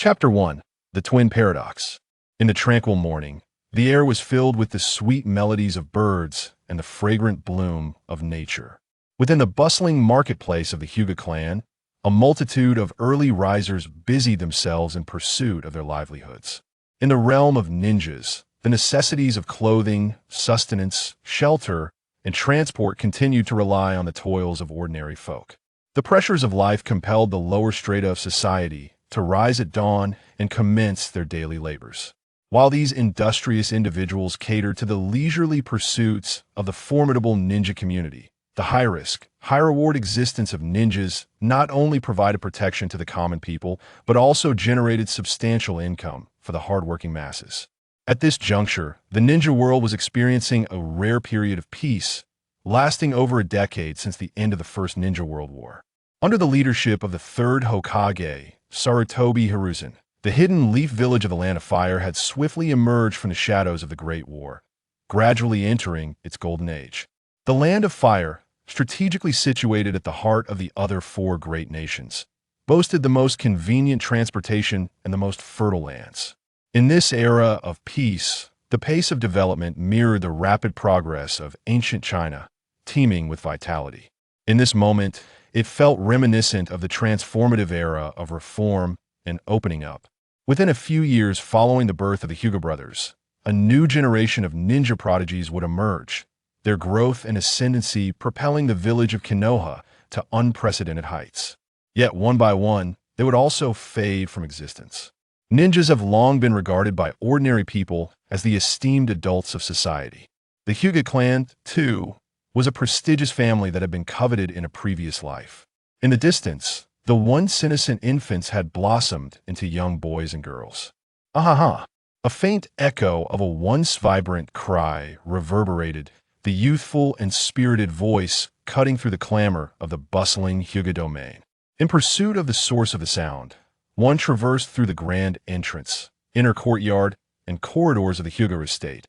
Chapter 1. The Twin Paradox. In the tranquil morning, the air was filled with the sweet melodies of birds and the fragrant bloom of nature. Within the bustling marketplace of the Hyuga clan, a multitude of early risers busied themselves in pursuit of their livelihoods. In the realm of ninjas, the necessities of clothing, sustenance, shelter, and transport continued to rely on the toils of ordinary folk. The pressures of life compelled the lower strata of society to rise at dawn and commence their daily labors. While these industrious individuals catered to the leisurely pursuits of the formidable ninja community, the high-risk, high-reward existence of ninjas not only provided protection to the common people, but also generated substantial income for the hardworking masses. At this juncture, the ninja world was experiencing a rare period of peace, lasting over a decade since the end of the First Ninja World War. Under the leadership of the third Hokage, Sarutobi Hiruzen, the hidden leaf village of the Land of Fire had swiftly emerged from the shadows of the Great War, gradually entering its golden age. The Land of Fire, strategically situated at the heart of the other four great nations, boasted the most convenient transportation and the most fertile lands. In this era of peace, the pace of development mirrored the rapid progress of ancient China, teeming with vitality. In this moment, it felt reminiscent of the transformative era of reform and opening up. Within a few years following the birth of the Hyuga brothers, a new generation of ninja prodigies would emerge, their growth and ascendancy propelling the village of Konoha to unprecedented heights. Yet one by one, they would also fade from existence. Ninjas have long been regarded by ordinary people as the esteemed adults of society. The Hyuga clan, too, was a prestigious family that had been coveted in a previous life. In the distance, the once innocent infants had blossomed into young boys and girls. Ahaha! A faint echo of a once vibrant cry reverberated, the youthful and spirited voice cutting through the clamor of the bustling Hyuga domain. In pursuit of the source of the sound, one traversed through the grand entrance, inner courtyard, and corridors of the Hyuga estate,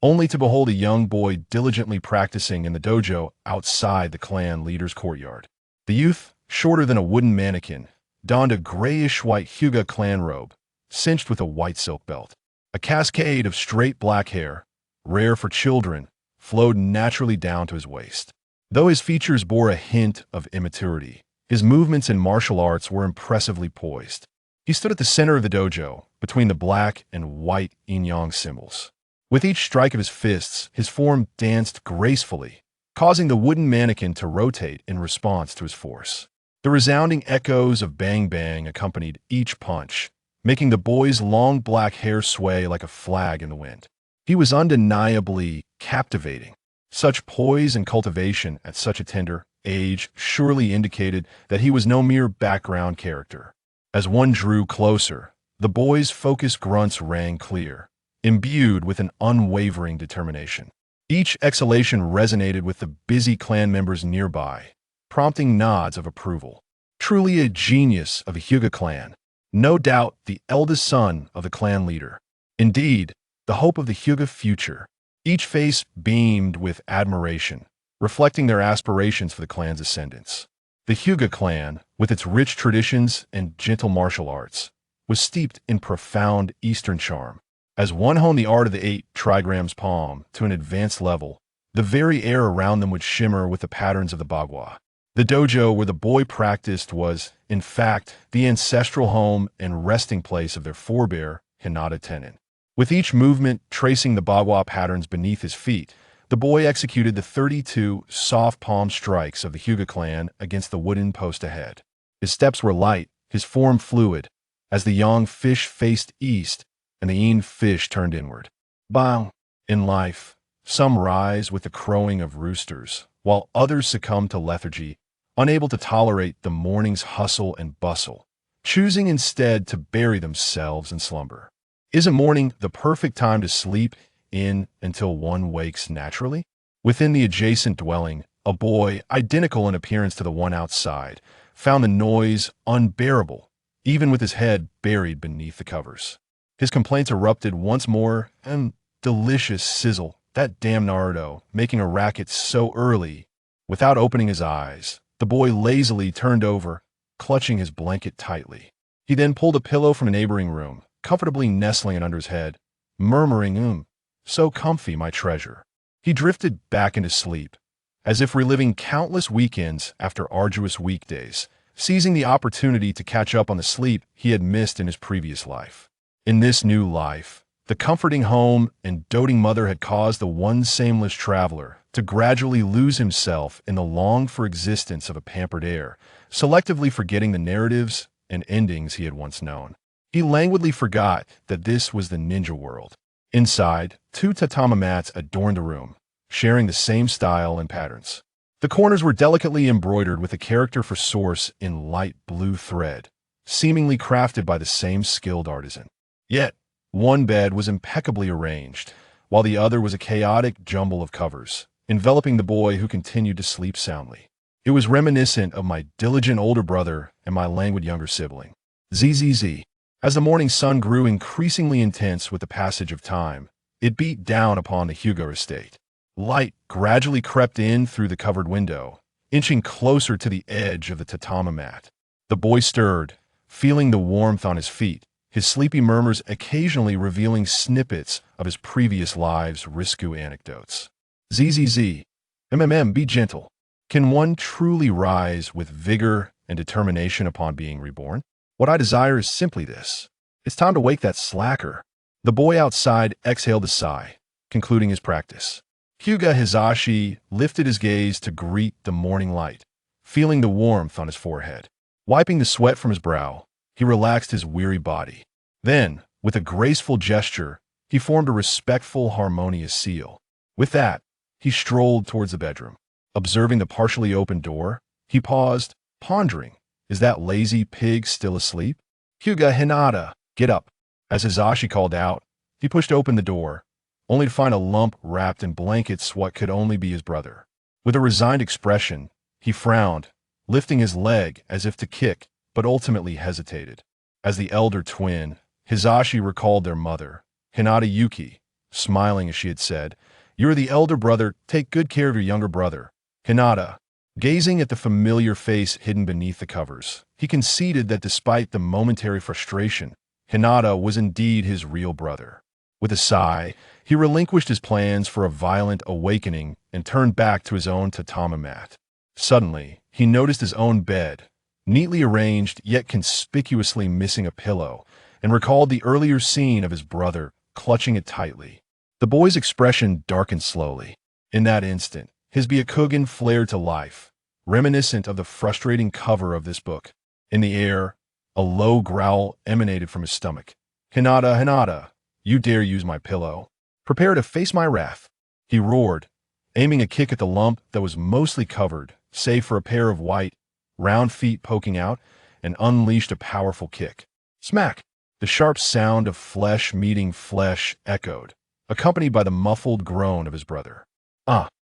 only to behold a young boy diligently practicing in the dojo outside the clan leader's courtyard. The youth, shorter than a wooden mannequin, donned a grayish-white Hyuga clan robe, cinched with a white silk belt. A cascade of straight black hair, rare for children, flowed naturally down to his waist. Though his features bore a hint of immaturity, his movements in martial arts were impressively poised. He stood at the center of the dojo, between the black and white yin-yang symbols. With each strike of his fists, his form danced gracefully, causing the wooden mannequin to rotate in response to his force. The resounding echoes of bang-bang accompanied each punch, making the boy's long black hair sway like a flag in the wind. He was undeniably captivating. Such poise and cultivation at such a tender age surely indicated that he was no mere background character. As one drew closer, the boy's focused grunts rang clear, imbued with an unwavering determination. Each exhalation resonated with the busy clan members nearby, prompting nods of approval. Truly a genius of the Hyuga clan, no doubt the eldest son of the clan leader. Indeed, the hope of the Hyuga future. Each face beamed with admiration, reflecting their aspirations for the clan's ascendance. The Hyuga clan, with its rich traditions and gentle martial arts, was steeped in profound Eastern charm. As one honed the art of the 8 trigrams palm to an advanced level, the very air around them would shimmer with the patterns of the bagua. The dojo where the boy practiced was, in fact, the ancestral home and resting place of their forebear, Hinata Tenin. With each movement tracing the bagua patterns beneath his feet, the boy executed the 32 soft palm strikes of the Hyuga clan against the wooden post ahead. His steps were light, his form fluid, as the yang fish faced east and the yin fish turned inward. Bang! In life, some rise with the crowing of roosters, while others succumb to lethargy, unable to tolerate the morning's hustle and bustle, choosing instead to bury themselves in slumber. Isn't morning the perfect time to sleep in until one wakes naturally? Within the adjacent dwelling, a boy, identical in appearance to the one outside, found the noise unbearable, even with his head buried beneath the covers. His complaints erupted once more, and delicious sizzle, that damn Naruto, making a racket so early. Without opening his eyes, the boy lazily turned over, clutching his blanket tightly. He then pulled a pillow from a neighboring room, comfortably nestling it under his head, murmuring, so comfy, my treasure. He drifted back into sleep, as if reliving countless weekends after arduous weekdays, seizing the opportunity to catch up on the sleep he had missed in his previous life. In this new life, the comforting home and doting mother had caused the once shameless traveler to gradually lose himself in the longed-for existence of a pampered heir, selectively forgetting the narratives and endings he had once known. He languidly forgot that this was the ninja world. Inside, 2 tatami mats adorned the room, sharing the same style and patterns. The corners were delicately embroidered with a character for source in light blue thread, seemingly crafted by the same skilled artisan. Yet, one bed was impeccably arranged, while the other was a chaotic jumble of covers, enveloping the boy who continued to sleep soundly. It was reminiscent of my diligent older brother and my languid younger sibling. ZZZ. As the morning sun grew increasingly intense with the passage of time, it beat down upon the Hyuga estate. Light gradually crept in through the covered window, inching closer to the edge of the tatami mat. The boy stirred, feeling the warmth on his feet, his sleepy murmurs occasionally revealing snippets of his previous lives' risku anecdotes. ZZZ. Be gentle. Can one truly rise with vigor and determination upon being reborn? What I desire is simply this. It's time to wake that slacker. The boy outside exhaled a sigh, concluding his practice. Hyuga Hizashi lifted his gaze to greet the morning light, feeling the warmth on his forehead. Wiping the sweat from his brow, he relaxed his weary body. Then, with a graceful gesture, he formed a respectful, harmonious seal. With that, he strolled towards the bedroom. Observing the partially open door, he paused, pondering, is that lazy pig still asleep? Hyuga Hinata, get up. As Hizashi called out, he pushed open the door, only to find a lump wrapped in blankets what could only be his brother. With a resigned expression, he frowned, lifting his leg as if to kick, but ultimately hesitated. As the elder twin, Hizashi recalled their mother, Hinata Yuki, smiling as she had said, "You are the elder brother, take good care of your younger brother." Hinata, gazing at the familiar face hidden beneath the covers, he conceded that despite the momentary frustration, Hinata was indeed his real brother. With a sigh, he relinquished his plans for a violent awakening and turned back to his own tatami mat. Suddenly, he noticed his own bed, neatly arranged yet conspicuously missing a pillow, and recalled the earlier scene of his brother clutching it tightly. The boy's expression darkened slowly. In that instant, his Byakugan flared to life, reminiscent of the frustrating cover of this book. In the air, a low growl emanated from his stomach. Hinata, you dare use my pillow? Prepare to face my wrath." He roared, aiming a kick at the lump that was mostly covered, save for a pair of white, round feet poking out, and unleashed a powerful kick. Smack! The sharp sound of flesh meeting flesh echoed, accompanied by the muffled groan of his brother.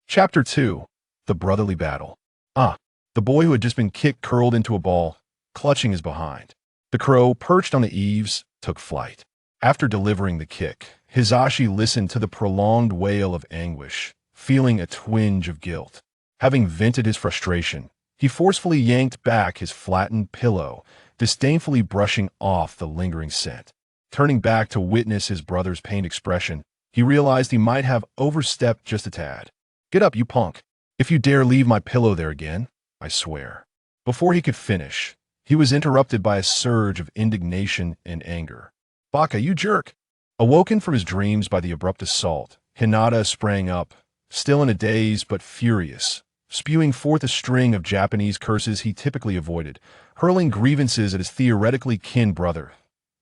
Chapter 2. The Brotherly Battle. The boy who had just been kicked curled into a ball, clutching his behind. The crow, perched on the eaves, took flight. After delivering the kick, Hizashi listened to the prolonged wail of anguish, feeling a twinge of guilt. Having vented his frustration, he forcefully yanked back his flattened pillow, disdainfully brushing off the lingering scent. Turning back to witness his brother's pained expression, he realized he might have overstepped just a tad. "Get up, you punk. If you dare leave my pillow there again, I swear." Before he could finish, he was interrupted by a surge of indignation and anger. "Baka, you jerk!" Awoken from his dreams by the abrupt assault, Hinata sprang up, still in a daze but furious, spewing forth a string of Japanese curses he typically avoided, hurling grievances at his theoretically kin brother.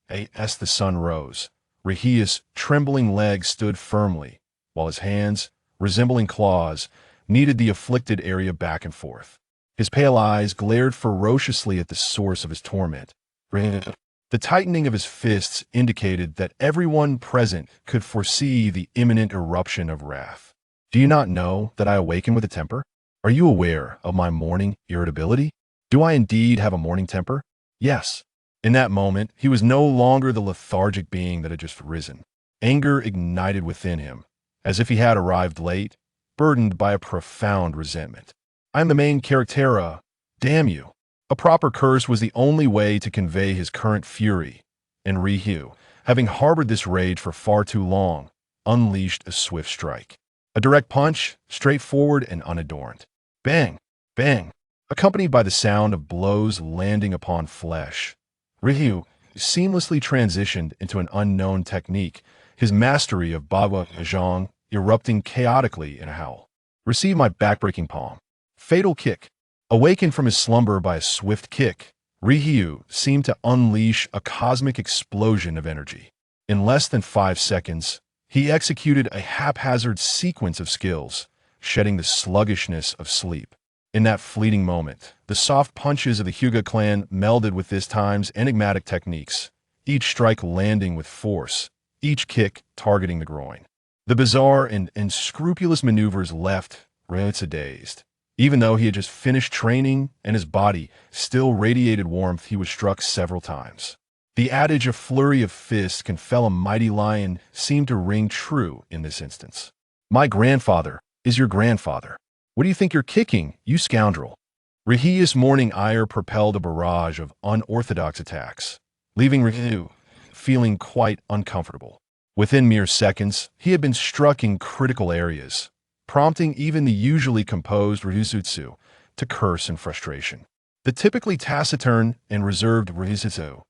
As the sun rose, Rahia's trembling legs stood firmly, while his hands, resembling claws, kneaded the afflicted area back and forth. His pale eyes glared ferociously at the source of his torment. The tightening of his fists indicated that everyone present could foresee the imminent eruption of wrath. "Do you not know that I awaken with a temper? Are you aware of my morning irritability? Do I indeed have a morning temper? Yes." In that moment, he was no longer the lethargic being that had just risen. Anger ignited within him, as if he had arrived late, burdened by a profound resentment. "I am the main charactera, damn you." A proper curse was the only way to convey his current fury, and Ryu, having harbored this rage for far too long, unleashed a swift strike. A direct punch, straightforward and unadorned. Bang! Bang! Accompanied by the sound of blows landing upon flesh. Ryu seamlessly transitioned into an unknown technique, his mastery of Bawa Zhang erupting chaotically in a howl. Receive my backbreaking palm. Fatal kick. Awakened from his slumber by a swift kick, Ryu seemed to unleash a cosmic explosion of energy. In less than 5 seconds, he executed a haphazard sequence of skills, shedding the sluggishness of sleep. In that fleeting moment, the soft punches of the Hyuga clan melded with this time's enigmatic techniques, each strike landing with force, each kick targeting the groin. The bizarre and unscrupulous maneuvers left Ryutsu dazed. Even though he had just finished training and his body still radiated warmth, he was struck several times. The adage "a flurry of fists can fell a mighty lion" seemed to ring true in this instance. My grandfather is your grandfather. What do you think you're kicking, you scoundrel? Ryu's morning ire propelled a barrage of unorthodox attacks, leaving Ryu feeling quite uncomfortable. Within mere seconds, he had been struck in critical areas, prompting even the usually composed Ryuzutsu to curse in frustration. The typically taciturn and reserved Ryuzutsu,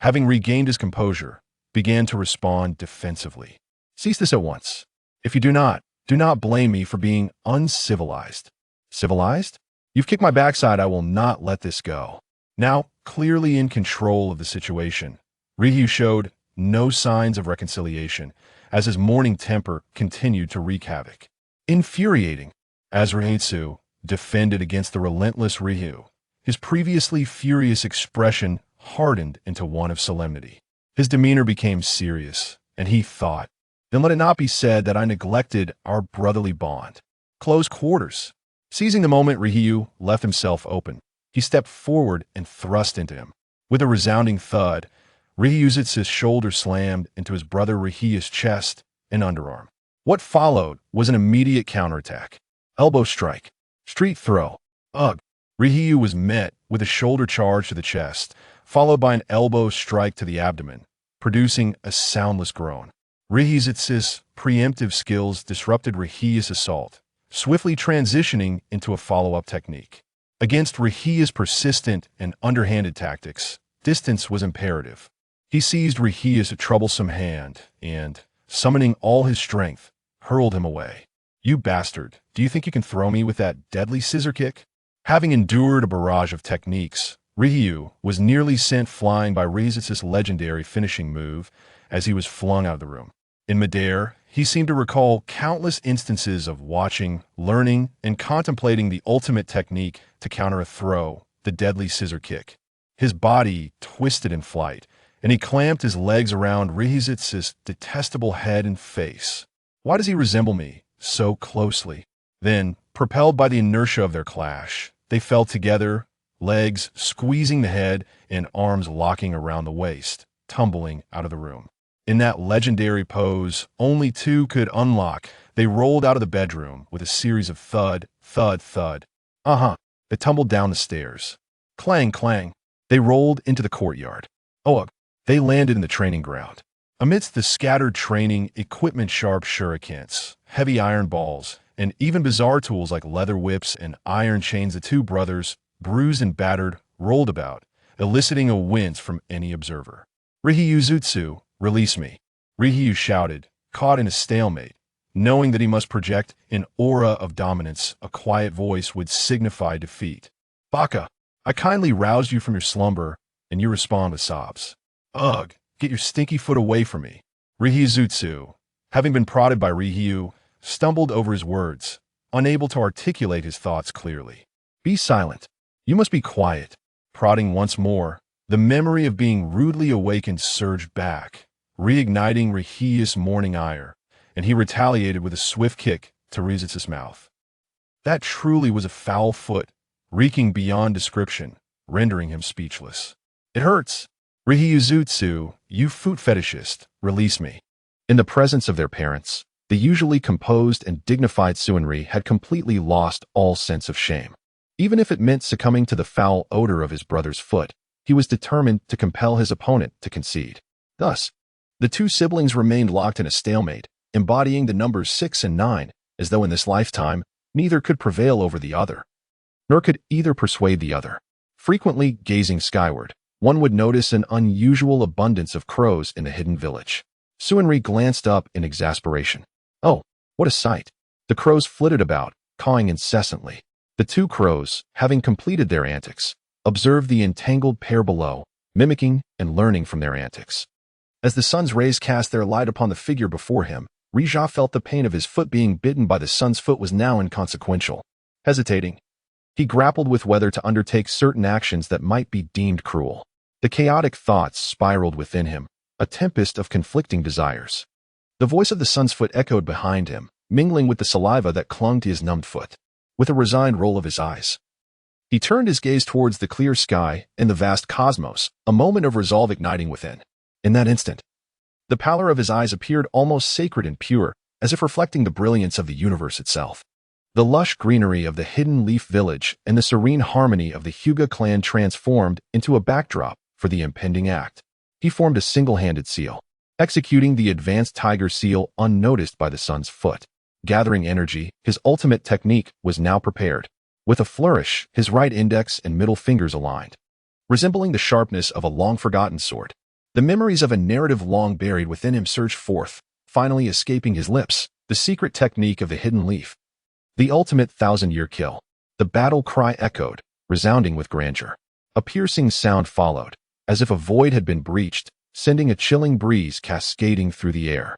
having regained his composure, began to respond defensively. Cease this at once. If you do not blame me for being uncivilized. Civilized? You've kicked my backside, I will not let this go. Now, clearly in control of the situation, Ryu showed no signs of reconciliation as his morning temper continued to wreak havoc. Infuriating, as Ryutsu defended against the relentless Ryu, his previously furious expression hardened into one of solemnity. His demeanor became serious, and he thought, then let it not be said that I neglected our brotherly bond. Close quarters. Seizing the moment, Ryu left himself open. He stepped forward and thrust into him. With a resounding thud, Ryuzutsu's shoulder slammed into his brother Ryu's chest and underarm. What followed was an immediate counterattack. Elbow strike. Street throw. Ugh. Ryu was met with a shoulder charge to the chest, followed by an elbow strike to the abdomen, producing a soundless groan. Ryuzutsu's preemptive skills disrupted Ryu's assault, swiftly transitioning into a follow-up technique. Against Ryu's persistent and underhanded tactics, distance was imperative. He seized Ryu's troublesome hand and, summoning all his strength, hurled him away. You bastard, do you think you can throw me with that deadly scissor kick? Having endured a barrage of techniques, Ryu was nearly sent flying by Ryuzutsu's legendary finishing move as he was flung out of the room. In midair, he seemed to recall countless instances of watching, learning, and contemplating the ultimate technique to counter a throw, the deadly scissor kick. His body twisted in flight, and he clamped his legs around Ryuzutsu's detestable head and face. Why does he resemble me so closely? Then, propelled by the inertia of their clash, they fell together, legs squeezing the head and arms locking around the waist, tumbling out of the room. In that legendary pose, only two could unlock. They rolled out of the bedroom with a series of thud, thud, thud. They tumbled down the stairs. Clang, clang. They rolled into the courtyard. They landed in the training ground. Amidst the scattered training equipment, sharp shurikens, heavy iron balls, and even bizarre tools like leather whips and iron chains, the two brothers, bruised and battered, rolled about, eliciting a wince from any observer. Ryuzutsu, release me. Ryu shouted, caught in a stalemate, knowing that he must project an aura of dominance. A quiet voice would signify defeat. Baka, I kindly roused you from your slumber, and you respond with sobs. Ugh, get your stinky foot away from me. Ryuzutsu, having been prodded by Ryu, stumbled over his words, unable to articulate his thoughts clearly. Be silent. You must be quiet. Prodding once more, the memory of being rudely awakened surged back, reigniting Ryu's morning ire, and he retaliated with a swift kick to Ryuzutsu's mouth. That truly was a foul foot, reeking beyond description, rendering him speechless. It hurts. Ryuzutsu, you foot fetishist, release me. In the presence of their parents, the usually composed and dignified Suinri had completely lost all sense of shame. Even if it meant succumbing to the foul odor of his brother's foot, he was determined to compel his opponent to concede. Thus, the two siblings remained locked in a stalemate, embodying the numbers 6 and 9, as though in this lifetime, neither could prevail over the other, nor could either persuade the other. Frequently gazing skyward, one would notice an unusual abundance of crows in the hidden village. Suinri glanced up in exasperation. Oh, what a sight! The crows flitted about, cawing incessantly. The two crows, having completed their antics, observed the entangled pair below, mimicking and learning from their antics. As the sun's rays cast their light upon the figure before him, Rija felt the pain of his foot being bitten by the sun's foot was now inconsequential. Hesitating, he grappled with whether to undertake certain actions that might be deemed cruel. The chaotic thoughts spiraled within him, a tempest of conflicting desires. The voice of the sun's foot echoed behind him, mingling with the saliva that clung to his numbed foot. With a resigned roll of his eyes, he turned his gaze towards the clear sky and the vast cosmos, a moment of resolve igniting within. In that instant, the pallor of his eyes appeared almost sacred and pure, as if reflecting the brilliance of the universe itself. The lush greenery of the Hidden Leaf Village and the serene harmony of the Hyuga clan transformed into a backdrop for the impending act. He formed a single-handed seal, executing the advanced tiger seal unnoticed by the sun's foot. Gathering energy, his ultimate technique was now prepared. With a flourish, his right index and middle fingers aligned, resembling the sharpness of a long-forgotten sword. The memories of a narrative long buried within him surged forth, finally escaping his lips, the secret technique of the hidden leaf. The ultimate thousand-year kill. The battle cry echoed, resounding with grandeur. A piercing sound followed, as if a void had been breached, sending a chilling breeze cascading through the air.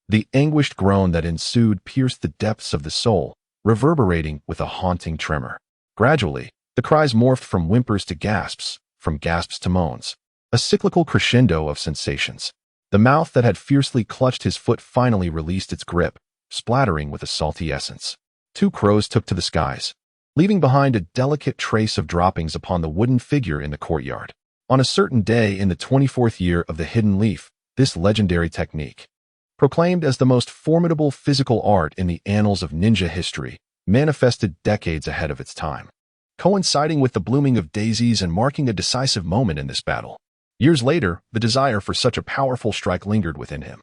The anguished groan that ensued pierced the depths of the soul, reverberating with a haunting tremor. Gradually, the cries morphed from whimpers to gasps, from gasps to moans. A cyclical crescendo of sensations. The mouth that had fiercely clutched his foot finally released its grip, splattering with a salty essence. Two crows took to the skies, leaving behind a delicate trace of droppings upon the wooden figure in the courtyard. On a certain day in the 24th year of the Hidden Leaf, this legendary technique, proclaimed as the most formidable physical art in the annals of ninja history, manifested decades ahead of its time, coinciding with the blooming of daisies and marking a decisive moment in this battle. Years later, the desire for such a powerful strike lingered within him,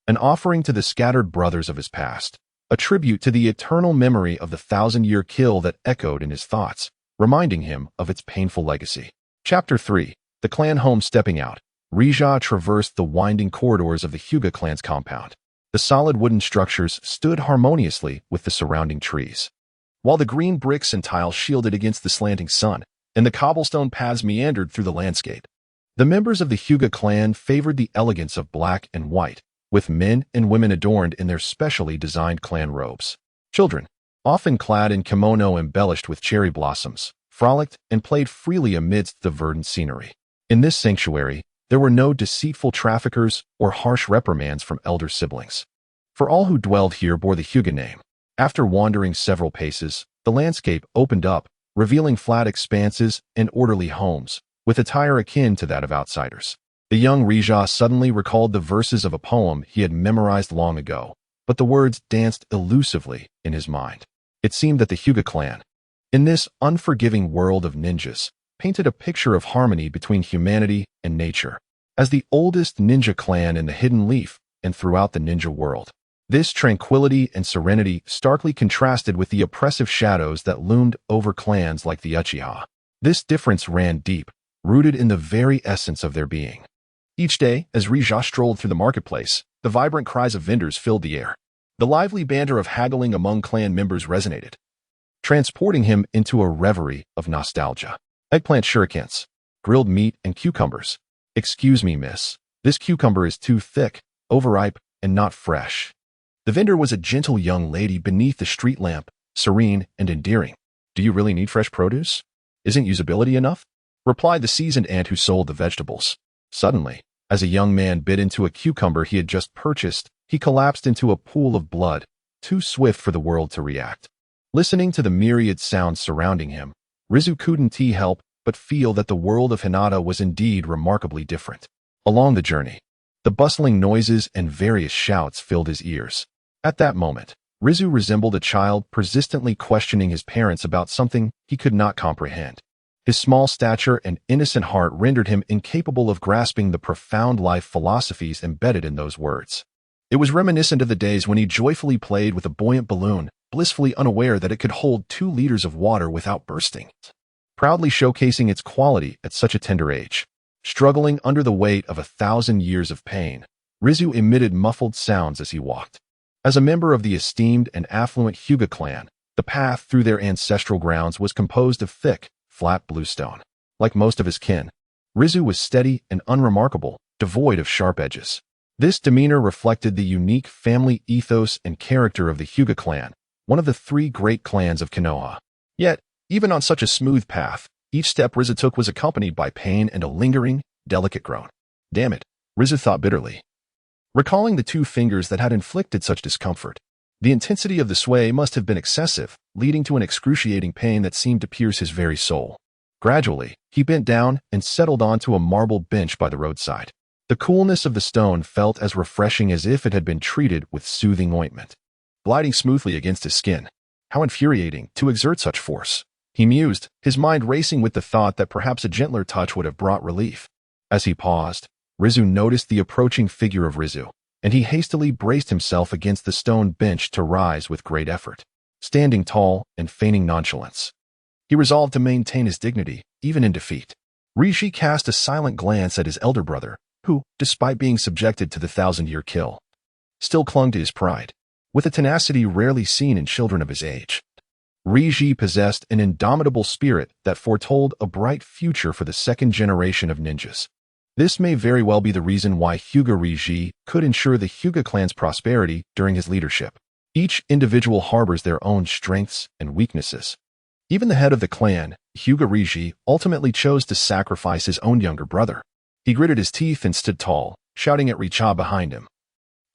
an offering to the scattered brothers of his past, a tribute to the eternal memory of the thousand-year kill that echoed in his thoughts, reminding him of its painful legacy. Chapter 3. The clan home stepping out. Rija traversed the winding corridors of the Hyuga clan's compound. The solid wooden structures stood harmoniously with the surrounding trees, while the green bricks and tiles shielded against the slanting sun, and the cobblestone paths meandered through the landscape. The members of the Hyuga clan favored the elegance of black and white, with men and women adorned in their specially designed clan robes. Children, often clad in kimono embellished with cherry blossoms, frolicked and played freely amidst the verdant scenery. In this sanctuary, there were no deceitful traffickers or harsh reprimands from elder siblings, for all who dwelled here bore the Hyuga name. After wandering several paces, the landscape opened up, revealing flat expanses and orderly homes, with attire akin to that of outsiders. The young Rija suddenly recalled the verses of a poem he had memorized long ago, but the words danced elusively in his mind. It seemed that the Hyuga clan, in this unforgiving world of ninjas, painted a picture of harmony between humanity and nature. As the oldest ninja clan in the Hidden Leaf and throughout the ninja world, this tranquility and serenity starkly contrasted with the oppressive shadows that loomed over clans like the Uchiha. This difference ran deep, rooted in the very essence of their being. Each day, as Rija strolled through the marketplace, the vibrant cries of vendors filled the air. The lively banter of haggling among clan members resonated, transporting him into a reverie of nostalgia. Eggplant shurikens, grilled meat, and cucumbers. Excuse me, miss. This cucumber is too thick, overripe, and not fresh. The vendor was a gentle young lady beneath the street lamp, serene and endearing. Do you really need fresh produce? Isn't usability enough? Replied the seasoned aunt who sold the vegetables. Suddenly, as a young man bit into a cucumber he had just purchased, he collapsed into a pool of blood, too swift for the world to react. Listening to the myriad sounds surrounding him, Rizu couldn't help but feel that the world of Hinata was indeed remarkably different. Along the journey, the bustling noises and various shouts filled his ears. At that moment, Rizu resembled a child persistently questioning his parents about something he could not comprehend. His small stature and innocent heart rendered him incapable of grasping the profound life philosophies embedded in those words. It was reminiscent of the days when he joyfully played with a buoyant balloon, blissfully unaware that it could hold 2 liters of water without bursting, proudly showcasing its quality at such a tender age. Struggling under the weight of 1,000 years of pain, Rizu emitted muffled sounds as he walked. As a member of the esteemed and affluent Hyuga clan, the path through their ancestral grounds was composed of thick, flat bluestone. Like most of his kin, Rizu was steady and unremarkable, devoid of sharp edges. This demeanor reflected the unique family ethos and character of the Hyuga clan, one of the 3 great clans of Konoha. Yet, even on such a smooth path, each step Rizu took was accompanied by pain and a lingering, delicate groan. Damn it, Rizu thought bitterly. Recalling the 2 fingers that had inflicted such discomfort, the intensity of the sway must have been excessive, leading to an excruciating pain that seemed to pierce his very soul. Gradually, he bent down and settled onto a marble bench by the roadside. The coolness of the stone felt as refreshing as if it had been treated with soothing ointment, gliding smoothly against his skin. How infuriating to exert such force, he mused, his mind racing with the thought that perhaps a gentler touch would have brought relief. As he paused, Rizu noticed the approaching figure of Rizu, and he hastily braced himself against the stone bench to rise with great effort. Standing tall and feigning nonchalance, he resolved to maintain his dignity, even in defeat. Rishi cast a silent glance at his elder brother, who, despite being subjected to the 1,000-year kill, still clung to his pride, with a tenacity rarely seen in children of his age. Rishi possessed an indomitable spirit that foretold a bright future for the 2nd generation of ninjas. This may very well be the reason why Hyuga Rishi could ensure the Hyuga clan's prosperity during his leadership. Each individual harbors their own strengths and weaknesses. Even the head of the clan, Hyuga Rishi, ultimately chose to sacrifice his own younger brother. He gritted his teeth and stood tall, shouting at Richa behind him.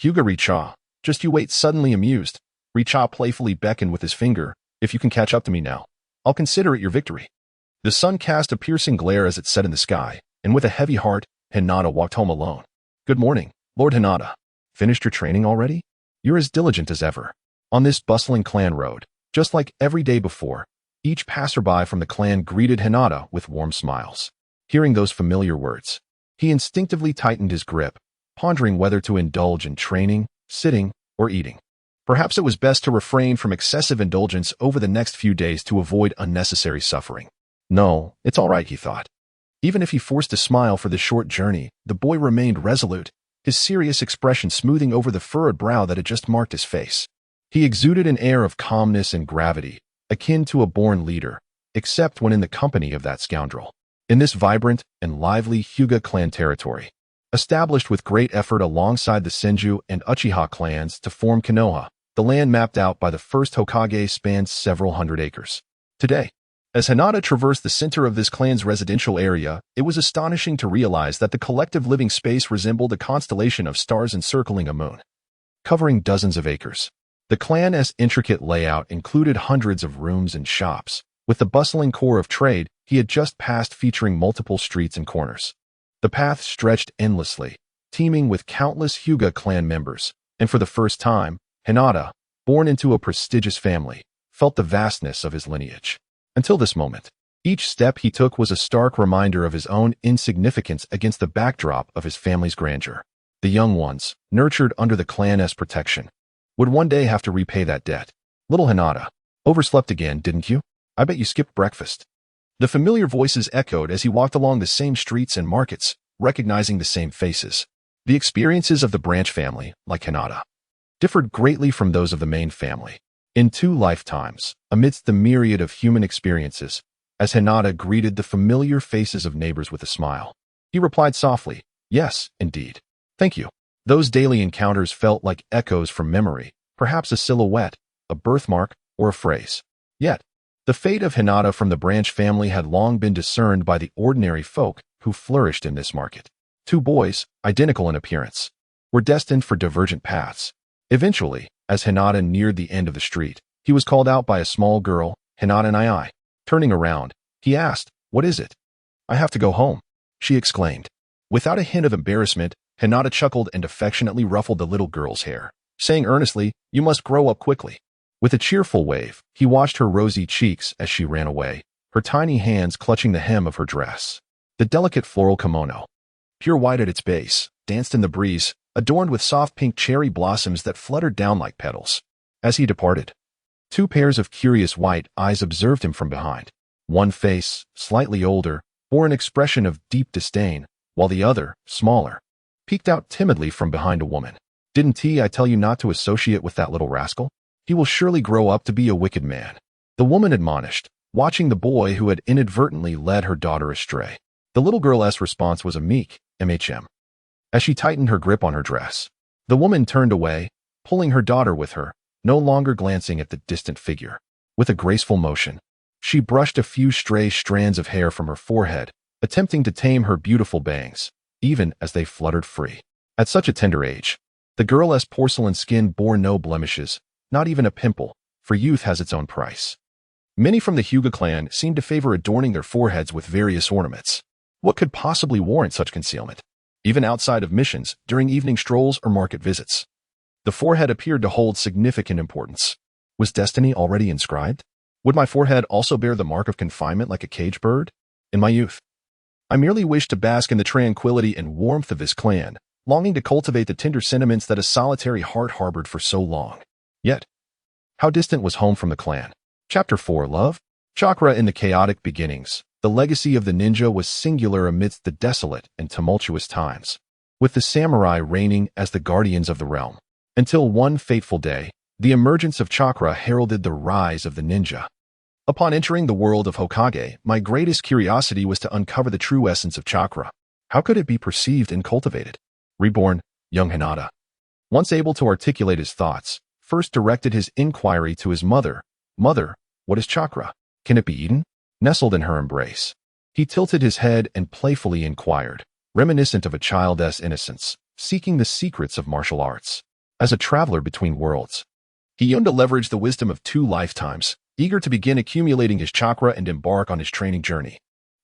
Hyuga Richa, just you wait. Suddenly amused, Richa playfully beckoned with his finger. If you can catch up to me now, I'll consider it your victory. The sun cast a piercing glare as it set in the sky, and with a heavy heart, Hinata walked home alone. Good morning, Lord Hinata. Finished your training already? You're as diligent as ever. On this bustling clan road, just like every day before, each passerby from the clan greeted Hinata with warm smiles. Hearing those familiar words, he instinctively tightened his grip, pondering whether to indulge in training, sitting, or eating. Perhaps it was best to refrain from excessive indulgence over the next few days to avoid unnecessary suffering. No, it's all right, he thought. Even if he forced a smile for the short journey, the boy remained resolute, his serious expression smoothing over the furrowed brow that had just marked his face. He exuded an air of calmness and gravity, akin to a born leader, except when in the company of that scoundrel. In this vibrant and lively Hyuga clan territory, established with great effort alongside the Senju and Uchiha clans to form Konoha, the land mapped out by the first Hokage spanned several hundred acres. Today, as Hinata traversed the center of this clan's residential area, it was astonishing to realize that the collective living space resembled a constellation of stars encircling a moon, covering dozens of acres. The clan's intricate layout included hundreds of rooms and shops, with the bustling core of trade he had just passed featuring multiple streets and corners. The path stretched endlessly, teeming with countless Hyuga clan members, and for the first time, Hinata, born into a prestigious family, felt the vastness of his lineage. Until this moment, each step he took was a stark reminder of his own insignificance against the backdrop of his family's grandeur. The young ones, nurtured under the clan's protection, would one day have to repay that debt. Little Hinata, overslept again, didn't you? I bet you skipped breakfast. The familiar voices echoed as he walked along the same streets and markets, recognizing the same faces. The experiences of the branch family, like Hinata, differed greatly from those of the main family. In 2 lifetimes, amidst the myriad of human experiences, as Hinata greeted the familiar faces of neighbors with a smile, he replied softly, yes, indeed. Thank you. Those daily encounters felt like echoes from memory, perhaps a silhouette, a birthmark, or a phrase. Yet, the fate of Hinata from the branch family had long been discerned by the ordinary folk who flourished in this market. 2 boys, identical in appearance, were destined for divergent paths. Eventually, as Hinata neared the end of the street, he was called out by a small girl, Hinata and I. Turning around, he asked, "What is it?" "I have to go home," she exclaimed. Without a hint of embarrassment, Hinata chuckled and affectionately ruffled the little girl's hair. saying earnestly, "You must grow up quickly." With a cheerful wave, he watched her rosy cheeks as she ran away, her tiny hands clutching the hem of her dress. The delicate floral kimono, pure white at its base, danced in the breeze, adorned with soft pink cherry blossoms that fluttered down like petals. As he departed, two pairs of curious white eyes observed him from behind. One face, slightly older, bore an expression of deep disdain, while the other, smaller, peeked out timidly from behind a woman. "Didn't I tell you not to associate with that little rascal? He will surely grow up to be a wicked man," the woman admonished, watching the boy who had inadvertently led her daughter astray. The little girl's response was a meek "MHM." As she tightened her grip on her dress, the woman turned away, pulling her daughter with her, no longer glancing at the distant figure. With a graceful motion, she brushed a few stray strands of hair from her forehead, attempting to tame her beautiful bangs, even as they fluttered free. At such a tender age, the girl's porcelain skin bore no blemishes, not even a pimple, for youth has its own price. Many from the Hyuga clan seemed to favor adorning their foreheads with various ornaments. What could possibly warrant such concealment? Even outside of missions, during evening strolls or market visits, the forehead appeared to hold significant importance. Was destiny already inscribed? Would my forehead also bear the mark of confinement like a cage bird? In my youth, I merely wished to bask in the tranquility and warmth of this clan, longing to cultivate the tender sentiments that a solitary heart harbored for so long. Yet, how distant was home from the clan? Chapter 4: Love? Chakra in the chaotic beginnings. The legacy of the ninja was singular amidst the desolate and tumultuous times, with the samurai reigning as the guardians of the realm. Until one fateful day, the emergence of chakra heralded the rise of the ninja. Upon entering the world of Hokage, my greatest curiosity was to uncover the true essence of chakra. How could it be perceived and cultivated? Reborn, young Hinata, once able to articulate his thoughts, first directed his inquiry to his mother. "Mother, what is chakra? Can it be eaten?" Nestled in her embrace, he tilted his head and playfully inquired, reminiscent of a child's innocence, seeking the secrets of martial arts. As a traveler between worlds, he yearned to leverage the wisdom of 2 lifetimes, eager to begin accumulating his chakra and embark on his training journey.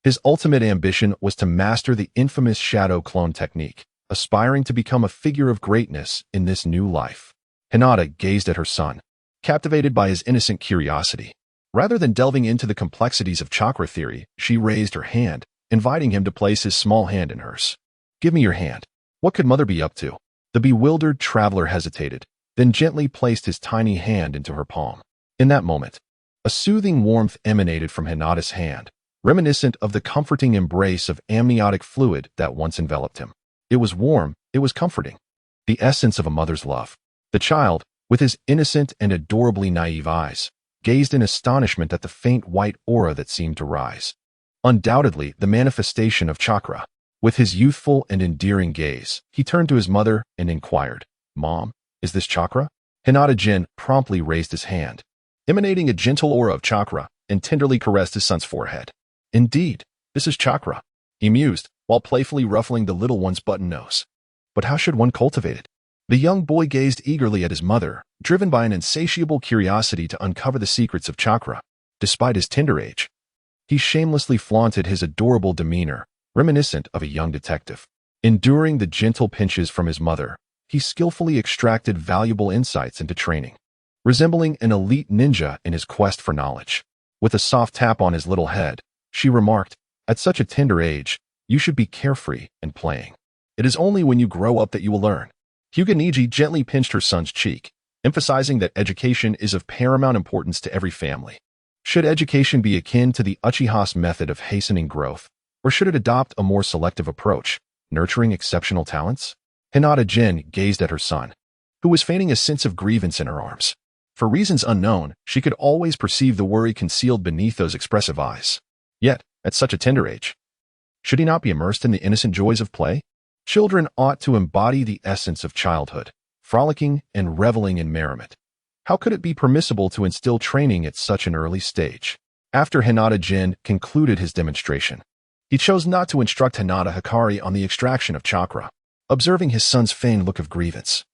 His ultimate ambition was to master the infamous shadow clone technique, aspiring to become a figure of greatness in this new life. Hinata gazed at her son, captivated by his innocent curiosity. Rather than delving into the complexities of chakra theory, she raised her hand, inviting him to place his small hand in hers. "Give me your hand." What could mother be up to? The bewildered traveler hesitated, then gently placed his tiny hand into her palm. In that moment, a soothing warmth emanated from Hinata's hand, reminiscent of the comforting embrace of amniotic fluid that once enveloped him. It was warm, it was comforting. The essence of a mother's love. The child, with his innocent and adorably naive eyes, gazed in astonishment at the faint white aura that seemed to rise. Undoubtedly, the manifestation of chakra. With his youthful and endearing gaze, he turned to his mother and inquired, "Mom, is this chakra?" Hinata Jin promptly raised his hand, emanating a gentle aura of chakra, and tenderly caressed his son's forehead. "Indeed, this is chakra," he mused, while playfully ruffling the little one's button nose. "But how should one cultivate it?" The young boy gazed eagerly at his mother, driven by an insatiable curiosity to uncover the secrets of chakra. Despite his tender age, he shamelessly flaunted his adorable demeanor, reminiscent of a young detective. Enduring the gentle pinches from his mother, he skillfully extracted valuable insights into training, resembling an elite ninja in his quest for knowledge. With a soft tap on his little head, she remarked, "At such a tender age, you should be carefree and playing. It is only when you grow up that you will learn." Hyuga Niji gently pinched her son's cheek, emphasizing that education is of paramount importance to every family. Should education be akin to the Uchiha's method of hastening growth, or should it adopt a more selective approach, nurturing exceptional talents? Hinata Jin gazed at her son, who was feigning a sense of grievance in her arms. For reasons unknown, she could always perceive the worry concealed beneath those expressive eyes. Yet, at such a tender age, should he not be immersed in the innocent joys of play? Children ought to embody the essence of childhood, frolicking and reveling in merriment. How could it be permissible to instill training at such an early stage? After Hinata Jin concluded his demonstration, he chose not to instruct Hinata Hikari on the extraction of chakra, observing his son's feigned look of grievance.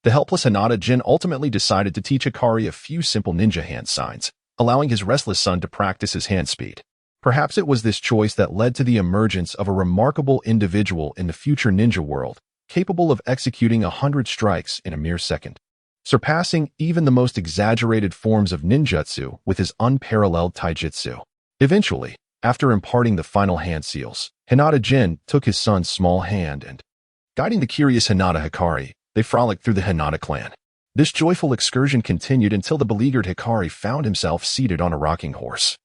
The helpless Hinata Jin ultimately decided to teach Hikari a few simple ninja hand signs, allowing his restless son to practice his hand speed. Perhaps it was this choice that led to the emergence of a remarkable individual in the future ninja world, capable of executing 100 strikes in a mere second, surpassing even the most exaggerated forms of ninjutsu with his unparalleled taijutsu. Eventually, after imparting the final hand seals, Hinata Jin took his son's small hand and, guiding the curious Hinata Hikari, they frolicked through the Hinata clan. This joyful excursion continued until the beleaguered Hikari found himself seated on a rocking horse,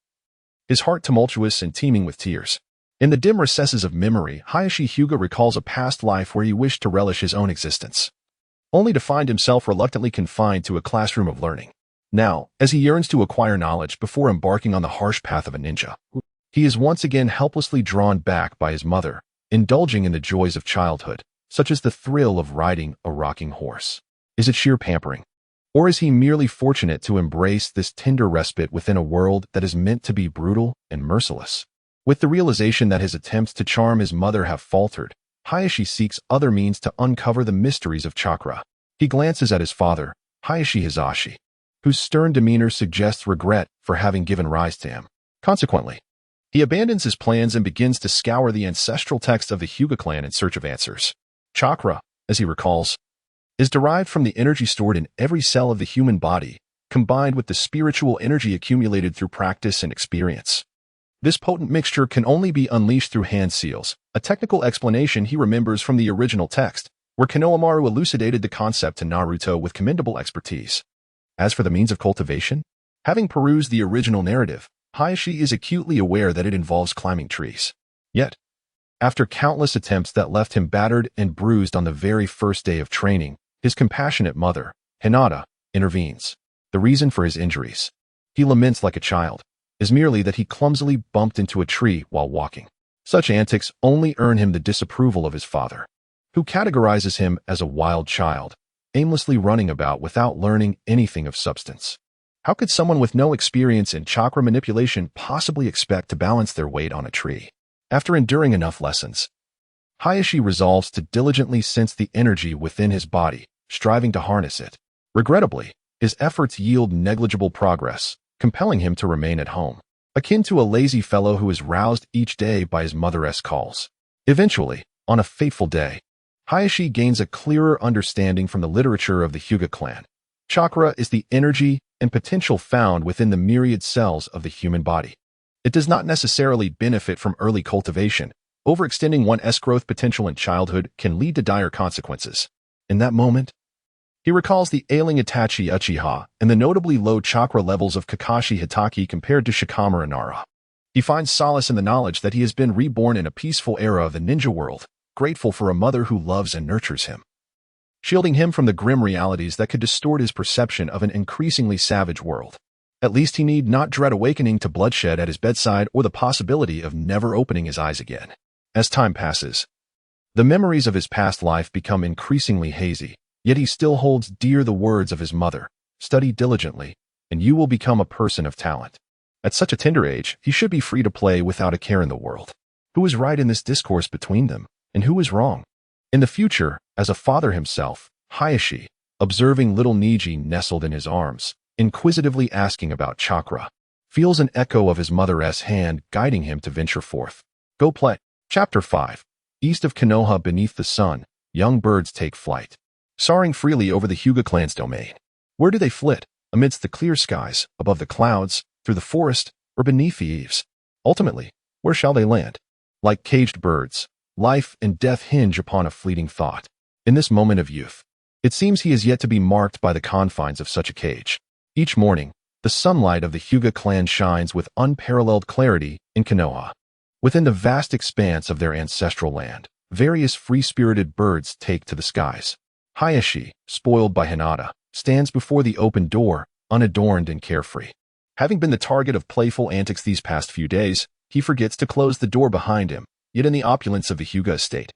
his heart tumultuous and teeming with tears. In the dim recesses of memory, Hayashi Hyuga recalls a past life where he wished to relish his own existence, only to find himself reluctantly confined to a classroom of learning. Now, as he yearns to acquire knowledge before embarking on the harsh path of a ninja, he is once again helplessly drawn back by his mother, indulging in the joys of childhood, such as the thrill of riding a rocking horse. Is it sheer pampering? Or is he merely fortunate to embrace this tender respite within a world that is meant to be brutal and merciless? With the realization that his attempts to charm his mother have faltered, Hayashi seeks other means to uncover the mysteries of chakra. He glances at his father, Hayashi Hizashi, whose stern demeanor suggests regret for having given rise to him. Consequently, he abandons his plans and begins to scour the ancestral texts of the Hyuga clan in search of answers. Chakra, as he recalls, is derived from the energy stored in every cell of the human body, combined with the spiritual energy accumulated through practice and experience. This potent mixture can only be unleashed through hand seals, a technical explanation he remembers from the original text, where Konohamaru elucidated the concept to Naruto with commendable expertise. As for the means of cultivation, having perused the original narrative, Hayashi is acutely aware that it involves climbing trees. Yet, after countless attempts that left him battered and bruised on the very first day of training, his compassionate mother, Hinata, intervenes. The reason for his injuries, he laments like a child, is merely that he clumsily bumped into a tree while walking. Such antics only earn him the disapproval of his father, who categorizes him as a wild child, aimlessly running about without learning anything of substance. How could someone with no experience in chakra manipulation possibly expect to balance their weight on a tree? After enduring enough lessons, Hayashi resolves to diligently sense the energy within his body, striving to harness it. Regrettably, his efforts yield negligible progress, compelling him to remain at home, akin to a lazy fellow who is roused each day by his mother's calls. Eventually, on a fateful day, Hayashi gains a clearer understanding from the literature of the Hyuga clan. Chakra is the energy and potential found within the myriad cells of the human body. It does not necessarily benefit from early cultivation. Overextending one's growth potential in childhood can lead to dire consequences. In that moment, he recalls the ailing Itachi Uchiha and the notably low chakra levels of Kakashi Hitaki compared to Shikamaru Nara. He finds solace in the knowledge that he has been reborn in a peaceful era of the ninja world, grateful for a mother who loves and nurtures him, shielding him from the grim realities that could distort his perception of an increasingly savage world. At least he need not dread awakening to bloodshed at his bedside or the possibility of never opening his eyes again. As time passes, the memories of his past life become increasingly hazy, yet he still holds dear the words of his mother, study diligently, and you will become a person of talent. At such a tender age, he should be free to play without a care in the world. Who is right in this discourse between them, and who is wrong? In the future, as a father himself, Hayashi, observing little Niji nestled in his arms, inquisitively asking about chakra, feels an echo of his mother's hand guiding him to venture forth. Go play. Chapter 5. East of Konoha beneath the sun, young birds take flight, soaring freely over the Hyuga clan's domain. Where do they flit? Amidst the clear skies, above the clouds, through the forest, or beneath the eaves? Ultimately, where shall they land? Like caged birds, life and death hinge upon a fleeting thought. In this moment of youth, it seems he is yet to be marked by the confines of such a cage. Each morning, the sunlight of the Hyuga clan shines with unparalleled clarity in Konoha. Within the vast expanse of their ancestral land, various free-spirited birds take to the skies. Hayashi, spoiled by Hinata, stands before the open door, unadorned and carefree. Having been the target of playful antics these past few days, he forgets to close the door behind him, yet in the opulence of the Hyuga estate,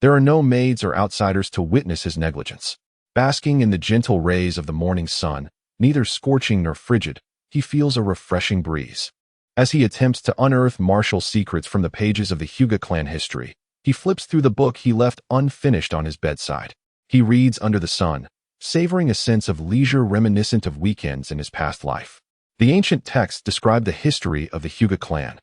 there are no maids or outsiders to witness his negligence. Basking in the gentle rays of the morning sun, neither scorching nor frigid, he feels a refreshing breeze. As he attempts to unearth martial secrets from the pages of the Hyuga clan history, he flips through the book he left unfinished on his bedside. He reads under the sun, savoring a sense of leisure reminiscent of weekends in his past life. The ancient texts describe the history of the Hyuga clan,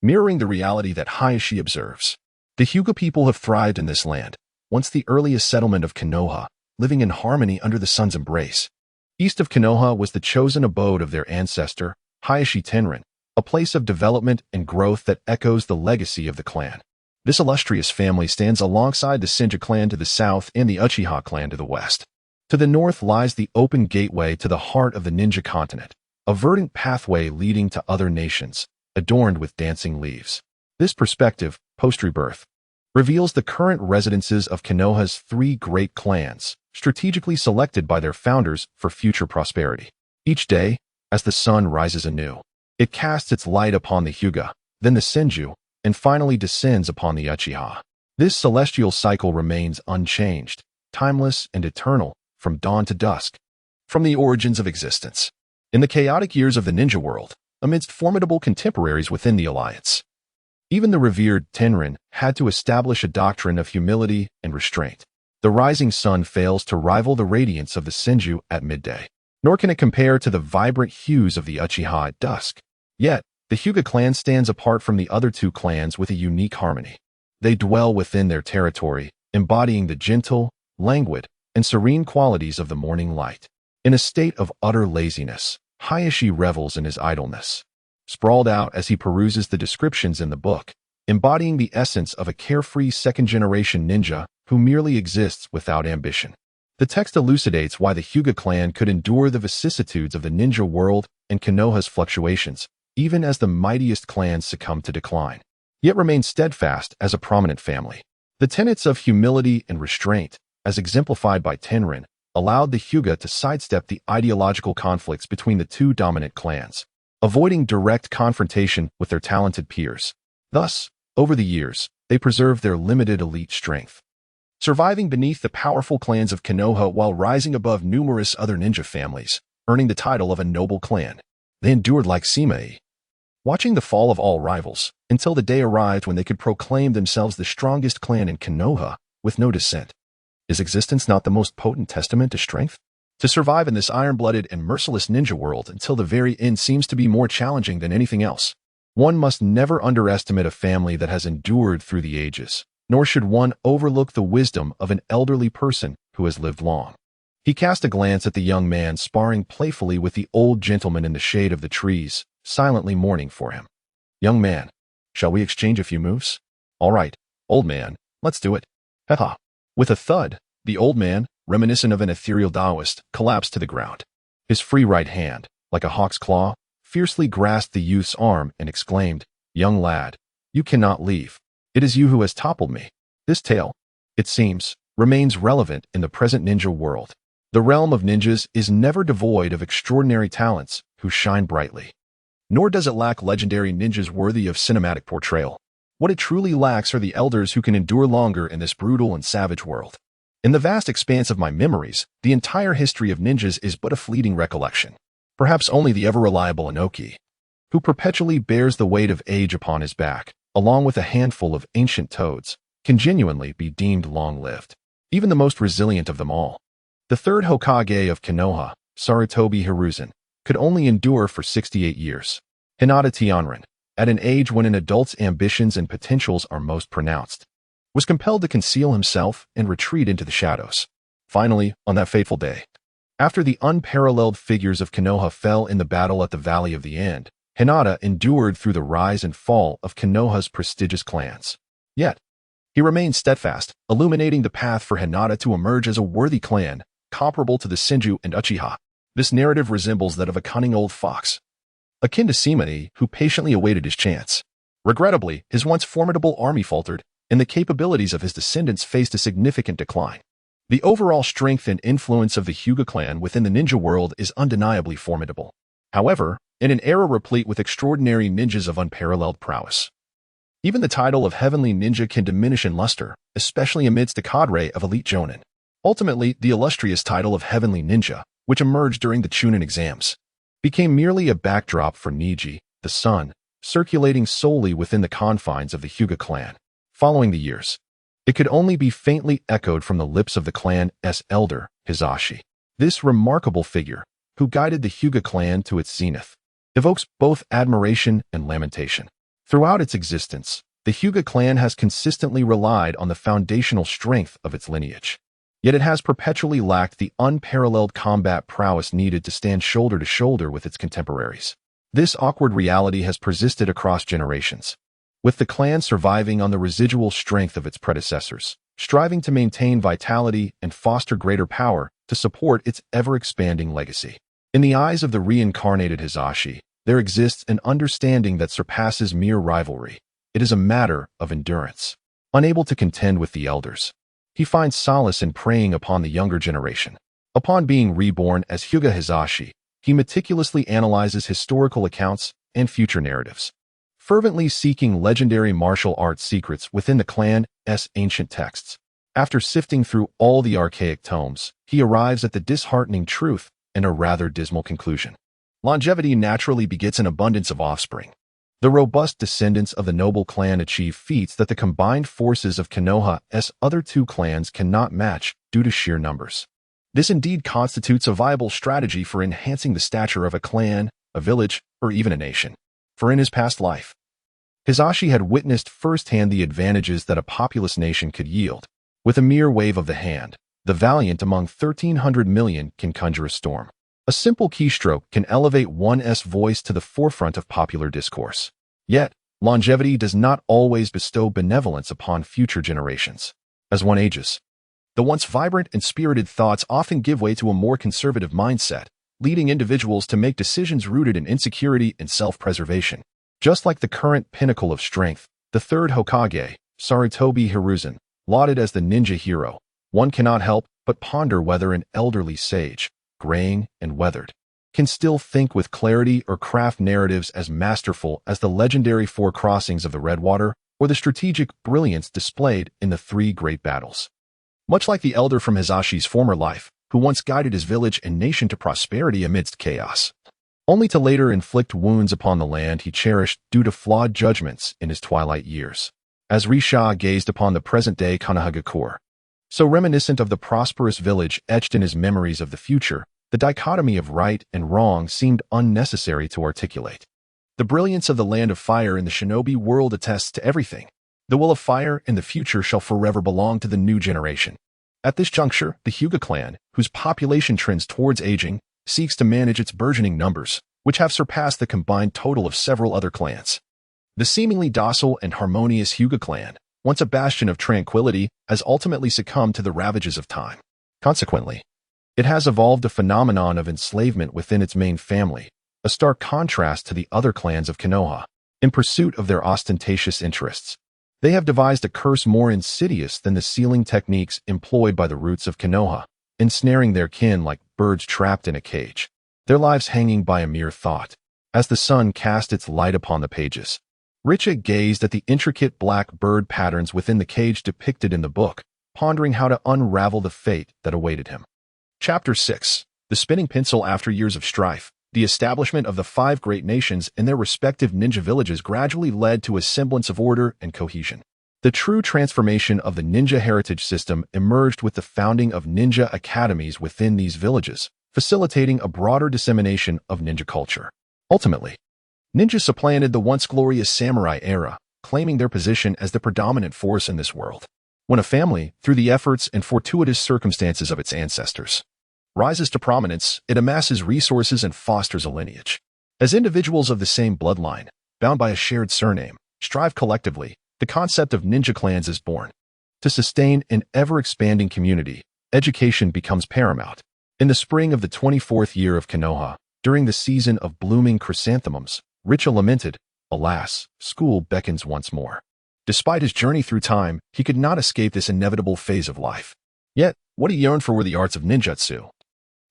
mirroring the reality that Hayashi observes. The Hyuga people have thrived in this land, once the earliest settlement of Konoha, living in harmony under the sun's embrace. East of Konoha was the chosen abode of their ancestor, Hayashi Tenrin, a place of development and growth that echoes the legacy of the clan. This illustrious family stands alongside the Senju clan to the south and the Uchiha clan to the west. To the north lies the open gateway to the heart of the ninja continent, a verdant pathway leading to other nations, adorned with dancing leaves. This perspective, post-rebirth, reveals the current residences of Konoha's three great clans, strategically selected by their founders for future prosperity. Each day, as the sun rises anew, it casts its light upon the Hyuga, then the Senju, and finally descends upon the Uchiha. This celestial cycle remains unchanged, timeless and eternal, from dawn to dusk. From the origins of existence. In the chaotic years of the ninja world, amidst formidable contemporaries within the alliance, even the revered Tenrin had to establish a doctrine of humility and restraint. The rising sun fails to rival the radiance of the Senju at midday, nor can it compare to the vibrant hues of the Uchiha at dusk. Yet, the Hyuga clan stands apart from the other two clans with a unique harmony. They dwell within their territory, embodying the gentle, languid, and serene qualities of the morning light. In a state of utter laziness, Hayashi revels in his idleness, sprawled out as he peruses the descriptions in the book, embodying the essence of a carefree second-generation ninja who merely exists without ambition. The text elucidates why the Hyuga clan could endure the vicissitudes of the ninja world and Konoha's fluctuations, even as the mightiest clans succumb to decline, yet remain steadfast as a prominent family. The tenets of humility and restraint, as exemplified by Tenrin, allowed the Hyuga to sidestep the ideological conflicts between the two dominant clans, avoiding direct confrontation with their talented peers. Thus, over the years, they preserved their limited elite strength, surviving beneath the powerful clans of Konoha while rising above numerous other ninja families, earning the title of a noble clan. They endured like Simei, watching the fall of all rivals, until the day arrived when they could proclaim themselves the strongest clan in Konoha, with no dissent. Is existence not the most potent testament to strength? To survive in this iron-blooded and merciless ninja world until the very end seems to be more challenging than anything else. One must never underestimate a family that has endured through the ages, nor should one overlook the wisdom of an elderly person who has lived long. He cast a glance at the young man sparring playfully with the old gentleman in the shade of the trees, silently mourning for him. Young man, shall we exchange a few moves? All right, old man, let's do it. Haha. With a thud, the old man, reminiscent of an ethereal Taoist, collapsed to the ground. His free right hand, like a hawk's claw, fiercely grasped the youth's arm and exclaimed, "Young lad, you cannot leave. It is you who has toppled me." This tale, it seems, remains relevant in the present ninja world. The realm of ninjas is never devoid of extraordinary talents who shine brightly. Nor does it lack legendary ninjas worthy of cinematic portrayal. What it truly lacks are the elders who can endure longer in this brutal and savage world. In the vast expanse of my memories, the entire history of ninjas is but a fleeting recollection. Perhaps only the ever-reliable Inoki, who perpetually bears the weight of age upon his back, along with a handful of ancient toads, can genuinely be deemed long-lived. Even the most resilient of them all, the third Hokage of Konoha, Sarutobi Hiruzen, could only endure for 68 years. Hinata Tianrin, at an age when an adult's ambitions and potentials are most pronounced, was compelled to conceal himself and retreat into the shadows. Finally, on that fateful day, after the unparalleled figures of Konoha fell in the battle at the Valley of the End, Hinata endured through the rise and fall of Konoha's prestigious clans. Yet, he remained steadfast, illuminating the path for Hinata to emerge as a worthy clan, comparable to the Senju and Uchiha. This narrative resembles that of a cunning old fox, akin to Simei, who patiently awaited his chance. Regrettably, his once formidable army faltered, and the capabilities of his descendants faced a significant decline. The overall strength and influence of the Hyuga clan within the ninja world is undeniably formidable. However, in an era replete with extraordinary ninjas of unparalleled prowess, even the title of Heavenly Ninja can diminish in luster, especially amidst a cadre of elite jonin. Ultimately, the illustrious title of Heavenly Ninja, which emerged during the Chunin exams, became merely a backdrop for Niji, the sun, circulating solely within the confines of the Hyuga clan. Following the years, it could only be faintly echoed from the lips of the clan's elder, Hisashi. This remarkable figure, who guided the Hyuga clan to its zenith, evokes both admiration and lamentation. Throughout its existence, The Hyuga clan has consistently relied on the foundational strength of its lineage. Yet it has perpetually lacked the unparalleled combat prowess needed to stand shoulder to shoulder with its contemporaries. This awkward reality has persisted across generations, with the clan surviving on the residual strength of its predecessors, striving to maintain vitality and foster greater power to support its ever-expanding legacy. In the eyes of the reincarnated Hisashi, there exists an understanding that surpasses mere rivalry. It is a matter of endurance. Unable to contend with the elders, he finds solace in preying upon the younger generation. Upon being reborn as Hyuga Hisashi, he meticulously analyzes historical accounts and future narratives, fervently seeking legendary martial arts secrets within the clan's ancient texts. After sifting through all the archaic tomes, he arrives at the disheartening truth and a rather dismal conclusion. Longevity naturally begets an abundance of offspring. The robust descendants of the noble clan achieve feats that the combined forces of Konoha's other two clans cannot match due to sheer numbers. This indeed constitutes a viable strategy for enhancing the stature of a clan, a village, or even a nation. For in his past life, Hisashi had witnessed firsthand the advantages that a populous nation could yield. With a mere wave of the hand, the valiant among 1,300 million can conjure a storm. A simple keystroke can elevate one's voice to the forefront of popular discourse. Yet, longevity does not always bestow benevolence upon future generations. As one ages, the once vibrant and spirited thoughts often give way to a more conservative mindset, leading individuals to make decisions rooted in insecurity and self-preservation. Just like the current pinnacle of strength, the third Hokage, Sarutobi Hiruzen, lauded as the ninja hero, one cannot help but ponder whether an elderly sage, graying and weathered, can still think with clarity or craft narratives as masterful as the legendary four crossings of the Redwater or the strategic brilliance displayed in the three great battles. Much like the elder from Hisashi's former life, who once guided his village and nation to prosperity amidst chaos, only to later inflict wounds upon the land he cherished due to flawed judgments in his twilight years. As Risha gazed upon the present-day Konohagakure, so reminiscent of the prosperous village etched in his memories of the future, the dichotomy of right and wrong seemed unnecessary to articulate. The brilliance of the land of fire in the shinobi world attests to everything. The will of fire in the future shall forever belong to the new generation. At this juncture, the Hyuga clan, whose population trends towards aging, seeks to manage its burgeoning numbers, which have surpassed the combined total of several other clans. The seemingly docile and harmonious Hyuga clan, once a bastion of tranquility, has ultimately succumbed to the ravages of time. Consequently, it has evolved a phenomenon of enslavement within its main family, a stark contrast to the other clans of Konoha. In pursuit of their ostentatious interests, they have devised a curse more insidious than the sealing techniques employed by the roots of Konoha, ensnaring their kin like birds trapped in a cage, their lives hanging by a mere thought. As the sun cast its light upon the pages, Richa gazed at the intricate black bird patterns within the cage depicted in the book, pondering how to unravel the fate that awaited him. Chapter 6. The Spinning Pencil. After years of strife, the establishment of the five great nations in their respective ninja villages gradually led to a semblance of order and cohesion. The true transformation of the ninja heritage system emerged with the founding of ninja academies within these villages, facilitating a broader dissemination of ninja culture. Ultimately, ninja supplanted the once glorious samurai era, claiming their position as the predominant force in this world. When a family, through the efforts and fortuitous circumstances of its ancestors, rises to prominence, it amasses resources and fosters a lineage. As individuals of the same bloodline, bound by a shared surname, strive collectively, the concept of ninja clans is born. To sustain an ever-expanding community, education becomes paramount. In the spring of the 24th year of Konoha, during the season of blooming chrysanthemums, Richa lamented, "Alas, school beckons once more." Despite his journey through time, he could not escape this inevitable phase of life. Yet, what he yearned for were the arts of ninjutsu,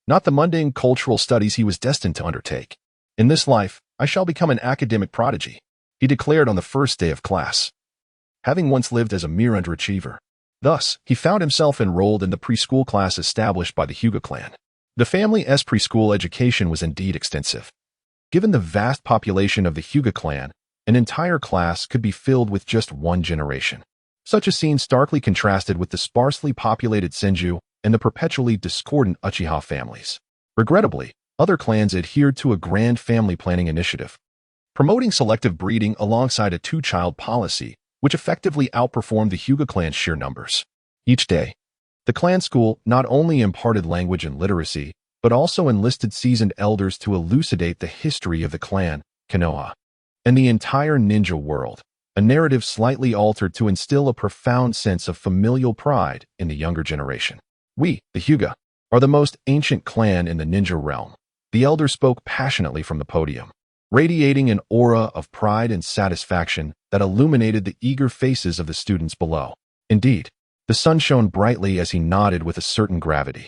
not the mundane cultural studies he was destined to undertake. "In this life, I shall become an academic prodigy," he declared on the first day of class, having once lived as a mere underachiever. Thus, he found himself enrolled in the preschool class established by the Hyuga clan. The family's preschool education was indeed extensive. Given the vast population of the Hyuga clan, an entire class could be filled with just one generation. Such a scene starkly contrasted with the sparsely populated Senju and the perpetually discordant Uchiha families. Regrettably, other clans adhered to a grand family planning initiative, promoting selective breeding alongside a two-child policy, which effectively outperformed the Hyuga clan's sheer numbers. Each day, the clan school not only imparted language and literacy, but also enlisted seasoned elders to elucidate the history of the clan, Konoha, and the entire ninja world, a narrative slightly altered to instill a profound sense of familial pride in the younger generation. We, the Hyuga, are the most ancient clan in the ninja realm. The elder spoke passionately from the podium, radiating an aura of pride and satisfaction that illuminated the eager faces of the students below. Indeed, the sun shone brightly as he nodded with a certain gravity.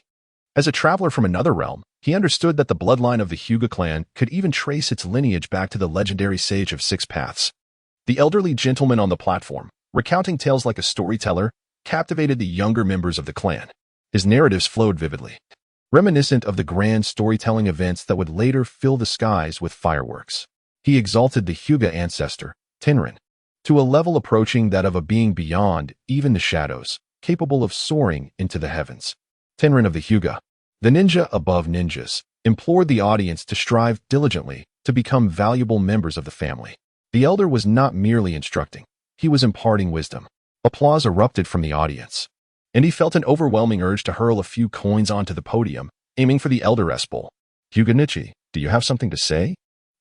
As a traveler from another realm, he understood that the bloodline of the Hyuga clan could even trace its lineage back to the legendary Sage of Six Paths. The elderly gentleman on the platform, recounting tales like a storyteller, captivated the younger members of the clan. His narratives flowed vividly, reminiscent of the grand storytelling events that would later fill the skies with fireworks. He exalted the Hyuga ancestor, Tenrin, to a level approaching that of a being beyond even the shadows, capable of soaring into the heavens. Tenrin of the Hyuga, the ninja above ninjas, implored the audience to strive diligently to become valuable members of the family. The elder was not merely instructing, he was imparting wisdom. Applause erupted from the audience, and he felt an overwhelming urge to hurl a few coins onto the podium, aiming for the elder bowl. "Hyuga Nichi, do you have something to say?"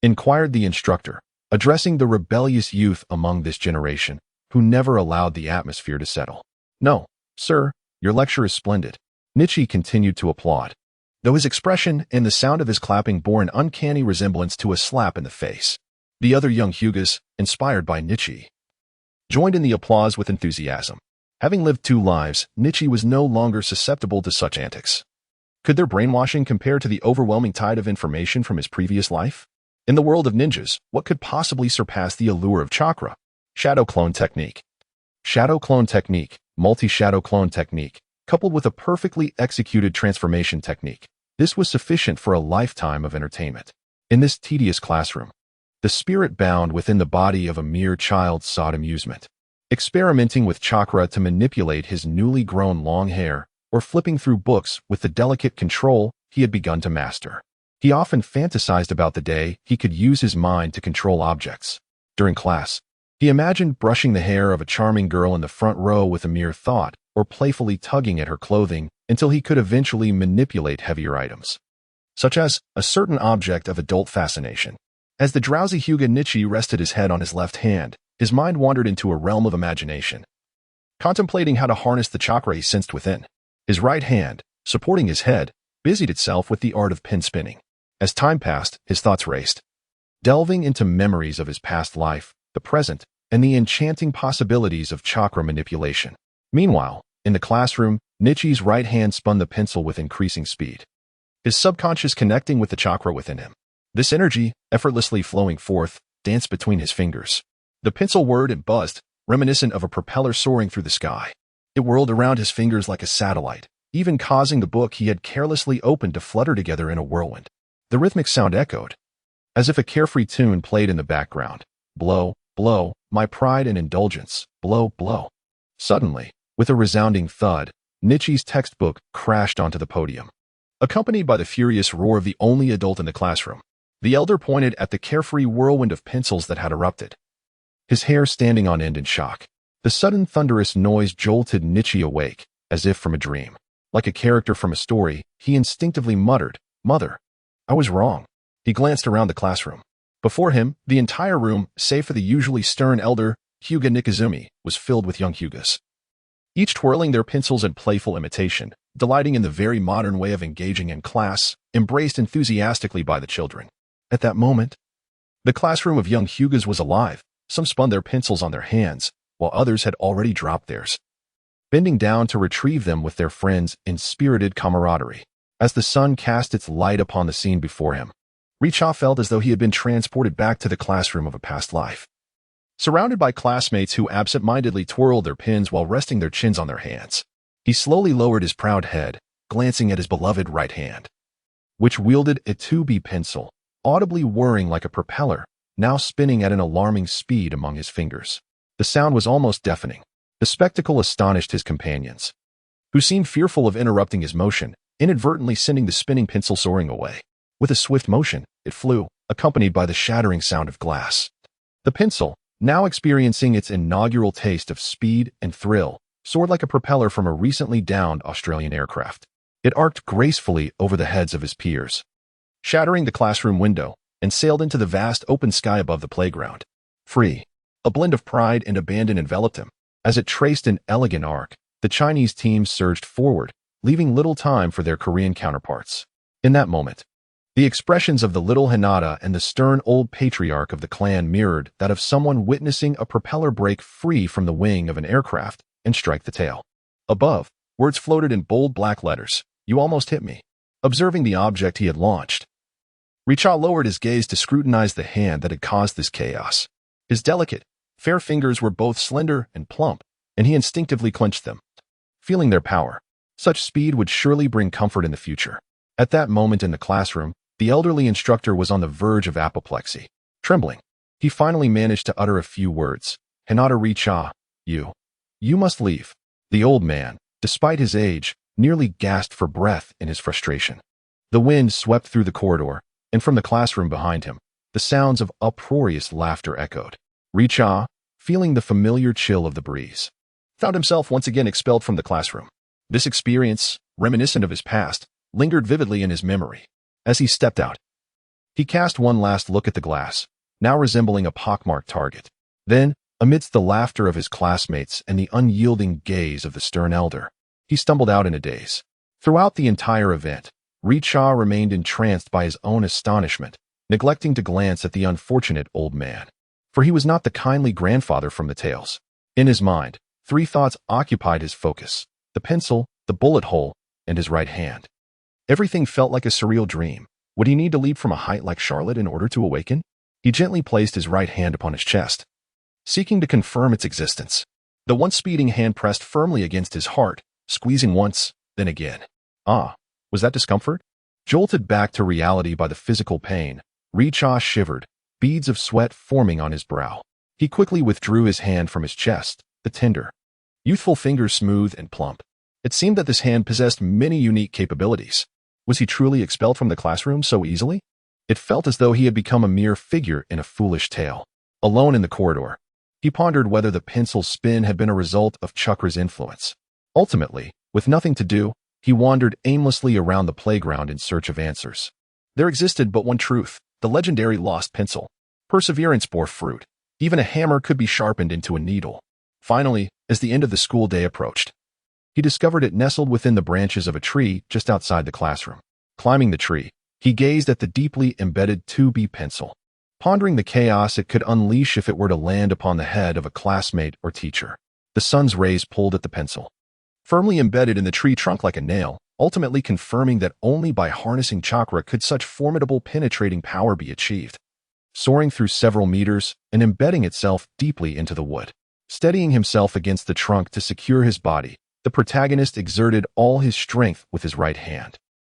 inquired the instructor, addressing the rebellious youth among this generation, who never allowed the atmosphere to settle. "No, sir, your lecture is splendid." Nichi continued to applaud, though his expression and the sound of his clapping bore an uncanny resemblance to a slap in the face. The other young Hyugas, inspired by Nichi, joined in the applause with enthusiasm. Having lived 2 lives, Nichi was no longer susceptible to such antics. Could their brainwashing compare to the overwhelming tide of information from his previous life? In the world of ninjas, what could possibly surpass the allure of chakra? Shadow clone technique. Shadow clone technique, multi-shadow clone technique, coupled with a perfectly executed transformation technique. This was sufficient for a lifetime of entertainment. In this tedious classroom, the spirit bound within the body of a mere child sought amusement, experimenting with chakra to manipulate his newly grown long hair, or flipping through books with the delicate control he had begun to master. He often fantasized about the day he could use his mind to control objects. During class, he imagined brushing the hair of a charming girl in the front row with a mere thought, or playfully tugging at her clothing until he could eventually manipulate heavier items, such as a certain object of adult fascination. As the drowsy Hyuga Nichi rested his head on his left hand, his mind wandered into a realm of imagination, contemplating how to harness the chakra he sensed within. His right hand, supporting his head, busied itself with the art of pin spinning. As time passed, his thoughts raced, delving into memories of his past life, the present, and the enchanting possibilities of chakra manipulation. Meanwhile, in the classroom, Nichi's right hand spun the pencil with increasing speed, his subconscious connecting with the chakra within him. This energy, effortlessly flowing forth, danced between his fingers. The pencil whirred and buzzed, reminiscent of a propeller soaring through the sky. It whirled around his fingers like a satellite, even causing the book he had carelessly opened to flutter together in a whirlwind. The rhythmic sound echoed, as if a carefree tune played in the background. Blow, blow, my pride and indulgence, blow, blow. Suddenly, with a resounding thud, Nichi's textbook crashed onto the podium, accompanied by the furious roar of the only adult in the classroom. The elder pointed at the carefree whirlwind of pencils that had erupted, his hair standing on end in shock. The sudden thunderous noise jolted Nichi awake, as if from a dream. Like a character from a story, he instinctively muttered, "Mother, I was wrong." He glanced around the classroom. Before him, the entire room, save for the usually stern elder, Hyuga Nikizumi, was filled with young Hyugas, each twirling their pencils in playful imitation, delighting in the very modern way of engaging in class, embraced enthusiastically by the children. At that moment, the classroom of young Hyugas was alive. Some spun their pencils on their hands, while others had already dropped theirs, bending down to retrieve them with their friends in spirited camaraderie. As the sun cast its light upon the scene before him, Richa felt as though he had been transported back to the classroom of a past life. Surrounded by classmates who absent-mindedly twirled their pens while resting their chins on their hands, he slowly lowered his proud head, glancing at his beloved right hand, which wielded a 2B pencil, audibly whirring like a propeller, now spinning at an alarming speed among his fingers. The sound was almost deafening. The spectacle astonished his companions, who seemed fearful of interrupting his motion, inadvertently sending the spinning pencil soaring away. With a swift motion, it flew, accompanied by the shattering sound of glass. The pencil, now experiencing its inaugural taste of speed and thrill, soared like a propeller from a recently downed Australian aircraft. It arced gracefully over the heads of his peers, shattering the classroom window, and sailed into the vast open sky above the playground. Free. A blend of pride and abandon enveloped him. As it traced an elegant arc, the Chinese team surged forward, leaving little time for their Korean counterparts. In that moment, the expressions of the little Hinata and the stern old patriarch of the clan mirrored that of someone witnessing a propeller break free from the wing of an aircraft and strike the tail. Above, words floated in bold black letters, "You almost hit me." Observing the object he had launched, Richa lowered his gaze to scrutinize the hand that had caused this chaos. His delicate, fair fingers were both slender and plump, and he instinctively clenched them, feeling their power. Such speed would surely bring comfort in the future. At that moment in the classroom, the elderly instructor was on the verge of apoplexy. Trembling, he finally managed to utter a few words. "Hinata Richa, you must leave." The old man, despite his age, nearly gasped for breath in his frustration. The wind swept through the corridor, and from the classroom behind him, the sounds of uproarious laughter echoed. Richa, feeling the familiar chill of the breeze, found himself once again expelled from the classroom. This experience, reminiscent of his past, lingered vividly in his memory. As he stepped out, he cast one last look at the glass, now resembling a pockmarked target. Then, amidst the laughter of his classmates and the unyielding gaze of the stern elder, he stumbled out in a daze. Throughout the entire event, Richa remained entranced by his own astonishment, neglecting to glance at the unfortunate old man. For he was not the kindly grandfather from the tales. In his mind, three thoughts occupied his focus: the pencil, the bullet hole, and his right hand. Everything felt like a surreal dream. Would he need to leap from a height like Charlotte in order to awaken? He gently placed his right hand upon his chest, seeking to confirm its existence. The once speeding hand pressed firmly against his heart, squeezing once, then again. Ah, was that discomfort? Jolted back to reality by the physical pain, Richa shivered, beads of sweat forming on his brow. He quickly withdrew his hand from his chest, the tender, youthful fingers smooth and plump. It seemed that this hand possessed many unique capabilities. Was he truly expelled from the classroom so easily? It felt as though he had become a mere figure in a foolish tale. Alone in the corridor, he pondered whether the pencil's spin had been a result of Chakra's influence. Ultimately, with nothing to do, he wandered aimlessly around the playground in search of answers. There existed but one truth: the legendary lost pencil. Perseverance bore fruit. Even a hammer could be sharpened into a needle. Finally, as the end of the school day approached, he discovered it nestled within the branches of a tree just outside the classroom. Climbing the tree, he gazed at the deeply embedded 2B pencil, pondering the chaos it could unleash if it were to land upon the head of a classmate or teacher. The sun's rays pulled at the pencil, firmly embedded in the tree trunk like a nail, ultimately confirming that only by harnessing chakra could such formidable penetrating power be achieved. Soaring through several meters and embedding itself deeply into the wood, steadying himself against the trunk to secure his body, the protagonist exerted all his strength with his right hand.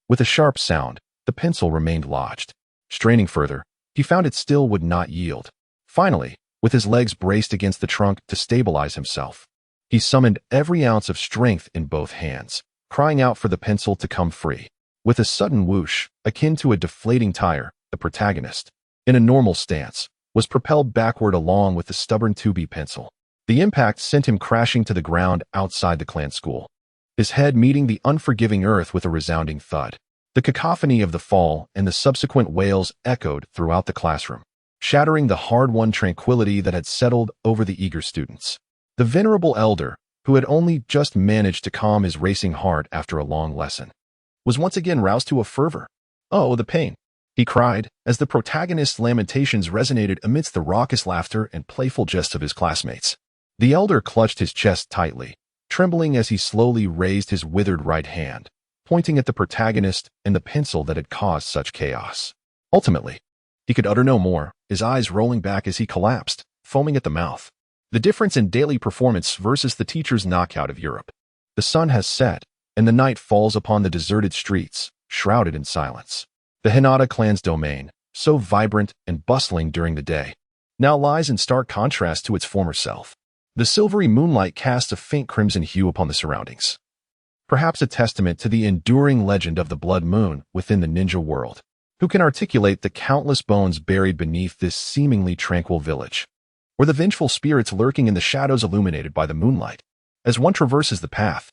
With a sharp sound, the pencil remained lodged. Straining further, he found it still would not yield. Finally, with his legs braced against the trunk to stabilize himself, he summoned every ounce of strength in both hands, crying out for the pencil to come free. With a sudden whoosh, akin to a deflating tire, the protagonist, in a normal stance, was propelled backward along with the stubborn 2B pencil. The impact sent him crashing to the ground outside the clan school, his head meeting the unforgiving earth with a resounding thud. The cacophony of the fall and the subsequent wails echoed throughout the classroom, shattering the hard-won tranquility that had settled over the eager students. The venerable elder, who had only just managed to calm his racing heart after a long lesson, was once again roused to a fervor. "Oh, the pain!" he cried, as the protagonist's lamentations resonated amidst the raucous laughter and playful jests of his classmates. The elder clutched his chest tightly, trembling as he slowly raised his withered right hand, pointing at the protagonist and the pencil that had caused such chaos. Ultimately, he could utter no more, his eyes rolling back as he collapsed, foaming at the mouth. The difference in daily performance versus the teacher's knockout of Europe. The sun has set, and the night falls upon the deserted streets, shrouded in silence. The Hinata clan's domain, so vibrant and bustling during the day, now lies in stark contrast to its former self. The silvery moonlight casts a faint crimson hue upon the surroundings, perhaps a testament to the enduring legend of the blood moon within the ninja world. Who can articulate the countless bones buried beneath this seemingly tranquil village? or the vengeful spirits lurking in the shadows illuminated by the moonlight. As one traverses the path,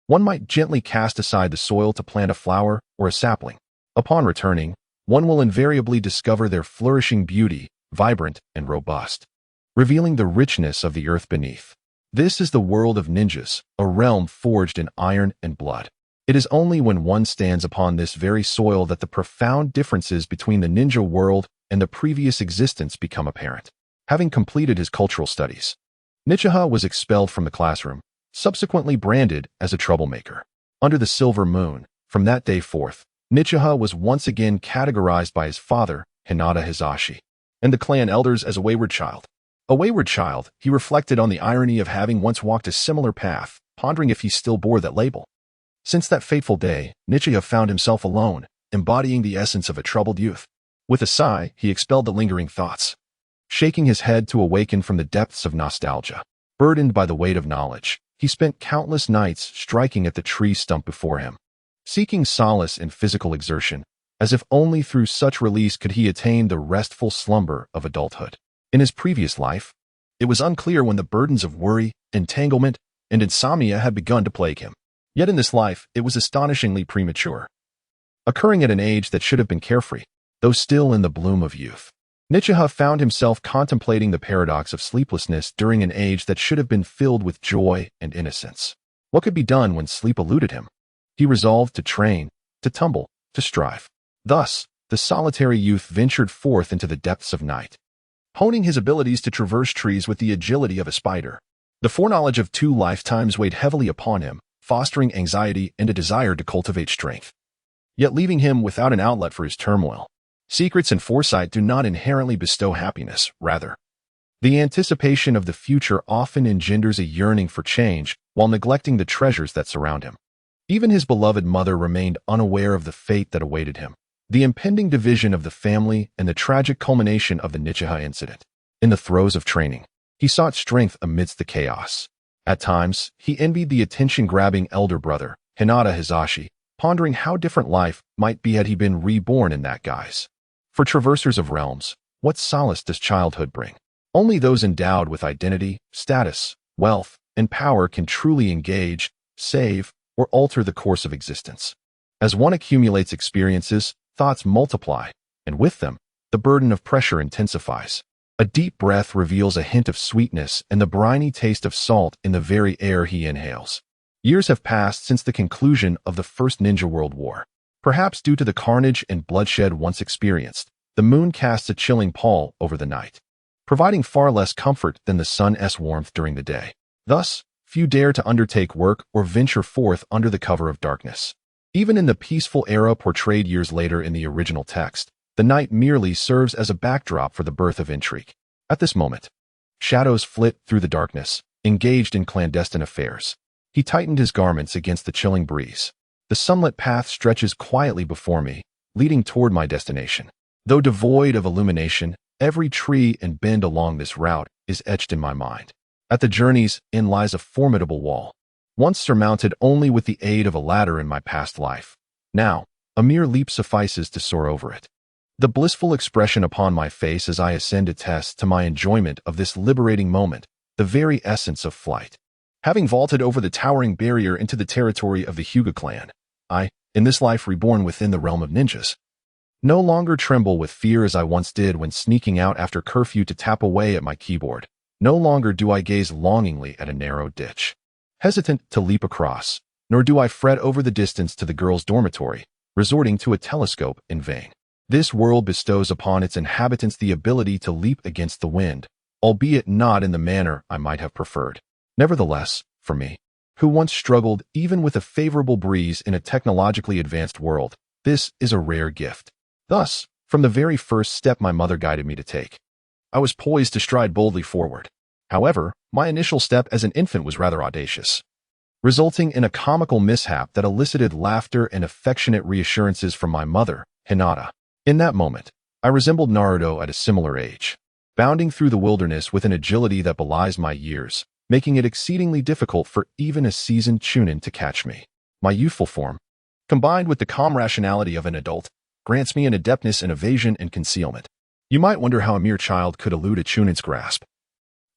one might gently cast aside the soil to plant a flower or a sapling. Upon returning, one will invariably discover their flourishing beauty, vibrant and robust, revealing the richness of the earth beneath. This is the world of ninjas, a realm forged in iron and blood. It is only when one stands upon this very soil that the profound differences between the ninja world and the previous existence become apparent. Having completed his cultural studies, Nichiha was expelled from the classroom, subsequently branded as a troublemaker. Under the silver moon, from that day forth, Nichiha was once again categorized by his father, Hinata Hizashi, and the clan elders as a wayward child. A wayward child, he reflected on the irony of having once walked a similar path, pondering if he still bore that label. Since that fateful day, Nichiha found himself alone, embodying the essence of a troubled youth. With a sigh, he expelled the lingering thoughts, shaking his head to awaken from the depths of nostalgia. Burdened by the weight of knowledge, he spent countless nights striking at the tree stump before him, seeking solace in physical exertion, as if only through such release could he attain the restful slumber of adulthood. In his previous life, it was unclear when the burdens of worry, entanglement, and insomnia had begun to plague him. Yet in this life, it was astonishingly premature, occurring at an age that should have been carefree, though still in the bloom of youth. Nichiha found himself contemplating the paradox of sleeplessness during an age that should have been filled with joy and innocence. What could be done when sleep eluded him? He resolved to train, to tumble, to strive. Thus, the solitary youth ventured forth into the depths of night, honing his abilities to traverse trees with the agility of a spider. The foreknowledge of 2 lifetimes weighed heavily upon him, fostering anxiety and a desire to cultivate strength, yet leaving him without an outlet for his turmoil. Secrets and foresight do not inherently bestow happiness, rather. The anticipation of the future often engenders a yearning for change while neglecting the treasures that surround him. Even his beloved mother remained unaware of the fate that awaited him, the impending division of the family and the tragic culmination of the Nichiha incident. In the throes of training, he sought strength amidst the chaos. At times, he envied the attention-grabbing elder brother, Hinata Hizashi, pondering how different life might be had he been reborn in that guise. For traversers of realms, what solace does childhood bring? Only those endowed with identity, status, wealth, and power can truly engage, save, or alter the course of existence. As one accumulates experiences, thoughts multiply, and with them, the burden of pressure intensifies. A deep breath reveals a hint of sweetness and the briny taste of salt in the very air he inhales. Years have passed since the conclusion of the First Ninja World War. Perhaps due to the carnage and bloodshed once experienced, the moon casts a chilling pall over the night, providing far less comfort than the sun's warmth during the day. Thus, few dare to undertake work or venture forth under the cover of darkness. Even in the peaceful era portrayed years later in the original text, the night merely serves as a backdrop for the birth of intrigue. At this moment, shadows flit through the darkness, engaged in clandestine affairs. He tightened his garments against the chilling breeze. The sunlit path stretches quietly before me, leading toward my destination. Though devoid of illumination, every tree and bend along this route is etched in my mind. At the journey's end lies a formidable wall, once surmounted only with the aid of a ladder in my past life. Now, a mere leap suffices to soar over it. The blissful expression upon my face as I ascend attests to my enjoyment of this liberating moment, the very essence of flight. Having vaulted over the towering barrier into the territory of the Hyuga clan, I, in this life reborn within the realm of ninjas, no longer tremble with fear as I once did when sneaking out after curfew to tap away at my keyboard. No longer do I gaze longingly at a narrow ditch, hesitant to leap across, nor do I fret over the distance to the girls' dormitory, resorting to a telescope in vain. This world bestows upon its inhabitants the ability to leap against the wind, albeit not in the manner I might have preferred. Nevertheless, for me, who once struggled even with a favorable breeze in a technologically advanced world, this is a rare gift. Thus, from the very first step my mother guided me to take, I was poised to stride boldly forward. However, my initial step as an infant was rather audacious, resulting in a comical mishap that elicited laughter and affectionate reassurances from my mother, Hinata. In that moment, I resembled Naruto at a similar age, bounding through the wilderness with an agility that belies my years, making it exceedingly difficult for even a seasoned chunin to catch me. My youthful form, combined with the calm rationality of an adult, grants me an adeptness in evasion and concealment. You might wonder how a mere child could elude a chunin's grasp.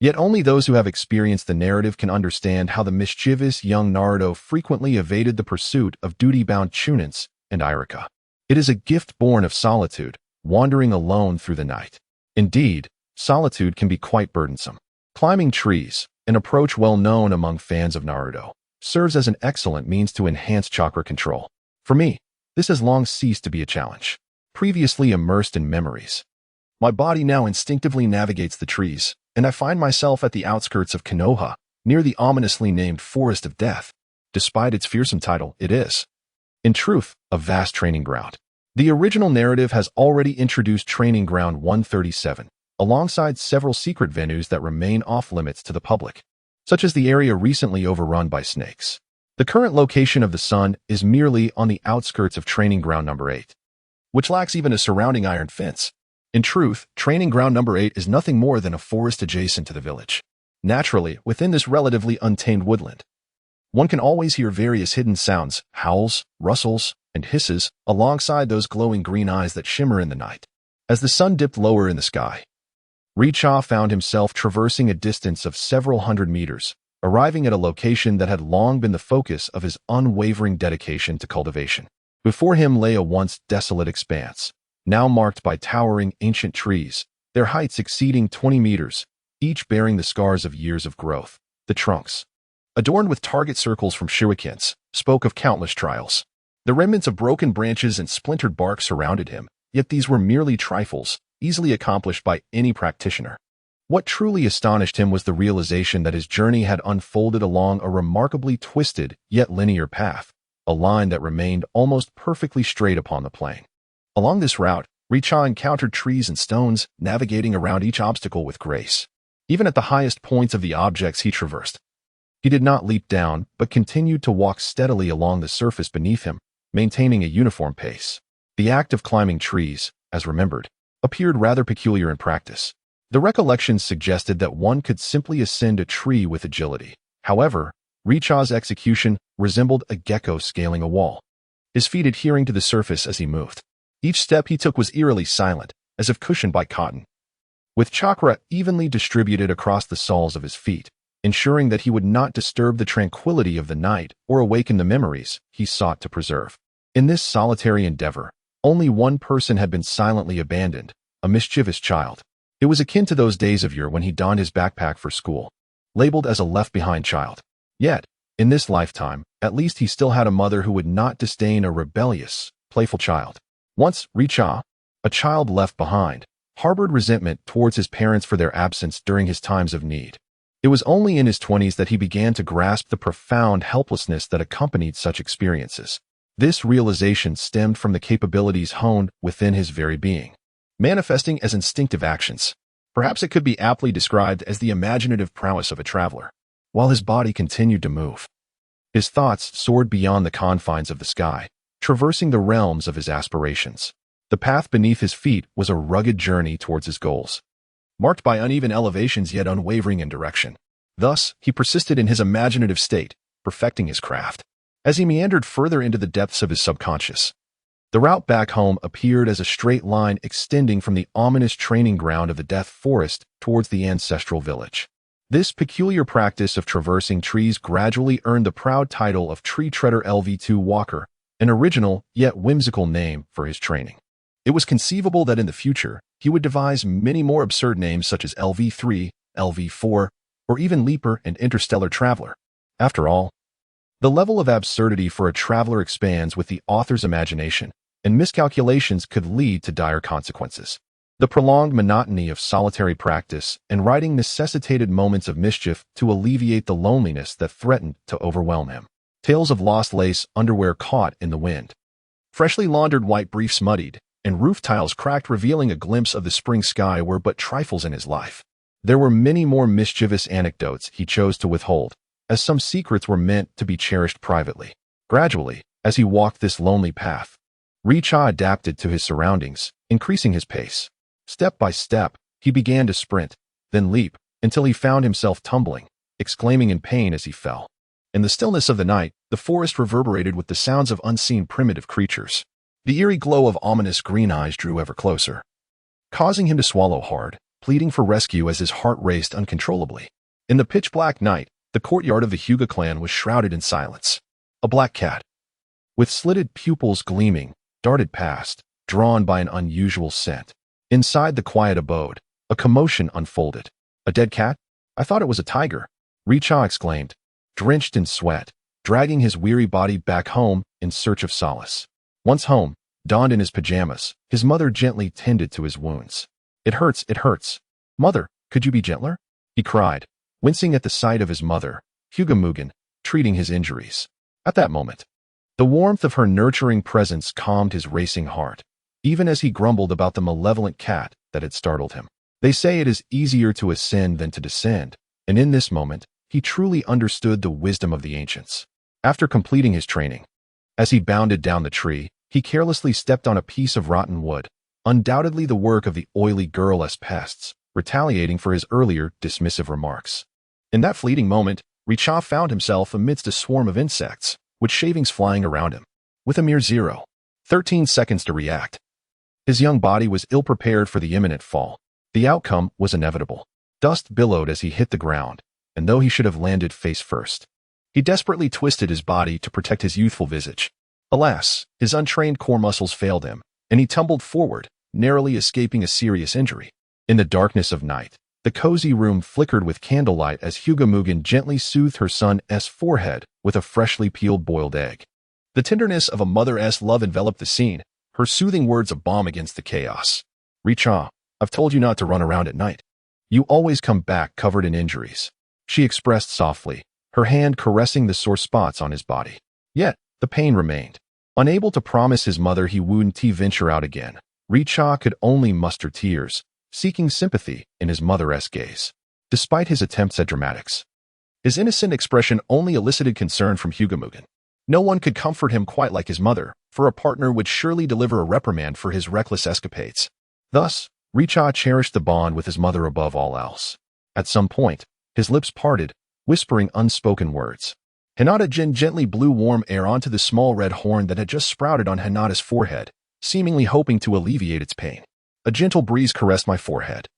Yet only those who have experienced the narrative can understand how the mischievous young Naruto frequently evaded the pursuit of duty-bound Chunins and Irika. It is a gift born of solitude, wandering alone through the night. Indeed, solitude can be quite burdensome. Climbing trees, an approach well known among fans of Naruto, serves as an excellent means to enhance chakra control. For me, this has long ceased to be a challenge. Previously immersed in memories, my body now instinctively navigates the trees, and I find myself at the outskirts of Konoha, near the ominously named Forest of Death. Despite its fearsome title, it is, in truth, a vast training ground. The original narrative has already introduced Training Ground 137, alongside several secret venues that remain off-limits to the public, such as the area recently overrun by snakes. The current location of the sun is merely on the outskirts of Training Ground number 8, which lacks even a surrounding iron fence. In truth, Training Ground number 8 is nothing more than a forest adjacent to the village. Naturally, within this relatively untamed woodland, one can always hear various hidden sounds, howls, rustles, and hisses, alongside those glowing green eyes that shimmer in the night. As the sun dipped lower in the sky, Richa found himself traversing a distance of several hundred meters, arriving at a location that had long been the focus of his unwavering dedication to cultivation. Before him lay a once desolate expanse, now marked by towering ancient trees, their heights exceeding 20 meters, each bearing the scars of years of growth. The trunks, adorned with target circles from shurikens, spoke of countless trials. The remnants of broken branches and splintered bark surrounded him, yet these were merely trifles, easily accomplished by any practitioner. What truly astonished him was the realization that his journey had unfolded along a remarkably twisted yet linear path, a line that remained almost perfectly straight upon the plain. Along this route, Richa encountered trees and stones, navigating around each obstacle with grace. Even at the highest points of the objects he traversed, he did not leap down, but continued to walk steadily along the surface beneath him, maintaining a uniform pace. The act of climbing trees, as remembered, appeared rather peculiar in practice. The recollections suggested that one could simply ascend a tree with agility. However, Richa's execution resembled a gecko scaling a wall, his feet adhering to the surface as he moved. Each step he took was eerily silent, as if cushioned by cotton, with chakra evenly distributed across the soles of his feet, ensuring that he would not disturb the tranquility of the night or awaken the memories he sought to preserve. In this solitary endeavor, only one person had been silently abandoned, a mischievous child. It was akin to those days of yore when he donned his backpack for school, labeled as a left-behind child. Yet, in this lifetime, at least he still had a mother who would not disdain a rebellious, playful child. Once, Richa, a child left behind, harbored resentment towards his parents for their absence during his times of need. It was only in his 20s that he began to grasp the profound helplessness that accompanied such experiences. This realization stemmed from the capabilities honed within his very being, manifesting as instinctive actions. Perhaps it could be aptly described as the imaginative prowess of a traveler. While his body continued to move, his thoughts soared beyond the confines of the sky, traversing the realms of his aspirations. The path beneath his feet was a rugged journey towards his goals, marked by uneven elevations yet unwavering in direction. Thus, he persisted in his imaginative state, perfecting his craft. As he meandered further into the depths of his subconscious, the route back home appeared as a straight line extending from the ominous training ground of the Death Forest towards the ancestral village. This peculiar practice of traversing trees gradually earned the proud title of Tree Treader LV2 Walker, an original yet whimsical name for his training. It was conceivable that in the future, he would devise many more absurd names such as LV3, LV4, or even Leaper and Interstellar Traveler. After all, the level of absurdity for a traveler expands with the author's imagination, and miscalculations could lead to dire consequences. The prolonged monotony of solitary practice and writing necessitated moments of mischief to alleviate the loneliness that threatened to overwhelm him. Tales of lost lace underwear caught in the wind, freshly laundered white briefs muddied, and roof tiles cracked revealing a glimpse of the spring sky were but trifles in his life. There were many more mischievous anecdotes he chose to withhold, as some secrets were meant to be cherished privately. Gradually, as he walked this lonely path, Richa adapted to his surroundings, increasing his pace. Step by step, he began to sprint, then leap, until he found himself tumbling, exclaiming in pain as he fell. In the stillness of the night, the forest reverberated with the sounds of unseen primitive creatures. The eerie glow of ominous green eyes drew ever closer, causing him to swallow hard. pleading for rescue as his heart raced uncontrollably. In the pitch-black night, the courtyard of the Hyuga clan was shrouded in silence. A black cat, with slitted pupils gleaming, darted past, drawn by an unusual scent. Inside the quiet abode, a commotion unfolded. A dead cat? I thought it was a tiger, Richa exclaimed, drenched in sweat, dragging his weary body back home in search of solace. Once home, donned in his pajamas, his mother gently tended to his wounds. It hurts, it hurts. Mother, could you be gentler? He cried, wincing at the sight of his mother, Hyuga Mugen, treating his injuries. At that moment, the warmth of her nurturing presence calmed his racing heart, even as he grumbled about the malevolent cat that had startled him. They say it is easier to ascend than to descend, and in this moment, he truly understood the wisdom of the ancients. After completing his training, as he bounded down the tree, he carelessly stepped on a piece of rotten wood, undoubtedly the work of the oily girl-less pests, retaliating for his earlier dismissive remarks. In that fleeting moment, Richa found himself amidst a swarm of insects, with shavings flying around him. With a mere 0.13 seconds to react, his young body was ill-prepared for the imminent fall. The outcome was inevitable. Dust billowed as he hit the ground, and though he should have landed face first, he desperately twisted his body to protect his youthful visage. Alas, his untrained core muscles failed him, and he tumbled forward, narrowly escaping a serious injury. In the darkness of night, the cozy room flickered with candlelight as Hyuga Mugen gently soothed her son's forehead with a freshly peeled boiled egg. The tenderness of a mother's love enveloped the scene, her soothing words a balm against the chaos. Richa, I've told you not to run around at night. You always come back covered in injuries, she expressed softly, her hand caressing the sore spots on his body. Yet, the pain remained. Unable to promise his mother he wouldn't venture out again, Richa could only muster tears, seeking sympathy in his mother's gaze. Despite his attempts at dramatics, his innocent expression only elicited concern from Hyuga Mugen. No one could comfort him quite like his mother, for a partner would surely deliver a reprimand for his reckless escapades. Thus, Richa cherished the bond with his mother above all else. At some point, his lips parted, whispering unspoken words. Hinata-jin gently blew warm air onto the small red horn that had just sprouted on Hinata's forehead, seemingly hoping to alleviate its pain. A gentle breeze caressed my forehead,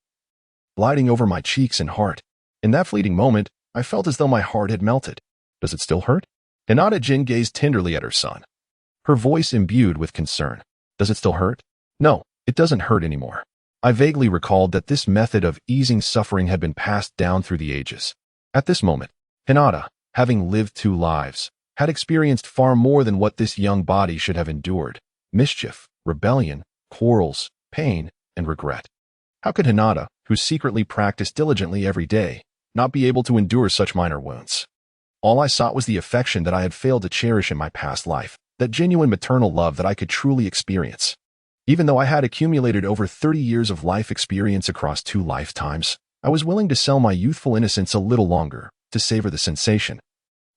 gliding over my cheeks and heart. In that fleeting moment, I felt as though my heart had melted. Does it still hurt? Hinata-jin gazed tenderly at her son, her voice imbued with concern. Does it still hurt? No, it doesn't hurt anymore. I vaguely recalled that this method of easing suffering had been passed down through the ages. At this moment, Hinata, having lived 2 lives, had experienced far more than what this young body should have endured: mischief, rebellion, quarrels, pain, and regret. How could Hinata, who secretly practiced diligently every day, not be able to endure such minor wounds? All I sought was the affection that I had failed to cherish in my past life, that genuine maternal love that I could truly experience. Even though I had accumulated over 30 years of life experience across 2 lifetimes, I was willing to sell my youthful innocence a little longer, to savor the sensation,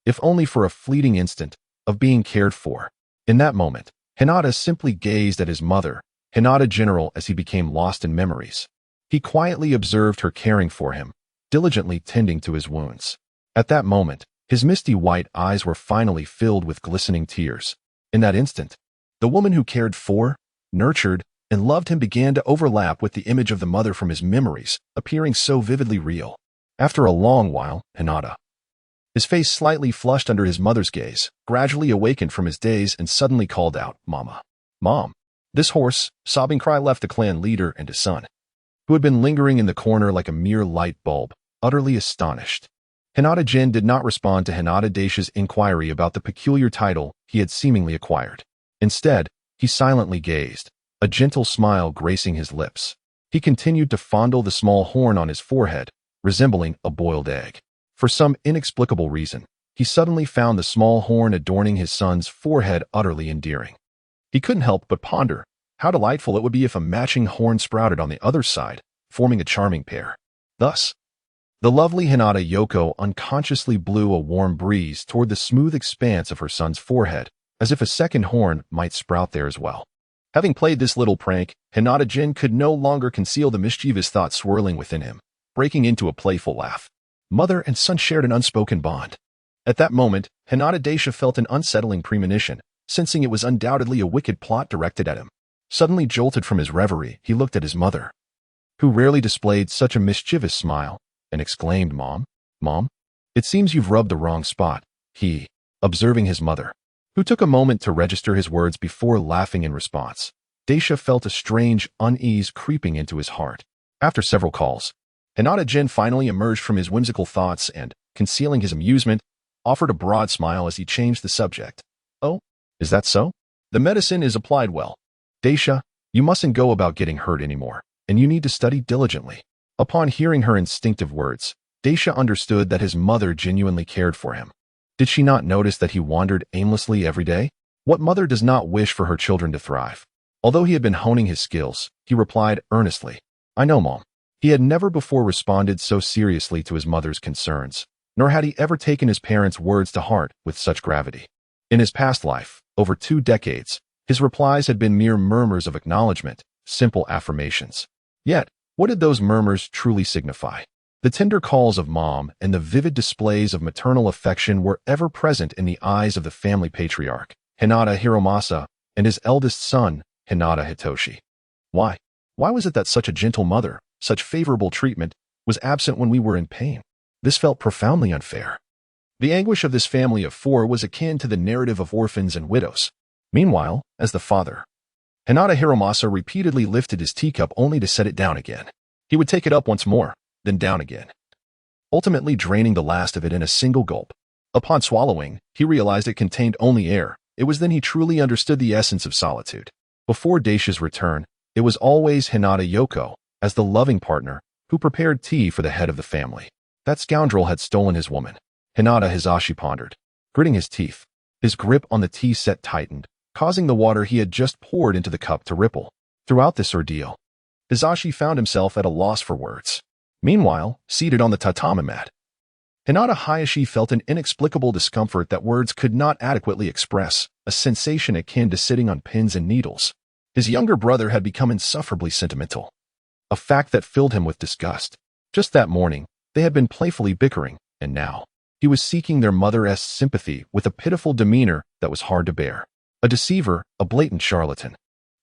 if only for a fleeting instant, of being cared for. In that moment, Hinata simply gazed at his mother, Hinata General, as he became lost in memories. He quietly observed her caring for him, diligently tending to his wounds. At that moment, his misty white eyes were finally filled with glistening tears. In that instant, the woman who cared for, nurtured, and loved him began to overlap with the image of the mother from his memories, appearing so vividly real. After a long while, Hinata, his face slightly flushed under his mother's gaze, gradually awakened from his daze and suddenly called out, "Mama. Mom." This hoarse, sobbing cry left the clan leader and his son, who had been lingering in the corner like a mere light bulb, utterly astonished. Hinata-jin did not respond to Hinata Daisha's inquiry about the peculiar title he had seemingly acquired. Instead, he silently gazed, a gentle smile gracing his lips. He continued to fondle the small horn on his forehead, resembling a boiled egg. For some inexplicable reason, he suddenly found the small horn adorning his son's forehead utterly endearing. He couldn't help but ponder how delightful it would be if a matching horn sprouted on the other side, forming a charming pair. Thus, the lovely Hinata Yoko unconsciously blew a warm breeze toward the smooth expanse of her son's forehead, as if a second horn might sprout there as well. Having played this little prank, Hinata-jin could no longer conceal the mischievous thought swirling within him, breaking into a playful laugh. Mother and son shared an unspoken bond. At that moment, Hinata Daisha felt an unsettling premonition, sensing it was undoubtedly a wicked plot directed at him. Suddenly jolted from his reverie, he looked at his mother. who rarely displayed such a mischievous smile, and exclaimed, "Mom, Mom, it seems you've rubbed the wrong spot," he, observing his mother, who took a moment to register his words before laughing in response. Daisha felt a strange unease creeping into his heart. After several calls, Hinata-jin finally emerged from his whimsical thoughts and, concealing his amusement, offered a broad smile as he changed the subject. "Oh, is that so? The medicine is applied well. Daisha, you mustn't go about getting hurt anymore, and you need to study diligently." Upon hearing her instinctive words, Daisha understood that his mother genuinely cared for him. Did she not notice that he wandered aimlessly every day? What mother does not wish for her children to thrive? Although he had been honing his skills, he replied earnestly, "I know, Mom." He had never before responded so seriously to his mother's concerns, nor had he ever taken his parents' words to heart with such gravity. In his past life, over 2 decades, his replies had been mere murmurs of acknowledgement, simple affirmations. Yet, what did those murmurs truly signify? The tender calls of Mom and the vivid displays of maternal affection were ever present in the eyes of the family patriarch, Hinata Hiromasa, and his eldest son, Hinata Hitoshi. Why? Why was it that such a gentle mother, such favorable treatment, was absent when we were in pain? This felt profoundly unfair. The anguish of this family of 4 was akin to the narrative of orphans and widows. Meanwhile, as the father, Hinata Hiromasa repeatedly lifted his teacup only to set it down again. He would take it up once more, then down again, ultimately draining the last of it in a single gulp. Upon swallowing, he realized it contained only air. It was then he truly understood the essence of solitude. Before Daisha's return, it was always Hinata Yoko, as the loving partner, who prepared tea for the head of the family. That scoundrel had stolen his woman. Hinata Hizashi pondered, gritting his teeth. His grip on the tea set tightened, causing the water he had just poured into the cup to ripple. Throughout this ordeal, Hizashi found himself at a loss for words. Meanwhile, seated on the tatami mat, Hinata Hayashi felt an inexplicable discomfort that words could not adequately express, a sensation akin to sitting on pins and needles. His younger brother had become insufferably sentimental, a fact that filled him with disgust. Just that morning, they had been playfully bickering, and now, he was seeking their mother's sympathy with a pitiful demeanor that was hard to bear. A deceiver, a blatant charlatan.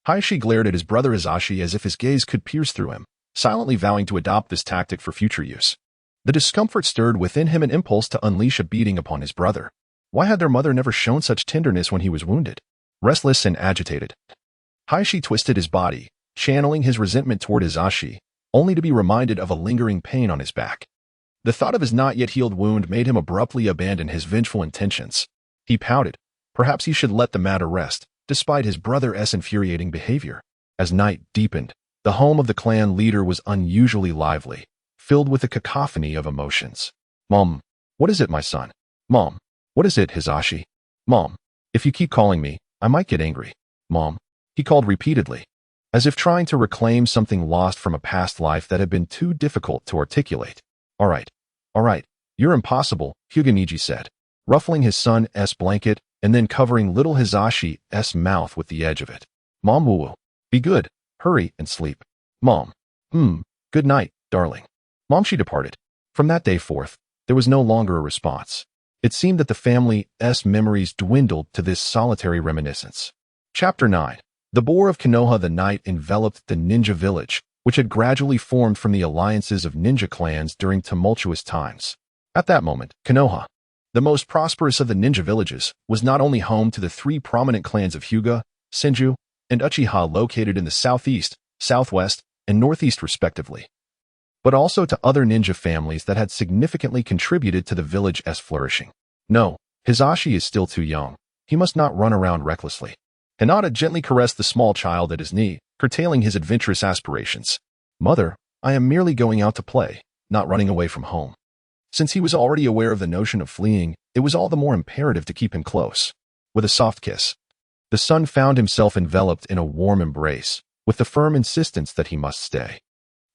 Hayashi glared at his brother Hizashi as if his gaze could pierce through him, silently vowing to adopt this tactic for future use. The discomfort stirred within him an impulse to unleash a beating upon his brother. Why had their mother never shown such tenderness when he was wounded? Restless and agitated, Hayashi twisted his body, channeling his resentment toward Hizashi, only to be reminded of a lingering pain on his back. The thought of his not yet healed wound made him abruptly abandon his vengeful intentions. He pouted. Perhaps he should let the matter rest, despite his brother's infuriating behavior. As night deepened, the home of the clan leader was unusually lively, filled with a cacophony of emotions. "Mom, what is it, my son? Mom, what is it, Hizashi? Mom, if you keep calling me, I might get angry. Mom," he called repeatedly, as if trying to reclaim something lost from a past life that had been too difficult to articulate. All right, you're impossible," Hyuganiji said, ruffling his son's blanket and then covering little Hizashi's mouth with the edge of it. "Mom, woo-woo. Be good, hurry and sleep. Mom. Good night, darling." Mom, she departed. From that day forth, there was no longer a response. It seemed that the family's memories dwindled to this solitary reminiscence. Chapter 9. The Boar of Konoha. The night enveloped the ninja village, which had gradually formed from the alliances of ninja clans during tumultuous times. At that moment, Konoha, the most prosperous of the ninja villages, was not only home to the 3 prominent clans of Hyuga, Senju, and Uchiha located in the southeast, southwest, and northeast respectively, but also to other ninja families that had significantly contributed to the village's flourishing. No, Hizashi is still too young. He must not run around recklessly. Hinata gently caressed the small child at his knee, curtailing his adventurous aspirations. "Mother, I am merely going out to play, not running away from home." Since he was already aware of the notion of fleeing, it was all the more imperative to keep him close. With a soft kiss, the son found himself enveloped in a warm embrace, with the firm insistence that he must stay.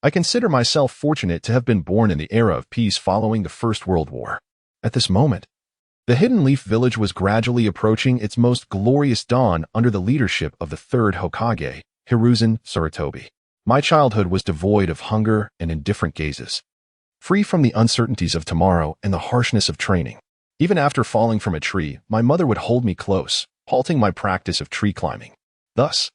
"I consider myself fortunate to have been born in the era of peace following the First World War." At this moment, the Hidden Leaf village was gradually approaching its most glorious dawn under the leadership of the 3rd Hokage, Hiruzen Sarutobi. My childhood was devoid of hunger and indifferent gazes, free from the uncertainties of tomorrow and the harshness of training. Even after falling from a tree, my mother would hold me close, halting my practice of tree climbing. Thus,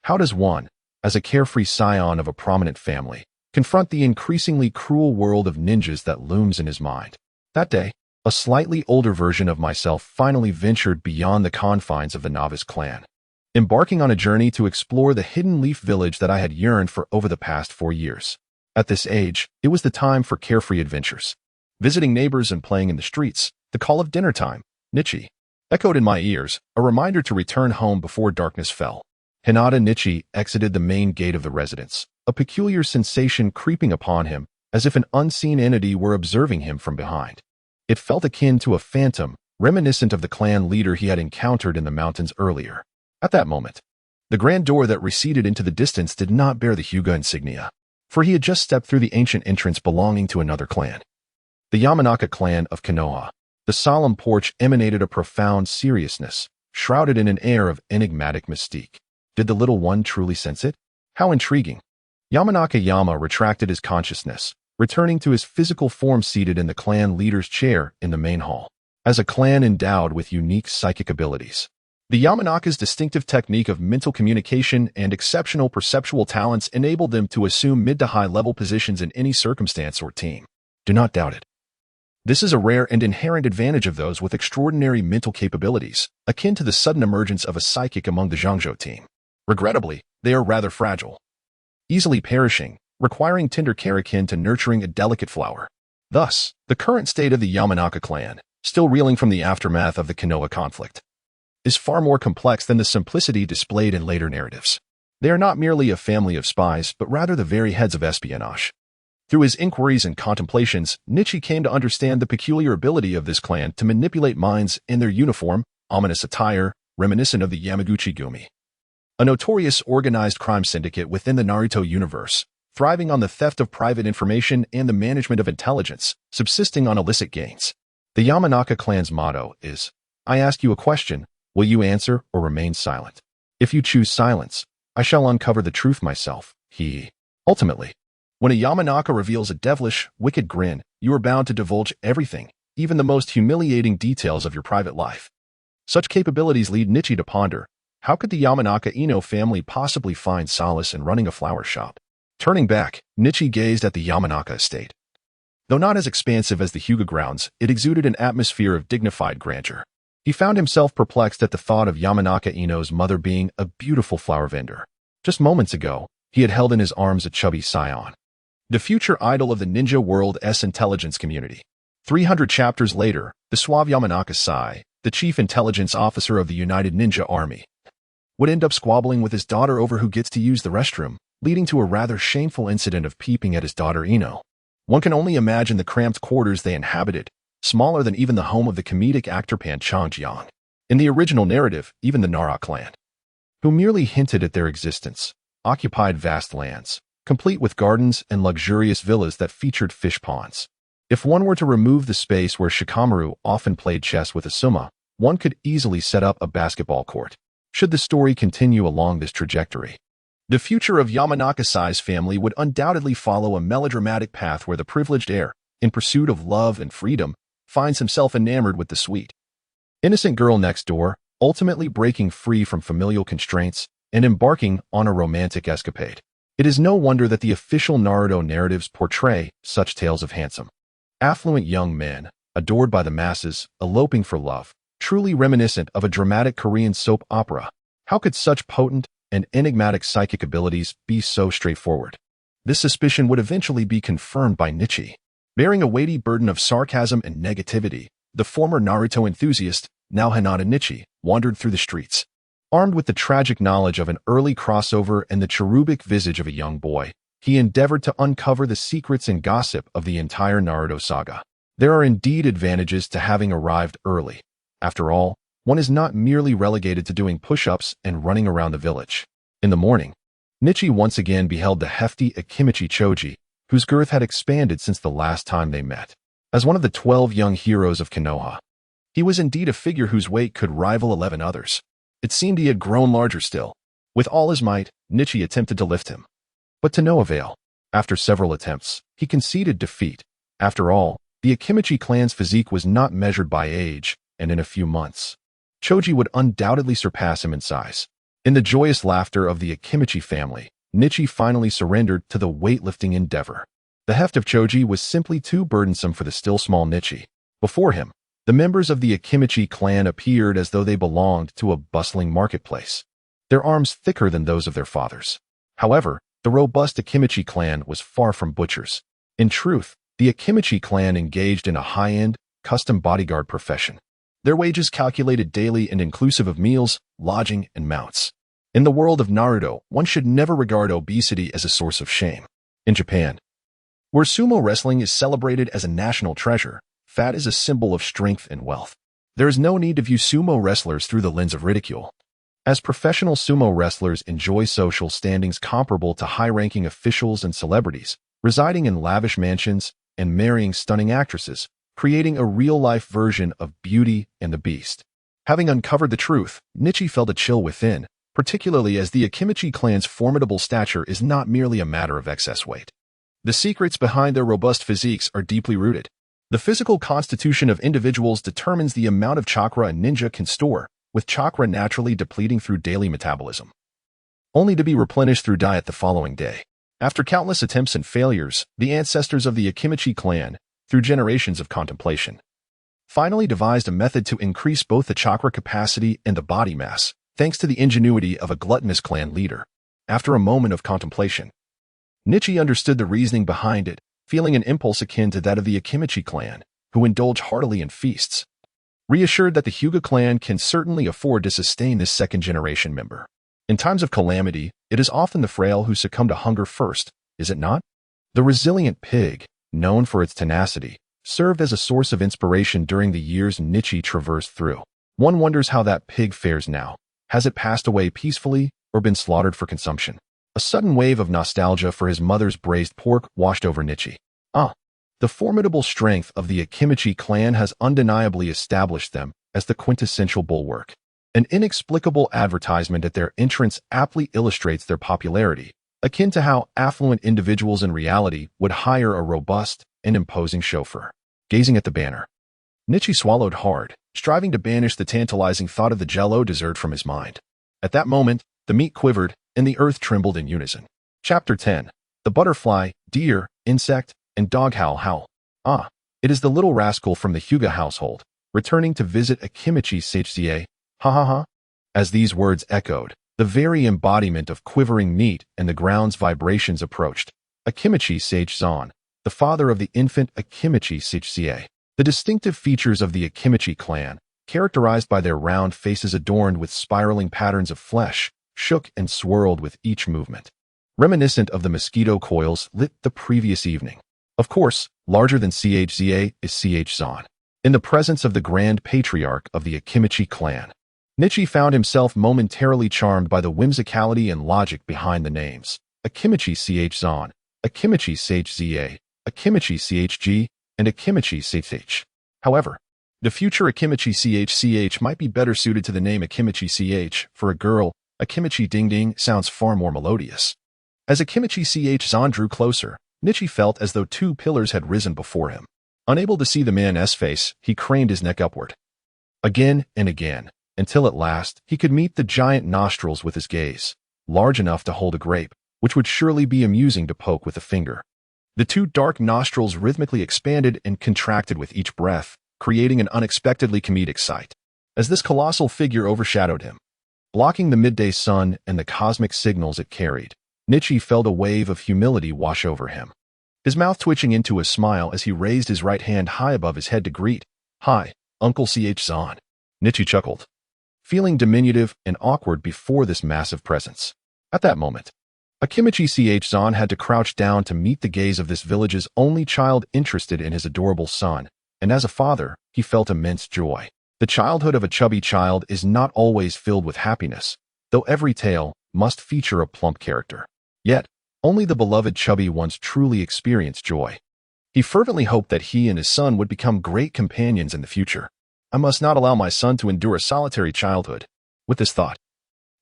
how does one, as a carefree scion of a prominent family, confront the increasingly cruel world of ninjas that looms in his mind. That day, a slightly older version of myself finally ventured beyond the confines of the novice clan, embarking on a journey to explore the hidden leaf village that I had yearned for over the past 4 years. At this age, it was the time for carefree adventures. Visiting neighbors and playing in the streets, the call of dinner time, Nichi, echoed in my ears, a reminder to return home before darkness fell. Hinata Nichi exited the main gate of the residence, a peculiar sensation creeping upon him, as if an unseen entity were observing him from behind. It felt akin to a phantom, reminiscent of the clan leader he had encountered in the mountains earlier. At that moment, the grand door that receded into the distance did not bear the Hyuga insignia, for he had just stepped through the ancient entrance belonging to another clan. The Yamanaka clan of Konoha. The solemn porch emanated a profound seriousness, shrouded in an air of enigmatic mystique. Did the little one truly sense it? How intriguing. Yamanaka Yama retracted his consciousness, returning to his physical form seated in the clan leader's chair in the main hall. As a clan endowed with unique psychic abilities, the Yamanaka's distinctive technique of mental communication and exceptional perceptual talents enabled them to assume mid to high level positions in any circumstance or team. Do not doubt it. This is a rare and inherent advantage of those with extraordinary mental capabilities, akin to the sudden emergence of a psychic among the Zhangzhou team. Regrettably, they are rather fragile, easily perishing, requiring tender care akin to nurturing a delicate flower. Thus, the current state of the Yamanaka clan, still reeling from the aftermath of the Konoha conflict, is far more complex than the simplicity displayed in later narratives. They are not merely a family of spies, but rather the very heads of espionage. Through his inquiries and contemplations, Nichi came to understand the peculiar ability of this clan to manipulate minds in their uniform, ominous attire, reminiscent of the Yamaguchi Gumi, a notorious organized crime syndicate within the Naruto universe, thriving on the theft of private information and the management of intelligence, subsisting on illicit gains. The Yamanaka clan's motto is, I ask you a question, will you answer or remain silent? If you choose silence, I shall uncover the truth myself. Ultimately, when a Yamanaka reveals a devilish, wicked grin, you are bound to divulge everything, even the most humiliating details of your private life. Such capabilities lead Nichi to ponder, how could the Yamanaka Ino family possibly find solace in running a flower shop? Turning back, Nichi gazed at the Yamanaka estate. Though not as expansive as the Hyuga grounds, it exuded an atmosphere of dignified grandeur. He found himself perplexed at the thought of Yamanaka Ino's mother being a beautiful flower vendor. Just moments ago, he had held in his arms a chubby scion, the future idol of the ninja world's intelligence community. 300 chapters later, the suave Yamanaka Sai, the chief intelligence officer of the United Ninja Army, would end up squabbling with his daughter over who gets to use the restroom, leading to a rather shameful incident of peeping at his daughter Ino. One can only imagine the cramped quarters they inhabited, smaller than even the home of the comedic actor Pan Changjiang. In the original narrative, even the Nara clan, who merely hinted at their existence, occupied vast lands, complete with gardens and luxurious villas that featured fish ponds. If one were to remove the space where Shikamaru often played chess with Asuma, one could easily set up a basketball court. Should the story continue along this trajectory, the future of Yamanaka Sai's family would undoubtedly follow a melodramatic path where the privileged heir, in pursuit of love and freedom, finds himself enamored with the sweet, innocent girl next door, ultimately breaking free from familial constraints and embarking on a romantic escapade. It is no wonder that the official Naruto narratives portray such tales of handsome, affluent young men, adored by the masses, eloping for love, truly reminiscent of a dramatic Korean soap opera. How could such potent and enigmatic psychic abilities be so straightforward? This suspicion would eventually be confirmed by Nichi. Bearing a weighty burden of sarcasm and negativity, the former Naruto enthusiast, now Hinata Nichi, wandered through the streets. Armed with the tragic knowledge of an early crossover and the cherubic visage of a young boy, he endeavored to uncover the secrets and gossip of the entire Naruto saga. There are indeed advantages to having arrived early. After all, one is not merely relegated to doing push-ups and running around the village. In the morning, Nichi once again beheld the hefty Akimichi Choji, whose girth had expanded since the last time they met. As one of the 12 young heroes of Konoha, he was indeed a figure whose weight could rival 11 others. It seemed he had grown larger still. With all his might, Nichi attempted to lift him, but to no avail. After several attempts, he conceded defeat. After all, the Akimichi clan's physique was not measured by age, and in a few months, Choji would undoubtedly surpass him in size. In the joyous laughter of the Akimichi family, Nichi finally surrendered to the weightlifting endeavor. The heft of Choji was simply too burdensome for the still small Nichi. Before him, the members of the Akimichi clan appeared as though they belonged to a bustling marketplace, their arms thicker than those of their fathers. However, the robust Akimichi clan was far from butchers. In truth, the Akimichi clan engaged in a high-end, custom bodyguard profession. Their wages calculated daily and inclusive of meals, lodging, and mounts. In the world of Naruto, one should never regard obesity as a source of shame. In Japan, where sumo wrestling is celebrated as a national treasure, fat is a symbol of strength and wealth. There is no need to view sumo wrestlers through the lens of ridicule, as professional sumo wrestlers enjoy social standings comparable to high-ranking officials and celebrities, residing in lavish mansions and marrying stunning actresses, creating a real-life version of Beauty and the Beast. Having uncovered the truth, Nichi felt a chill within, particularly as the Akimichi clan's formidable stature is not merely a matter of excess weight. The secrets behind their robust physiques are deeply rooted. The physical constitution of individuals determines the amount of chakra a ninja can store, with chakra naturally depleting through daily metabolism, only to be replenished through diet the following day. After countless attempts and failures, the ancestors of the Akimichi clan, through generations of contemplation, finally devised a method to increase both the chakra capacity and the body mass, thanks to the ingenuity of a gluttonous clan leader. After a moment of contemplation, Nichi understood the reasoning behind it, feeling an impulse akin to that of the Akimichi clan, who indulge heartily in feasts. Reassured that the Hyuga clan can certainly afford to sustain this second-generation member. In times of calamity, it is often the frail who succumb to hunger first, is it not? The resilient pig, known for its tenacity, served as a source of inspiration during the years Nichi traversed through. One wonders how that pig fares now. Has it passed away peacefully or been slaughtered for consumption? A sudden wave of nostalgia for his mother's braised pork washed over Nichi. The formidable strength of the Akimichi clan has undeniably established them as the quintessential bulwark. An inexplicable advertisement at their entrance aptly illustrates their popularity, akin to how affluent individuals in reality would hire a robust and imposing chauffeur. Gazing at the banner, Nichi swallowed hard, striving to banish the tantalizing thought of the Jello dessert from his mind. At that moment, the meat quivered and the earth trembled in unison. Chapter 10. The butterfly, deer, insect, and dog howl. It is the little rascal from the Hyuga household, returning to visit Akimichi Seichie. Ha ha ha. As these words echoed, the very embodiment of quivering meat and the ground's vibrations approached. Akimichi Seichizan, the father of the infant Akimichi Seichie. The distinctive features of the Akimichi clan, characterized by their round faces adorned with spiraling patterns of flesh, shook and swirled with each movement, reminiscent of the mosquito coils lit the previous evening. Of course, larger than Chza is Chzan. In the presence of the grand patriarch of the Akimichi clan, Nichi found himself momentarily charmed by the whimsicality and logic behind the names. Akimichi Chzan, Akimichi Chza, Akimichi Chg, and Akimichi Ch. However, the future Akimichi Ch might be better suited to the name Akimichi Ch. For a girl, Akimichi Ding Ding sounds far more melodious. As Akimichi Chzan drew closer, Nichi felt as though two pillars had risen before him. Unable to see the man's face, he craned his neck upward. Again and again, until at last he could meet the giant nostrils with his gaze, large enough to hold a grape, which would surely be amusing to poke with a finger. The two dark nostrils rhythmically expanded and contracted with each breath, creating an unexpectedly comedic sight. As this colossal figure overshadowed him, blocking the midday sun and the cosmic signals it carried, Nichi felt a wave of humility wash over him. His mouth twitching into a smile as he raised his right hand high above his head to greet, "Hi, Uncle Chzan." Nichi chuckled, feeling diminutive and awkward before this massive presence. At that moment, Akimichi Chzan had to crouch down to meet the gaze of this village's only child interested in his adorable son, and as a father, he felt immense joy. The childhood of a chubby child is not always filled with happiness, though every tale must feature a plump character. Yet, only the beloved chubby ones truly experience joy. He fervently hoped that he and his son would become great companions in the future. I must not allow my son to endure a solitary childhood. With this thought,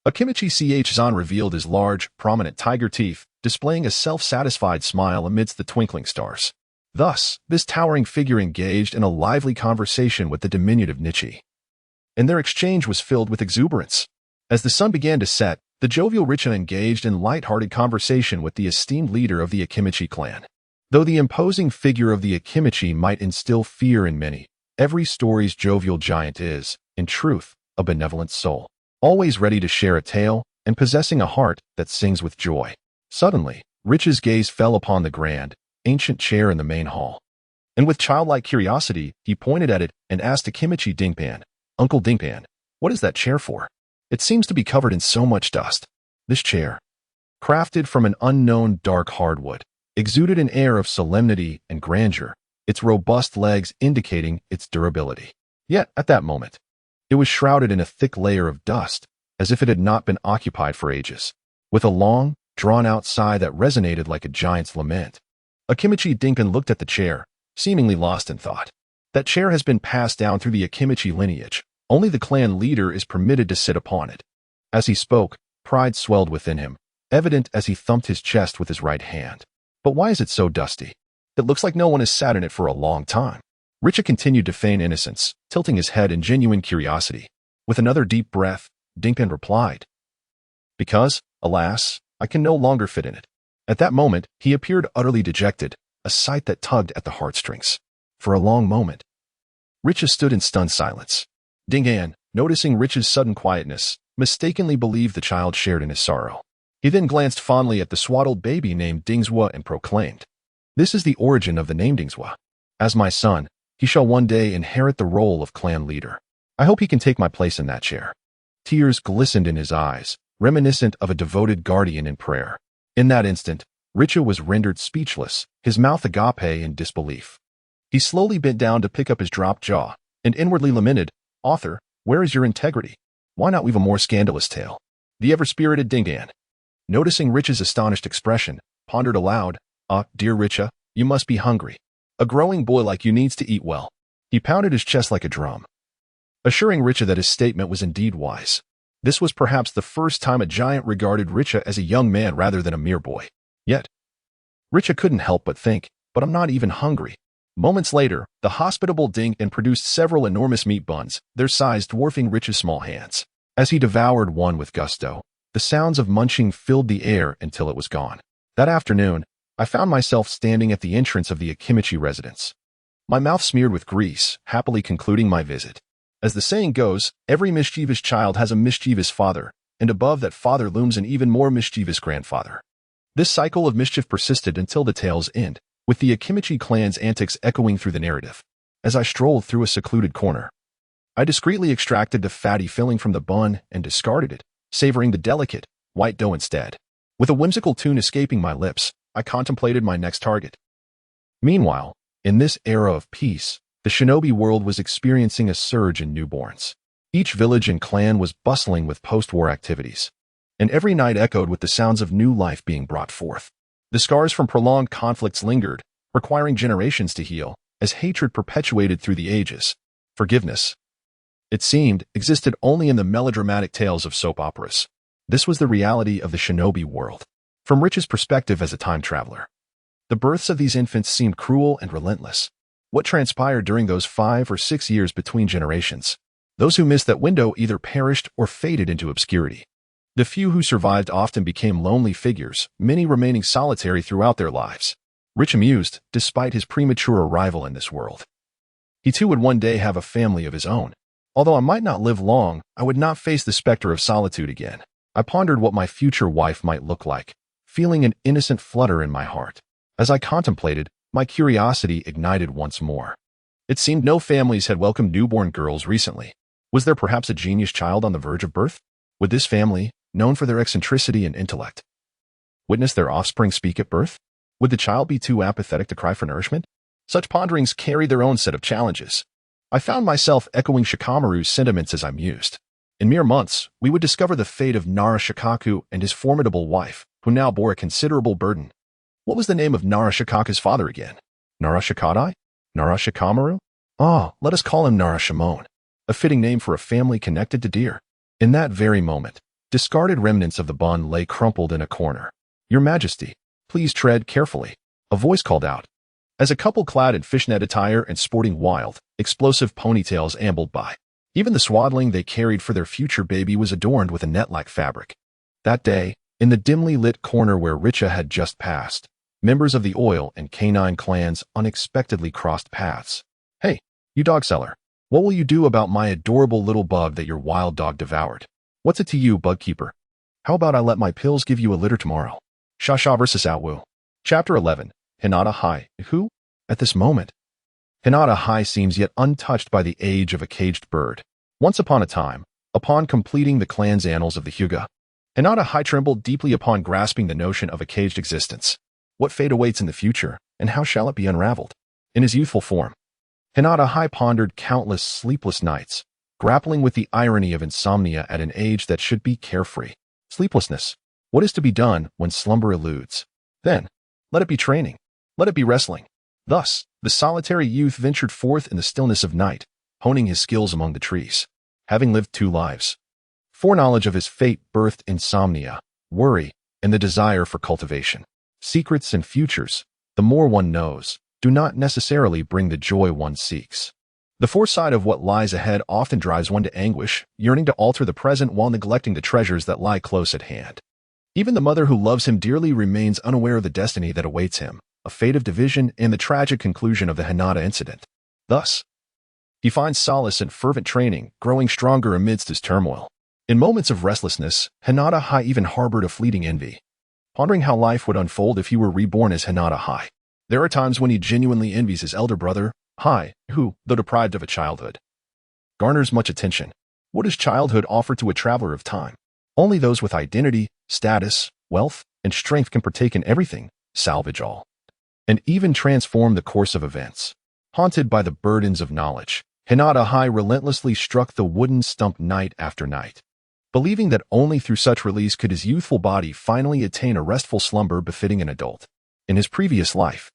Akimichi Chzan revealed his large, prominent tiger teeth, displaying a self-satisfied smile amidst the twinkling stars. Thus, this towering figure engaged in a lively conversation with the diminutive Nichi, and their exchange was filled with exuberance. As the sun began to set, The jovial Richa engaged in light-hearted conversation with the esteemed leader of the Akimichi clan. Though the imposing figure of the Akimichi might instill fear in many, every story's jovial giant is, in truth, a benevolent soul, always ready to share a tale and possessing a heart that sings with joy. Suddenly, Richa's gaze fell upon the grand, ancient chair in the main hall. And with childlike curiosity, he pointed at it and asked Akimichi Dingpan, "Uncle Dingpan, what is that chair for? It seems to be covered in so much dust." This chair, crafted from an unknown dark hardwood, exuded an air of solemnity and grandeur, its robust legs indicating its durability. Yet, at that moment, it was shrouded in a thick layer of dust, as if it had not been occupied for ages. With a long, drawn-out sigh that resonated like a giant's lament, Akimichi Dinkan looked at the chair, seemingly lost in thought. That chair has been passed down through the Akimichi lineage. Only the clan leader is permitted to sit upon it. As he spoke, pride swelled within him, evident as he thumped his chest with his right hand. But why is it so dusty? It looks like no one has sat in it for a long time. Richa continued to feign innocence, tilting his head in genuine curiosity. With another deep breath, Dinkan replied, "Because, alas, I can no longer fit in it." At that moment, he appeared utterly dejected, a sight that tugged at the heartstrings. For a long moment, Richa stood in stunned silence. Dingan, noticing Richa's sudden quietness, mistakenly believed the child shared in his sorrow. He then glanced fondly at the swaddled baby named Dingswa and proclaimed, "This is the origin of the name Dingswa. As my son, he shall one day inherit the role of clan leader. I hope he can take my place in that chair." Tears glistened in his eyes, reminiscent of a devoted guardian in prayer. In that instant, Richa was rendered speechless, his mouth agape in disbelief. He slowly bent down to pick up his dropped jaw, and inwardly lamented, "Author, where is your integrity? Why not weave a more scandalous tale?" The ever-spirited Dingan, noticing Richa's astonished expression, pondered aloud, "Dear Richa, you must be hungry. A growing boy like you needs to eat well." He pounded his chest like a drum, assuring Richa that his statement was indeed wise. This was perhaps the first time a giant regarded Richa as a young man rather than a mere boy. Yet, Richa couldn't help but think, "But I'm not even hungry." Moments later, the hospitable Dingan produced several enormous meat buns, their size dwarfing Richa's small hands. As he devoured one with gusto, the sounds of munching filled the air until it was gone. That afternoon, I found myself standing at the entrance of the Akimichi residence, my mouth smeared with grease, happily concluding my visit. As the saying goes, every mischievous child has a mischievous father, and above that father looms an even more mischievous grandfather. This cycle of mischief persisted until the tale's end, with the Akimichi clan's antics echoing through the narrative. As I strolled through a secluded corner, I discreetly extracted the fatty filling from the bun and discarded it, savoring the delicate, white dough instead. With a whimsical tune escaping my lips, I contemplated my next target. Meanwhile, in this era of peace, the shinobi world was experiencing a surge in newborns. Each village and clan was bustling with post-war activities, and every night echoed with the sounds of new life being brought forth. The scars from prolonged conflicts lingered, requiring generations to heal, as hatred perpetuated through the ages. Forgiveness, it seemed, existed only in the melodramatic tales of soap operas. This was the reality of the shinobi world. From Rich's perspective as a time traveler, the births of these infants seemed cruel and relentless. What transpired during those 5 or 6 years between generations? Those who missed that window either perished or faded into obscurity. The few who survived often became lonely figures, many remaining solitary throughout their lives. Rich amused, despite his premature arrival in this world. He too would one day have a family of his own. Although I might not live long, I would not face the specter of solitude again. I pondered what my future wife might look like, feeling an innocent flutter in my heart. As I contemplated, my curiosity ignited once more. It seemed no families had welcomed newborn girls recently. Was there perhaps a genius child on the verge of birth? Would this family, known for their eccentricity and intellect, witness their offspring speak at birth? Would the child be too apathetic to cry for nourishment? Such ponderings carried their own set of challenges. I found myself echoing Shikamaru's sentiments as I mused. In mere months, we would discover the fate of Nara Shikaku and his formidable wife, who now bore a considerable burden. What was the name of Nara Shikaku's father again? Nara Shikadai? Nara Shikamaru? Let us call him Nara Shimon, a fitting name for a family connected to deer. In that very moment, discarded remnants of the bun lay crumpled in a corner. "Your Majesty, please tread carefully," a voice called out. As a couple clad in fishnet attire and sporting wild, explosive ponytails ambled by. Even the swaddling they carried for their future baby was adorned with a net-like fabric. That day, in the dimly lit corner where Richa had just passed, members of the oil and canine clans unexpectedly crossed paths. Hey, you dog seller. What will you do about my adorable little bug that your wild dog devoured? What's it to you, bug keeper? How about I let my pills give you a litter tomorrow? Shasha vs. Outwoo. Chapter 11. Hinata High. Who? At this moment, Hinata High seems yet untouched by the age of a caged bird. Once upon a time, upon completing the clan's annals of the Hyuga, Hinata High trembled deeply upon grasping the notion of a caged existence. What fate awaits in the future, and how shall it be unraveled? In his youthful form, Hinata High pondered countless sleepless nights, grappling with the irony of insomnia at an age that should be carefree. Sleeplessness. What is to be done when slumber eludes? Then, let it be training. Let it be wrestling. Thus, the solitary youth ventured forth in the stillness of night, honing his skills among the trees. Having lived 2 lives, foreknowledge of his fate birthed insomnia, worry, and the desire for cultivation. Secrets and futures, the more one knows, do not necessarily bring the joy one seeks. The foresight of what lies ahead often drives one to anguish, yearning to alter the present while neglecting the treasures that lie close at hand. Even the mother who loves him dearly remains unaware of the destiny that awaits him, a fate of division and the tragic conclusion of the Hinata incident. Thus, he finds solace in fervent training, growing stronger amidst his turmoil. In moments of restlessness, Hinata High even harbored a fleeting envy, pondering how life would unfold if he were reborn as Hinata High. There are times when he genuinely envies his elder brother, High, who, though deprived of a childhood, garners much attention. What does childhood offer to a traveler of time? Only those with identity, status, wealth, and strength can partake in everything, salvage all, and even transform the course of events. Haunted by the burdens of knowledge, Hinata High relentlessly struck the wooden stump night after night, believing that only through such release could his youthful body finally attain a restful slumber befitting an adult. In his previous life,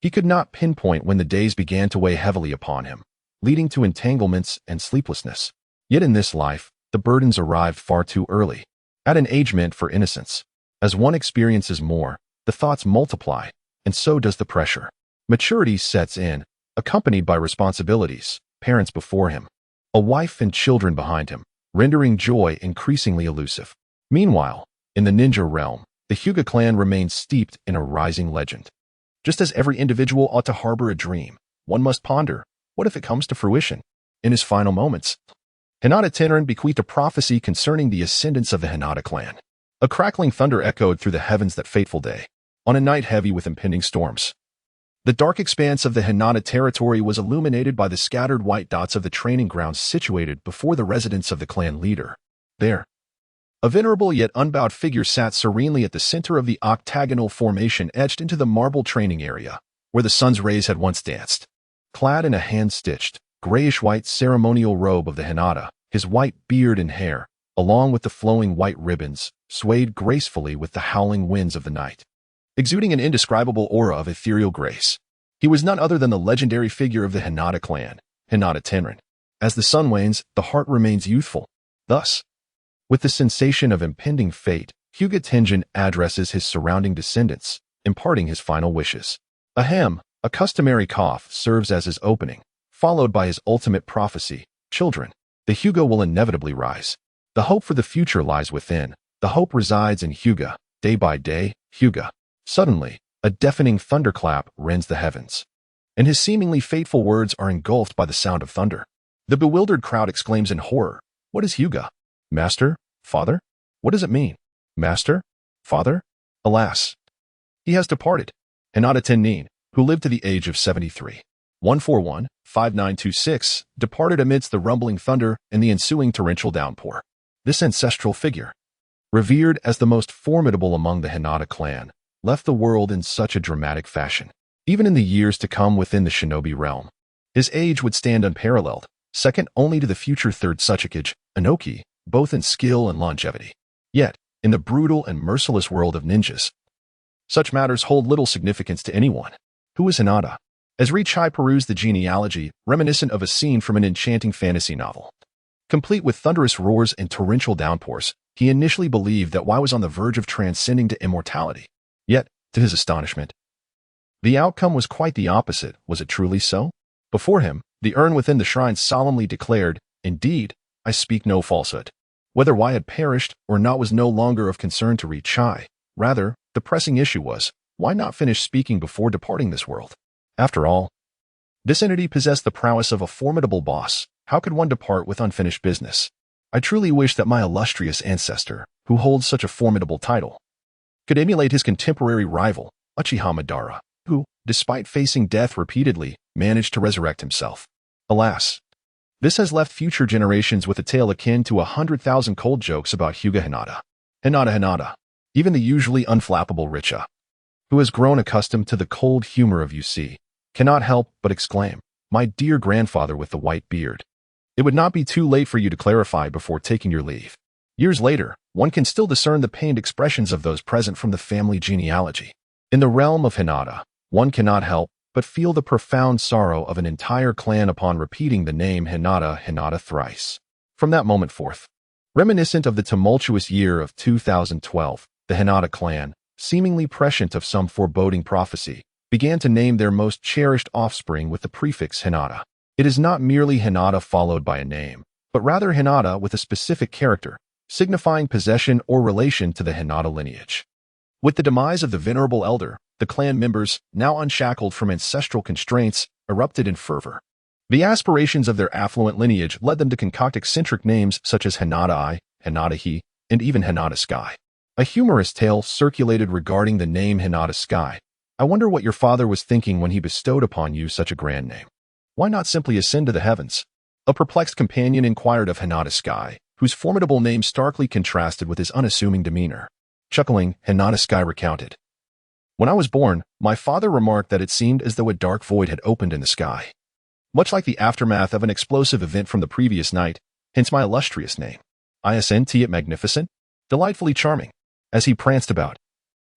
he could not pinpoint when the days began to weigh heavily upon him, leading to entanglements and sleeplessness. Yet in this life, the burdens arrived far too early, at an age meant for innocence. As one experiences more, the thoughts multiply, and so does the pressure. Maturity sets in, accompanied by responsibilities, parents before him, a wife and children behind him, rendering joy increasingly elusive. Meanwhile, in the ninja realm, the Hyuga clan remains steeped in a rising legend. Just as every individual ought to harbor a dream, one must ponder, what if it comes to fruition? In his final moments, Hinata Tenrin bequeathed a prophecy concerning the ascendance of the Hinata clan. A crackling thunder echoed through the heavens that fateful day, on a night heavy with impending storms. The dark expanse of the Hinata territory was illuminated by the scattered white dots of the training grounds situated before the residence of the clan leader. There, a venerable yet unbowed figure sat serenely at the center of the octagonal formation etched into the marble training area, where the sun's rays had once danced. Clad in a hand-stitched, grayish-white ceremonial robe of the Hinata, his white beard and hair, along with the flowing white ribbons, swayed gracefully with the howling winds of the night. Exuding an indescribable aura of ethereal grace, he was none other than the legendary figure of the Hinata clan, Hinata Tenrin. As the sun wanes, the heart remains youthful. Thus, with the sensation of impending fate, Hyuga Tenjin addresses his surrounding descendants, imparting his final wishes. Ahem, a customary cough serves as his opening, followed by his ultimate prophecy. Children, the Hyuga will inevitably rise. The hope for the future lies within. The hope resides in Hyuga. Day by day, Hyuga. Suddenly, a deafening thunderclap rends the heavens, and his seemingly fateful words are engulfed by the sound of thunder. The bewildered crowd exclaims in horror, "What is Hyuga? Master? Father? What does it mean? Master? Father?" Alas, he has departed. Hinata Tennin, who lived to the age of 73, 141-5926, departed amidst the rumbling thunder and the ensuing torrential downpour. This ancestral figure, revered as the most formidable among the Hinata clan, left the world in such a dramatic fashion. Even in the years to come within the shinobi realm, his age would stand unparalleled, second only to the future third Tsuchikage, Inoki, both in skill and longevity. Yet, in the brutal and merciless world of ninjas, such matters hold little significance to anyone. Who is Hinata? As Richai perused the genealogy, reminiscent of a scene from an enchanting fantasy novel, complete with thunderous roars and torrential downpours, he initially believed that Y was on the verge of transcending to immortality. Yet, to his astonishment, the outcome was quite the opposite. Was it truly so? Before him, the urn within the shrine solemnly declared, "Indeed, I speak no falsehood." Whether Y had perished or not was no longer of concern to Reed Chai. Rather, the pressing issue was, why not finish speaking before departing this world? After all, this entity possessed the prowess of a formidable boss. How could one depart with unfinished business? I truly wish that my illustrious ancestor, who holds such a formidable title, could emulate his contemporary rival, Uchiha Madara, who, despite facing death repeatedly, managed to resurrect himself. Alas, this has left future generations with a tale akin to 100,000 cold jokes about Hyuga Hinata. Hinata. Even the usually unflappable Richa, who has grown accustomed to the cold humor of UC, cannot help but exclaim, "My dear grandfather with the white beard." It would not be too late for you to clarify before taking your leave. Years later, one can still discern the pained expressions of those present from the family genealogy. In the realm of Hinata, one cannot help but feel the profound sorrow of an entire clan upon repeating the name Hinata thrice. From that moment forth, reminiscent of the tumultuous year of 2012, the Hinata clan, seemingly prescient of some foreboding prophecy, began to name their most cherished offspring with the prefix Hinata. It is not merely Hinata followed by a name, but rather Hinata with a specific character, signifying possession or relation to the Hinata lineage. With the demise of the venerable elder, the clan members, now unshackled from ancestral constraints, erupted in fervor. The aspirations of their affluent lineage led them to concoct eccentric names such as Hinata-I, Hinata-He, and even Hinata-Sky. A humorous tale circulated regarding the name Hinata-Sky. I wonder what your father was thinking when he bestowed upon you such a grand name. Why not simply ascend to the heavens? A perplexed companion inquired of Hinata-Sky, whose formidable name starkly contrasted with his unassuming demeanor. Chuckling, Hinata-Sky recounted, "When I was born, my father remarked that it seemed as though a dark void had opened in the sky. Much like the aftermath of an explosive event from the previous night, hence my illustrious name. Isn't it magnificent? Delightfully charming." As he pranced about,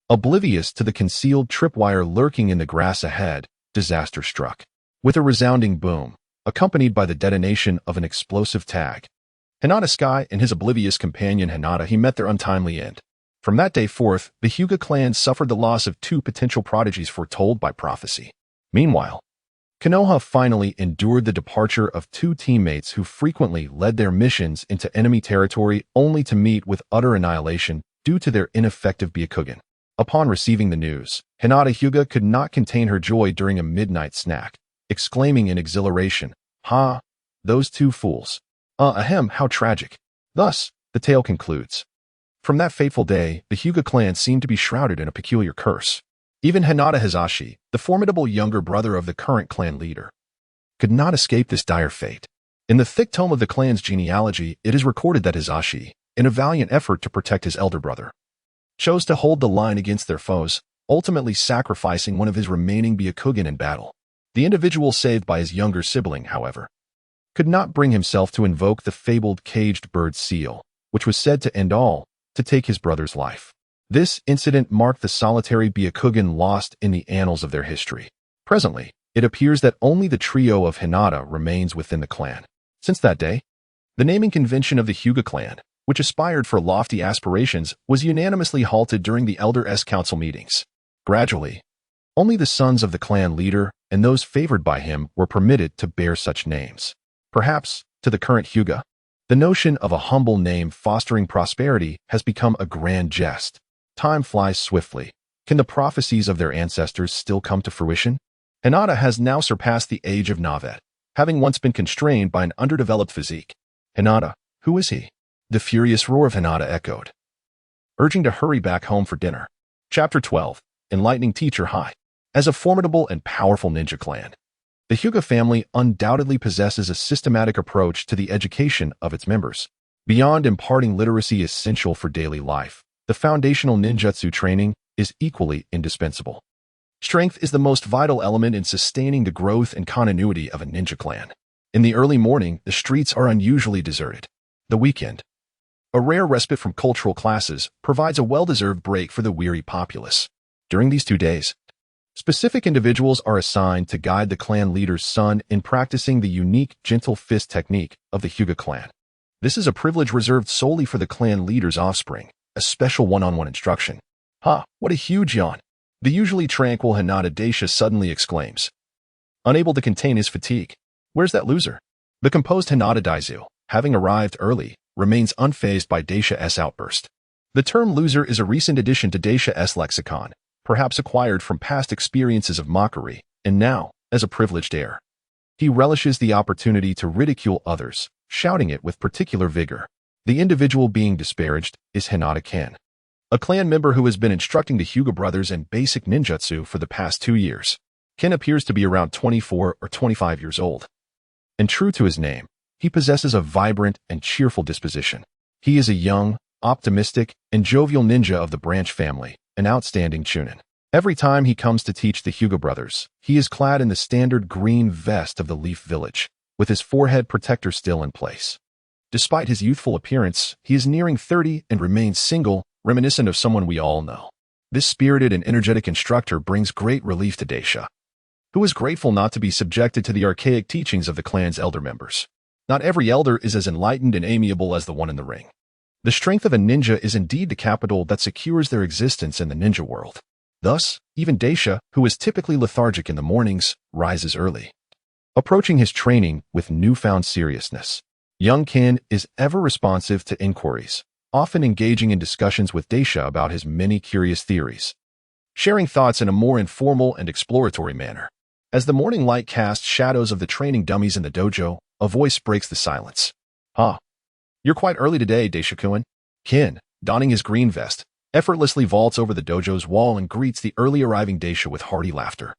oblivious to the concealed tripwire lurking in the grass ahead, disaster struck. With a resounding boom, accompanied by the detonation of an explosive tag, Hinata-Sky and his oblivious companion Hinata-He met their untimely end. From that day forth, the Hyuga clan suffered the loss of two potential prodigies foretold by prophecy. Meanwhile, Konoha finally endured the departure of two teammates who frequently led their missions into enemy territory only to meet with utter annihilation due to their ineffective Byakugan. Upon receiving the news, Hinata Hyuga could not contain her joy during a midnight snack, exclaiming in exhilaration, "Ha! Those two fools. How tragic." Thus, the tale concludes. From that fateful day, the Hyuga clan seemed to be shrouded in a peculiar curse. Even Hinata Hizashi, the formidable younger brother of the current clan leader, could not escape this dire fate. In the thick tome of the clan's genealogy, it is recorded that Hizashi, in a valiant effort to protect his elder brother, chose to hold the line against their foes, ultimately sacrificing one of his remaining Byakugan in battle. The individual saved by his younger sibling, however, could not bring himself to invoke the fabled caged bird seal, which was said to end all, to take his brother's life. This incident marked the solitary Byakugan lost in the annals of their history. Presently, it appears that only the trio of Hinata remains within the clan. Since that day, the naming convention of the Hyuga clan, which aspired for lofty aspirations, was unanimously halted during the Elder S Council meetings. Gradually, only the sons of the clan leader and those favored by him were permitted to bear such names. Perhaps, to the current Hyuga, the notion of a humble name fostering prosperity has become a grand jest. Time flies swiftly. Can the prophecies of their ancestors still come to fruition? Hinata has now surpassed the age of Navet, having once been constrained by an underdeveloped physique. Hinata, who is he? The furious roar of Hinata echoed, urging to hurry back home for dinner. Chapter 12. Enlightening Teacher High. As a formidable and powerful ninja clan, the Hyuga family undoubtedly possesses a systematic approach to the education of its members. Beyond imparting literacy essential for daily life, the foundational ninjutsu training is equally indispensable. Strength is the most vital element in sustaining the growth and continuity of a ninja clan. In the early morning, the streets are unusually deserted. The weekend, a rare respite from cultural classes, provides a well-deserved break for the weary populace. During these 2 days, specific individuals are assigned to guide the clan leader's son in practicing the unique gentle fist technique of the Hyuga clan. This is a privilege reserved solely for the clan leader's offspring, a special one-on-one instruction. What a huge yawn! The usually tranquil Hinata Daisha suddenly exclaims, unable to contain his fatigue. Where's that loser? The composed Hinata Daizu, having arrived early, remains unfazed by Daisha's outburst. The term loser is a recent addition to Daisha's lexicon, perhaps acquired from past experiences of mockery, and now, as a privileged heir. He relishes the opportunity to ridicule others, shouting it with particular vigor. The individual being disparaged is Hinata Ken, a clan member who has been instructing the Hyuga brothers in basic ninjutsu for the past 2 years. Ken appears to be around 24 or 25 years old. And true to his name, he possesses a vibrant and cheerful disposition. He is a young, optimistic, and jovial ninja of the branch family, an outstanding chunin. Every time he comes to teach the Hyuga brothers, he is clad in the standard green vest of the Leaf Village, with his forehead protector still in place. Despite his youthful appearance, he is nearing 30 and remains single, reminiscent of someone we all know. This spirited and energetic instructor brings great relief to Daisha, who is grateful not to be subjected to the archaic teachings of the clan's elder members. Not every elder is as enlightened and amiable as the one in the ring. The strength of a ninja is indeed the capital that secures their existence in the ninja world. Thus, even Daisha, who is typically lethargic in the mornings, rises early, approaching his training with newfound seriousness. Young Ken is ever responsive to inquiries, often engaging in discussions with Daisha about his many curious theories, sharing thoughts in a more informal and exploratory manner. As the morning light casts shadows of the training dummies in the dojo, a voice breaks the silence. You're quite early today, Daisha-kun. Ken, donning his green vest, effortlessly vaults over the dojo's wall and greets the early arriving Daisha with hearty laughter.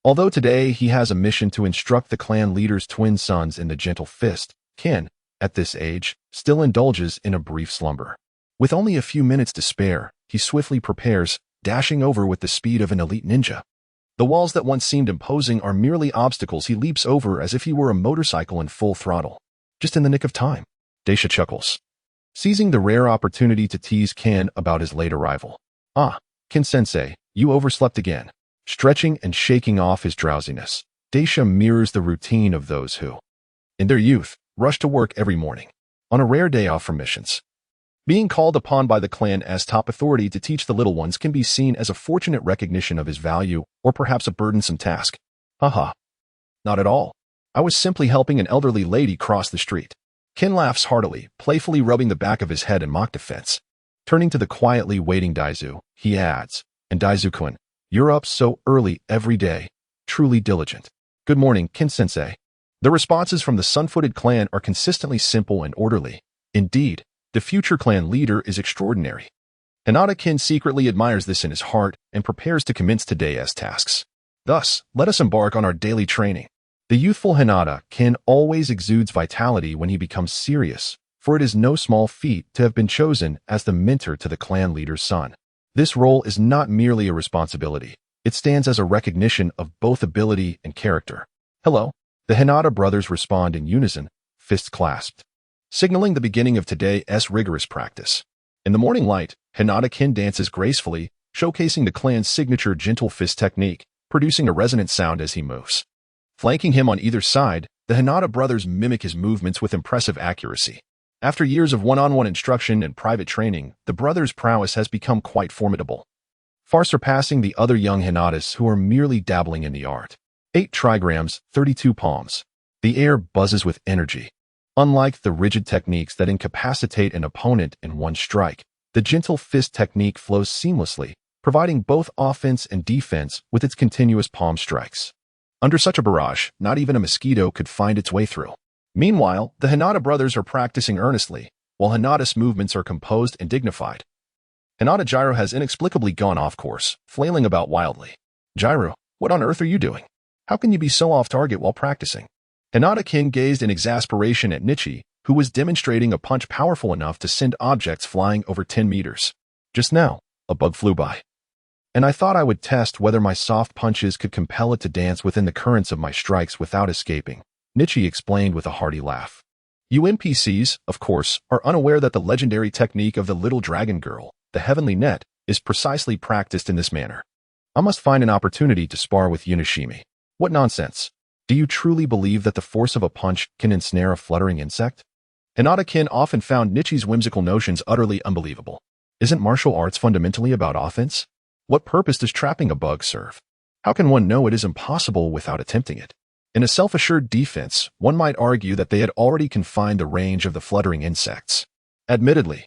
Although today he has a mission to instruct the clan leader's twin sons in the gentle fist, Ken, at this age, still indulges in a brief slumber. With only a few minutes to spare, he swiftly prepares, dashing over with the speed of an elite ninja. The walls that once seemed imposing are merely obstacles he leaps over as if he were a motorcycle in full throttle. Just in the nick of time. Daisha chuckles, seizing the rare opportunity to tease Ken about his late arrival. Ken-sensei, you overslept again. Stretching and shaking off his drowsiness, Daisha mirrors the routine of those who, in their youth, rush to work every morning, on a rare day off from missions. Being called upon by the clan as top authority to teach the little ones can be seen as a fortunate recognition of his value, or perhaps a burdensome task. Not at all. I was simply helping an elderly lady cross the street. Ken laughs heartily, playfully rubbing the back of his head in mock defense. Turning to the quietly waiting Daizu, he adds, and Daizu-kun, you're up so early every day. Truly diligent. Good morning, Ken-sensei. The responses from the sun-footed clan are consistently simple and orderly. Indeed, the future clan leader is extraordinary. Hinata Ken secretly admires this in his heart and prepares to commence today's tasks. Thus, let us embark on our daily training. The youthful Hinata Ken always exudes vitality when he becomes serious, for it is no small feat to have been chosen as the mentor to the clan leader's son. This role is not merely a responsibility. It stands as a recognition of both ability and character. Hello. The Hinata brothers respond in unison, fists clasped, signaling the beginning of today's rigorous practice. In the morning light, Hinata Ken dances gracefully, showcasing the clan's signature gentle fist technique, producing a resonant sound as he moves. Flanking him on either side, the Hinata brothers mimic his movements with impressive accuracy. After years of one-on-one instruction and private training, the brothers' prowess has become quite formidable, far surpassing the other young Hinatas who are merely dabbling in the art. 8 trigrams, 32 palms. The air buzzes with energy. Unlike the rigid techniques that incapacitate an opponent in one strike, the gentle fist technique flows seamlessly, providing both offense and defense with its continuous palm strikes. Under such a barrage, not even a mosquito could find its way through. Meanwhile, the Hinata brothers are practicing earnestly, while Hinata's movements are composed and dignified. Hinata Gyro has inexplicably gone off course, flailing about wildly. Gyro, what on earth are you doing? How can you be so off target while practicing? Hinata Ken gazed in exasperation at Nichi, who was demonstrating a punch powerful enough to send objects flying over 10 meters. Just now, a bug flew by, and I thought I would test whether my soft punches could compel it to dance within the currents of my strikes without escaping, Nichi explained with a hearty laugh. You NPCs, of course, are unaware that the legendary technique of the little dragon girl, the heavenly net, is precisely practiced in this manner. I must find an opportunity to spar with Yunishimi. What nonsense. Do you truly believe that the force of a punch can ensnare a fluttering insect? Hinata Ken often found Nichi's whimsical notions utterly unbelievable. Isn't martial arts fundamentally about offense? What purpose does trapping a bug serve? How can one know it is impossible without attempting it? In a self-assured defense, one might argue that they had already confined the range of the fluttering insects. Admittedly,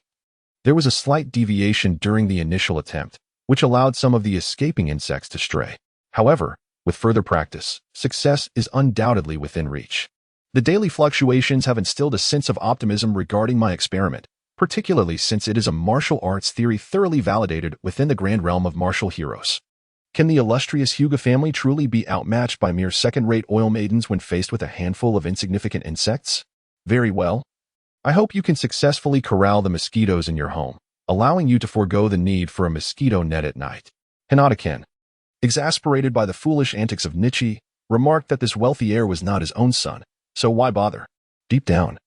there was a slight deviation during the initial attempt, which allowed some of the escaping insects to stray. However, with further practice, success is undoubtedly within reach. The daily fluctuations have instilled a sense of optimism regarding my experiment, particularly since it is a martial arts theory thoroughly validated within the grand realm of martial heroes. Can the illustrious Hyuga family truly be outmatched by mere second-rate oil maidens when faced with a handful of insignificant insects? Very well. I hope you can successfully corral the mosquitoes in your home, allowing you to forego the need for a mosquito net at night. Hinata-ken, exasperated by the foolish antics of Nichi, remarked that this wealthy heir was not his own son, so why bother? Deep down,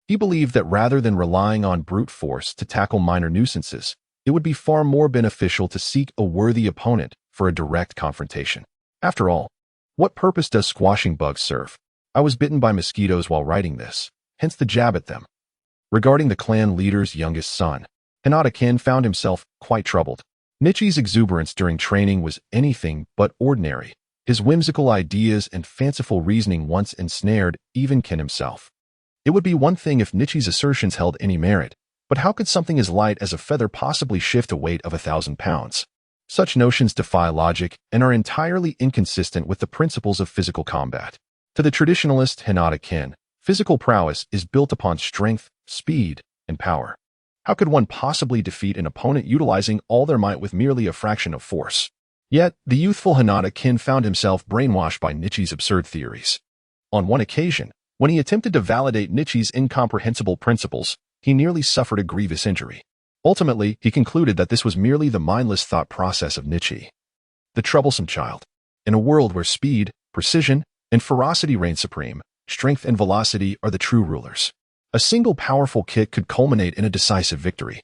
he believed that rather than relying on brute force to tackle minor nuisances, it would be far more beneficial to seek a worthy opponent for a direct confrontation. After all, what purpose does squashing bugs serve? I was bitten by mosquitoes while writing this, hence the jab at them. Regarding the clan leader's youngest son, Hinata-ken found himself quite troubled. Nichi's exuberance during training was anything but ordinary. His whimsical ideas and fanciful reasoning once ensnared even Ken himself. It would be one thing if Nichi's assertions held any merit, but how could something as light as a feather possibly shift a weight of 1,000 pounds? Such notions defy logic and are entirely inconsistent with the principles of physical combat. To the traditionalist Hinata-ken, physical prowess is built upon strength, speed, and power. How could one possibly defeat an opponent utilizing all their might with merely a fraction of force? Yet, the youthful Hinata-ken found himself brainwashed by Nichi's absurd theories. On one occasion, when he attempted to validate Nichi's incomprehensible principles, he nearly suffered a grievous injury. Ultimately, he concluded that this was merely the mindless thought process of Nichi. The troublesome child. In a world where speed, precision, and ferocity reign supreme, strength and velocity are the true rulers. A single powerful kick could culminate in a decisive victory.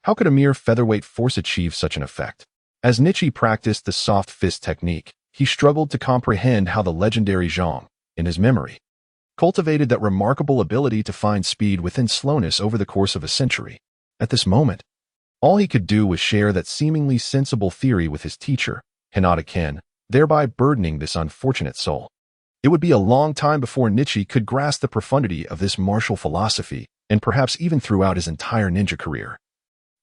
How could a mere featherweight force achieve such an effect? As Nichi practiced the soft fist technique, he struggled to comprehend how the legendary Zhang, in his memory, cultivated that remarkable ability to find speed within slowness over the course of a century. At this moment, all he could do was share that seemingly sensible theory with his teacher, Hinata-ken, thereby burdening this unfortunate soul. It would be a long time before Nichi could grasp the profundity of this martial philosophy, and perhaps even throughout his entire ninja career.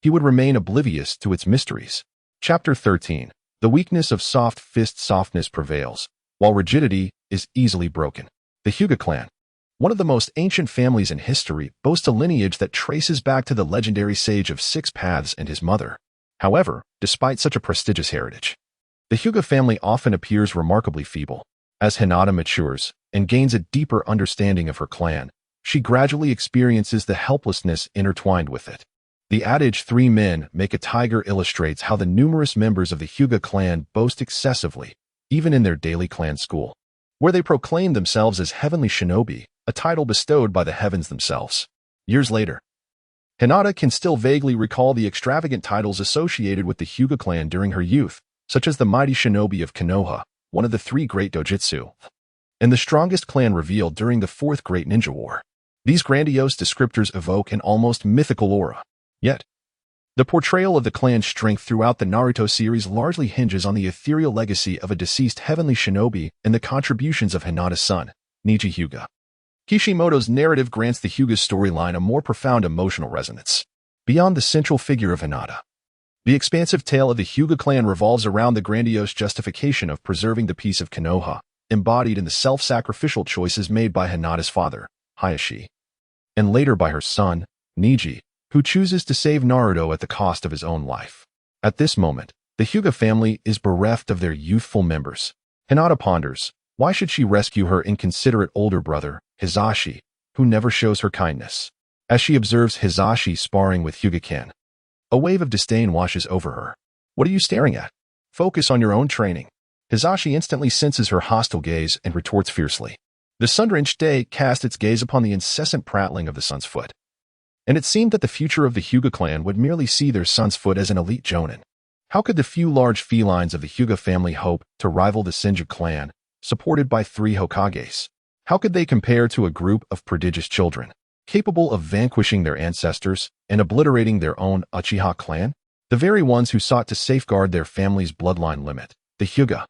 He would remain oblivious to its mysteries. Chapter 13. The weakness of soft fist softness prevails, while rigidity is easily broken. The Hyuga clan, one of the most ancient families in history, boasts a lineage that traces back to the legendary sage of 6 paths and his mother. However, despite such a prestigious heritage, the Hyuga family often appears remarkably feeble. As Hinata matures and gains a deeper understanding of her clan, she gradually experiences the helplessness intertwined with it. The adage 3 men make a tiger illustrates how the numerous members of the Hyuga clan boast excessively, even in their daily clan school, where they proclaim themselves as heavenly shinobi, a title bestowed by the heavens themselves. Years later, Hinata can still vaguely recall the extravagant titles associated with the Hyuga clan during her youth, such as the mighty shinobi of Konoha, one of the 3 great dojutsu, and the strongest clan revealed during the 4th Great Ninja War. These grandiose descriptors evoke an almost mythical aura. Yet, the portrayal of the clan's strength throughout the Naruto series largely hinges on the ethereal legacy of a deceased heavenly shinobi and the contributions of Hinata's son, Neji Hyuga. Kishimoto's narrative grants the Hyuga's storyline a more profound emotional resonance. Beyond the central figure of Hinata, the expansive tale of the Hyuga clan revolves around the grandiose justification of preserving the peace of Konoha, embodied in the self-sacrificial choices made by Hinata's father, Hayashi, and later by her son, Neji, who chooses to save Naruto at the cost of his own life. At this moment, the Hyuga family is bereft of their youthful members. Hinata ponders, why should she rescue her inconsiderate older brother, Hizashi, who never shows her kindness? As she observes Hizashi sparring with Hyuga-ken, a wave of disdain washes over her. What are you staring at? Focus on your own training. Hizashi instantly senses her hostile gaze and retorts fiercely. The sun-drenched day cast its gaze upon the incessant prattling of the sun's foot, and it seemed that the future of the Hyuga clan would merely see their son's foot as an elite jonin. How could the few large felines of the Hyuga family hope to rival the Senju clan, supported by 3 Hokages? How could they compare to a group of prodigious children, capable of vanquishing their ancestors and obliterating their own Uchiha clan? The very ones who sought to safeguard their family's bloodline limit, the Hyuga,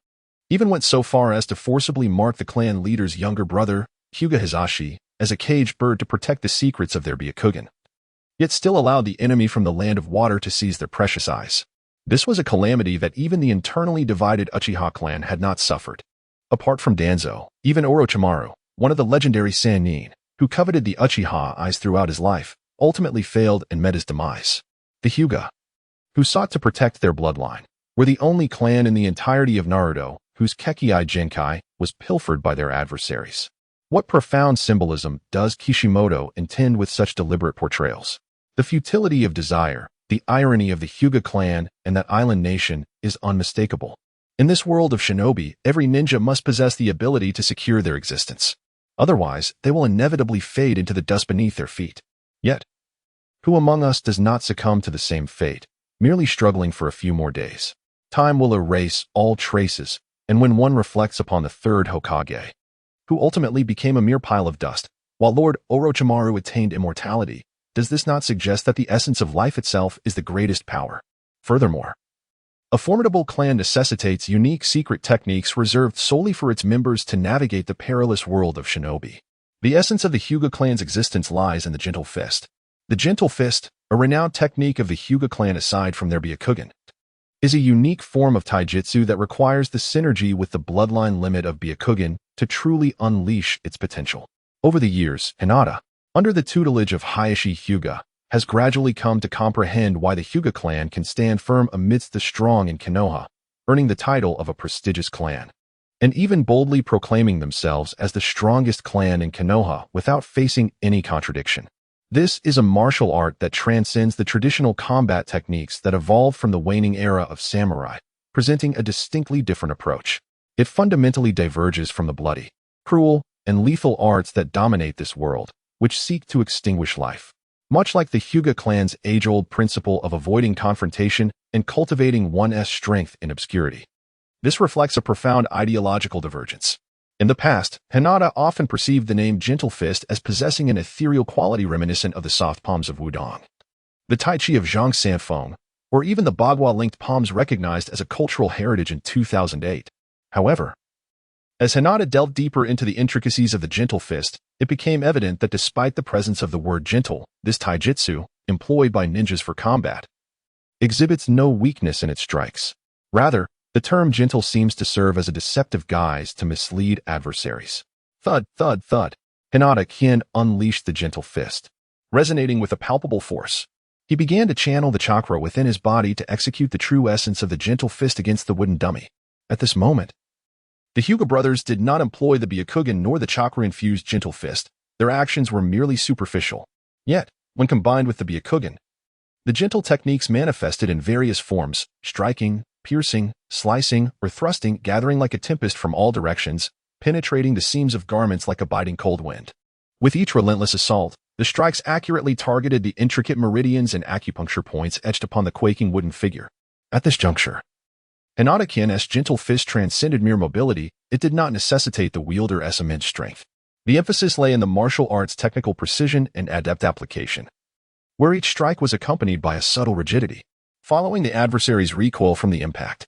even went so far as to forcibly mark the clan leader's younger brother, Hyuga Hizashi, as a caged bird to protect the secrets of their Byakugan. yet still allowed the enemy from the land of water to seize their precious eyes. This was a calamity that even the internally divided Uchiha clan had not suffered. Apart from Danzo, even Orochimaru, one of the legendary Sannin, who coveted the Uchiha eyes throughout his life, ultimately failed and met his demise. The Hyuga, who sought to protect their bloodline, were the only clan in the entirety of Naruto whose Kekkei Genkai was pilfered by their adversaries. What profound symbolism does Kishimoto intend with such deliberate portrayals? The futility of desire, the irony of the Hyuga clan and that island nation is unmistakable. In this world of shinobi, every ninja must possess the ability to secure their existence. Otherwise, they will inevitably fade into the dust beneath their feet. Yet, who among us does not succumb to the same fate, merely struggling for a few more days? Time will erase all traces, and when one reflects upon the third Hokage, who ultimately became a mere pile of dust, while Lord Orochimaru attained immortality, does this not suggest that the essence of life itself is the greatest power? Furthermore, a formidable clan necessitates unique secret techniques reserved solely for its members to navigate the perilous world of shinobi. The essence of the Hyuga clan's existence lies in the Gentle Fist. The Gentle Fist, a renowned technique of the Hyuga clan aside from their Byakugan, is a unique form of taijutsu that requires the synergy with the bloodline limit of Byakugan to truly unleash its potential. Over the years, Hinata, under the tutelage of Hayashi Hyuga, has gradually come to comprehend why the Hyuga clan can stand firm amidst the strong in Konoha, earning the title of a prestigious clan, and even boldly proclaiming themselves as the strongest clan in Konoha without facing any contradiction. This is a martial art that transcends the traditional combat techniques that evolved from the waning era of samurai, presenting a distinctly different approach. It fundamentally diverges from the bloody, cruel, and lethal arts that dominate this world, which seek to extinguish life. Much like the Hyuga clan's age-old principle of avoiding confrontation and cultivating one's strength in obscurity. This reflects a profound ideological divergence. In the past, Hinata often perceived the name Gentle Fist as possessing an ethereal quality reminiscent of the soft palms of Wudong, the Tai Chi of Zhang Sanfeng, or even the Bagua-linked palms recognized as a cultural heritage in 2008. However, as Hinata delved deeper into the intricacies of the Gentle Fist, it became evident that despite the presence of the word gentle, this taijutsu, employed by ninjas for combat, exhibits no weakness in its strikes. Rather, the term gentle seems to serve as a deceptive guise to mislead adversaries. Thud, thud, thud. Hinata again unleashed the Gentle Fist, resonating with a palpable force. He began to channel the chakra within his body to execute the true essence of the Gentle Fist against the wooden dummy. At this moment, the Hyuga brothers did not employ the Byakugan nor the chakra-infused Gentle Fist. Their actions were merely superficial. Yet, when combined with the Byakugan, the gentle techniques manifested in various forms, striking, piercing, slicing, or thrusting, gathering like a tempest from all directions, penetrating the seams of garments like a biting cold wind. With each relentless assault, the strikes accurately targeted the intricate meridians and acupuncture points etched upon the quaking wooden figure. At this juncture, Hinata-kin's Gentle Fist transcended mere mobility. It did not necessitate the wielder's immense strength. The emphasis lay in the martial art's technical precision and adept application, where each strike was accompanied by a subtle rigidity, following the adversary's recoil from the impact.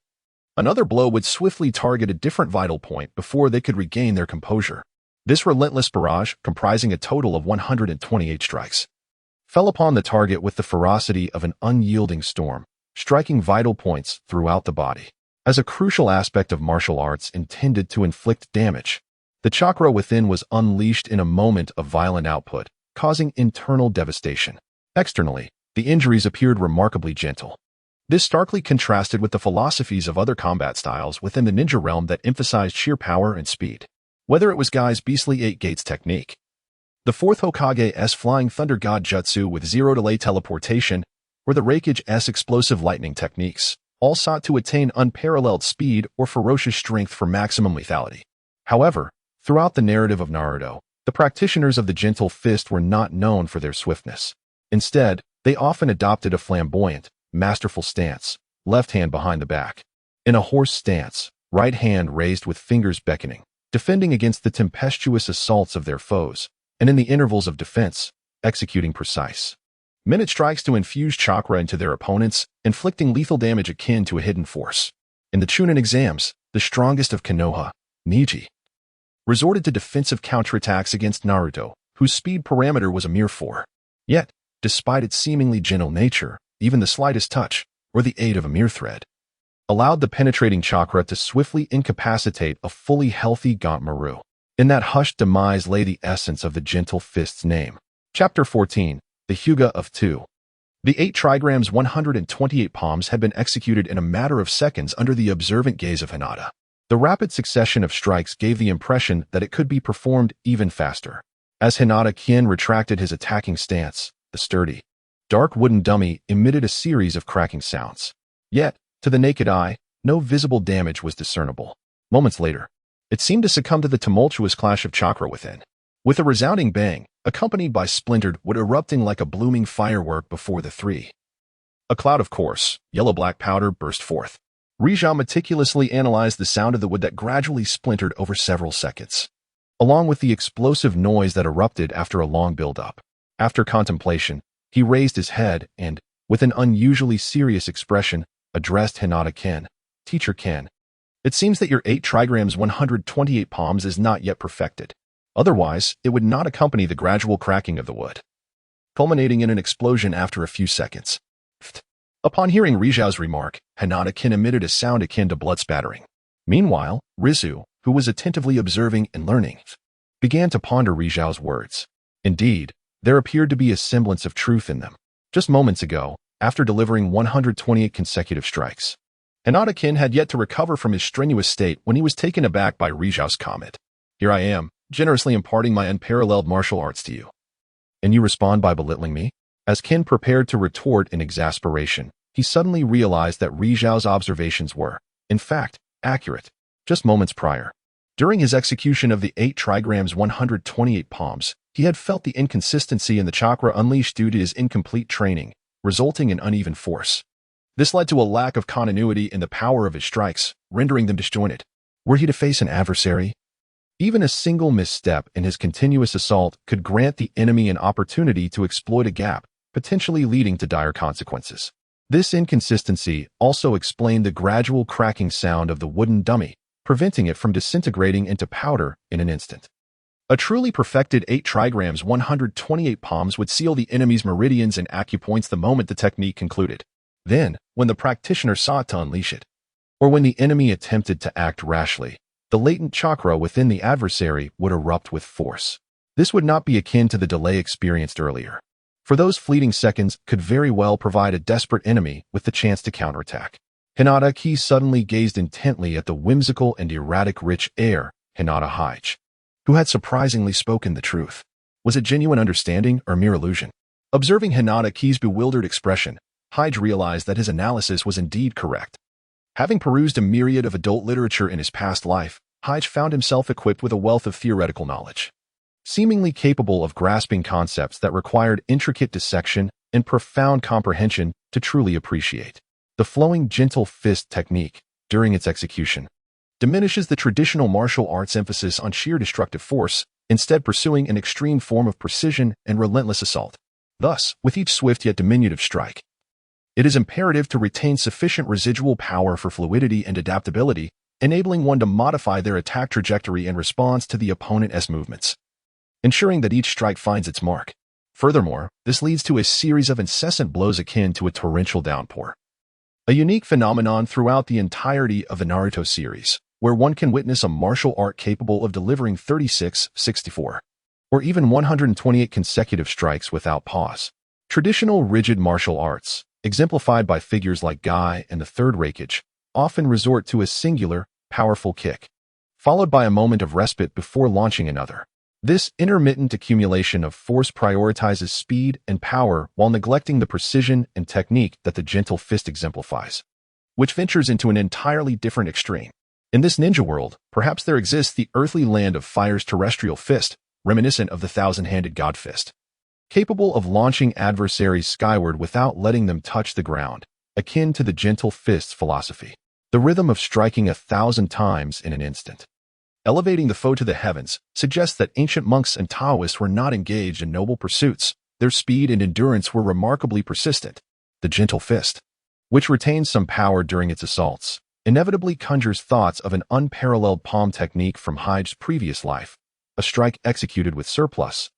Another blow would swiftly target a different vital point before they could regain their composure. This relentless barrage, comprising a total of 128 strikes, fell upon the target with the ferocity of an unyielding storm, striking vital points throughout the body. As a crucial aspect of martial arts intended to inflict damage, the chakra within was unleashed in a moment of violent output, causing internal devastation. Externally, the injuries appeared remarkably gentle. This starkly contrasted with the philosophies of other combat styles within the ninja realm that emphasized sheer power and speed. Whether it was Guy's beastly 8 gates technique, the 4th Hokage's flying thunder god jutsu with zero delay teleportation, or the Raikage's explosive lightning techniques, all sought to attain unparalleled speed or ferocious strength for maximum lethality. However, throughout the narrative of Naruto, the practitioners of the Gentle Fist were not known for their swiftness. Instead, they often adopted a flamboyant, masterful stance, left hand behind the back. In a horse stance, right hand raised with fingers beckoning, defending against the tempestuous assaults of their foes, and in the intervals of defense, executing precise minute strikes to infuse chakra into their opponents, inflicting lethal damage akin to a hidden force. In the Chunin exams, the strongest of Konoha, Neji, resorted to defensive counterattacks against Naruto, whose speed parameter was a mere 4. Yet, despite its seemingly gentle nature, even the slightest touch, or the aid of a mere thread, allowed the penetrating chakra to swiftly incapacitate a fully healthy Gauntmaru. In that hushed demise lay the essence of the gentle fist's name. Chapter 14. The Hyuga of Two. The 8 trigrams 128 palms had been executed in a matter of seconds under the observant gaze of Hinata. The rapid succession of strikes gave the impression that it could be performed even faster. As Hinata-kin retracted his attacking stance, the sturdy, dark wooden dummy emitted a series of cracking sounds. Yet, to the naked eye, no visible damage was discernible. Moments later, it seemed to succumb to the tumultuous clash of chakra within. With a resounding bang, accompanied by splintered wood erupting like a blooming firework before the three. A cloud of coarse, yellow-black powder burst forth. Rija meticulously analyzed the sound of the wood that gradually splintered over several seconds, along with the explosive noise that erupted after a long build-up. After contemplation, he raised his head and, with an unusually serious expression, addressed Hinata-kin. Teacher Kin, it seems that your 8 trigrams 128 palms is not yet perfected. Otherwise, it would not accompany the gradual cracking of the wood, culminating in an explosion after a few seconds. Upon hearing Rijao's remark, Hinata-kin emitted a sound akin to blood spattering. Meanwhile, Rizu, who was attentively observing and learning, began to ponder Rijao's words. Indeed, there appeared to be a semblance of truth in them. Just moments ago, after delivering 128 consecutive strikes, Hinata-kin had yet to recover from his strenuous state when he was taken aback by Rijao's comment. Here I am, generously imparting my unparalleled martial arts to you. And you respond by belittling me? As Kin prepared to retort in exasperation, he suddenly realized that Rijao's observations were, in fact, accurate. Just moments prior, during his execution of the 8 trigrams 128 palms, he had felt the inconsistency in the chakra unleashed due to his incomplete training, resulting in uneven force. This led to a lack of continuity in the power of his strikes, rendering them disjointed. Were he to face an adversary, even a single misstep in his continuous assault could grant the enemy an opportunity to exploit a gap, potentially leading to dire consequences. This inconsistency also explained the gradual cracking sound of the wooden dummy, preventing it from disintegrating into powder in an instant. A truly perfected 8 trigrams 128 palms would seal the enemy's meridians and acupoints the moment the technique concluded. Then, when the practitioner sought to unleash it, or when the enemy attempted to act rashly, the latent chakra within the adversary would erupt with force. This would not be akin to the delay experienced earlier, for those fleeting seconds could very well provide a desperate enemy with the chance to counterattack. Hinata-kin suddenly gazed intently at the whimsical and erratic rich air, Hinata Hige, who had surprisingly spoken the truth. Was it genuine understanding or mere illusion? Observing Hinata-kin's bewildered expression, Hige realized that his analysis was indeed correct. Having perused a myriad of adult literature in his past life, Hige found himself equipped with a wealth of theoretical knowledge, seemingly capable of grasping concepts that required intricate dissection and profound comprehension to truly appreciate. The flowing gentle fist technique, during its execution, diminishes the traditional martial arts emphasis on sheer destructive force, instead pursuing an extreme form of precision and relentless assault. Thus, with each swift yet diminutive strike, it is imperative to retain sufficient residual power for fluidity and adaptability, enabling one to modify their attack trajectory in response to the opponent's movements, ensuring that each strike finds its mark. Furthermore, this leads to a series of incessant blows akin to a torrential downpour, a unique phenomenon throughout the entirety of the Naruto series, where one can witness a martial art capable of delivering 36, 64, or even 128 consecutive strikes without pause. Traditional rigid martial arts, exemplified by figures like Guy and the Third Raikage, often resort to a singular, powerful kick, followed by a moment of respite before launching another. This intermittent accumulation of force prioritizes speed and power while neglecting the precision and technique that the gentle fist exemplifies, which ventures into an entirely different extreme. In this ninja world, perhaps there exists the earthly land of fire's terrestrial fist, reminiscent of the thousand-handed god fist, capable of launching adversaries skyward without letting them touch the ground, akin to the gentle fist's philosophy. The rhythm of striking 1,000 times in an instant, elevating the foe to the heavens, suggests that ancient monks and Taoists were not engaged in noble pursuits. Their speed and endurance were remarkably persistent. The gentle fist, which retains some power during its assaults, inevitably conjures thoughts of an unparalleled palm technique from Hige's previous life, a strike executed with surplus,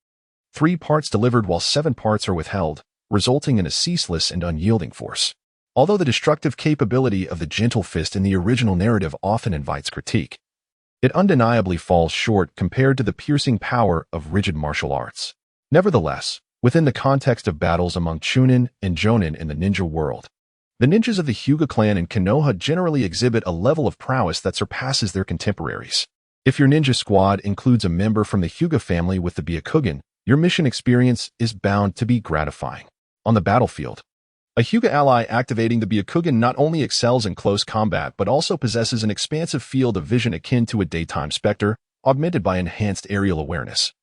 3 parts delivered while 7 parts are withheld, resulting in a ceaseless and unyielding force. Although the destructive capability of the gentle fist in the original narrative often invites critique, it undeniably falls short compared to the piercing power of rigid martial arts. Nevertheless, within the context of battles among Chunin and Jonin in the ninja world, the ninjas of the Hyuga clan in Konoha generally exhibit a level of prowess that surpasses their contemporaries. If your ninja squad includes a member from the Hyuga family with the Byakugan, your mission experience is bound to be gratifying. On the battlefield, a Hyuga ally activating the Byakugan not only excels in close combat but also possesses an expansive field of vision akin to a daytime specter, augmented by enhanced aerial awareness,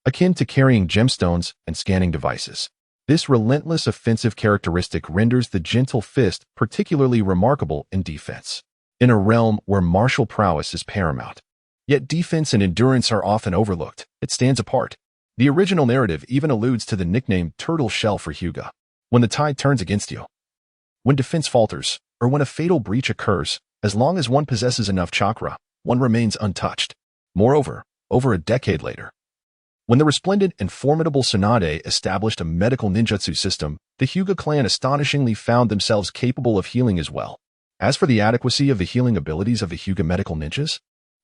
akin to carrying gemstones and scanning devices. This relentless offensive characteristic renders the gentle fist particularly remarkable in defense. In a realm where martial prowess is paramount, yet defense and endurance are often overlooked, it stands apart. The original narrative even alludes to the nickname turtle shell for Hyuga. When the tide turns against you, when defense falters, or when a fatal breach occurs, as long as one possesses enough chakra, one remains untouched. Moreover, over a decade later, when the resplendent and formidable Tsunade established a medical ninjutsu system, the Hyuga clan astonishingly found themselves capable of healing as well. As for the adequacy of the healing abilities of the Hyuga medical ninjas,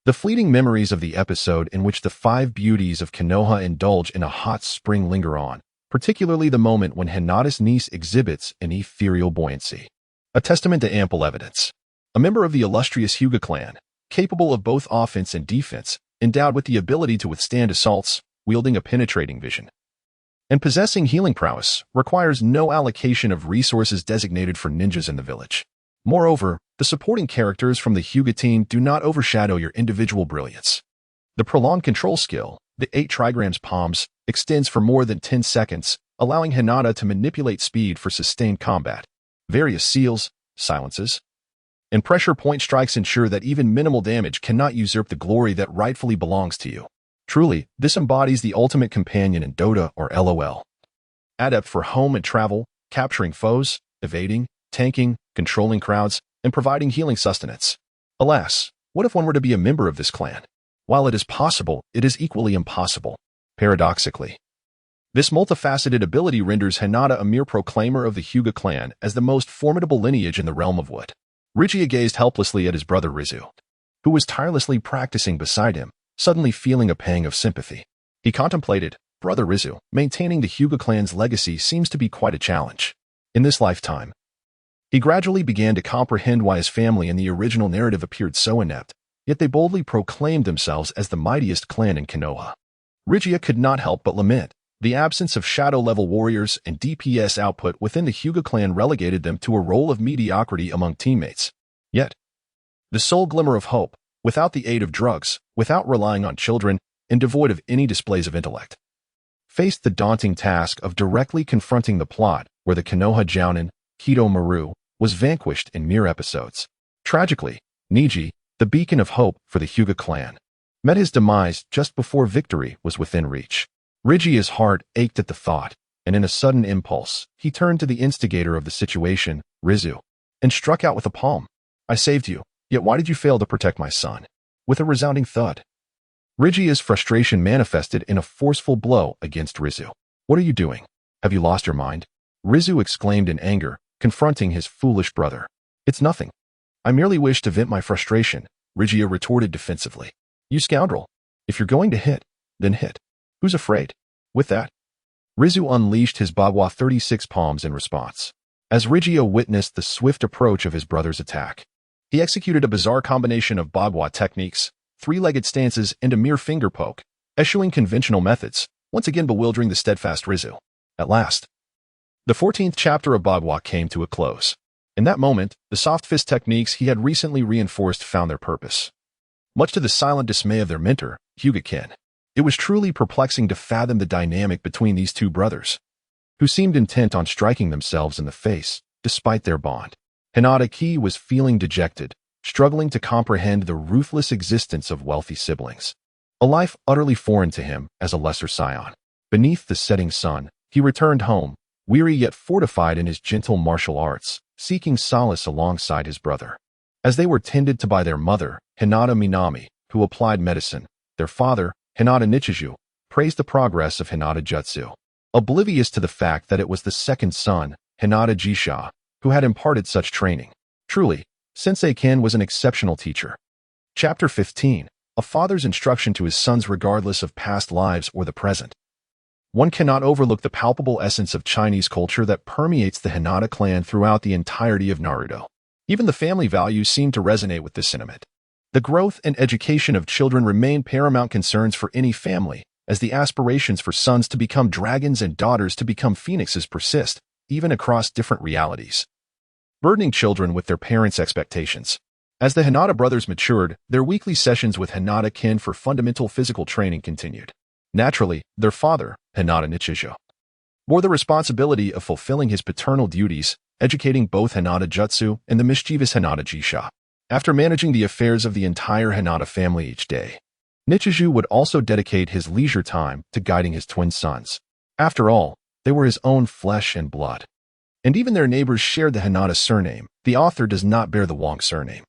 the fleeting memories of the episode in which the five beauties of Konoha indulge in a hot spring linger on, particularly the moment when Hinata's niece exhibits an ethereal buoyancy. A testament to ample evidence. A member of the illustrious Hyuga clan, capable of both offense and defense, endowed with the ability to withstand assaults, wielding a penetrating vision, and possessing healing prowess, requires no allocation of resources designated for ninjas in the village. Moreover, the supporting characters from the Hyuga team do not overshadow your individual brilliance. The prolonged control skill, the 8 trigrams palms, extends for more than 10 seconds, allowing Hinata to manipulate speed for sustained combat. Various seals, silences, and pressure point strikes ensure that even minimal damage cannot usurp the glory that rightfully belongs to you. Truly, this embodies the ultimate companion in Dota or LOL. Adept for home and travel, capturing foes, evading, tanking, controlling crowds, and providing healing sustenance. Alas, what if one were to be a member of this clan? While it is possible, it is equally impossible. Paradoxically, this multifaceted ability renders Hinata a mere proclaimer of the Hyuga clan as the most formidable lineage in the realm of wood. Rigia gazed helplessly at his brother Rizu, who was tirelessly practicing beside him, suddenly feeling a pang of sympathy. He contemplated, brother Rizu, maintaining the Hyuga clan's legacy seems to be quite a challenge. In this lifetime, he gradually began to comprehend why his family in the original narrative appeared so inept, yet they boldly proclaimed themselves as the mightiest clan in Konoha. Rigia could not help but lament. The absence of shadow-level warriors and DPS output within the Hyuga clan relegated them to a role of mediocrity among teammates. Yet, the sole glimmer of hope, without the aid of drugs, without relying on children, and devoid of any displays of intellect, faced the daunting task of directly confronting the plot where the Konoha Jounin, Kido Maru, was vanquished in mere episodes. Tragically, Niji, the beacon of hope for the Hyuga clan, met his demise just before victory was within reach. Rigia's heart ached at the thought, and in a sudden impulse, he turned to the instigator of the situation, Rizu, and struck out with a palm. I saved you, yet why did you fail to protect my son? With a resounding thud, Rigia's frustration manifested in a forceful blow against Rizu. What are you doing? Have you lost your mind? Rizu exclaimed in anger, confronting his foolish brother. It's nothing. I merely wish to vent my frustration, Rigia retorted defensively. You scoundrel. If you're going to hit, then hit. Who's afraid? With that, Rizu unleashed his Bagua 36 palms in response. As Rigia witnessed the swift approach of his brother's attack, he executed a bizarre combination of Bagua techniques, three-legged stances, and a mere finger poke, eschewing conventional methods, once again bewildering the steadfast Rizu. At last, the 14th chapter of Bagua came to a close. In that moment, the soft fist techniques he had recently reinforced found their purpose. Much to the silent dismay of their mentor, Hyuga Ken, it was truly perplexing to fathom the dynamic between these two brothers, who seemed intent on striking themselves in the face, despite their bond. Hinata Ki was feeling dejected, struggling to comprehend the ruthless existence of wealthy siblings, a life utterly foreign to him as a lesser scion. Beneath the setting sun, he returned home, weary yet fortified in his gentle martial arts, seeking solace alongside his brother. As they were tended to by their mother, Hinata Minami, who applied medicine, their father, Hinata Nichiju, praised the progress of Hinata Jutsu. oblivious to the fact that it was the second son, Hinata Jisha, who had imparted such training. Truly, Sensei Ken was an exceptional teacher. Chapter 15. A father's instruction to his sons regardless of past lives or the present. One cannot overlook the palpable essence of Chinese culture that permeates the Hinata clan throughout the entirety of Naruto. Even the family values seem to resonate with this sentiment. The growth and education of children remain paramount concerns for any family, as the aspirations for sons to become dragons and daughters to become phoenixes persist, even across different realities, burdening children with their parents' expectations. As the Hinata brothers matured, their weekly sessions with Hinata Ken for fundamental physical training continued. Naturally, their father, Hinata Nichijou, bore the responsibility of fulfilling his paternal duties, educating both Hinata Jutsu and the mischievous Hinata Jisha. After managing the affairs of the entire Hinata family each day, Nichijou would also dedicate his leisure time to guiding his twin sons. After all, they were his own flesh and blood. And even their neighbors shared the Hinata surname. The author does not bear the Wong surname.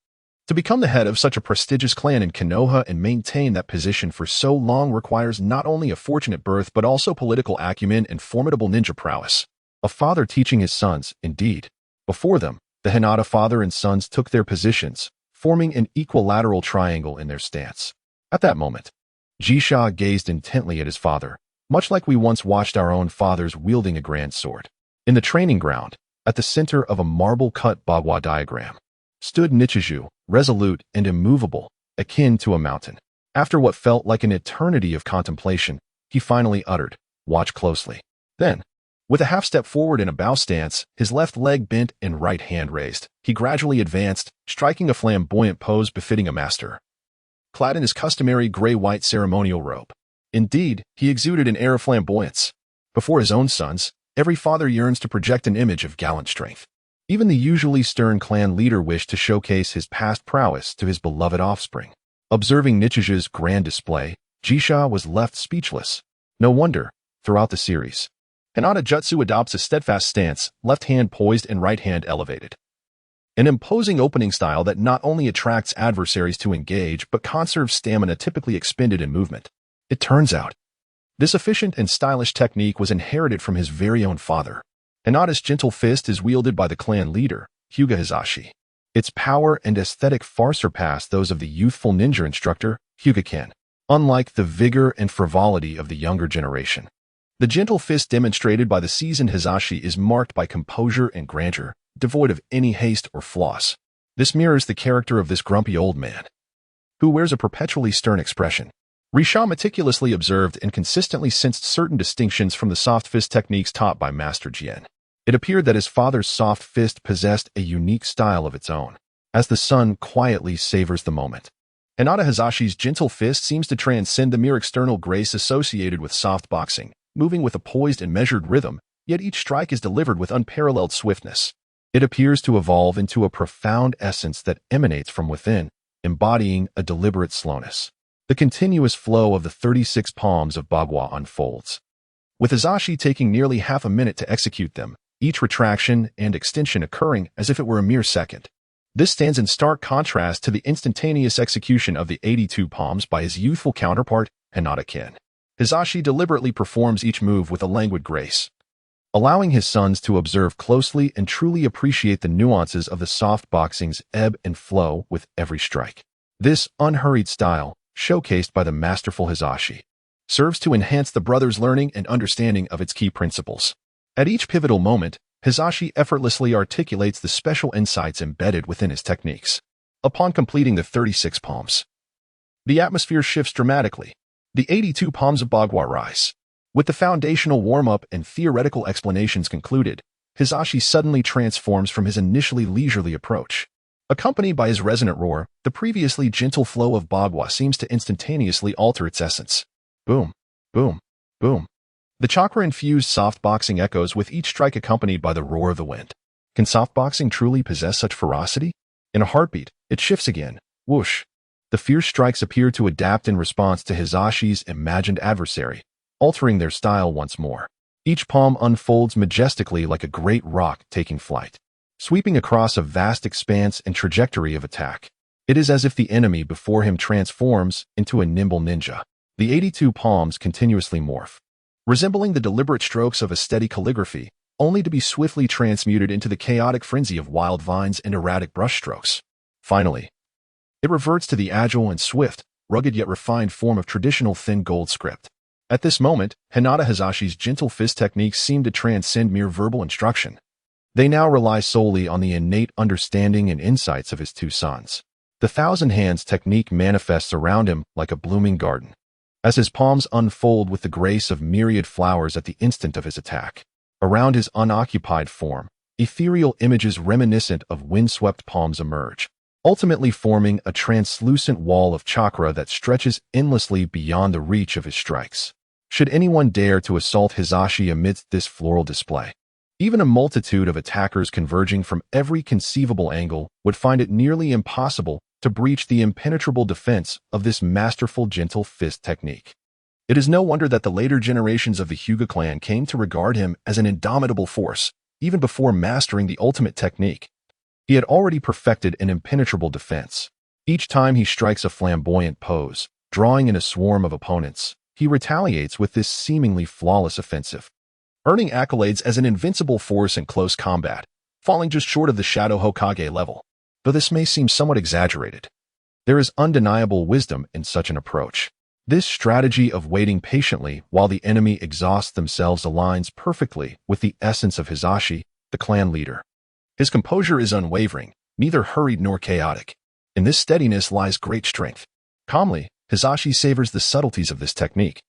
To become the head of such a prestigious clan in Konoha and maintain that position for so long requires not only a fortunate birth but also political acumen and formidable ninja prowess. A father teaching his sons, indeed. Before them, the Hinata father and sons took their positions, forming an equilateral triangle in their stance. At that moment, Jisha gazed intently at his father, much like we once watched our own fathers wielding a grand sword. In the training ground, at the center of a marble-cut bagua diagram, stood Nichijou, resolute and immovable, akin to a mountain. After what felt like an eternity of contemplation, he finally uttered, "Watch closely." Then, with a half step forward in a bow stance, his left leg bent and right hand raised, he gradually advanced, striking a flamboyant pose befitting a master. Clad in his customary gray-white ceremonial robe. Indeed, he exuded an air of flamboyance. Before his own sons, every father yearns to project an image of gallant strength. Even the usually stern clan leader wished to showcase his past prowess to his beloved offspring. Observing Nichijou's grand display, Jisha was left speechless. No wonder, throughout the series, Hinata Jutsu adopts a steadfast stance, left hand poised and right hand elevated. An imposing opening style that not only attracts adversaries to engage but conserves stamina typically expended in movement. It turns out, this efficient and stylish technique was inherited from his very own father. Hinata's gentle fist is wielded by the clan leader, Hyuga Hizashi. Its power and aesthetic far surpass those of the youthful ninja instructor, Hyuga Ken. Unlike the vigor and frivolity of the younger generation, the gentle fist demonstrated by the seasoned Hizashi is marked by composure and grandeur, devoid of any haste or floss. This mirrors the character of this grumpy old man, who wears a perpetually stern expression. Risha meticulously observed and consistently sensed certain distinctions from the soft fist techniques taught by Master Jien. It appeared that his father's soft fist possessed a unique style of its own, as the son quietly savors the moment. Hinata Hizashi's gentle fist seems to transcend the mere external grace associated with soft boxing, moving with a poised and measured rhythm, yet each strike is delivered with unparalleled swiftness. It appears to evolve into a profound essence that emanates from within, embodying a deliberate slowness. The continuous flow of the 36 palms of bagua unfolds, with Hizashi taking nearly half a minute to execute them, each retraction and extension occurring as if it were a mere second. This stands in stark contrast to the instantaneous execution of the 82 palms by his youthful counterpart, Hinata Ken. Hizashi deliberately performs each move with a languid grace, allowing his sons to observe closely and truly appreciate the nuances of the soft boxing's ebb and flow with every strike. This unhurried style, showcased by the masterful Hizashi, serves to enhance the brothers' learning and understanding of its key principles. At each pivotal moment, Hizashi effortlessly articulates the special insights embedded within his techniques. Upon completing the 36 palms, the atmosphere shifts dramatically. The 82 palms of bagua rise. With the foundational warm-up and theoretical explanations concluded, Hizashi suddenly transforms from his initially leisurely approach. Accompanied by his resonant roar, the previously gentle flow of bagua seems to instantaneously alter its essence. Boom, boom, boom. The chakra-infused soft boxing echoes with each strike accompanied by the roar of the wind. Can soft boxing truly possess such ferocity? In a heartbeat, it shifts again. Whoosh. The fierce strikes appear to adapt in response to Hizashi's imagined adversary, altering their style once more. Each palm unfolds majestically like a great rock taking flight, sweeping across a vast expanse and trajectory of attack. It is as if the enemy before him transforms into a nimble ninja. The 82 palms continuously morph, resembling the deliberate strokes of a steady calligraphy, only to be swiftly transmuted into the chaotic frenzy of wild vines and erratic brushstrokes. Finally, it reverts to the agile and swift, rugged yet refined form of traditional thin gold script. At this moment, Hinata Hizashi's gentle fist techniques seem to transcend mere verbal instruction. They now rely solely on the innate understanding and insights of his two sons. The thousand hands technique manifests around him like a blooming garden, as his palms unfold with the grace of myriad flowers at the instant of his attack. Around his unoccupied form, ethereal images reminiscent of windswept palms emerge, ultimately forming a translucent wall of chakra that stretches endlessly beyond the reach of his strikes. Should anyone dare to assault Hizashi amidst this floral display, even a multitude of attackers converging from every conceivable angle would find it nearly impossible to breach the impenetrable defense of this masterful gentle fist technique. It is no wonder that the later generations of the Hyuga clan came to regard him as an indomitable force, even before mastering the ultimate technique. He had already perfected an impenetrable defense. Each time he strikes a flamboyant pose, drawing in a swarm of opponents, he retaliates with this seemingly flawless offensive, earning accolades as an invincible force in close combat, falling just short of the Shadow Hokage level. Though this may seem somewhat exaggerated, there is undeniable wisdom in such an approach. This strategy of waiting patiently while the enemy exhausts themselves aligns perfectly with the essence of Hizashi, the clan leader. His composure is unwavering, neither hurried nor chaotic. In this steadiness lies great strength. Calmly, Hizashi savors the subtleties of this technique,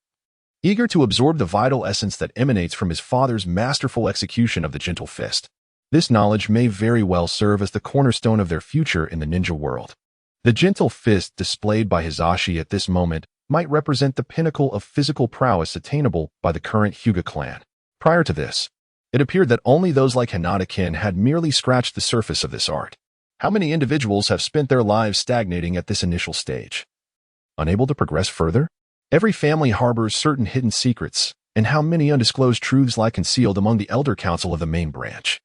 eager to absorb the vital essence that emanates from his father's masterful execution of the gentle fist. This knowledge may very well serve as the cornerstone of their future in the ninja world. The gentle fist displayed by Hizashi at this moment might represent the pinnacle of physical prowess attainable by the current Hyuga clan. Prior to this, it appeared that only those like Hinata-kin had merely scratched the surface of this art. How many individuals have spent their lives stagnating at this initial stage, unable to progress further? Every family harbors certain hidden secrets, and how many undisclosed truths lie concealed among the elder council of the main branch,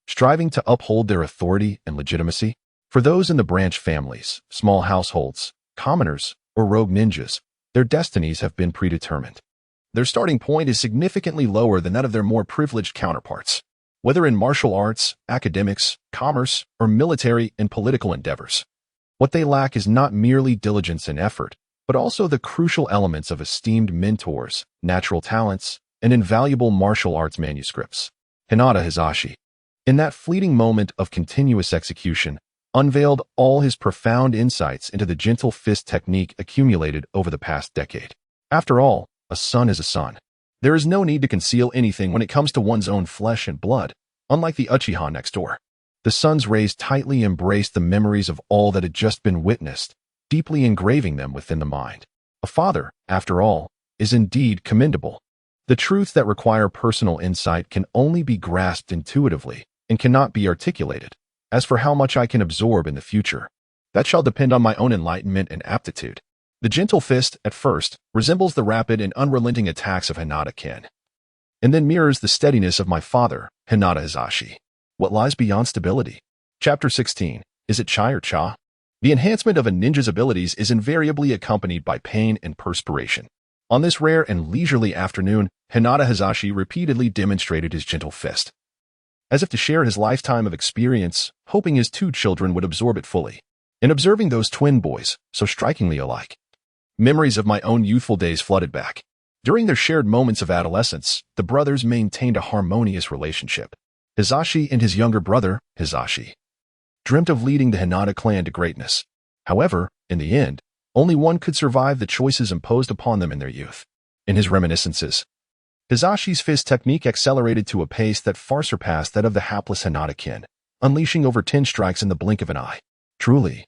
striving to uphold their authority and legitimacy. For those in the branch families, small households, commoners, or rogue ninjas, their destinies have been predetermined. Their starting point is significantly lower than that of their more privileged counterparts, whether in martial arts, academics, commerce, or military and political endeavors. What they lack is not merely diligence and effort, but also the crucial elements of esteemed mentors, natural talents, and invaluable martial arts manuscripts. Hinata Hizashi, in that fleeting moment of continuous execution, unveiled all his profound insights into the gentle fist technique accumulated over the past decade. After all, a son is a son. There is no need to conceal anything when it comes to one's own flesh and blood, unlike the Uchiha next door. The son's rays tightly embraced the memories of all that had just been witnessed, deeply engraving them within the mind. A father, after all, is indeed commendable. The truths that require personal insight can only be grasped intuitively and cannot be articulated. As for how much I can absorb in the future, that shall depend on my own enlightenment and aptitude. The gentle fist, at first, resembles the rapid and unrelenting attacks of Hinata-kin, and then mirrors the steadiness of my father, Hinata Hizashi. What lies beyond stability? Chapter 16. Is it chai or cha? The enhancement of a ninja's abilities is invariably accompanied by pain and perspiration. On this rare and leisurely afternoon, Hinata Hizashi repeatedly demonstrated his gentle fist, as if to share his lifetime of experience, hoping his two children would absorb it fully. In observing those twin boys, so strikingly alike, memories of my own youthful days flooded back. During their shared moments of adolescence, the brothers maintained a harmonious relationship. Hizashi and his younger brother, Hizashi, dreamt of leading the Hinata clan to greatness. However, in the end, only one could survive the choices imposed upon them in their youth. In his reminiscences, Hizashi's fist technique accelerated to a pace that far surpassed that of the hapless Hinata-kin, unleashing over 10 strikes in the blink of an eye. Truly,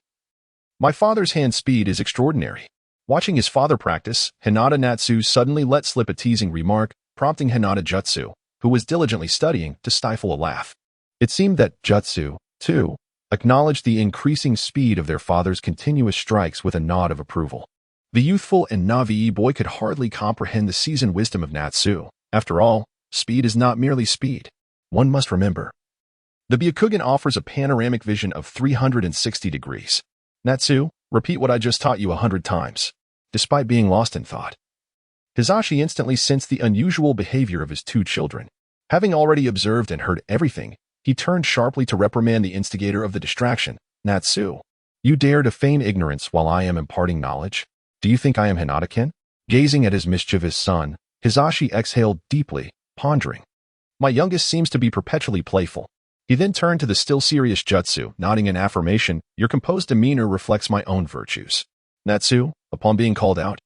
my father's hand speed is extraordinary. Watching his father practice, Hinata Natsu suddenly let slip a teasing remark, prompting Hinata Jutsu, who was diligently studying, to stifle a laugh. It seemed that Jutsu, too, acknowledged the increasing speed of their father's continuous strikes with a nod of approval. The youthful and Navii boy could hardly comprehend the seasoned wisdom of Natsu. After all, speed is not merely speed. One must remember, the Byakugan offers a panoramic vision of 360 degrees. Natsu, repeat what I just taught you 100 times, despite being lost in thought. Hisashi instantly sensed the unusual behavior of his two children. Having already observed and heard everything, he turned sharply to reprimand the instigator of the distraction, Natsu. You dare to feign ignorance while I am imparting knowledge? Do you think I am Hinata-kin? Gazing at his mischievous son, Hisashi exhaled deeply, pondering. My youngest seems to be perpetually playful. He then turned to the still serious Jutsu, nodding in affirmation. Your composed demeanor reflects my own virtues. Natsu, upon being called out,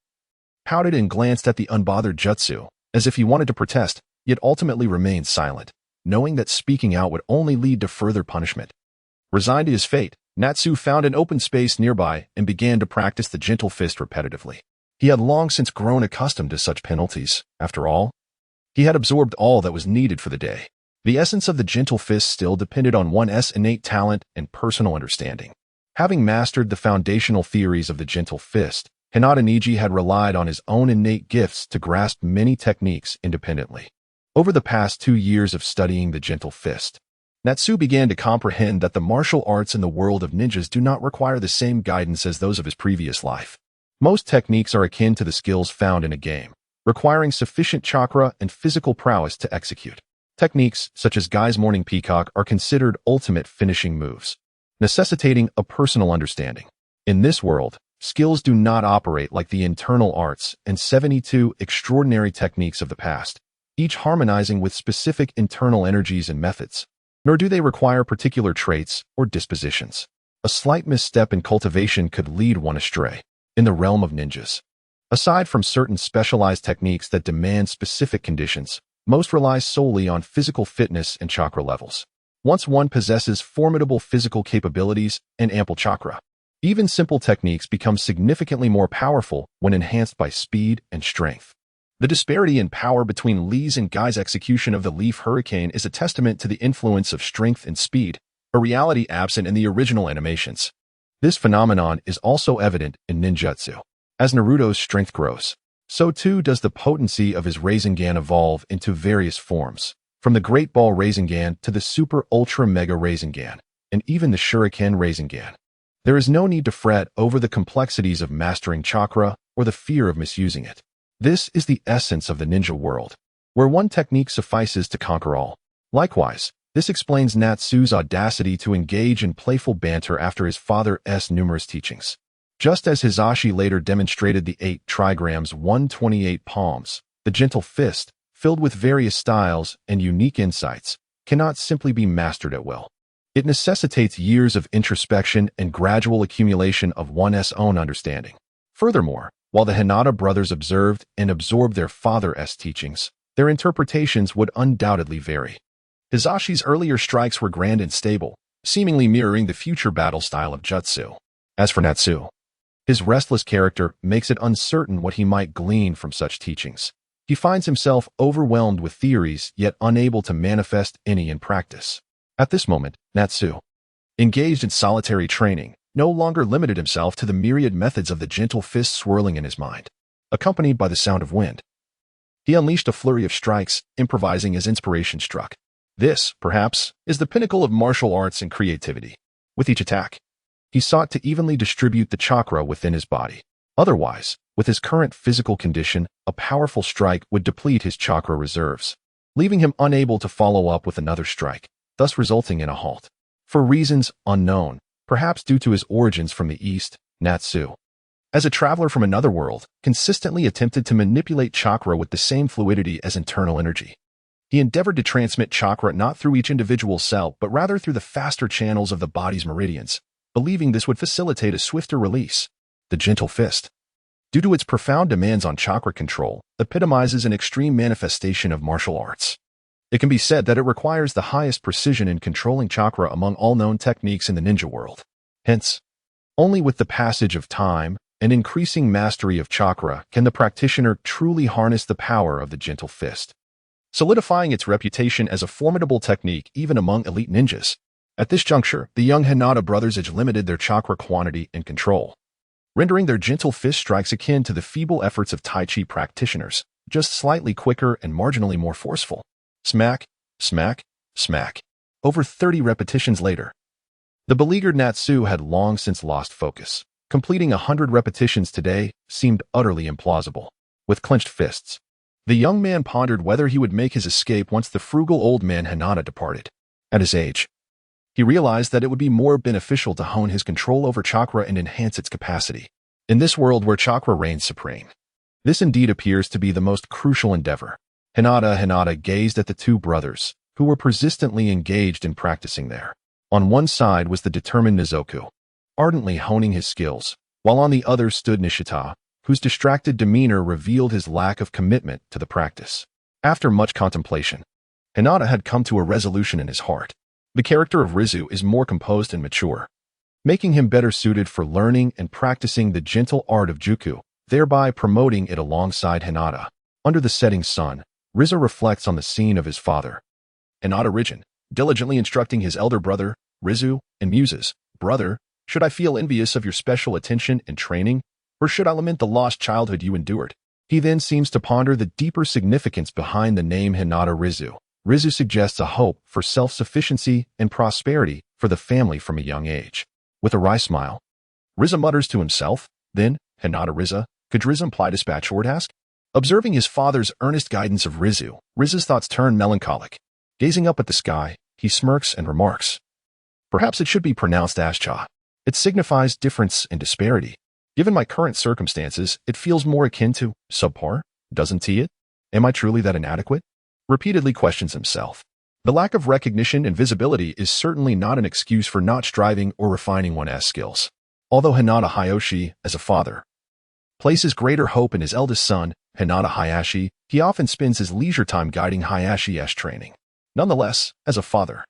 pouted and glanced at the unbothered Jutsu, as if he wanted to protest, yet ultimately remained silent, knowing that speaking out would only lead to further punishment. Resigned to his fate, Natsu found an open space nearby and began to practice the gentle fist repetitively. He had long since grown accustomed to such penalties. After all, he had absorbed all that was needed for the day. The essence of the gentle fist still depended on one's innate talent and personal understanding. Having mastered the foundational theories of the gentle fist, Hinata Niji had relied on his own innate gifts to grasp many techniques independently. Over the past 2 years of studying the gentle fist, Natsu began to comprehend that the martial arts in the world of ninjas do not require the same guidance as those of his previous life. Most techniques are akin to the skills found in a game, requiring sufficient chakra and physical prowess to execute. Techniques such as Guy's Morning Peacock are considered ultimate finishing moves, necessitating a personal understanding. In this world, skills do not operate like the internal arts and 72 extraordinary techniques of the past, each harmonizing with specific internal energies and methods. Nor do they require particular traits or dispositions. A slight misstep in cultivation could lead one astray. In the realm of ninjas, aside from certain specialized techniques that demand specific conditions, most rely solely on physical fitness and chakra levels. Once one possesses formidable physical capabilities and ample chakra, even simple techniques become significantly more powerful when enhanced by speed and strength. The disparity in power between Lee's and Guy's execution of the Leaf Hurricane is a testament to the influence of strength and speed, a reality absent in the original animations. This phenomenon is also evident in ninjutsu. As Naruto's strength grows, so too does the potency of his Rasengan evolve into various forms, from the Great Ball Rasengan to the Super Ultra Mega Rasengan, and even the Shuriken Rasengan. There is no need to fret over the complexities of mastering chakra or the fear of misusing it. This is the essence of the ninja world, where one technique suffices to conquer all. Likewise, this explains Natsu's audacity to engage in playful banter after his father's numerous teachings. Just as Hisashi later demonstrated the 8 trigrams 128 palms, the gentle fist, filled with various styles and unique insights, cannot simply be mastered at will. It necessitates years of introspection and gradual accumulation of one's own understanding. Furthermore, while the Hinata brothers observed and absorbed their father's teachings, their interpretations would undoubtedly vary. Hisashi's earlier strikes were grand and stable, seemingly mirroring the future battle style of jutsu. As for Natsu, his restless character makes it uncertain what he might glean from such teachings. He finds himself overwhelmed with theories yet unable to manifest any in practice. At this moment, Natsu, engaged in solitary training, no longer limited himself to the myriad methods of the gentle fist swirling in his mind. Accompanied by the sound of wind, he unleashed a flurry of strikes, improvising as inspiration struck. This, perhaps, is the pinnacle of martial arts and creativity. With each attack, he sought to evenly distribute the chakra within his body. Otherwise, with his current physical condition, a powerful strike would deplete his chakra reserves, leaving him unable to follow up with another strike, thus resulting in a halt. For reasons unknown, perhaps due to his origins from the East, Natsu, as a traveler from another world, consistently attempted to manipulate chakra with the same fluidity as internal energy. He endeavored to transmit chakra not through each individual cell, but rather through the faster channels of the body's meridians, believing this would facilitate a swifter release. The gentle fist, due to its profound demands on chakra control, epitomizes an extreme manifestation of martial arts. It can be said that it requires the highest precision in controlling chakra among all known techniques in the ninja world. Hence, only with the passage of time and increasing mastery of chakra can the practitioner truly harness the power of the gentle fist, solidifying its reputation as a formidable technique even among elite ninjas. At this juncture, the young Hinata brothers limited their chakra quantity and control, rendering their gentle fist strikes akin to the feeble efforts of Tai Chi practitioners, just slightly quicker and marginally more forceful. Smack, smack, smack. Over 30 repetitions later, the beleaguered Natsu had long since lost focus. Completing 100 repetitions today seemed utterly implausible. with clenched fists. The young man pondered whether he would make his escape once the frugal old man Hinata departed. At his age, he realized that it would be more beneficial to hone his control over chakra and enhance its capacity. In this world where chakra reigns supreme, this indeed appears to be the most crucial endeavor. Hinata gazed at the two brothers, who were persistently engaged in practicing there. On one side was the determined Nizoku, ardently honing his skills, while on the other stood Nishita, whose distracted demeanor revealed his lack of commitment to the practice. After much contemplation, Hinata had come to a resolution in his heart. The character of Rizu is more composed and mature, making him better suited for learning and practicing the gentle art of Juku, thereby promoting it alongside Hinata. Under the setting sun, Rizu reflects on the scene of his father, Hinata Rijin, diligently instructing his elder brother, Rizu, and muses, "Brother, should I feel envious of your special attention and training, or should I lament the lost childhood you endured?" He then seems to ponder the deeper significance behind the name Hinata Rizu. Rizu suggests a hope for self-sufficiency and prosperity for the family from a young age. With a wry smile, Rizu mutters to himself, "Then, Hinata Riza, could Rizu imply dispatch or task?" Observing his father's earnest guidance of Rizu's thoughts turn melancholic. Gazing up at the sky, he smirks and remarks, "Perhaps it should be pronounced Ascha. It signifies difference and disparity. Given my current circumstances, it feels more akin to subpar, doesn't it? Am I truly that inadequate?" Repeatedly questions himself. The lack of recognition and visibility is certainly not an excuse for not striving or refining one's skills. Although Hinata Hayashi, as a father, places greater hope in his eldest son, Hinata Hayashi, he often spends his leisure time guiding Hayashi's training. Nonetheless, as a father,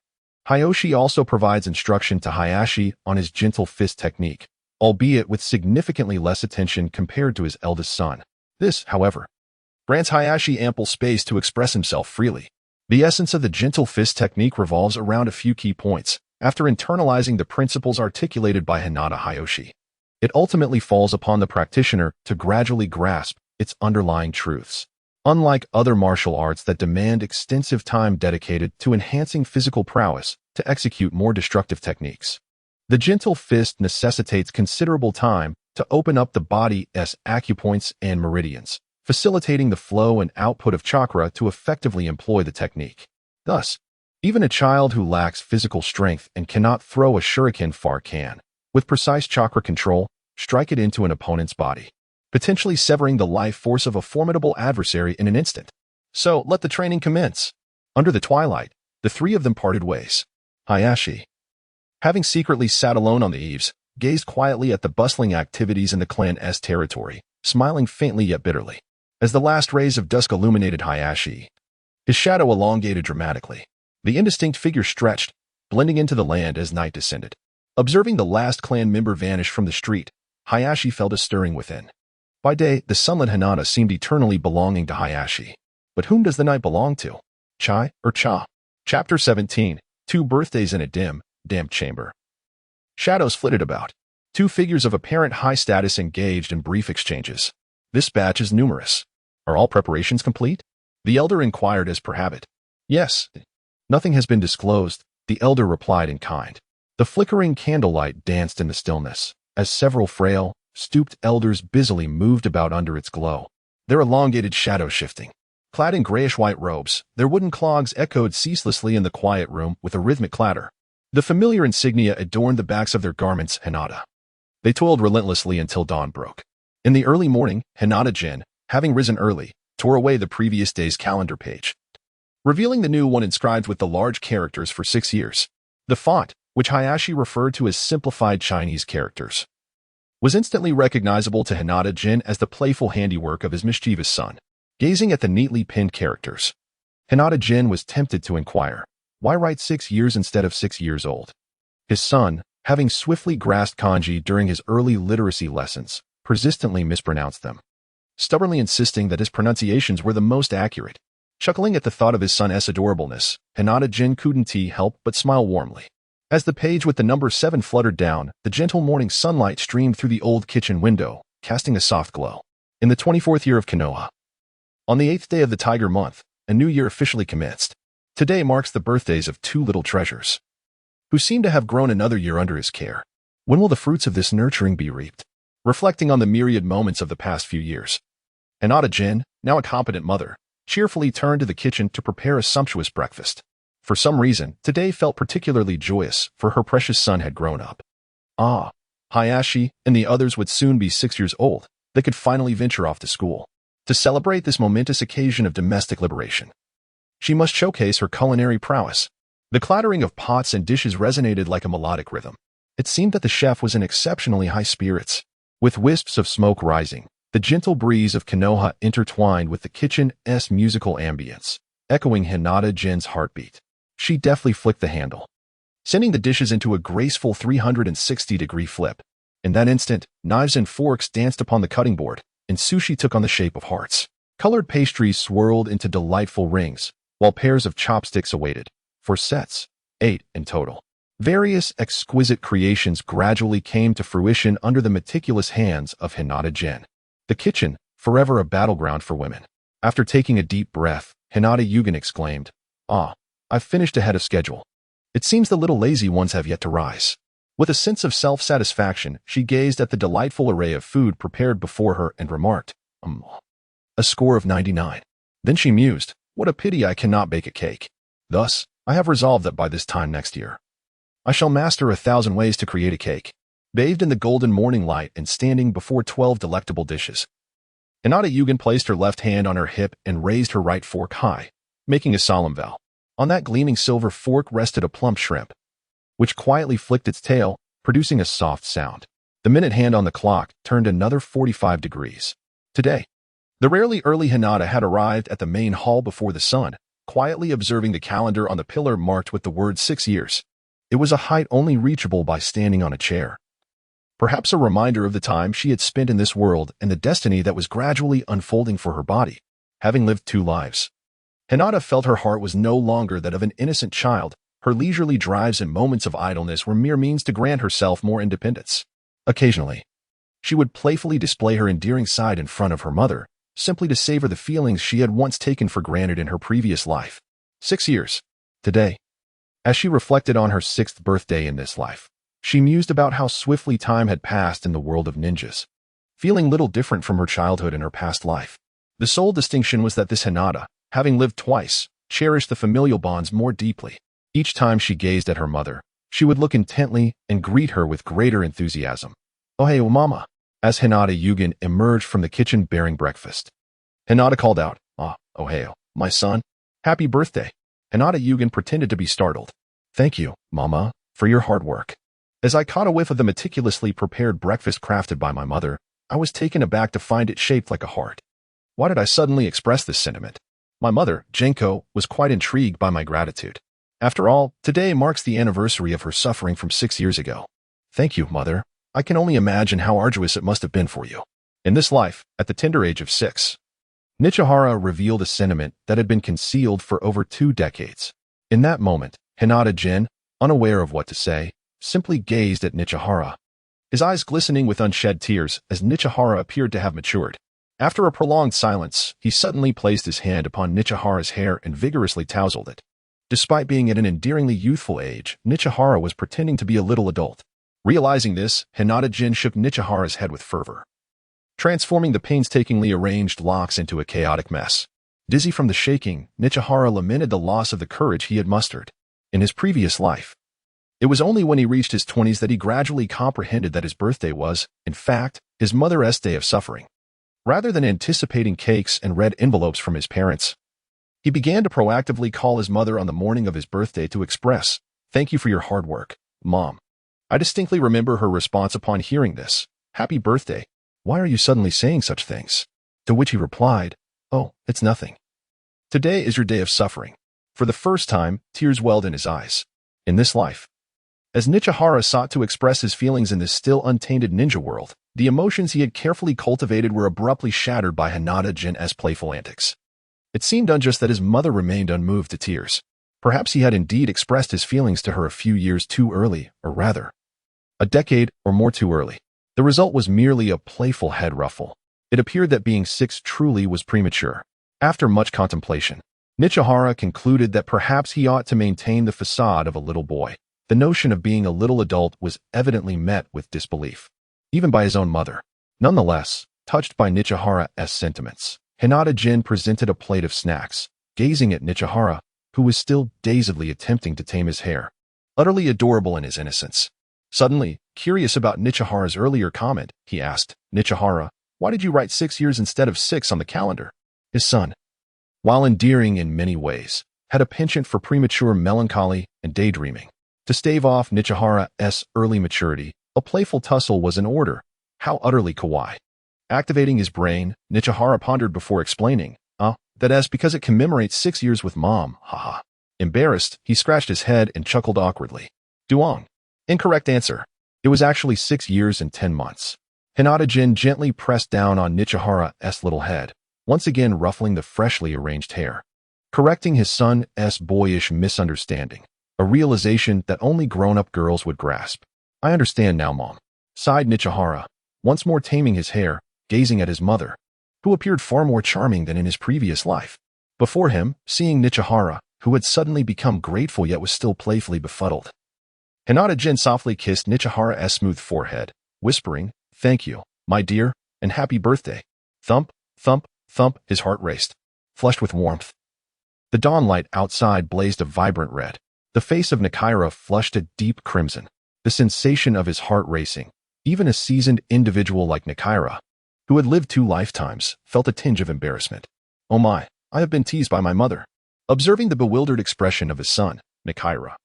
Hayashi also provides instruction to Hayashi on his gentle fist technique, albeit with significantly less attention compared to his eldest son. This, however, grants Hayashi ample space to express himself freely. The essence of the gentle fist technique revolves around a few key points. After internalizing the principles articulated by Hinata Hayashi, it ultimately falls upon the practitioner to gradually grasp its underlying truths. Unlike other martial arts that demand extensive time dedicated to enhancing physical prowess to execute more destructive techniques, the gentle fist necessitates considerable time to open up the body's acupoints and meridians, facilitating the flow and output of chakra to effectively employ the technique. Thus, even a child who lacks physical strength and cannot throw a shuriken far can, with precise chakra control, strike it into an opponent's body, potentially severing the life force of a formidable adversary in an instant. So let the training commence. Under the twilight, the three of them parted ways. Hayashi, having secretly sat alone on the eaves, gazed quietly at the bustling activities in the clan's territory, smiling faintly yet bitterly. As the last rays of dusk illuminated Hayashi, his shadow elongated dramatically. The indistinct figure stretched, blending into the land as night descended. Observing the last clan member vanish from the street, Hayashi felt a stirring within. By day, the sunlit Hinata seemed eternally belonging to Hayashi. But whom does the night belong to? Chai or Cha? Chapter 17, 2 Birthdays in a damp chamber. Shadows flitted about. Two figures of apparent high status engaged in brief exchanges. This batch is numerous. Are all preparations complete? The elder inquired as per habit. Yes. Nothing has been disclosed, the elder replied in kind. The flickering candlelight danced in the stillness, as several frail, stooped elders busily moved about under its glow, their elongated shadow shifting. Clad in grayish-white robes, their wooden clogs echoed ceaselessly in the quiet room with a rhythmic clatter. The familiar insignia adorned the backs of their garments, Hinata. They toiled relentlessly until dawn broke. In the early morning, Hinata Jin, having risen early, tore away the previous day's calendar page, revealing the new one inscribed with the large characters for 6 years. The font, which Hayashi referred to as simplified Chinese characters, was instantly recognizable to Hinata Jin as the playful handiwork of his mischievous son. Gazing at the neatly pinned characters, Hinata Jin was tempted to inquire, why write 6 years instead of 6 years old? His son, having swiftly grasped kanji during his early literacy lessons, persistently mispronounced them, stubbornly insisting that his pronunciations were the most accurate. Chuckling at the thought of his son's adorableness, Hinata Jin couldn't help but smile warmly. As the page with the number 7 fluttered down, the gentle morning sunlight streamed through the old kitchen window, casting a soft glow. In the 24th year of Konoha, on the 8th day of the Tiger month, a new year officially commenced. Today marks the birthdays of 2 little treasures, who seem to have grown another year under his care. When will the fruits of this nurturing be reaped? Reflecting on the myriad moments of the past few years, Hinata-jin, now a competent mother, cheerfully turned to the kitchen to prepare a sumptuous breakfast. For some reason, today felt particularly joyous, for her precious son had grown up. Hayashi and the others would soon be 6 years old. They could finally venture off to school. To celebrate this momentous occasion of domestic liberation, she must showcase her culinary prowess. The clattering of pots and dishes resonated like a melodic rhythm. It seemed that the chef was in exceptionally high spirits. With wisps of smoke rising, the gentle breeze of Konoha intertwined with the kitchen's musical ambience, echoing Hinata-jin's heartbeat. She deftly flicked the handle, sending the dishes into a graceful 360-degree flip. In that instant, knives and forks danced upon the cutting board, and sushi took on the shape of hearts. Colored pastries swirled into delightful rings, while pairs of chopsticks awaited. For sets, 8 in total. Various exquisite creations gradually came to fruition under the meticulous hands of Hinata-jin. The kitchen, forever a battleground for women. After taking a deep breath, Hinata-yugen exclaimed, I've finished ahead of schedule. It seems the little lazy ones have yet to rise. With a sense of self-satisfaction, she gazed at the delightful array of food prepared before her and remarked, a score of 99. Then she mused, what a pity I cannot bake a cake. Thus, I have resolved that by this time next year, I shall master 1,000 ways to create a cake. Bathed in the golden morning light and standing before 12 delectable dishes, Hinata-yugen placed her left hand on her hip and raised her right fork high, making a solemn vow. On that gleaming silver fork rested a plump shrimp, which quietly flicked its tail, producing a soft sound. The minute hand on the clock turned another 45 degrees. Today, the rarely early Hinata had arrived at the main hall before the sun, quietly observing the calendar on the pillar marked with the word 6 years. It was a height only reachable by standing on a chair. Perhaps a reminder of the time she had spent in this world and the destiny that was gradually unfolding for her body, having lived 2 lives. Hinata felt her heart was no longer that of an innocent child. Her leisurely drives and moments of idleness were mere means to grant herself more independence. Occasionally, she would playfully display her endearing side in front of her mother, simply to savor the feelings she had once taken for granted in her previous life. 6 years. Today, as she reflected on her 6th birthday in this life, she mused about how swiftly time had passed in the world of ninjas, feeling little different from her childhood and her past life. The sole distinction was that this Hinata, having lived twice, cherished the familial bonds more deeply. Each time she gazed at her mother, she would look intently and greet her with greater enthusiasm. Ohio, mama, as Hinata-yugen emerged from the kitchen bearing breakfast. Hinata called out, Ohio, my son, happy birthday. Hinata-yugen pretended to be startled. Thank you, mama, for your hard work. As I caught a whiff of the meticulously prepared breakfast crafted by my mother, I was taken aback to find it shaped like a heart. Why did I suddenly express this sentiment? My mother, Genko, was quite intrigued by my gratitude. After all, today marks the anniversary of her suffering from 6 years ago. Thank you, mother. I can only imagine how arduous it must have been for you. In this life, at the tender age of 6, Nichihara revealed a sentiment that had been concealed for over 2 decades. In that moment, Hinata-jin, unaware of what to say, simply gazed at Nichihara, his eyes glistening with unshed tears as Nichihara appeared to have matured. After a prolonged silence, he suddenly placed his hand upon Nichihara's hair and vigorously tousled it. Despite being at an endearingly youthful age, Nichihara was pretending to be a little adult. Realizing this, Hinata-jin shook Nichihara's head with fervor, transforming the painstakingly arranged locks into a chaotic mess. Dizzy from the shaking, Nichihara lamented the loss of the courage he had mustered in his previous life. It was only when he reached his 20s that he gradually comprehended that his birthday was, in fact, his mother's day of suffering. Rather than anticipating cakes and red envelopes from his parents, he began to proactively call his mother on the morning of his birthday to express, "Thank you for your hard work, Mom." I distinctly remember her response upon hearing this, "Happy birthday. Why are you suddenly saying such things?" To which he replied, "Oh, it's nothing. Today is your day of suffering." For the first time, tears welled in his eyes. In this life, as Nichihara sought to express his feelings in this still untainted ninja world, the emotions he had carefully cultivated were abruptly shattered by Hinata-jin's playful antics. It seemed unjust that his mother remained unmoved to tears. Perhaps he had indeed expressed his feelings to her a few years too early, or rather, a decade or more too early. The result was merely a playful head ruffle. It appeared that being 6 truly was premature. After much contemplation, Nichihara concluded that perhaps he ought to maintain the facade of a little boy. The notion of being a little adult was evidently met with disbelief, even by his own mother. Nonetheless, Touched by Nichihara's sentiments, Hinata Jin presented a plate of snacks, gazing at Nichihara, who was still dazedly attempting to tame his hair. Utterly adorable in his innocence. Suddenly, curious about Nichihara's earlier comment, he asked, "Nichihara, why did you write 6 years instead of 6 on the calendar?" His son, while endearing in many ways, had a penchant for premature melancholy and daydreaming. To stave off Nichihara's early maturity, a playful tussle was in order. How utterly kawaii. Activating his brain, Nichihara pondered before explaining, that's because it commemorates 6 years with mom, haha. Embarrassed, he scratched his head and chuckled awkwardly. Duong. Incorrect answer. It was actually 6 years and 10 months. Hinata Jin gently pressed down on Nichihara's little head, once again ruffling the freshly arranged hair. Correcting his son's boyish misunderstanding, a realization that only grown-up girls would grasp. I understand now, Mom, sighed Nichihara, once more taming his hair, gazing at his mother, who appeared far more charming than in his previous life. Before him, seeing Nichihara, who had suddenly become grateful yet was still playfully befuddled. Hinata Jin softly kissed Nichihara's smooth forehead, whispering, "Thank you, my dear, and happy birthday." Thump, thump, thump, his heart raced, flushed with warmth. The dawn light outside blazed a vibrant red. The face of Nichihara flushed a deep crimson. The sensation of his heart racing, even a seasoned individual like Nichihara, who had lived 2 lifetimes, felt a tinge of embarrassment. Oh my, I have been teased by my mother. Observing the bewildered expression of his son, Nichihara,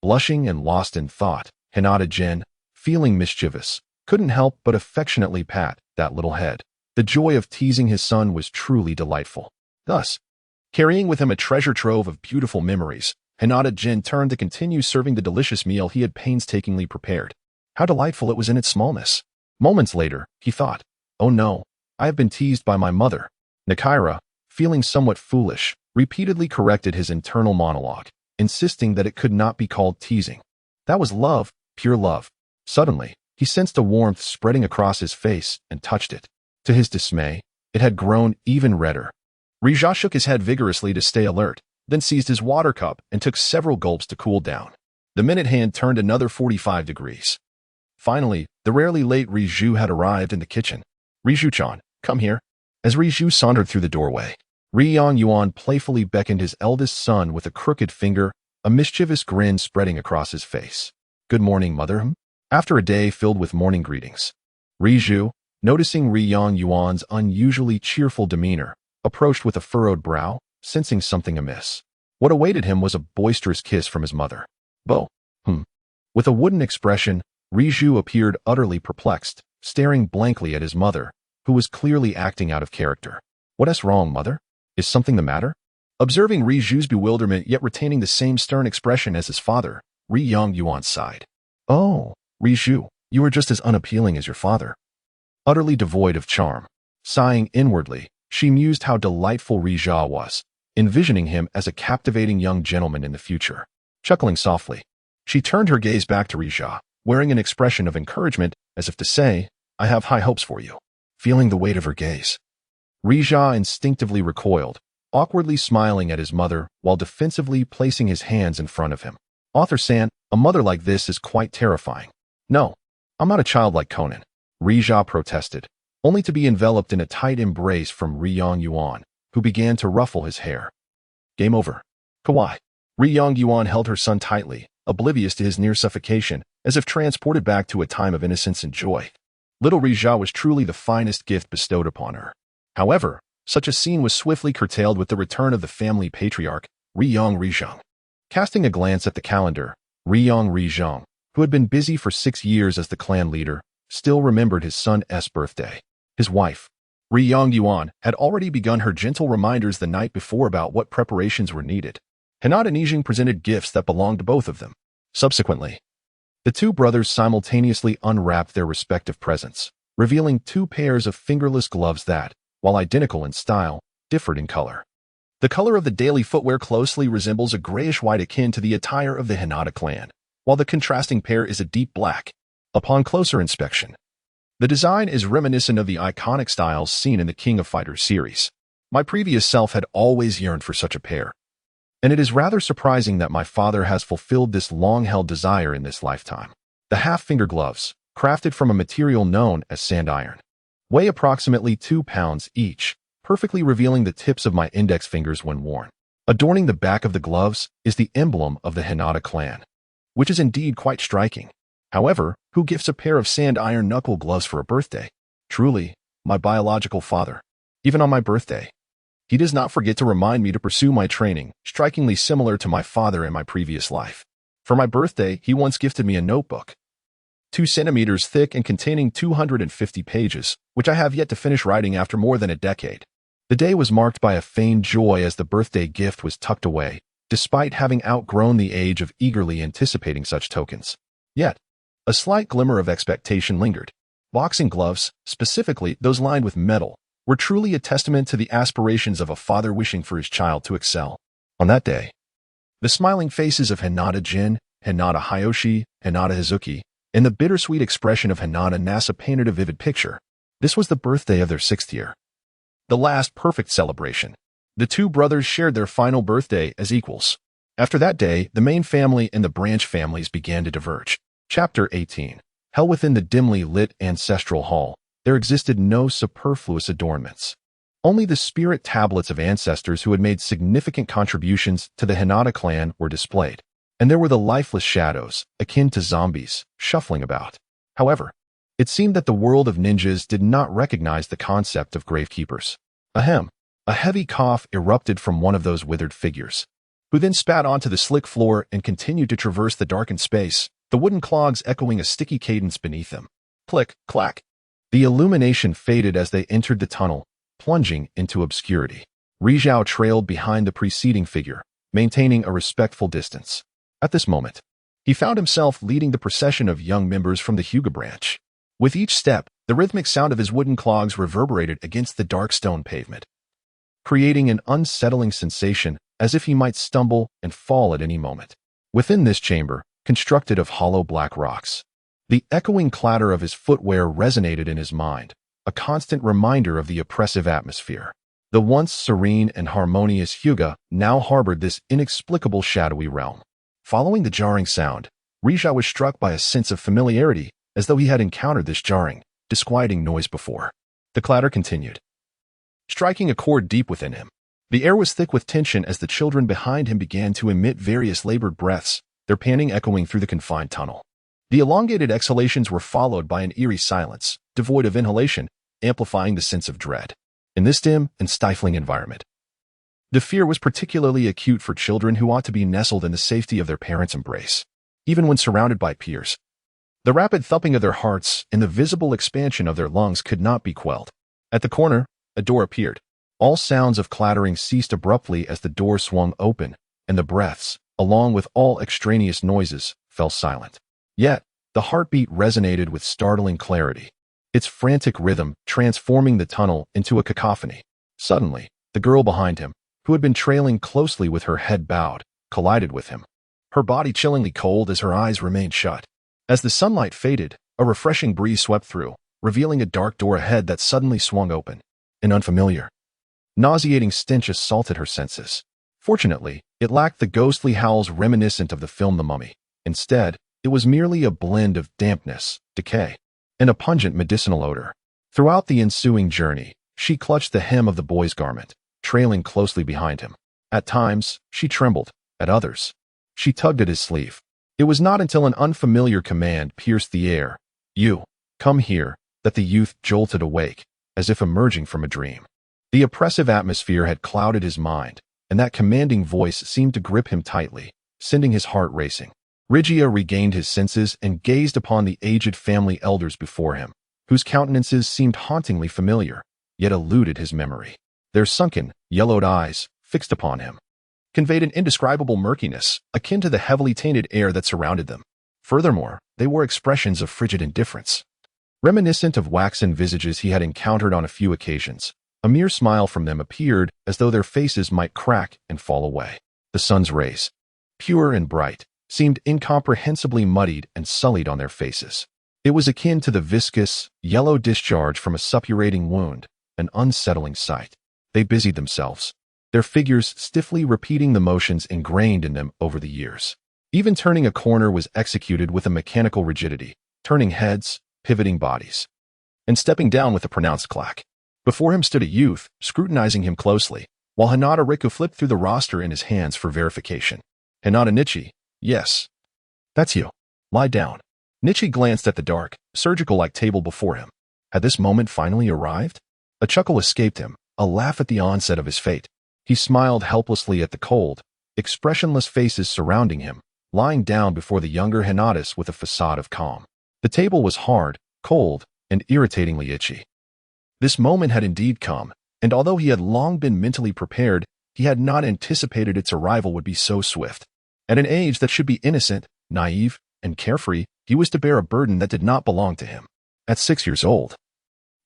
blushing and lost in thought, Hinata Jin, feeling mischievous, couldn't help but affectionately pat that little head. The joy of teasing his son was truly delightful. Thus, carrying with him a treasure trove of beautiful memories, Hinata Jin turned to continue serving the delicious meal he had painstakingly prepared. How delightful it was in its smallness. Moments later, he thought, "Oh no, I have been teased by my mother." Nichihara, feeling somewhat foolish, repeatedly corrected his internal monologue, insisting that it could not be called teasing. That was love, pure love. Suddenly, he sensed a warmth spreading across his face and touched it. To his dismay, it had grown even redder. Rija shook his head vigorously to stay alert, then seized his water cup and took several gulps to cool down. The minute hand turned another 45 degrees. Finally, the rarely late Riju had arrived in the kitchen. "Riju-chan, come here." As Riju sauntered through the doorway, Riyang Yuan playfully beckoned his eldest son with a crooked finger, a mischievous grin spreading across his face. "Good morning, mother." After a day filled with morning greetings, Riju, noticing Riyang Yuan's unusually cheerful demeanor, approached with a furrowed brow, sensing something amiss. What awaited him was a boisterous kiss from his mother. "Bo. With a wooden expression, Riju appeared utterly perplexed, staring blankly at his mother, who was clearly acting out of character. "What's wrong, mother? Is something the matter?" Observing Riju's bewilderment yet retaining the same stern expression as his father, Riyang Yuan sighed. "Oh, Riju, you are just as unappealing as your father." Utterly devoid of charm. Sighing inwardly, she mused how delightful Rija was, envisioning him as a captivating young gentleman in the future. Chuckling softly, she turned her gaze back to Rija, wearing an expression of encouragement as if to say, "I have high hopes for you." Feeling the weight of her gaze, Rija instinctively recoiled, awkwardly smiling at his mother while defensively placing his hands in front of him. "Author-san, a mother like this is quite terrifying." "No, I'm not a child like Conan," Rija protested, only to be enveloped in a tight embrace from Riyang Yuan, who began to ruffle his hair. "Game over. Kawaii." Riyang Yuan held her son tightly, oblivious to his near suffocation, as if transported back to a time of innocence and joy. Little Rija was truly the finest gift bestowed upon her. However, such a scene was swiftly curtailed with the return of the family patriarch, Riyang Rizhang. Casting a glance at the calendar, Riyang Rizhang, who had been busy for 6 years as the clan leader, still remembered his son's birthday. His wife, Riyang Yuan, had already begun her gentle reminders the night before about what preparations were needed. Hinata Nijing presented gifts that belonged to both of them. Subsequently, the 2 brothers simultaneously unwrapped their respective presents, revealing 2 pairs of fingerless gloves that, while identical in style, differed in color. The color of the daily footwear closely resembles a grayish-white akin to the attire of the Hinata clan, while the contrasting pair is a deep black. Upon closer inspection, the design is reminiscent of the iconic styles seen in the King of Fighters series. My previous self had always yearned for such a pair, and it is rather surprising that my father has fulfilled this long-held desire in this lifetime. The half-finger gloves, crafted from a material known as sand iron, weigh approximately 2 pounds each, perfectly revealing the tips of my index fingers when worn. Adorning the back of the gloves is the emblem of the Hinata clan, which is indeed quite striking. However, who gifts a pair of sand iron knuckle gloves for a birthday? Truly, my biological father. Even on my birthday, he does not forget to remind me to pursue my training, strikingly similar to my father in my previous life. For my birthday, he once gifted me a notebook, 2 centimeters thick and containing 250 pages, which I have yet to finish writing after more than a decade. The day was marked by a feigned joy as the birthday gift was tucked away, despite having outgrown the age of eagerly anticipating such tokens. Yet, a slight glimmer of expectation lingered. Boxing gloves, specifically those lined with metal, were truly a testament to the aspirations of a father wishing for his child to excel. On that day, the smiling faces of Hinata Jin, Hinata Hayoshi, Hinata Hazuki, and the bittersweet expression of Hinata Nasa painted a vivid picture. This was the birthday of their 6th year. The last perfect celebration. The two brothers shared their final birthday as equals. After that day, the main family and the branch families began to diverge. Chapter 18. Hell within the dimly lit ancestral hall, there existed no superfluous adornments. Only the spirit tablets of ancestors who had made significant contributions to the Hinata clan were displayed, and there were the lifeless shadows, akin to zombies, shuffling about. However, it seemed that the world of ninjas did not recognize the concept of gravekeepers. Ahem. A heavy cough erupted from one of those withered figures, who then spat onto the slick floor and continued to traverse the darkened space, the wooden clogs echoing a sticky cadence beneath them. Click, clack. The illumination faded as they entered the tunnel, plunging into obscurity. Rizhao trailed behind the preceding figure, maintaining a respectful distance. At this moment, he found himself leading the procession of young members from the Hyuga branch. With each step, the rhythmic sound of his wooden clogs reverberated against the dark stone pavement, creating an unsettling sensation as if he might stumble and fall at any moment. Within this chamber, constructed of hollow black rocks, the echoing clatter of his footwear resonated in his mind, a constant reminder of the oppressive atmosphere. The once serene and harmonious Hyuga now harbored this inexplicable shadowy realm. Following the jarring sound, Rizhao was struck by a sense of familiarity, as though he had encountered this jarring, disquieting noise before. The clatter continued, striking a chord deep within him. The air was thick with tension as the children behind him began to emit various labored breaths, their panting echoing through the confined tunnel. The elongated exhalations were followed by an eerie silence, devoid of inhalation, amplifying the sense of dread. In this dim and stifling environment, the fear was particularly acute for children who ought to be nestled in the safety of their parents' embrace. Even when surrounded by peers, the rapid thumping of their hearts and the visible expansion of their lungs could not be quelled. At the corner, a door appeared. All sounds of clattering ceased abruptly as the door swung open, and the breaths, along with all extraneous noises, fell silent. Yet, the heartbeat resonated with startling clarity, its frantic rhythm transforming the tunnel into a cacophony. Suddenly, the girl behind him, who had been trailing closely with her head bowed, collided with him, her body chillingly cold as her eyes remained shut. As the sunlight faded, a refreshing breeze swept through, revealing a dark door ahead that suddenly swung open. An unfamiliar, nauseating stench assaulted her senses. Fortunately, it lacked the ghostly howls reminiscent of the film The Mummy. Instead, it was merely a blend of dampness, decay, and a pungent medicinal odor. Throughout the ensuing journey, she clutched the hem of the boy's garment, trailing closely behind him. At times, she trembled. At others, she tugged at his sleeve. It was not until an unfamiliar command pierced the air, "You, come here," that the youth jolted awake, as if emerging from a dream. The oppressive atmosphere had clouded his mind, and that commanding voice seemed to grip him tightly, sending his heart racing. Rizhao regained his senses and gazed upon the aged family elders before him, whose countenances seemed hauntingly familiar, yet eluded his memory. Their sunken, yellowed eyes, fixed upon him, conveyed an indescribable murkiness, akin to the heavily tainted air that surrounded them. Furthermore, they wore expressions of frigid indifference, reminiscent of waxen visages he had encountered on a few occasions. A mere smile from them appeared as though their faces might crack and fall away. The sun's rays, pure and bright, seemed incomprehensibly muddied and sullied on their faces. It was akin to the viscous, yellow discharge from a suppurating wound, an unsettling sight. They busied themselves, their figures stiffly repeating the motions ingrained in them over the years. Even turning a corner was executed with a mechanical rigidity, turning heads, pivoting bodies, and stepping down with a pronounced clack. Before him stood a youth, scrutinizing him closely, while Hinata Riku flipped through the roster in his hands for verification. Hinata Nichi, yes. That's you. Lie down. Nichi glanced at the dark, surgical-like table before him. Had this moment finally arrived? A chuckle escaped him, a laugh at the onset of his fate. He smiled helplessly at the cold, expressionless faces surrounding him, lying down before the younger Hinatas with a facade of calm. The table was hard, cold, and irritatingly itchy. This moment had indeed come, and although he had long been mentally prepared, he had not anticipated its arrival would be so swift. At an age that should be innocent, naive, and carefree, he was to bear a burden that did not belong to him. At 6 years old,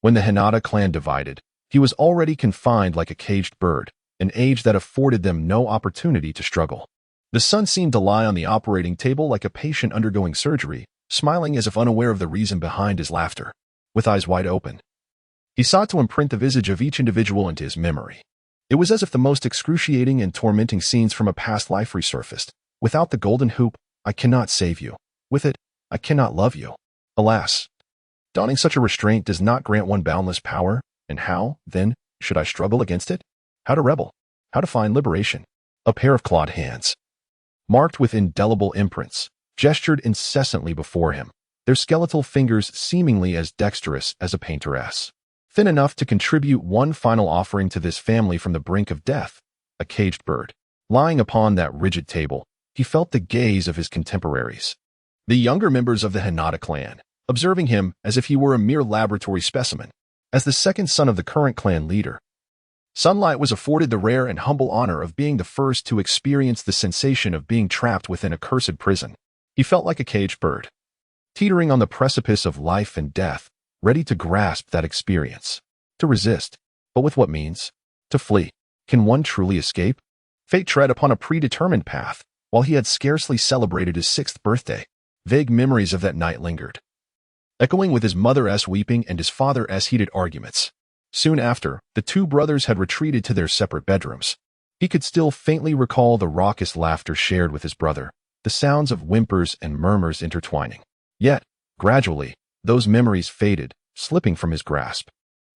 when the Hinata clan divided, he was already confined like a caged bird, an age that afforded them no opportunity to struggle. The son seemed to lie on the operating table like a patient undergoing surgery, smiling as if unaware of the reason behind his laughter. With eyes wide open, he sought to imprint the visage of each individual into his memory. It was as if the most excruciating and tormenting scenes from a past life resurfaced. Without the golden hoop, I cannot save you. With it, I cannot love you. Alas, donning such a restraint does not grant one boundless power, and how, then, should I struggle against it? How to rebel? How to find liberation? A pair of clawed hands, marked with indelible imprints, gestured incessantly before him, their skeletal fingers seemingly as dexterous as a painteress. Thin enough to contribute one final offering to this family from the brink of death, a caged bird. Lying upon that rigid table, he felt the gaze of his contemporaries. The younger members of the Hinata clan, observing him as if he were a mere laboratory specimen. As the second son of the current clan leader, Sunlight was afforded the rare and humble honor of being the first to experience the sensation of being trapped within a cursed prison. He felt like a caged bird, teetering on the precipice of life and death, ready to grasp that experience. To resist, but with what means? To flee. Can one truly escape? Fate tread upon a predetermined path. While he had scarcely celebrated his 6th birthday, vague memories of that night lingered, echoing with his mother's weeping and his father's heated arguments. Soon after, the two brothers had retreated to their separate bedrooms. He could still faintly recall the raucous laughter shared with his brother, the sounds of whimpers and murmurs intertwining. Yet, gradually, those memories faded, slipping from his grasp.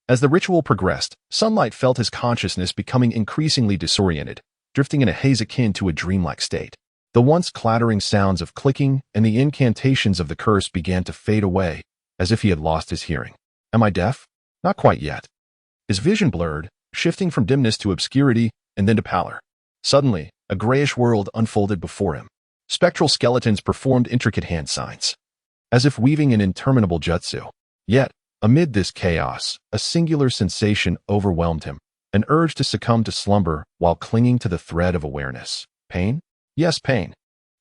As the ritual progressed, Sunlight felt his consciousness becoming increasingly disoriented, drifting in a haze akin to a dreamlike state. The once clattering sounds of clicking and the incantations of the curse began to fade away, as if he had lost his hearing. Am I deaf? Not quite yet. His vision blurred, shifting from dimness to obscurity and then to pallor. Suddenly, a grayish world unfolded before him. Spectral skeletons performed intricate hand signs, as if weaving an interminable jutsu. Yet, amid this chaos, a singular sensation overwhelmed him, an urge to succumb to slumber while clinging to the thread of awareness. Pain? Yes, pain.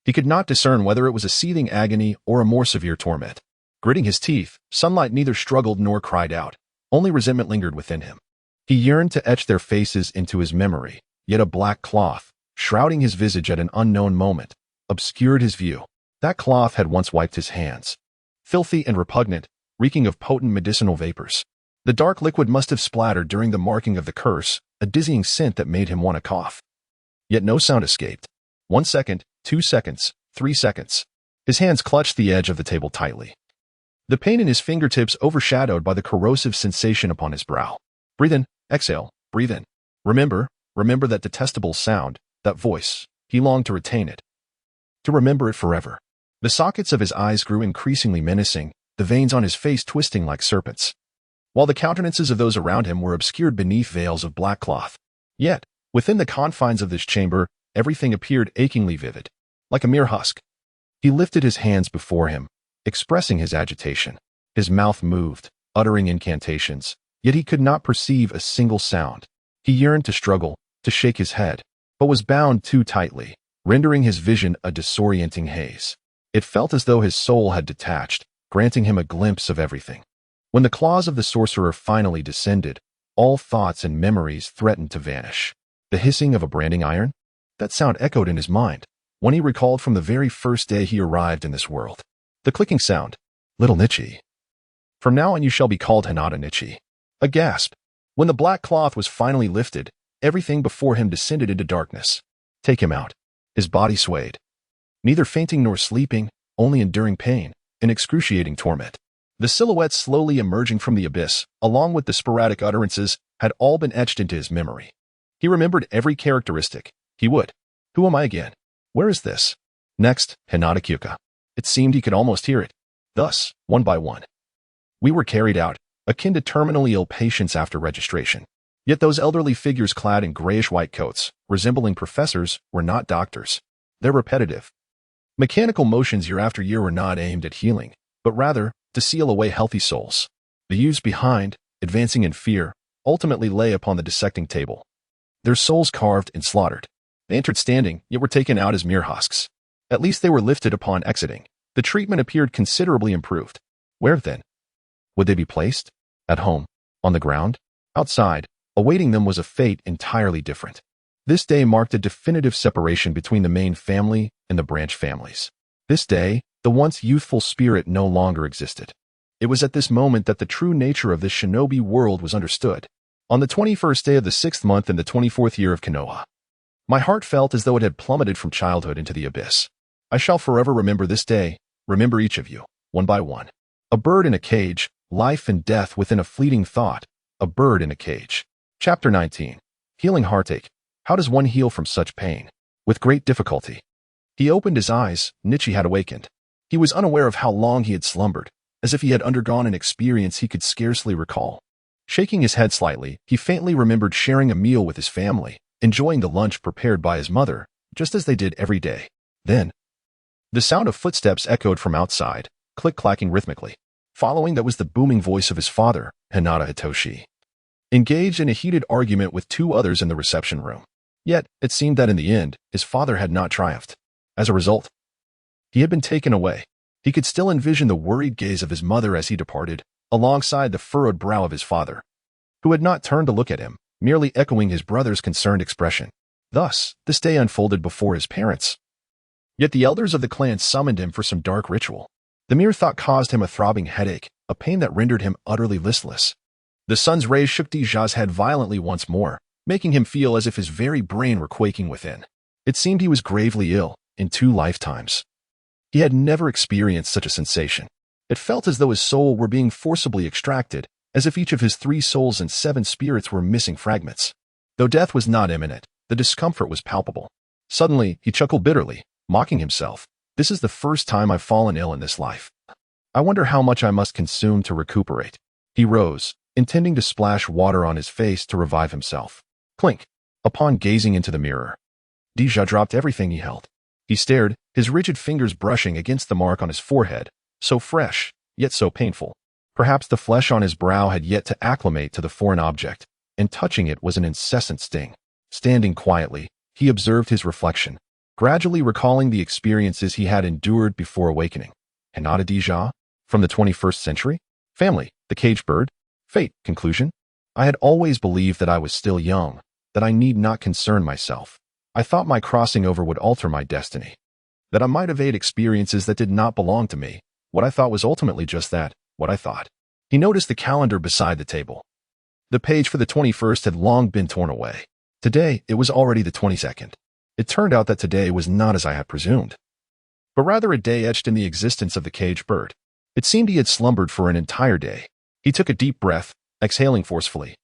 He could not discern whether it was a seething agony or a more severe torment. Gritting his teeth, Sunlight neither struggled nor cried out. Only resentment lingered within him. He yearned to etch their faces into his memory, yet a black cloth, shrouding his visage at an unknown moment, obscured his view. That cloth had once wiped his hands. Filthy and repugnant, reeking of potent medicinal vapors. The dark liquid must have splattered during the marking of the curse, a dizzying scent that made him want to cough. Yet no sound escaped. 1 second, 2 seconds, 3 seconds. His hands clutched the edge of the table tightly, the pain in his fingertips overshadowed by the corrosive sensation upon his brow. Breathe in, exhale, breathe in. Remember that detestable sound, that voice. He longed to retain it, to remember it forever. The sockets of his eyes grew increasingly menacing, the veins on his face twisting like serpents, while the countenances of those around him were obscured beneath veils of black cloth. Yet, within the confines of this chamber, everything appeared achingly vivid, like a mere husk. He lifted his hands before him, expressing his agitation. His mouth moved, uttering incantations, yet he could not perceive a single sound. He yearned to struggle, to shake his head, but was bound too tightly, rendering his vision a disorienting haze. It felt as though his soul had detached, granting him a glimpse of everything. When the claws of the sorcerer finally descended, all thoughts and memories threatened to vanish. The hissing of a branding iron? That sound echoed in his mind, one he recalled from the very first day he arrived in this world. The clicking sound. Little Nichi. From now on you shall be called Hinata Nichi. A gasp. When the black cloth was finally lifted, everything before him descended into darkness. Take him out. His body swayed. Neither fainting nor sleeping, only enduring pain, and excruciating torment. The silhouettes slowly emerging from the abyss, along with the sporadic utterances, had all been etched into his memory. He remembered every characteristic. He would. Who am I again? Where is this? Next, Hinata Kyuka. It seemed he could almost hear it. Thus, one by one, we were carried out, akin to terminally ill patients after registration. Yet those elderly figures clad in grayish-white coats, resembling professors, were not doctors. They're repetitive. Mechanical motions year after year were not aimed at healing, but rather to seal away healthy souls. The youths behind, advancing in fear, ultimately lay upon the dissecting table, their souls carved and slaughtered. They entered standing, yet were taken out as mere husks. At least they were lifted upon exiting. The treatment appeared considerably improved. Where, then? Would they be placed? At home? On the ground? Outside? Awaiting them was a fate entirely different. This day marked a definitive separation between the main family and the branch families. This day, the once youthful spirit no longer existed. It was at this moment that the true nature of this shinobi world was understood. On the 21st day of the 6th month in the 24th year of Konoha, my heart felt as though it had plummeted from childhood into the abyss. I shall forever remember this day, remember each of you, one by one. A bird in a cage, life and death within a fleeting thought, a bird in a cage. Chapter 19. Healing heartache. How does one heal from such pain? With great difficulty. He opened his eyes. Nichi had awakened. He was unaware of how long he had slumbered, as if he had undergone an experience he could scarcely recall. Shaking his head slightly, he faintly remembered sharing a meal with his family, enjoying the lunch prepared by his mother, just as they did every day. Then, the sound of footsteps echoed from outside, click-clacking rhythmically. Following that was the booming voice of his father, Hinata Hitoshi, engaged in a heated argument with two others in the reception room. Yet, it seemed that in the end, his father had not triumphed. As a result, he had been taken away. He could still envision the worried gaze of his mother as he departed, alongside the furrowed brow of his father, who had not turned to look at him, merely echoing his brother's concerned expression. Thus, this day unfolded before his parents. Yet the elders of the clan summoned him for some dark ritual. The mere thought caused him a throbbing headache, a pain that rendered him utterly listless. The sun's rays shook Dija's head violently once more, making him feel as if his very brain were quaking within. It seemed he was gravely ill, in 2 lifetimes. He had never experienced such a sensation. It felt as though his soul were being forcibly extracted, as if each of his 3 souls and 7 spirits were missing fragments. Though death was not imminent, the discomfort was palpable. Suddenly, he chuckled bitterly, mocking himself. This is the first time I've fallen ill in this life. I wonder how much I must consume to recuperate. He rose, intending to splash water on his face to revive himself. Clink. Upon gazing into the mirror, Dija dropped everything he held. He stared, his rigid fingers brushing against the mark on his forehead, so fresh, yet so painful. Perhaps the flesh on his brow had yet to acclimate to the foreign object, and touching it was an incessant sting. Standing quietly, he observed his reflection, gradually recalling the experiences he had endured before awakening. Hinata Dija? From the 21st century? Family, the caged bird? Fate, conclusion? I had always believed that I was still young, that I need not concern myself. I thought my crossing over would alter my destiny, that I might evade experiences that did not belong to me. What I thought was ultimately just that, what I thought. He noticed the calendar beside the table. The page for the 21st had long been torn away. Today, it was already the 22nd. It turned out that today was not as I had presumed, but rather a day etched in the existence of the caged bird. It seemed he had slumbered for an entire day. He took a deep breath, exhaling forcefully,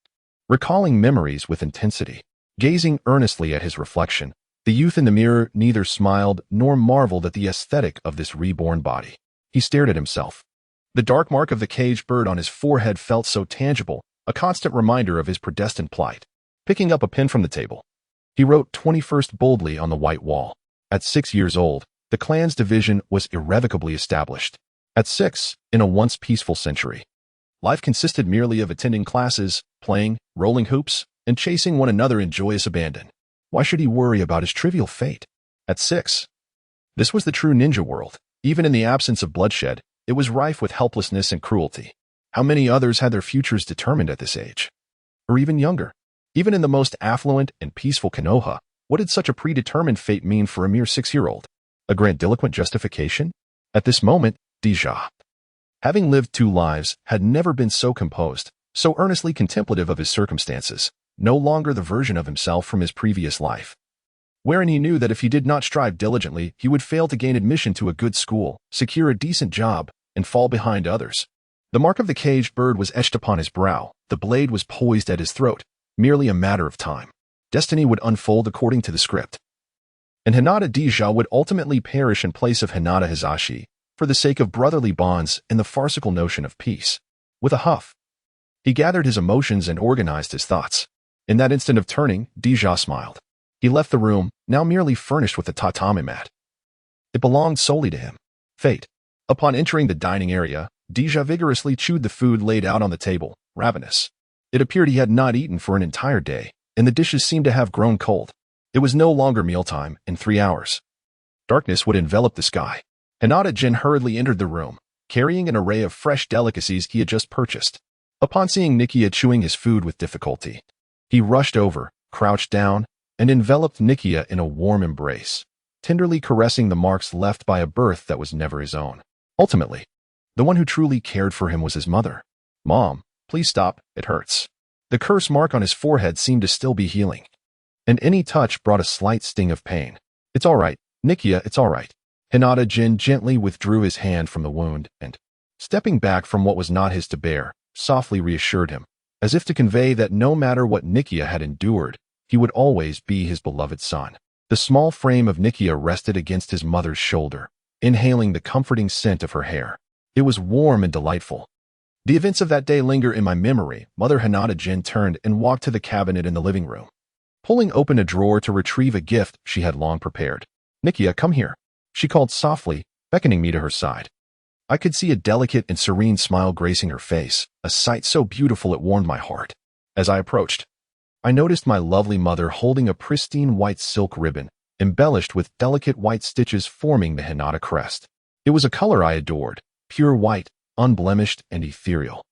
recalling memories with intensity. Gazing earnestly at his reflection, the youth in the mirror neither smiled nor marveled at the aesthetic of this reborn body. He stared at himself. The dark mark of the caged bird on his forehead felt so tangible, a constant reminder of his predestined plight. Picking up a pen from the table, he wrote 21st boldly on the white wall. At 6 years old, the clan's division was irrevocably established. At 6, in a once peaceful century, life consisted merely of attending classes, playing, rolling hoops, and chasing one another in joyous abandon. Why should he worry about his trivial fate? At 6, this was the true ninja world. Even in the absence of bloodshed, it was rife with helplessness and cruelty. How many others had their futures determined at this age? Or even younger? Even in the most affluent and peaceful Konoha, what did such a predetermined fate mean for a mere 6-year-old? A grandiloquent justification? At this moment, Dija, having lived 2 lives, had never been so composed, so earnestly contemplative of his circumstances, no longer the version of himself from his previous life, wherein he knew that if he did not strive diligently, he would fail to gain admission to a good school, secure a decent job, and fall behind others. The mark of the caged bird was etched upon his brow. The blade was poised at his throat, merely a matter of time. Destiny would unfold according to the script. And Hinata Dija would ultimately perish in place of Hinata Hizashi, for the sake of brotherly bonds and the farcical notion of peace. With a huff, he gathered his emotions and organized his thoughts. In that instant of turning, Dija smiled. He left the room, now merely furnished with a tatami mat. It belonged solely to him. Fate. Upon entering the dining area, Dija vigorously chewed the food laid out on the table, ravenous. It appeared he had not eaten for an entire day, and the dishes seemed to have grown cold. It was no longer mealtime. In 3 hours, darkness would envelop the sky. Hinata Jin hurriedly entered the room, carrying an array of fresh delicacies he had just purchased. Upon seeing Nikia chewing his food with difficulty, he rushed over, crouched down, and enveloped Nikia in a warm embrace, tenderly caressing the marks left by a birth that was never his own. Ultimately, the one who truly cared for him was his mother. "Mom, please stop, it hurts." The curse mark on his forehead seemed to still be healing, and any touch brought a slight sting of pain. "It's all right, Nikia, it's all right." Hinata Jin gently withdrew his hand from the wound and, stepping back from what was not his to bear, softly reassured him, as if to convey that no matter what Nikia had endured, he would always be his beloved son. The small frame of Nikia rested against his mother's shoulder, inhaling the comforting scent of her hair. It was warm and delightful. The events of that day linger in my memory. Mother Hinata Jin turned and walked to the cabinet in the living room, pulling open a drawer to retrieve a gift she had long prepared. "Nikia, come here," she called softly, beckoning me to her side. I could see a delicate and serene smile gracing her face, a sight so beautiful it warmed my heart. As I approached, I noticed my lovely mother holding a pristine white silk ribbon, embellished with delicate white stitches forming the Hinata crest. It was a color I adored, pure white, unblemished and ethereal,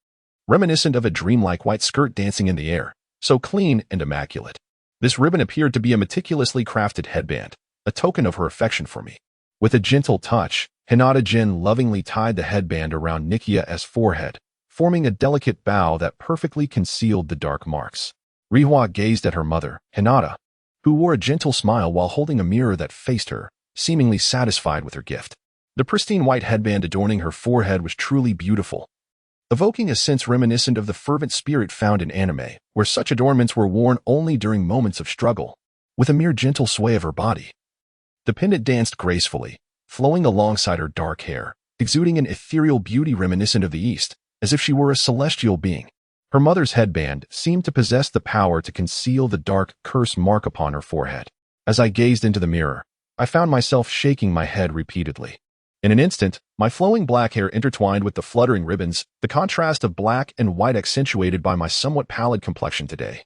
reminiscent of a dreamlike white skirt dancing in the air, so clean and immaculate. This ribbon appeared to be a meticulously crafted headband, a token of her affection for me. With a gentle touch, Hinata Jin lovingly tied the headband around Nikia's forehead, forming a delicate bow that perfectly concealed the dark marks. Rihua gazed at her mother, Hinata, who wore a gentle smile while holding a mirror that faced her, seemingly satisfied with her gift. The pristine white headband adorning her forehead was truly beautiful, evoking a sense reminiscent of the fervent spirit found in anime, where such adornments were worn only during moments of struggle. With a mere gentle sway of her body, the pendant danced gracefully, flowing alongside her dark hair, exuding an ethereal beauty reminiscent of the East, as if she were a celestial being. Her mother's headband seemed to possess the power to conceal the dark curse mark upon her forehead. As I gazed into the mirror, I found myself shaking my head repeatedly. In an instant, my flowing black hair intertwined with the fluttering ribbons, the contrast of black and white accentuated by my somewhat pallid complexion today,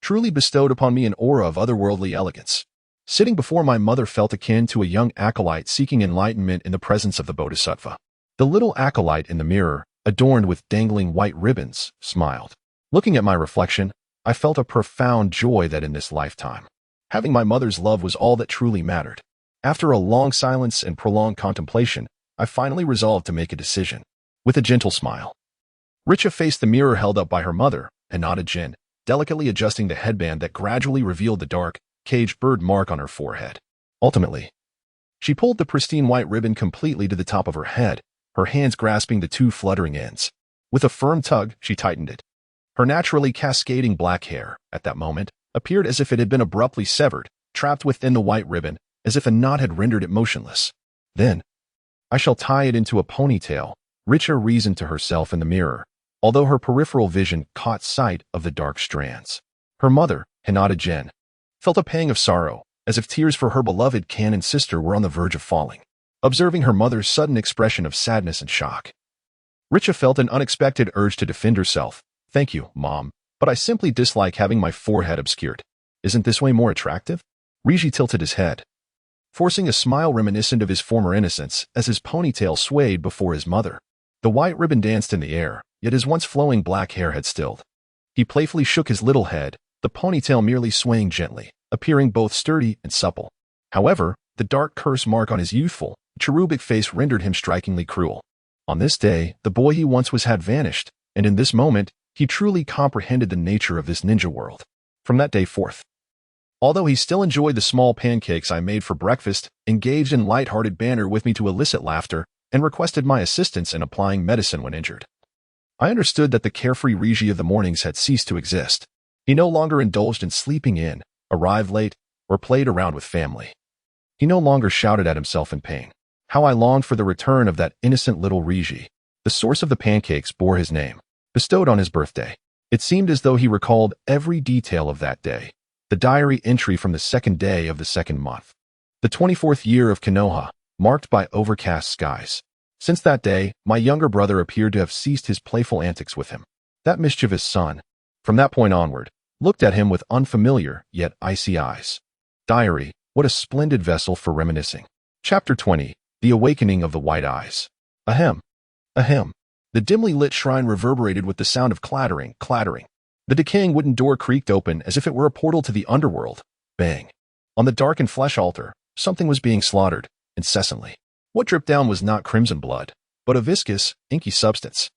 truly bestowed upon me an aura of otherworldly elegance. Sitting before my mother felt akin to a young acolyte seeking enlightenment in the presence of the Bodhisattva. The little acolyte in the mirror, adorned with dangling white ribbons, smiled. Looking at my reflection, I felt a profound joy that in this lifetime, having my mother's love was all that truly mattered. After a long silence and prolonged contemplation, I finally resolved to make a decision. With a gentle smile, Richa faced the mirror held up by her mother, Hinata Jin, delicately adjusting the headband that gradually revealed the dark, caged bird mark on her forehead. Ultimately, she pulled the pristine white ribbon completely to the top of her head, her hands grasping the two fluttering ends. With a firm tug, she tightened it. Her naturally cascading black hair, at that moment, appeared as if it had been abruptly severed, trapped within the white ribbon, as if a knot had rendered it motionless. "Then, I shall tie it into a ponytail," Richa reasoned to herself in the mirror, although her peripheral vision caught sight of the dark strands. Her mother, Hinata Jin, felt a pang of sorrow, as if tears for her beloved canon sister were on the verge of falling. Observing her mother's sudden expression of sadness and shock, Richa felt an unexpected urge to defend herself. "Thank you, Mom, but I simply dislike having my forehead obscured. Isn't this way more attractive?" Riji tilted his head, forcing a smile reminiscent of his former innocence as his ponytail swayed before his mother. The white ribbon danced in the air, yet his once flowing black hair had stilled. He playfully shook his little head, the ponytail merely swaying gently, appearing both sturdy and supple. However, the dark curse mark on his youthful, cherubic face rendered him strikingly cruel. On this day, the boy he once was had vanished, and in this moment, he truly comprehended the nature of this ninja world. From that day forth, although he still enjoyed the small pancakes I made for breakfast, engaged in light-hearted banter with me to elicit laughter, and requested my assistance in applying medicine when injured. I understood that the carefree Rigi of the mornings had ceased to exist. He no longer indulged in sleeping in, arrived late, or played around with family. He no longer shouted at himself in pain. How I longed for the return of that innocent little Rigi. The source of the pancakes bore his name, bestowed on his birthday. It seemed as though he recalled every detail of that day. The diary entry from the second day of the second month. The 24th year of Konoha, marked by overcast skies. Since that day, my younger brother appeared to have ceased his playful antics with him. That mischievous son, from that point onward, looked at him with unfamiliar yet icy eyes. Diary, what a splendid vessel for reminiscing. Chapter 20, The Awakening of the White Eyes. Ahem. Ahem. The dimly lit shrine reverberated with the sound of clattering. The decaying wooden door creaked open as if it were a portal to the underworld. Bang. On the darkened flesh altar, something was being slaughtered, incessantly. What dripped down was not crimson blood, but a viscous, inky substance.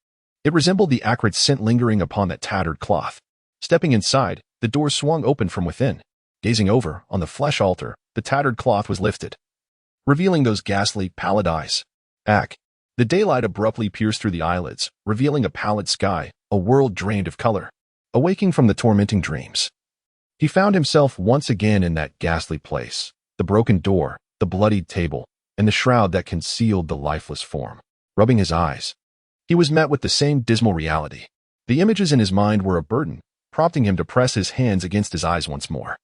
It resembled the acrid scent lingering upon that tattered cloth. Stepping inside, the door swung open from within. Gazing over, on the flesh altar, the tattered cloth was lifted, revealing those ghastly, pallid eyes. The daylight abruptly pierced through the eyelids, revealing a pallid sky, a world drained of color. Awaking from the tormenting dreams, he found himself once again in that ghastly place, the broken door, the bloodied table, and the shroud that concealed the lifeless form. Rubbing his eyes, he was met with the same dismal reality. The images in his mind were a burden, prompting him to press his hands against his eyes once more,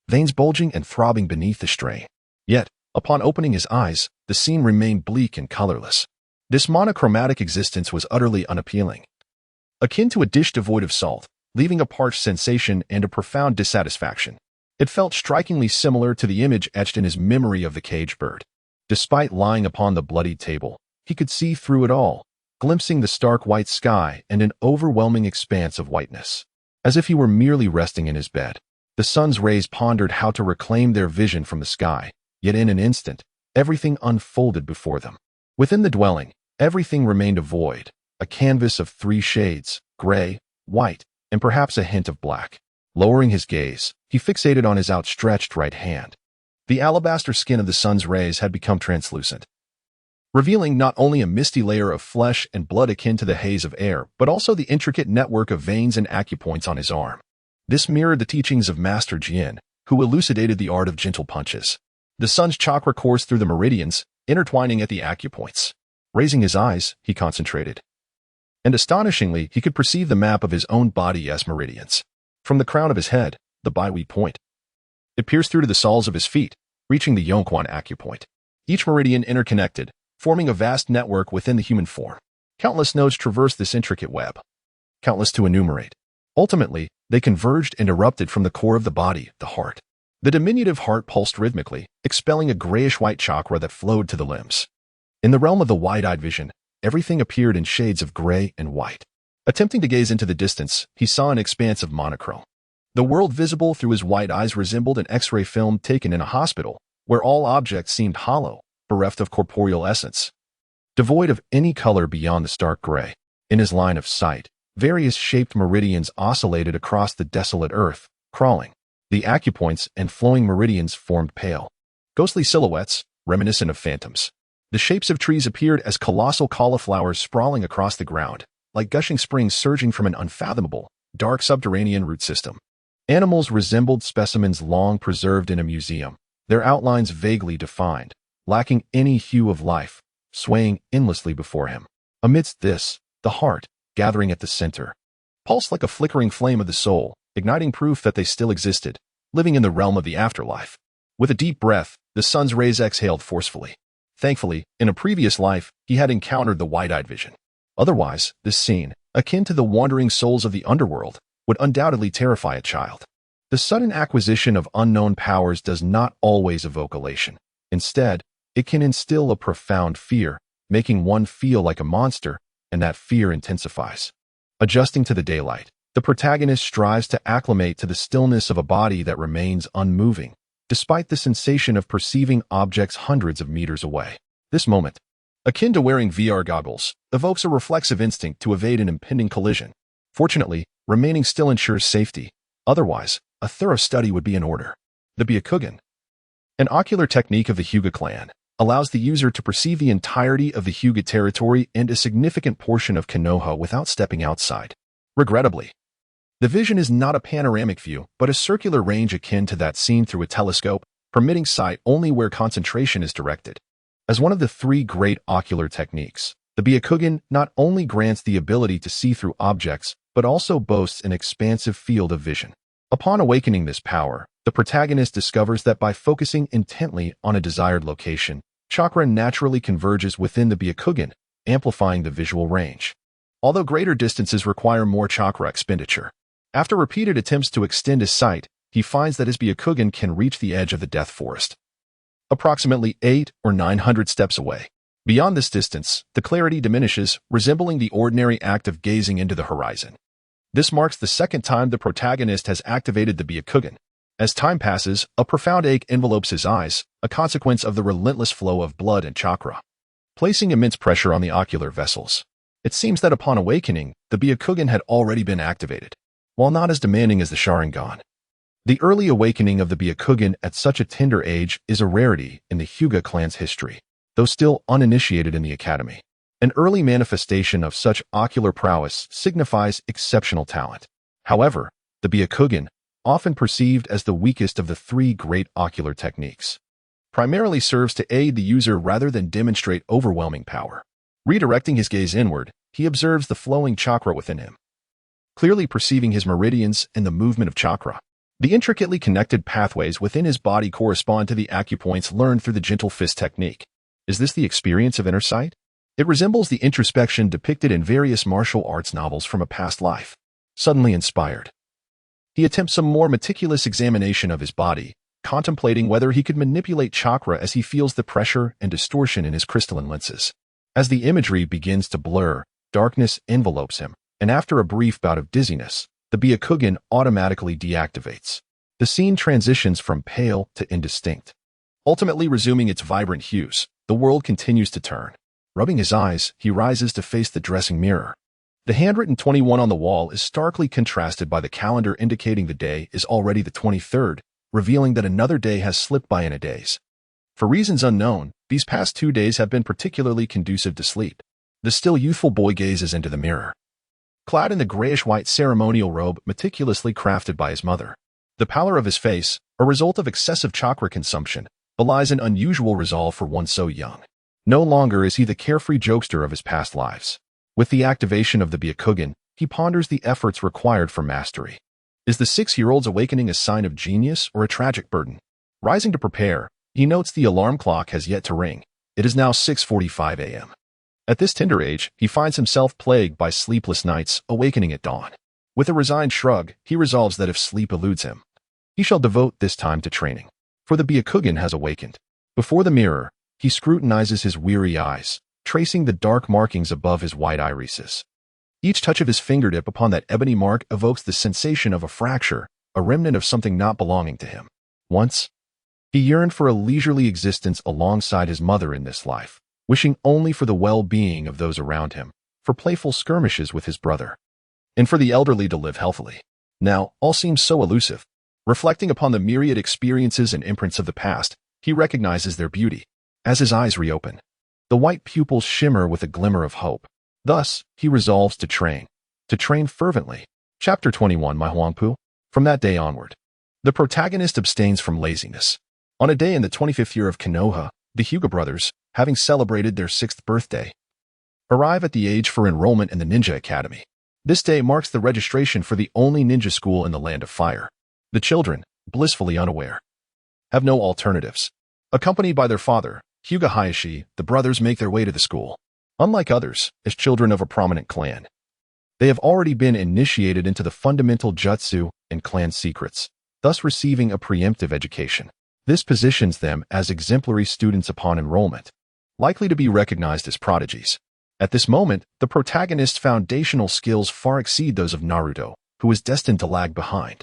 veins bulging and throbbing beneath the strain. Yet, upon opening his eyes, the scene remained bleak and colorless. This monochromatic existence was utterly unappealing, akin to a dish devoid of salt, leaving a parched sensation and a profound dissatisfaction. It felt strikingly similar to the image etched in his memory of the caged bird. Despite lying upon the bloodied table, he could see through it all, glimpsing the stark white sky and an overwhelming expanse of whiteness. As if he were merely resting in his bed, the sun's rays pondered how to reclaim their vision from the sky, yet in an instant, everything unfolded before them. Within the dwelling, everything remained a void, a canvas of three shades, gray, white, and perhaps a hint of black. Lowering his gaze, he fixated on his outstretched right hand. The alabaster skin of the sun's rays had become translucent, revealing not only a misty layer of flesh and blood akin to the haze of air, but also the intricate network of veins and acupoints on his arm. This mirrored the teachings of Master Jin, who elucidated the art of gentle punches. The sun's chakra coursed through the meridians, intertwining at the acupoints. Raising his eyes, he concentrated. And astonishingly, he could perceive the map of his own body as meridians. From the crown of his head, the Baihui point. It pierced through to the soles of his feet, reaching the Yongquan acupoint. Each meridian interconnected, forming a vast network within the human form. Countless nodes traversed this intricate web, countless to enumerate. Ultimately, they converged and erupted from the core of the body, the heart. The diminutive heart pulsed rhythmically, expelling a grayish-white chakra that flowed to the limbs. In the realm of the wide-eyed vision, everything appeared in shades of gray and white. Attempting to gaze into the distance, he saw an expanse of monochrome. The world visible through his white eyes resembled an X-ray film taken in a hospital, where all objects seemed hollow, bereft of corporeal essence, devoid of any color beyond the stark gray. In his line of sight, various shaped meridians oscillated across the desolate earth, crawling. The acupoints and flowing meridians formed pale, ghostly silhouettes, reminiscent of phantoms. The shapes of trees appeared as colossal cauliflowers sprawling across the ground, like gushing springs surging from an unfathomable, dark subterranean root system. Animals resembled specimens long preserved in a museum, their outlines vaguely defined, lacking any hue of life, swaying endlessly before him. Amidst this, the heart, gathering at the center, pulsed like a flickering flame of the soul, igniting proof that they still existed, living in the realm of the afterlife. With a deep breath, the sun's rays exhaled forcefully. Thankfully, in a previous life, he had encountered the wide-eyed vision. Otherwise, this scene, akin to the wandering souls of the underworld, would undoubtedly terrify a child. The sudden acquisition of unknown powers does not always evoke elation. Instead, it can instill a profound fear, making one feel like a monster, and that fear intensifies. Adjusting to the daylight, the protagonist strives to acclimate to the stillness of a body that remains unmoving, despite the sensation of perceiving objects hundreds of meters away. This moment, akin to wearing VR goggles, evokes a reflexive instinct to evade an impending collision. Fortunately, remaining still ensures safety. Otherwise, a thorough study would be in order. The Byakugan, an ocular technique of the Hyuga clan, allows the user to perceive the entirety of the Hyuga territory and a significant portion of Konoha without stepping outside. Regrettably, the vision is not a panoramic view, but a circular range akin to that seen through a telescope, permitting sight only where concentration is directed. As one of the three great ocular techniques, the Byakugan not only grants the ability to see through objects, but also boasts an expansive field of vision. Upon awakening this power, the protagonist discovers that by focusing intently on a desired location, chakra naturally converges within the Byakugan, amplifying the visual range. Although greater distances require more chakra expenditure. After repeated attempts to extend his sight, he finds that his Byakugan can reach the edge of the Death Forest, approximately 800 or 900 steps away. Beyond this distance, the clarity diminishes, resembling the ordinary act of gazing into the horizon. This marks the second time the protagonist has activated the Byakugan. As time passes, a profound ache envelopes his eyes, a consequence of the relentless flow of blood and chakra, placing immense pressure on the ocular vessels. It seems that upon awakening, the Byakugan had already been activated, while not as demanding as the Sharingan. The early awakening of the Byakugan at such a tender age is a rarity in the Hyuga clan's history, though still uninitiated in the academy. An early manifestation of such ocular prowess signifies exceptional talent. However, the Byakugan, often perceived as the weakest of the three great ocular techniques, primarily serves to aid the user rather than demonstrate overwhelming power. Redirecting his gaze inward, he observes the flowing chakra within him, clearly perceiving his meridians and the movement of chakra. The intricately connected pathways within his body correspond to the acupoints learned through the gentle fist technique. Is this the experience of inner sight? It resembles the introspection depicted in various martial arts novels from a past life. Suddenly inspired, he attempts a more meticulous examination of his body, contemplating whether he could manipulate chakra as he feels the pressure and distortion in his crystalline lenses. As the imagery begins to blur, darkness envelopes him, and after a brief bout of dizziness, the Byakugan automatically deactivates. The scene transitions from pale to indistinct. Ultimately resuming its vibrant hues, the world continues to turn. Rubbing his eyes, he rises to face the dressing mirror. The handwritten 21 on the wall is starkly contrasted by the calendar indicating the day is already the 23rd, revealing that another day has slipped by in a daze. For reasons unknown, these past 2 days have been particularly conducive to sleep. The still youthful boy gazes into the mirror, clad in the grayish-white ceremonial robe meticulously crafted by his mother. The pallor of his face, a result of excessive chakra consumption, belies an unusual resolve for one so young. No longer is he the carefree jokester of his past lives. With the activation of the Byakugan, he ponders the efforts required for mastery. Is the 6-year-old's awakening a sign of genius or a tragic burden? Rising to prepare, he notes the alarm clock has yet to ring. It is now 6:45 a.m. At this tender age, he finds himself plagued by sleepless nights, awakening at dawn. With a resigned shrug, he resolves that if sleep eludes him, he shall devote this time to training. For the Byakugan has awakened. Before the mirror, he scrutinizes his weary eyes, tracing the dark markings above his white irises. Each touch of his fingertip upon that ebony mark evokes the sensation of a fracture, a remnant of something not belonging to him. Once, he yearned for a leisurely existence alongside his mother in this life, wishing only for the well-being of those around him, for playful skirmishes with his brother, and for the elderly to live healthily. Now, all seems so elusive. Reflecting upon the myriad experiences and imprints of the past, he recognizes their beauty. As his eyes reopen, the white pupils shimmer with a glimmer of hope. Thus, he resolves to train fervently. Chapter 21 My Huangpu. From that day onward, the protagonist abstains from laziness. On a day in the 25th year of Konoha, the Hyuga brothers, having celebrated their 6th birthday, arrive at the age for enrollment in the Ninja Academy. This day marks the registration for the only ninja school in the Land of Fire. The children, blissfully unaware, have no alternatives. Accompanied by their father, Hyuga Hayashi, the brothers make their way to the school. Unlike others, as children of a prominent clan, they have already been initiated into the fundamental jutsu and clan secrets, thus receiving a preemptive education. This positions them as exemplary students upon enrollment, likely to be recognized as prodigies. At this moment, the protagonist's foundational skills far exceed those of Naruto, who is destined to lag behind.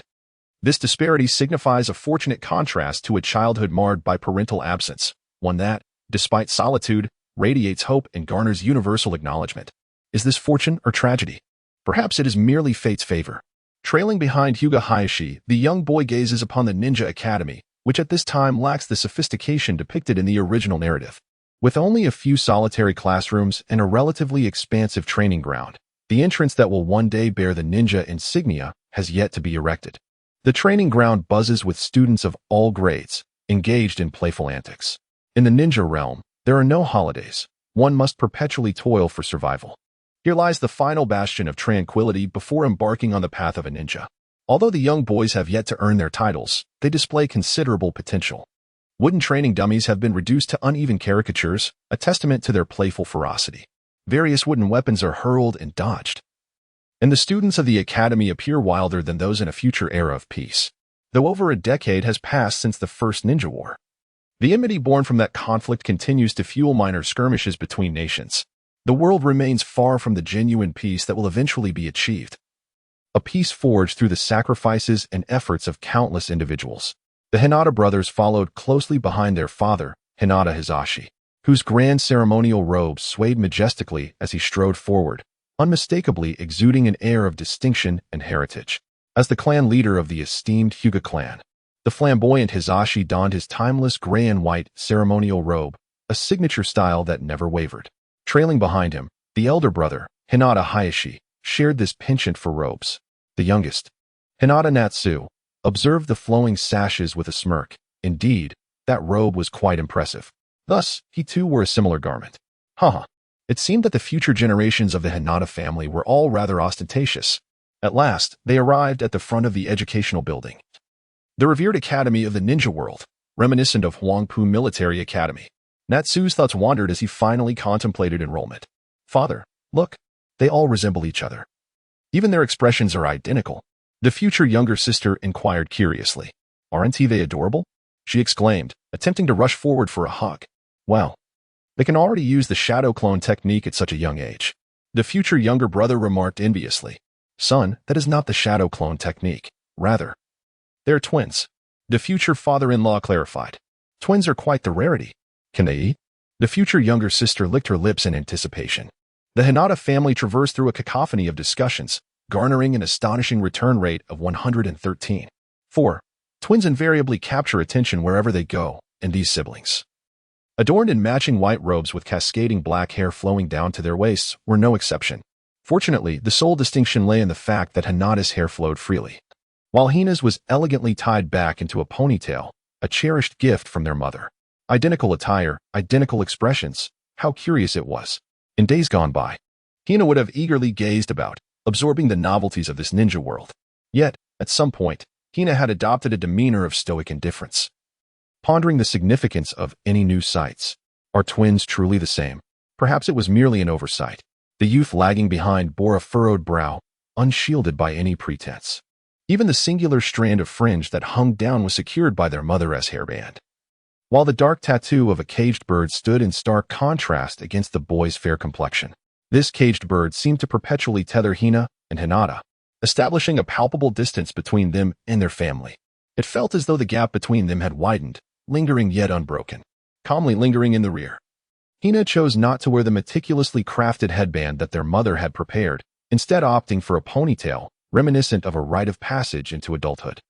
This disparity signifies a fortunate contrast to a childhood marred by parental absence, one that, despite solitude, radiates hope and garners universal acknowledgement. Is this fortune or tragedy? Perhaps it is merely fate's favor. Trailing behind Hyuga Hayashi, the young boy gazes upon the Ninja Academy, which at this time lacks the sophistication depicted in the original narrative. With only a few solitary classrooms and a relatively expansive training ground, the entrance that will one day bear the ninja insignia has yet to be erected. The training ground buzzes with students of all grades, engaged in playful antics. In the ninja realm, there are no holidays. One must perpetually toil for survival. Here lies the final bastion of tranquility before embarking on the path of a ninja. Although the young boys have yet to earn their titles, they display considerable potential. Wooden training dummies have been reduced to uneven caricatures, a testament to their playful ferocity. Various wooden weapons are hurled and dodged, and the students of the academy appear wilder than those in a future era of peace. Though over a decade has passed since the first Ninja War, the enmity born from that conflict continues to fuel minor skirmishes between nations. The world remains far from the genuine peace that will eventually be achieved. A peace forged through the sacrifices and efforts of countless individuals. The Hinata brothers followed closely behind their father, Hinata Hisashi, whose grand ceremonial robes swayed majestically as he strode forward, unmistakably exuding an air of distinction and heritage. As the clan leader of the esteemed Hyuga clan, the flamboyant Hisashi donned his timeless gray and white ceremonial robe, a signature style that never wavered. Trailing behind him, the elder brother, Hinata Hayashi, shared this penchant for robes. The youngest, Hinata Natsu, observed the flowing sashes with a smirk. Indeed, that robe was quite impressive. Thus, he too wore a similar garment. It seemed that the future generations of the Hinata family were all rather ostentatious. At last, they arrived at the front of the educational building, the revered academy of the ninja world, reminiscent of Huangpu Military Academy. Natsu's thoughts wandered as he finally contemplated enrollment. Father, look, they all resemble each other. Even their expressions are identical. The future younger sister inquired curiously. Aren't they adorable? She exclaimed, attempting to rush forward for a hug. Wow, they can already use the shadow clone technique at such a young age. The future younger brother remarked enviously. Son, that is not the shadow clone technique. Rather, they're twins. The future father-in-law clarified. Twins are quite the rarity. Can they eat? The future younger sister licked her lips in anticipation. The Hinata family traversed through a cacophony of discussions, garnering an astonishing return rate of 113. 4. Twins invariably capture attention wherever they go, and these siblings, adorned in matching white robes with cascading black hair flowing down to their waists, were no exception. Fortunately, the sole distinction lay in the fact that Hinata's hair flowed freely, while Hina's was elegantly tied back into a ponytail, a cherished gift from their mother. Identical attire, identical expressions. How curious it was. In days gone by, Hina would have eagerly gazed about, absorbing the novelties of this ninja world. Yet, at some point, Hina had adopted a demeanor of stoic indifference, pondering the significance of any new sights. Are twins truly the same? Perhaps it was merely an oversight. The youth lagging behind bore a furrowed brow, unshielded by any pretense. Even the singular strand of fringe that hung down was secured by their mother-s hairband, while the dark tattoo of a caged bird stood in stark contrast against the boy's fair complexion. This caged bird seemed to perpetually tether Hina and Hinata, establishing a palpable distance between them and their family. It felt as though the gap between them had widened, lingering yet unbroken, calmly lingering in the rear. Hina chose not to wear the meticulously crafted headband that their mother had prepared, instead opting for a ponytail, reminiscent of a rite of passage into adulthood.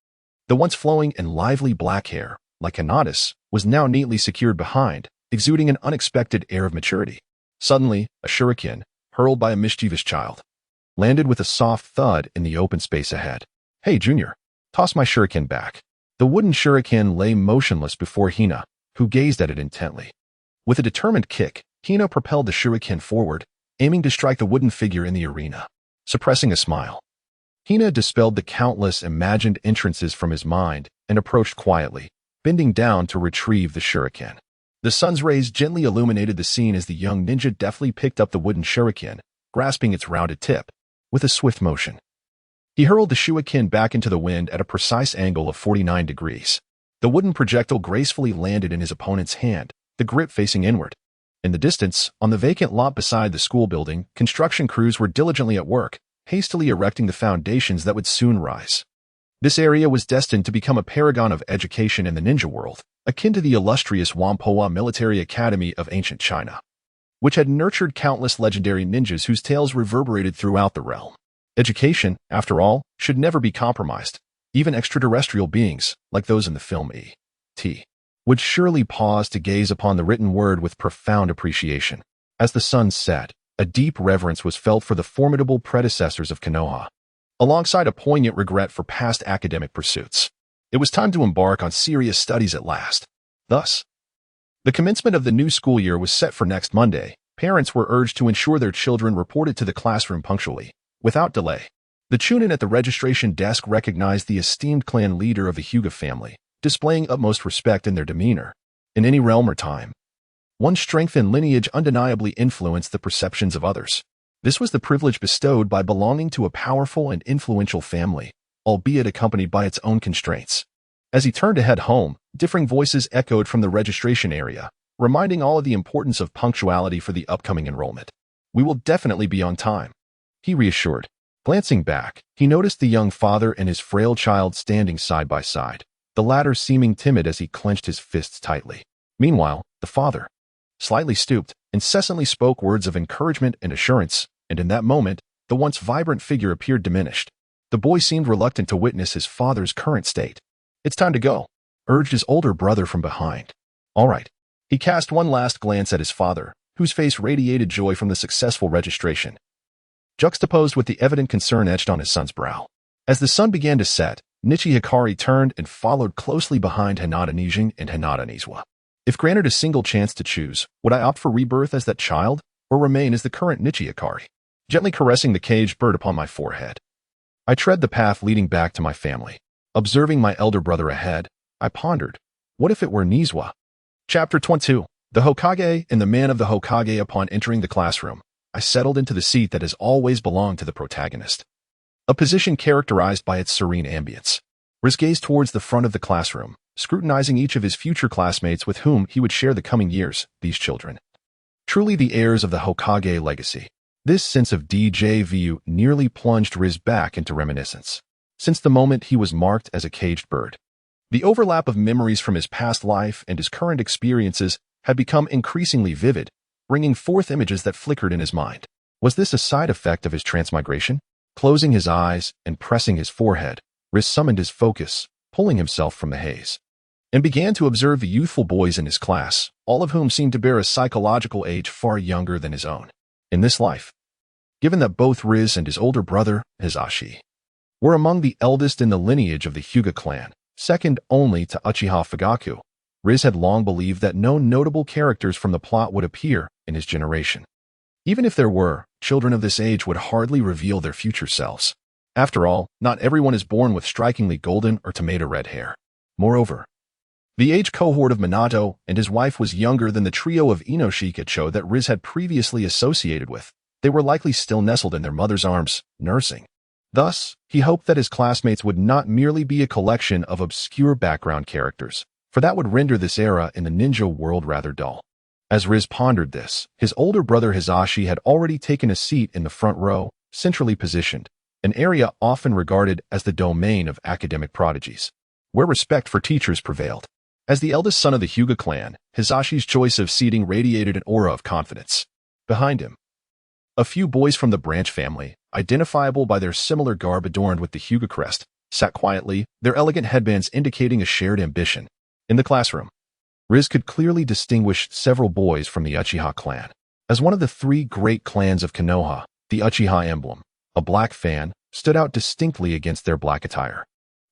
The once flowing and lively black hair, like Hinata's, was now neatly secured behind, exuding an unexpected air of maturity. Suddenly, a shuriken, hurled by a mischievous child, landed with a soft thud in the open space ahead. Hey, Junior, toss my shuriken back. The wooden shuriken lay motionless before Hina, who gazed at it intently. With a determined kick, Hina propelled the shuriken forward, aiming to strike the wooden figure in the arena. Suppressing a smile, Hina dispelled the countless imagined entrances from his mind and approached quietly, bending down to retrieve the shuriken. The sun's rays gently illuminated the scene as the young ninja deftly picked up the wooden shuriken, grasping its rounded tip. With a swift motion, he hurled the shuriken back into the wind at a precise angle of 49 degrees. The wooden projectile gracefully landed in his opponent's hand, the grip facing inward. In the distance, on the vacant lot beside the school building, construction crews were diligently at work, hastily erecting the foundations that would soon rise. This area was destined to become a paragon of education in the ninja world, akin to the illustrious Whampoa Military Academy of ancient China, which had nurtured countless legendary ninjas whose tales reverberated throughout the realm. Education, after all, should never be compromised. Even extraterrestrial beings, like those in the film E. T, would surely pause to gaze upon the written word with profound appreciation. As the sun set, a deep reverence was felt for the formidable predecessors of Konoha, alongside a poignant regret for past academic pursuits. It was time to embark on serious studies at last. Thus, the commencement of the new school year was set for next Monday. Parents were urged to ensure their children reported to the classroom punctually, without delay. The chunin at the registration desk recognized the esteemed clan leader of the Hyuga family, displaying utmost respect in their demeanor. In any realm or time, one's strength and lineage undeniably influenced the perceptions of others. This was the privilege bestowed by belonging to a powerful and influential family, albeit accompanied by its own constraints. As he turned to head home, differing voices echoed from the registration area, reminding all of the importance of punctuality for the upcoming enrollment. "We will definitely be on time," he reassured. Glancing back, he noticed the young father and his frail child standing side by side, the latter seeming timid as he clenched his fists tightly. Meanwhile, the father, slightly stooped, incessantly spoke words of encouragement and assurance, and in that moment, the once vibrant figure appeared diminished. The boy seemed reluctant to witness his father's current state. "It's time to go," urged his older brother from behind. "All right." He cast one last glance at his father, whose face radiated joy from the successful registration, juxtaposed with the evident concern etched on his son's brow. As the sun began to set, Nichi Hikari turned and followed closely behind Hinata Nijing and Hinata Nizwa. "If granted a single chance to choose, would I opt for rebirth as that child, or remain as the current Nichi Hikari?" Gently caressing the caged bird upon my forehead, I tread the path leading back to my family. Observing my elder brother ahead, I pondered, what if it were Nizwa? Chapter 22. The Hokage and the Man of the Hokage. Upon entering the classroom, I settled into the seat that has always belonged to the protagonist, a position characterized by its serene ambience. Riz gazed towards the front of the classroom, scrutinizing each of his future classmates with whom he would share the coming years, these children, truly the heirs of the Hokage legacy. This sense of déjà vu nearly plunged Riz back into reminiscence. Since the moment he was marked as a caged bird, the overlap of memories from his past life and his current experiences had become increasingly vivid, bringing forth images that flickered in his mind. Was this a side effect of his transmigration? Closing his eyes and pressing his forehead, Riz summoned his focus, pulling himself from the haze, and began to observe the youthful boys in his class, all of whom seemed to bear a psychological age far younger than his own. In this life, given that both Riz and his older brother, Hisashi, were among the eldest in the lineage of the Hyuga clan, second only to Uchiha Fugaku, Riz had long believed that no notable characters from the plot would appear in his generation. Even if there were, children of this age would hardly reveal their future selves. After all, not everyone is born with strikingly golden or tomato red hair. Moreover, the age cohort of Minato and his wife was younger than the trio of Inoshikacho that Riz had previously associated with. They were likely still nestled in their mother's arms, nursing. Thus, he hoped that his classmates would not merely be a collection of obscure background characters, for that would render this era in the ninja world rather dull. As Riz pondered this, his older brother Hisashi had already taken a seat in the front row, centrally positioned, an area often regarded as the domain of academic prodigies, where respect for teachers prevailed. As the eldest son of the Hyuga clan, Hisashi's choice of seating radiated an aura of confidence. Behind him, a few boys from the branch family, identifiable by their similar garb adorned with the Hyuga crest, sat quietly, their elegant headbands indicating a shared ambition. In the classroom, Riz could clearly distinguish several boys from the Uchiha clan. As one of the three great clans of Konoha, the Uchiha emblem, a black fan, stood out distinctly against their black attire.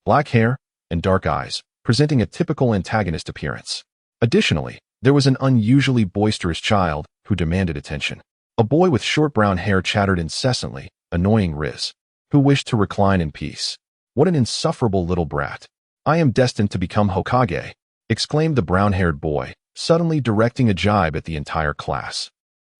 Black hair and dark eyes, presenting a typical antagonist appearance. Additionally, there was an unusually boisterous child who demanded attention. A boy with short brown hair chattered incessantly, annoying Riz, who wished to recline in peace. "What an insufferable little brat. I am destined to become Hokage," exclaimed the brown-haired boy, suddenly directing a jibe at the entire class.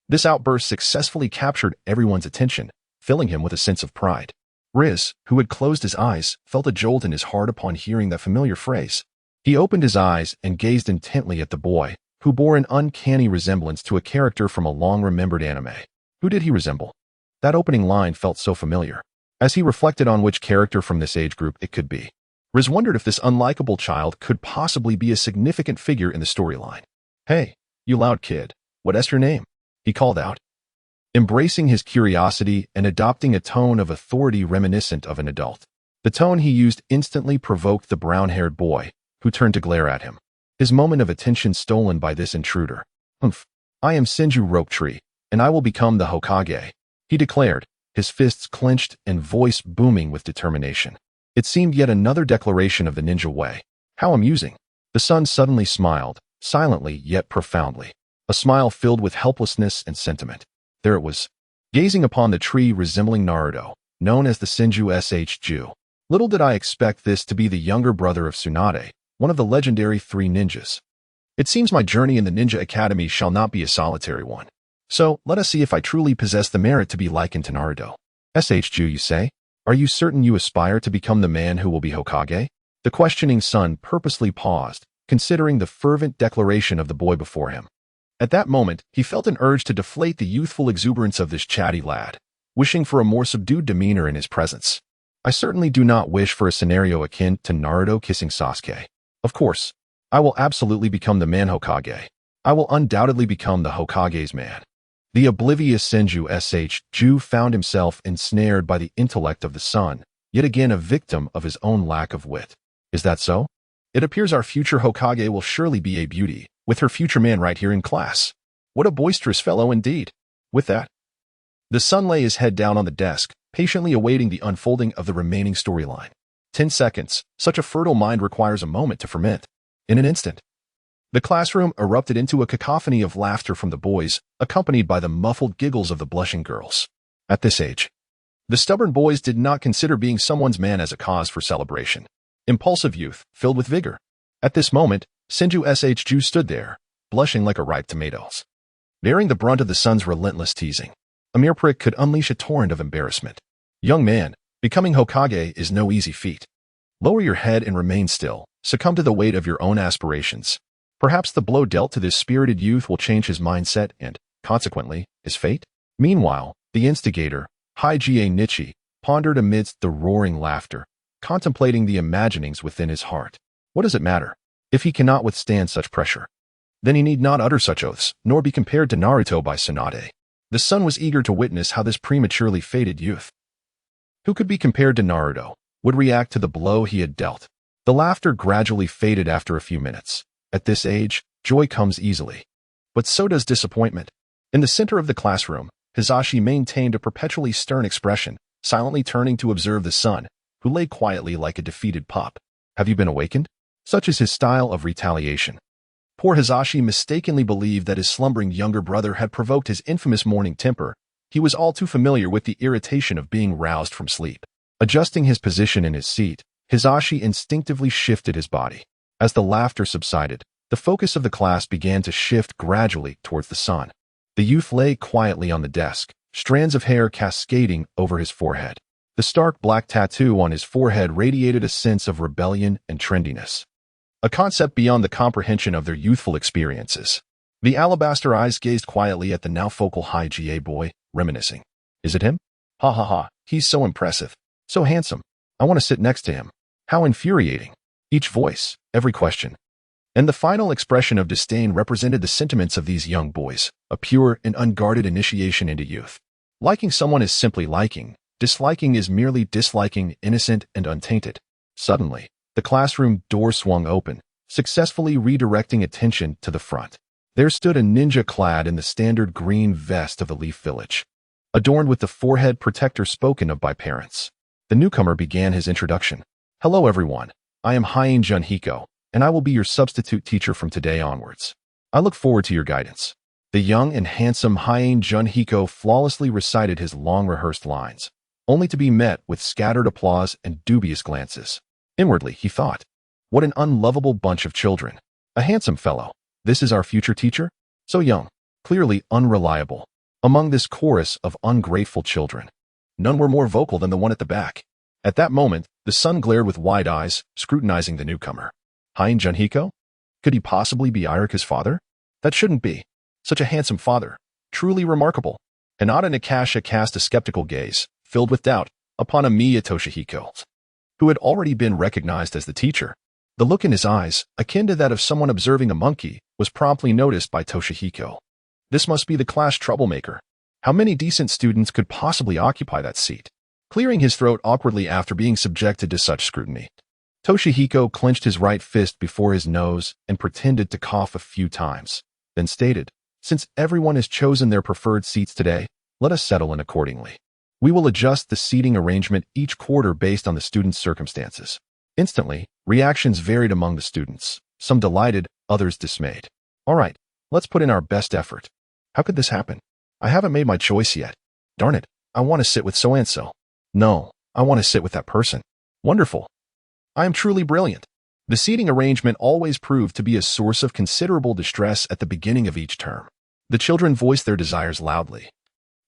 This outburst successfully captured everyone's attention, filling him with a sense of pride. Riz, who had closed his eyes, felt a jolt in his heart upon hearing that familiar phrase. He opened his eyes and gazed intently at the boy, who bore an uncanny resemblance to a character from a long-remembered anime. Who did he resemble? That opening line felt so familiar. As he reflected on which character from this age group it could be, Riz wondered if this unlikable child could possibly be a significant figure in the storyline. "Hey, you loud kid, what's your name?" he called out, embracing his curiosity and adopting a tone of authority reminiscent of an adult. The tone he used instantly provoked the brown-haired boy, who turned to glare at him. his moment of attention stolen by this intruder. "Humph. I am Senju Rope Tree, and I will become the Hokage," he declared, his fists clenched and voice booming with determination. It seemed yet another declaration of the ninja way. How amusing. The sun suddenly smiled, silently yet profoundly. A smile filled with helplessness and sentiment. There it was, gazing upon the tree resembling Naruto, known as the Senju Ju. Little did I expect this to be the younger brother of Tsunade, one of the legendary three ninjas. It seems my journey in the Ninja Academy shall not be a solitary one. So, let us see if I truly possess the merit to be likened to Naruto. Ju, you say? Are you certain you aspire to become the man who will be Hokage? The questioning son purposely paused, considering the fervent declaration of the boy before him. At that moment, he felt an urge to deflate the youthful exuberance of this chatty lad, wishing for a more subdued demeanor in his presence. I certainly do not wish for a scenario akin to Naruto kissing Sasuke. Of course, I will absolutely become the man Hokage. I will undoubtedly become the Hokage's man. The oblivious Senju Ju found himself ensnared by the intellect of the son, yet again a victim of his own lack of wit. Is that so? It appears our future Hokage will surely be a beauty, with her future man right here in class. What a boisterous fellow indeed. With that, the son lay his head down on the desk, patiently awaiting the unfolding of the remaining storyline. 10 seconds. Such a fertile mind requires a moment to ferment. In an instant, the classroom erupted into a cacophony of laughter from the boys, accompanied by the muffled giggles of the blushing girls. At this age, the stubborn boys did not consider being someone's man as a cause for celebration. Impulsive youth, filled with vigor. At this moment, Senju Ju stood there, blushing like a ripe tomato, bearing the brunt of the son's relentless teasing. A mere prick could unleash a torrent of embarrassment. Young man, becoming Hokage is no easy feat. Lower your head and remain still. Succumb to the weight of your own aspirations. Perhaps the blow dealt to this spirited youth will change his mindset and, consequently, his fate. Meanwhile, the instigator, Hige Nichi, pondered amidst the roaring laughter, contemplating the imaginings within his heart. What does it matter? If he cannot withstand such pressure, then he need not utter such oaths, nor be compared to Naruto by Tsunade. The son was eager to witness how this prematurely fated youth, who could be compared to Naruto, would react to the blow he had dealt. The laughter gradually faded after a few minutes. At this age, joy comes easily. But so does disappointment. In the center of the classroom, Hisashi maintained a perpetually stern expression, silently turning to observe the son, who lay quietly like a defeated pup. Have you been awakened? Such is his style of retaliation. Poor Hisashi mistakenly believed that his slumbering younger brother had provoked his infamous morning temper. He was all too familiar with the irritation of being roused from sleep. Adjusting his position in his seat, Hisashi instinctively shifted his body. As the laughter subsided, the focus of the class began to shift gradually towards the son. The youth lay quietly on the desk, strands of hair cascading over his forehead. The stark black tattoo on his forehead radiated a sense of rebellion and trendiness, a concept beyond the comprehension of their youthful experiences. The alabaster eyes gazed quietly at the now focal Hige boy, reminiscing. Is it him? Ha ha ha, he's so impressive, so handsome. I want to sit next to him. How infuriating. Each voice, every question, and the final expression of disdain represented the sentiments of these young boys, a pure and unguarded initiation into youth. Liking someone is simply liking. Disliking is merely disliking, innocent and untainted. Suddenly, the classroom door swung open, successfully redirecting attention to the front. There stood a ninja clad in the standard green vest of the Leaf Village, adorned with the forehead protector spoken of by parents. The newcomer began his introduction. Hello everyone, I am Hien Junhiko, and I will be your substitute teacher from today onwards. I look forward to your guidance. The young and handsome Hien Junhiko flawlessly recited his long-rehearsed lines, only to be met with scattered applause and dubious glances. Inwardly, he thought, what an unlovable bunch of children. A handsome fellow. This is our future teacher? So young, clearly unreliable. Among this chorus of ungrateful children, none were more vocal than the one at the back. At that moment, the son glared with wide eyes, scrutinizing the newcomer. Hien Junhiko? Could he possibly be Irika's father? That shouldn't be. Such a handsome father. Truly remarkable. Hinata Nakasha cast a skeptical gaze, filled with doubt, upon Amiya Toshihiko, who had already been recognized as the teacher. The look in his eyes, akin to that of someone observing a monkey, was promptly noticed by Toshihiko. This must be the class troublemaker. How many decent students could possibly occupy that seat? Clearing his throat awkwardly after being subjected to such scrutiny, Toshihiko clenched his right fist before his nose and pretended to cough a few times, then stated, "Since everyone has chosen their preferred seats today, let us settle in accordingly. We will adjust the seating arrangement each quarter based on the student's circumstances." Instantly, reactions varied among the students, some delighted, others dismayed. "All right, let's put in our best effort. How could this happen? I haven't made my choice yet. Darn it, I want to sit with so-and-so. No, I want to sit with that person. Wonderful. I am truly brilliant." The seating arrangement always proved to be a source of considerable distress at the beginning of each term. The children voiced their desires loudly,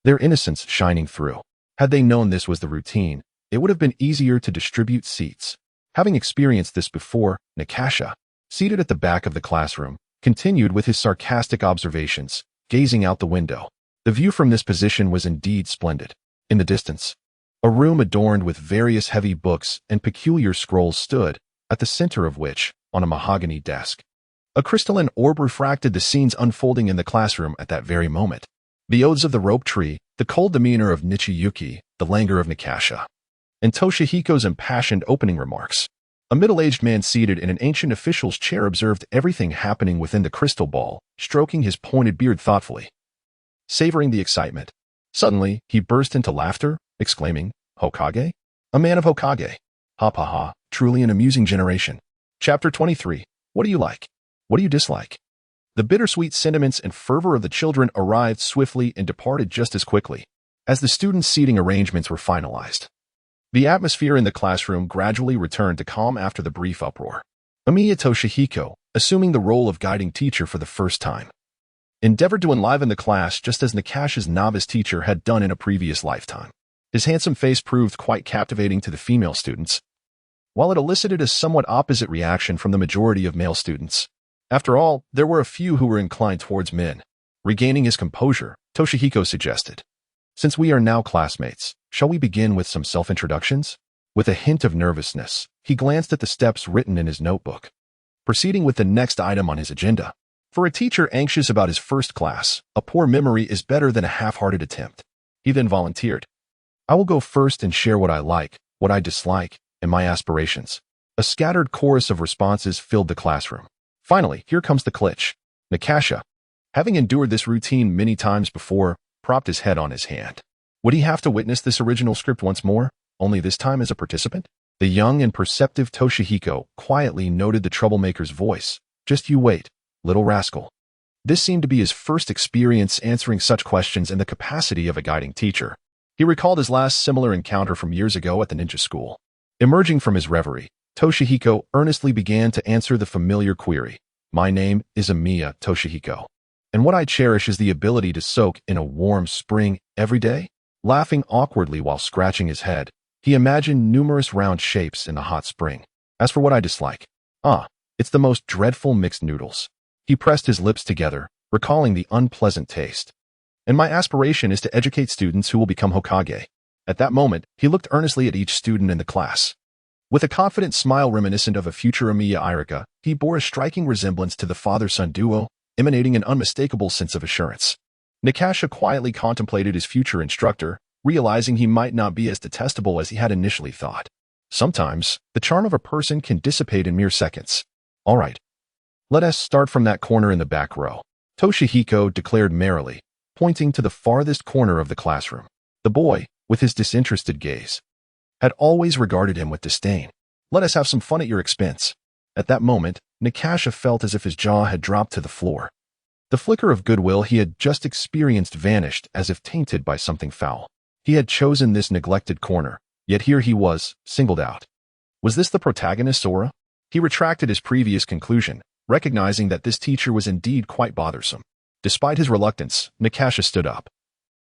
their innocence shining through. Had they known this was the routine, it would have been easier to distribute seats. Having experienced this before, Nakasha, seated at the back of the classroom, continued with his sarcastic observations, gazing out the window. The view from this position was indeed splendid. In the distance, a room adorned with various heavy books and peculiar scrolls stood, at the center of which, on a mahogany desk, a crystalline orb refracted the scenes unfolding in the classroom at that very moment. The oaths of the rope tree, the cold demeanor of Nichiyuki, the languor of Nakasha, and Toshihiko's impassioned opening remarks. A middle-aged man seated in an ancient official's chair observed everything happening within the crystal ball, stroking his pointed beard thoughtfully, savoring the excitement. Suddenly, he burst into laughter, exclaiming, "Hokage? A man of Hokage. Ha ha ha, truly an amusing generation." Chapter 23. What do you like? What do you dislike? The bittersweet sentiments and fervor of the children arrived swiftly and departed just as quickly, as the students' seating arrangements were finalized. The atmosphere in the classroom gradually returned to calm after the brief uproar. Amiya Toshihiko, assuming the role of guiding teacher for the first time, endeavored to enliven the class just as Nakasha's novice teacher had done in a previous lifetime. His handsome face proved quite captivating to the female students, while it elicited a somewhat opposite reaction from the majority of male students. After all, there were a few who were inclined towards men. Regaining his composure, Toshihiko suggested, "Since we are now classmates, shall we begin with some self-introductions?" With a hint of nervousness, he glanced at the steps written in his notebook, proceeding with the next item on his agenda. For a teacher anxious about his first class, a poor memory is better than a half-hearted attempt. He then volunteered, "I will go first and share what I like, what I dislike, and my aspirations." A scattered chorus of responses filled the classroom. Finally, here comes the glitch. Nakasha, having endured this routine many times before, propped his head on his hand. Would he have to witness this original script once more, only this time as a participant? The young and perceptive Toshihiko quietly noted the troublemaker's voice. "Just you wait, little rascal." This seemed to be his first experience answering such questions in the capacity of a guiding teacher. He recalled his last similar encounter from years ago at the ninja school. Emerging from his reverie, Toshihiko earnestly began to answer the familiar query. "My name is Amiya Toshihiko, and what I cherish is the ability to soak in a warm spring every day." Laughing awkwardly while scratching his head, he imagined numerous round shapes in the hot spring. "As for what I dislike, it's the most dreadful mixed noodles." He pressed his lips together, recalling the unpleasant taste. "And my aspiration is to educate students who will become Hokage." At that moment, he looked earnestly at each student in the class. With a confident smile reminiscent of a future Amiya Irika, he bore a striking resemblance to the father-son duo, emanating an unmistakable sense of assurance. Nakasha quietly contemplated his future instructor, realizing he might not be as detestable as he had initially thought. Sometimes, the charm of a person can dissipate in mere seconds. "All right. Let us start from that corner in the back row," Toshihiko declared merrily, pointing to the farthest corner of the classroom. The boy, with his disinterested gaze, had always regarded him with disdain. "Let us have some fun at your expense." At that moment, Nakasha felt as if his jaw had dropped to the floor. The flicker of goodwill he had just experienced vanished as if tainted by something foul. He had chosen this neglected corner, yet here he was, singled out. Was this the protagonist's aura? He retracted his previous conclusion, recognizing that this teacher was indeed quite bothersome. Despite his reluctance, Nakasha stood up,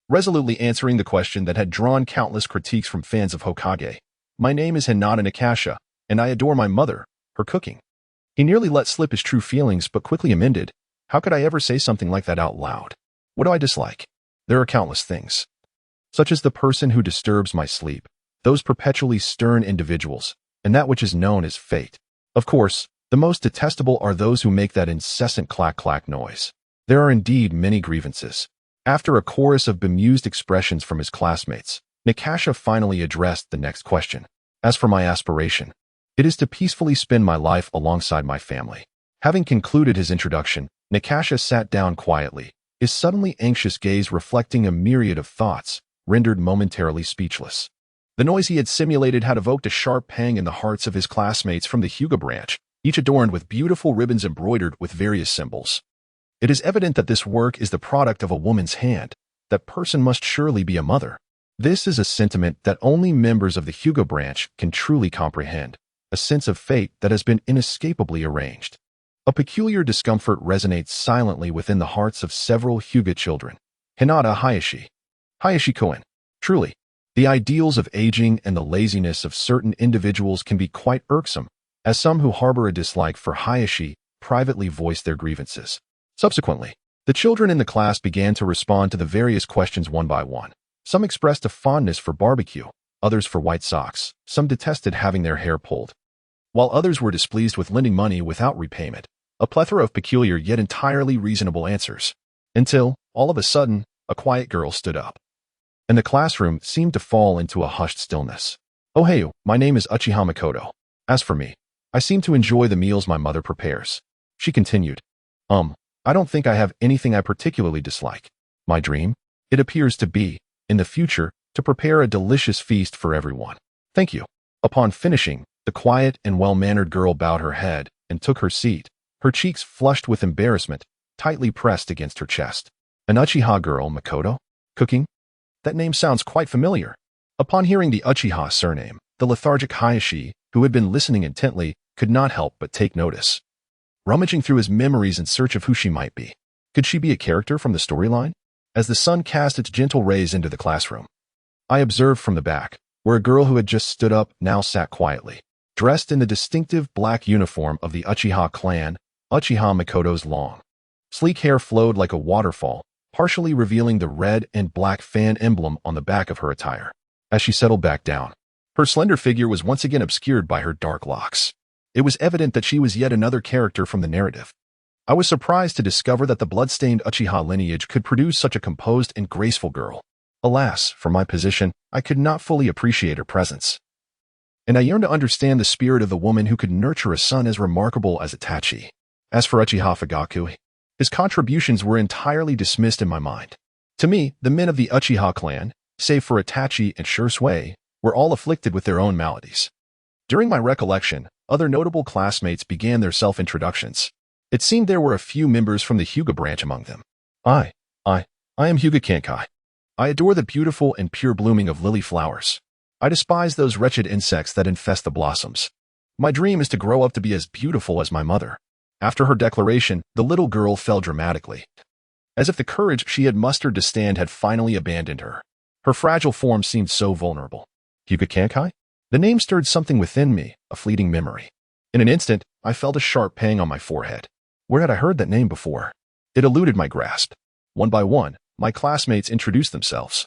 resolutely answering the question that had drawn countless critiques from fans of Hokage. "My name is Hinata Nakasha, and I adore my mother, her cooking." He nearly let slip his true feelings but quickly amended, "How could I ever say something like that out loud? What do I dislike? There are countless things, such as the person who disturbs my sleep, those perpetually stern individuals, and that which is known as fate. Of course, the most detestable are those who make that incessant clack-clack noise. There are indeed many grievances." After a chorus of bemused expressions from his classmates, Nakasha finally addressed the next question. "As for my aspiration, It is to peacefully spend my life alongside my family. Having concluded his introduction, Nakasha sat down quietly, his suddenly anxious gaze reflecting a myriad of thoughts, rendered momentarily speechless. The noise he had simulated had evoked a sharp pang in the hearts of his classmates from the Hyuga branch, each adorned with beautiful ribbons embroidered with various symbols. It is evident that this work is the product of a woman's hand. That person must surely be a mother. This is a sentiment that only members of the Hyuga branch can truly comprehend, a sense of fate that has been inescapably arranged. A peculiar discomfort resonates silently within the hearts of several Hyuga children. Hinata Hayashi. Hayashi Koen. Truly, the ideals of aging and the laziness of certain individuals can be quite irksome, as some who harbor a dislike for Hayashi privately voice their grievances. Subsequently, the children in the class began to respond to the various questions one by one. Some expressed a fondness for barbecue, others for white socks, some detested having their hair pulled, while others were displeased with lending money without repayment. A plethora of peculiar yet entirely reasonable answers. Until, all of a sudden, a quiet girl stood up, and the classroom seemed to fall into a hushed stillness. "Oh hey, my name is Uchiha Makoto. As for me, I seem to enjoy the meals my mother prepares," she continued. I don't think I have anything I particularly dislike. My dream? It appears to be, in the future, to prepare a delicious feast for everyone. Thank you." Upon finishing, the quiet and well-mannered girl bowed her head and took her seat, her cheeks flushed with embarrassment, tightly pressed against her chest. An Uchiha girl, Makoto? Cooking? That name sounds quite familiar. Upon hearing the Uchiha surname, the lethargic Hayashi, who had been listening intently, could not help but take notice. Rummaging through his memories in search of who she might be. Could she be a character from the storyline? As the sun cast its gentle rays into the classroom, I observed from the back, where a girl who had just stood up now sat quietly. Dressed in the distinctive black uniform of the Uchiha clan, Uchiha Makoto's long, sleek hair flowed like a waterfall, partially revealing the red and black fan emblem on the back of her attire. As she settled back down, her slender figure was once again obscured by her dark locks. It was evident that she was yet another character from the narrative. I was surprised to discover that the blood-stained Uchiha lineage could produce such a composed and graceful girl. Alas, for my position, I could not fully appreciate her presence. And I yearned to understand the spirit of the woman who could nurture a son as remarkable as Itachi. As for Uchiha Fugaku, his contributions were entirely dismissed in my mind. To me, the men of the Uchiha clan, save for Itachi and Shursui, were all afflicted with their own maladies. During my recollection, other notable classmates began their self-introductions. It seemed there were a few members from the Hyuga branch among them. I am Hyuga Kankai. I adore the beautiful and pure blooming of lily flowers. I despise those wretched insects that infest the blossoms. My dream is to grow up to be as beautiful as my mother. After her declaration, the little girl fell dramatically, as if the courage she had mustered to stand had finally abandoned her. Her fragile form seemed so vulnerable. Hyuga Kankai? The name stirred something within me, a fleeting memory. In an instant, I felt a sharp pang on my forehead. Where had I heard that name before? It eluded my grasp. One by one, my classmates introduced themselves,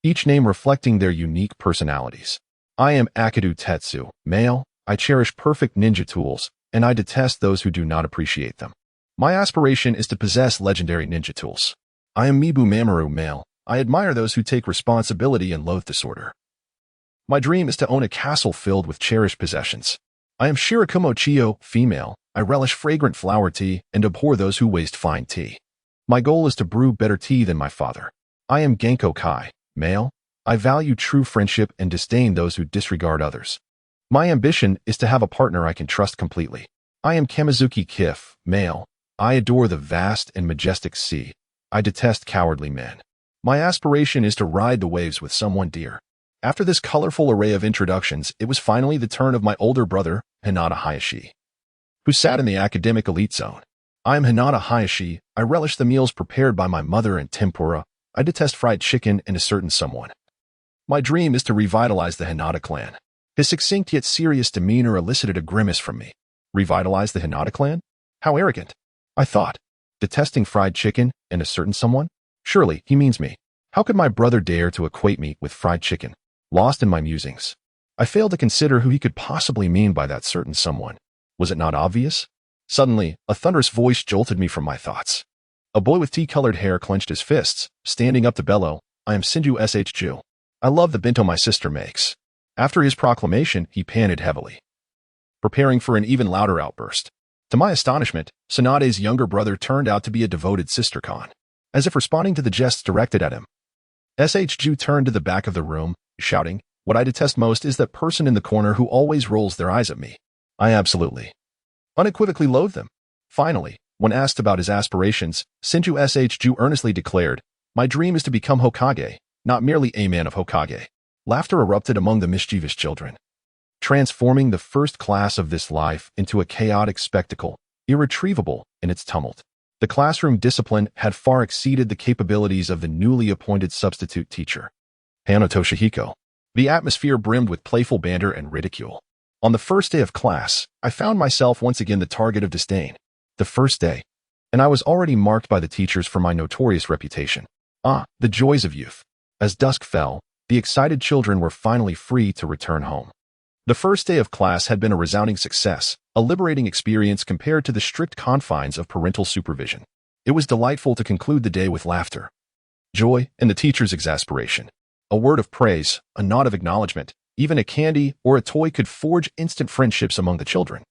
each name reflecting their unique personalities. I am Akidu Tetsu, male. I cherish perfect ninja tools, and I detest those who do not appreciate them. My aspiration is to possess legendary ninja tools. I am Mibu Mamoru, male. I admire those who take responsibility and loathe disorder. My dream is to own a castle filled with cherished possessions. I am Shirakumo Chiyo, female. I relish fragrant flower tea and abhor those who waste fine tea. My goal is to brew better tea than my father. I am Genko Kai, male. I value true friendship and disdain those who disregard others. My ambition is to have a partner I can trust completely. I am Kamizuki Kif, male. I adore the vast and majestic sea. I detest cowardly men. My aspiration is to ride the waves with someone dear. After this colorful array of introductions, it was finally the turn of my older brother, Hinata Hayashi, who sat in the academic elite zone. I am Hinata Hayashi. I relish the meals prepared by my mother and tempura. I detest fried chicken and a certain someone. My dream is to revitalize the Hinata clan. His succinct yet serious demeanor elicited a grimace from me. Revitalize the Hinata clan? How arrogant. I thought. Detesting fried chicken and a certain someone? Surely, he means me. How could my brother dare to equate me with fried chicken? Lost in my musings, I failed to consider who he could possibly mean by that certain someone. Was it not obvious? Suddenly, a thunderous voice jolted me from my thoughts. A boy with tea-colored hair clenched his fists, standing up to bellow, I am Sinju Sh. I love the bento my sister makes. After his proclamation, he panted heavily. preparing for an even louder outburst. To my astonishment, Tsunade's younger brother turned out to be a devoted sister-con. As if responding to the jests directed at him, SHJ turned to the back of the room, shouting, "What I detest most is that person in the corner who always rolls their eyes at me. I absolutely, unequivocally loathe them." Finally, when asked about his aspirations, Shinju SHJ earnestly declared, "My dream is to become Hokage, not merely a man of Hokage." Laughter erupted among the mischievous children, transforming the first class of this life into a chaotic spectacle, irretrievable in its tumult. The classroom discipline had far exceeded the capabilities of the newly appointed substitute teacher, Hayano Toshihiko. The atmosphere brimmed with playful banter and ridicule. On the first day of class, I found myself once again the target of disdain. The first day, and I was already marked by the teachers for my notorious reputation. The joys of youth. As dusk fell, the excited children were finally free to return home. The first day of class had been a resounding success, a liberating experience compared to the strict confines of parental supervision. It was delightful to conclude the day with laughter, joy, and the teacher's exasperation. A word of praise, a nod of acknowledgement, even a candy or a toy could forge instant friendships among the children.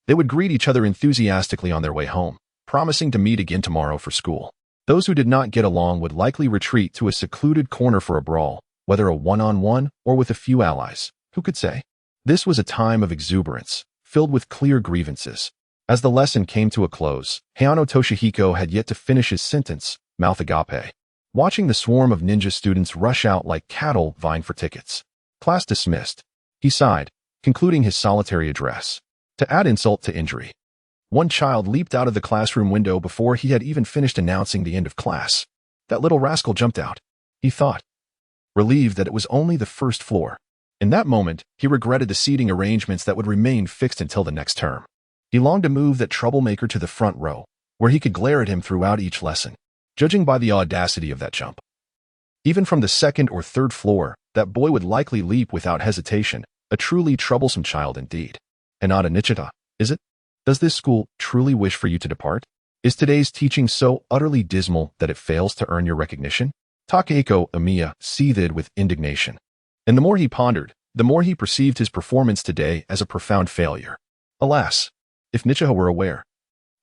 They would greet each other enthusiastically on their way home, promising to meet again tomorrow for school. Those who did not get along would likely retreat to a secluded corner for a brawl, whether a one-on-one or with a few allies. Who could say? This was a time of exuberance, filled with clear grievances. As the lesson came to a close, Hayano Toshihiko had yet to finish his sentence, mouth agape. Watching the swarm of ninja students rush out like cattle vying for tickets. Class dismissed. He sighed, concluding his solitary address. To add insult to injury, one child leaped out of the classroom window before he had even finished announcing the end of class. That little rascal jumped out, he thought, relieved that it was only the first floor. In that moment, he regretted the seating arrangements that would remain fixed until the next term. He longed to move that troublemaker to the front row, where he could glare at him throughout each lesson, judging by the audacity of that jump. Even from the second or third floor, that boy would likely leap without hesitation, a truly troublesome child indeed. Hinata Nichita, is it? Does this school truly wish for you to depart? Is today's teaching so utterly dismal that it fails to earn your recognition? Takehiko Amiya seethed with indignation. And the more he pondered, the more he perceived his performance today as a profound failure. Alas, if Nichihiko were aware,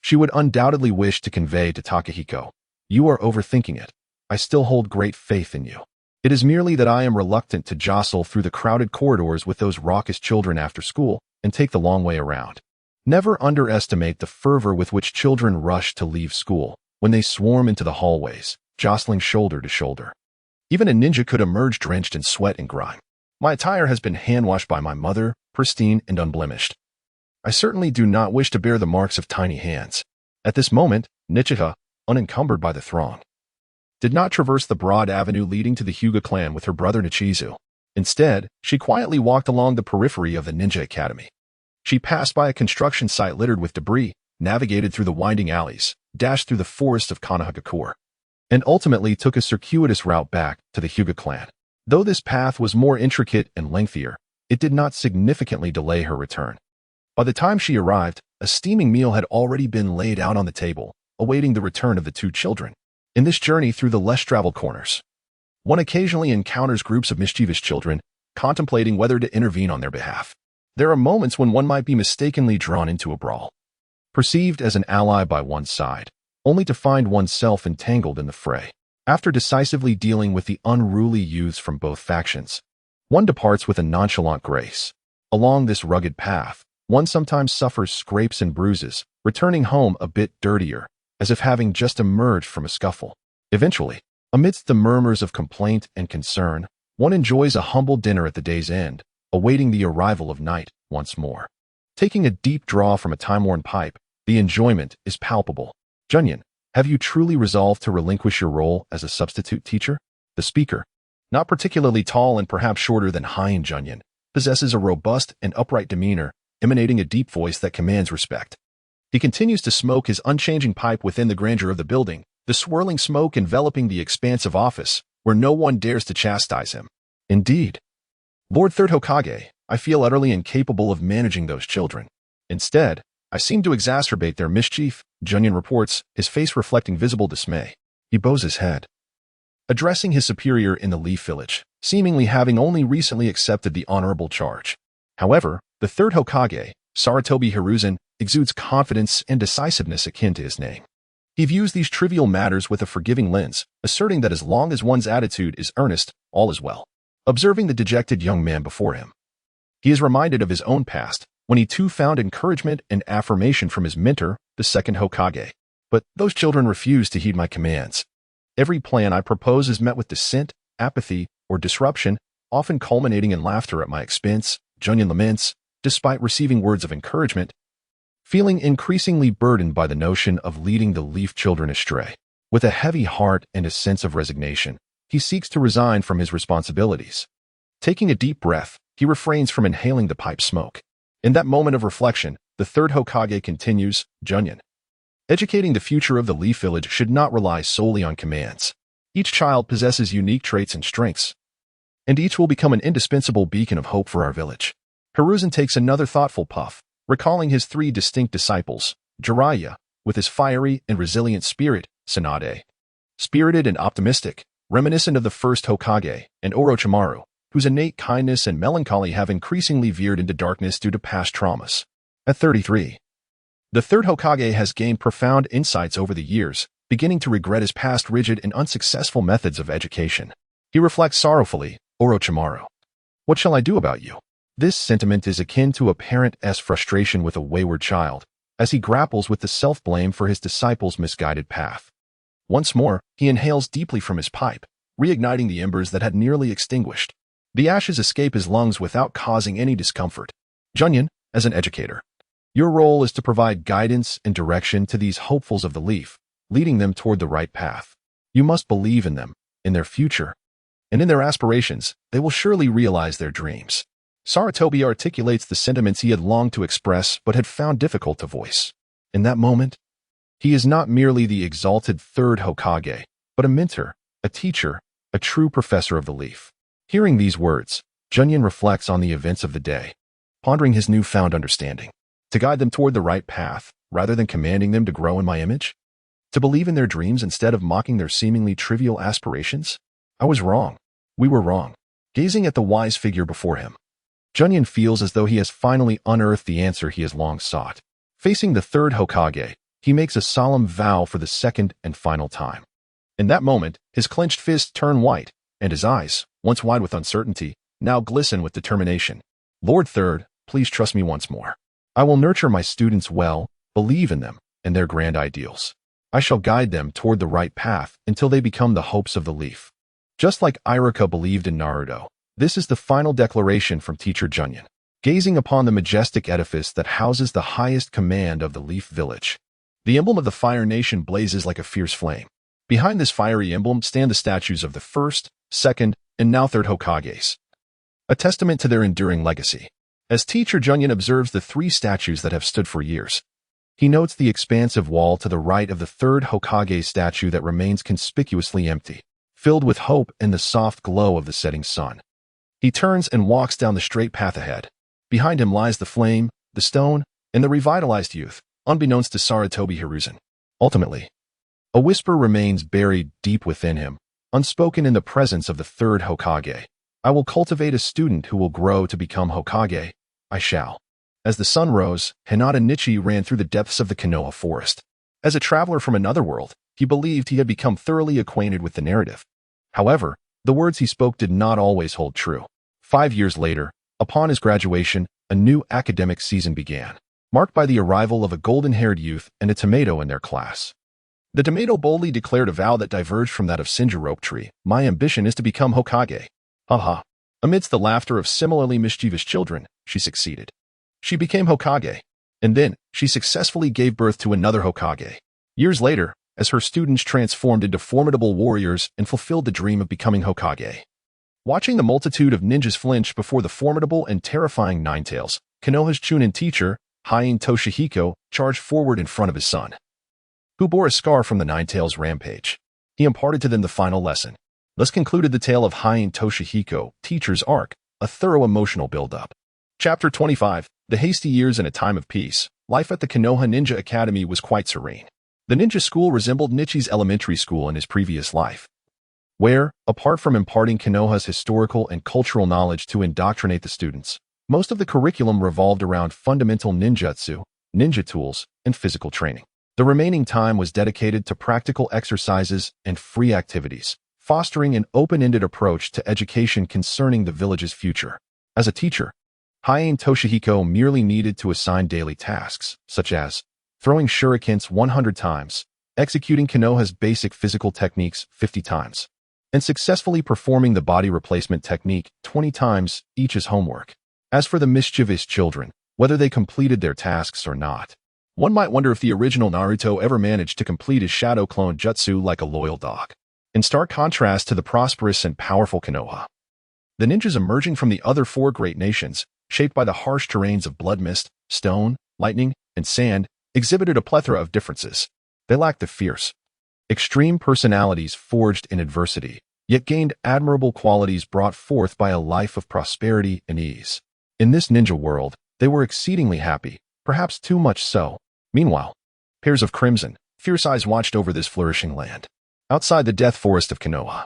she would undoubtedly wish to convey to Takehiko, "You are overthinking it. I still hold great faith in you. It is merely that I am reluctant to jostle through the crowded corridors with those raucous children after school and take the long way around." Never underestimate the fervor with which children rush to leave school when they swarm into the hallways, jostling shoulder to shoulder. Even a ninja could emerge drenched in sweat and grime. My attire has been hand-washed by my mother, pristine and unblemished. I certainly do not wish to bear the marks of tiny hands. At this moment, Nichihiko, unencumbered by the throng, did not traverse the broad avenue leading to the Hyuga clan with her brother Nichizu. Instead, she quietly walked along the periphery of the Ninja Academy. She passed by a construction site littered with debris, navigated through the winding alleys, dashed through the forest of Konoha, and ultimately took a circuitous route back to the Hyuga clan. Though this path was more intricate and lengthier, it did not significantly delay her return. By the time she arrived, a steaming meal had already been laid out on the table, awaiting the return of the two children. In this journey through the less traveled corners, one occasionally encounters groups of mischievous children, contemplating whether to intervene on their behalf. There are moments when one might be mistakenly drawn into a brawl, perceived as an ally by one's side, only to find oneself entangled in the fray. After decisively dealing with the unruly youths from both factions, one departs with a nonchalant grace. Along this rugged path, one sometimes suffers scrapes and bruises, returning home a bit dirtier, as if having just emerged from a scuffle. Eventually, amidst the murmurs of complaint and concern, one enjoys a humble dinner at the day's end, awaiting the arrival of night once more. Taking a deep draw from a time-worn pipe, the enjoyment is palpable. Junyan, have you truly resolved to relinquish your role as a substitute teacher? The speaker, not particularly tall and perhaps shorter than Hein Junyan, possesses a robust and upright demeanor, emanating a deep voice that commands respect. He continues to smoke his unchanging pipe within the grandeur of the building, the swirling smoke enveloping the expansive office, where no one dares to chastise him. Indeed, Lord Third Hokage, I feel utterly incapable of managing those children. Instead, I seem to exacerbate their mischief, Junyan reports, his face reflecting visible dismay. He bows his head, addressing his superior in the Leaf Village, seemingly having only recently accepted the honorable charge. However, the Third Hokage, Saratobi Hiruzen exudes confidence and decisiveness akin to his name. He views these trivial matters with a forgiving lens, asserting that as long as one's attitude is earnest, all is well. Observing the dejected young man before him, he is reminded of his own past, when he too found encouragement and affirmation from his mentor, the second Hokage. But those children refuse to heed my commands. Every plan I propose is met with dissent, apathy, or disruption, often culminating in laughter at my expense. Junyan laments, despite receiving words of encouragement, feeling increasingly burdened by the notion of leading the Leaf children astray. With a heavy heart and a sense of resignation, he seeks to resign from his responsibilities. Taking a deep breath, he refrains from inhaling the pipe smoke. In that moment of reflection, the third Hokage continues, Junyan. Educating the future of the Leaf Village should not rely solely on commands. Each child possesses unique traits and strengths, and each will become an indispensable beacon of hope for our village. Hiruzen takes another thoughtful puff, recalling his three distinct disciples, Jiraiya, with his fiery and resilient spirit, Tsunade, spirited and optimistic, reminiscent of the first Hokage, and Orochimaru, whose innate kindness and melancholy have increasingly veered into darkness due to past traumas. At 33, the third Hokage has gained profound insights over the years, beginning to regret his past rigid and unsuccessful methods of education. He reflects sorrowfully, Orochimaru, what shall I do about you? This sentiment is akin to a parent's frustration with a wayward child, as he grapples with the self-blame for his disciples' misguided path. Once more, he inhales deeply from his pipe, reigniting the embers that had nearly extinguished. The ashes escape his lungs without causing any discomfort. Junyan, as an educator, your role is to provide guidance and direction to these hopefuls of the Leaf, leading them toward the right path. You must believe in them, in their future, and in their aspirations. They will surely realize their dreams. Saratobi articulates the sentiments he had longed to express but had found difficult to voice. In that moment, he is not merely the exalted third Hokage, but a mentor, a teacher, a true professor of the Leaf. Hearing these words, Junyan reflects on the events of the day, pondering his newfound understanding. To guide them toward the right path, rather than commanding them to grow in my image? To believe in their dreams instead of mocking their seemingly trivial aspirations? I was wrong. We were wrong. Gazing at the wise figure before him, Junyan feels as though he has finally unearthed the answer he has long sought. Facing the third Hokage, he makes a solemn vow for the second and final time. In that moment, his clenched fists turn white, and his eyes, once wide with uncertainty, now glisten with determination. Lord Third, please trust me once more. I will nurture my students well, believe in them, and their grand ideals. I shall guide them toward the right path until they become the hopes of the Leaf. Just like Iruka believed in Naruto, this is the final declaration from Teacher Junyan, gazing upon the majestic edifice that houses the highest command of the Leaf Village. The emblem of the Fire Nation blazes like a fierce flame. Behind this fiery emblem stand the statues of the first, second, and now third Hokages, a testament to their enduring legacy. As Teacher Junyan observes the three statues that have stood for years, he notes the expansive wall to the right of the third Hokage statue that remains conspicuously empty, filled with hope and the soft glow of the setting sun. He turns and walks down the straight path ahead. Behind him lies the flame, the stone, and the revitalized youth, unbeknownst to Saratobi Hiruzen. Ultimately, a whisper remains buried deep within him, unspoken in the presence of the third Hokage. I will cultivate a student who will grow to become Hokage. I shall. As the sun rose, Hinata Nichi ran through the depths of the Konoha forest. As a traveler from another world, he believed he had become thoroughly acquainted with the narrative. However, the words he spoke did not always hold true. 5 years later, upon his graduation, a new academic season began, marked by the arrival of a golden-haired youth and a tomato in their class. The tomato boldly declared a vow that diverged from that of Sinjiroke Tree. My ambition is to become Hokage. Haha. Amidst the laughter of similarly mischievous children, she succeeded. She became Hokage, and then she successfully gave birth to another Hokage. Years later, as her students transformed into formidable warriors and fulfilled the dream of becoming Hokage. Watching the multitude of ninjas flinch before the formidable and terrifying Ninetales, Konoha's Chunin teacher, Hein Toshihiko, charged forward in front of his son, who bore a scar from the Ninetales rampage. He imparted to them the final lesson. Thus concluded the tale of Hein Toshihiko, teacher's arc, a thorough emotional build-up. Chapter 25, The Hasty Years in a Time of Peace. Life at the Konoha Ninja Academy was quite serene. The ninja school resembled Nichi's elementary school in his previous life, where, apart from imparting Konoha's historical and cultural knowledge to indoctrinate the students, Most of the curriculum revolved around fundamental ninjutsu, ninja tools, and physical training. The remaining time was dedicated to practical exercises and free activities, fostering an open-ended approach to education concerning the village's future. As a teacher, Heian Toshihiko merely needed to assign daily tasks, such as throwing shurikens 100 times, executing Konoha's basic physical techniques 50 times, and successfully performing the body replacement technique 20 times each as homework. As for the mischievous children, whether they completed their tasks or not, one might wonder if the original Naruto ever managed to complete his shadow clone jutsu like a loyal dog. In stark contrast to the prosperous and powerful Konoha, the ninjas emerging from the other four great nations, shaped by the harsh terrains of blood mist, stone, lightning, and sand, exhibited a plethora of differences. They lacked the fierce, extreme personalities forged in adversity, yet gained admirable qualities brought forth by a life of prosperity and ease. In this ninja world, they were exceedingly happy, perhaps too much so. Meanwhile, pairs of crimson, fierce eyes watched over this flourishing land. Outside the death forest of Konoha,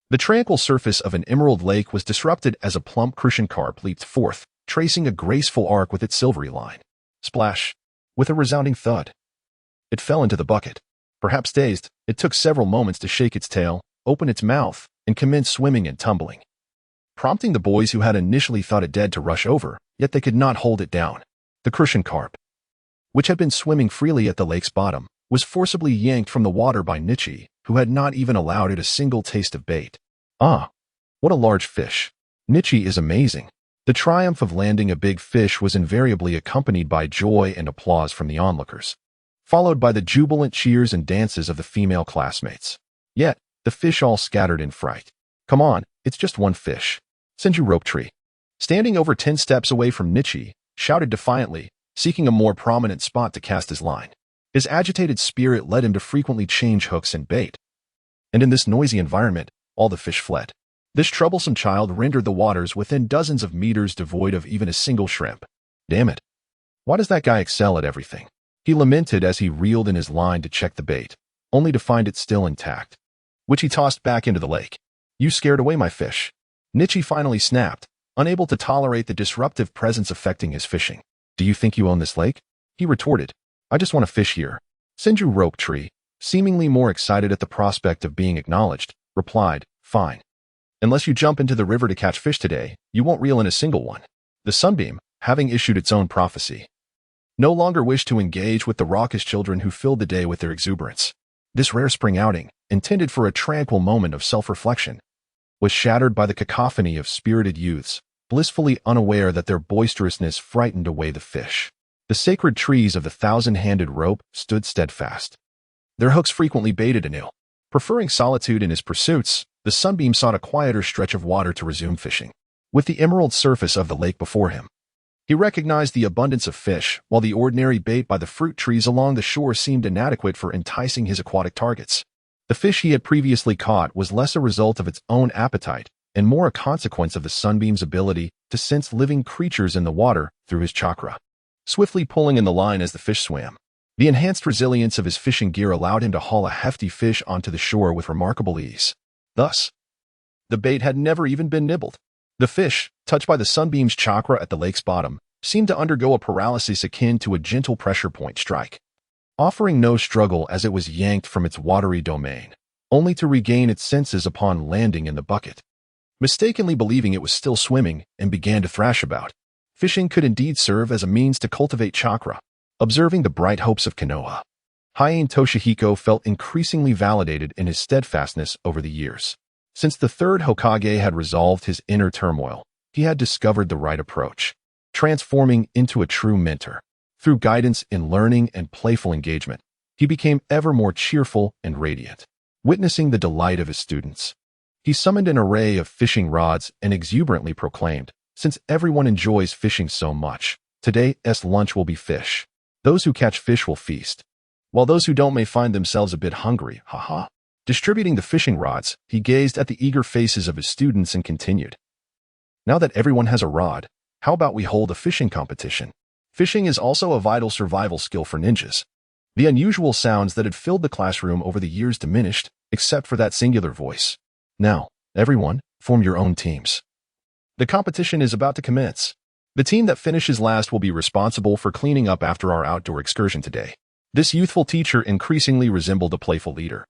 the tranquil surface of an emerald lake was disrupted as a plump crucian carp leaped forth, tracing a graceful arc with its silvery line. Splash! With a resounding thud, it fell into the bucket. Perhaps dazed, it took several moments to shake its tail, open its mouth, and commence swimming and tumbling, prompting the boys who had initially thought it dead to rush over, yet they could not hold it down. The crucian carp, which had been swimming freely at the lake's bottom, was forcibly yanked from the water by Nichi, who had not even allowed it a single taste of bait. Ah, what a large fish. Nichi is amazing. The triumph of landing a big fish was invariably accompanied by joy and applause from the onlookers, followed by the jubilant cheers and dances of the female classmates. Yet, the fish all scattered in fright. Come on, it's just one fish. Senju Rope Tree, standing over 10 steps away from Nichi, shouted defiantly, seeking a more prominent spot to cast his line. His agitated spirit led him to frequently change hooks and bait. And in this noisy environment, all the fish fled. This troublesome child rendered the waters within dozens of meters devoid of even a single shrimp. Damn it. Why does that guy excel at everything? He lamented as he reeled in his line to check the bait, only to find it still intact, which he tossed back into the lake. You scared away my fish. Nichi finally snapped, unable to tolerate the disruptive presence affecting his fishing. Do you think you own this lake? He retorted. I just want to fish here. Senju Rope Tree, seemingly more excited at the prospect of being acknowledged, replied, Fine. Unless you jump into the river to catch fish today, you won't reel in a single one. The sunbeam, having issued its own prophecy, no longer wished to engage with the raucous children who filled the day with their exuberance. This rare spring outing, intended for a tranquil moment of self-reflection, was shattered by the cacophony of spirited youths, blissfully unaware that their boisterousness frightened away the fish. The sacred trees of the thousand-handed rope stood steadfast, their hooks frequently baited anew. Preferring solitude in his pursuits, the sunbeam sought a quieter stretch of water to resume fishing. With the emerald surface of the lake before him, he recognized the abundance of fish, while the ordinary bait by the fruit trees along the shore seemed inadequate for enticing his aquatic targets. The fish he had previously caught was less a result of its own appetite and more a consequence of the sunbeam's ability to sense living creatures in the water through his chakra. Swiftly pulling in the line as the fish swam, the enhanced resilience of his fishing gear allowed him to haul a hefty fish onto the shore with remarkable ease. Thus, the bait had never even been nibbled. The fish, touched by the sunbeam's chakra at the lake's bottom, seemed to undergo a paralysis akin to a gentle pressure point strike, offering no struggle as it was yanked from its watery domain, only to regain its senses upon landing in the bucket. Mistakenly believing it was still swimming and began to thrash about, fishing could indeed serve as a means to cultivate chakra. Observing the bright hopes of Konoha, Heian Toshihiko felt increasingly validated in his steadfastness over the years. Since the third Hokage had resolved his inner turmoil, he had discovered the right approach, transforming into a true mentor. Through guidance in learning and playful engagement, he became ever more cheerful and radiant. Witnessing the delight of his students, he summoned an array of fishing rods and exuberantly proclaimed, Since everyone enjoys fishing so much, today's lunch will be fish. Those who catch fish will feast, while those who don't may find themselves a bit hungry, haha. Distributing the fishing rods, he gazed at the eager faces of his students and continued. Now that everyone has a rod, how about we hold a fishing competition? Fishing is also a vital survival skill for ninjas. The unusual sounds that had filled the classroom over the years diminished, except for that singular voice. Now, everyone, form your own teams. The competition is about to commence. The team that finishes last will be responsible for cleaning up after our outdoor excursion today. This youthful teacher increasingly resembled a playful leader,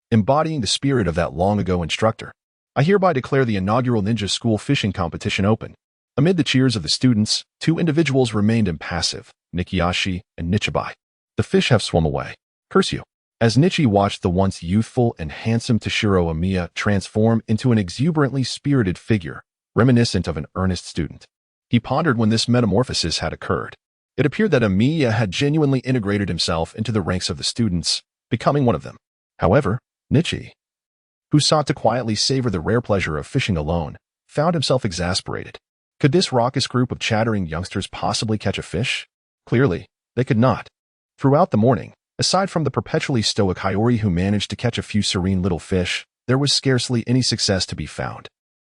embodying the spirit of that long-ago instructor. I hereby declare the inaugural ninja school fishing competition open. Amid the cheers of the students, two individuals remained impassive, Nikiashi and Nichibai. The fish have swum away. Curse you. As Nichi watched the once youthful and handsome Toshiro Amiya transform into an exuberantly spirited figure, reminiscent of an earnest student, he pondered when this metamorphosis had occurred. It appeared that Amiya had genuinely integrated himself into the ranks of the students, becoming one of them. However, Nichi, who sought to quietly savor the rare pleasure of fishing alone, found himself exasperated. Could this raucous group of chattering youngsters possibly catch a fish? Clearly, they could not. Throughout the morning, aside from the perpetually stoic Hiyori who managed to catch a few serene little fish, there was scarcely any success to be found.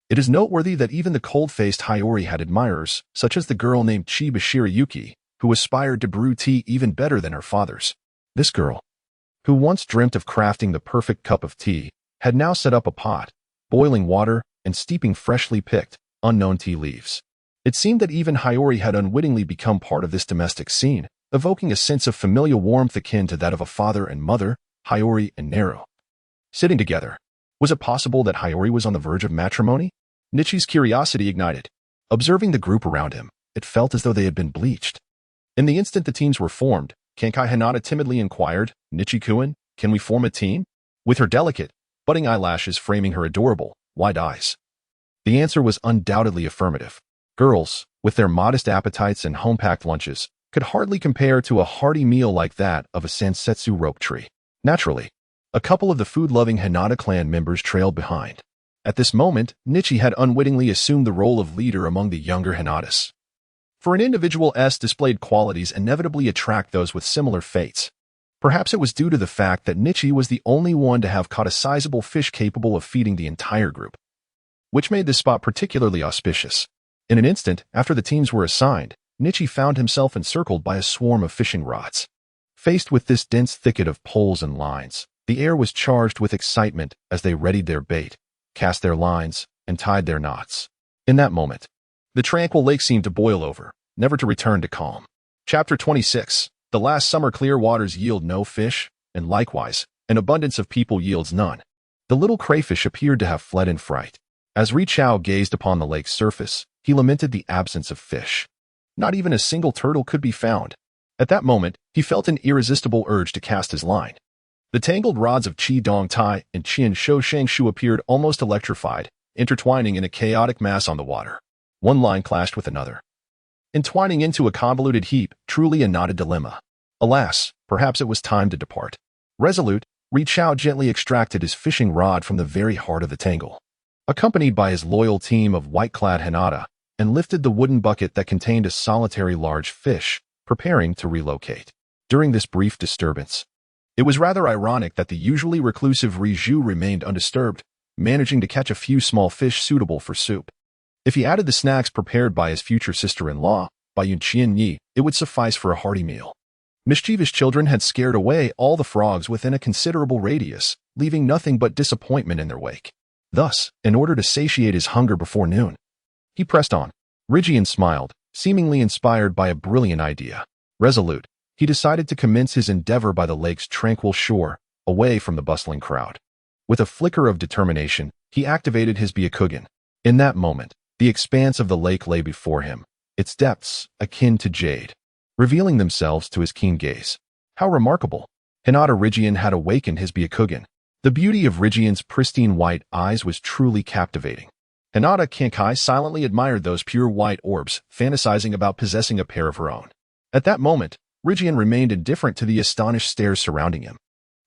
It is noteworthy that even the cold-faced Hiyori had admirers, such as the girl named Chiba Shirayuki, who aspired to brew tea even better than her father's. This girl, who once dreamt of crafting the perfect cup of tea, had now set up a pot, boiling water, and steeping freshly picked, unknown tea leaves. It seemed that even Hiyori had unwittingly become part of this domestic scene, evoking a sense of familial warmth akin to that of a father and mother, Hiyori and Nero, sitting together. Was it possible that Hiyori was on the verge of matrimony? Nichi's curiosity ignited. Observing the group around him, it felt as though they had been bleached. In the instant the teams were formed, Kankai Hinata timidly inquired, "Nichi-kun, can we form a team?" With her delicate, budding eyelashes framing her adorable, wide eyes. The answer was undoubtedly affirmative. Girls, with their modest appetites and home-packed lunches, could hardly compare to a hearty meal like that of a Sansetsu rope tree. Naturally, a couple of the food-loving Hinata clan members trailed behind. At this moment, Nichi had unwittingly assumed the role of leader among the younger Hinatas. For an individual's displayed qualities inevitably attract those with similar fates. Perhaps it was due to the fact that Nichi was the only one to have caught a sizable fish capable of feeding the entire group, which made this spot particularly auspicious. In an instant, after the teams were assigned, Nichi found himself encircled by a swarm of fishing rods. Faced with this dense thicket of poles and lines, the air was charged with excitement as they readied their bait, cast their lines, and tied their knots. In that moment, the tranquil lake seemed to boil over, never to return to calm. Chapter 26. The last summer clear waters yield no fish, and likewise, an abundance of people yields none. The little crayfish appeared to have fled in fright. As Richao gazed upon the lake's surface, he lamented the absence of fish. Not even a single turtle could be found. At that moment, he felt an irresistible urge to cast his line. The tangled rods of Qi Dong Tai and Qian Shou Shangshu appeared almost electrified, intertwining in a chaotic mass on the water. One line clashed with another, entwining into a convoluted heap, truly a knotted dilemma. Alas, perhaps it was time to depart. Resolute, Richao gently extracted his fishing rod from the very heart of the tangle, accompanied by his loyal team of white-clad Hinata, and lifted the wooden bucket that contained a solitary large fish, preparing to relocate. During this brief disturbance, it was rather ironic that the usually reclusive Riju remained undisturbed, managing to catch a few small fish suitable for soup. If he added the snacks prepared by his future sister-in-law, by Yunqian Yi, it would suffice for a hearty meal. Mischievous children had scared away all the frogs within a considerable radius, leaving nothing but disappointment in their wake. Thus, in order to satiate his hunger before noon, he pressed on. Rigian smiled, seemingly inspired by a brilliant idea. Resolute, he decided to commence his endeavor by the lake's tranquil shore, away from the bustling crowd. With a flicker of determination, he activated his Byakugan. In that moment, the expanse of the lake lay before him, its depths akin to jade, revealing themselves to his keen gaze. How remarkable! Hinata Rigian had awakened his Byakugan. The beauty of Rigian's pristine white eyes was truly captivating. Hinata Kankai silently admired those pure white orbs, fantasizing about possessing a pair of her own. At that moment, Rigian remained indifferent to the astonished stares surrounding him.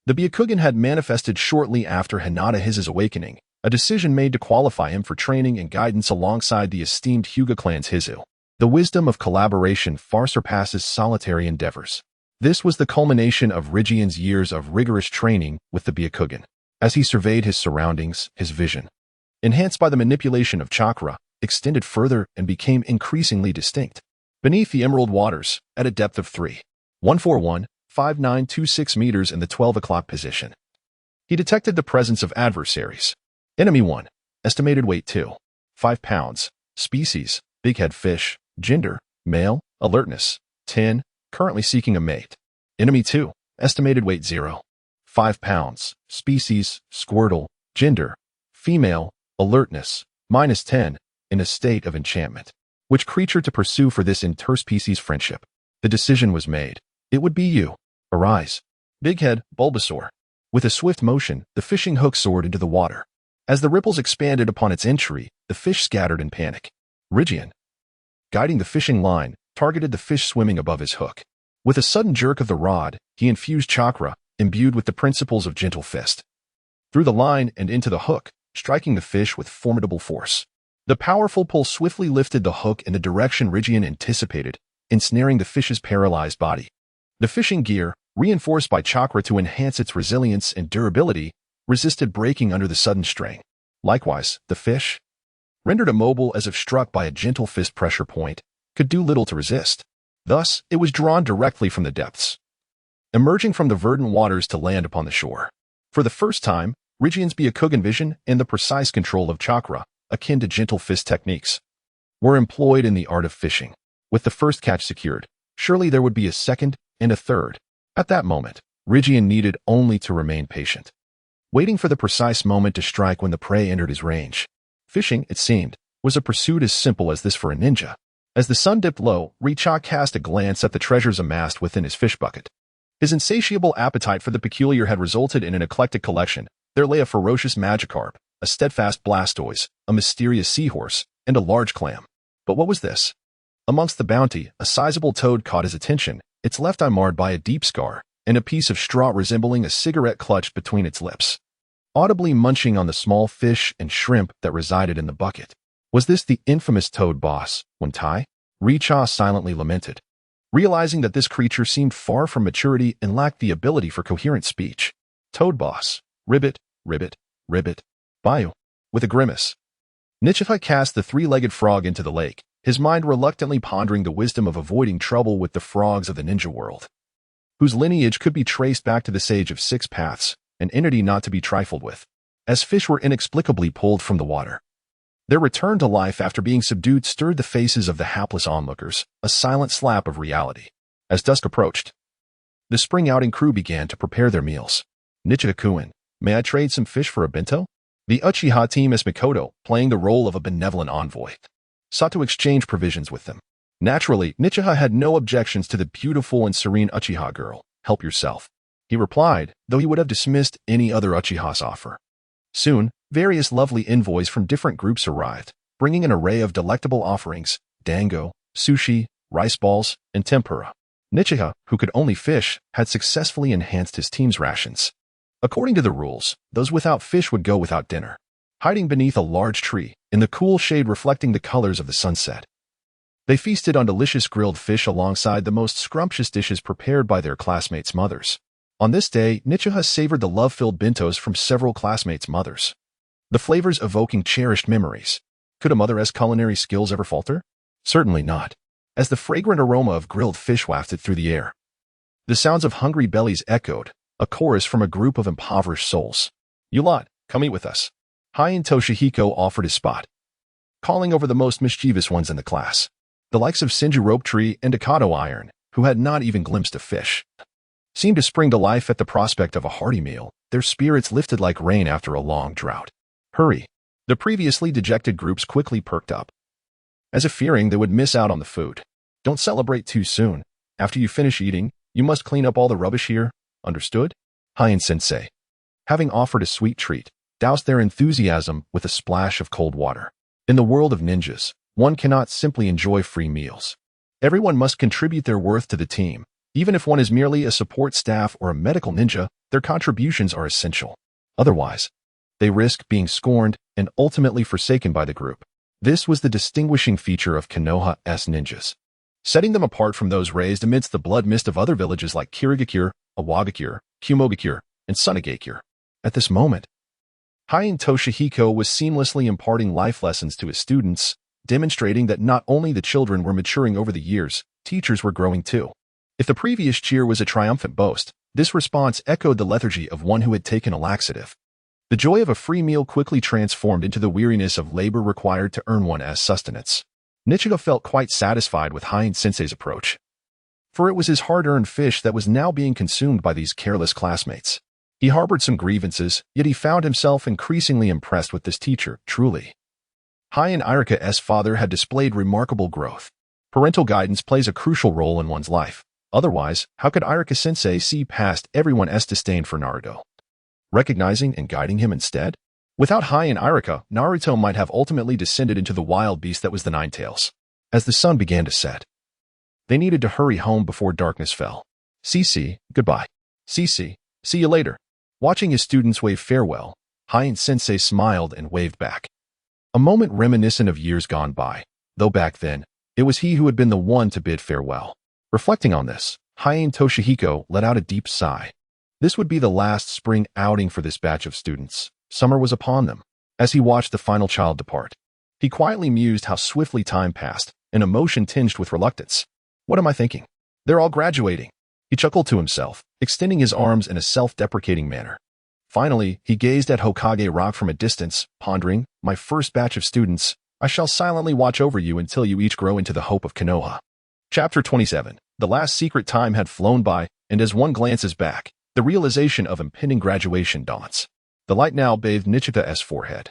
The Byakugan had manifested shortly after Hinata his awakening, a decision made to qualify him for training and guidance alongside the esteemed Hyuga clan's Hizu. The wisdom of collaboration far surpasses solitary endeavors. This was the culmination of Rigian's years of rigorous training with the Byakugan. As he surveyed his surroundings, his vision, enhanced by the manipulation of chakra, extended further and became increasingly distinct. Beneath the emerald waters, at a depth of 3,141,5926 meters in the 12 o'clock position, he detected the presence of adversaries. Enemy 1, estimated weight 2, 5 pounds, species, bighead fish, Gender, male, alertness, 10, currently seeking a mate. Enemy 2, estimated weight 0. 5 pounds. Species, Squirtle. Gender, female, alertness, -10, in a state of enchantment. Which creature to pursue for this interspecies friendship? The decision was made. It would be you. Arise. Big head, Bulbasaur. With a swift motion, the fishing hook soared into the water. As the ripples expanded upon its entry, the fish scattered in panic. Rygian, guiding the fishing line, targeted the fish swimming above his hook. With a sudden jerk of the rod, he infused chakra, imbued with the principles of gentle fist, through the line and into the hook, striking the fish with formidable force. The powerful pull swiftly lifted the hook in the direction Rygian anticipated, ensnaring the fish's paralyzed body. The fishing gear, reinforced by chakra to enhance its resilience and durability, resisted breaking under the sudden strain. Likewise, the fish, rendered immobile as if struck by a gentle fist pressure point, could do little to resist. Thus, it was drawn directly from the depths, emerging from the verdant waters to land upon the shore. For the first time, Rygian's Byakugan vision and the precise control of chakra, akin to gentle fist techniques, were employed in the art of fishing. With the first catch secured, surely there would be a second and a third. At that moment, Rygian needed only to remain patient, waiting for the precise moment to strike when the prey entered his range. Fishing, it seemed, was a pursuit as simple as this for a ninja. As the sun dipped low, Rycha cast a glance at the treasures amassed within his fish bucket. His insatiable appetite for the peculiar had resulted in an eclectic collection. There lay a ferocious Magikarp, a steadfast Blastoise, a mysterious seahorse, and a large clam. But what was this? Amongst the bounty, a sizable toad caught his attention, its left eye marred by a deep scar, and a piece of straw resembling a cigarette clutched between its lips, audibly munching on the small fish and shrimp that resided in the bucket. Was this the infamous toad boss, Wentai? Rycha silently lamented, realizing that this creature seemed far from maturity and lacked the ability for coherent speech. Toad boss. Ribbit, ribbit, ribbit. Bayu. With a grimace, Nichiha cast the three-legged frog into the lake, his mind reluctantly pondering the wisdom of avoiding trouble with the frogs of the ninja world, whose lineage could be traced back to the Sage of Six Paths, an entity not to be trifled with. As fish were inexplicably pulled from the water, their return to life after being subdued stirred the faces of the hapless onlookers, a silent slap of reality. As dusk approached, the spring outing crew began to prepare their meals. Nichiha-kun, may I trade some fish for a bento? The Uchiha team as Mikoto, playing the role of a benevolent envoy, sought to exchange provisions with them. Naturally, Nichiha had no objections to the beautiful and serene Uchiha girl. Help yourself, he replied, though he would have dismissed any other Uchiha's offer. Soon, various lovely envoys from different groups arrived, bringing an array of delectable offerings: dango, sushi, rice balls, and tempura. Nichiha, who could only fish, had successfully enhanced his team's rations. According to the rules, those without fish would go without dinner. Hiding beneath a large tree, in the cool shade reflecting the colors of the sunset, they feasted on delicious grilled fish alongside the most scrumptious dishes prepared by their classmates' mothers. On this day, Nichiha savored the love-filled bentos from several classmates' mothers, the flavors evoking cherished memories. Could a mother's culinary skills ever falter? Certainly not. As the fragrant aroma of grilled fish wafted through the air, the sounds of hungry bellies echoed, a chorus from a group of impoverished souls. You lot, come eat with us. Hien Toshihiko offered his spot, calling over the most mischievous ones in the class, the likes of Senju Rope Tree and Akado Iron, who had not even glimpsed a fish, seemed to spring to life at the prospect of a hearty meal, their spirits lifted like rain after a long drought. Hurry! The previously dejected groups quickly perked up, as if fearing they would miss out on the food. Don't celebrate too soon. After you finish eating, you must clean up all the rubbish here. Understood? Hien-sensei, having offered a sweet treat, doused their enthusiasm with a splash of cold water. In the world of ninjas, one cannot simply enjoy free meals. Everyone must contribute their worth to the team. Even if one is merely a support staff or a medical ninja, their contributions are essential. Otherwise, they risk being scorned and ultimately forsaken by the group. This was the distinguishing feature of Konoha's ninjas, setting them apart from those raised amidst the blood mist of other villages like Kirigakure, Awagakure, Kumogakure, and Sunagakure. At this moment, Hien Toshihiko was seamlessly imparting life lessons to his students, demonstrating that not only the children were maturing over the years, teachers were growing too. If the previous cheer was a triumphant boast, this response echoed the lethargy of one who had taken a laxative. The joy of a free meal quickly transformed into the weariness of labor required to earn one's sustenance. Nichika felt quite satisfied with Hien-sensei's approach, for it was his hard-earned fish that was now being consumed by these careless classmates. He harbored some grievances, yet he found himself increasingly impressed with this teacher, truly. Hien Irika's father had displayed remarkable growth. Parental guidance plays a crucial role in one's life. Otherwise, how could Irika-sensei see past everyone's disdain for Naruto, recognizing and guiding him instead? Without Hien Irika, Naruto might have ultimately descended into the wild beast that was the Nine Tails. As the sun began to set, they needed to hurry home before darkness fell. CC, goodbye. CC, see you later. Watching his students wave farewell, Hien-sensei smiled and waved back. A moment reminiscent of years gone by, though back then, it was he who had been the one to bid farewell. Reflecting on this, Hien Toshihiko let out a deep sigh. This would be the last spring outing for this batch of students. Summer was upon them. As he watched the final child depart, he quietly mused how swiftly time passed, an emotion tinged with reluctance. What am I thinking? They're all graduating. He chuckled to himself, extending his arms in a self-deprecating manner. Finally, he gazed at Hokage Rock from a distance, pondering, my first batch of students, I shall silently watch over you until you each grow into the hope of Konoha. Chapter 27. The last secret time had flown by, and as one glances back, the realization of impending graduation dawns. The light now bathed Nichika's forehead,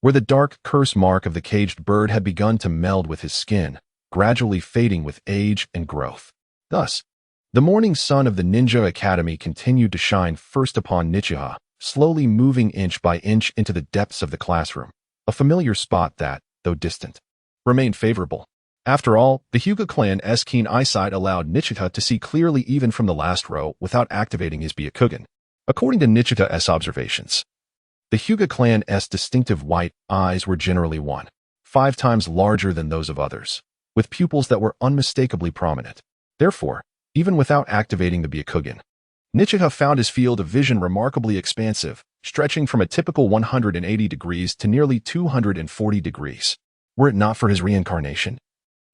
where the dark curse mark of the caged bird had begun to meld with his skin, gradually fading with age and growth. Thus, the morning sun of the Ninja Academy continued to shine first upon Nichika, slowly moving inch by inch into the depths of the classroom, a familiar spot that, though distant, remained favorable. After all, the Hyuga clan's keen eyesight allowed Nichika to see clearly even from the last row without activating his Byakugan. According to Nichika's observations, the Hyuga clan's distinctive white eyes were generally 1.5 times larger than those of others, with pupils that were unmistakably prominent. Therefore, even without activating the Byakugan, Nichika found his field of vision remarkably expansive, stretching from a typical 180 degrees to nearly 240 degrees. Were it not for his reincarnation,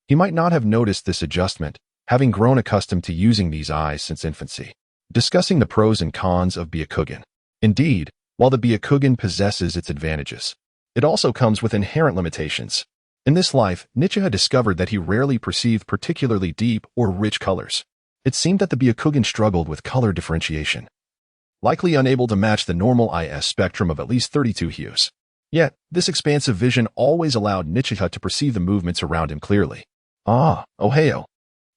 he might not have noticed this adjustment, having grown accustomed to using these eyes since infancy. Discussing the pros and cons of Byakugan. Indeed, while the Byakugan possesses its advantages, it also comes with inherent limitations. In this life, Nichika discovered that he rarely perceived particularly deep or rich colors. It seemed that the Byakugan struggled with color differentiation, likely unable to match the normal IS spectrum of at least 32 hues. Yet, this expansive vision always allowed Nichika to perceive the movements around him clearly. Ah, Ohio.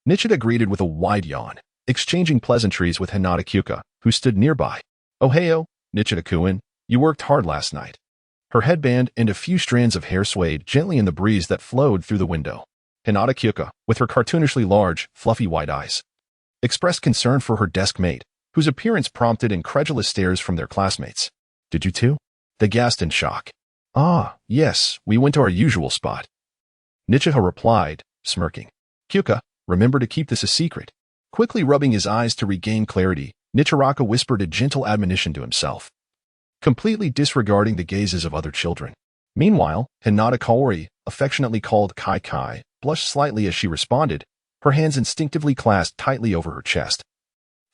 Nichika greeted with a wide yawn, exchanging pleasantries with Hinata Kyuka, who stood nearby. Ohio, Nichika-kun, you worked hard last night. Her headband and a few strands of hair swayed gently in the breeze that flowed through the window. Hinata Kyuka, with her cartoonishly large, fluffy white eyes, expressed concern for her desk mate, whose appearance prompted incredulous stares from their classmates. Did you too? They gasped in shock. Ah, yes, we went to our usual spot. Nichika replied, smirking. Kyuka, remember to keep this a secret. Quickly rubbing his eyes to regain clarity, Nichiraka whispered a gentle admonition to himself, completely disregarding the gazes of other children. Meanwhile, Hinata Kaori, affectionately called Kai Kai, blushed slightly as she responded, her hands instinctively clasped tightly over her chest,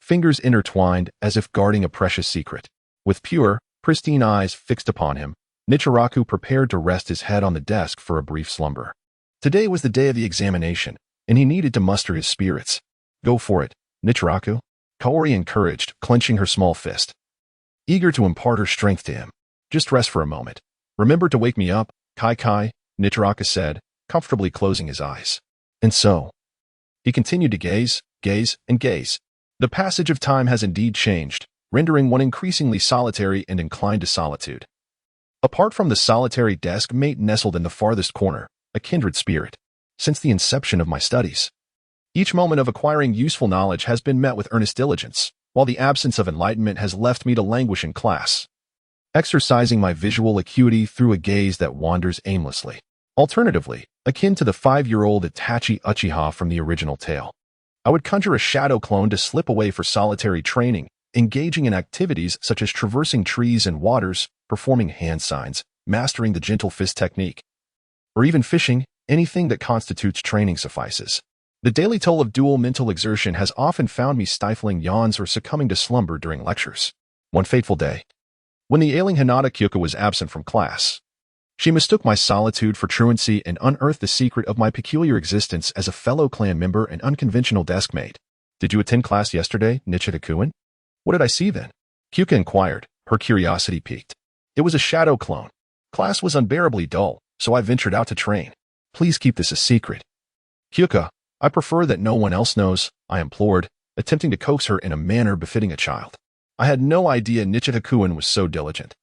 fingers intertwined as if guarding a precious secret. With pure, pristine eyes fixed upon him, Nichiraku prepared to rest his head on the desk for a brief slumber. Today was the day of the examination, and he needed to muster his spirits. Go for it, Nichiraku, Kaori encouraged, clenching her small fist, eager to impart her strength to him. Just rest for a moment. Remember to wake me up, Kai Kai, Nichiraka said, comfortably closing his eyes. And so, he continued to gaze, and gaze. The passage of time has indeed changed, rendering one increasingly solitary and inclined to solitude. Apart from the solitary desk mate nestled in the farthest corner, a kindred spirit, since the inception of my studies. Each moment of acquiring useful knowledge has been met with earnest diligence, while the absence of enlightenment has left me to languish in class, exercising my visual acuity through a gaze that wanders aimlessly. Alternatively, akin to the 5-year-old Itachi Uchiha from the original tale, I would conjure a shadow clone to slip away for solitary training, engaging in activities such as traversing trees and waters, performing hand signs, mastering the gentle fist technique, or even fishing. Anything that constitutes training suffices. The daily toll of dual mental exertion has often found me stifling yawns or succumbing to slumber during lectures. One fateful day, when the ailing Hinata Kyuka was absent from class, She mistook my solitude for truancy and unearthed the secret of my peculiar existence as a fellow clan member and unconventional deskmate. Did you attend class yesterday, Nichita-kun? What did I see then? Kyuka inquired, her curiosity piqued. It was a shadow clone. Class was unbearably dull, so I ventured out to train. Please keep this a secret. Kyuka, I prefer that no one else knows, I implored, attempting to coax her in a manner befitting a child. I had no idea Nichita-kun was so diligent.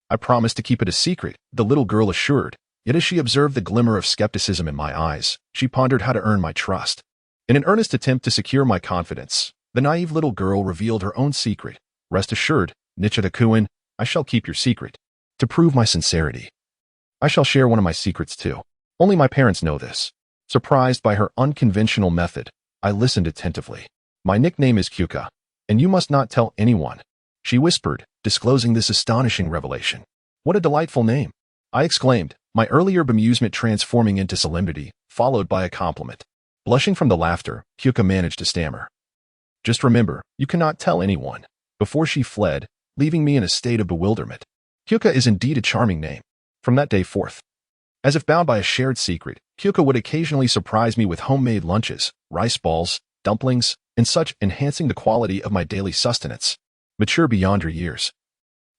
I promised to keep it a secret, the little girl assured, yet as she observed the glimmer of skepticism in my eyes, she pondered how to earn my trust. In an earnest attempt to secure my confidence, the naive little girl revealed her own secret. Rest assured, Nichita-kun, I shall keep your secret. To prove my sincerity, I shall share one of my secrets too. Only my parents know this. Surprised by her unconventional method, I listened attentively. My nickname is Kyuka, and you must not tell anyone, she whispered, disclosing this astonishing revelation. What a delightful name, I exclaimed, my earlier bemusement transforming into solemnity, followed by a compliment. Blushing from the laughter, Kyuka managed to stammer. Just remember, you cannot tell anyone. Before she fled, leaving me in a state of bewilderment. Kyuka is indeed a charming name. From that day forth, as if bound by a shared secret, Kyuka would occasionally surprise me with homemade lunches, rice balls, dumplings, and such, enhancing the quality of my daily sustenance. Mature beyond her years,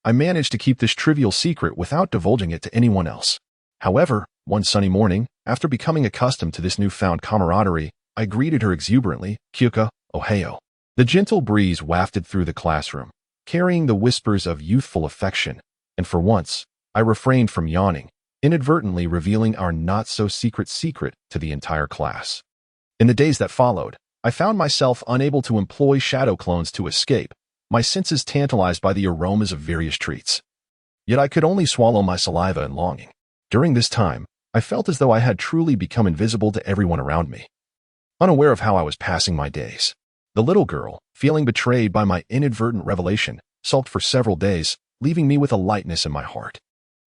I managed to keep this trivial secret without divulging it to anyone else. However, one sunny morning, after becoming accustomed to this newfound camaraderie, I greeted her exuberantly, Kyuka, Ohayo. The gentle breeze wafted through the classroom, carrying the whispers of youthful affection, and for once, I refrained from yawning, inadvertently revealing our not-so-secret secret to the entire class. In the days that followed, I found myself unable to employ shadow clones to escape, my senses tantalized by the aromas of various treats. Yet I could only swallow my saliva in longing. During this time, I felt as though I had truly become invisible to everyone around me. Unaware of how I was passing my days, the little girl, feeling betrayed by my inadvertent revelation, sulked for several days, leaving me with a lightness in my heart.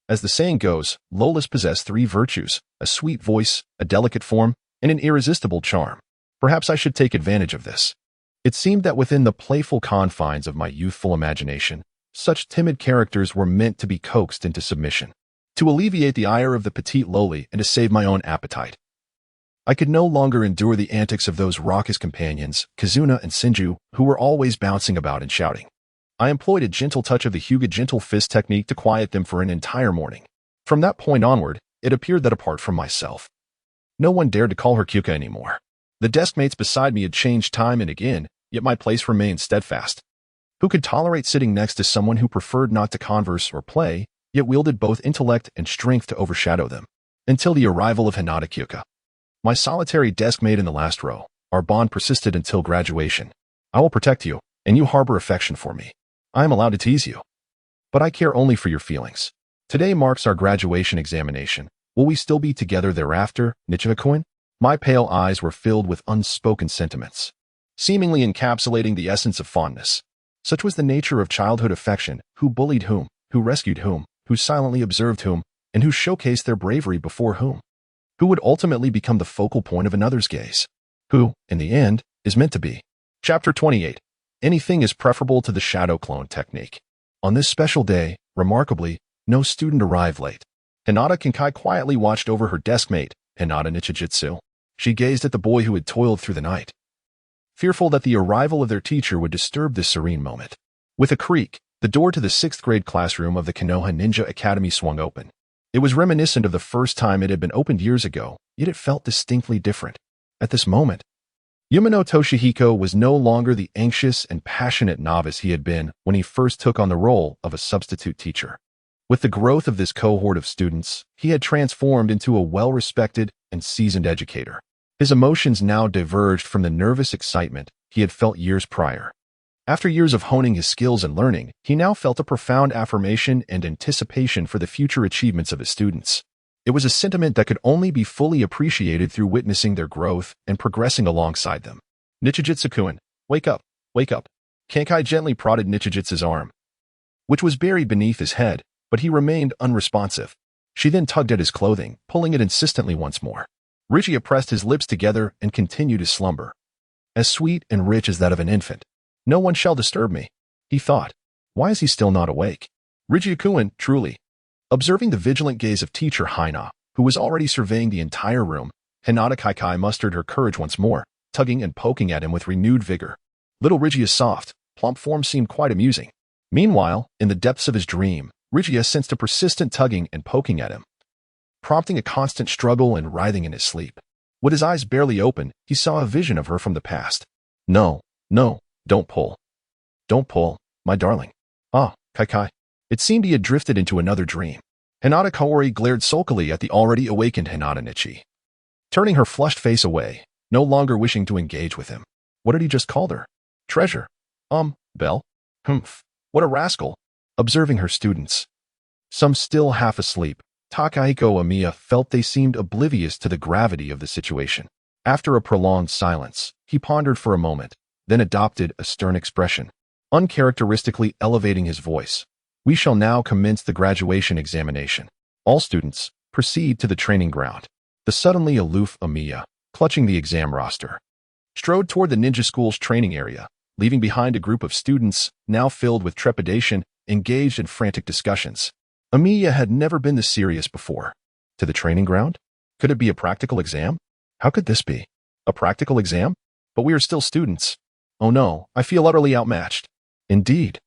As the saying goes, Lolas possessed three virtues, a sweet voice, a delicate form, and an irresistible charm. Perhaps I should take advantage of this. It seemed that within the playful confines of my youthful imagination, such timid characters were meant to be coaxed into submission, to alleviate the ire of the petite loli and to save my own appetite. I could no longer endure the antics of those raucous companions, Kazuna and Senju, who were always bouncing about and shouting. I employed a gentle touch of the Hyuga gentle fist technique to quiet them for an entire morning. From that point onward, it appeared that apart from myself, no one dared to call her Kyuka anymore. The deskmates beside me had changed time and again, yet my place remained steadfast. Who could tolerate sitting next to someone who preferred not to converse or play, yet wielded both intellect and strength to overshadow them? Until the arrival of Hinata Kyuka, my solitary deskmate in the last row, our bond persisted until graduation. I will protect you, and you harbor affection for me. I am allowed to tease you. But I care only for your feelings. Today marks our graduation examination. Will we still be together thereafter, Nichita-kun? My pale eyes were filled with unspoken sentiments, seemingly encapsulating the essence of fondness. Such was the nature of childhood affection, who bullied whom, who rescued whom, who silently observed whom, and who showcased their bravery before whom. Who would ultimately become the focal point of another's gaze? Who, in the end, is meant to be. Chapter 28. Anything is preferable to the shadow clone technique. On this special day, remarkably, no student arrived late. Hinata Kinkai quietly watched over her deskmate, Hinata Nichijitsu. She gazed at the boy who had toiled through the night, fearful that the arrival of their teacher would disturb this serene moment. With a creak, the door to the 6th grade classroom of the Konoha Ninja Academy swung open. It was reminiscent of the first time it had been opened years ago, yet it felt distinctly different. At this moment, Yumino Toshihiko was no longer the anxious and passionate novice he had been when he first took on the role of a substitute teacher. With the growth of this cohort of students, he had transformed into a well-respected and seasoned educator. His emotions now diverged from the nervous excitement he had felt years prior. After years of honing his skills and learning, he now felt a profound affirmation and anticipation for the future achievements of his students. It was a sentiment that could only be fully appreciated through witnessing their growth and progressing alongside them. Nichijitsu-kun, wake up, wake up. Kankai gently prodded Nichijitsu's arm, which was buried beneath his head, but he remained unresponsive. She then tugged at his clothing, pulling it insistently once more. Richiya pressed his lips together and continued his slumber, as sweet and rich as that of an infant. No one shall disturb me, he thought. Why is he still not awake? Richiya-kun, truly. Observing the vigilant gaze of teacher Hina, who was already surveying the entire room, Hinata Kaikai mustered her courage once more, tugging and poking at him with renewed vigor. Little Rigia's soft, plump form seemed quite amusing. Meanwhile, in the depths of his dream, Rigia sensed a persistent tugging and poking at him, prompting a constant struggle and writhing in his sleep. With his eyes barely open, he saw a vision of her from the past. No, no, don't pull. Don't pull, my darling. Ah, Kaikai. It seemed he had drifted into another dream. Hinata Kaori glared sulkily at the already awakened Hinata Nichi, turning her flushed face away, no longer wishing to engage with him. What had he just called her? Treasure. Belle? Humph. What a rascal. Observing her students, some still half asleep, Takahiko Amiya felt they seemed oblivious to the gravity of the situation. After a prolonged silence, he pondered for a moment, then adopted a stern expression, uncharacteristically elevating his voice. We shall now commence the graduation examination. All students, proceed to the training ground. The suddenly aloof Amiya, clutching the exam roster, strode toward the ninja school's training area, leaving behind a group of students, now filled with trepidation, engaged in frantic discussions. Amiya had never been this serious before. To the training ground? Could it be a practical exam? How could this be? A practical exam? But we are still students. Oh no, I feel utterly outmatched. Indeed.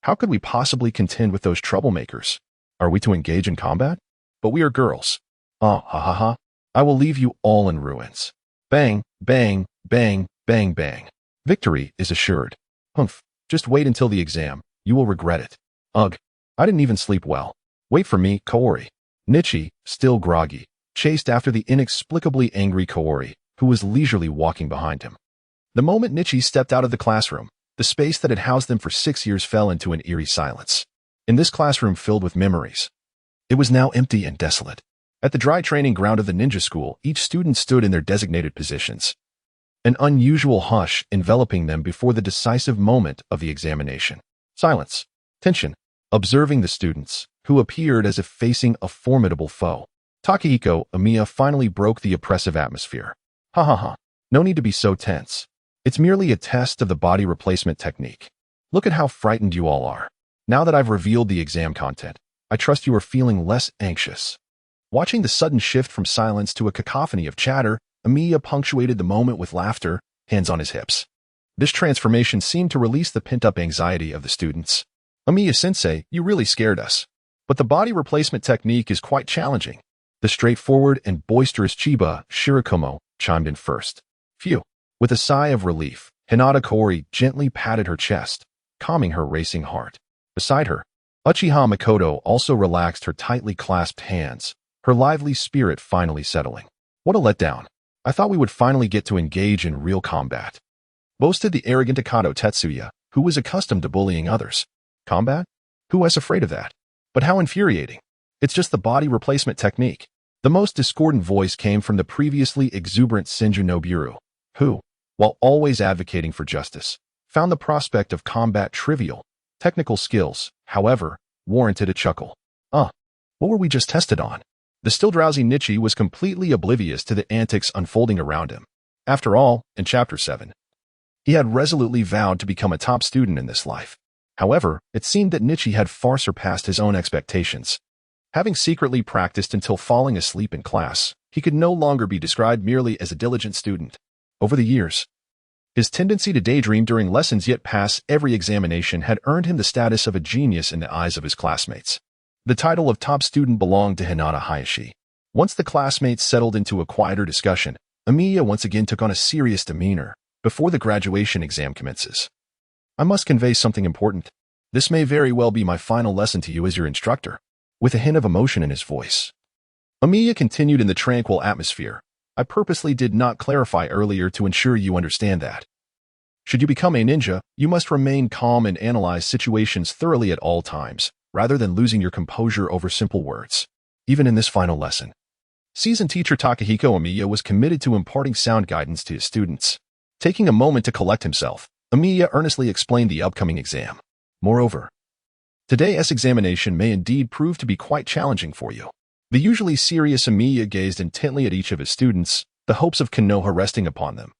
How could we possibly contend with those troublemakers? Are we to engage in combat? But we are girls. Ah, ha ha ha. I will leave you all in ruins. Bang, bang, bang, bang, bang. Victory is assured. Humph, just wait until the exam. You will regret it. Ugh, I didn't even sleep well. Wait for me, Kaori. Nichi, still groggy, chased after the inexplicably angry Kaori, who was leisurely walking behind him. The moment Nichi stepped out of the classroom, the space that had housed them for 6 years fell into an eerie silence. In this classroom filled with memories, it was now empty and desolate. At the dry training ground of the ninja school, each student stood in their designated positions, an unusual hush enveloping them before the decisive moment of the examination. Silence. Tension. Observing the students, who appeared as if facing a formidable foe. Takahiko Amiya finally broke the oppressive atmosphere. Ha ha ha. No need to be so tense. It's merely a test of the body replacement technique. Look at how frightened you all are. Now that I've revealed the exam content, I trust you are feeling less anxious. Watching the sudden shift from silence to a cacophony of chatter, Amiya punctuated the moment with laughter, hands on his hips. This transformation seemed to release the pent-up anxiety of the students. Amiya-sensei, you really scared us. But the body replacement technique is quite challenging. The straightforward and boisterous Chiba Shirakumo chimed in first. Phew. With a sigh of relief, Hinata Kaori gently patted her chest, calming her racing heart. Beside her, Uchiha Makoto also relaxed her tightly clasped hands, her lively spirit finally settling. What a letdown. I thought we would finally get to engage in real combat, boasted the arrogant Akato Tetsuya, who was accustomed to bullying others. Combat? Who was afraid of that? But how infuriating. It's just the body replacement technique. The most discordant voice came from the previously exuberant Senju Nobiru, who, while always advocating for justice, found the prospect of combat trivial. Technical skills, however, warranted a chuckle. What were we just tested on? The still drowsy Nichi was completely oblivious to the antics unfolding around him. After all, in Chapter 7, he had resolutely vowed to become a top student in this life. However, it seemed that Nichi had far surpassed his own expectations. Having secretly practiced until falling asleep in class, he could no longer be described merely as a diligent student. Over the years, his tendency to daydream during lessons yet pass every examination had earned him the status of a genius in the eyes of his classmates. The title of top student belonged to Hinata Hayashi. Once the classmates settled into a quieter discussion, Amiya once again took on a serious demeanor before the graduation exam commences. I must convey something important. This may very well be my final lesson to you as your instructor, with a hint of emotion in his voice. Amiya continued in the tranquil atmosphere. I purposely did not clarify earlier to ensure you understand that. Should you become a ninja, you must remain calm and analyze situations thoroughly at all times, rather than losing your composure over simple words. Even in this final lesson, seasoned teacher Takahiko Amiya was committed to imparting sound guidance to his students. Taking a moment to collect himself, Amiya earnestly explained the upcoming exam. Moreover, today's examination may indeed prove to be quite challenging for you. The usually serious Amiya gazed intently at each of his students, the hopes of Konoha resting upon them,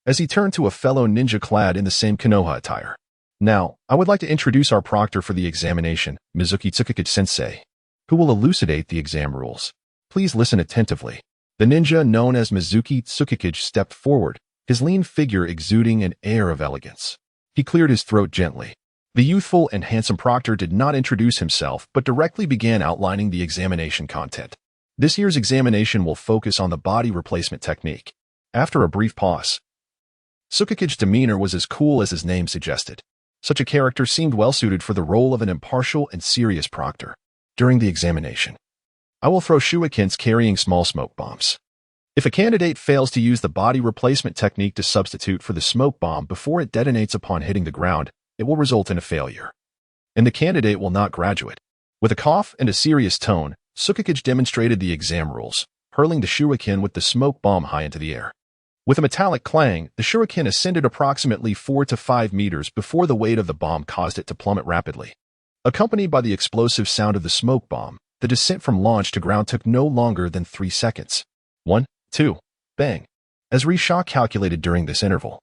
as he turned to a fellow ninja clad in the same Konoha attire. Now, I would like to introduce our proctor for the examination, Mizuki Tsukikage-sensei. who will elucidate the exam rules. Please listen attentively. The ninja known as Mizuki Tsukikage stepped forward, his lean figure exuding an air of elegance. He cleared his throat gently. The youthful and handsome proctor did not introduce himself, but directly began outlining the examination content. This year's examination will focus on the body replacement technique. After a brief pause, Tsukikage's demeanor was as cool as his name suggested. Such a character seemed well-suited for the role of an impartial and serious proctor. During the examination, I will throw shurikens carrying small smoke bombs. If a candidate fails to use the body replacement technique to substitute for the smoke bomb before it detonates upon hitting the ground, it will result in a failure, and the candidate will not graduate. With a cough and a serious tone, Tsukikage demonstrated the exam rules, hurling the shuriken with the smoke bomb high into the air. With a metallic clang, the shuriken ascended approximately 4 to 5 meters before the weight of the bomb caused it to plummet rapidly. Accompanied by the explosive sound of the smoke bomb, the descent from launch to ground took no longer than 3 seconds. 1, 2, bang. As Risha calculated during this interval,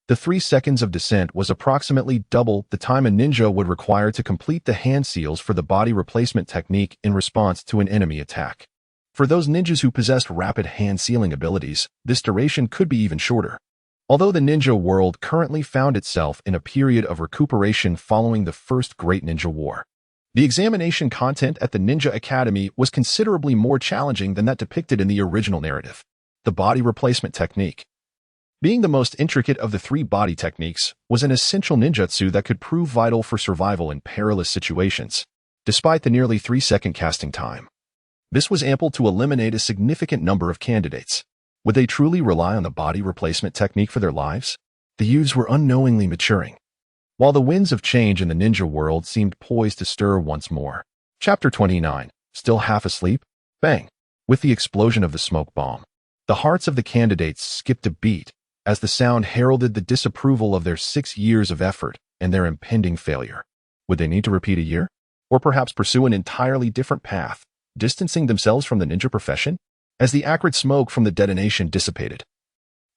the 3 seconds of descent was approximately double the time a ninja would require to complete the hand seals for the body replacement technique in response to an enemy attack. For those ninjas who possessed rapid hand sealing abilities, this duration could be even shorter. Although the ninja world currently found itself in a period of recuperation following the First Great Ninja War, the examination content at the Ninja Academy was considerably more challenging than that depicted in the original narrative. The body replacement technique, being the most intricate of the 3 body techniques, was an essential ninjutsu that could prove vital for survival in perilous situations. Despite the nearly 3-second casting time, this was ample to eliminate a significant number of candidates. Would they truly rely on the body replacement technique for their lives? The youths were unknowingly maturing, while the winds of change in the ninja world seemed poised to stir once more. Chapter 29. Still half asleep? Bang! With the explosion of the smoke bomb, the hearts of the candidates skipped a beat as the sound heralded the disapproval of their 6 years of effort and their impending failure. Would they need to repeat a year? Or perhaps pursue an entirely different path, distancing themselves from the ninja profession? As the acrid smoke from the detonation dissipated,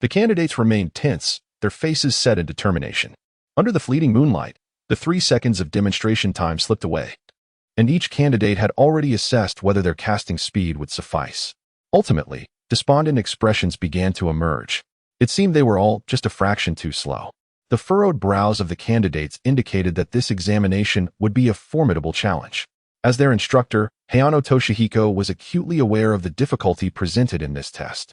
the candidates remained tense, their faces set in determination. Under the fleeting moonlight, the 3 seconds of demonstration time slipped away, and each candidate had already assessed whether their casting speed would suffice. Ultimately, despondent expressions began to emerge. It seemed they were all just a fraction too slow. The furrowed brows of the candidates indicated that this examination would be a formidable challenge. As their instructor, Hayano Toshihiko was acutely aware of the difficulty presented in this test.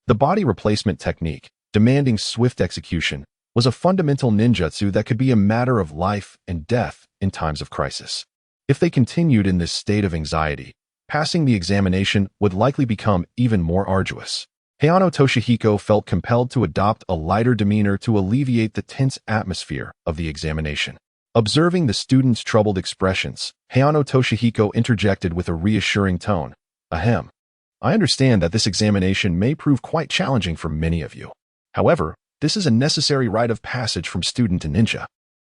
The body replacement technique, demanding swift execution, was a fundamental ninjutsu that could be a matter of life and death in times of crisis. If they continued in this state of anxiety, passing the examination would likely become even more arduous. Hayano Toshihiko felt compelled to adopt a lighter demeanor to alleviate the tense atmosphere of the examination. Observing the students' troubled expressions, Hayano Toshihiko interjected with a reassuring tone. Ahem. I understand that this examination may prove quite challenging for many of you. However, this is a necessary rite of passage from student to ninja.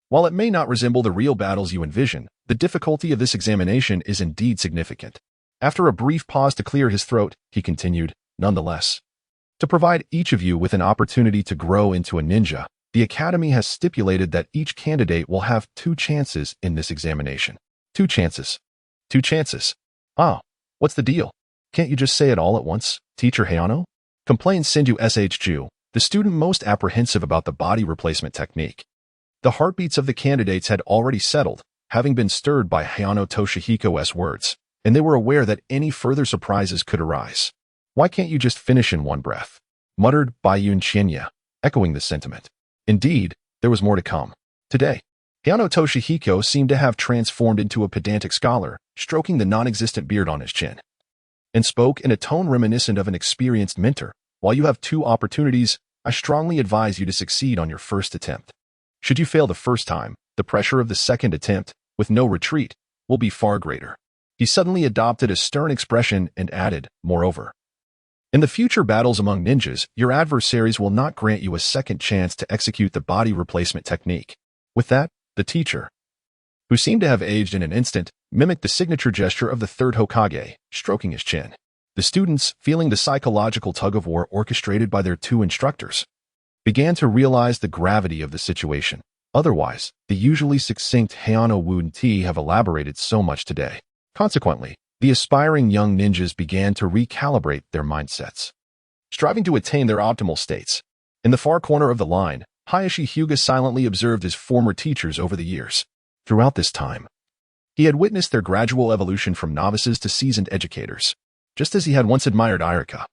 While it may not resemble the real battles you envision, the difficulty of this examination is indeed significant. After a brief pause to clear his throat, he continued, nonetheless, to provide each of you with an opportunity to grow into a ninja, the Academy has stipulated that each candidate will have 2 chances in this examination. 2 chances. 2 chances. Ah, what's the deal? Can't you just say it all at once, Teacher Hayano? Complained Senju Shju, the student most apprehensive about the body replacement technique. The heartbeats of the candidates had already settled, having been stirred by Hayano Toshihiko's words, and they were aware that any further surprises could arise. Why can't you just finish in one breath? Muttered Bayun Qianya, echoing the sentiment. Indeed, there was more to come. Today, Hayano Toshihiko seemed to have transformed into a pedantic scholar, stroking the non-existent beard on his chin, and spoke in a tone reminiscent of an experienced mentor. While you have 2 opportunities, I strongly advise you to succeed on your first attempt. Should you fail the first time, the pressure of the second attempt, with no retreat, will be far greater. He suddenly adopted a stern expression and added, moreover, in the future battles among ninjas, your adversaries will not grant you a second chance to execute the body replacement technique. With that, the teacher, who seemed to have aged in an instant, mimicked the signature gesture of the 3rd Hokage, stroking his chin. The students, feeling the psychological tug-of-war orchestrated by their 2 instructors, began to realize the gravity of the situation. Otherwise, the usually succinct Hayano wouldn't have elaborated so much today. Consequently, The aspiring young ninjas began to recalibrate their mindsets, striving to attain their optimal states. In the far corner of the line, Hayashi Hyuga silently observed his former teachers over the years. Throughout this time, he had witnessed their gradual evolution from novices to seasoned educators, just as he had once admired Irika,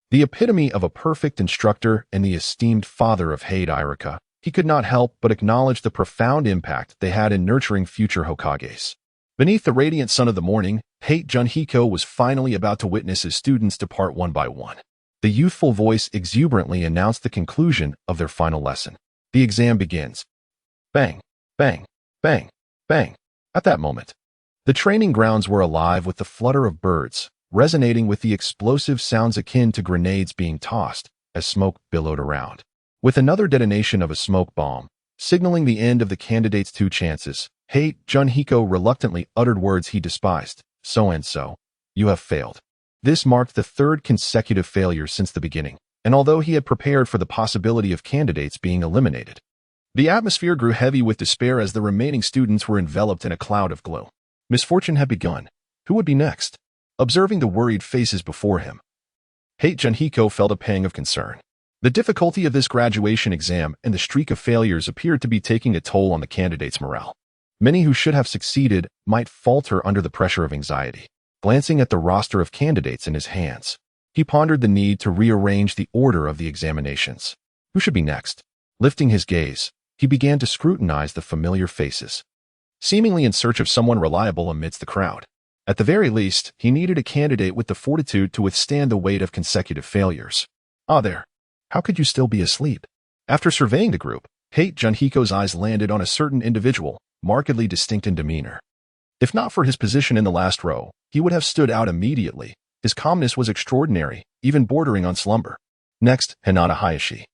the epitome of a perfect instructor and the esteemed father of Hade Irika. He could not help but acknowledge the profound impact they had in nurturing future Hokages. Beneath the radiant sun of the morning, Hate Junhiko was finally about to witness his students depart one by one. The youthful voice exuberantly announced the conclusion of their final lesson. The exam begins. Bang, bang, bang, bang. At that moment, the training grounds were alive with the flutter of birds, resonating with the explosive sounds akin to grenades being tossed as smoke billowed around. With another detonation of a smoke bomb, signaling the end of the candidate's two chances, Hate Junhiko reluctantly uttered words he despised. So, you have failed. This marked the third consecutive failure since the beginning, and although he had prepared for the possibility of candidates being eliminated, the atmosphere grew heavy with despair as the remaining students were enveloped in a cloud of gloom. Misfortune had begun. Who would be next? Observing the worried faces before him, Hate Junhiko felt a pang of concern. The difficulty of this graduation exam and the streak of failures appeared to be taking a toll on the candidates' morale. Many who should have succeeded might falter under the pressure of anxiety. Glancing at the roster of candidates in his hands, he pondered the need to rearrange the order of the examinations. Who should be next? Lifting his gaze, he began to scrutinize the familiar faces, seemingly in search of someone reliable amidst the crowd. At the very least, he needed a candidate with the fortitude to withstand the weight of consecutive failures. Ah, there. How could you still be asleep? After surveying the group, Hate Junhiko's eyes landed on a certain individual, markedly distinct in demeanor. If not for his position in the last row, he would have stood out immediately. His calmness was extraordinary, even bordering on slumber. Next, Hinata Hayashi.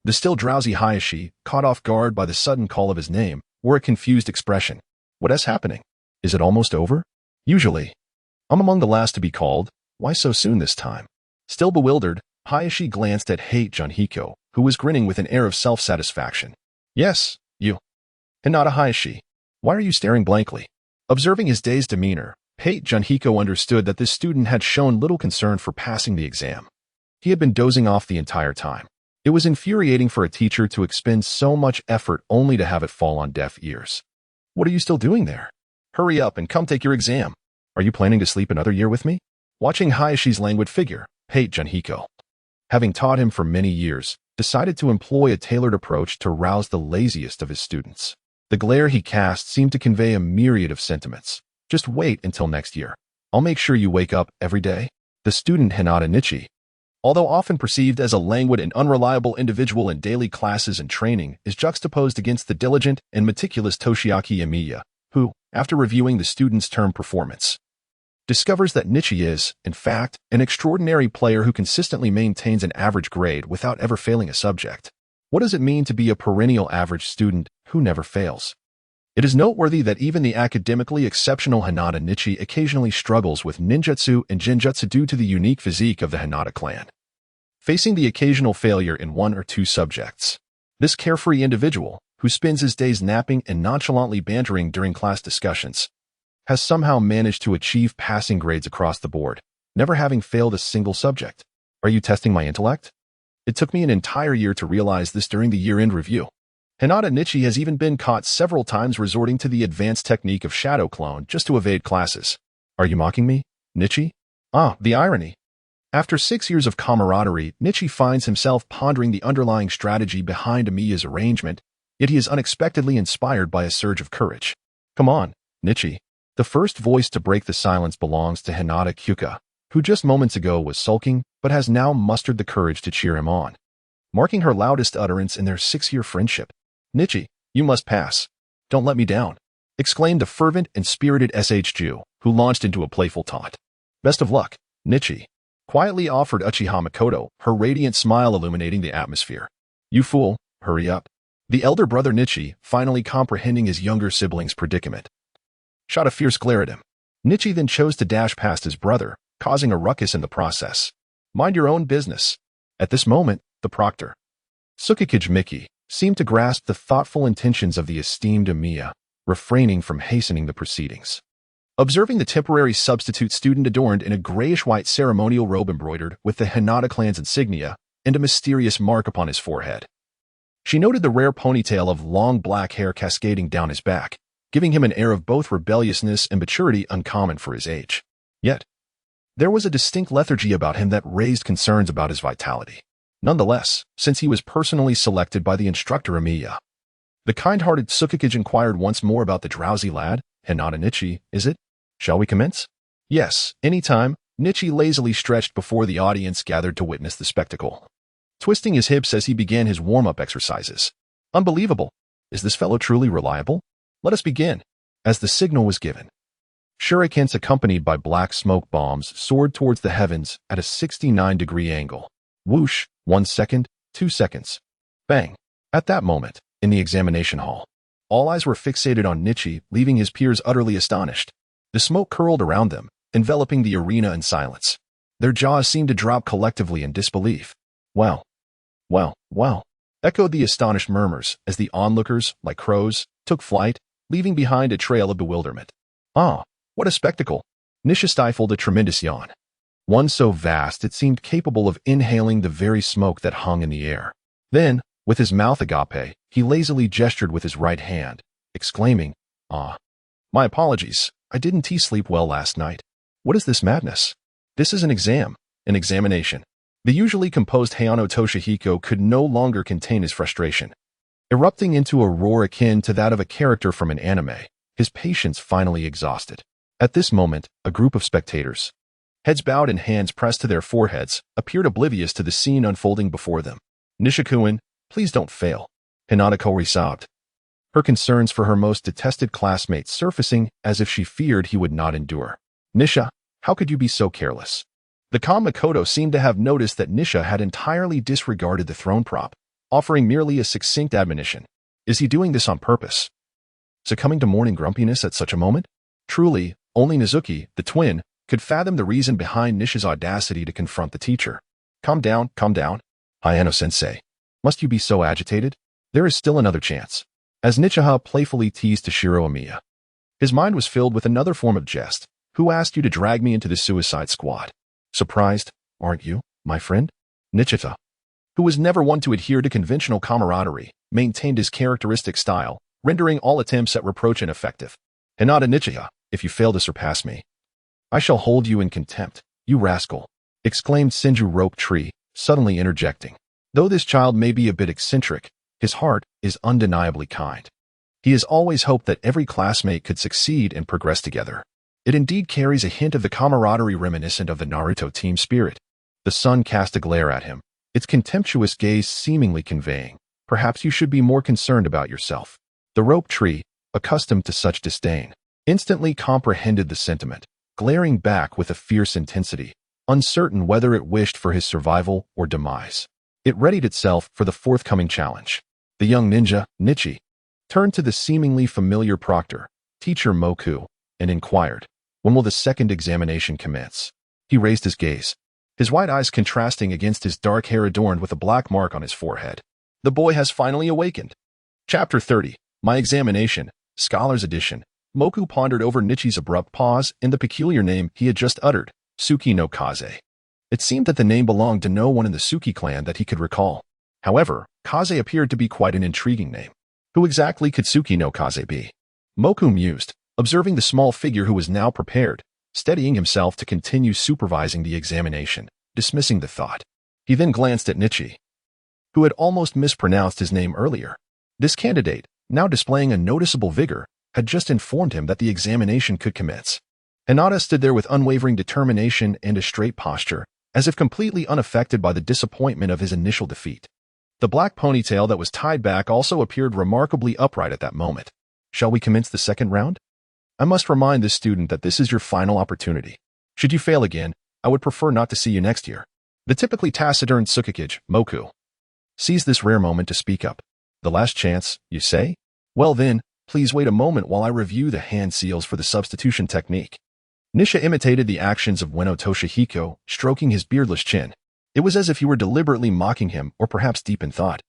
The still drowsy Hayashi, caught off guard by the sudden call of his name, wore a confused expression. What is happening? Is it almost over? Usually, I'm among the last to be called. Why so soon this time? Still bewildered, Hayashi glanced at Hate Junhiko, who was grinning with an air of self-satisfaction. Yes, you. Hinata Hayashi. Why are you staring blankly? Observing his dazed demeanor, Hate Junhiko understood that this student had shown little concern for passing the exam. He had been dozing off the entire time. It was infuriating for a teacher to expend so much effort only to have it fall on deaf ears. What are you still doing there? Hurry up and come take your exam. Are you planning to sleep another year with me? Watching Hayashi's languid figure, Hate Junhiko, having taught him for many years, decided to employ a tailored approach to rouse the laziest of his students. The glare he cast seemed to convey a myriad of sentiments. Just wait until next year. I'll make sure you wake up every day. The student Hinata Nichi, although often perceived as a languid and unreliable individual in daily classes and training, is juxtaposed against the diligent and meticulous Toshiaki Emiya, who, after reviewing the student's term performance, discovers that Nichi is, in fact, an extraordinary player who consistently maintains an average grade without ever failing a subject. What does it mean to be a perennial average student who never fails? It is noteworthy that even the academically exceptional Hinata Nichi occasionally struggles with ninjutsu and genjutsu due to the unique physique of the Hinata clan. Facing the occasional failure in one or two subjects, this carefree individual, who spends his days napping and nonchalantly bantering during class discussions, has somehow managed to achieve passing grades across the board, never having failed a single subject. Are you testing my intellect? It took me an entire year to realize this during the year-end review. Hinata Nichi has even been caught several times resorting to the advanced technique of shadow clone just to evade classes. Are you mocking me, Nichi? Ah, the irony. After 6 years of camaraderie, Nichi finds himself pondering the underlying strategy behind Amiya's arrangement, yet he is unexpectedly inspired by a surge of courage. Come on, Nichi. The first voice to break the silence belongs to Hinata Kyuka, who just moments ago was sulking but has now mustered the courage to cheer him on. Marking her loudest utterance in their 6-year friendship. Nichi, you must pass. Don't let me down, exclaimed a fervent and spirited SH-Ju, who launched into a playful taunt. Best of luck, Nichi, quietly offered Uchiha Makoto, her radiant smile illuminating the atmosphere. You fool, hurry up. The elder brother Nichi, finally comprehending his younger sibling's predicament, shot a fierce glare at him. Nichi then chose to dash past his brother, causing a ruckus in the process. Mind your own business. At this moment, the proctor, Tsukikage Miki, seemed to grasp the thoughtful intentions of the esteemed Emiya, refraining from hastening the proceedings. Observing the temporary substitute student adorned in a grayish-white ceremonial robe embroidered with the Hinata clan's insignia and a mysterious mark upon his forehead. She noted the rare ponytail of long black hair cascading down his back, giving him an air of both rebelliousness and maturity uncommon for his age. Yet, there was a distinct lethargy about him that raised concerns about his vitality. Nonetheless, since he was personally selected by the instructor Amiya, the kind-hearted Tsukikage inquired once more about the drowsy lad. Hinata Nichi, is it? Shall we commence? Yes, any time. Nichi lazily stretched before the audience gathered to witness the spectacle, twisting his hips as he began his warm-up exercises. Unbelievable. Is this fellow truly reliable? Let us begin. As the signal was given, shurikens accompanied by black smoke bombs soared towards the heavens at a 69-degree angle. Whoosh, 1 second, 2 seconds. Bang. At that moment, in the examination hall, all eyes were fixated on Nichi, leaving his peers utterly astonished. The smoke curled around them, enveloping the arena in silence. Their jaws seemed to drop collectively in disbelief. Wow. Wow, wow, echoed the astonished murmurs as the onlookers, like crows, took flight, leaving behind a trail of bewilderment. Ah, what a spectacle! Nisha stifled a tremendous yawn. One so vast it seemed capable of inhaling the very smoke that hung in the air. Then, with his mouth agape, he lazily gestured with his right hand, exclaiming, Ah, my apologies, I didn't sleep well last night. What is this madness? This is an examination. The usually composed Hayano Toshihiko could no longer contain his frustration. Erupting into a roar akin to that of a character from an anime, his patience finally exhausted. At this moment, a group of spectators, heads bowed and hands pressed to their foreheads, appeared oblivious to the scene unfolding before them. Nishikuin, please don't fail. Hinata Kori sobbed, her concerns for her most detested classmate surfacing as if she feared he would not endure. Nisha, how could you be so careless? The calm Makoto seemed to have noticed that Nisha had entirely disregarded the throne prop, offering merely a succinct admonition. Is he doing this on purpose? Succumbing to morning grumpiness at such a moment? Truly, only Nizuki, the twin, could fathom the reason behind Nisha's audacity to confront the teacher. Calm down, Hayano-sensei. Must you be so agitated? There is still another chance. As Nichiha playfully teased Toshiro Amiya, his mind was filled with another form of jest. Who asked you to drag me into the suicide squad? Surprised, aren't you, my friend? Nichita, who was never one to adhere to conventional camaraderie, maintained his characteristic style, rendering all attempts at reproach ineffective. Hinata Nichiha, if you fail to surpass me, I shall hold you in contempt, you rascal, exclaimed Senju Rope Tree, suddenly interjecting. Though this child may be a bit eccentric, his heart is undeniably kind. He has always hoped that every classmate could succeed and progress together. It indeed carries a hint of the camaraderie reminiscent of the Naruto team spirit. The sun cast a glare at him, its contemptuous gaze seemingly conveying, perhaps you should be more concerned about yourself. The rope tree, accustomed to such disdain, instantly comprehended the sentiment, glaring back with a fierce intensity, uncertain whether it wished for his survival or demise. It readied itself for the forthcoming challenge. The young ninja, Nichi, turned to the seemingly familiar proctor, teacher Moku, and inquired, when will the second examination commence? He raised his gaze, his white eyes contrasting against his dark hair adorned with a black mark on his forehead. The boy has finally awakened. Chapter 30, My Examination, Scholar's Edition. Moku pondered over Nichi's abrupt pause and the peculiar name he had just uttered, Suki no Kaze. It seemed that the name belonged to no one in the Suki clan that he could recall. However, Kaze appeared to be quite an intriguing name. Who exactly could Suki no Kaze be? Moku mused, observing the small figure who was now prepared, steadying himself to continue supervising the examination, dismissing the thought. He then glanced at Nichi, who had almost mispronounced his name earlier. This candidate, now displaying a noticeable vigor, had just informed him that the examination could commence. Hinata stood there with unwavering determination and a straight posture, as if completely unaffected by the disappointment of his initial defeat. The black ponytail that was tied back also appeared remarkably upright at that moment. Shall we commence the second round? I must remind this student that this is your final opportunity. Should you fail again, I would prefer not to see you next year. The typically taciturn Tsukikage, Moku, seized this rare moment to speak up. The last chance, you say? Well then, please wait a moment while I review the hand seals for the substitution technique. Nisha imitated the actions of Ueno Toshihiko, stroking his beardless chin. It was as if he were deliberately mocking him or perhaps deep in thought.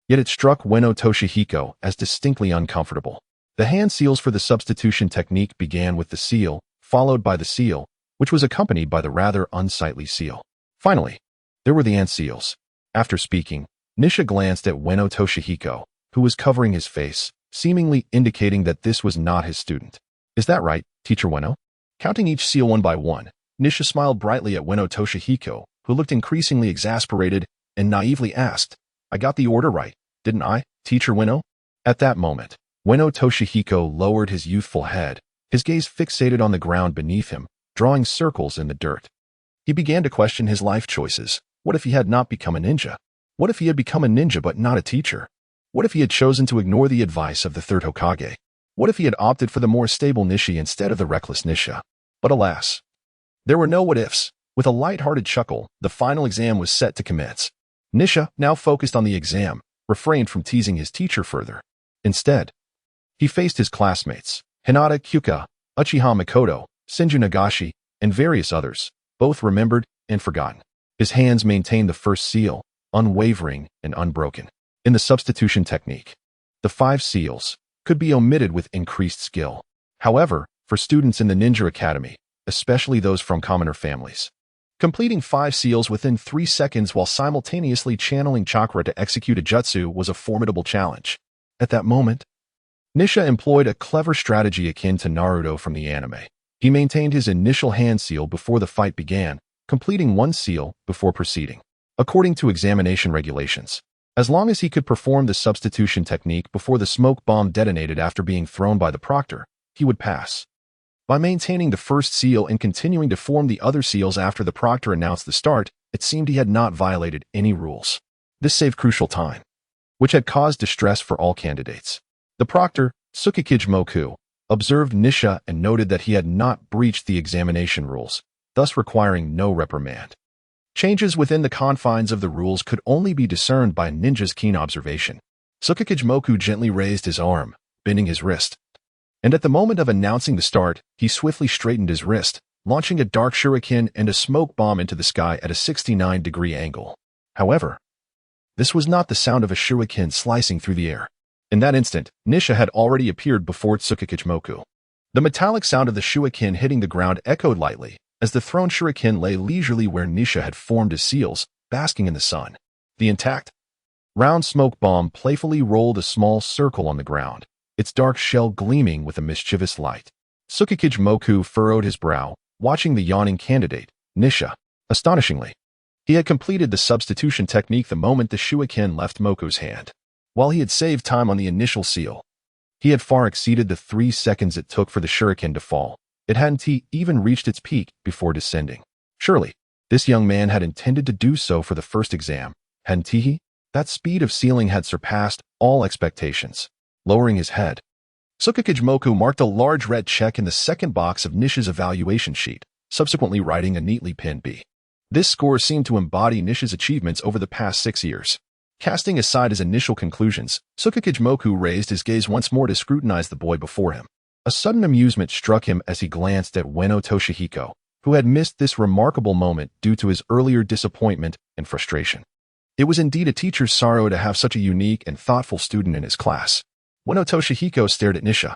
Yet it struck Ueno Toshihiko as distinctly uncomfortable. The hand seals for the substitution technique began with the seal, followed by the seal, which was accompanied by the rather unsightly seal. Finally, there were the ant seals. After speaking, Nisha glanced at Ueno Toshihiko, who was covering his face, seemingly indicating that this was not his student. Is that right, Teacher Ueno? Counting each seal one by one, Nisha smiled brightly at Ueno Toshihiko, who looked increasingly exasperated and naively asked, I got the order right, didn't I, Teacher Ueno? At that moment, Ueno Toshihiko lowered his youthful head, his gaze fixated on the ground beneath him, drawing circles in the dirt. He began to question his life choices. What if he had not become a ninja? What if he had become a ninja but not a teacher? What if he had chosen to ignore the advice of the third Hokage? What if he had opted for the more stable Nishi instead of the reckless Nisha? But alas, there were no what-ifs. With a light-hearted chuckle, the final exam was set to commence. Nisha, now focused on the exam, refrained from teasing his teacher further. Instead, he faced his classmates, Hinata Kyuka, Uchiha Mikoto, Senju Nagashi, and various others, both remembered and forgotten. His hands maintained the first seal, unwavering and unbroken. In the substitution technique, the 5 seals could be omitted with increased skill. However, for students in the Ninja Academy, especially those from commoner families, completing 5 seals within 3 seconds while simultaneously channeling chakra to execute a jutsu was a formidable challenge. At that moment, Nisha employed a clever strategy akin to Naruto from the anime. He maintained his initial hand seal before the fight began, completing 1 seal before proceeding. According to examination regulations, as long as he could perform the substitution technique before the smoke bomb detonated after being thrown by the proctor, he would pass. By maintaining the first seal and continuing to form the other seals after the proctor announced the start, it seemed he had not violated any rules. This saved crucial time, which had caused distress for all candidates. The proctor, Tsukikijimoku, observed Nisha and noted that he had not breached the examination rules, thus requiring no reprimand. Changes within the confines of the rules could only be discerned by a ninja's keen observation. Tsukikijimoku gently raised his arm, bending his wrist. And at the moment of announcing the start, he swiftly straightened his wrist, launching a dark shuriken and a smoke bomb into the sky at a 69-degree angle. However, this was not the sound of a shuriken slicing through the air. In that instant, Nisha had already appeared before Tsukikijimoku. The metallic sound of the shuriken hitting the ground echoed lightly, as the thrown shuriken lay leisurely where Nisha had formed his seals, basking in the sun. The intact, round smoke bomb playfully rolled a small circle on the ground, its dark shell gleaming with a mischievous light. Tsukikijimoku furrowed his brow, watching the yawning candidate, Nisha. Astonishingly, he had completed the substitution technique the moment the shuriken left Moku's hand. While he had saved time on the initial seal, he had far exceeded the 3 seconds it took for the shuriken to fall. It hadn't even reached its peak before descending. Surely, this young man had intended to do so for the first exam, hadn't he? That speed of sealing had surpassed all expectations. Lowering his head, Tsukikijimoku marked a large red check in the second box of Nisha's evaluation sheet, subsequently writing a neatly pinned B. This score seemed to embody Nisha's achievements over the past 6 years. Casting aside his initial conclusions, Tsukikijimoku raised his gaze once more to scrutinize the boy before him. A sudden amusement struck him as he glanced at Ueno Toshihiko, who had missed this remarkable moment due to his earlier disappointment and frustration. It was indeed a teacher's sorrow to have such a unique and thoughtful student in his class. Ueno Toshihiko stared at Nisha,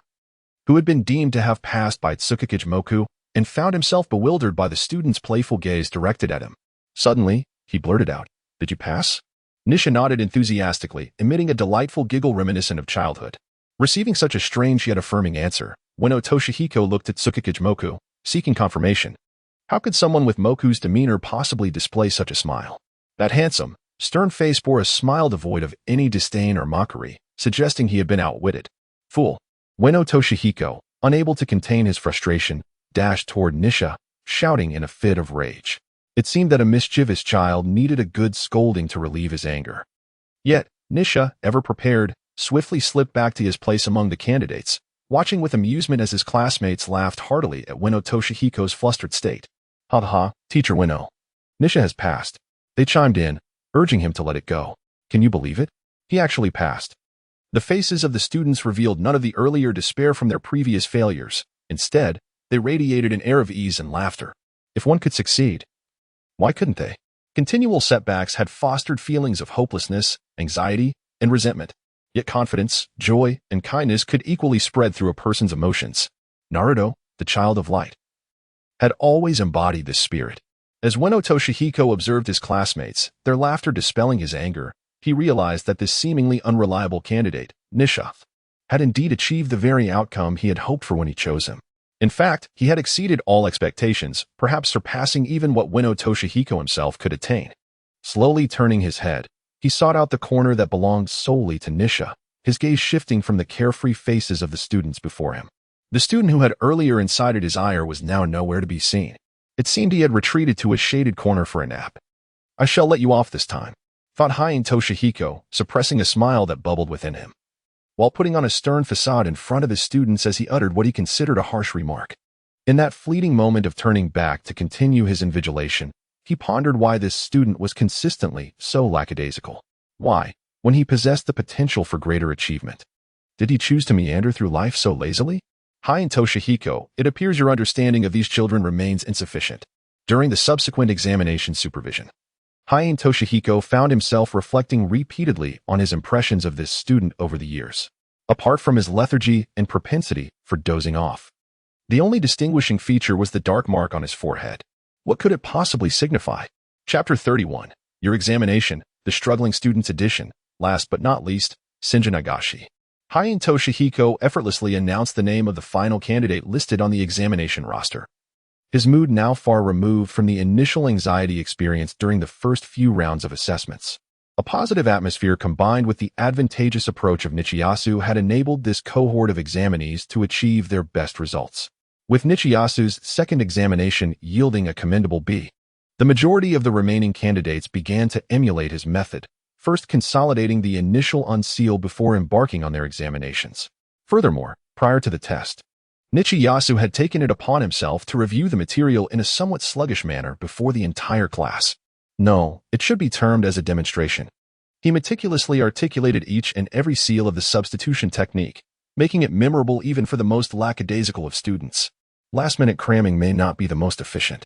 who had been deemed to have passed by Tsukikijimoku, and found himself bewildered by the student's playful gaze directed at him. Suddenly, he blurted out, "Did you pass?" Nisha nodded enthusiastically, emitting a delightful giggle reminiscent of childhood. Receiving such a strange yet affirming answer, Ueno Toshihiko looked at Tsukikijimoku, seeking confirmation. How could someone with Moku's demeanor possibly display such a smile? That handsome, stern face bore a smile devoid of any disdain or mockery, suggesting he had been outwitted. Fool. Ueno Toshihiko, unable to contain his frustration, dashed toward Nisha, shouting in a fit of rage. It seemed that a mischievous child needed a good scolding to relieve his anger. Yet, Nisha, ever prepared, swiftly slipped back to his place among the candidates, watching with amusement as his classmates laughed heartily at Ueno Toshihiko's flustered state. Ha ha, Teacher Ueno. Nisha has passed. They chimed in, urging him to let it go. Can you believe it? He actually passed. The faces of the students revealed none of the earlier despair from their previous failures. Instead, they radiated an air of ease and laughter. If one could succeed, why couldn't they? Continual setbacks had fostered feelings of hopelessness, anxiety, and resentment. Yet confidence, joy, and kindness could equally spread through a person's emotions. Naruto, the child of light, had always embodied this spirit. As Ueno Toshihiko observed his classmates, their laughter dispelling his anger, he realized that this seemingly unreliable candidate, Nisha, had indeed achieved the very outcome he had hoped for when he chose him. In fact, he had exceeded all expectations, perhaps surpassing even what Ueno Toshihiko himself could attain. Slowly turning his head, he sought out the corner that belonged solely to Nisha, his gaze shifting from the carefree faces of the students before him. The student who had earlier incited his ire was now nowhere to be seen. It seemed he had retreated to a shaded corner for a nap. "I shall let you off this time," thought Hyun Toshihiko, suppressing a smile that bubbled within him, while putting on a stern facade in front of his students as he uttered what he considered a harsh remark. In that fleeting moment of turning back to continue his invigilation, he pondered why this student was consistently so lackadaisical. Why, when he possessed the potential for greater achievement, did he choose to meander through life so lazily? Hyun Toshihiko, it appears your understanding of these children remains insufficient. During the subsequent examination supervision, Hyun Toshihiko found himself reflecting repeatedly on his impressions of this student over the years. Apart from his lethargy and propensity for dozing off, the only distinguishing feature was the dark mark on his forehead. What could it possibly signify? Chapter 31. Your Examination, the Struggling Students Edition. Last but not least, Shinji Nagashi. Hyun Toshihiko effortlessly announced the name of the final candidate listed on the examination roster. His mood now far removed from the initial anxiety experienced during the first few rounds of assessments. A positive atmosphere combined with the advantageous approach of Nichiyasu had enabled this cohort of examinees to achieve their best results, with Nichiyasu's second examination yielding a commendable B. The majority of the remaining candidates began to emulate his method, first consolidating the initial unseal before embarking on their examinations. Furthermore, prior to the test, Nichiyasu had taken it upon himself to review the material in a somewhat sluggish manner before the entire class. No, it should be termed as a demonstration. He meticulously articulated each and every seal of the substitution technique, making it memorable even for the most lackadaisical of students. Last-minute cramming may not be the most efficient.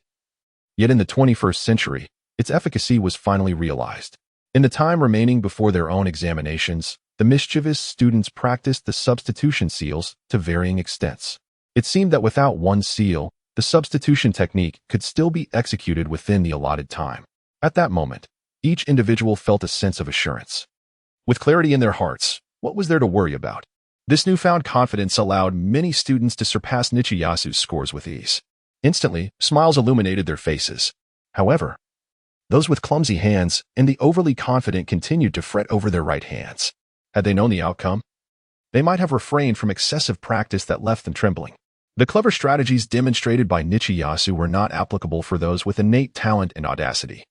Yet in the 21st century, its efficacy was finally realized. In the time remaining before their own examinations, the mischievous students practiced the substitution seals to varying extents. It seemed that without one seal, the substitution technique could still be executed within the allotted time. At that moment, each individual felt a sense of assurance. With clarity in their hearts, what was there to worry about? This newfound confidence allowed many students to surpass Nichiyasu's scores with ease. Instantly, smiles illuminated their faces. However, those with clumsy hands and the overly confident continued to fret over their right hands. Had they known the outcome, they might have refrained from excessive practice that left them trembling. The clever strategies demonstrated by Nichiyasu were not applicable for those with innate talent and audacity,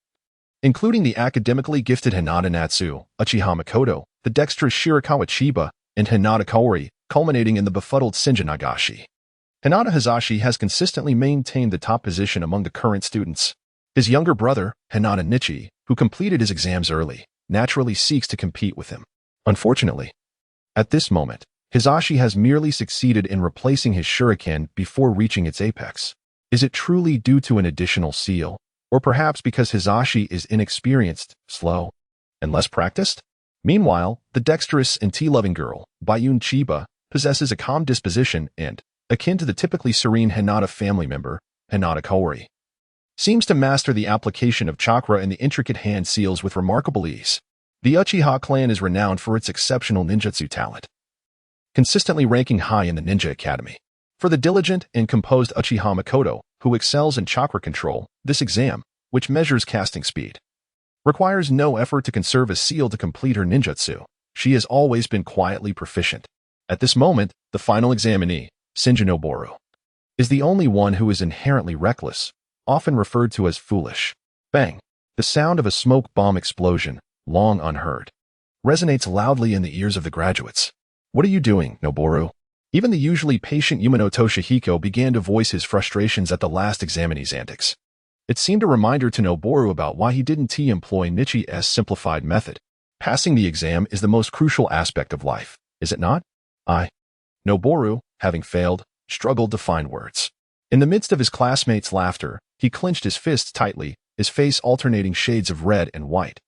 including the academically gifted Hinata Natsu, Uchiha Makoto, the dexterous Shirakawa Chiba, and Hinata Kaori, culminating in the befuddled Shinji Nagashi. Hinata Hazashi has consistently maintained the top position among the current students. His younger brother, Hinata Nichi, who completed his exams early, naturally seeks to compete with him. Unfortunately, at this moment, Hazashi has merely succeeded in replacing his shuriken before reaching its apex. Is it truly due to an additional seal, or perhaps because Hazashi is inexperienced, slow, and less practiced? Meanwhile, the dexterous and tea-loving girl, Bayun Chiba, possesses a calm disposition and, akin to the typically serene Hinata family member, Hinata Kaori, seems to master the application of chakra and the intricate hand seals with remarkable ease. The Uchiha clan is renowned for its exceptional ninjutsu talent, consistently ranking high in the Ninja Academy. For the diligent and composed Uchiha Makoto, who excels in chakra control, this exam, which measures casting speed, requires no effort to conserve a seal to complete her ninjutsu. She has always been quietly proficient. At this moment, the final examinee, Shinji Noboru, is the only one who is inherently reckless, often referred to as foolish. Bang! The sound of a smoke bomb explosion, long unheard, resonates loudly in the ears of the graduates. What are you doing, Noboru? Even the usually patient Ueno Toshihiko began to voice his frustrations at the last examinee's antics. It seemed a reminder to Noboru about why he didn't employ Nichi's simplified method. Passing the exam is the most crucial aspect of life, is it not? Noboru, having failed, struggled to find words. In the midst of his classmates' laughter, he clenched his fists tightly, his face alternating shades of red and white,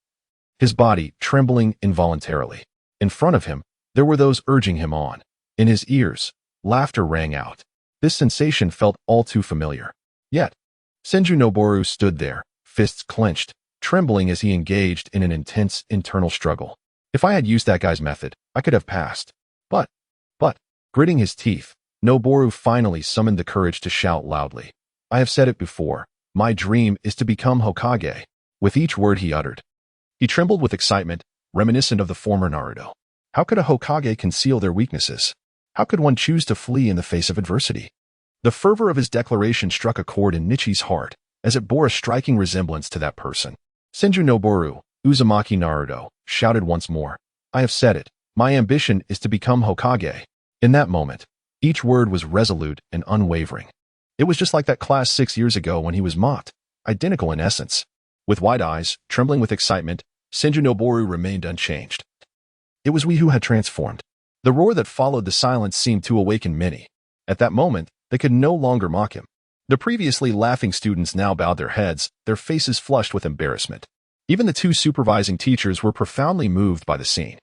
his body trembling involuntarily. In front of him, There were those urging him on. In his ears, laughter rang out. This sensation felt all too familiar. Yet, Senju Noboru stood there, fists clenched, trembling as he engaged in an intense internal struggle. If I had used that guy's method, I could have passed. But, gritting his teeth, Noboru finally summoned the courage to shout loudly. I have said it before, my dream is to become Hokage. With each word he uttered, he trembled with excitement, reminiscent of the former Naruto. How could a Hokage conceal their weaknesses? How could one choose to flee in the face of adversity? The fervor of his declaration struck a chord in Nichi's heart, as it bore a striking resemblance to that person. Senju Noboru, Uzumaki Naruto, shouted once more. I have said it. My ambition is to become Hokage. In that moment, each word was resolute and unwavering. It was just like that class 6 years ago when he was mocked, identical in essence. With wide eyes, trembling with excitement, Senju Noboru remained unchanged. It was we who had transformed. The roar that followed the silence seemed to awaken many. At that moment, they could no longer mock him. The previously laughing students now bowed their heads, their faces flushed with embarrassment. Even the two supervising teachers were profoundly moved by the scene.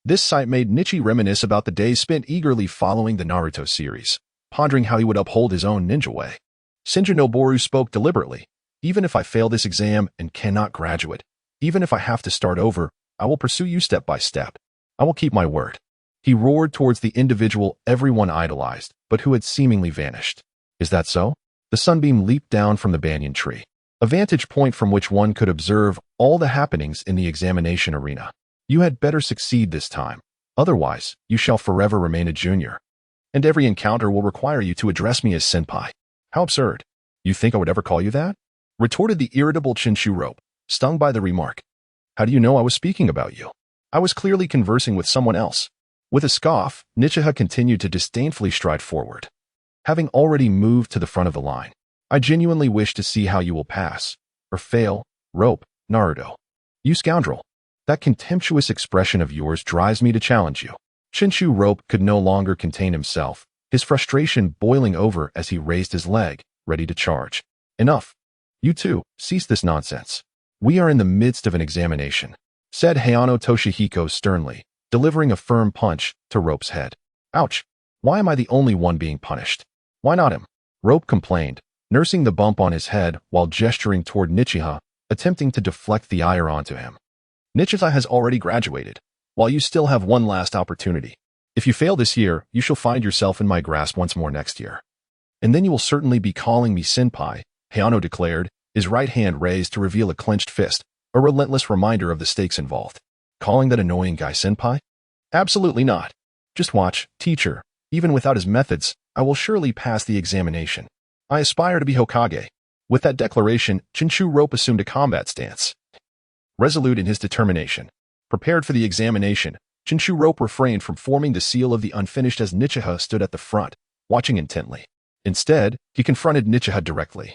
This sight made Nichi reminisce about the days spent eagerly following the Naruto series, pondering how he would uphold his own ninja way. Senju Noboru spoke deliberately. Even if I fail this exam and cannot graduate, even if I have to start over, I will pursue you step by step. I will keep my word. He roared towards the individual everyone idolized, but who had seemingly vanished. Is that so? The sunbeam leaped down from the banyan tree, a vantage point from which one could observe all the happenings in the examination arena. You had better succeed this time. Otherwise, you shall forever remain a junior. And every encounter will require you to address me as senpai. How absurd. You think I would ever call you that? Retorted the irritable Chinchurrope, stung by the remark. How do you know I was speaking about you? I was clearly conversing with someone else. With a scoff, Nichiha continued to disdainfully stride forward. Having already moved to the front of the line, I genuinely wish to see how you will pass, or fail, Rope, Naruto. You scoundrel. That contemptuous expression of yours drives me to challenge you. Chinchurrope could no longer contain himself, his frustration boiling over as he raised his leg, ready to charge. Enough. You two, cease this nonsense. We are in the midst of an examination, said Hayano Toshihiko sternly, delivering a firm punch to Rope's head. Ouch. Why am I the only one being punished? Why not him? Rope complained, nursing the bump on his head while gesturing toward Nichiha, attempting to deflect the ire onto him. Nichiha has already graduated, while you still have one last opportunity. If you fail this year, you shall find yourself in my grasp once more next year. And then you will certainly be calling me senpai, Hayano declared, his right hand raised to reveal a clenched fist, a relentless reminder of the stakes involved. Calling that annoying guy senpai? Absolutely not. Just watch, teacher. Even without his methods, I will surely pass the examination. I aspire to be Hokage. With that declaration, Chinchurrope assumed a combat stance. Resolute in his determination, prepared for the examination, Chinchurrope refrained from forming the seal of the unfinished as Nichiha stood at the front, watching intently. Instead, he confronted Nichiha directly,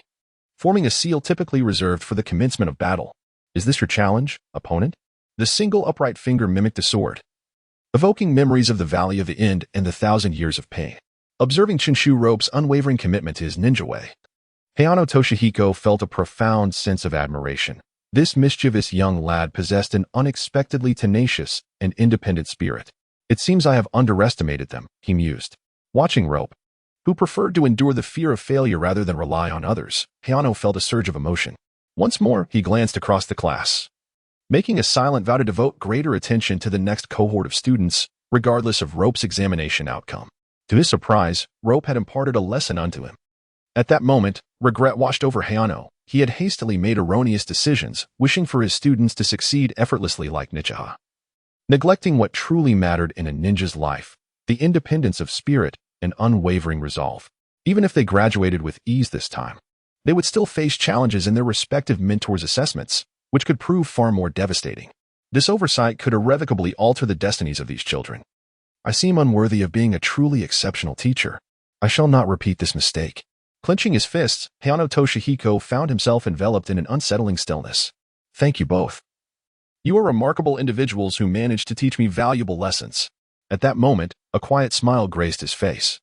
forming a seal typically reserved for the commencement of battle. Is this your challenge, opponent? The single upright finger mimicked a sword, evoking memories of the Valley of the End and the 1,000 Years of Pain. Observing Chinchurrope's unwavering commitment to his ninja way, Hayano Toshihiko felt a profound sense of admiration. This mischievous young lad possessed an unexpectedly tenacious and independent spirit. It seems I have underestimated them, he mused. Watching Rope, who preferred to endure the fear of failure rather than rely on others, Hayano felt a surge of emotion. Once more, he glanced across the class, making a silent vow to devote greater attention to the next cohort of students, regardless of Rope's examination outcome. To his surprise, Rope had imparted a lesson unto him. At that moment, regret washed over Hayano. He had hastily made erroneous decisions, wishing for his students to succeed effortlessly like Nichiha, neglecting what truly mattered in a ninja's life, the independence of spirit and unwavering resolve. Even if they graduated with ease this time, they would still face challenges in their respective mentors' assessments, which could prove far more devastating. This oversight could irrevocably alter the destinies of these children. I seem unworthy of being a truly exceptional teacher. I shall not repeat this mistake. Clenching his fists, Hayano Toshihiko found himself enveloped in an unsettling stillness. Thank you both. You are remarkable individuals who managed to teach me valuable lessons. At that moment, a quiet smile graced his face,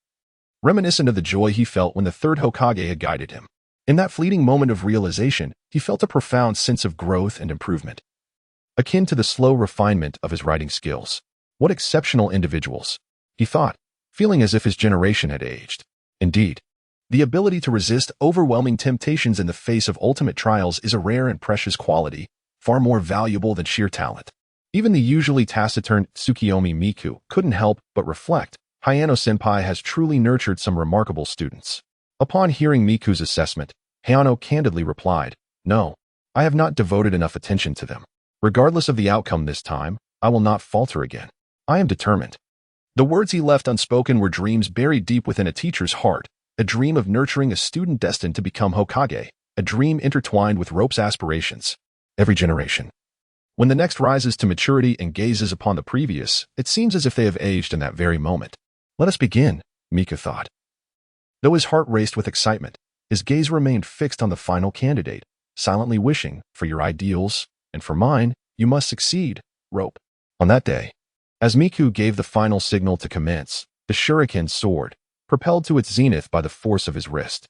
reminiscent of the joy he felt when the third Hokage had guided him. In that fleeting moment of realization, he felt a profound sense of growth and improvement, akin to the slow refinement of his writing skills. What exceptional individuals, he thought, feeling as if his generation had aged. Indeed, the ability to resist overwhelming temptations in the face of ultimate trials is a rare and precious quality, far more valuable than sheer talent. Even the usually taciturn Tsukiyomi Miku couldn't help but reflect, Hayano-senpai has truly nurtured some remarkable students. Upon hearing Miku's assessment, Hayano candidly replied, "No, I have not devoted enough attention to them. Regardless of the outcome this time, I will not falter again. I am determined." The words he left unspoken were dreams buried deep within a teacher's heart, a dream of nurturing a student destined to become Hokage, a dream intertwined with Rope's aspirations. Every generation. When the next rises to maturity and gazes upon the previous, it seems as if they have aged in that very moment. "Let us begin," Miku thought. Though his heart raced with excitement, his gaze remained fixed on the final candidate, silently wishing, "For your ideals, and for mine, you must succeed, Rope." On that day, as Miku gave the final signal to commence, the shuriken soared, propelled to its zenith by the force of his wrist.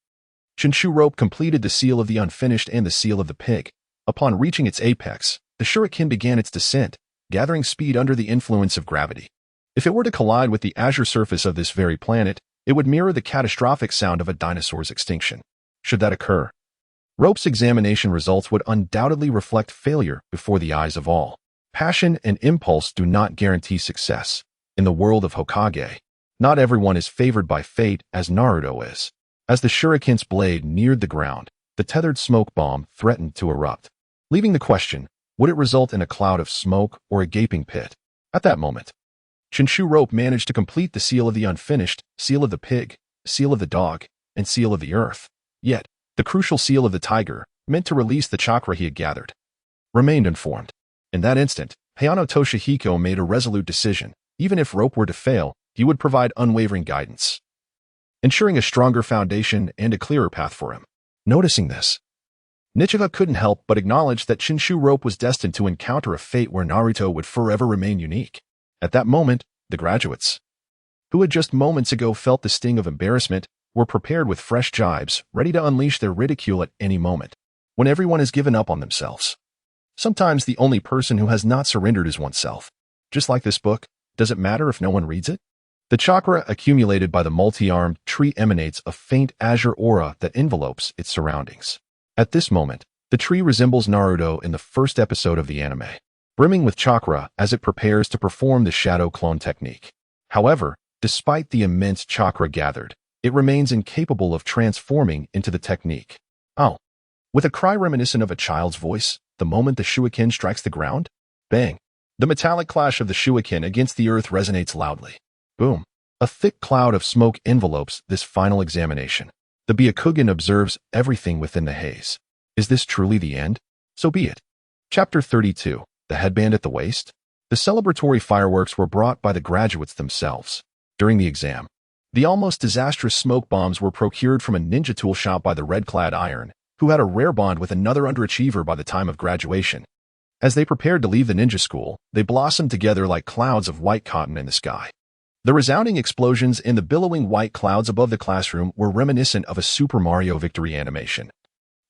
Shinshu Rope completed the seal of the unfinished and the seal of the pig. Upon reaching its apex, the shuriken began its descent, gathering speed under the influence of gravity. If it were to collide with the azure surface of this very planet, it would mirror the catastrophic sound of a dinosaur's extinction. Should that occur, Rope's examination results would undoubtedly reflect failure before the eyes of all. Passion and impulse do not guarantee success. In the world of Hokage, not everyone is favored by fate as Naruto is. As the shuriken's blade neared the ground, the tethered smoke bomb threatened to erupt. Leaving the question, would it result in a cloud of smoke or a gaping pit? At that moment, Shinshu Rope managed to complete the seal of the unfinished, seal of the pig, seal of the dog, and seal of the earth. Yet, the crucial seal of the tiger, meant to release the chakra he had gathered, remained unformed. In that instant, Hayano Toshihiko made a resolute decision. Even if Rope were to fail, he would provide unwavering guidance, ensuring a stronger foundation and a clearer path for him. Noticing this, Nichika couldn't help but acknowledge that Shinshu Rope was destined to encounter a fate where Naruto would forever remain unique. At that moment, the graduates, who had just moments ago felt the sting of embarrassment, were prepared with fresh jibes, ready to unleash their ridicule at any moment. When everyone has given up on themselves, sometimes the only person who has not surrendered is oneself. Just like this book, does it matter if no one reads it? The chakra accumulated by the multi-armed tree emanates a faint azure aura that envelopes its surroundings. At this moment, the tree resembles Naruto in the first episode of the anime, brimming with chakra as it prepares to perform the shadow clone technique. However, despite the immense chakra gathered, it remains incapable of transforming into the technique. Oh. With a cry reminiscent of a child's voice, the moment the shuriken strikes the ground, bang! The metallic clash of the shuriken against the earth resonates loudly. Boom! A thick cloud of smoke envelopes this final examination. The Byakugan observes everything within the haze. Is this truly the end? So be it. Chapter 32. The Headband at the Waist. The celebratory fireworks were brought by the graduates themselves. During the exam, the almost disastrous smoke bombs were procured from a ninja tool shop by the red-clad Iron, who had a rare bond with another underachiever by the time of graduation. As they prepared to leave the ninja school, they blossomed together like clouds of white cotton in the sky. The resounding explosions in the billowing white clouds above the classroom were reminiscent of a Super Mario victory animation,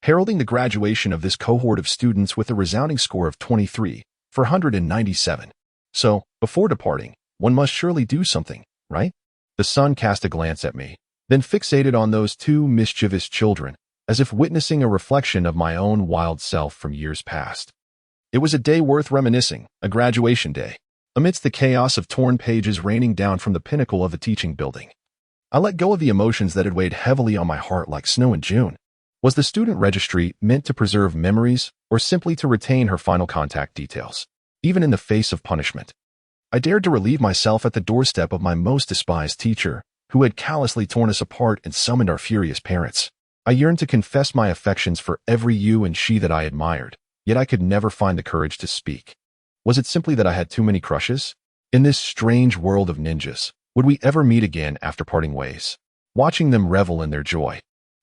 heralding the graduation of this cohort of students with a resounding score of 23 for 197. So, before departing, one must surely do something, right? The sun cast a glance at me, then fixated on those two mischievous children, as if witnessing a reflection of my own wild self from years past. It was a day worth reminiscing, a graduation day. Amidst the chaos of torn pages raining down from the pinnacle of the teaching building, I let go of the emotions that had weighed heavily on my heart like snow in June. Was the student registry meant to preserve memories or simply to retain her final contact details? Even in the face of punishment, I dared to relieve myself at the doorstep of my most despised teacher, who had callously torn us apart and summoned our furious parents. I yearned to confess my affections for every you and she that I admired, yet I could never find the courage to speak. Was it simply that I had too many crushes? In this strange world of ninjas, would we ever meet again after parting ways? Watching them revel in their joy,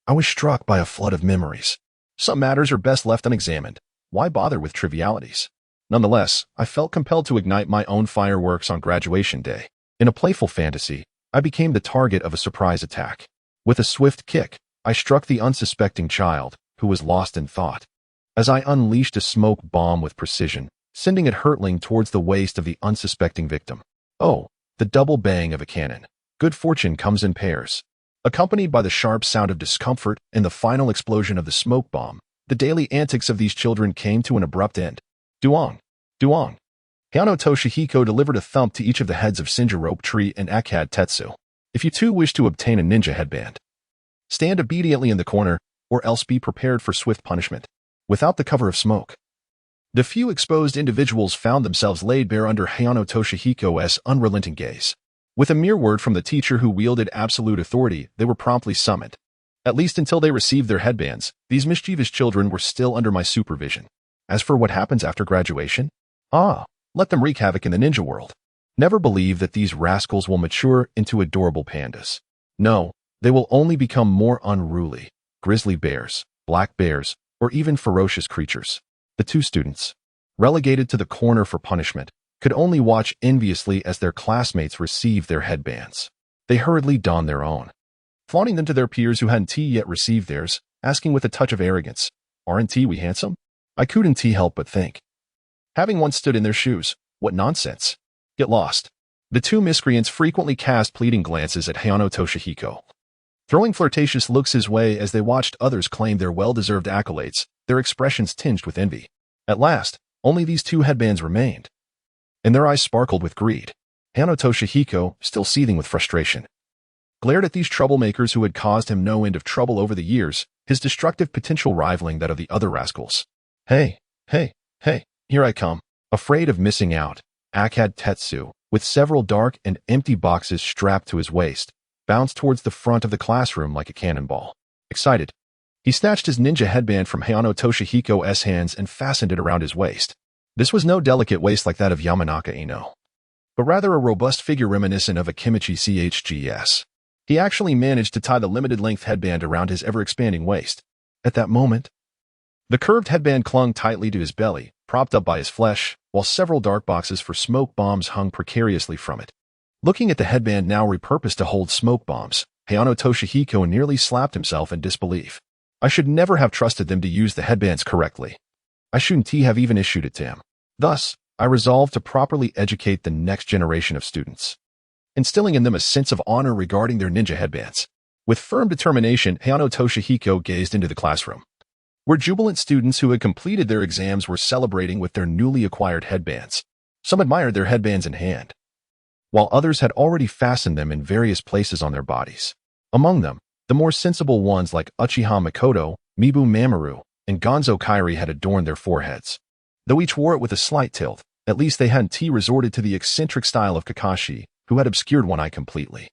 I was struck by a flood of memories. Some matters are best left unexamined. Why bother with trivialities? Nonetheless, I felt compelled to ignite my own fireworks on graduation day. In a playful fantasy, I became the target of a surprise attack. With a swift kick, I struck the unsuspecting child, who was lost in thought. As I unleashed a smoke bomb with precision, sending it hurtling towards the waist of the unsuspecting victim. Oh, the double bang of a cannon. Good fortune comes in pairs. Accompanied by the sharp sound of discomfort and the final explosion of the smoke bomb, the daily antics of these children came to an abrupt end. Duong! Duong! Hayano Toshihiko delivered a thump to each of the heads of Shinjiro Tree and Akad Tetsu. If you too wish to obtain a ninja headband, stand obediently in the corner, or else be prepared for swift punishment. Without the cover of smoke. The few exposed individuals found themselves laid bare under Hayano Toshihiko's unrelenting gaze. With a mere word from the teacher who wielded absolute authority, they were promptly summoned. At least until they received their headbands, these mischievous children were still under my supervision. As for what happens after graduation? Let them wreak havoc in the ninja world. Never believe that these rascals will mature into adorable pandas. No, they will only become more unruly, grizzly bears, black bears, or even ferocious creatures. The two students, relegated to the corner for punishment, could only watch enviously as their classmates received their headbands. They hurriedly donned their own, flaunting them to their peers who hadn't yet received theirs, asking with a touch of arrogance, "Aren't we handsome?" I couldn't help but think. Having once stood in their shoes, what nonsense. Get lost. The two miscreants frequently cast pleading glances at Hayano Toshihiko, throwing flirtatious looks his way as they watched others claim their well-deserved accolades, their expressions tinged with envy. At last, only these two headbands remained, and their eyes sparkled with greed. Hayano Toshihiko, still seething with frustration, glared at these troublemakers who had caused him no end of trouble over the years, his destructive potential rivaling that of the other rascals. Hey, here I come. Afraid of missing out, Akad Tetsu, with several dark and empty boxes strapped to his waist, bounced towards the front of the classroom like a cannonball. Excited, he snatched his ninja headband from Hayano Toshihiko's hands and fastened it around his waist. This was no delicate waist like that of Yamanaka Ino, but rather a robust figure reminiscent of a Kimichi CHGS. He actually managed to tie the limited-length headband around his ever-expanding waist. At that moment, the curved headband clung tightly to his belly, propped up by his flesh, while several dark boxes for smoke bombs hung precariously from it. Looking at the headband now repurposed to hold smoke bombs, Hayano Toshihiko nearly slapped himself in disbelief. I should never have trusted them to use the headbands correctly. I shouldn't have even issued it to him. Thus, I resolved to properly educate the next generation of students, instilling in them a sense of honor regarding their ninja headbands. With firm determination, Hayano Toshihiko gazed into the classroom, where jubilant students who had completed their exams were celebrating with their newly acquired headbands. Some admired their headbands in hand, while others had already fastened them in various places on their bodies. Among them, the more sensible ones like Uchiha Makoto, Mibu Mamoru, and Gonzo Kairi had adorned their foreheads. Though each wore it with a slight tilt, at least they hadn't resorted to the eccentric style of Kakashi, who had obscured one eye completely.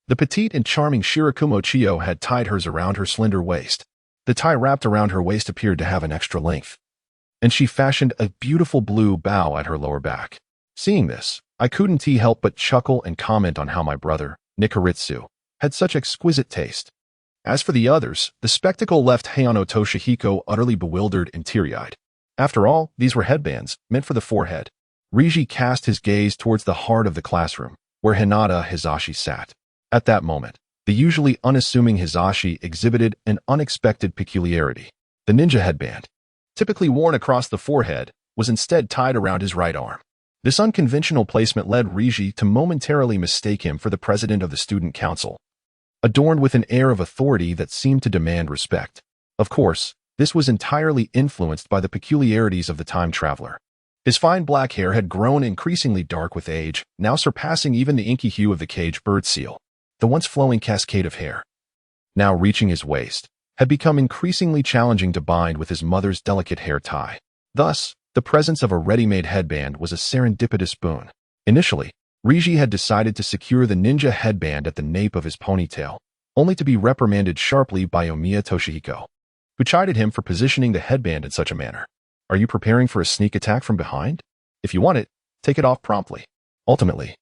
The petite and charming Shirakumo Chiyo had tied hers around her slender waist. The tie wrapped around her waist appeared to have an extra length, and she fashioned a beautiful blue bow at her lower back. Seeing this, I couldn't help but chuckle and comment on how my brother, Nikaritsu, had such exquisite taste. As for the others, the spectacle left Hayano Toshihiko utterly bewildered and teary-eyed. After all, these were headbands, meant for the forehead. Riji cast his gaze towards the heart of the classroom, where Hinata Hizashi sat. At that moment, the usually unassuming Hizashi exhibited an unexpected peculiarity. The ninja headband, typically worn across the forehead, was instead tied around his right arm. This unconventional placement led Riji to momentarily mistake him for the president of the student council, adorned with an air of authority that seemed to demand respect. Of course, this was entirely influenced by the peculiarities of the time traveler. His fine black hair had grown increasingly dark with age, now surpassing even the inky hue of the caged bird seal. The once flowing cascade of hair, now reaching his waist, had become increasingly challenging to bind with his mother's delicate hair tie. Thus, the presence of a ready-made headband was a serendipitous boon. Initially, Riji had decided to secure the ninja headband at the nape of his ponytail, only to be reprimanded sharply by Omiya Toshihiko, who chided him for positioning the headband in such a manner. Are you preparing for a sneak attack from behind? If you want it, take it off promptly. Ultimately,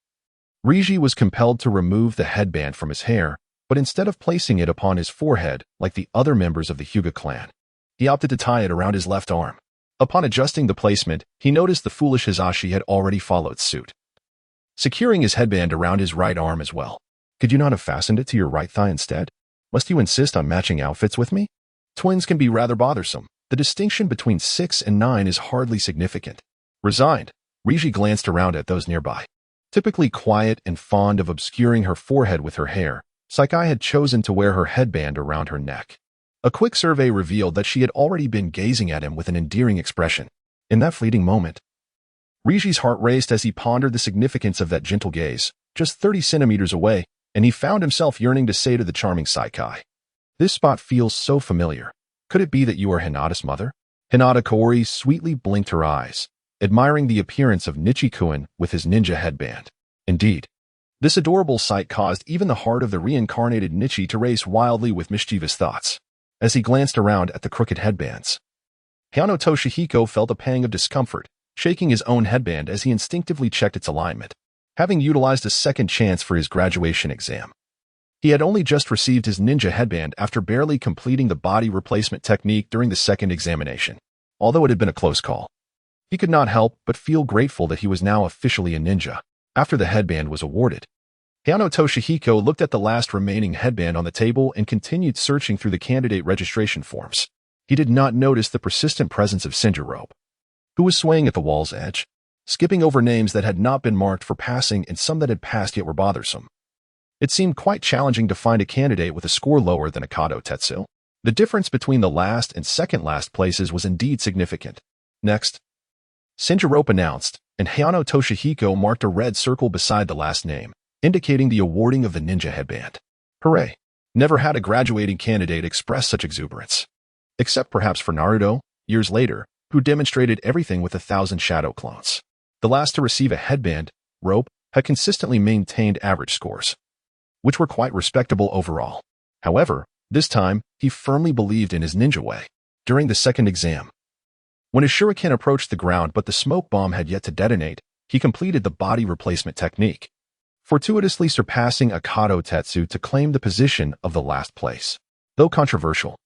Riji was compelled to remove the headband from his hair, but instead of placing it upon his forehead like the other members of the Hyuga clan, he opted to tie it around his left arm. Upon adjusting the placement, he noticed the foolish Hizashi had already followed suit, securing his headband around his right arm as well. Could you not have fastened it to your right thigh instead? Must you insist on matching outfits with me? Twins can be rather bothersome. The distinction between 6 and 9 is hardly significant. Resigned, Riji glanced around at those nearby. Typically quiet and fond of obscuring her forehead with her hair, Saikai had chosen to wear her headband around her neck. A quick survey revealed that she had already been gazing at him with an endearing expression. In that fleeting moment, Riji's heart raced as he pondered the significance of that gentle gaze, just 30 centimeters away, and he found himself yearning to say to the charming Saikai, "This spot feels so familiar. Could it be that you are Hinata's mother?" Hinata Kaori sweetly blinked her eyes, admiring the appearance of Nichikuin with his ninja headband. Indeed, this adorable sight caused even the heart of the reincarnated Nichi to race wildly with mischievous thoughts. As he glanced around at the crooked headbands, Hayano Toshihiko felt a pang of discomfort, shaking his own headband as he instinctively checked its alignment. Having utilized a second chance for his graduation exam, he had only just received his ninja headband after barely completing the body replacement technique during the second examination. Although it had been a close call, he could not help but feel grateful that he was now officially a ninja. After the headband was awarded, Hayano Toshihiko looked at the last remaining headband on the table and continued searching through the candidate registration forms. He did not notice the persistent presence of Shinjiro, who was swaying at the wall's edge, skipping over names that had not been marked for passing and some that had passed yet were bothersome. It seemed quite challenging to find a candidate with a score lower than Akado Tetsu. The difference between the last and second last places was indeed significant. Next, Shinjiro announced, and Hayano Toshihiko marked a red circle beside the last name, indicating the awarding of the ninja headband. Hooray! Never had a graduating candidate express such exuberance. Except perhaps for Naruto, years later, who demonstrated everything with 1,000 shadow clones. The last to receive a headband, Rope, had consistently maintained average scores, which were quite respectable overall. However, this time, he firmly believed in his ninja way. During the second exam, when his shuriken approached the ground but the smoke bomb had yet to detonate, he completed the body replacement technique, fortuitously surpassing Akado Tetsu to claim the position of the last place. Though controversial,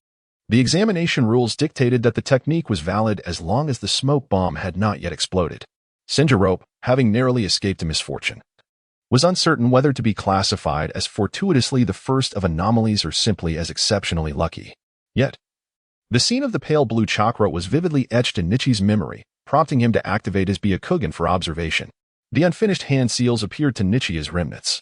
the examination rules dictated that the technique was valid as long as the smoke bomb had not yet exploded. Shinjiro, having narrowly escaped a misfortune, was uncertain whether to be classified as fortuitously the first of anomalies or simply as exceptionally lucky. Yet, the scene of the pale blue chakra was vividly etched in Nichi's memory, prompting him to activate his Byakugan for observation. The unfinished hand seals appeared to Nichi as remnants,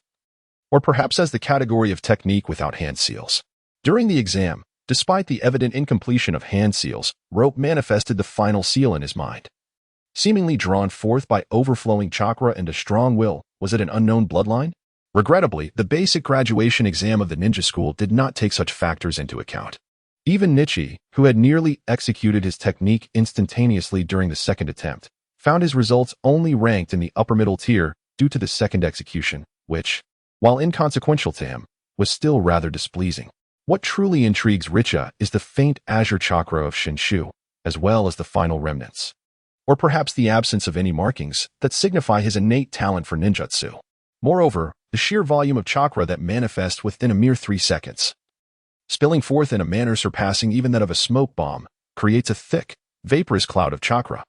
or perhaps as the category of technique without hand seals. During the exam, despite the evident incompletion of hand seals, Rope manifested the final seal in his mind. Seemingly drawn forth by overflowing chakra and a strong will, was it an unknown bloodline? Regrettably, the basic graduation exam of the ninja school did not take such factors into account. Even Nichi, who had nearly executed his technique instantaneously during the second attempt, found his results only ranked in the upper middle tier due to the second execution, which, while inconsequential to him, was still rather displeasing. What truly intrigues Richa is the faint azure chakra of Shinshu, as well as the final remnants, or perhaps the absence of any markings that signify his innate talent for ninjutsu. Moreover, the sheer volume of chakra that manifests within a mere 3 seconds, spilling forth in a manner surpassing even that of a smoke bomb, creates a thick, vaporous cloud of chakra.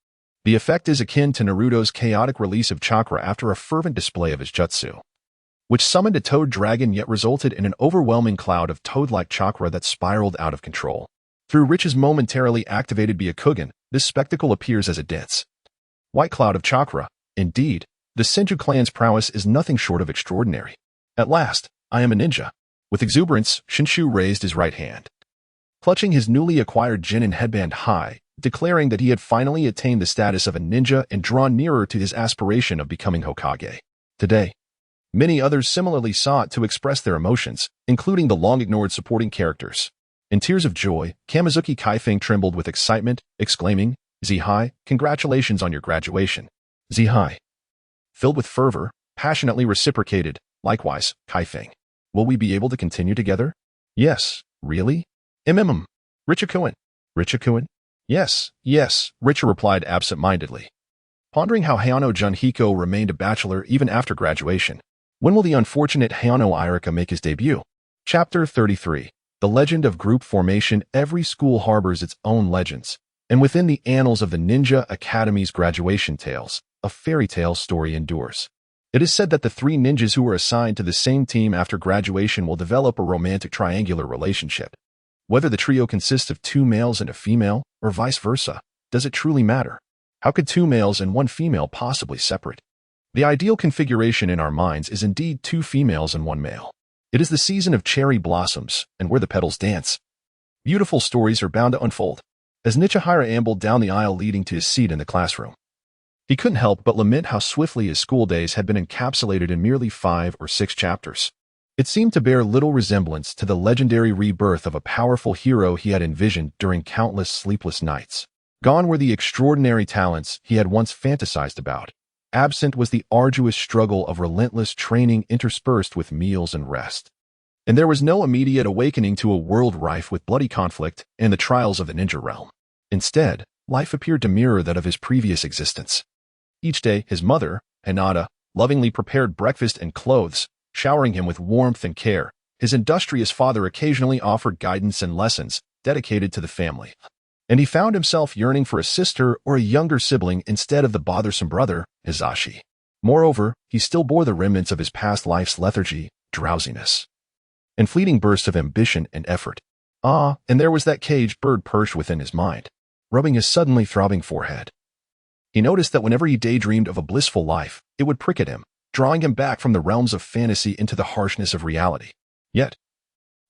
The effect is akin to Naruto's chaotic release of chakra after a fervent display of his jutsu, which summoned a toad dragon yet resulted in an overwhelming cloud of toad-like chakra that spiraled out of control. Through Rich's momentarily activated Byakugan, this spectacle appears as a dense, white cloud of chakra. Indeed, the Senju clan's prowess is nothing short of extraordinary. At last, I am a ninja. With exuberance, Shinshu raised his right hand, clutching his newly acquired Genin headband high, declaring that he had finally attained the status of a ninja and drawn nearer to his aspiration of becoming Hokage. Today, many others similarly sought to express their emotions, including the long-ignored supporting characters. In tears of joy, Kamizuki Kaifeng trembled with excitement, exclaiming, "Zihai, congratulations on your graduation." Zihai, filled with fervor, passionately reciprocated, "Likewise, Kaifeng. Will we be able to continue together?" "Yes, really?" Richa-kun. Richa-kun? Yes, Richa replied absent-mindedly, pondering how Hayano Junhiko remained a bachelor even after graduation. When will the unfortunate Hayano Irika make his debut? Chapter 33. The Legend of Group Formation. Every school harbors its own legends, and within the annals of the Ninja Academy's graduation tales, a fairy tale story endures. It is said that the 3 ninjas who were assigned to the same team after graduation will develop a romantic triangular relationship. Whether the trio consists of 2 males and a female, or vice versa, does it truly matter? How could 2 males and 1 female possibly separate? The ideal configuration in our minds is indeed 2 females and 1 male. It is the season of cherry blossoms, and where the petals dance, beautiful stories are bound to unfold. As Nichihara ambled down the aisle leading to his seat in the classroom, he couldn't help but lament how swiftly his school days had been encapsulated in merely 5 or 6 chapters. It seemed to bear little resemblance to the legendary rebirth of a powerful hero he had envisioned during countless sleepless nights. Gone were the extraordinary talents he had once fantasized about. Absent was the arduous struggle of relentless training interspersed with meals and rest. And there was no immediate awakening to a world rife with bloody conflict and the trials of the ninja realm. Instead, life appeared to mirror that of his previous existence. Each day, his mother, Hinata, lovingly prepared breakfast and clothes, showering him with warmth and care. His industrious father occasionally offered guidance and lessons dedicated to the family. And he found himself yearning for a sister or a younger sibling instead of the bothersome brother, Hizashi. Moreover, he still bore the remnants of his past life's lethargy, drowsiness, and fleeting bursts of ambition and effort. And there was that caged bird perched within his mind, rubbing his suddenly throbbing forehead. He noticed that whenever he daydreamed of a blissful life, it would prick at him, drawing him back from the realms of fantasy into the harshness of reality. Yet,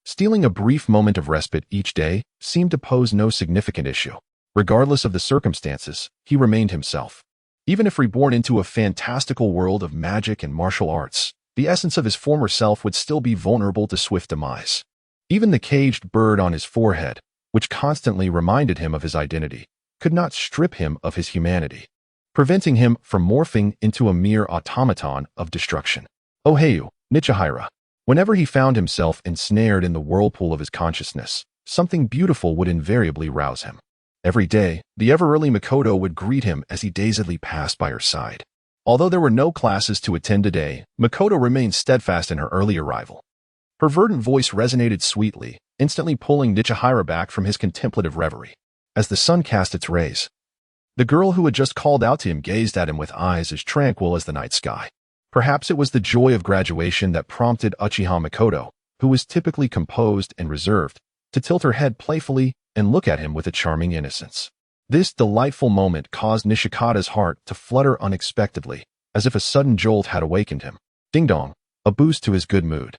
stealing a brief moment of respite each day seemed to pose no significant issue. Regardless of the circumstances, he remained himself. Even if reborn into a fantastical world of magic and martial arts, the essence of his former self would still be vulnerable to swift demise. Even the caged bird on his forehead, which constantly reminded him of his identity, could not strip him of his humanity, preventing him from morphing into a mere automaton of destruction. Oheu, Nichihara. Whenever he found himself ensnared in the whirlpool of his consciousness, something beautiful would invariably rouse him. Every day, the ever-early Makoto would greet him as he dazedly passed by her side. Although there were no classes to attend today, Makoto remained steadfast in her early arrival. Her verdant voice resonated sweetly, instantly pulling Nichihara back from his contemplative reverie. As the sun cast its rays, the girl who had just called out to him gazed at him with eyes as tranquil as the night sky. Perhaps it was the joy of graduation that prompted Uchiha Makoto, who was typically composed and reserved, to tilt her head playfully and look at him with a charming innocence. This delightful moment caused Nishikata's heart to flutter unexpectedly, as if a sudden jolt had awakened him. Ding dong, a boost to his good mood.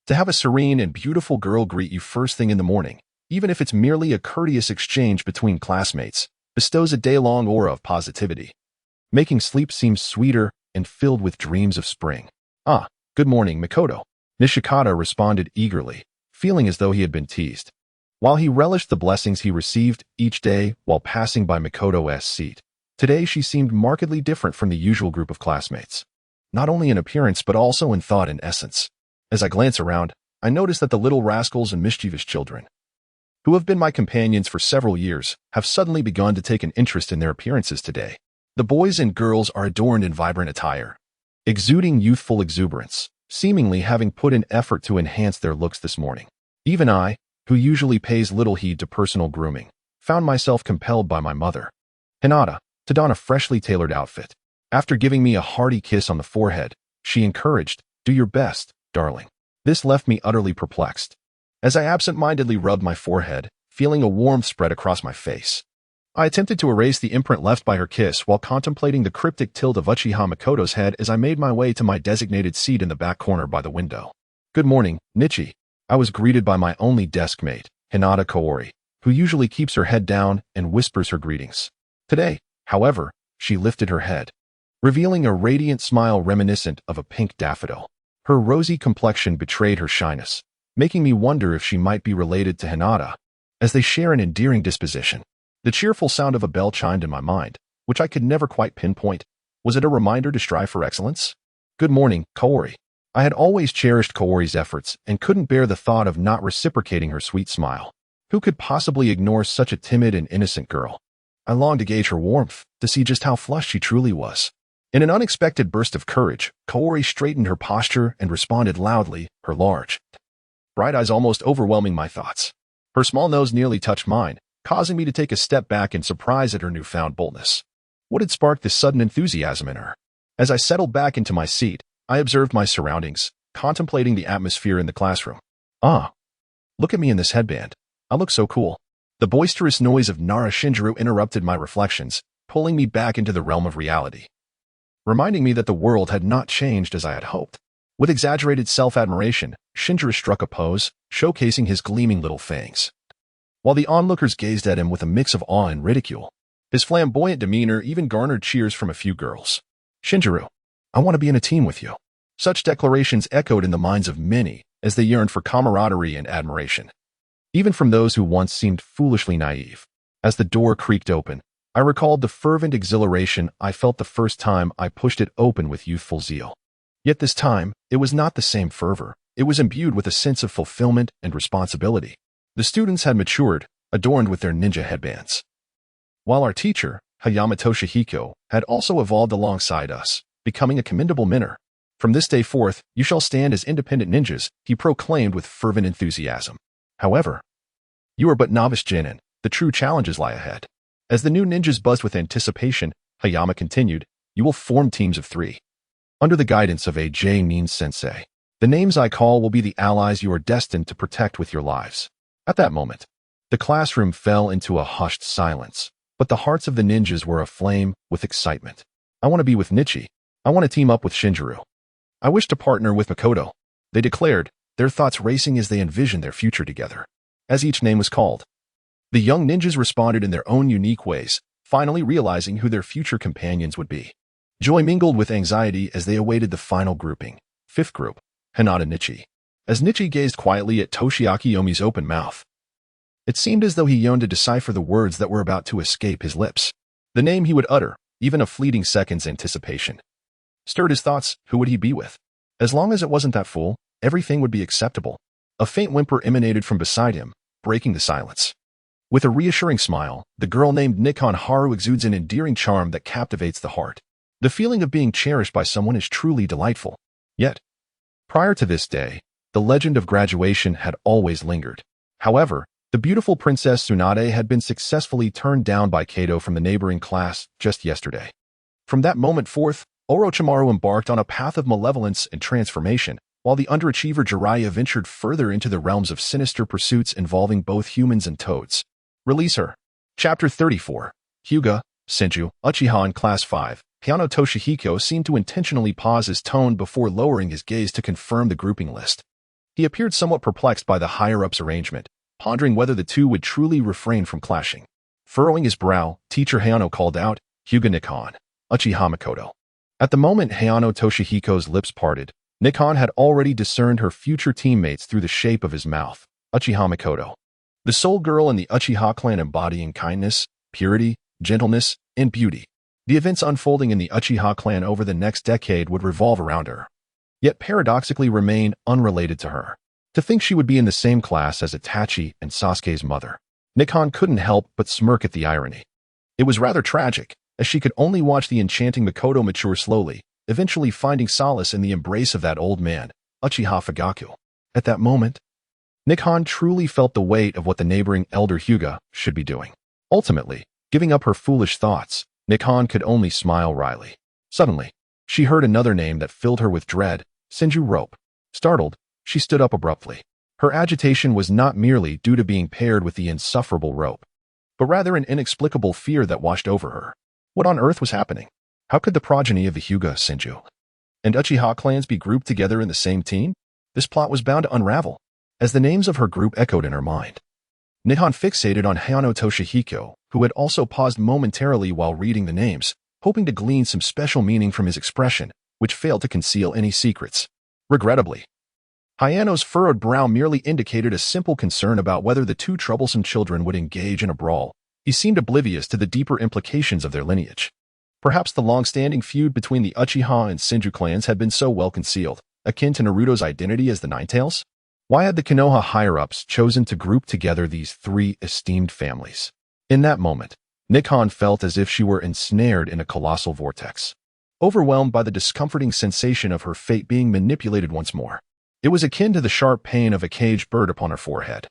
To have a serene and beautiful girl greet you first thing in the morning, even if it's merely a courteous exchange between classmates, bestows a day-long aura of positivity, making sleep seem sweeter and filled with dreams of spring. Good morning, Makoto. Nishikata responded eagerly, feeling as though he had been teased. While he relished the blessings he received each day while passing by Makoto's seat, today she seemed markedly different from the usual group of classmates, not only in appearance but also in thought and essence. As I glance around, I notice that the little rascals and mischievous children, who have been my companions for several years, have suddenly begun to take an interest in their appearances today. The boys and girls are adorned in vibrant attire, exuding youthful exuberance, seemingly having put in effort to enhance their looks this morning. Even I, who usually pays little heed to personal grooming, found myself compelled by my mother, Hinata, to don a freshly tailored outfit. After giving me a hearty kiss on the forehead, she encouraged, "Do your best, darling." This left me utterly perplexed. As I absent-mindedly rubbed my forehead, feeling a warmth spread across my face, I attempted to erase the imprint left by her kiss while contemplating the cryptic tilt of Uchiha Makoto's head as I made my way to my designated seat in the back corner by the window. "Good morning, Nichi." I was greeted by my only desk mate, Hinata Kaori, who usually keeps her head down and whispers her greetings. Today, however, she lifted her head, revealing a radiant smile reminiscent of a pink daffodil. Her rosy complexion betrayed her shyness, making me wonder if she might be related to Hinata, as they share an endearing disposition. The cheerful sound of a bell chimed in my mind, which I could never quite pinpoint. Was it a reminder to strive for excellence? "Good morning, Kaori." I had always cherished Kaori's efforts and couldn't bear the thought of not reciprocating her sweet smile. Who could possibly ignore such a timid and innocent girl? I longed to gauge her warmth, to see just how flushed she truly was. In an unexpected burst of courage, Kaori straightened her posture and responded loudly, her large, bright eyes almost overwhelming my thoughts. Her small nose nearly touched mine, causing me to take a step back in surprise at her newfound boldness. What had sparked this sudden enthusiasm in her? As I settled back into my seat, I observed my surroundings, contemplating the atmosphere in the classroom. Look at me in this headband. I look so cool. The boisterous noise of Nara Shinjiro interrupted my reflections, pulling me back into the realm of reality. reminding me that the world had not changed as I had hoped. With exaggerated self-admiration, Shinjiro struck a pose, showcasing his gleaming little fangs. While the onlookers gazed at him with a mix of awe and ridicule, his flamboyant demeanor even garnered cheers from a few girls. Shinjiro, I want to be in a team with you. Such declarations echoed in the minds of many as they yearned for camaraderie and admiration, even from those who once seemed foolishly naive. As the door creaked open, I recalled the fervent exhilaration I felt the first time I pushed it open with youthful zeal. Yet this time, it was not the same fervor. It was imbued with a sense of fulfillment and responsibility. The students had matured, adorned with their ninja headbands, while our teacher, Hayama Toshihiko, had also evolved alongside us, becoming a commendable mentor. From this day forth, you shall stand as independent ninjas, he proclaimed with fervent enthusiasm. However, you are but novice genin. The true challenges lie ahead. As the new ninjas buzzed with anticipation, Hayama continued, you will form teams of 3. Under the guidance of a Nin sensei. The names I call will be the allies you are destined to protect with your lives. At that moment, the classroom fell into a hushed silence, but the hearts of the ninjas were aflame with excitement. I want to be with Nichi. I want to team up with Shinjiro. I wish to partner with Makoto, they declared, their thoughts racing as they envisioned their future together. As each name was called, the young ninjas responded in their own unique ways, finally realizing who their future companions would be. Joy mingled with anxiety as they awaited the final grouping. 5th group, Hinata Nichi. As Nichi gazed quietly at Toshiaki Yomi's open mouth, it seemed as though he yearned to decipher the words that were about to escape his lips. The name he would utter, even a fleeting second's anticipation, stirred his thoughts. Who would he be with? As long as it wasn't that fool, everything would be acceptable. A faint whimper emanated from beside him, breaking the silence. With a reassuring smile, the girl named Nikon Haru exudes an endearing charm that captivates the heart. The feeling of being cherished by someone is truly delightful. Yet, prior to this day, the legend of graduation had always lingered. However, the beautiful Princess Tsunade had been successfully turned down by Kato from the neighboring class just yesterday. From that moment forth, Orochimaru embarked on a path of malevolence and transformation, while the underachiever Jiraiya ventured further into the realms of sinister pursuits involving both humans and toads. Release her. Chapter 34. Hyuga, Senju, Uchiha in Class 5. Hayama Toshihiko seemed to intentionally pause his tone before lowering his gaze to confirm the grouping list. He appeared somewhat perplexed by the higher-ups' arrangement, pondering whether the two would truly refrain from clashing. Furrowing his brow, Teacher Hayano called out, Hyuga Nikon, Uchiha Makoto. At the moment Hayano Toshihiko's lips parted, Nikon had already discerned her future teammates through the shape of his mouth, Uchiha Makoto. The sole girl in the Uchiha clan embodying kindness, purity, gentleness, and beauty. The events unfolding in the Uchiha clan over the next decade would revolve around her, yet paradoxically remain unrelated to her. To think she would be in the same class as Itachi and Sasuke's mother. Nikon couldn't help but smirk at the irony. It was rather tragic, as she could only watch the enchanting Makoto mature slowly, eventually finding solace in the embrace of that old man, Uchiha Fugaku. At that moment, Nikon truly felt the weight of what the neighboring elder Hyuga should be doing. Ultimately, giving up her foolish thoughts, Nikon could only smile wryly. Suddenly, she heard another name that filled her with dread, Senju Rope. Startled, she stood up abruptly. Her agitation was not merely due to being paired with the insufferable Rope, but rather an inexplicable fear that washed over her. What on earth was happening? How could the progeny of the Hyuga, Senju, and Uchiha clans be grouped together in the same team? This plot was bound to unravel. As the names of her group echoed in her mind, Nikon fixated on Hayano Toshihiko, who had also paused momentarily while reading the names, hoping to glean some special meaning from his expression, which failed to conceal any secrets. Regrettably, Hayano's furrowed brow merely indicated a simple concern about whether the two troublesome children would engage in a brawl. He seemed oblivious to the deeper implications of their lineage. Perhaps the long-standing feud between the Uchiha and Senju clans had been so well concealed, akin to Naruto's identity as the Ninetales? Why had the Konoha higher-ups chosen to group together these 3 esteemed families? In that moment, Nikon felt as if she were ensnared in a colossal vortex, overwhelmed by the discomforting sensation of her fate being manipulated once more. It was akin to the sharp pain of a caged bird upon her forehead,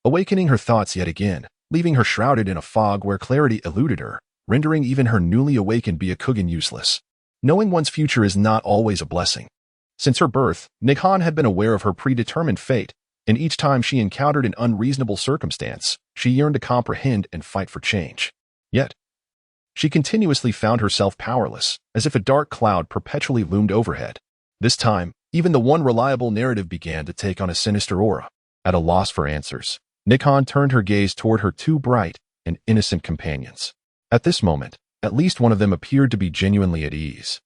awakening her thoughts yet again, leaving her shrouded in a fog where clarity eluded her, rendering even her newly awakened Byakugan useless. Knowing one's future is not always a blessing. Since her birth, Nikon had been aware of her predetermined fate, and each time she encountered an unreasonable circumstance, she yearned to comprehend and fight for change. Yet, She continuously found herself powerless, as if a dark cloud perpetually loomed overhead. This time, even the one reliable narrative began to take on a sinister aura. At a loss for answers, Nikon turned her gaze toward her two bright and innocent companions. At this moment, at least one of them appeared to be genuinely at ease,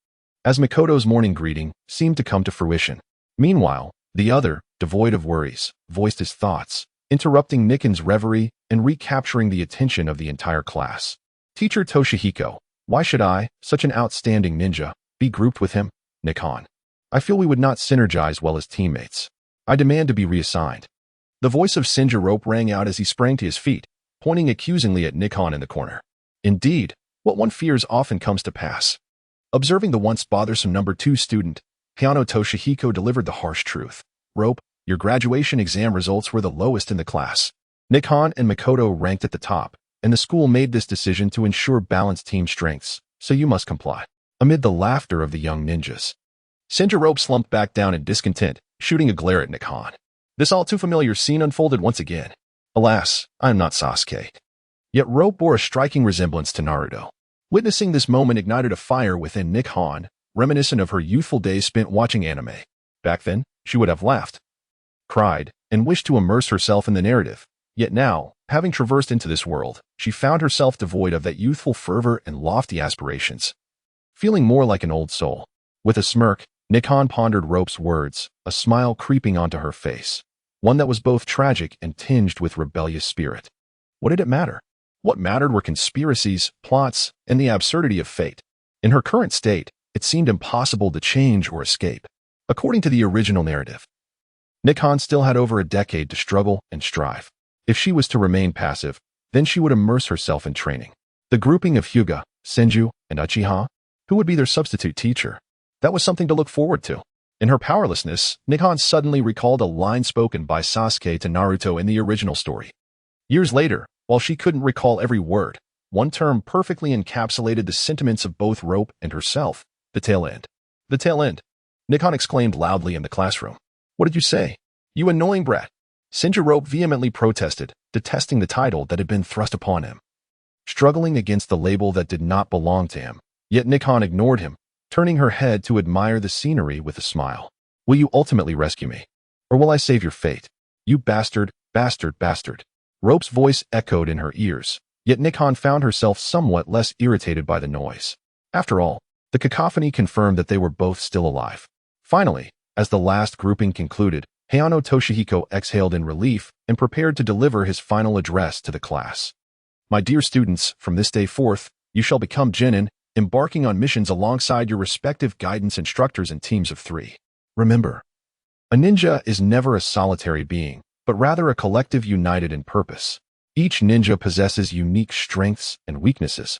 as Makoto's morning greeting seemed to come to fruition. Meanwhile, the other, devoid of worries, voiced his thoughts, interrupting Nikon's reverie and recapturing the attention of the entire class. Teacher Toshihiko, why should I, such an outstanding ninja, be grouped with him? Nikon. I feel we would not synergize well as teammates. I demand to be reassigned. The voice of Shinjirobe rang out as he sprang to his feet, pointing accusingly at Nikon in the corner. Indeed, what one fears often comes to pass. Observing the once bothersome number 2 student, Hayano Toshihiko delivered the harsh truth. Rope, your graduation exam results were the lowest in the class. Nikon and Makoto ranked at the top, and the school made this decision to ensure balanced team strengths, so you must comply. Amid the laughter of the young ninjas, Shinjirobe slumped back down in discontent, shooting a glare at Nikon. This all-too-familiar scene unfolded once again. Alas, I am not Sasuke. Yet Rope bore a striking resemblance to Naruto. Witnessing this moment ignited a fire within Nikon, reminiscent of her youthful days spent watching anime. Back then, she would have laughed, cried, and wished to immerse herself in the narrative. Yet now, having traversed into this world, she found herself devoid of that youthful fervor and lofty aspirations. Feeling more like an old soul. With a smirk, Nikon pondered Rope's words, a smile creeping onto her face, one that was both tragic and tinged with rebellious spirit. What did it matter? What mattered were conspiracies, plots, and the absurdity of fate. In her current state, it seemed impossible to change or escape. According to the original narrative, Nikon still had over a decade to struggle and strive. If she was to remain passive, then she would immerse herself in training. The grouping of Hyuga, Senju, and Uchiha, who would be their substitute teacher? That was something to look forward to. In her powerlessness, Nikon suddenly recalled a line spoken by Sasuke to Naruto in the original story. Years later, while she couldn't recall every word, one term perfectly encapsulated the sentiments of both Rope and herself: the tail end. The tail end. Nikon exclaimed loudly in the classroom. What did you say? You annoying brat. Shinjirobe vehemently protested, detesting the title that had been thrust upon him, struggling against the label that did not belong to him. Yet Nikon ignored him, turning her head to admire the scenery with a smile. Will you ultimately rescue me? Or will I save your fate? You bastard, bastard, bastard. Rope's voice echoed in her ears, yet Nikon found herself somewhat less irritated by the noise. After all, the cacophony confirmed that they were both still alive. Finally, as the last grouping concluded, Hayano Toshihiko exhaled in relief and prepared to deliver his final address to the class. My dear students, from this day forth, you shall become genin, embarking on missions alongside your respective guidance instructors in teams of 3. Remember, a ninja is never a solitary being, but rather a collective united in purpose. Each ninja possesses unique strengths and weaknesses.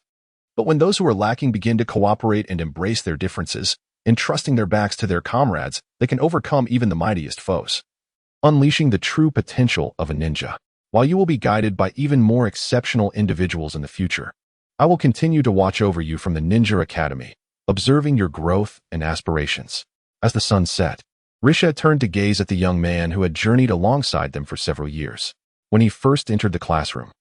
But when those who are lacking begin to cooperate and embrace their differences, entrusting their backs to their comrades, they can overcome even the mightiest foes, unleashing the true potential of a ninja. While you will be guided by even more exceptional individuals in the future, I will continue to watch over you from the Ninja Academy, observing your growth and aspirations. As the sun set, Risha turned to gaze at the young man who had journeyed alongside them for several years. When he first entered the classroom,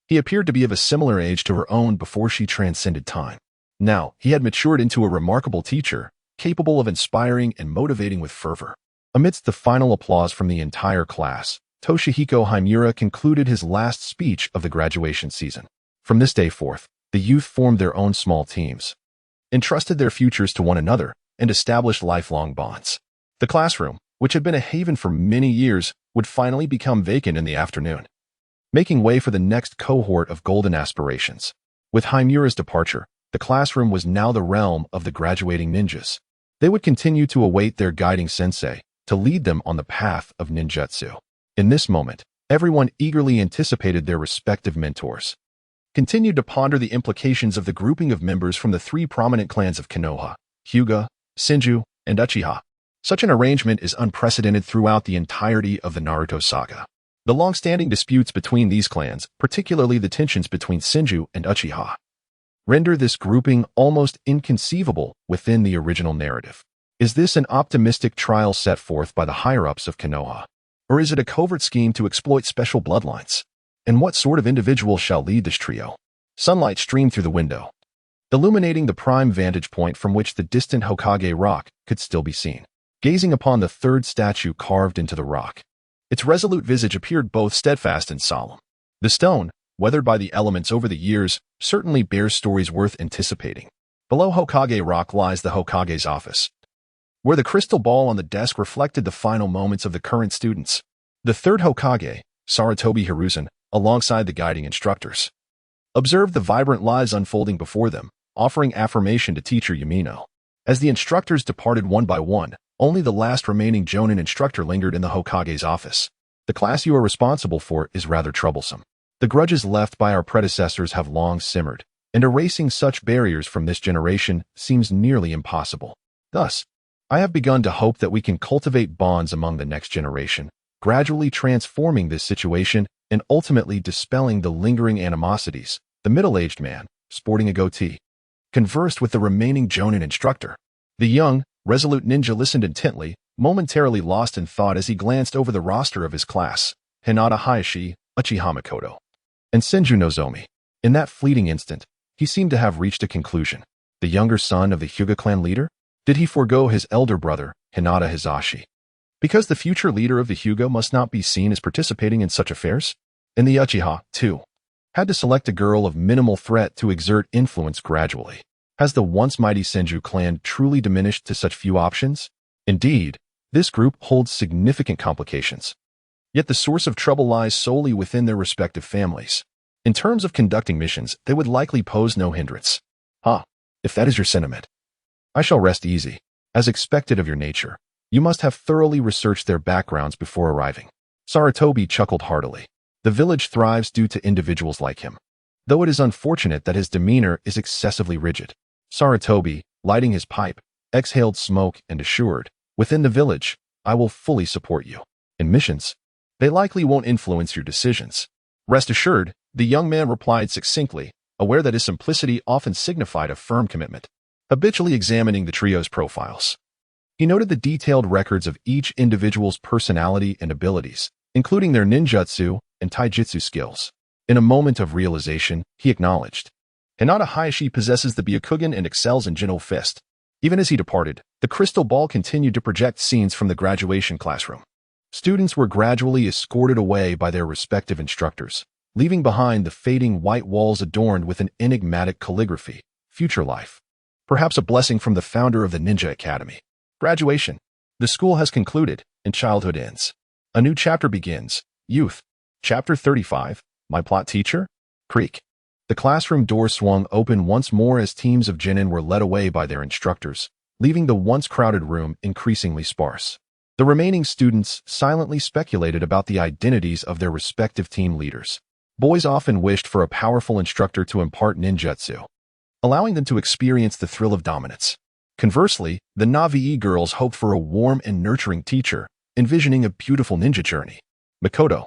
he appeared to be of a similar age to her own before she transcended time. Now, he had matured into a remarkable teacher, capable of inspiring and motivating with fervor. Amidst the final applause from the entire class, Toshihiko Himura concluded his last speech of the graduation season. From this day forth, the youth formed their own small teams, entrusted their futures to one another, and established lifelong bonds. The classroom, which had been a haven for many years, would finally become vacant in the afternoon, making way for the next cohort of golden aspirations. With Himura's departure, the classroom was now the realm of the graduating ninjas. They would continue to await their guiding sensei to lead them on the path of ninjutsu. In this moment, everyone eagerly anticipated their respective mentors, continued to ponder the implications of the grouping of members from the 3 prominent clans of Konoha, Hyuga, Senju, and Uchiha. Such an arrangement is unprecedented throughout the entirety of the Naruto saga. The long-standing disputes between these clans, particularly the tensions between Senju and Uchiha, render this grouping almost inconceivable within the original narrative. Is this an optimistic trial set forth by the higher-ups of Konoha? Or is it a covert scheme to exploit special bloodlines? And what sort of individual shall lead this trio? Sunlight streamed through the window, illuminating the prime vantage point from which the distant Hokage rock could still be seen. Gazing upon the third statue carved into the rock, its resolute visage appeared both steadfast and solemn. The stone, weathered by the elements over the years, certainly bears stories worth anticipating. Below Hokage rock lies the Hokage's office, where the crystal ball on the desk reflected the final moments of the current students. The third Hokage, Sarutobi Hiruzen, alongside the guiding instructors, observed the vibrant lives unfolding before them, offering affirmation to teacher Yamino. As the instructors departed one by one, only the last remaining Jonin instructor lingered in the Hokage's office. The class you are responsible for is rather troublesome. The grudges left by our predecessors have long simmered, and erasing such barriers from this generation seems nearly impossible. Thus, I have begun to hope that we can cultivate bonds among the next generation, gradually transforming this situation and ultimately dispelling the lingering animosities. The middle-aged man, sporting a goatee, conversed with the remaining Jonin instructor. The young, resolute ninja listened intently, momentarily lost in thought as he glanced over the roster of his class: Hinata Hayashi, Uchiha Makoto, and Senju Nozomi. In that fleeting instant, he seemed to have reached a conclusion. The younger son of the Hyuga clan leader? Did he forego his elder brother, Hinata Hizashi, because the future leader of the Hyuga must not be seen as participating in such affairs? And the Uchiha, too, had to select a girl of minimal threat to exert influence gradually. Has the once mighty Senju clan truly diminished to such few options? Indeed, this group holds significant complications. Yet the source of trouble lies solely within their respective families. In terms of conducting missions, they would likely pose no hindrance. If that is your sentiment, I shall rest easy. As expected of your nature, you must have thoroughly researched their backgrounds before arriving. Sarutobi chuckled heartily. The village thrives due to individuals like him, though it is unfortunate that his demeanor is excessively rigid. Sarutobi, lighting his pipe, exhaled smoke and assured, within the village, I will fully support you. In missions, they likely won't influence your decisions. Rest assured, the young man replied succinctly, aware that his simplicity often signified a firm commitment. Habitually examining the trio's profiles, he noted the detailed records of each individual's personality and abilities, including their ninjutsu and taijutsu skills. In a moment of realization, he acknowledged, Hinata Hayashi possesses the Byakugan and excels in Jinno Fist. Even as he departed, the crystal ball continued to project scenes from the graduation classroom. Students were gradually escorted away by their respective instructors, leaving behind the fading white walls adorned with an enigmatic calligraphy: future life. Perhaps a blessing from the founder of the Ninja Academy. Graduation. The school has concluded, and childhood ends. A new chapter begins. Youth. Chapter 35. My plot teacher? Creak. The classroom door swung open once more as teams of genin were led away by their instructors, leaving the once crowded room increasingly sparse. The remaining students silently speculated about the identities of their respective team leaders. Boys often wished for a powerful instructor to impart ninjutsu, allowing them to experience the thrill of dominance. Conversely, the Navii girls hoped for a warm and nurturing teacher, envisioning a beautiful ninja journey. Makoto,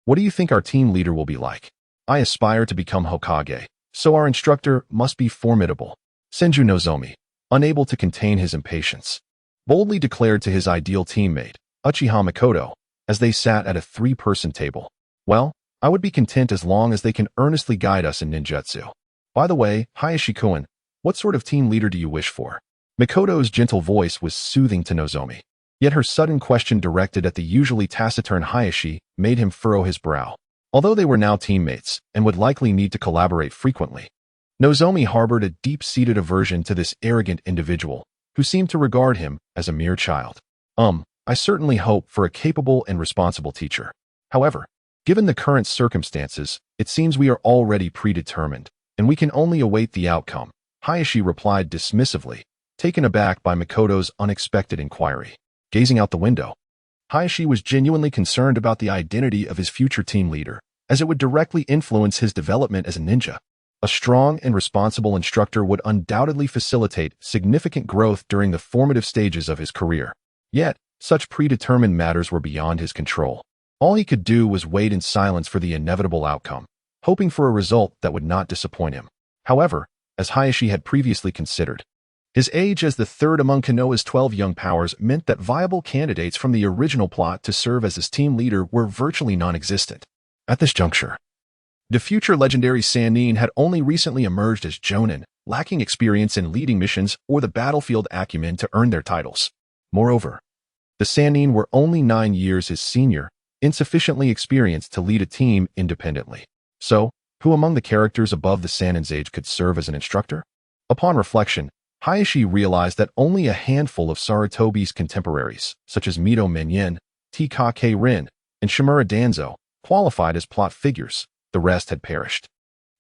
what do you think our team leader will be like? I aspire to become Hokage, so our instructor must be formidable. Senju Nozomi, unable to contain his impatience, boldly declared to his ideal teammate, Uchiha Makoto, as they sat at a 3-person table. Well, I would be content as long as they can earnestly guide us in ninjutsu. By the way, Hayashi-kun, what sort of team leader do you wish for? Makoto's gentle voice was soothing to Nozomi, yet her sudden question directed at the usually taciturn Hayashi made him furrow his brow. Although they were now teammates and would likely need to collaborate frequently, Nozomi harbored a deep-seated aversion to this arrogant individual, who seemed to regard him as a mere child. I certainly hope for a capable and responsible teacher. However, given the current circumstances, it seems we are already predetermined, and we can only await the outcome, Hayashi replied dismissively, taken aback by Makoto's unexpected inquiry. Gazing out the window, Hayashi was genuinely concerned about the identity of his future team leader, as it would directly influence his development as a ninja. A strong and responsible instructor would undoubtedly facilitate significant growth during the formative stages of his career. Yet, such predetermined matters were beyond his control. All he could do was wait in silence for the inevitable outcome, hoping for a result that would not disappoint him. However, as Hayashi had previously considered, his age as the third among Konoha's 12 young powers meant that viable candidates from the original plot to serve as his team leader were virtually non-existent. At this juncture, The future legendary Sannin had only recently emerged as Jonin, lacking experience in leading missions or the battlefield acumen to earn their titles. Moreover, the Sannin were only 9 years his senior, insufficiently experienced to lead a team independently. So, who among the characters above the Sannin's age could serve as an instructor? Upon reflection, Hayashi realized that only a handful of Sarutobi's contemporaries, such as Mito Menyen, Tkk Rin, and Shimura Danzo, qualified as plot figures. The rest had perished.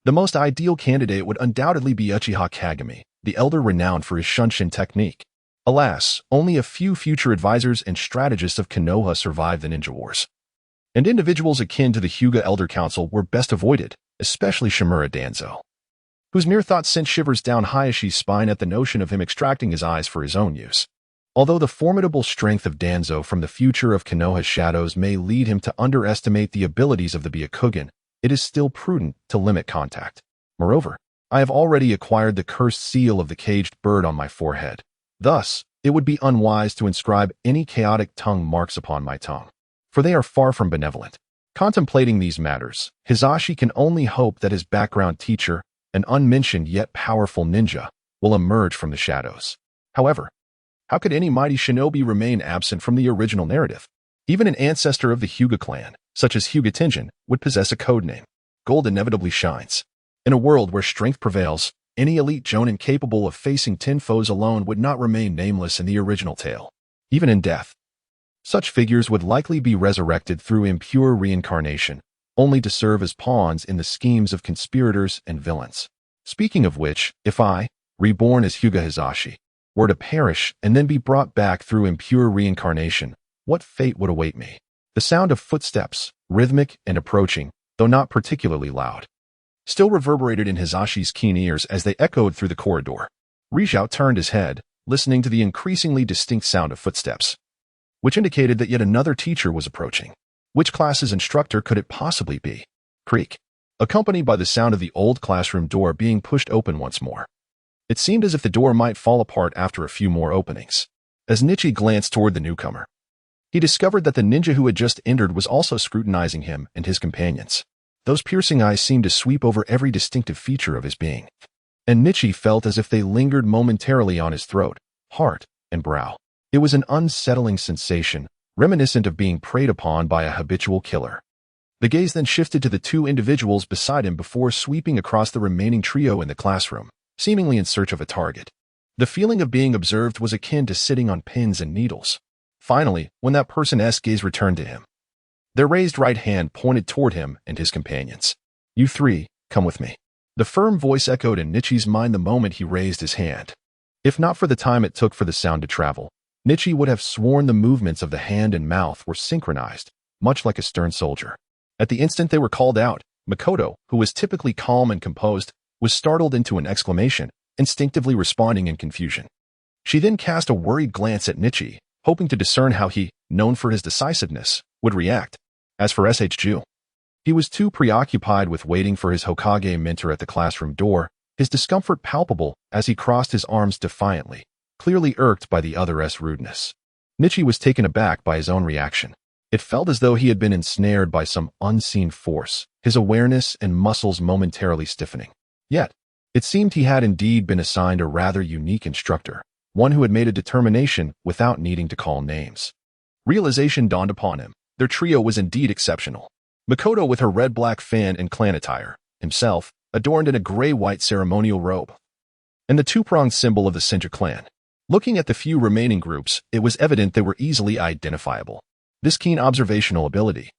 The most ideal candidate would undoubtedly be Uchiha Kagami, the elder renowned for his Shunshin technique. Alas, only a few future advisors and strategists of Konoha survived the ninja wars. And individuals akin to the Hyuga Elder Council were best avoided, especially Shimura Danzo, whose mere thought sent shivers down Hayashi's spine at the notion of him extracting his eyes for his own use. Although the formidable strength of Danzo from the future of Konoha's shadows may lead him to underestimate the abilities of the Byakugan, it is still prudent to limit contact. Moreover, I have already acquired the cursed seal of the caged bird on my forehead. Thus, it would be unwise to inscribe any chaotic tongue marks upon my tongue, for they are far from benevolent. Contemplating these matters, Hisashi can only hope that his background teacher, an unmentioned yet powerful ninja, will emerge from the shadows. However, how could any mighty shinobi remain absent from the original narrative? Even an ancestor of the Hyuga clan, such as Hyuga Tenjin, would possess a codename. Gold inevitably shines. In a world where strength prevails, any elite jonin capable of facing 10 foes alone would not remain nameless in the original tale. Even in death, such figures would likely be resurrected through impure reincarnation, only to serve as pawns in the schemes of conspirators and villains. Speaking of which, if I, reborn as Hyuga Hisashi, were to perish and then be brought back through impure reincarnation, what fate would await me? The sound of footsteps, rhythmic and approaching, though not particularly loud, still reverberated in Hisashi's keen ears as they echoed through the corridor. Rizhao turned his head, listening to the increasingly distinct sound of footsteps, which indicated that yet another teacher was approaching. Which class's instructor could it possibly be? Creak, accompanied by the sound of the old classroom door being pushed open once more. It seemed as if the door might fall apart after a few more openings. As Nichi glanced toward the newcomer, he discovered that the ninja who had just entered was also scrutinizing him and his companions. Those piercing eyes seemed to sweep over every distinctive feature of his being, and Nichi felt as if they lingered momentarily on his throat, heart, and brow. It was an unsettling sensation, reminiscent of being preyed upon by a habitual killer. The gaze then shifted to the two individuals beside him before sweeping across the remaining trio in the classroom, seemingly in search of a target. The feeling of being observed was akin to sitting on pins and needles. Finally, when that person's gaze returned to him, their raised right hand pointed toward him and his companions. "You three, come with me." The firm voice echoed in Nichi's mind the moment he raised his hand. If not for the time it took for the sound to travel, Nichi would have sworn the movements of the hand and mouth were synchronized, much like a stern soldier. At the instant they were called out, Makoto, who was typically calm and composed, was startled into an exclamation, instinctively responding in confusion. She then cast a worried glance at Nichi, hoping to discern how he, known for his decisiveness, would react. As for SHJ, he was too preoccupied with waiting for his Hokage mentor at the classroom door, his discomfort palpable as he crossed his arms defiantly, clearly irked by the other's rudeness. Nichi was taken aback by his own reaction. It felt as though he had been ensnared by some unseen force, his awareness and muscles momentarily stiffening. Yet, it seemed he had indeed been assigned a rather unique instructor, one who had made a determination without needing to call names. Realization dawned upon him. Their trio was indeed exceptional. Makoto with her red-black fan and clan attire, himself, adorned in a gray-white ceremonial robe, and the two-pronged symbol of the Senju clan. Looking at the few remaining groups, it was evident they were easily identifiable. This keen observational ability,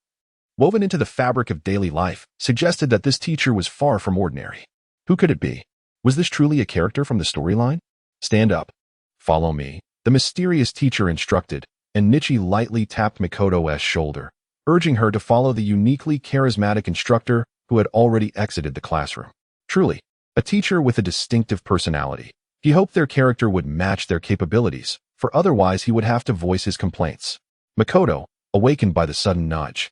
woven into the fabric of daily life, suggested that this teacher was far from ordinary. Who could it be? Was this truly a character from the storyline? "Stand up. Follow me," the mysterious teacher instructed, and Nichi lightly tapped Makoto's shoulder, urging her to follow the uniquely charismatic instructor who had already exited the classroom. Truly, a teacher with a distinctive personality. He hoped their character would match their capabilities, for otherwise he would have to voice his complaints. Makoto, awakened by the sudden nudge,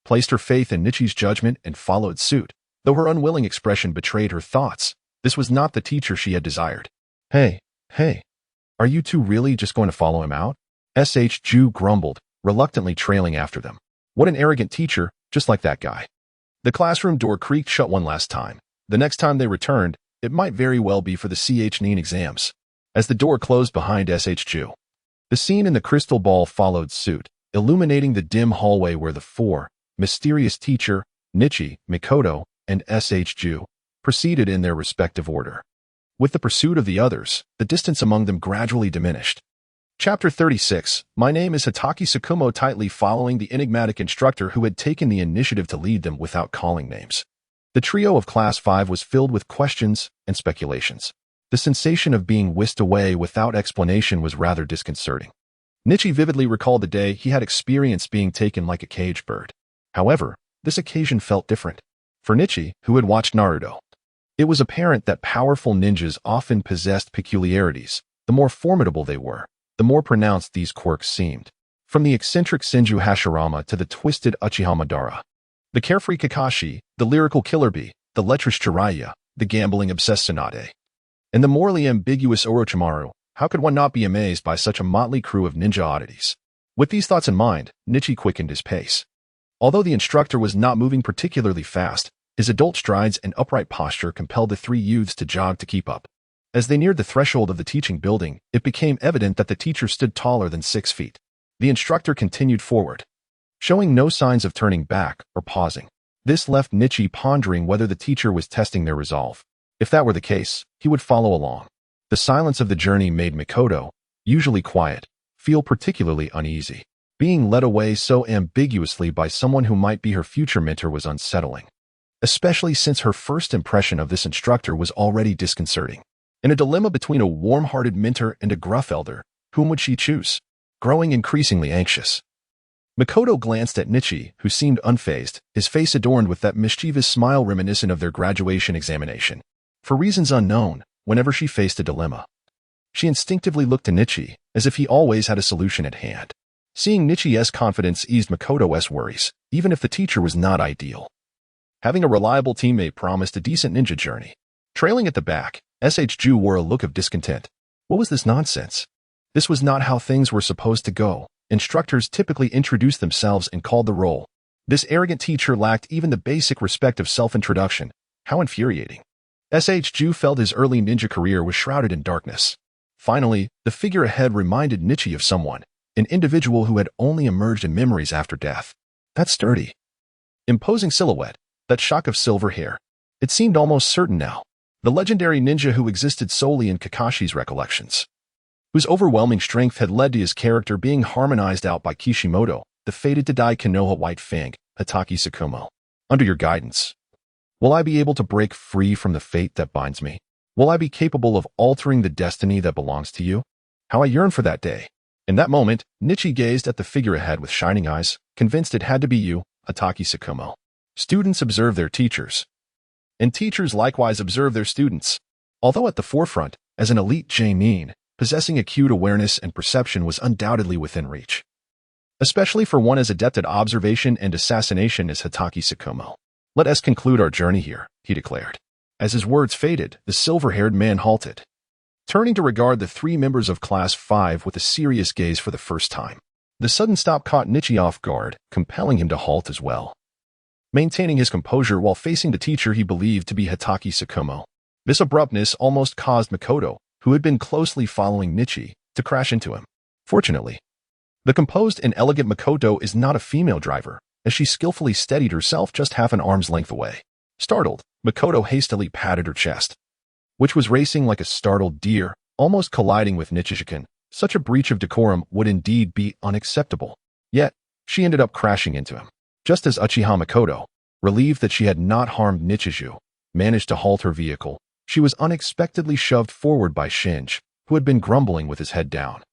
placed her faith in Nichi's judgment and followed suit, though her unwilling expression betrayed her thoughts. This was not the teacher she had desired. Hey, are you two really just going to follow him out?" SHJ grumbled, reluctantly trailing after them. What an arrogant teacher, just like that guy. The classroom door creaked shut one last time. The next time they returned, it might very well be for the CH9 exams. As the door closed behind SH2, the scene in the crystal ball followed suit, illuminating the dim hallway where the four, mysterious teacher, Nichi, Mikoto, and SH2, proceeded in their respective order. With the pursuit of the others, the distance among them gradually diminished. Chapter 36. My name is Hitaki Tsukumo. Tightly following the enigmatic instructor who had taken the initiative to lead them without calling names. The trio of Class 5 was filled with questions and speculations. The sensation of being whisked away without explanation was rather disconcerting. Nichi vividly recalled the day he had experienced being taken like a caged bird. However, this occasion felt different. For Nichi, who had watched Naruto, it was apparent that powerful ninjas often possessed peculiarities. The more formidable they were, the more pronounced these quirks seemed. From the eccentric Senju Hashirama to the twisted Uchiha Madara, the carefree Kakashi, the lyrical Killer Bee, the lecherous Jiraiya, the gambling obsessed Tsunade, and the morally ambiguous Orochimaru, how could one not be amazed by such a motley crew of ninja oddities? With these thoughts in mind, Nichi quickened his pace. Although the instructor was not moving particularly fast, his adult strides and upright posture compelled the three youths to jog to keep up. As they neared the threshold of the teaching building, it became evident that the teacher stood taller than 6 feet. The instructor continued forward, showing no signs of turning back or pausing. This left Nichi pondering whether the teacher was testing their resolve. If that were the case, he would follow along. The silence of the journey made Mikoto, usually quiet, feel particularly uneasy. Being led away so ambiguously by someone who might be her future mentor was unsettling, especially since her first impression of this instructor was already disconcerting. In a dilemma between a warm-hearted mentor and a gruff elder, whom would she choose? Growing increasingly anxious, Mikoto glanced at Nichi, who seemed unfazed, his face adorned with that mischievous smile reminiscent of their graduation examination. For reasons unknown, whenever she faced a dilemma, she instinctively looked to Nichi, as if he always had a solution at hand. Seeing Nichi's confidence eased Mikoto's worries, even if the teacher was not ideal. Having a reliable teammate promised a decent ninja journey. Trailing at the back, SH2 wore a look of discontent. What was this nonsense? This was not how things were supposed to go. Instructors typically introduced themselves and called the roll. This arrogant teacher lacked even the basic respect of self-introduction. How infuriating. SH2 felt his early ninja career was shrouded in darkness. Finally, the figure ahead reminded Nichi of someone, an individual who had only emerged in memories after death. That sturdy, imposing silhouette, that shock of silver hair. It seemed almost certain now. The legendary ninja who existed solely in Kakashi's recollections, whose overwhelming strength had led to his character being harmonized out by Kishimoto, the fated-to-die Konoha White Fang, Hitaki Tsukumo. Under your guidance, will I be able to break free from the fate that binds me? Will I be capable of altering the destiny that belongs to you? How I yearn for that day. In that moment, Nichi gazed at the figure ahead with shining eyes, convinced it had to be you, Hitaki Tsukumo. Students observe their teachers, and teachers likewise observe their students. Although at the forefront, as an elite Jainin, possessing acute awareness and perception was undoubtedly within reach, especially for one as adept at observation and assassination as Hitaki Tsukumo. Let us conclude our journey here, he declared. As his words faded, the silver-haired man halted, turning to regard the three members of Class 5 with a serious gaze for the first time. The sudden stop caught Nichi off guard, compelling him to halt as well, maintaining his composure while facing the teacher he believed to be Hitaki Tsukumo. This abruptness almost caused Mikoto, who had been closely following Nichi, to crash into him. Fortunately, the composed and elegant Mikoto is not a female driver, as she skillfully steadied herself just half an arm's length away. Startled, Mikoto hastily patted her chest, which was racing like a startled deer, almost colliding with Nichichikan. Such a breach of decorum would indeed be unacceptable. Yet, she ended up crashing into him. Just as Uchiha Mikoto, relieved that she had not harmed Nichiju, managed to halt her vehicle, she was unexpectedly shoved forward by Shinji, who had been grumbling with his head down,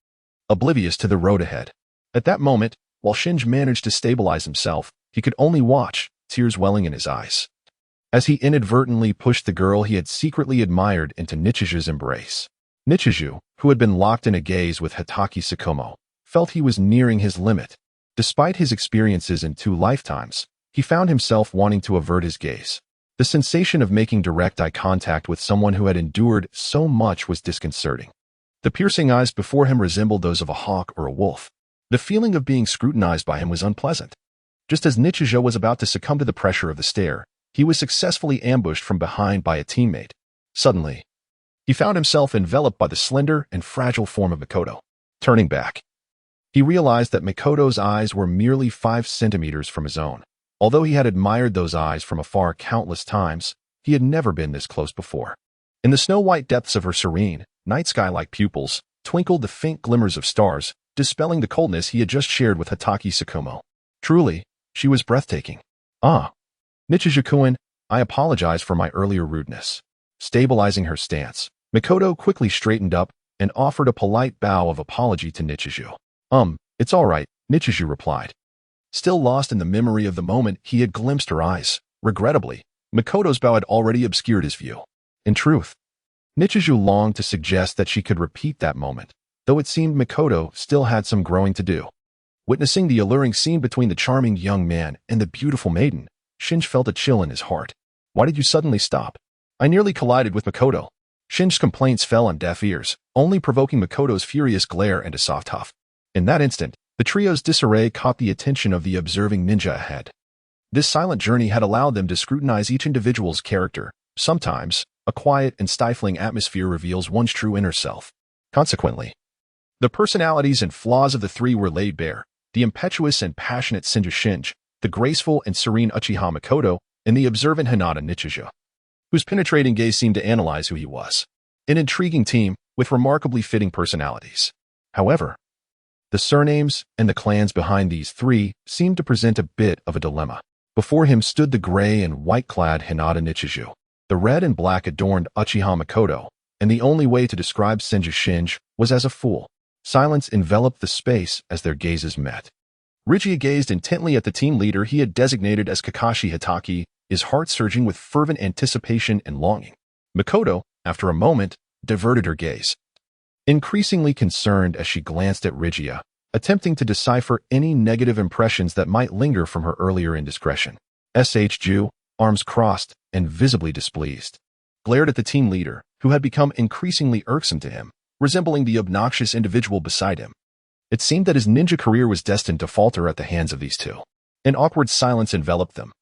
oblivious to the road ahead. At that moment, while Shinji managed to stabilize himself, he could only watch, tears welling in his eyes, as he inadvertently pushed the girl he had secretly admired into Nichiju's embrace. Nichiju, who had been locked in a gaze with Hitaki Tsukumo, felt he was nearing his limit. Despite his experiences in 2 lifetimes, he found himself wanting to avert his gaze. The sensation of making direct eye contact with someone who had endured so much was disconcerting. The piercing eyes before him resembled those of a hawk or a wolf. The feeling of being scrutinized by him was unpleasant. Just as Nichijou was about to succumb to the pressure of the stair, he was successfully ambushed from behind by a teammate. Suddenly, he found himself enveloped by the slender and fragile form of Mikoto. Turning back, he realized that Mikoto's eyes were merely 5 centimeters from his own. Although he had admired those eyes from afar countless times, he had never been this close before. In the snow-white depths of her serene, night sky-like pupils, twinkled the faint glimmers of stars, dispelling the coldness he had just shared with Hatake Tsukumo. Truly, she was breathtaking. Ah, Nichijou-kun, I apologize for my earlier rudeness. Stabilizing her stance, Mikoto quickly straightened up and offered a polite bow of apology to Nichijou. It's all right, Nichijou replied. Still lost in the memory of the moment he had glimpsed her eyes. Regrettably, Mikoto's bow had already obscured his view. In truth, Nichijou longed to suggest that she could repeat that moment, though it seemed Mikoto still had some growing to do. Witnessing the alluring scene between the charming young man and the beautiful maiden, Shinji felt a chill in his heart. Why did you suddenly stop? I nearly collided with Mikoto. Shinji's complaints fell on deaf ears, only provoking Mikoto's furious glare and a soft huff. In that instant, the trio's disarray caught the attention of the observing ninja ahead. This silent journey had allowed them to scrutinize each individual's character. Sometimes, a quiet and stifling atmosphere reveals one's true inner self. Consequently, the personalities and flaws of the three were laid bare: the impetuous and passionate Senju Shinji, the graceful and serene Uchiha Mikoto, and the observant Hinata Nichijou, whose penetrating gaze seemed to analyze who he was. An intriguing team with remarkably fitting personalities. However, the surnames and the clans behind these three seemed to present a bit of a dilemma. Before him stood the gray and white-clad Hinata Nichijou, the red and black adorned Uchiha Mikoto, and the only way to describe Senju Shinji was as a fool. Silence enveloped the space as their gazes met. Rigia gazed intently at the team leader he had designated as Kakashi Hatake, his heart surging with fervent anticipation and longing. Mikoto, after a moment, diverted her gaze, increasingly concerned as she glanced at Rigia, attempting to decipher any negative impressions that might linger from her earlier indiscretion. Ju, arms crossed and visibly displeased, glared at the team leader, who had become increasingly irksome to him, resembling the obnoxious individual beside him. It seemed that his ninja career was destined to falter at the hands of these two. An awkward silence enveloped them,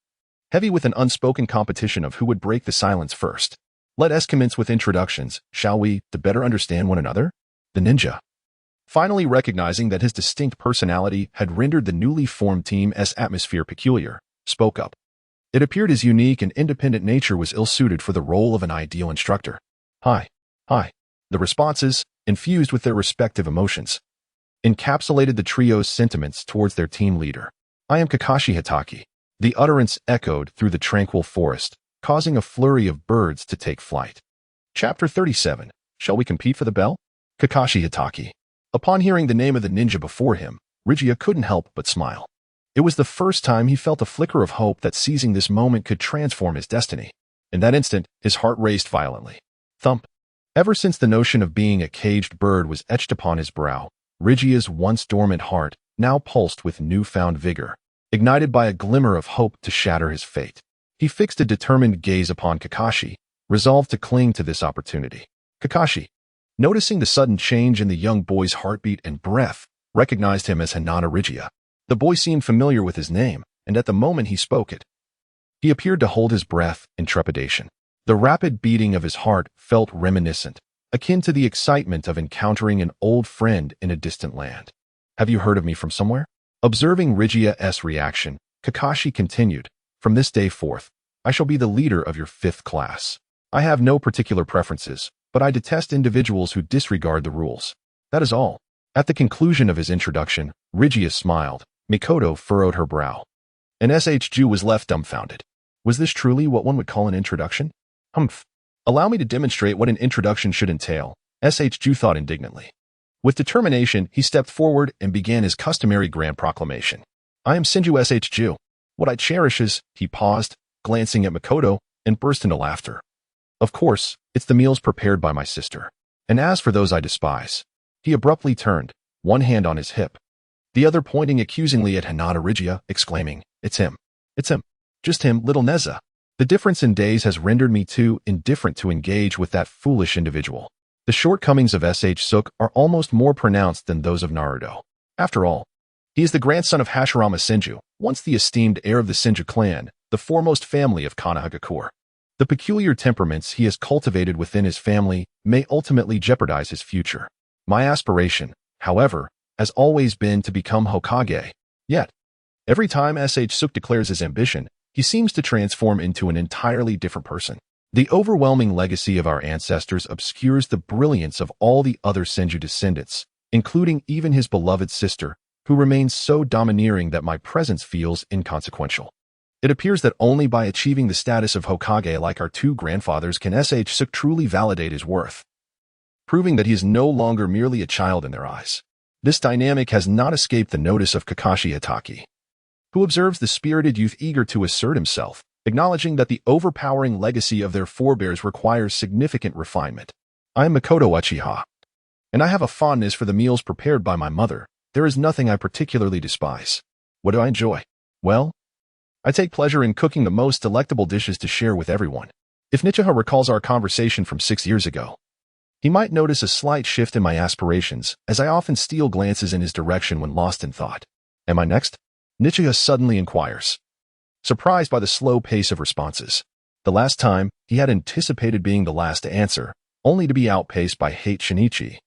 heavy with an unspoken competition of who would break the silence first. Let us commence with introductions, shall we, to better understand one another? The ninja, finally recognizing that his distinct personality had rendered the newly formed team's atmosphere peculiar, spoke up. It appeared his unique and independent nature was ill-suited for the role of an ideal instructor. Hi. The responses, infused with their respective emotions, encapsulated the trio's sentiments towards their team leader. I am Kakashi Hatake. The utterance echoed through the tranquil forest, causing a flurry of birds to take flight. Chapter 37. Shall we compete for the bell? Kakashi Hatake. Upon hearing the name of the ninja before him, Rigia couldn't help but smile. It was the first time he felt a flicker of hope that seizing this moment could transform his destiny. In that instant, his heart raced violently. Thump. Ever since the notion of being a caged bird was etched upon his brow, Rigia's once dormant heart now pulsed with newfound vigor, ignited by a glimmer of hope to shatter his fate. He fixed a determined gaze upon Kakashi, resolved to cling to this opportunity. Kakashi, noticing the sudden change in the young boy's heartbeat and breath, recognized him as Hinata Rigia. The boy seemed familiar with his name, and at the moment he spoke it, he appeared to hold his breath in trepidation. The rapid beating of his heart felt reminiscent, akin to the excitement of encountering an old friend in a distant land. Have you heard of me from somewhere? Observing Rigia's reaction, Kakashi continued, From this day forth, I shall be the leader of your 5th class. I have no particular preferences, but I detest individuals who disregard the rules. That is all. At the conclusion of his introduction, Rigia smiled. Mikoto furrowed her brow, and Ju was left dumbfounded. Was this truly what one would call an introduction? Humph. Allow me to demonstrate what an introduction should entail, Ju thought indignantly. With determination, he stepped forward and began his customary grand proclamation. I am Senju Ju. What I cherish is, he paused, glancing at Mikoto, and burst into laughter. Of course, it's the meals prepared by my sister. And as for those I despise, he abruptly turned, one hand on his hip, the other pointing accusingly at Hinata Rigia, exclaiming, It's him. Just him, little Neza. The difference in days has rendered me too indifferent to engage with that foolish individual. The shortcomings of Suk are almost more pronounced than those of Naruto. After all, He is the grandson of Hashirama Senju, once the esteemed heir of the Senju clan, the foremost family of Konoha. The peculiar temperaments he has cultivated within his family may ultimately jeopardize his future. My aspiration, however, has always been to become Hokage. Yet, every time S.H. Suk declares his ambition, he seems to transform into an entirely different person. The overwhelming legacy of our ancestors obscures the brilliance of all the other Senju descendants, including even his beloved sister, who remains so domineering that my presence feels inconsequential. It appears that only by achieving the status of Hokage like our two grandfathers can S.H. Suk truly validate his worth, proving that he is no longer merely a child in their eyes. This dynamic has not escaped the notice of Kakashi Hatake, who observes the spirited youth eager to assert himself, acknowledging that the overpowering legacy of their forebears requires significant refinement. I am Makoto Uchiha, and I have a fondness for the meals prepared by my mother. There is nothing I particularly despise. What do I enjoy? Well, I take pleasure in cooking the most delectable dishes to share with everyone. If Nichiha recalls our conversation from 6 years ago, he might notice a slight shift in my aspirations, as I often steal glances in his direction when lost in thought. Am I next? Nichiha suddenly inquires, surprised by the slow pace of responses. The last time, he had anticipated being the last to answer, only to be outpaced by Hate Shinichi,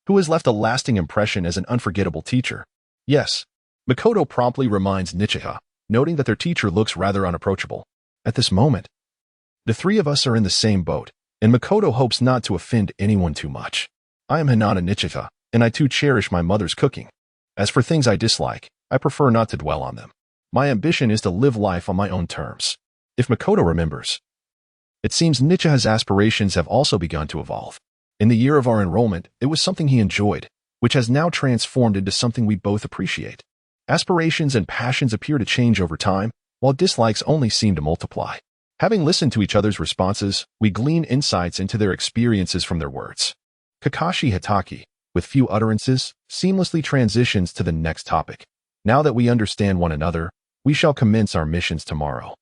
who has left a lasting impression as an unforgettable teacher. Yes, Makoto promptly reminds Nichiha, noting that their teacher looks rather unapproachable. At this moment, the three of us are in the same boat, and Makoto hopes not to offend anyone too much. I am Hinata Nichiha, and I too cherish my mother's cooking. As for things I dislike, I prefer not to dwell on them. My ambition is to live life on my own terms. If Makoto remembers, it seems Nichiha's aspirations have also begun to evolve. In the year of our enrollment, it was something he enjoyed, which has now transformed into something we both appreciate. Aspirations and passions appear to change over time, while dislikes only seem to multiply. Having listened to each other's responses, we glean insights into their experiences from their words. Kakashi Hatake, with few utterances, seamlessly transitions to the next topic. Now that we understand one another, we shall commence our missions tomorrow.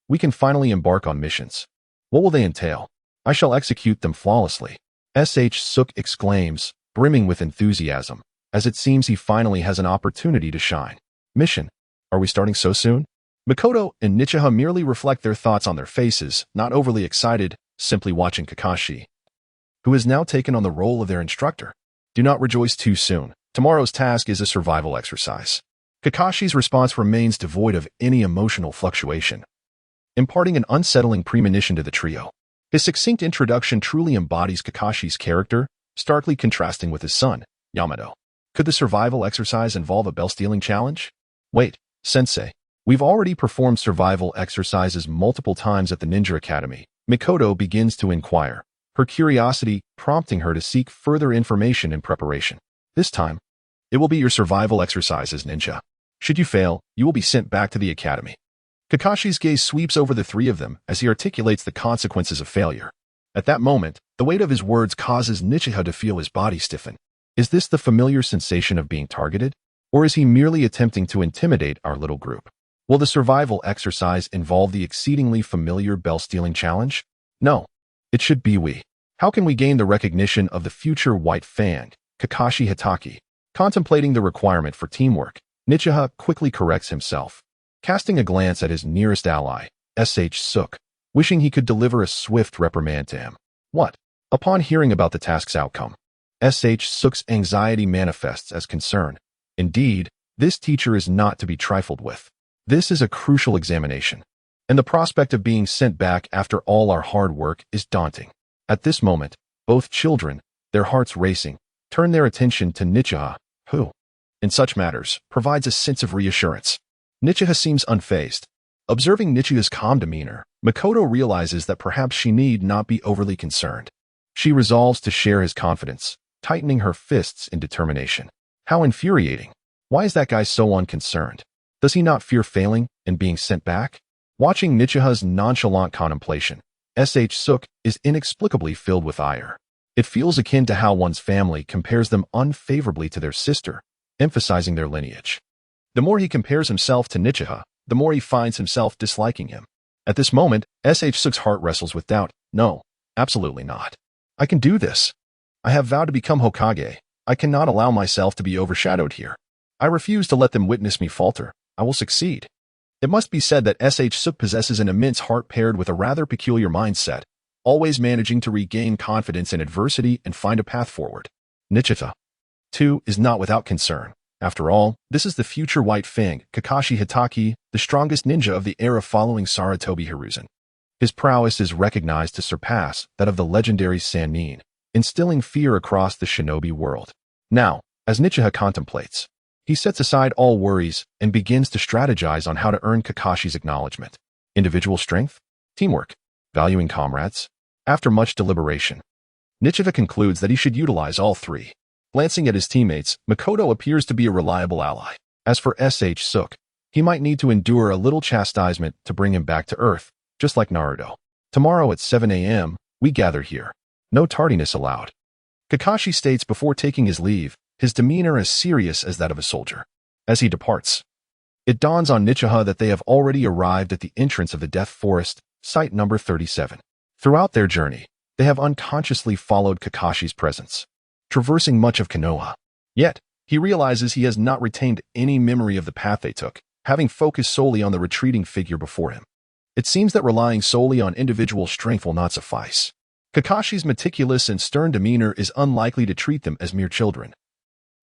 We can finally embark on missions. What will they entail? I shall execute them flawlessly. S.H. Suk exclaims, brimming with enthusiasm, as it seems he finally has an opportunity to shine. Mission? Are we starting so soon? Makoto and Nichiha merely reflect their thoughts on their faces, not overly excited, simply watching Kakashi, who has now taken on the role of their instructor. Do not rejoice too soon. Tomorrow's task is a survival exercise. Kakashi's response remains devoid of any emotional fluctuation, imparting an unsettling premonition to the trio. His succinct introduction truly embodies Kakashi's character, starkly contrasting with his son, Yamato. Could the survival exercise involve a bell-stealing challenge? Wait, Sensei. We've already performed survival exercises multiple times at the Ninja Academy. Makoto begins to inquire, her curiosity prompting her to seek further information in preparation. This time, it will be your survival exercises, ninja. Should you fail, you will be sent back to the academy. Kakashi's gaze sweeps over the three of them as he articulates the consequences of failure. At that moment, the weight of his words causes Nichiha to feel his body stiffen. Is this the familiar sensation of being targeted? Or is he merely attempting to intimidate our little group? Will the survival exercise involve the exceedingly familiar bell-stealing challenge? No. It should be we. How can we gain the recognition of the future White Fang, Kakashi Hatake? Contemplating the requirement for teamwork, Nichiha quickly corrects himself, casting a glance at his nearest ally, S.H. Suk, wishing he could deliver a swift reprimand to him. What? Upon hearing about the task's outcome, S.H. Suk's anxiety manifests as concern. Indeed, this teacher is not to be trifled with. This is a crucial examination, and the prospect of being sent back after all our hard work is daunting. At this moment, both children, their hearts racing, turn their attention to Nichiha, who, in such matters, provides a sense of reassurance. Nichiha seems unfazed. Observing Nichiha's calm demeanor, Makoto realizes that perhaps she need not be overly concerned. She resolves to share his confidence, tightening her fists in determination. How infuriating. Why is that guy so unconcerned? Does he not fear failing and being sent back? Watching Nichiha's nonchalant contemplation, S.H. Suk is inexplicably filled with ire. It feels akin to how one's family compares them unfavorably to their sister, emphasizing their lineage. The more he compares himself to Nichiha, the more he finds himself disliking him. At this moment, S.H. Suk's heart wrestles with doubt. No, absolutely not. I can do this. I have vowed to become Hokage. I cannot allow myself to be overshadowed here. I refuse to let them witness me falter. I will succeed. It must be said that Suk possesses an immense heart paired with a rather peculiar mindset, always managing to regain confidence in adversity and find a path forward. Nichita, too, is not without concern. After all, this is the future White Fang, Kakashi Hitaki, the strongest ninja of the era following Sarutobi Hiruzen. His prowess is recognized to surpass that of the legendary Sannin, instilling fear across the shinobi world. Now, as Nichita contemplates, he sets aside all worries and begins to strategize on how to earn Kakashi's acknowledgement. Individual strength, teamwork, valuing comrades. After much deliberation, Nichita concludes that he should utilize all three. Glancing at his teammates, Makoto appears to be a reliable ally. As for Suk, he might need to endure a little chastisement to bring him back to earth, just like Naruto. Tomorrow at 7 a.m., we gather here. No tardiness allowed. Kakashi states before taking his leave, his demeanor as serious as that of a soldier. As he departs, it dawns on Nichita that they have already arrived at the entrance of the Death Forest, site number 37. Throughout their journey, they have unconsciously followed Kakashi's presence, traversing much of Konoha. Yet, he realizes he has not retained any memory of the path they took, having focused solely on the retreating figure before him. It seems that relying solely on individual strength will not suffice. Kakashi's meticulous and stern demeanor is unlikely to treat them as mere children.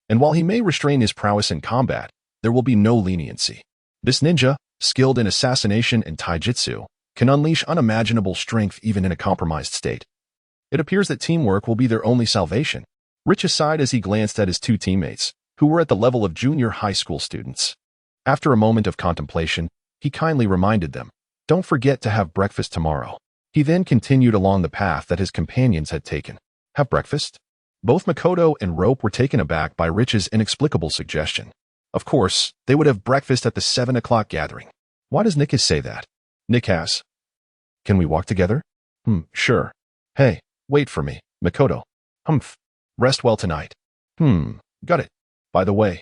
And while he may restrain his prowess in combat, there will be no leniency. This ninja, skilled in assassination and taijutsu, can unleash unimaginable strength even in a compromised state. It appears that teamwork will be their only salvation. Rich sighed as he glanced at his two teammates, who were at the level of junior high school students. After a moment of contemplation, he kindly reminded them, "Don't forget to have breakfast tomorrow." He then continued along the path that his companions had taken. Have breakfast? Both Makoto and Rope were taken aback by Rich's inexplicable suggestion. Of course, they would have breakfast at the 7 o'clock gathering. Why does Nick say that? Nick asks, "Can we walk together?" Sure. Hey, wait for me, Makoto. Humph. Rest well tonight. Got it. By the way,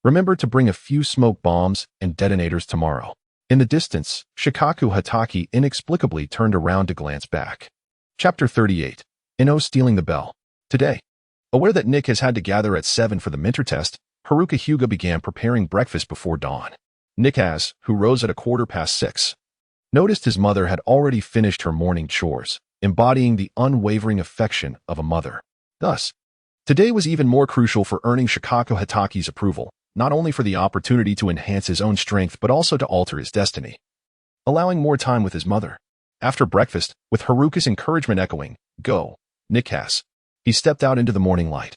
remember to bring a few smoke bombs and detonators tomorrow. In the distance, Shikaku Hataki inexplicably turned around to glance back. Chapter 38. Ino stealing the bell. Today, aware that Nick has had to gather at 7 for the mentor test, Haruka Hyuga began preparing breakfast before dawn. Nick has, who rose at 6:15, noticed his mother had already finished her morning chores, embodying the unwavering affection of a mother. Thus, today was even more crucial for earning Shikaku Hataki's approval, not only for the opportunity to enhance his own strength but also to alter his destiny. Allowing more time with his mother. After breakfast, with Haruka's encouragement echoing, "Go, Nick has," he stepped out into the morning light,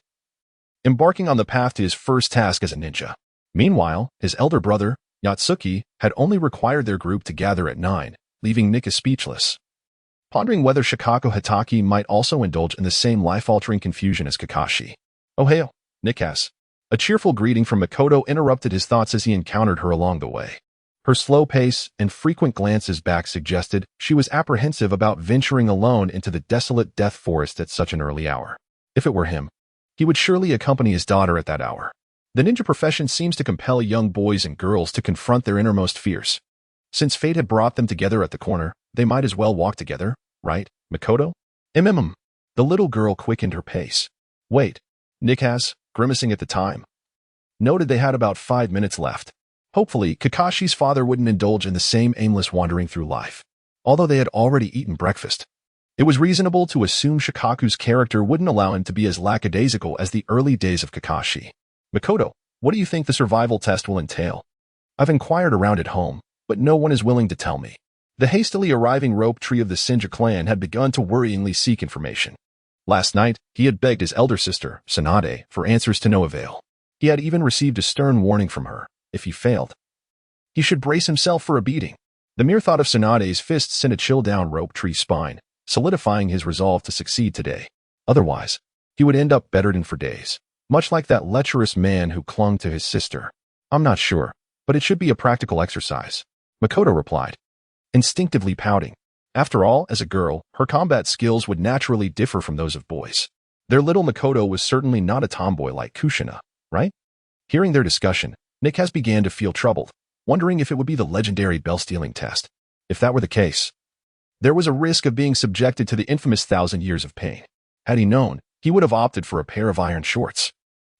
embarking on the path to his first task as a ninja. Meanwhile, his elder brother, Yatsuki, had only required their group to gather at 9, leaving Nick speechless, pondering whether Shikaku Hataki might also indulge in the same life-altering confusion as Kakashi. "Oh hail, Nick has." A cheerful greeting from Makoto interrupted his thoughts as he encountered her along the way. Her slow pace and frequent glances back suggested she was apprehensive about venturing alone into the desolate Death Forest at such an early hour. If it were him, he would surely accompany his daughter at that hour. The ninja profession seems to compel young boys and girls to confront their innermost fears. Since fate had brought them together at the corner, they might as well walk together, right, Makoto? The little girl quickened her pace. "Wait," Nick has, grimacing at the time, noted they had about 5 minutes left. Hopefully, Kakashi's father wouldn't indulge in the same aimless wandering through life. Although they had already eaten breakfast, it was reasonable to assume Shikaku's character wouldn't allow him to be as lackadaisical as the early days of Kakashi. "Makoto, what do you think the survival test will entail?" "I've inquired around at home, but no one is willing to tell me." The hastily arriving rope tree of the Senja clan had begun to worryingly seek information. Last night, he had begged his elder sister, Tsunade, for answers to no avail. He had even received a stern warning from her. If he failed, he should brace himself for a beating. The mere thought of Tsunade's fist sent a chill down rope tree's spine, solidifying his resolve to succeed today. Otherwise, he would end up bettered for days, much like that lecherous man who clung to his sister. "I'm not sure, but it should be a practical exercise," Makoto replied, instinctively pouting. After all, as a girl, her combat skills would naturally differ from those of boys. Their little Makoto was certainly not a tomboy like Kushina, right? Hearing their discussion, Nick has began to feel troubled, wondering if it would be the legendary bell-stealing test. If that were the case, there was a risk of being subjected to the infamous 1,000 years of pain. Had he known, he would have opted for a pair of iron shorts.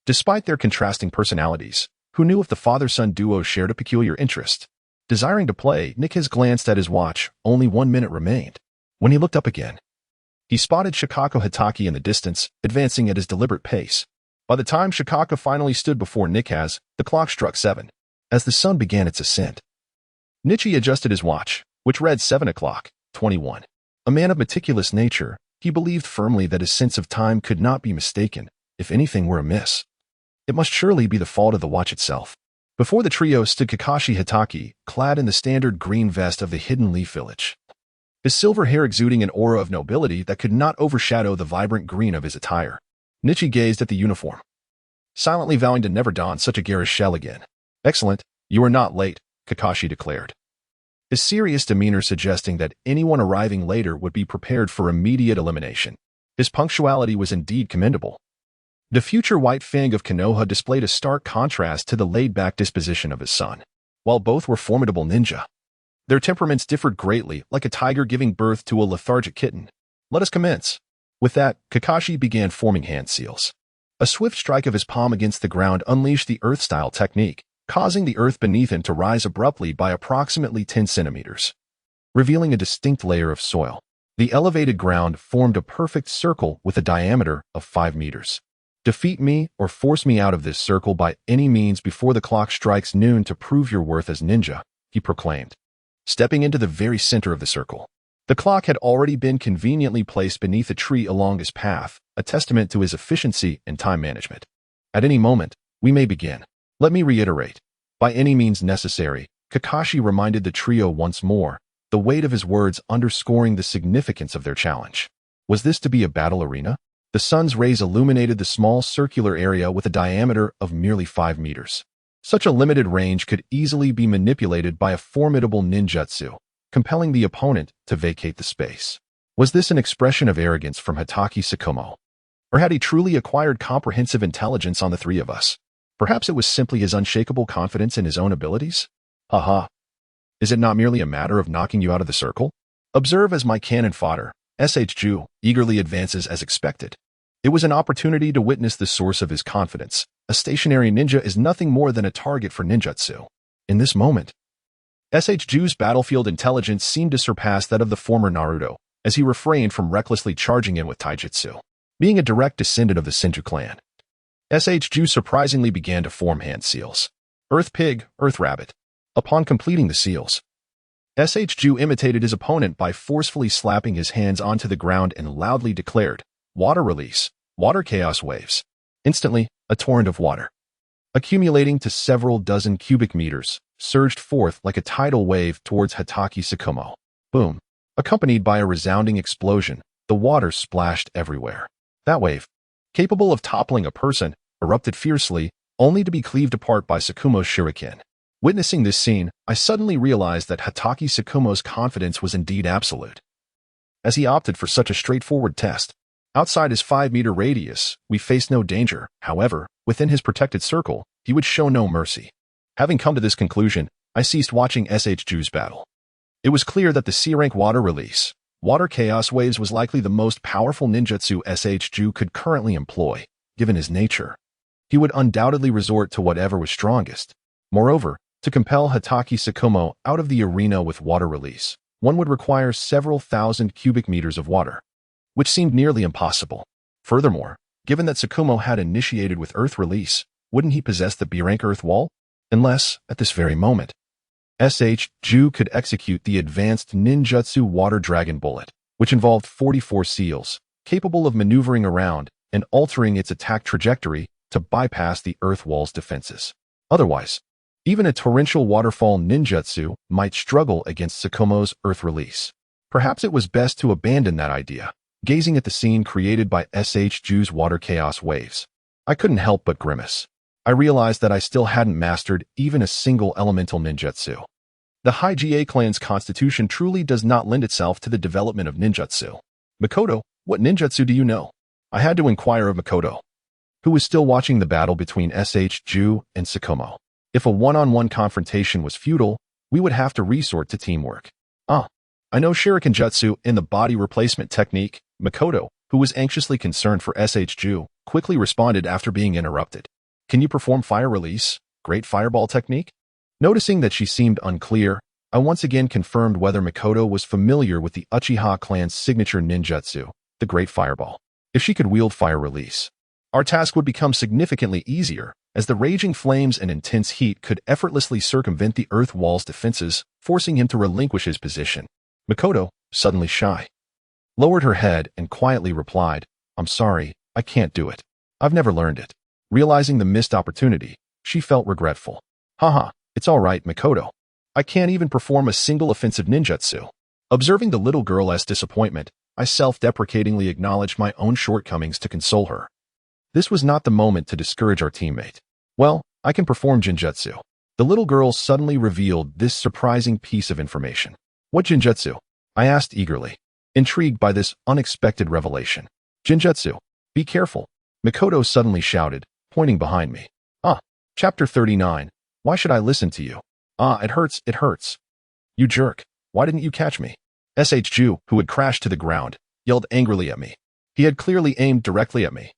Despite their contrasting personalities, Who knew if the father-son duo shared a peculiar interest? Desiring to play, Nick has glanced at his watch. Only 1 minute remained. When he looked up again, he spotted Shikako Hitaki in the distance, advancing at his deliberate pace. By the time Shikako finally stood before Nick, the clock struck 7. As the sun began its ascent, Nichi adjusted his watch, which read 7 o'clock, 21. A man of meticulous nature, he believed firmly that his sense of time could not be mistaken. If anything were amiss, it must surely be the fault of the watch itself. Before the trio stood Kakashi Hitaki, clad in the standard green vest of the Hidden Leaf Village, his silver hair exuding an aura of nobility that could not overshadow the vibrant green of his attire. Nichi gazed at the uniform, silently vowing to never don such a garish shell again. "Excellent, you are not late," Kakashi declared, his serious demeanor suggesting that anyone arriving later would be prepared for immediate elimination. His punctuality was indeed commendable. The future White Fang of Konoha displayed a stark contrast to the laid-back disposition of his son. While both were formidable ninja, their temperaments differed greatly, like a tiger giving birth to a lethargic kitten. "Let us commence." With that, Kakashi began forming hand seals. A swift strike of his palm against the ground unleashed the earth-style technique, causing the earth beneath him to rise abruptly by approximately 10 centimeters, revealing a distinct layer of soil. The elevated ground formed a perfect circle with a diameter of 5 meters. "Defeat me or force me out of this circle by any means before the clock strikes noon to prove your worth as ninja," he proclaimed, stepping into the very center of the circle. The clock had already been conveniently placed beneath a tree along his path, a testament to his efficiency and time management. "At any moment, we may begin. Let me reiterate, by any means necessary," Kakashi reminded the trio once more, the weight of his words underscoring the significance of their challenge. Was this to be a battle arena? The sun's rays illuminated the small circular area with a diameter of merely 5 meters. Such a limited range could easily be manipulated by a formidable ninjutsu, compelling the opponent to vacate the space. Was this an expression of arrogance from Hitaki Tsukumo? Or had he truly acquired comprehensive intelligence on the three of us? Perhaps it was simply his unshakable confidence in his own abilities? Haha. Is it not merely a matter of knocking you out of the circle? Observe as my cannon fodder, Ju, eagerly advances as expected. It was an opportunity to witness the source of his confidence. A stationary ninja is nothing more than a target for ninjutsu. In this moment, Ju's battlefield intelligence seemed to surpass that of the former Naruto, as he refrained from recklessly charging in with taijutsu. Being a direct descendant of the Senju clan, Ju surprisingly began to form hand seals. Earth Pig, Earth Rabbit. Upon completing the seals, Ju imitated his opponent by forcefully slapping his hands onto the ground and loudly declared, "Water release, water chaos waves." Instantly, a torrent of water, accumulating to several dozen cubic meters, surged forth like a tidal wave towards Hitaki Tsukumo. Boom. Accompanied by a resounding explosion, the water splashed everywhere. That wave, capable of toppling a person, erupted fiercely, only to be cleaved apart by Tsukumo's shuriken. Witnessing this scene, I suddenly realized that Hitaki Tsukumo's confidence was indeed absolute. As he opted for such a straightforward test, outside his 5-meter radius, we faced no danger. However, within his protected circle, he would show no mercy. Having come to this conclusion, I ceased watching Ju's battle. It was clear that the C-rank water release, water chaos waves, was likely the most powerful ninjutsu Ju could currently employ. Given his nature, he would undoubtedly resort to whatever was strongest. Moreover, to compel Hitaki Tsukumo out of the arena with water release, one would require several thousand cubic meters of water, which seemed nearly impossible. Furthermore, given that Tsukumo had initiated with earth release, wouldn't he possess the B-rank earth wall? Unless, at this very moment, Ju could execute the advanced ninjutsu water dragon bullet, which involved 44 seals, capable of maneuvering around and altering its attack trajectory to bypass the earth wall's defenses. Otherwise, even a torrential waterfall ninjutsu might struggle against Tsukumo's earth release. Perhaps it was best to abandon that idea. Gazing at the scene created by Ju's water chaos waves, I couldn't help but grimace. I realized that I still hadn't mastered even a single elemental ninjutsu. The High-GA clan's constitution truly does not lend itself to the development of ninjutsu. "Makoto, what ninjutsu do you know?" I had to inquire of Makoto, who was still watching the battle between Ju and Tsukumo. If a one-on-one confrontation was futile, we would have to resort to teamwork. I know Shuriken Jutsu in the body replacement technique." Makoto, who was anxiously concerned for Ju, quickly responded after being interrupted. "Can you perform fire release, great fireball technique? Noticing that she seemed unclear, I once again confirmed whether Makoto was familiar with the Uchiha clan's signature ninjutsu, the Great Fireball. If she could wield fire release, our task would become significantly easier, as the raging flames and intense heat could effortlessly circumvent the earth wall's defenses, forcing him to relinquish his position. Makoto, suddenly shy, lowered her head and quietly replied, "I'm sorry, I can't do it. I've never learned it." Realizing the missed opportunity, she felt regretful. Haha, it's all right, Makoto. I can't even perform a single offensive ninjutsu. Observing the little girl's disappointment, I self-deprecatingly acknowledged my own shortcomings to console her. This was not the moment to discourage our teammate. Well, I can perform jinjutsu. The little girl suddenly revealed this surprising piece of information. What jinjutsu? I asked eagerly, intrigued by this unexpected revelation. Jinjutsu. Be careful, Makoto suddenly shouted, pointing behind me. Chapter 39. Why should I listen to you? It hurts, it hurts. You jerk. Why didn't you catch me? Ju, who had crashed to the ground, yelled angrily at me. He had clearly aimed directly at me.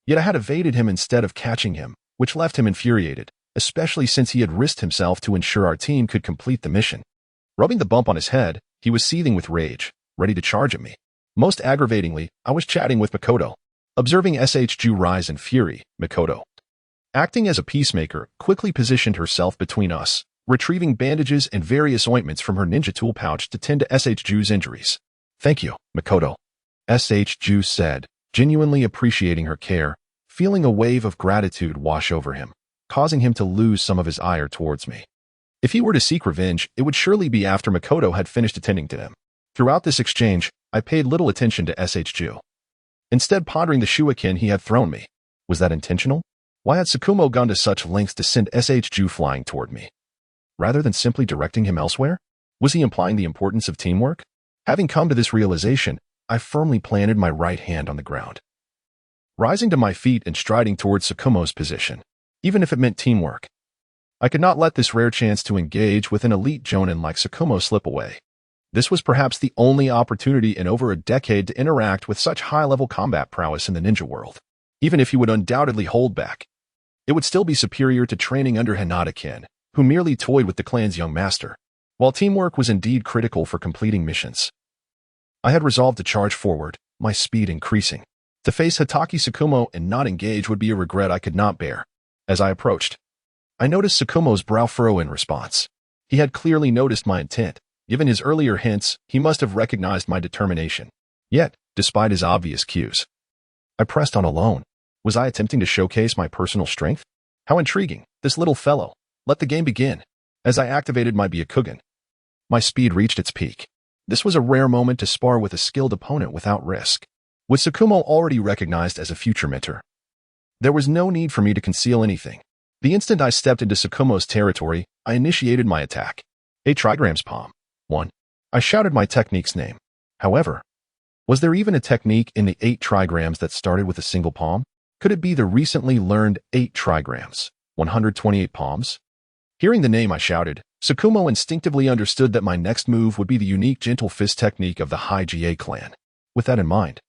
Yet I had evaded him instead of catching him, which left him infuriated, especially since he had risked himself to ensure our team could complete the mission. Rubbing the bump on his head, he was seething with rage, ready to charge at me. Most aggravatingly, I was chatting with Makoto. Observing Ju rise in fury, Makoto, acting as a peacemaker, quickly positioned herself between us, retrieving bandages and various ointments from her ninja tool pouch to tend to Ju's injuries. Thank you, Makoto, Ju said, genuinely appreciating her care, feeling a wave of gratitude wash over him, causing him to lose some of his ire towards me. If he were to seek revenge, it would surely be after Makoto had finished attending to him. Throughout this exchange, I paid little attention to Ju, instead pondering the shuriken he had thrown me. Was that intentional? Why had Tsukumo gone to such lengths to send Ju flying toward me, rather than simply directing him elsewhere? Was he implying the importance of teamwork? Having come to this realization, I firmly planted my right hand on the ground, rising to my feet and striding towards Tsukumo's position, even if it meant teamwork. I could not let this rare chance to engage with an elite jonin like Tsukumo slip away. This was perhaps the only opportunity in over a decade to interact with such high-level combat prowess in the ninja world. Even if he would undoubtedly hold back, it would still be superior to training under Hinata-kin, who merely toyed with the clan's young master. While teamwork was indeed critical for completing missions, I had resolved to charge forward, my speed increasing. To face Hitaki Tsukumo and not engage would be a regret I could not bear. As I approached, I noticed Tsukumo's brow furrow in response. He had clearly noticed my intent. Given his earlier hints, he must have recognized my determination. Yet, despite his obvious cues, I pressed on alone. Was I attempting to showcase my personal strength? How intriguing, this little fellow. Let the game begin. As I activated my Byakugan, my speed reached its peak. This was a rare moment to spar with a skilled opponent without risk. With Tsukumo already recognized as a future mentor, there was no need for me to conceal anything. The instant I stepped into Tsukumo's territory, I initiated my attack. 8 trigrams palm. 1. I shouted my technique's name. However, was there even a technique in the 8 trigrams that started with a single palm? Could it be the recently learned 8 trigrams, 128 palms? Hearing the name I shouted, Tsukumo instinctively understood that my next move would be the unique gentle fist technique of the High-Ga clan. With that in mind,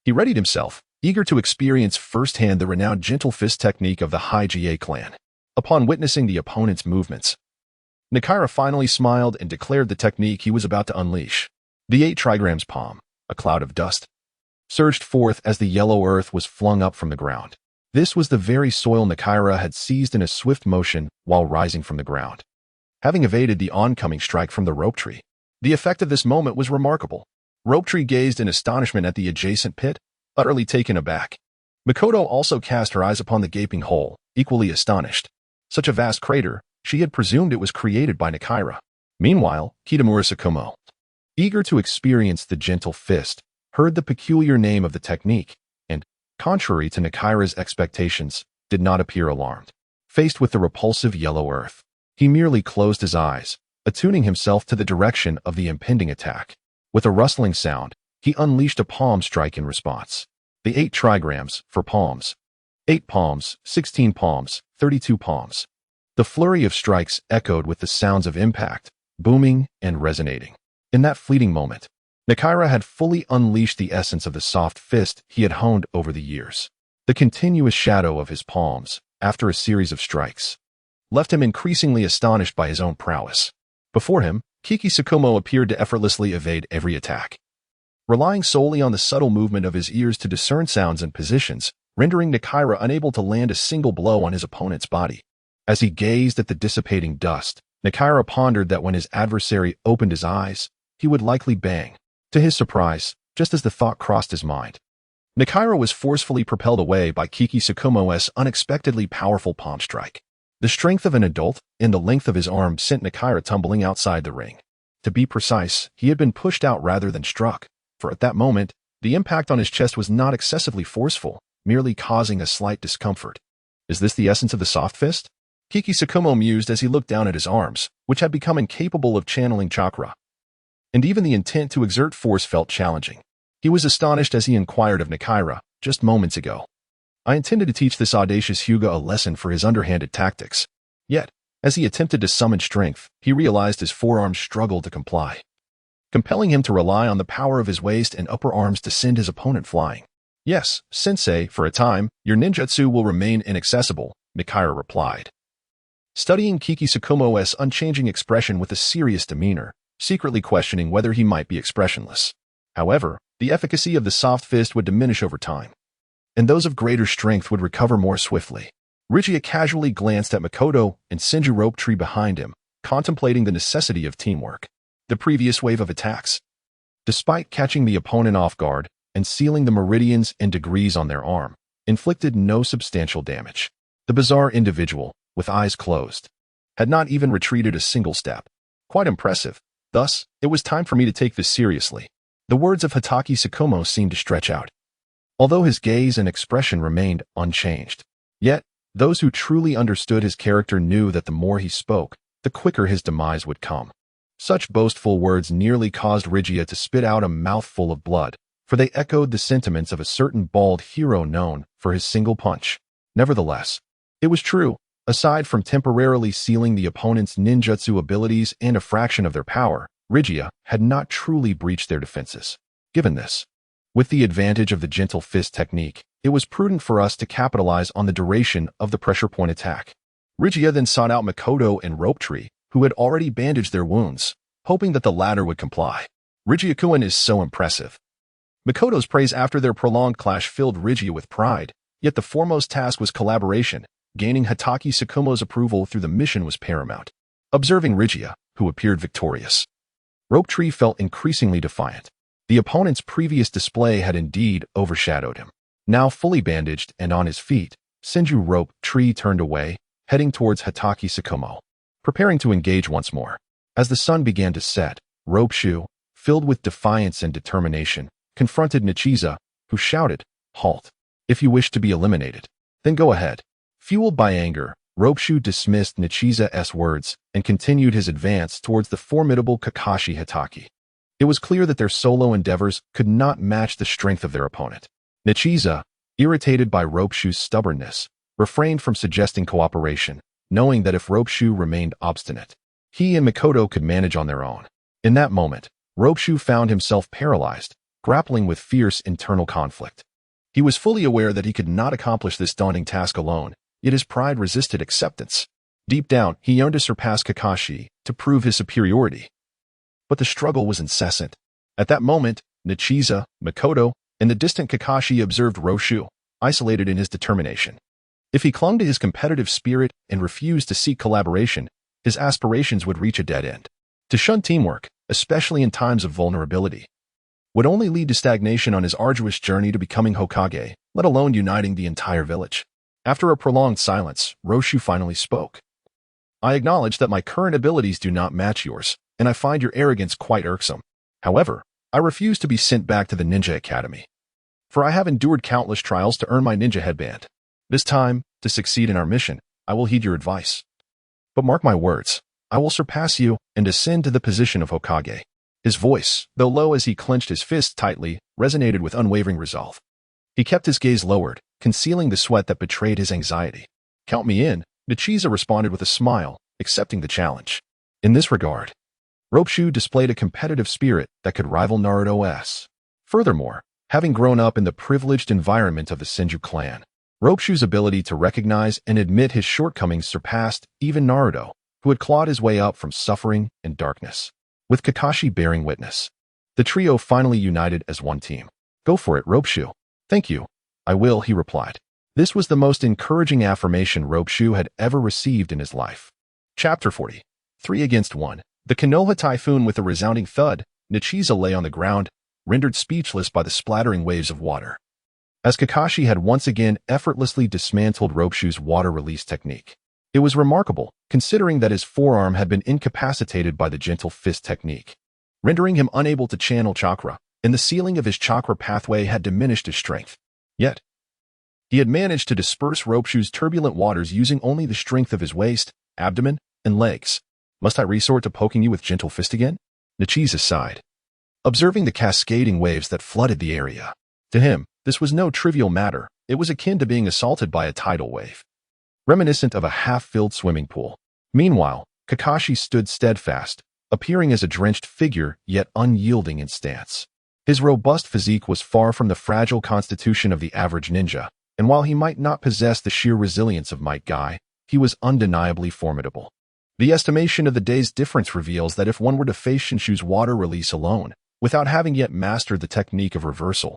he readied himself, eager to experience firsthand the renowned gentle fist technique of the High-Ga clan. Upon witnessing the opponent's movements, Nakaira finally smiled and declared the technique he was about to unleash. The 8 trigrams palm, a cloud of dust, surged forth as the yellow earth was flung up from the ground. This was the very soil Nakaira had seized in a swift motion while rising from the ground. Having evaded the oncoming strike from the rope tree, the effect of this moment was remarkable. Rope tree gazed in astonishment at the adjacent pit, utterly taken aback. Makoto also cast her eyes upon the gaping hole, equally astonished. Such a vast crater, she had presumed it was created by Nakaira. Meanwhile, Kitamura Tsukumo, eager to experience the gentle fist, heard the peculiar name of the technique, and, contrary to Nakaira's expectations, did not appear alarmed. Faced with the repulsive yellow earth, he merely closed his eyes, attuning himself to the direction of the impending attack. With a rustling sound, he unleashed a palm strike in response. The 8 trigrams, for palms. 8 palms, 16 palms, 32 palms. The flurry of strikes echoed with the sounds of impact, booming and resonating. In that fleeting moment, Nakaira had fully unleashed the essence of the soft fist he had honed over the years. The continuous shadow of his palms, after a series of strikes, left him increasingly astonished by his own prowess. Before him, Kiki Tsukumo appeared to effortlessly evade every attack, relying solely on the subtle movement of his ears to discern sounds and positions, rendering Nakaira unable to land a single blow on his opponent's body. As he gazed at the dissipating dust, Nakaira pondered that when his adversary opened his eyes, he would likely bang. To his surprise, just as the thought crossed his mind, Nakaira was forcefully propelled away by Kiki Tsukumo's unexpectedly powerful palm strike. The strength of an adult and the length of his arm sent Nakaira tumbling outside the ring. To be precise, he had been pushed out rather than struck, for at that moment, the impact on his chest was not excessively forceful, merely causing a slight discomfort. Is this the essence of the soft fist? Kiki Tsukumo mused as he looked down at his arms, which had become incapable of channeling chakra. And even the intent to exert force felt challenging. He was astonished as he inquired of Nakaira, just moments ago. I intended to teach this audacious Hyuga a lesson for his underhanded tactics. Yet, as he attempted to summon strength, he realized his forearms struggled to comply, compelling him to rely on the power of his waist and upper arms to send his opponent flying. Yes, sensei, for a time, your ninjutsu will remain inaccessible, Nakaira replied, studying Kiki Tsukumo's unchanging expression with a serious demeanor, secretly questioning whether he might be expressionless. However, the efficacy of the soft fist would diminish over time, and those of greater strength would recover more swiftly. Rigia casually glanced at Makoto and Senju rope tree behind him, contemplating the necessity of teamwork. The previous wave of attacks, despite catching the opponent off guard and sealing the meridians and degrees on their arm, inflicted no substantial damage. The bizarre individual, with eyes closed, had not even retreated a single step. Quite impressive. Thus, it was time for me to take this seriously. The words of Hataki Tsukumo seemed to stretch out, although his gaze and expression remained unchanged. Yet, those who truly understood his character knew that the more he spoke, the quicker his demise would come. Such boastful words nearly caused Rigia to spit out a mouthful of blood, for they echoed the sentiments of a certain bald hero known for his single punch. Nevertheless, it was true. Aside from temporarily sealing the opponent's ninjutsu abilities and a fraction of their power, Rigia had not truly breached their defenses. Given this, with the advantage of the gentle fist technique, it was prudent for us to capitalize on the duration of the pressure point attack. Rigia then sought out Makoto and Rope Tree, who had already bandaged their wounds, hoping that the latter would comply. Rigia-kun is so impressive. Makoto's praise after their prolonged clash filled Rigia with pride, yet the foremost task was collaboration. Gaining Hataki Tsukumo's approval through the mission was paramount. Observing Rigia, who appeared victorious, Rope Tree felt increasingly defiant. The opponent's previous display had indeed overshadowed him. Now fully bandaged and on his feet, Senju Rope Tree turned away, heading towards Hataki Tsukumo, preparing to engage once more. As the sun began to set, Rope Shu, filled with defiance and determination, confronted Nichiza, who shouted, "Halt! If you wish to be eliminated, then go ahead." Fueled by anger, Ropeshu dismissed Nichiza's words and continued his advance towards the formidable Kakashi Hataki. It was clear that their solo endeavors could not match the strength of their opponent. Nichiza, irritated by Ropeshu's stubbornness, refrained from suggesting cooperation, knowing that if Ropeshu remained obstinate, he and Makoto could manage on their own. In that moment, Ropeshu found himself paralyzed, grappling with fierce internal conflict. He was fully aware that he could not accomplish this daunting task alone, yet his pride resisted acceptance. Deep down, he yearned to surpass Kakashi, to prove his superiority. But the struggle was incessant. At that moment, Nichiza, Makoto, and the distant Kakashi observed Roshu, isolated in his determination. If he clung to his competitive spirit and refused to seek collaboration, his aspirations would reach a dead end. To shun teamwork, especially in times of vulnerability, would only lead to stagnation on his arduous journey to becoming Hokage, let alone uniting the entire village. After a prolonged silence, Roshu finally spoke. "I acknowledge that my current abilities do not match yours, and I find your arrogance quite irksome. However, I refuse to be sent back to the Ninja Academy, for I have endured countless trials to earn my ninja headband. This time, to succeed in our mission, I will heed your advice. But mark my words, I will surpass you and ascend to the position of Hokage." His voice, though low as he clenched his fists tightly, resonated with unwavering resolve. He kept his gaze lowered, concealing the sweat that betrayed his anxiety. "Count me in," Nichiza responded with a smile, accepting the challenge. In this regard, Ropeshu displayed a competitive spirit that could rival Naruto's. Furthermore, having grown up in the privileged environment of the Senju clan, Ropeshu's ability to recognize and admit his shortcomings surpassed even Naruto, who had clawed his way up from suffering and darkness. With Kakashi bearing witness, the trio finally united as one team. "Go for it, Ropeshu." "Thank you. I will," he replied. This was the most encouraging affirmation Ropeshu had ever received in his life. Chapter 40. 3 against 1. The Konoha typhoon with a resounding thud, Nichiza lay on the ground, rendered speechless by the splattering waves of water. As Kakashi had once again effortlessly dismantled Ropeshu's water release technique. It was remarkable, considering that his forearm had been incapacitated by the gentle fist technique, rendering him unable to channel chakra, and the ceiling of his chakra pathway had diminished his strength. Yet, he had managed to disperse Ropeshu's turbulent waters using only the strength of his waist, abdomen, and legs. "Must I resort to poking you with gentle fist again?" Nichiza sighed, observing the cascading waves that flooded the area. To him, this was no trivial matter. It was akin to being assaulted by a tidal wave, reminiscent of a half-filled swimming pool. Meanwhile, Kakashi stood steadfast, appearing as a drenched figure yet unyielding in stance. His robust physique was far from the fragile constitution of the average ninja, and while he might not possess the sheer resilience of Might Guy, he was undeniably formidable. The estimation of the day's difference reveals that if one were to face Shinshu's water release alone, without having yet mastered the technique of reversal,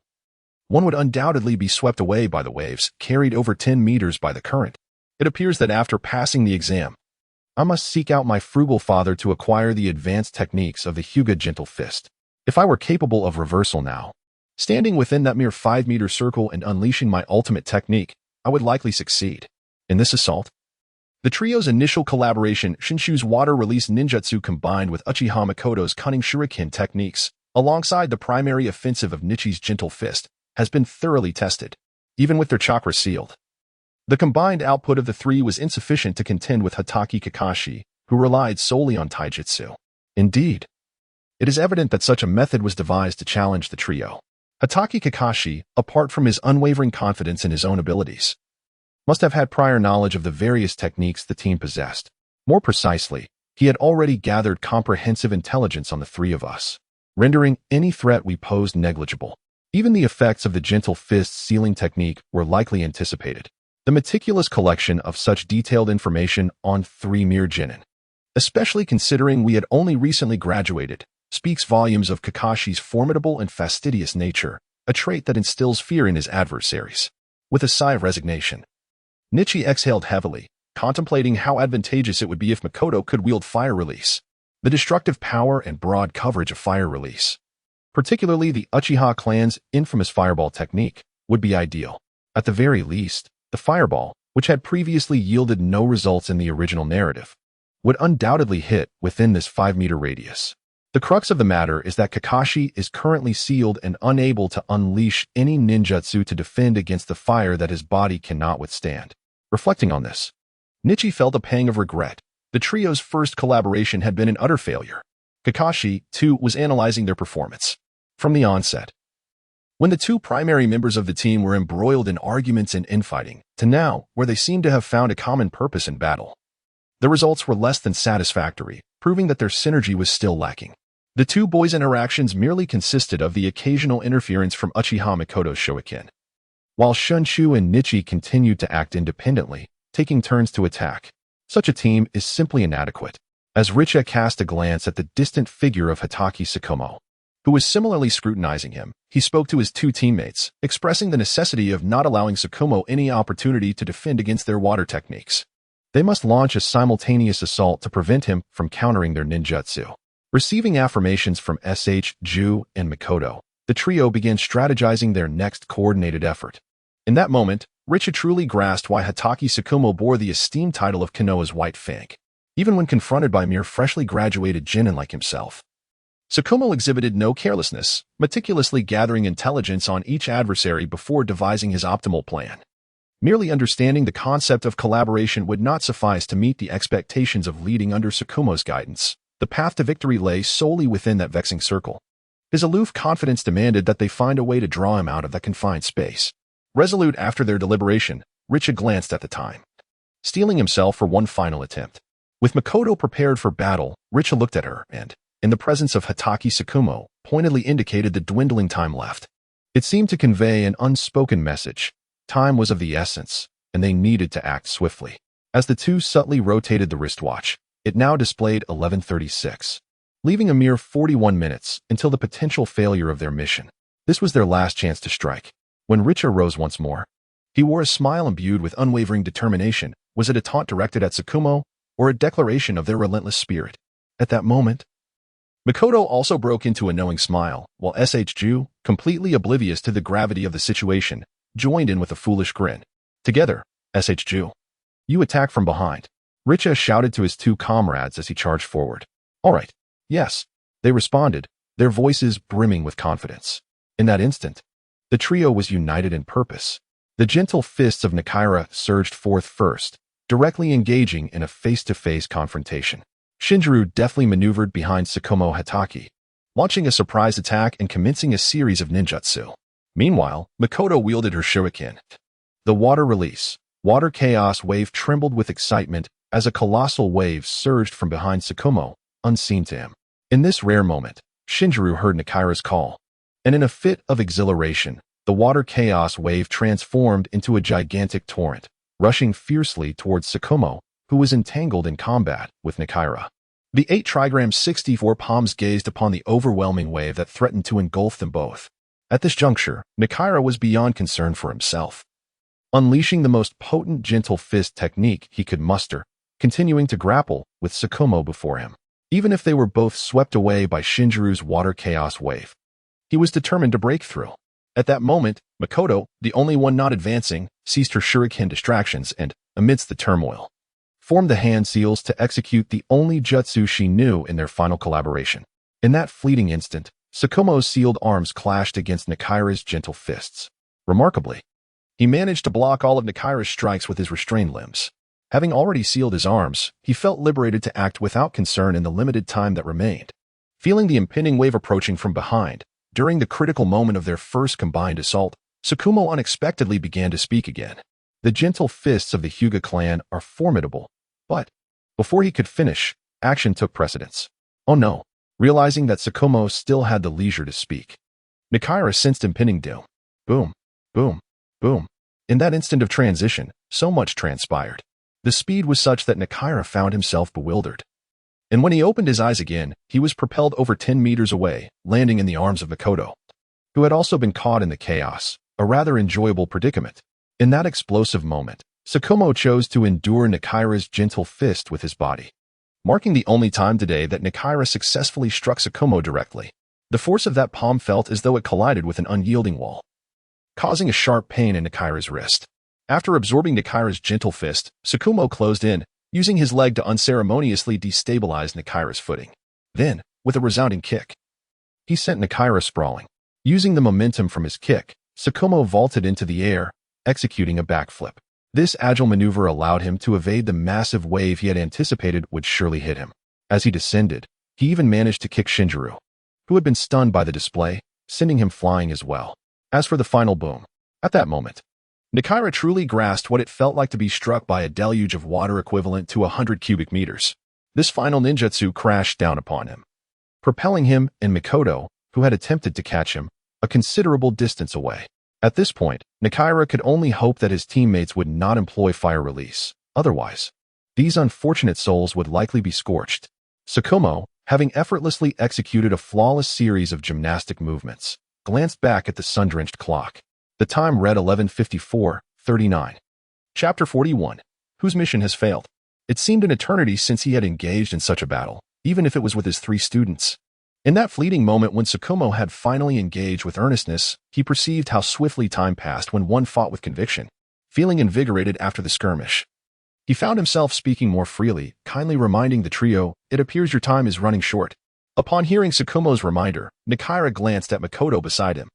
one would undoubtedly be swept away by the waves, carried over 10 meters by the current. It appears that after passing the exam, I must seek out my frugal father to acquire the advanced techniques of the Hyuga Gentle Fist. If I were capable of reversal now, standing within that mere 5-meter circle and unleashing my ultimate technique, I would likely succeed. In this assault, the trio's initial collaboration, Shinshu's water release ninjutsu combined with Uchiha Mikoto's cunning shuriken techniques, alongside the primary offensive of Nichi's gentle fist, has been thoroughly tested. Even with their chakra sealed, the combined output of the three was insufficient to contend with Hatake Kakashi, who relied solely on taijutsu. Indeed, it is evident that such a method was devised to challenge the trio. Hatake Kakashi, apart from his unwavering confidence in his own abilities, must have had prior knowledge of the various techniques the team possessed. More precisely, he had already gathered comprehensive intelligence on the three of us, rendering any threat we posed negligible. Even the effects of the gentle fist sealing technique were likely anticipated. The meticulous collection of such detailed information on 3 mere genin, especially considering we had only recently graduated, speaks volumes of Kakashi's formidable and fastidious nature, a trait that instills fear in his adversaries. With a sigh of resignation, Nichi exhaled heavily, contemplating how advantageous it would be if Mikoto could wield fire release. The destructive power and broad coverage of fire release, particularly the Uchiha clan's infamous fireball technique, would be ideal. At the very least, the fireball, which had previously yielded no results in the original narrative, would undoubtedly hit within this 5-meter radius. The crux of the matter is that Kakashi is currently sealed and unable to unleash any ninjutsu to defend against the fire that his body cannot withstand. Reflecting on this, Nichi felt a pang of regret. The trio's first collaboration had been an utter failure. Kakashi, too, was analyzing their performance from the onset, when the two primary members of the team were embroiled in arguments and infighting, to now, where they seemed to have found a common purpose in battle. The results were less than satisfactory, proving that their synergy was still lacking. The two boys' interactions merely consisted of the occasional interference from Uchiha Mikoto's shuriken, while Shinshu and Nichi continued to act independently, taking turns to attack. Such a team is simply inadequate. As Richa cast a glance at the distant figure of Hatake Tsukumo, who was similarly scrutinizing him, he spoke to his two teammates, expressing the necessity of not allowing Tsukumo any opportunity to defend against their water techniques. They must launch a simultaneous assault to prevent him from countering their ninjutsu. Receiving affirmations from SH, Ju, and Mikoto, the trio began strategizing their next coordinated effort. In that moment, Richa truly grasped why Hatake Tsukumo bore the esteemed title of Konoha's White Fang. Even when confronted by mere freshly graduated genin like himself, Tsukumo exhibited no carelessness, meticulously gathering intelligence on each adversary before devising his optimal plan. Merely understanding the concept of collaboration would not suffice to meet the expectations of leading under Tsukumo's guidance. The path to victory lay solely within that vexing circle. His aloof confidence demanded that they find a way to draw him out of that confined space. Resolute after their deliberation, Richa glanced at the time, steeling himself for one final attempt. With Mikoto prepared for battle, Richa looked at her and, in the presence of Hatake Tsukumo, pointedly indicated the dwindling time left. It seemed to convey an unspoken message. Time was of the essence, and they needed to act swiftly. As the two subtly rotated the wristwatch, it now displayed 11:36, leaving a mere 41 minutes until the potential failure of their mission. This was their last chance to strike. When Richa rose once more, he wore a smile imbued with unwavering determination. Was it a taunt directed at Tsukumo, or a declaration of their relentless spirit? At that moment, Makoto also broke into a knowing smile, while SHU, completely oblivious to the gravity of the situation, joined in with a foolish grin. Together, SHU, you attack from behind. Richa shouted to his two comrades as he charged forward. All right. Yes, they responded, their voices brimming with confidence. In that instant, the trio was united in purpose. The gentle fists of Nakaira surged forth first, directly engaging in a face-to-face confrontation. Shinjiro deftly maneuvered behind Tsukumo Hatake, launching a surprise attack and commencing a series of ninjutsu. Meanwhile, Makoto wielded her shuriken. The water release, water chaos wave trembled with excitement as a colossal wave surged from behind Tsukumo, unseen to him. In this rare moment, Shinjiro heard Nakaira's call, and in a fit of exhilaration, the water chaos wave transformed into a gigantic torrent, rushing fiercely towards Tsukumo, who was entangled in combat with Nakaira. The 8 trigram 64 palms gazed upon the overwhelming wave that threatened to engulf them both. At this juncture, Nakaira was beyond concern for himself. Unleashing the most potent gentle fist technique he could muster, continuing to grapple with Tsukumo before him. Even if they were both swept away by Shinjiro's water chaos wave, he was determined to break through. At that moment, Makoto, the only one not advancing, ceased her shuriken distractions and, amidst the turmoil, formed the hand seals to execute the only jutsu she knew in their final collaboration. In that fleeting instant, Tsukumo's sealed arms clashed against Nakaira's gentle fists. Remarkably, he managed to block all of Nakaira's strikes with his restrained limbs. Having already sealed his arms, he felt liberated to act without concern in the limited time that remained. Feeling the impending wave approaching from behind, during the critical moment of their first combined assault, Tsukumo unexpectedly began to speak again. The gentle fists of the Hyuga clan are formidable, but before he could finish, action took precedence. Oh no. Realizing that Tsukumo still had the leisure to speak, Nakaira sensed impending doom. Boom, boom, boom. In that instant of transition, so much transpired. The speed was such that Nakaira found himself bewildered. And when he opened his eyes again, he was propelled over 10 meters away, landing in the arms of Makoto, who had also been caught in the chaos, a rather enjoyable predicament. In that explosive moment, Tsukumo chose to endure Nakaira's gentle fist with his body, marking the only time today that Nakaira successfully struck Tsukumo directly. The force of that palm felt as though it collided with an unyielding wall, causing a sharp pain in Nakaira's wrist. After absorbing Nakaira's gentle fist, Tsukumo closed in, using his leg to unceremoniously destabilize Nakaira's footing. Then, with a resounding kick, he sent Nakaira sprawling. Using the momentum from his kick, Tsukumo vaulted into the air, executing a backflip. This agile maneuver allowed him to evade the massive wave he had anticipated would surely hit him. As he descended, he even managed to kick Shinjiro, who had been stunned by the display, sending him flying as well. As for the final boom, at that moment, Nakaira truly grasped what it felt like to be struck by a deluge of water equivalent to 100 cubic meters. This final ninjutsu crashed down upon him, propelling him and Makoto, who had attempted to catch him, a considerable distance away. At this point, Nakaira could only hope that his teammates would not employ fire release. Otherwise, these unfortunate souls would likely be scorched. Tsukumo, having effortlessly executed a flawless series of gymnastic movements, glanced back at the sun-drenched clock. The time read 11:54:39. Chapter 41. Whose mission has failed? It seemed an eternity since he had engaged in such a battle, even if it was with his 3 students. In that fleeting moment when Tsukumo had finally engaged with earnestness, he perceived how swiftly time passed when one fought with conviction. Feeling invigorated after the skirmish, he found himself speaking more freely, kindly reminding the trio, "It appears your time is running short." Upon hearing Tsukumo's reminder, Nakaira glanced at Makoto beside him.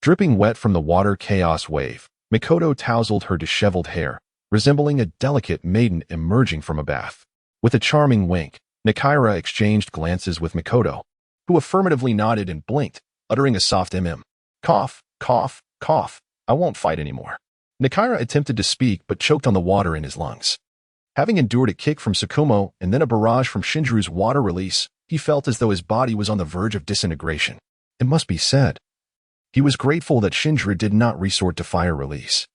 Dripping wet from the water chaos wave, Makoto tousled her disheveled hair, resembling a delicate maiden emerging from a bath. With a charming wink, Nakaira exchanged glances with Makoto, who affirmatively nodded and blinked, uttering a soft cough, cough, cough. I won't fight anymore. Nakaira attempted to speak but choked on the water in his lungs. Having endured a kick from Tsukumo and then a barrage from Shinjiro's water release, he felt as though his body was on the verge of disintegration. It must be said, he was grateful that Shinjiro did not resort to fire release.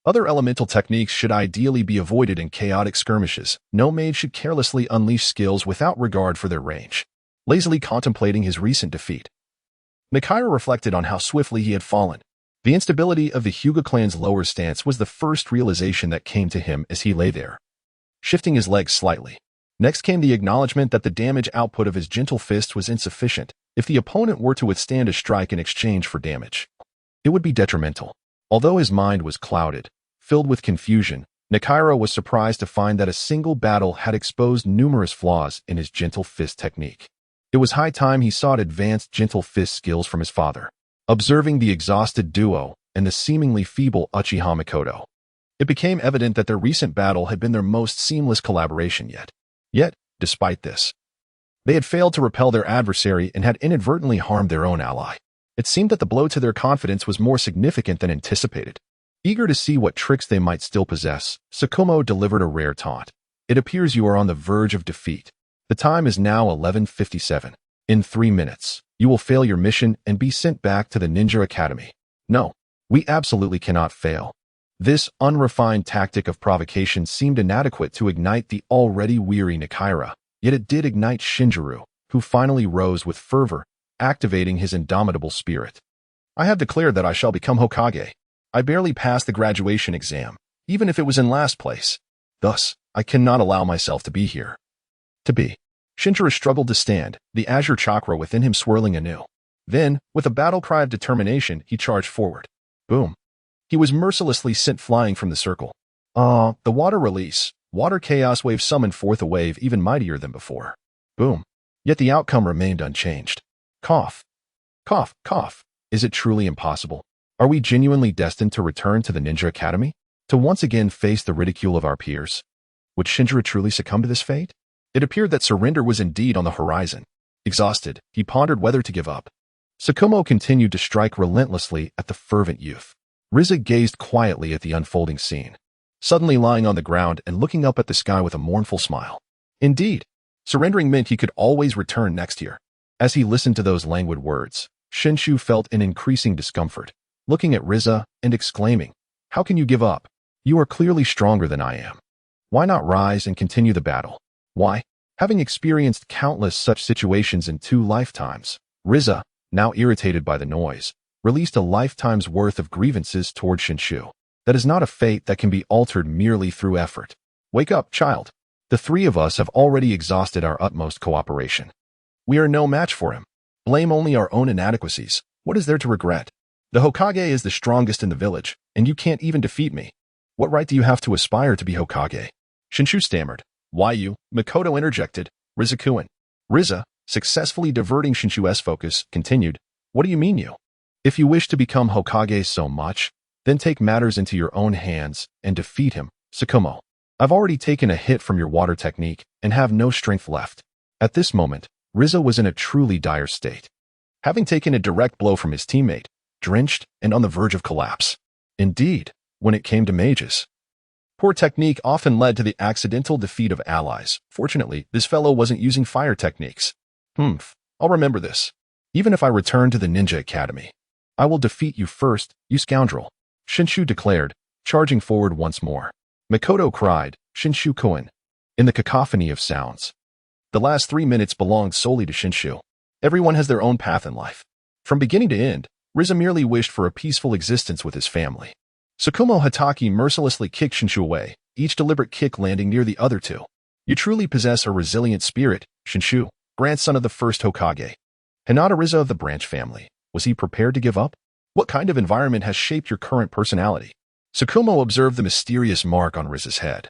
Other elemental techniques should ideally be avoided in chaotic skirmishes. No mage should carelessly unleash skills without regard for their range. Lazily contemplating his recent defeat, Nakaira reflected on how swiftly he had fallen. The instability of the Hyuga clan's lower stance was the first realization that came to him as he lay there, shifting his legs slightly. Next came the acknowledgement that the damage output of his gentle fist was insufficient. If the opponent were to withstand a strike in exchange for damage, it would be detrimental. Although his mind was clouded, filled with confusion, Nakaira was surprised to find that a single battle had exposed numerous flaws in his gentle fist technique. It was high time he sought advanced gentle fist skills from his father. Observing the exhausted duo and the seemingly feeble Uchiha Mikoto, it became evident that their recent battle had been their most seamless collaboration yet. Yet, despite this, they had failed to repel their adversary and had inadvertently harmed their own ally. It seemed that the blow to their confidence was more significant than anticipated. Eager to see what tricks they might still possess, Tsukumo delivered a rare taunt. It appears you are on the verge of defeat. The time is now 11:57. In 3 minutes, you will fail your mission and be sent back to the Ninja Academy. No, we absolutely cannot fail. This unrefined tactic of provocation seemed inadequate to ignite the already weary Nakaira, yet it did ignite Shinjiro, who finally rose with fervor, activating his indomitable spirit. I have declared that I shall become Hokage. I barely passed the graduation exam, even if it was in last place. Thus, I cannot allow myself to be here. Shinjiro struggled to stand, the azure chakra within him swirling anew. Then, with a battle cry of determination, he charged forward. Boom. He was mercilessly sent flying from the circle. The water release. Water chaos wave summoned forth a wave even mightier than before. Boom. Yet the outcome remained unchanged. Cough. Cough, cough. Is it truly impossible? Are we genuinely destined to return to the Ninja Academy? To once again face the ridicule of our peers? Would Shinjiro truly succumb to this fate? It appeared that surrender was indeed on the horizon. Exhausted, he pondered whether to give up. Tsukumo continued to strike relentlessly at the fervent youth. Riza gazed quietly at the unfolding scene, suddenly lying on the ground and looking up at the sky with a mournful smile. Indeed, surrendering meant he could always return next year. As he listened to those languid words, Shinshu felt an increasing discomfort, looking at Riza and exclaiming, "How can you give up? You are clearly stronger than I am. Why not rise and continue the battle?" Why? Having experienced countless such situations in 2 lifetimes, Riza, now irritated by the noise, released a lifetime's worth of grievances toward Shinshu. That is not a fate that can be altered merely through effort. Wake up, child. The 3 of us have already exhausted our utmost cooperation. We are no match for him. Blame only our own inadequacies. What is there to regret? The Hokage is the strongest in the village, and you can't even defeat me. What right do you have to aspire to be Hokage? Shinshu stammered. Why you? Mikoto interjected. Riza-kun. Riza, successfully diverting Shinshu's focus, continued. What do you mean you? If you wish to become Hokage so much, then take matters into your own hands and defeat him, Tsukumo. I've already taken a hit from your water technique and have no strength left. At this moment, Riza was in a truly dire state, having taken a direct blow from his teammate, drenched and on the verge of collapse. Indeed, when it came to mages, poor technique often led to the accidental defeat of allies. Fortunately, this fellow wasn't using fire techniques. I'll remember this. Even if I return to the Ninja Academy, I will defeat you first, you scoundrel, Shinshu declared, charging forward once more. Mikoto cried, Shinshu-kun, in the cacophony of sounds. The last 3 minutes belonged solely to Shinshu. Everyone has their own path in life. From beginning to end, Riza merely wished for a peaceful existence with his family. Tsukumo Hatake mercilessly kicked Shinshu away, each deliberate kick landing near the other 2. You truly possess a resilient spirit, Shinshu, grandson of the first Hokage. Hinata Riza of the branch family. Was he prepared to give up? What kind of environment has shaped your current personality? Tsukumo observed the mysterious mark on Riza's head,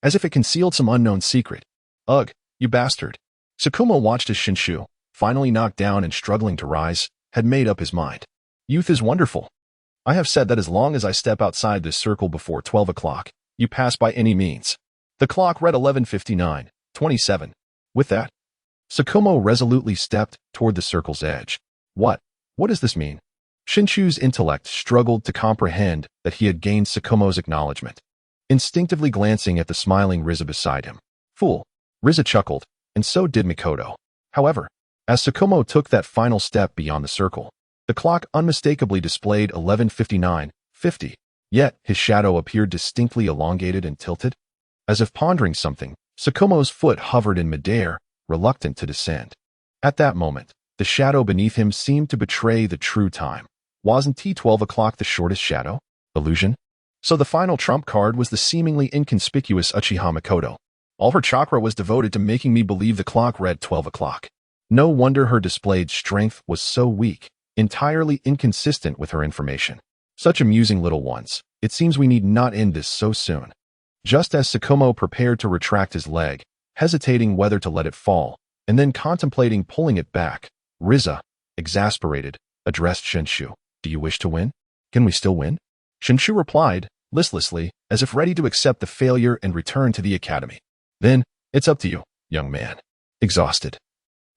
as if it concealed some unknown secret. Ugh, you bastard. Tsukumo watched as Shinshu, finally knocked down and struggling to rise, had made up his mind. Youth is wonderful. I have said that as long as I step outside this circle before 12 o'clock, you pass by any means. The clock read 11:59:27. With that, Tsukumo resolutely stepped toward the circle's edge. What does this mean? Shinshu's intellect struggled to comprehend that he had gained Tsukumo's acknowledgement, instinctively glancing at the smiling Riza beside him. Fool. Riza chuckled, and so did Mikoto. However, as Tsukumo took that final step beyond the circle, the clock unmistakably displayed 11:59:50. Yet, his shadow appeared distinctly elongated and tilted. As if pondering something, Sakumo's foot hovered in midair, reluctant to descend. At that moment, the shadow beneath him seemed to betray the true time. Wasn't T12 o'clock the shortest shadow? Illusion? So the final trump card was the seemingly inconspicuous Uchiha Mikoto. All her chakra was devoted to making me believe the clock read 12 o'clock. No wonder her displayed strength was so weak, entirely inconsistent with her information. Such amusing little ones. It seems we need not end this so soon. Just as Sakumo prepared to retract his leg, hesitating whether to let it fall, and then contemplating pulling it back, Riza, exasperated, addressed Shinshu. Do you wish to win? Can we still win? Shinshu replied, listlessly, as if ready to accept the failure and return to the academy. Then, it's up to you, young man. Exhausted.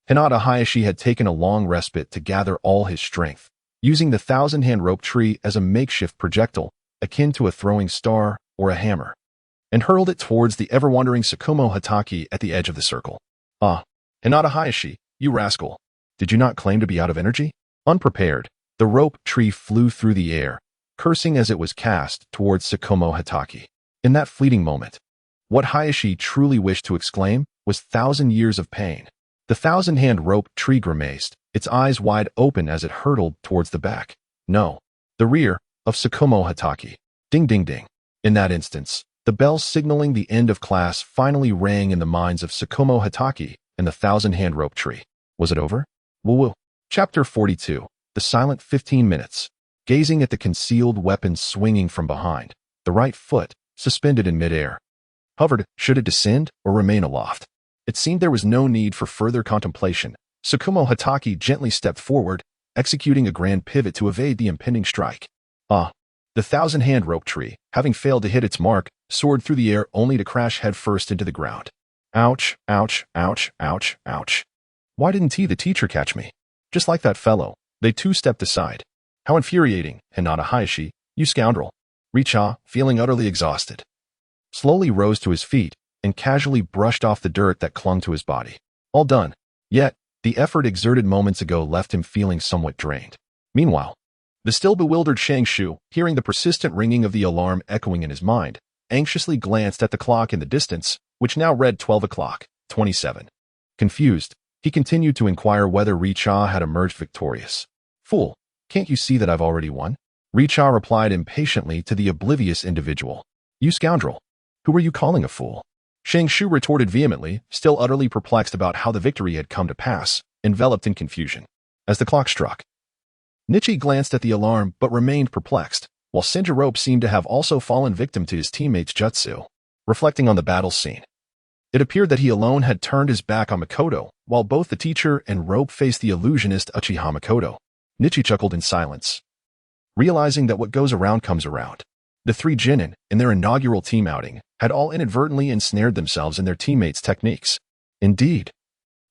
Hinata Hayashi had taken a long respite to gather all his strength, using the thousand-hand rope tree as a makeshift projectile, akin to a throwing star or a hammer, and hurled it towards the ever-wandering Sakumo Hatake at the edge of the circle. Ah, Hinata Hayashi, you rascal. Did you not claim to be out of energy? Unprepared, the rope tree flew through the air, cursing as it was cast towards Sakumo Hatake. In that fleeting moment, what Hayashi truly wished to exclaim was 1,000 years of pain. The thousand-hand rope tree grimaced, its eyes wide open as it hurtled towards the back. No, the rear of Sakumo Hatake. Ding ding ding. In that instance, the bell signaling the end of class finally rang in the minds of Sakumo Hatake and the thousand-hand rope tree. Was it over? Woo-woo. Chapter 42. The silent 15 minutes. Gazing at the concealed weapon swinging from behind, the right foot, suspended in midair, hovered, should it descend or remain aloft? It seemed there was no need for further contemplation. Sakumo Hatake gently stepped forward, executing a grand pivot to evade the impending strike. Ah! The thousand-hand rope tree, having failed to hit its mark, soared through the air only to crash headfirst into the ground. Ouch, ouch, ouch, ouch, ouch. Why didn't the teacher catch me? Just like that fellow, they two stepped aside. How infuriating, Hinata Hayashi, you scoundrel. Richa, feeling utterly exhausted, slowly rose to his feet and casually brushed off the dirt that clung to his body. All done. Yet, the effort exerted moments ago left him feeling somewhat drained. Meanwhile, the still bewildered Shangshu, hearing the persistent ringing of the alarm echoing in his mind, anxiously glanced at the clock in the distance, which now read 12 o'clock, 27. Confused, he continued to inquire whether Richa had emerged victorious. Fool, can't you see that I've already won? Richa replied impatiently to the oblivious individual. You scoundrel. Who are you calling a fool? Shangshu retorted vehemently, still utterly perplexed about how the victory had come to pass, enveloped in confusion. As the clock struck, Nichi glanced at the alarm but remained perplexed, while Sinjirope seemed to have also fallen victim to his teammate's jutsu. Reflecting on the battle scene, it appeared that he alone had turned his back on Mikoto, while both the teacher and Rope faced the illusionist Uchiha Mikoto. Nichi chuckled in silence, realizing that what goes around comes around. The three Jinin, in their inaugural team outing, had all inadvertently ensnared themselves in their teammates' techniques. Indeed,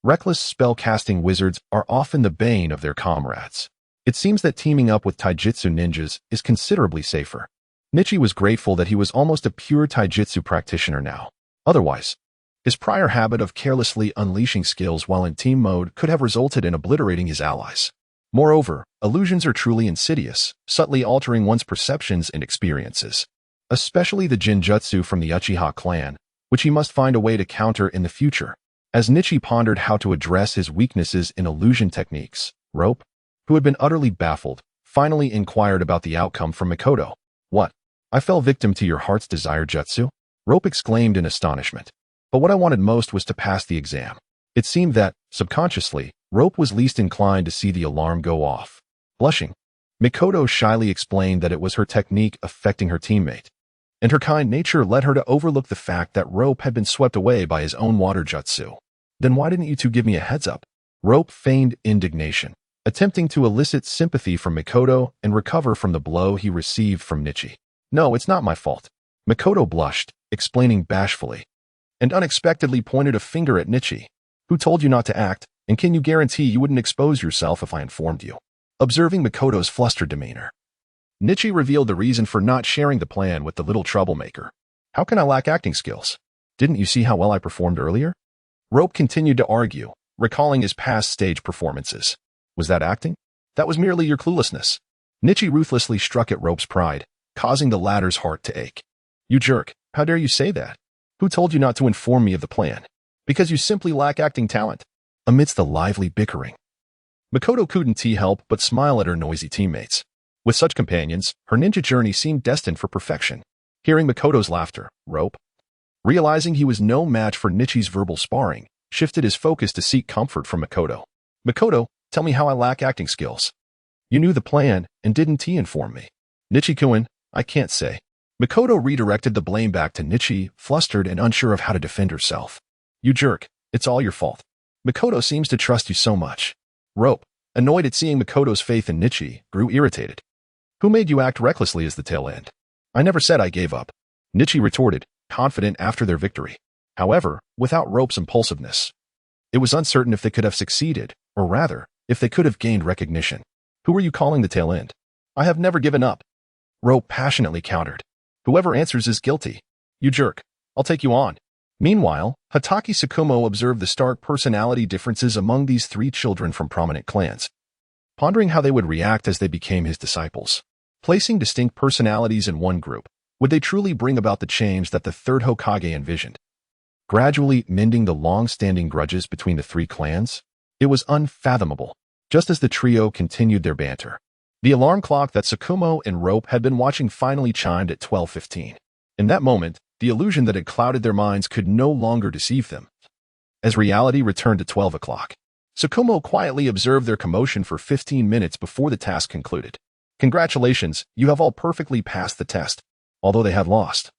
reckless spell-casting wizards are often the bane of their comrades. It seems that teaming up with taijutsu ninjas is considerably safer. Nichi was grateful that he was almost a pure taijutsu practitioner now. Otherwise, his prior habit of carelessly unleashing skills while in team mode could have resulted in obliterating his allies. Moreover, illusions are truly insidious, subtly altering one's perceptions and experiences. Especially the Jinjutsu from the Uchiha clan, which he must find a way to counter in the future. As Nichi pondered how to address his weaknesses in illusion techniques, Rope, who had been utterly baffled, finally inquired about the outcome from Mikoto. What? I fell victim to your heart's desire jutsu? Rope exclaimed in astonishment. But what I wanted most was to pass the exam. It seemed that, subconsciously, Rope was least inclined to see the alarm go off. Blushing, Mikoto shyly explained that it was her technique affecting her teammate, and her kind nature led her to overlook the fact that Rope had been swept away by his own water jutsu. Then why didn't you two give me a heads up? Rope feigned indignation, attempting to elicit sympathy from Mikoto and recover from the blow he received from Nichi. No, it's not my fault. Mikoto blushed, explaining bashfully, and unexpectedly pointed a finger at Nichi. Who told you not to act, and can you guarantee you wouldn't expose yourself if I informed you? Observing Mikoto's flustered demeanor, Nichi revealed the reason for not sharing the plan with the little troublemaker. How can I lack acting skills? Didn't you see how well I performed earlier? Rope continued to argue, recalling his past stage performances. Was that acting? That was merely your cluelessness. Nichi ruthlessly struck at Rope's pride, causing the latter's heart to ache. You jerk, how dare you say that? Who told you not to inform me of the plan? Because you simply lack acting talent. Amidst the lively bickering, Makoto couldn't help but smile at her noisy teammates. With such companions, her ninja journey seemed destined for perfection. Hearing Makoto's laughter, Rope, realizing he was no match for Nichi's verbal sparring, shifted his focus to seek comfort from Makoto. Makoto, tell me how I lack acting skills. You knew the plan and didn't inform me. Nichi-kun, I can't say. Makoto redirected the blame back to Nichi, flustered and unsure of how to defend herself. You jerk, it's all your fault. Makoto seems to trust you so much. Rope, annoyed at seeing Makoto's faith in Nichi, grew irritated. Who made you act recklessly as the tail end? I never said I gave up. Nichi retorted, confident after their victory. However, without Rope's impulsiveness, it was uncertain if they could have succeeded, or rather, if they could have gained recognition. Who are you calling the tail end? I have never given up. Rope passionately countered. Whoever answers is guilty. You jerk. I'll take you on. Meanwhile, Hatake Tsukumo observed the stark personality differences among these three children from prominent clans, pondering how they would react as they became his disciples. Placing distinct personalities in one group, would they truly bring about the change that the third Hokage envisioned? Gradually mending the long-standing grudges between the three clans? It was unfathomable. Just as the trio continued their banter, the alarm clock that Tsukumo and Rope had been watching finally chimed at 12:15. In that moment, the illusion that had clouded their minds could no longer deceive them. As reality returned to 12 o'clock, Tsukumo quietly observed their commotion for 15 minutes before the task concluded. Congratulations, you have all perfectly passed the test, although they have lost.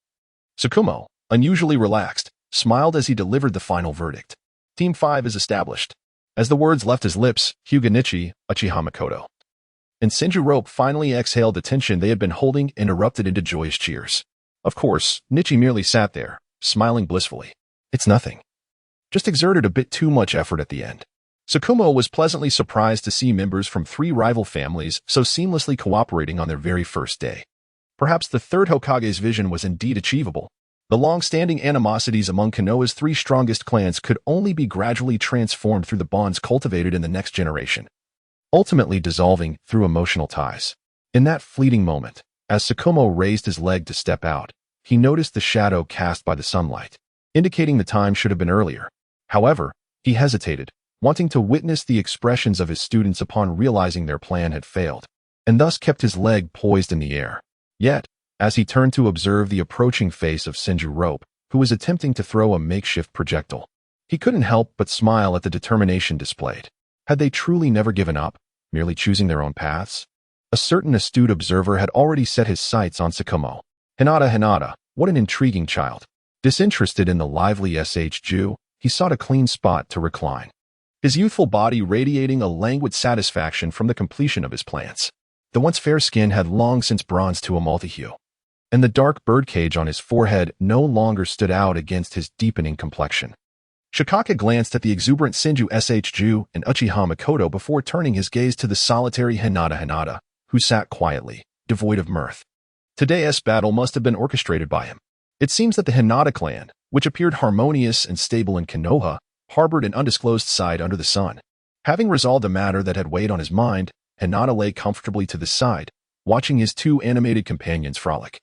Tsukumo, unusually relaxed, smiled as he delivered the final verdict. Team 5 is established. As the words left his lips, Hyuga Nichi, Uchiha Makoto, and Senju Rope finally exhaled the tension they had been holding and erupted into joyous cheers. Of course, Nichi merely sat there, smiling blissfully. It's nothing. Just exerted a bit too much effort at the end. Tsukumo was pleasantly surprised to see members from three rival families so seamlessly cooperating on their very first day. Perhaps the third Hokage's vision was indeed achievable. The long-standing animosities among Konoha's three strongest clans could only be gradually transformed through the bonds cultivated in the next generation, ultimately dissolving through emotional ties. In that fleeting moment, as Tsukumo raised his leg to step out, he noticed the shadow cast by the sunlight, indicating the time should have been earlier. However, he hesitated, wanting to witness the expressions of his students upon realizing their plan had failed, and thus kept his leg poised in the air. Yet, as he turned to observe the approaching face of Senju Rope, who was attempting to throw a makeshift projectile, he couldn't help but smile at the determination displayed. Had they truly never given up, merely choosing their own paths? A certain astute observer had already set his sights on Tsukumo. Hinata, what an intriguing child. Disinterested in the lively SHU, he sought a clean spot to recline, his youthful body radiating a languid satisfaction from the completion of his plans. The once fair skin had long since bronzed to a multi-hue, and the dark birdcage on his forehead no longer stood out against his deepening complexion. Shikaka glanced at the exuberant Senju SHU and Uchiha Makoto before turning his gaze to the solitary Hinata, who sat quietly, devoid of mirth. Today's battle must have been orchestrated by him. It seems that the Hinata clan, which appeared harmonious and stable in Konoha, harbored an undisclosed side under the sun. Having resolved a matter that had weighed on his mind, Hinata lay comfortably to the side, watching his two animated companions frolic,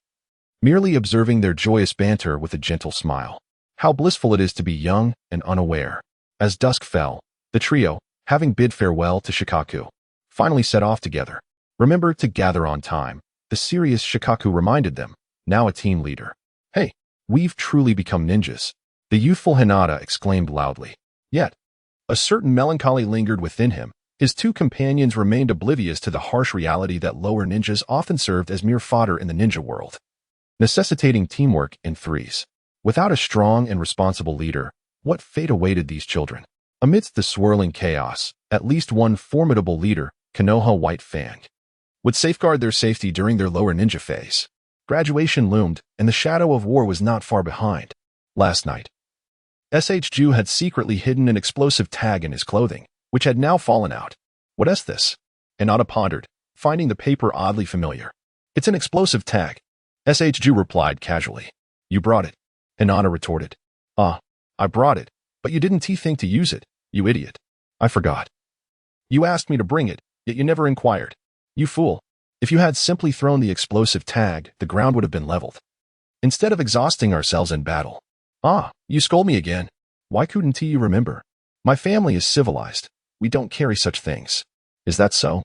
merely observing their joyous banter with a gentle smile. How blissful it is to be young and unaware. As dusk fell, the trio, having bid farewell to Shikaku, finally set off together. Remember to gather on time, the serious Shikaku reminded them, now a team leader. Hey, we've truly become ninjas, the youthful Hinata exclaimed loudly. Yet, a certain melancholy lingered within him. His two companions remained oblivious to the harsh reality that lower ninjas often served as mere fodder in the ninja world, necessitating teamwork in threes. Without a strong and responsible leader, what fate awaited these children? Amidst the swirling chaos, at least one formidable leader, Konoha White Fang, would safeguard their safety during their lower ninja phase. Graduation loomed, and the shadow of war was not far behind. Last night, SHU had secretly hidden an explosive tag in his clothing, which had now fallen out. What is this? Hinata pondered, finding the paper oddly familiar. It's an explosive tag. SHU replied casually. You brought it. Hinata retorted. Ah, I brought it, but you didn't think to use it, you idiot. I forgot. You asked me to bring it, yet you never inquired. You fool. If you had simply thrown the explosive tag, the ground would have been leveled. Instead of exhausting ourselves in battle. Ah, you scold me again. Why couldn't you remember? My family is civilized. We don't carry such things. Is that so?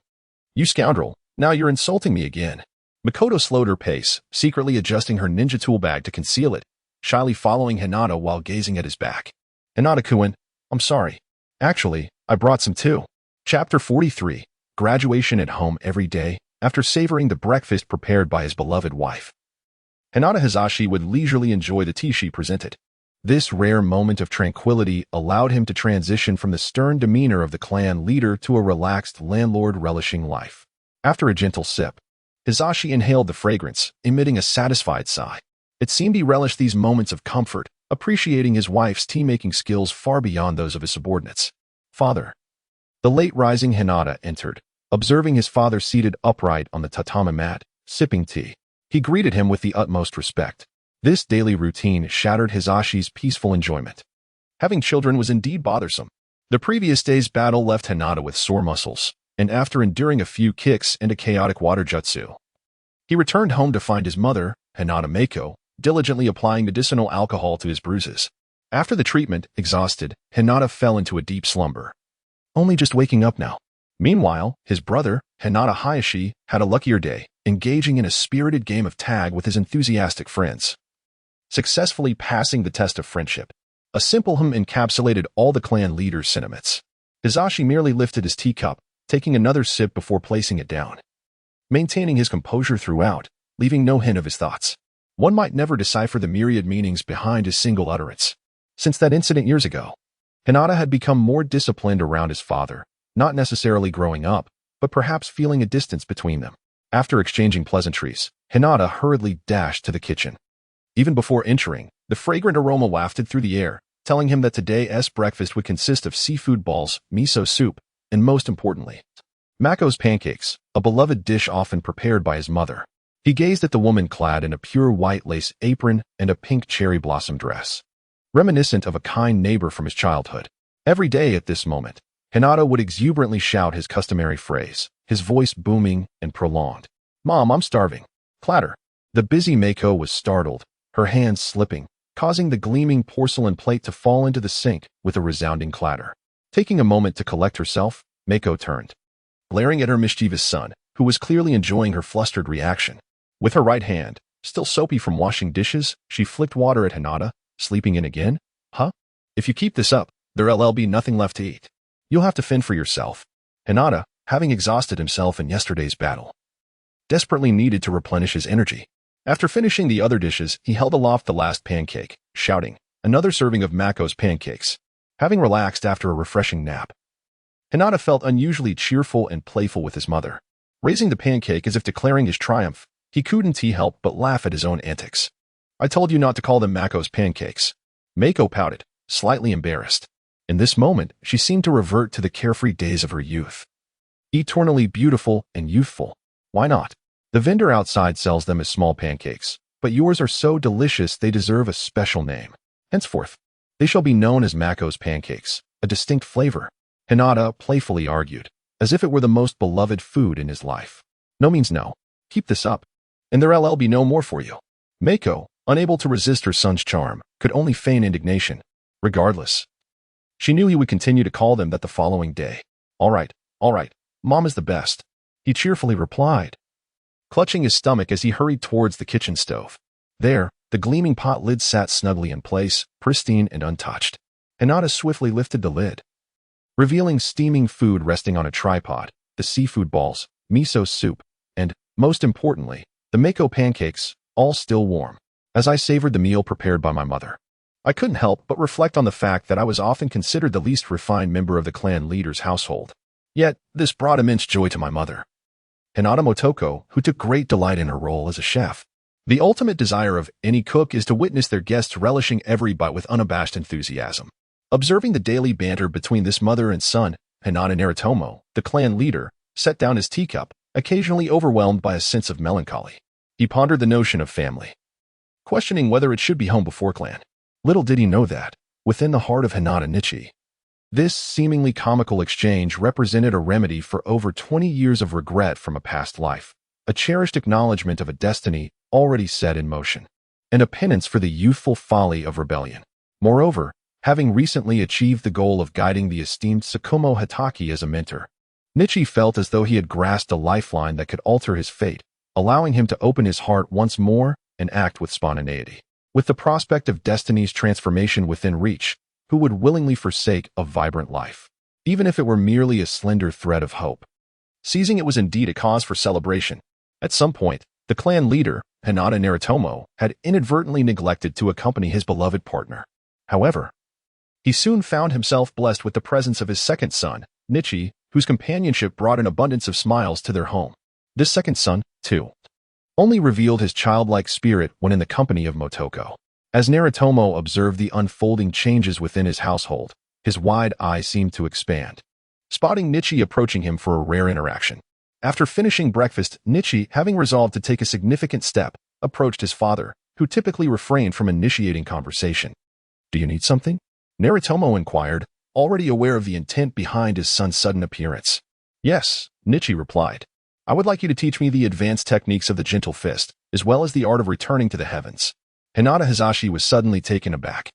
You scoundrel, now you're insulting me again. Makoto slowed her pace, secretly adjusting her ninja tool bag to conceal it, shyly following Hinata while gazing at his back. Hinata-kun, I'm sorry. Actually, I brought some too. Chapter 43, Graduation at Home Every Day, after savoring the breakfast prepared by his beloved wife. Hinata Hizashi would leisurely enjoy the tea she presented. This rare moment of tranquility allowed him to transition from the stern demeanor of the clan leader to a relaxed landlord-relishing life. After a gentle sip, Hizashi inhaled the fragrance, emitting a satisfied sigh. It seemed he relished these moments of comfort, appreciating his wife's tea-making skills far beyond those of his subordinates. Father. The late-rising Hinata entered, observing his father seated upright on the tatami mat, sipping tea. He greeted him with the utmost respect. This daily routine shattered Hizashi's peaceful enjoyment. Having children was indeed bothersome. The previous day's battle left Hinata with sore muscles, and after enduring a few kicks and a chaotic water jutsu, he returned home to find his mother, Hinata Mako, diligently applying medicinal alcohol to his bruises. After the treatment, exhausted, Hinata fell into a deep slumber. Only just waking up now. Meanwhile, his brother, Hinata Hayashi, had a luckier day, engaging in a spirited game of tag with his enthusiastic friends. Successfully passing the test of friendship, a simple hymn encapsulated all the clan leaders' sentiments. Hizashi merely lifted his teacup, taking another sip before placing it down, maintaining his composure throughout, leaving no hint of his thoughts. One might never decipher the myriad meanings behind his single utterance. Since that incident years ago, Hinata had become more disciplined around his father, not necessarily growing up, but perhaps feeling a distance between them. After exchanging pleasantries, Hinata hurriedly dashed to the kitchen. Even before entering, the fragrant aroma wafted through the air, telling him that today's breakfast would consist of seafood balls, miso soup, and most importantly, Mako's pancakes, a beloved dish often prepared by his mother. He gazed at the woman clad in a pure white lace apron and a pink cherry blossom dress, reminiscent of a kind neighbor from his childhood. Every day at this moment, Hinata would exuberantly shout his customary phrase, his voice booming and prolonged. Mom, I'm starving. Clatter. The busy Mako was startled, her hands slipping, causing the gleaming porcelain plate to fall into the sink with a resounding clatter. Taking a moment to collect herself, Mako turned, glaring at her mischievous son, who was clearly enjoying her flustered reaction. With her right hand, still soapy from washing dishes, she flicked water at Hinata, sleeping in again? Huh? If you keep this up, there'll be nothing left to eat. You'll have to fend for yourself. Hinata, having exhausted himself in yesterday's battle, desperately needed to replenish his energy. After finishing the other dishes, he held aloft the last pancake, shouting, another serving of Mako's pancakes. Having relaxed after a refreshing nap, Hinata felt unusually cheerful and playful with his mother. Raising the pancake as if declaring his triumph, he couldn't help but laugh at his own antics. I told you not to call them Mako's pancakes. Mako pouted, slightly embarrassed. In this moment, she seemed to revert to the carefree days of her youth. Eternally beautiful and youthful. Why not? The vendor outside sells them as small pancakes, but yours are so delicious they deserve a special name. Henceforth, they shall be known as Mako's pancakes, a distinct flavor. Hinata playfully argued, as if it were the most beloved food in his life. No means no. Keep this up, and there'll be no more for you. Mako, unable to resist her son's charm, could only feign indignation. Regardless, she knew he would continue to call them that the following day. All right, Mom is the best, he cheerfully replied, clutching his stomach as he hurried towards the kitchen stove. There, the gleaming pot lid sat snugly in place, pristine and untouched. Hinata swiftly lifted the lid, revealing steaming food resting on a tripod, the seafood balls, miso soup, and, most importantly, the Mako pancakes, all still warm. As I savored the meal prepared by my mother, I couldn't help but reflect on the fact that I was often considered the least refined member of the clan leader's household. Yet, this brought immense joy to my mother, Hinata Motoko, who took great delight in her role as a chef. The ultimate desire of any cook is to witness their guests relishing every bite with unabashed enthusiasm. Observing the daily banter between this mother and son, Hinata Naritomo, the clan leader, set down his teacup, occasionally overwhelmed by a sense of melancholy. He pondered the notion of family, questioning whether it should be home before clan. Little did he know that, within the heart of Hinata Nichi, this seemingly comical exchange represented a remedy for over 20 years of regret from a past life. a cherished acknowledgement of a destiny already set in motion, and a penance for the youthful folly of rebellion. Moreover, having recently achieved the goal of guiding the esteemed Tsukumo Hatake as a mentor, Nichi felt as though he had grasped a lifeline that could alter his fate, allowing him to open his heart once more and act with spontaneity. With the prospect of destiny's transformation within reach, who would willingly forsake a vibrant life, even if it were merely a slender thread of hope? Seizing it was indeed a cause for celebration. At some point, the clan leader, Hinata Naritomo, had inadvertently neglected to accompany his beloved partner. However, he soon found himself blessed with the presence of his second son, Nichi, whose companionship brought an abundance of smiles to their home. This second son, too, only revealed his childlike spirit when in the company of Motoko. As Naritomo observed the unfolding changes within his household, his wide eyes seemed to expand, spotting Nichi approaching him for a rare interaction. After finishing breakfast, Nichi, having resolved to take a significant step, approached his father, who typically refrained from initiating conversation. "Do you need something?" Naritomo inquired, already aware of the intent behind his son's sudden appearance. "Yes," Nichi replied. "I would like you to teach me the advanced techniques of the gentle fist, as well as the art of returning to the heavens." Hinata Hizashi was suddenly taken aback,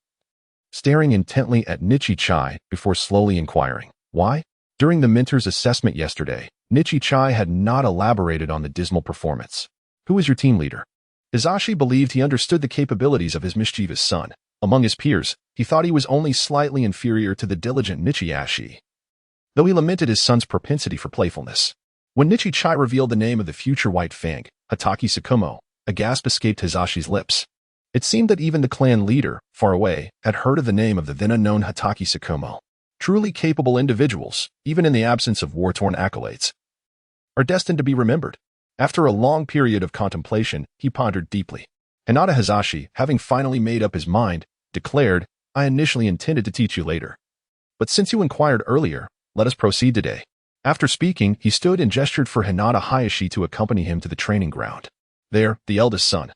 staring intently at Nichi-chai before slowly inquiring, "Why?" During the mentor's assessment yesterday, Nichi-chai had not elaborated on the dismal performance. "Who is your team leader?" Hizashi believed he understood the capabilities of his mischievous son. Among his peers, he thought he was only slightly inferior to the diligent Nichi-ashi, though he lamented his son's propensity for playfulness. When Nichi-chai revealed the name of the future White Fang, Hatake Tsukumo, a gasp escaped Hizashi's lips. It seemed that even the clan leader, far away, had heard of the name of the then-unknown Hatake Tsukumo. Truly capable individuals, even in the absence of war-torn accolades, are destined to be remembered. After a long period of contemplation, he pondered deeply. Hinata Hizashi, having finally made up his mind, declared, "I initially intended to teach you later, but since you inquired earlier, let us proceed today." After speaking, he stood and gestured for Hinata Hayashi to accompany him to the training ground. There, the eldest son,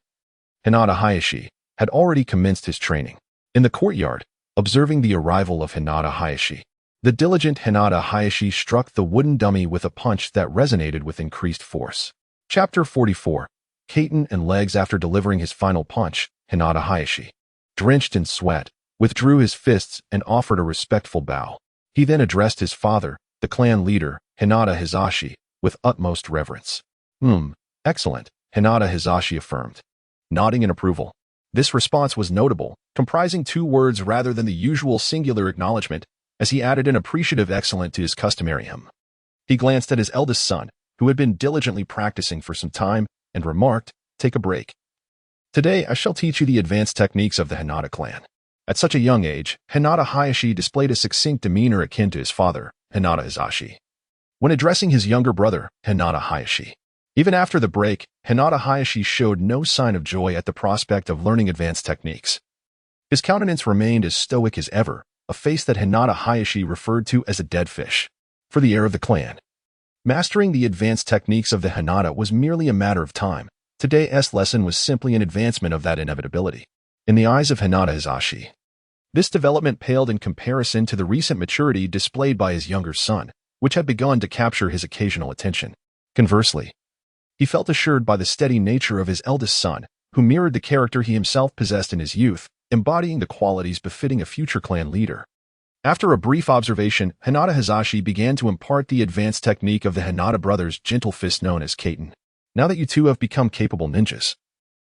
Hinata Hayashi, had already commenced his training. In the courtyard, observing the arrival of Hinata Hayashi, the diligent Hinata Hayashi struck the wooden dummy with a punch that resonated with increased force. Chapter 44. Kaiten and legs. After delivering his final punch, Hinata Hayashi, drenched in sweat, withdrew his fists and offered a respectful bow. He then addressed his father, the clan leader, Hinata Hizashi, with utmost reverence. Excellent," Hinata Hizashi affirmed, nodding in approval. This response was notable, comprising 2 words rather than the usual singular acknowledgement, as he added an appreciative excellent to his customary hymn. He glanced at his eldest son, who had been diligently practicing for some time, and remarked, "Take a break. Today I shall teach you the advanced techniques of the Hinata clan." At such a young age, Hinata Hayashi displayed a succinct demeanor akin to his father, Hinata Hizashi, when addressing his younger brother, Hinata Hayashi. Even after the break, Hinata Hayashi showed no sign of joy at the prospect of learning advanced techniques. His countenance remained as stoic as ever, a face that Hinata Hayashi referred to as a dead fish. For the heir of the clan, mastering the advanced techniques of the Hinata was merely a matter of time. Today's lesson was simply an advancement of that inevitability. In the eyes of Hinata Hizashi, this development paled in comparison to the recent maturity displayed by his younger son, which had begun to capture his occasional attention. Conversely, he felt assured by the steady nature of his eldest son, who mirrored the character he himself possessed in his youth, embodying the qualities befitting a future clan leader. After a brief observation, Hinata Hizashi began to impart the advanced technique of the Hinata brothers' gentle fist known as Kaiten. "Now that you two have become capable ninjas,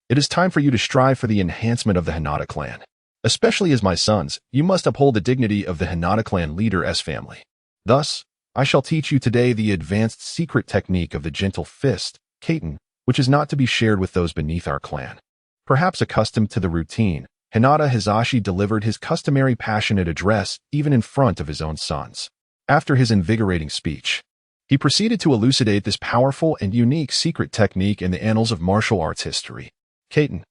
it is time for you to strive for the enhancement of the Hinata clan. Especially as my sons, you must uphold the dignity of the Hinata clan leader's family. Thus, I shall teach you today the advanced secret technique of the gentle fist, Kaiten, which is not to be shared with those beneath our clan." Perhaps accustomed to the routine, Hinata Hizashi delivered his customary passionate address even in front of his own sons. After his invigorating speech, he proceeded to elucidate this powerful and unique secret technique in the annals of martial arts history. Kaiten,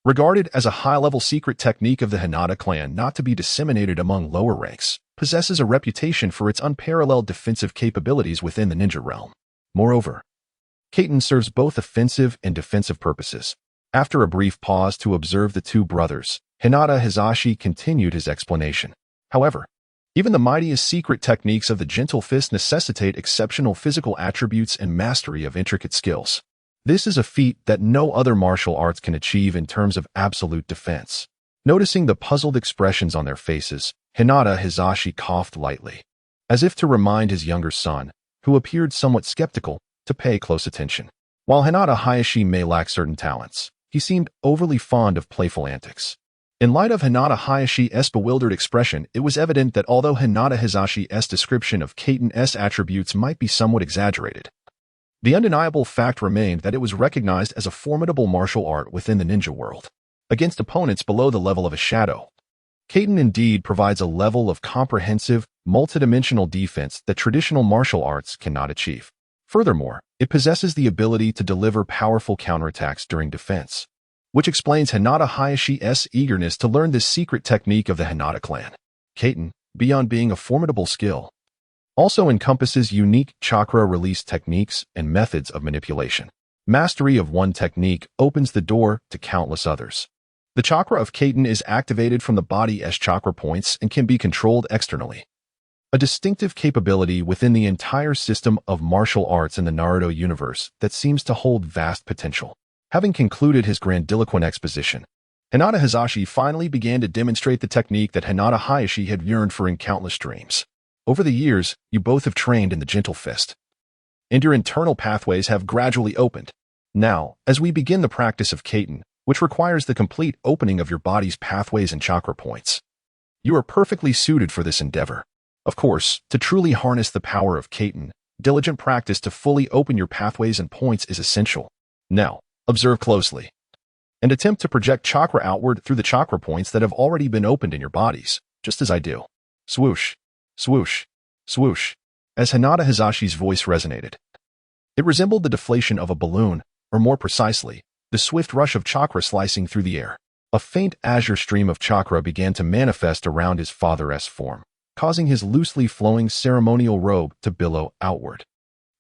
regarded as a high-level secret technique of the Hinata clan not to be disseminated among lower ranks, possesses a reputation for its unparalleled defensive capabilities within the ninja realm. Moreover, Kaiten serves both offensive and defensive purposes. After a brief pause to observe the two brothers, Hinata Hizashi continued his explanation. However, even the mightiest secret techniques of the gentle fist necessitate exceptional physical attributes and mastery of intricate skills. This is a feat that no other martial arts can achieve in terms of absolute defense. Noticing the puzzled expressions on their faces, Hinata Hizashi coughed lightly, as if to remind his younger son, who appeared somewhat skeptical, to pay close attention. While Hinata Hayashi may lack certain talents, he seemed overly fond of playful antics. In light of Hinata Hayashi's bewildered expression, it was evident that although Hinata Hizashi's description of Kaiten's attributes might be somewhat exaggerated, the undeniable fact remained that it was recognized as a formidable martial art within the ninja world. Against opponents below the level of a shadow, Kaiten indeed provides a level of comprehensive, multidimensional defense that traditional martial arts cannot achieve. Furthermore, it possesses the ability to deliver powerful counterattacks during defense, which explains Hinata Hayashi's eagerness to learn this secret technique of the Hinata clan. Kaiten, beyond being a formidable skill, also encompasses unique chakra release techniques and methods of manipulation. Mastery of one technique opens the door to countless others. The chakra of Kaiten is activated from the body's chakra points and can be controlled externally, a distinctive capability within the entire system of martial arts in the Naruto universe that seems to hold vast potential. Having concluded his grandiloquent exposition, Hinata Hizashi finally began to demonstrate the technique that Hinata Hayashi had yearned for in countless dreams. Over the years, you both have trained in the gentle fist, and your internal pathways have gradually opened. Now, as we begin the practice of Kaiten, which requires the complete opening of your body's pathways and chakra points, you are perfectly suited for this endeavor. Of course, to truly harness the power of Kaiten, diligent practice to fully open your pathways and points is essential. Now, observe closely, and attempt to project chakra outward through the chakra points that have already been opened in your bodies, just as I do. Swoosh, swoosh, swoosh. As Hinata Hizashi's voice resonated, it resembled the deflation of a balloon, or more precisely, the swift rush of chakra slicing through the air. A faint azure stream of chakra began to manifest around his father's form, causing his loosely flowing ceremonial robe to billow outward,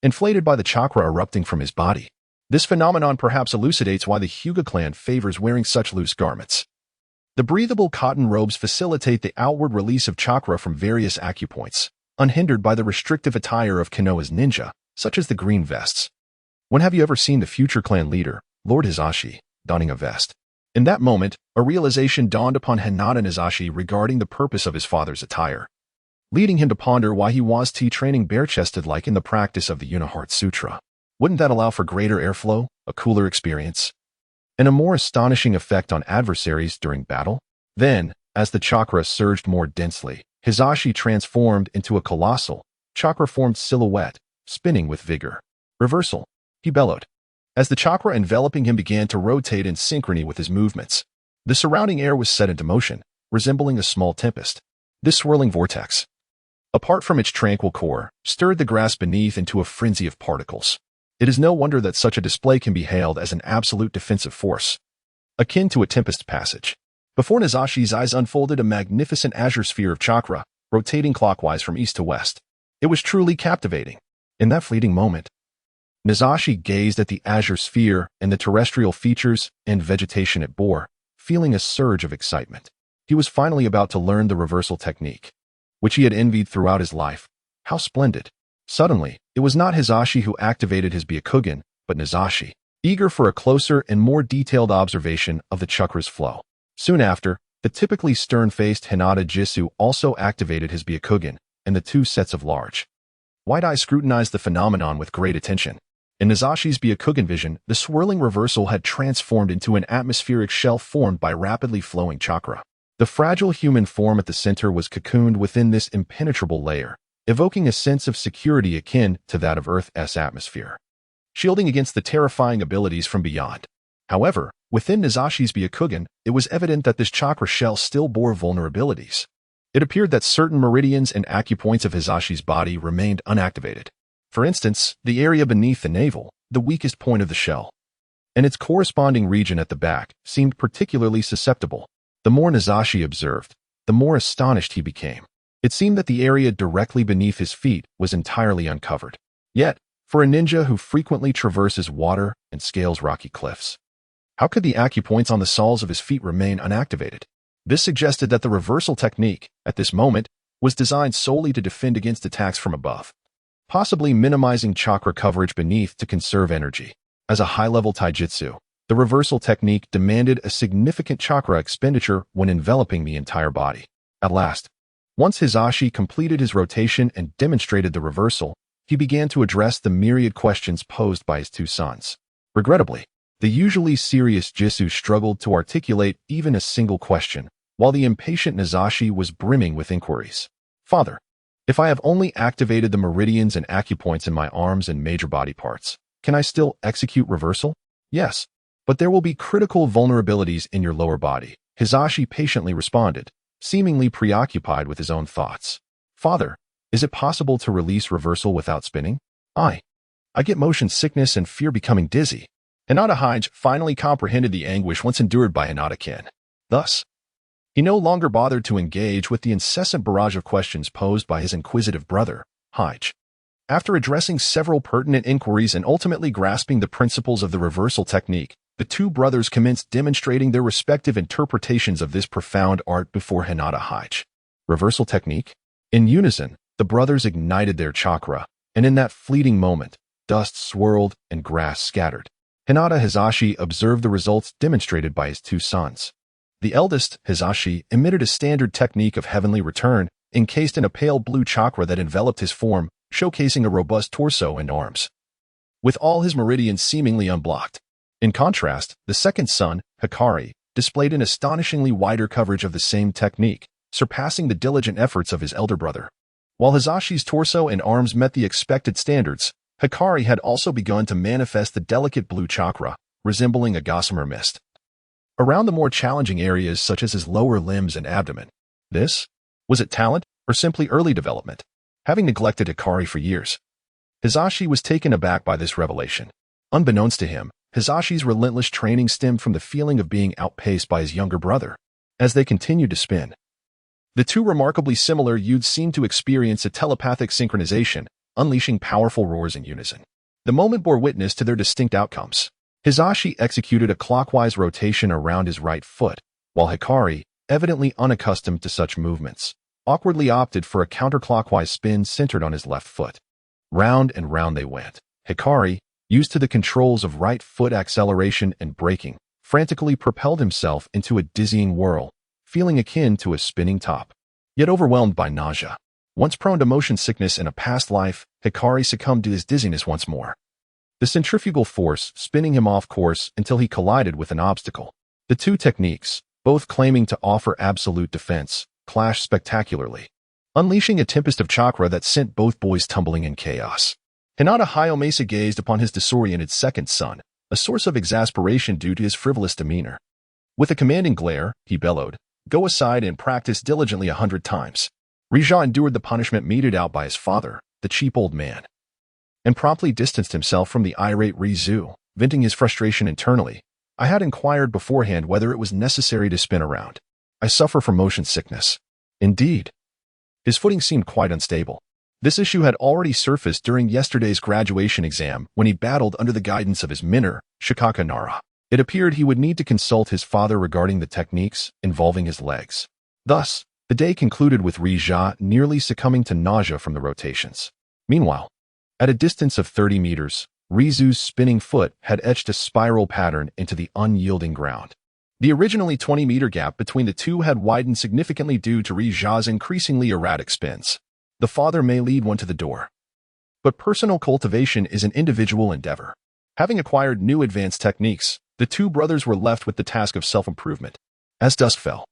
inflated by the chakra erupting from his body. This phenomenon perhaps elucidates why the Hyuga clan favors wearing such loose garments. The breathable cotton robes facilitate the outward release of chakra from various acupoints, unhindered by the restrictive attire of Konoha's ninja, such as the green vests. When have you ever seen the future clan leader, Lord Hizashi, donning a vest? In that moment, a realization dawned upon Hinata Hizashi regarding the purpose of his father's attire, leading him to ponder why he was training bare-chested like in the practice of the Uniheart Sutra. Wouldn't that allow for greater airflow, a cooler experience, and a more astonishing effect on adversaries during battle? Then, as the chakra surged more densely, Hizashi transformed into a colossal, chakra-formed silhouette, spinning with vigor. Reversal, he bellowed, as the chakra enveloping him began to rotate in synchrony with his movements. The surrounding air was set into motion, resembling a small tempest. This swirling vortex, apart from its tranquil core, stirred the grass beneath into a frenzy of particles. It is no wonder that such a display can be hailed as an absolute defensive force, akin to a tempest passage. Before Nizashi's eyes unfolded a magnificent azure sphere of chakra, rotating clockwise from east to west. It was truly captivating. In that fleeting moment, Nizashi gazed at the azure sphere and the terrestrial features and vegetation it bore, feeling a surge of excitement. He was finally about to learn the reversal technique, which he had envied throughout his life. How splendid! Suddenly, it was not Hizashi who activated his Byakugan, but Nizashi, eager for a closer and more detailed observation of the chakra's flow. Soon after, the typically stern-faced Hinata Jisoo also activated his Byakugan, and the two sets of large, wide eyes scrutinized the phenomenon with great attention. In Nizashi's Byakugan vision, the swirling reversal had transformed into an atmospheric shell formed by rapidly flowing chakra. The fragile human form at the center was cocooned within this impenetrable layer, evoking a sense of security akin to that of Earth's atmosphere, shielding against the terrifying abilities from beyond. However, within Nizashi's Byakugan, it was evident that this chakra shell still bore vulnerabilities. It appeared that certain meridians and acupoints of Hizashi's body remained unactivated. For instance, the area beneath the navel, the weakest point of the shell, and its corresponding region at the back, seemed particularly susceptible. The more Nizashi observed, the more astonished he became. It seemed that the area directly beneath his feet was entirely uncovered. Yet, for a ninja who frequently traverses water and scales rocky cliffs, how could the acupoints on the soles of his feet remain unactivated? This suggested that the reversal technique, at this moment, was designed solely to defend against attacks from above, possibly minimizing chakra coverage beneath to conserve energy. As a high-level taijutsu, the reversal technique demanded a significant chakra expenditure when enveloping the entire body. At last, once Hisashi completed his rotation and demonstrated the reversal, he began to address the myriad questions posed by his two sons. Regrettably, the usually serious Jisoo struggled to articulate even a single question, while the impatient Nazashi was brimming with inquiries. Father, if I have only activated the meridians and acupoints in my arms and major body parts, can I still execute reversal? Yes, but there will be critical vulnerabilities in your lower body, Hisashi patiently responded, seemingly preoccupied with his own thoughts. Father, is it possible to release reversal without spinning? I get motion sickness and fear becoming dizzy. Hinata Hige finally comprehended the anguish once endured by Hinata-kin. Thus, he no longer bothered to engage with the incessant barrage of questions posed by his inquisitive brother, Hige. After addressing several pertinent inquiries and ultimately grasping the principles of the reversal technique, the two brothers commenced demonstrating their respective interpretations of this profound art before Hinata Hige. Reversal technique? In unison, the brothers ignited their chakra, and in that fleeting moment, dust swirled and grass scattered. Hinata Hisashi observed the results demonstrated by his two sons. The eldest, Hisashi, emitted a standard technique of heavenly return, encased in a pale blue chakra that enveloped his form, showcasing a robust torso and arms, with all his meridians seemingly unblocked. In contrast, the second son, Hikari, displayed an astonishingly wider coverage of the same technique, surpassing the diligent efforts of his elder brother. While Hisashi's torso and arms met the expected standards, Hikari had also begun to manifest the delicate blue chakra, resembling a gossamer mist, around the more challenging areas such as his lower limbs and abdomen. Was it talent or simply early development? Having neglected Hikari for years, Hisashi was taken aback by this revelation. Unbeknownst to him, Hisashi's relentless training stemmed from the feeling of being outpaced by his younger brother. As they continued to spin, the two remarkably similar youths seemed to experience a telepathic synchronization, unleashing powerful roars in unison. The moment bore witness to their distinct outcomes. Hisashi executed a clockwise rotation around his right foot, while Hikari, evidently unaccustomed to such movements, awkwardly opted for a counterclockwise spin centered on his left foot. Round and round they went. Hikari, used to the controls of right foot acceleration and braking, frantically propelled himself into a dizzying whirl, feeling akin to a spinning top. Yet overwhelmed by nausea. Once prone to motion sickness in a past life, Hikari succumbed to his dizziness once more. The centrifugal force spinning him off course until he collided with an obstacle. The two techniques, both claiming to offer absolute defense, clashed spectacularly, unleashing a tempest of chakra that sent both boys tumbling in chaos. Hinata Hayomasa gazed upon his disoriented second son, a source of exasperation due to his frivolous demeanor. With a commanding glare, he bellowed, "Go aside and practice diligently 100 times." Rija endured the punishment meted out by his father, the cheap old man, and promptly distanced himself from the irate Rizu, venting his frustration internally. I had inquired beforehand whether it was necessary to spin around. I suffer from motion sickness. Indeed. His footing seemed quite unstable. This issue had already surfaced during yesterday's graduation exam when he battled under the guidance of his mentor, Shikaka Nara. It appeared he would need to consult his father regarding the techniques involving his legs. Thus, the day concluded with Rija nearly succumbing to nausea from the rotations. Meanwhile, at a distance of 30 meters, Rizu's spinning foot had etched a spiral pattern into the unyielding ground. The originally 20-meter gap between the two had widened significantly due to Rija's increasingly erratic spins. The father may lead one to the door, but personal cultivation is an individual endeavor. Having acquired new advanced techniques, the two brothers were left with the task of self-improvement. As dusk fell,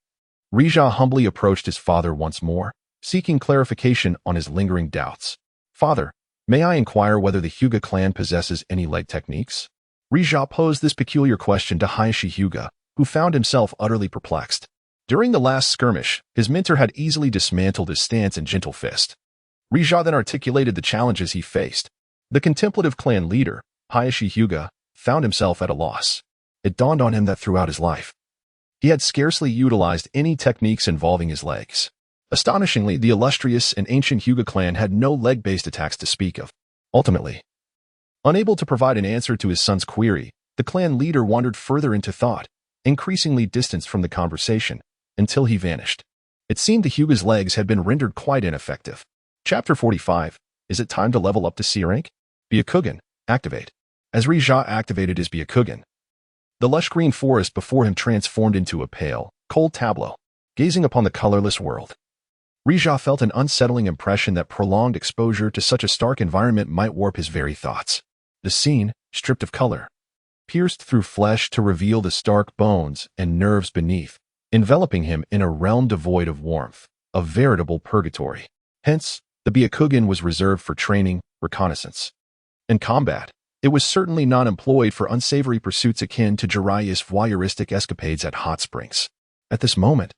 Rija humbly approached his father once more, seeking clarification on his lingering doubts. "Father, may I inquire whether the Hyuga clan possesses any leg techniques?" Rija posed this peculiar question to Hayashi Hyuga, who found himself utterly perplexed. During the last skirmish, his mentor had easily dismantled his stance and gentle fist. Rija then articulated the challenges he faced. The contemplative clan leader, Hayashi Hyuga, found himself at a loss. It dawned on him that throughout his life, he had scarcely utilized any techniques involving his legs. Astonishingly, the illustrious and ancient Hyuga clan had no leg-based attacks to speak of. Ultimately, unable to provide an answer to his son's query, the clan leader wandered further into thought, increasingly distanced from the conversation, until he vanished. It seemed the Hyuga's legs had been rendered quite ineffective. Chapter 45. Is it time to level up to C rank? Byakugan. Activate. as Rija activated his Byakugan. The lush green forest before him transformed into a pale, cold tableau. Gazing upon the colorless world, Rija felt an unsettling impression that prolonged exposure to such a stark environment might warp his very thoughts. The scene, stripped of color, pierced through flesh to reveal the stark bones and nerves beneath, enveloping him in a realm devoid of warmth, a veritable purgatory. Hence, the Byakugan was reserved for training, reconnaissance, and combat. It was certainly not employed for unsavory pursuits akin to Jiraiya's voyeuristic escapades at hot springs. At this moment,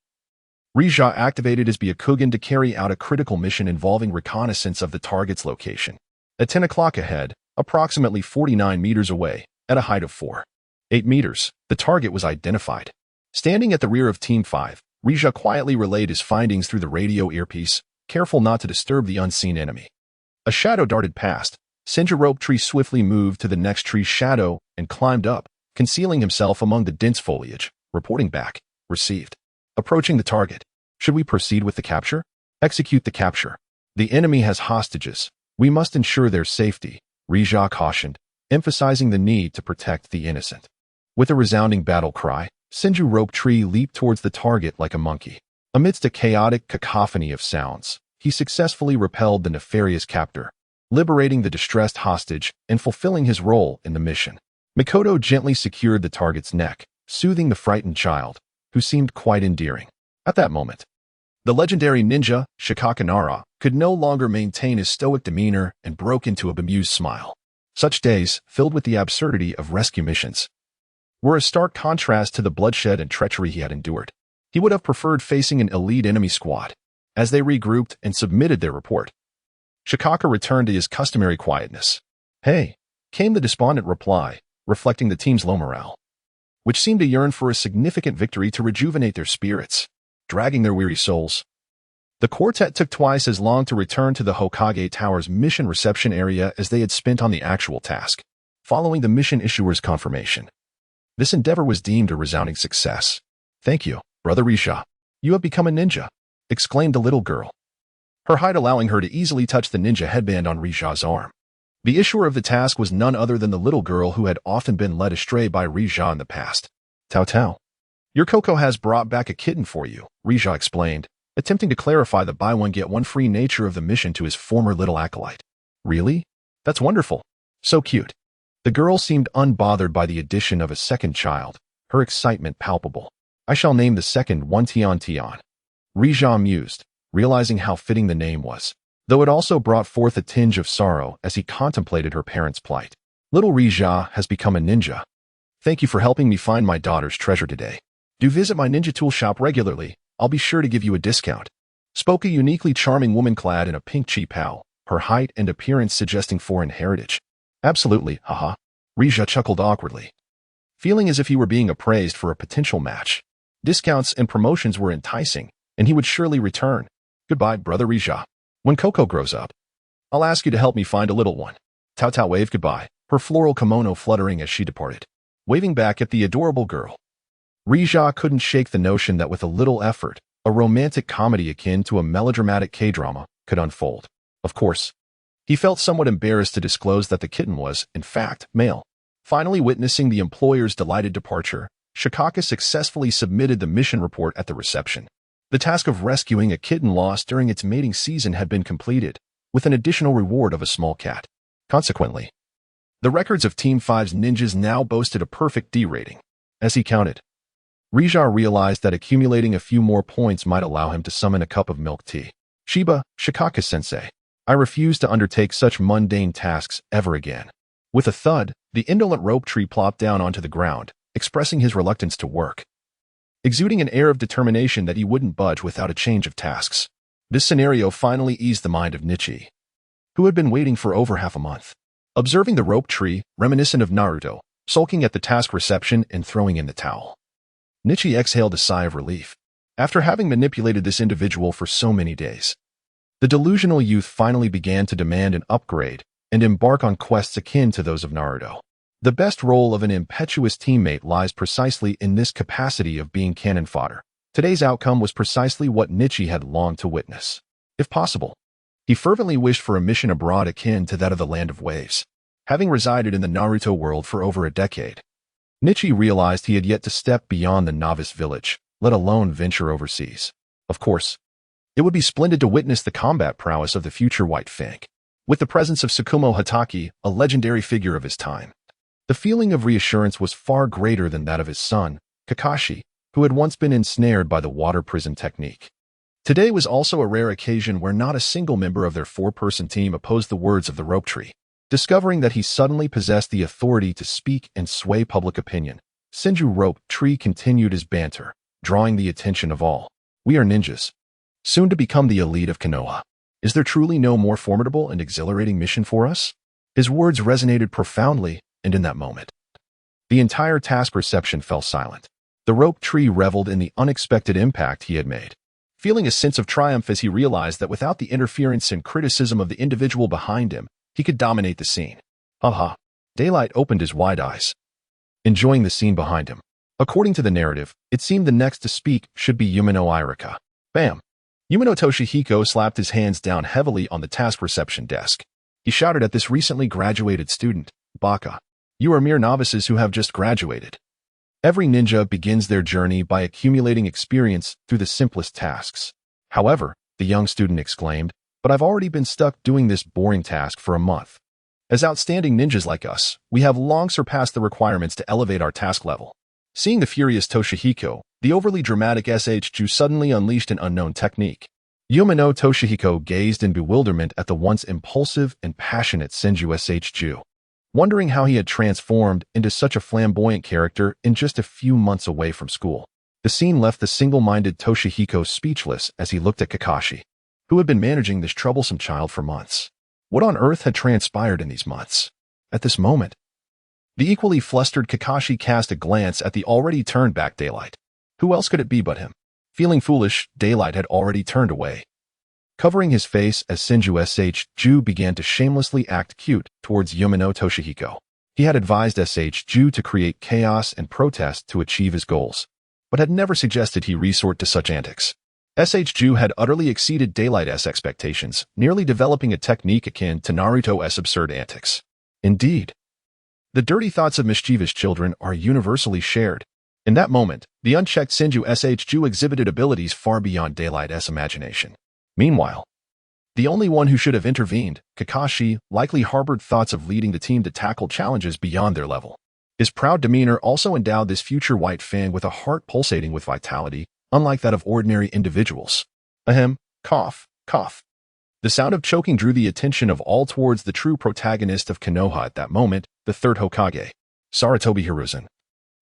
Rija activated his Byakugan to carry out a critical mission involving reconnaissance of the target's location. At 10 o'clock ahead, approximately 49 meters away, at a height of 4.8 meters, the target was identified. Standing at the rear of Team 5, Rija quietly relayed his findings through the radio earpiece, careful not to disturb the unseen enemy. A shadow darted past. Senju Rope Tree swiftly moved to the next tree's shadow and climbed up, concealing himself among the dense foliage, reporting back. Received. Approaching the target. Should we proceed with the capture? Execute the capture. The enemy has hostages. We must ensure their safety, Rija cautioned, emphasizing the need to protect the innocent. With a resounding battle cry, Senju Rope Tree leaped towards the target like a monkey. Amidst a chaotic cacophony of sounds, he successfully repelled the nefarious captor, liberating the distressed hostage and fulfilling his role in the mission. Mikoto gently secured the target's neck, soothing the frightened child, who seemed quite endearing. At that moment, the legendary ninja, Shikaka, could no longer maintain his stoic demeanor and broke into a bemused smile. Such days, filled with the absurdity of rescue missions, were a stark contrast to the bloodshed and treachery he had endured. He would have preferred facing an elite enemy squad. As they regrouped and submitted their report, Shikaka returned to his customary quietness. "Hey," came the despondent reply, reflecting the team's low morale, which seemed to yearn for a significant victory to rejuvenate their spirits, dragging their weary souls. The quartet took twice as long to return to the Hokage Tower's mission reception area as they had spent on the actual task. Following the mission issuer's confirmation, this endeavor was deemed a resounding success. "Thank you, Brother Rija. You have become a ninja," exclaimed the little girl, her height allowing her to easily touch the ninja headband on Rija's arm. The issuer of the task was none other than the little girl who had often been led astray by Rija in the past. "Tao Tao, your Coco has brought back a kitten for you," Rija explained, attempting to clarify the buy-one-get-one free nature of the mission to his former little acolyte. "Really? That's wonderful. So cute." The girl seemed unbothered by the addition of a second child, her excitement palpable. "I shall name the second one Tian Tian." Rija mused, realizing how fitting the name was, though it also brought forth a tinge of sorrow as he contemplated her parents' plight. "Little Rija has become a ninja. Thank you for helping me find my daughter's treasure today. Do visit my ninja tool shop regularly. I'll be sure to give you a discount," spoke a uniquely charming woman clad in a pink chi-pao, her height and appearance suggesting foreign heritage. "Absolutely, haha." Rija chuckled awkwardly, feeling as if he were being appraised for a potential match. Discounts and promotions were enticing, and he would surely return. "Goodbye, Brother Rija. When Coco grows up, I'll ask you to help me find a little one." Tao Tao waved goodbye, her floral kimono fluttering as she departed, waving back at the adorable girl. Rija couldn't shake the notion that with a little effort, a romantic comedy akin to a melodramatic K-drama could unfold. Of course, he felt somewhat embarrassed to disclose that the kitten was, in fact, male. Finally witnessing the employer's delighted departure, Shikaka successfully submitted the mission report at the reception. The task of rescuing a kitten lost during its mating season had been completed, with an additional reward of a small cat. Consequently, the records of Team 5's ninjas now boasted a perfect D rating. As he counted, Rija realized that accumulating a few more points might allow him to summon a cup of milk tea. "Shiba, Shikaka-sensei, I refuse to undertake such mundane tasks ever again." With a thud, the indolent rope tree plopped down onto the ground, expressing his reluctance to work, exuding an air of determination that he wouldn't budge without a change of tasks. This scenario finally eased the mind of Nichi, who had been waiting for over half a month. Observing the rope tree, reminiscent of Naruto, sulking at the task reception and throwing in the towel, Nichi exhaled a sigh of relief. After having manipulated this individual for so many days, the delusional youth finally began to demand an upgrade and embark on quests akin to those of Naruto. The best role of an impetuous teammate lies precisely in this capacity of being cannon fodder. Today's outcome was precisely what Nichi had longed to witness. If possible, he fervently wished for a mission abroad akin to that of the Land of Waves. Having resided in the Naruto world for over a decade, Nichi realized he had yet to step beyond the novice village, let alone venture overseas. Of course, it would be splendid to witness the combat prowess of the future White Fang, with the presence of Tsukumo Hatake, a legendary figure of his time. The feeling of reassurance was far greater than that of his son, Kakashi, who had once been ensnared by the water prison technique. Today was also a rare occasion where not a single member of their four-person team opposed the words of the rope tree. Discovering that he suddenly possessed the authority to speak and sway public opinion, Senju Rope Tree continued his banter, drawing the attention of all. We are ninjas, soon to become the elite of Konoha. Is there truly no more formidable and exhilarating mission for us? His words resonated profoundly, and in that moment, the entire task reception fell silent. The rope tree reveled in the unexpected impact he had made, feeling a sense of triumph as he realized that without the interference and criticism of the individual behind him, he could dominate the scene. Haha. Daylight opened his wide eyes, enjoying the scene behind him. According to the narrative, it seemed the next to speak should be Yumino Irika. Bam! Yumino Toshihiko slapped his hands down heavily on the task reception desk. He shouted at this recently graduated student, Baka. You are mere novices who have just graduated. Every ninja begins their journey by accumulating experience through the simplest tasks. However, the young student exclaimed, but I've already been stuck doing this boring task for a month. As outstanding ninjas like us, we have long surpassed the requirements to elevate our task level. Seeing the furious Toshihiko, the overly dramatic SHU suddenly unleashed an unknown technique. Yumino Toshihiko gazed in bewilderment at the once impulsive and passionate Senju SHU, wondering how he had transformed into such a flamboyant character in just a few months away from school. The scene left the single-minded Toshihiko speechless as he looked at Kakashi, who had been managing this troublesome child for months. What on earth had transpired in these months? At this moment, the equally flustered Kakashi cast a glance at the already turned back Daylight. Who else could it be but him? Feeling foolish, Daylight had already turned away, covering his face as Senju SHU began to shamelessly act cute towards Yumino Toshihiko. He had advised SHU to create chaos and protest to achieve his goals, but had never suggested he resort to such antics. SHU had utterly exceeded Daylight's expectations, nearly developing a technique akin to Naruto's absurd antics. Indeed, the dirty thoughts of mischievous children are universally shared. In that moment, the unchecked Senju SHU exhibited abilities far beyond Daylight's imagination. Meanwhile, the only one who should have intervened, Kakashi, likely harbored thoughts of leading the team to tackle challenges beyond their level. His proud demeanor also endowed this future White Fang with a heart pulsating with vitality, unlike that of ordinary individuals. Ahem, cough, cough. The sound of choking drew the attention of all towards the true protagonist of Konoha at that moment, the third Hokage, Sarutobi Hiruzen,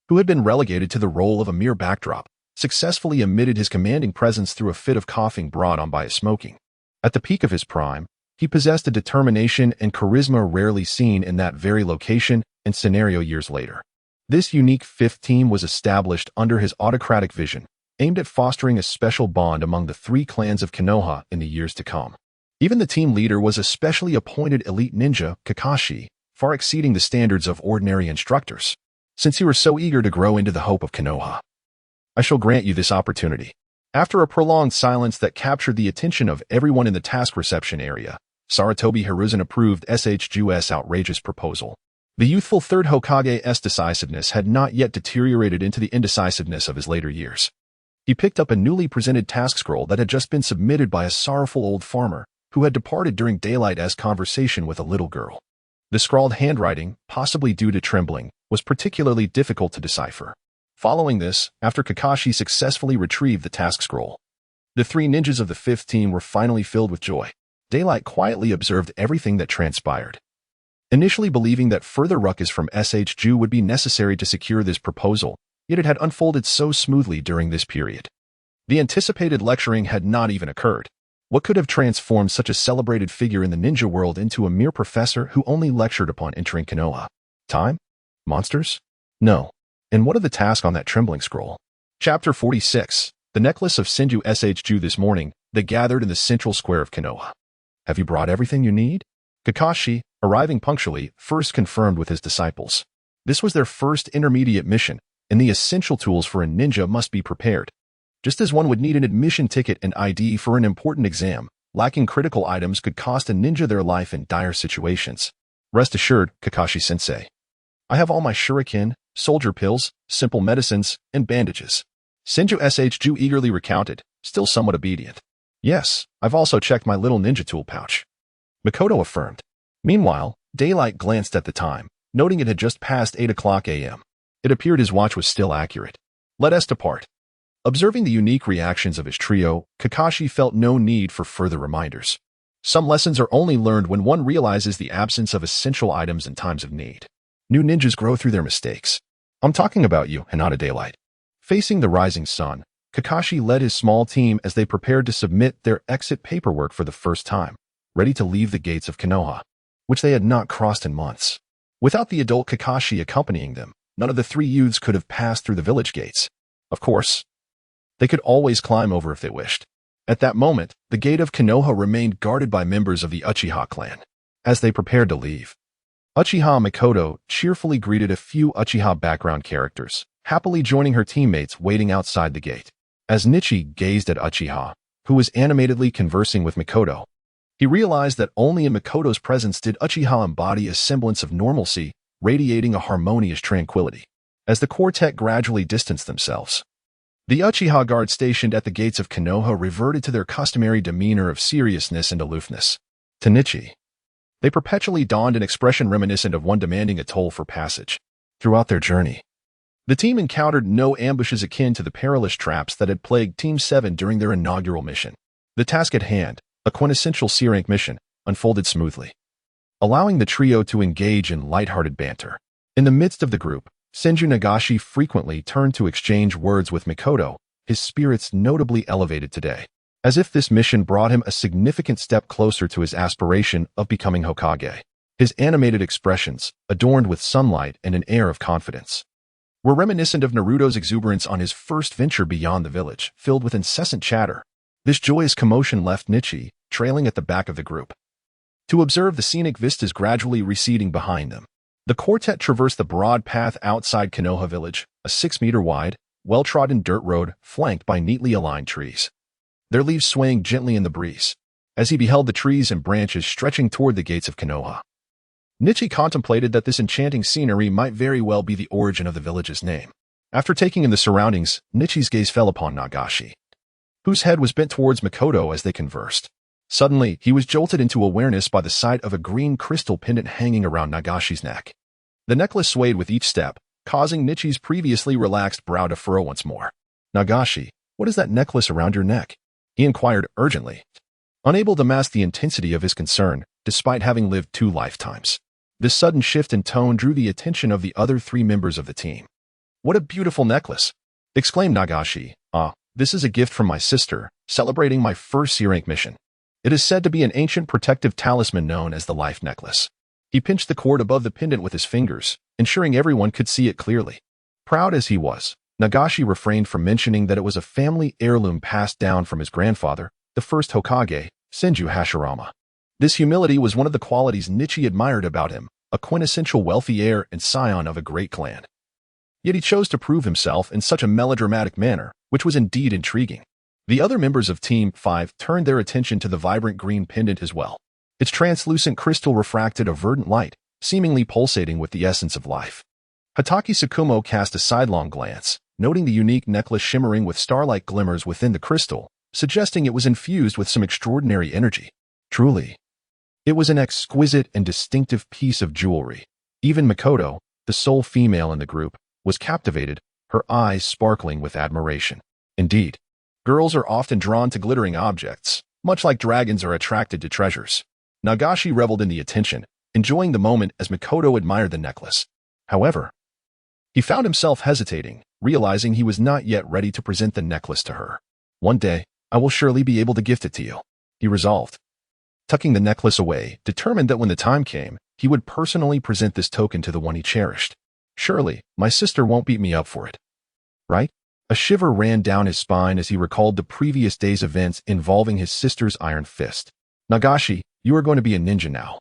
who had been relegated to the role of a mere backdrop, successfully emitted his commanding presence through a fit of coughing brought on by his smoking. At the peak of his prime, he possessed a determination and charisma rarely seen in that very location and scenario years later. This unique fifth team was established under his autocratic vision, aimed at fostering a special bond among the three clans of Konoha in the years to come. Even the team leader was a specially appointed elite ninja, Kakashi, far exceeding the standards of ordinary instructors. Since you were so eager to grow into the hope of Konoha, I shall grant you this opportunity. After a prolonged silence that captured the attention of everyone in the task reception area, Sarutobi Hiruzen approved SHU's outrageous proposal. The youthful third Hokage's decisiveness had not yet deteriorated into the indecisiveness of his later years. He picked up a newly presented task scroll that had just been submitted by a sorrowful old farmer who had departed during Daylight's conversation with a little girl. The scrawled handwriting, possibly due to trembling, was particularly difficult to decipher. Following this, after Kakashi successfully retrieved the task scroll, the three ninjas of the fifth team were finally filled with joy. Daylight quietly observed everything that transpired, initially believing that further ruckus from SHU would be necessary to secure this proposal, yet it had unfolded so smoothly during this period. The anticipated lecturing had not even occurred. What could have transformed such a celebrated figure in the ninja world into a mere professor who only lectured upon entering Konoha? Time? Monsters? No. And what of the task on that trembling scroll? Chapter 46. The necklace of Senju SHU this morning, they gathered in the central square of Konoha. Have you brought everything you need? Kakashi, arriving punctually, first confirmed with his disciples. This was their first intermediate mission, and the essential tools for a ninja must be prepared. Just as one would need an admission ticket and ID for an important exam, lacking critical items could cost a ninja their life in dire situations. Rest assured, Kakashi-sensei. I have all my shuriken, soldier pills, simple medicines, and bandages. Senju Shju eagerly recounted, still somewhat obedient. Yes, I've also checked my little ninja tool pouch. Makoto affirmed. Meanwhile, Daylight glanced at the time, noting it had just passed 8 o'clock a.m. It appeared his watch was still accurate. Let us depart. Observing the unique reactions of his trio, Kakashi felt no need for further reminders. Some lessons are only learned when one realizes the absence of essential items in times of need. New ninjas grow through their mistakes. I'm talking about you, Hinata Daylight. Facing the rising sun, Kakashi led his small team as they prepared to submit their exit paperwork for the first time, ready to leave the gates of Konoha, which they had not crossed in months. Without the adult Kakashi accompanying them, none of the three youths could have passed through the village gates. Of course, they could always climb over if they wished. At that moment, the gate of Konoha remained guarded by members of the Uchiha clan. As they prepared to leave, Uchiha Makoto cheerfully greeted a few Uchiha background characters, happily joining her teammates waiting outside the gate. As Nichi gazed at Uchiha, who was animatedly conversing with Makoto, he realized that only in Makoto's presence did Uchiha embody a semblance of normalcy, radiating a harmonious tranquility. As the quartet gradually distanced themselves, the Uchiha guard stationed at the gates of Konoha reverted to their customary demeanor of seriousness and aloofness. To Nichi, they perpetually donned an expression reminiscent of one demanding a toll for passage. Throughout their journey, the team encountered no ambushes akin to the perilous traps that had plagued Team 7 during their inaugural mission. The task at hand, a quintessential C-rank mission, unfolded smoothly, allowing the trio to engage in lighthearted banter. In the midst of the group, Senju Nagashi frequently turned to exchange words with Makoto, his spirits notably elevated today, as if this mission brought him a significant step closer to his aspiration of becoming Hokage. His animated expressions, adorned with sunlight and an air of confidence, were reminiscent of Naruto's exuberance on his first venture beyond the village, filled with incessant chatter. This joyous commotion left Nichi trailing at the back of the group, to observe the scenic vistas gradually receding behind them. The quartet traversed the broad path outside Konoha village, a 6-meter-wide, well-trodden dirt road flanked by neatly aligned trees, their leaves swaying gently in the breeze. As he beheld the trees and branches stretching toward the gates of Konoha, Nichi contemplated that this enchanting scenery might very well be the origin of the village's name. After taking in the surroundings, Nichi's gaze fell upon Nagashi, whose head was bent towards Makoto as they conversed. Suddenly, he was jolted into awareness by the sight of a green crystal pendant hanging around Nagashi's neck. The necklace swayed with each step, causing Nichi's previously relaxed brow to furrow once more. Nagashi, what is that necklace around your neck? He inquired urgently, unable to mask the intensity of his concern, despite having lived 2 lifetimes. This sudden shift in tone drew the attention of the other 3 members of the team. What a beautiful necklace! Exclaimed Nagashi. This is a gift from my sister, celebrating my first C-rank mission. It is said to be an ancient protective talisman known as the life necklace. He pinched the cord above the pendant with his fingers, ensuring everyone could see it clearly. Proud as he was, Nagashi refrained from mentioning that it was a family heirloom passed down from his grandfather, the first Hokage, Senju Hashirama. This humility was one of the qualities Nichi admired about him, a quintessential wealthy heir and scion of a great clan. Yet he chose to prove himself in such a melodramatic manner, which was indeed intriguing. The other members of Team 5 turned their attention to the vibrant green pendant as well. Its translucent crystal refracted a verdant light, seemingly pulsating with the essence of life. Hatake Tsukumo cast a sidelong glance, noting the unique necklace shimmering with starlight glimmers within the crystal, suggesting it was infused with some extraordinary energy. Truly, it was an exquisite and distinctive piece of jewelry. Even Makoto, the sole female in the group, was captivated, her eyes sparkling with admiration. Indeed, girls are often drawn to glittering objects, much like dragons are attracted to treasures. Nagashi reveled in the attention, enjoying the moment as Makoto admired the necklace. However, he found himself hesitating, realizing he was not yet ready to present the necklace to her. One day, I will surely be able to gift it to you, he resolved, tucking the necklace away, determined that when the time came, he would personally present this token to the one he cherished. Surely, my sister won't beat me up for it, right? A shiver ran down his spine as he recalled the previous day's events involving his sister's iron fist. Nagashi, you are going to be a ninja now.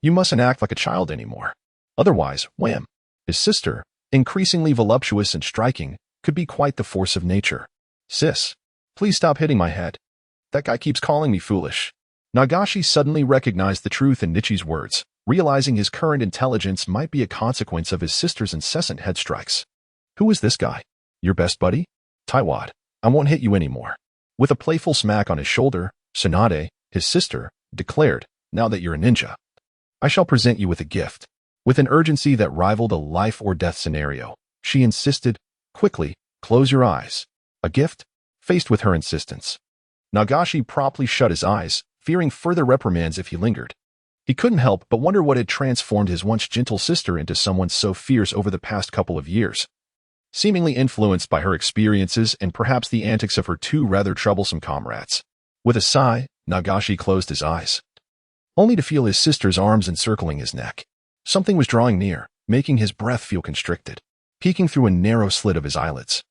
You mustn't act like a child anymore. Otherwise, wham! His sister, increasingly voluptuous and striking, could be quite the force of nature. Sis, please stop hitting my head. That guy keeps calling me foolish. Nagashi suddenly recognized the truth in Nichi's words, realizing his current intelligence might be a consequence of his sister's incessant head strikes. Who is this guy? Your best buddy? Taiwad, I won't hit you anymore. With a playful smack on his shoulder, Tsunade, his sister, declared, now that you're a ninja, I shall present you with a gift. With an urgency that rivaled a life or death scenario, she insisted, quickly, close your eyes. A gift? Faced with her insistence, Nagashi promptly shut his eyes, fearing further reprimands if he lingered. He couldn't help but wonder what had transformed his once gentle sister into someone so fierce over the past couple of years. Seemingly influenced by her experiences and perhaps the antics of her two rather troublesome comrades. With a sigh, Nagashi closed his eyes, only to feel his sister's arms encircling his neck. Something was drawing near, making his breath feel constricted, peeking through a narrow slit of his eyelids.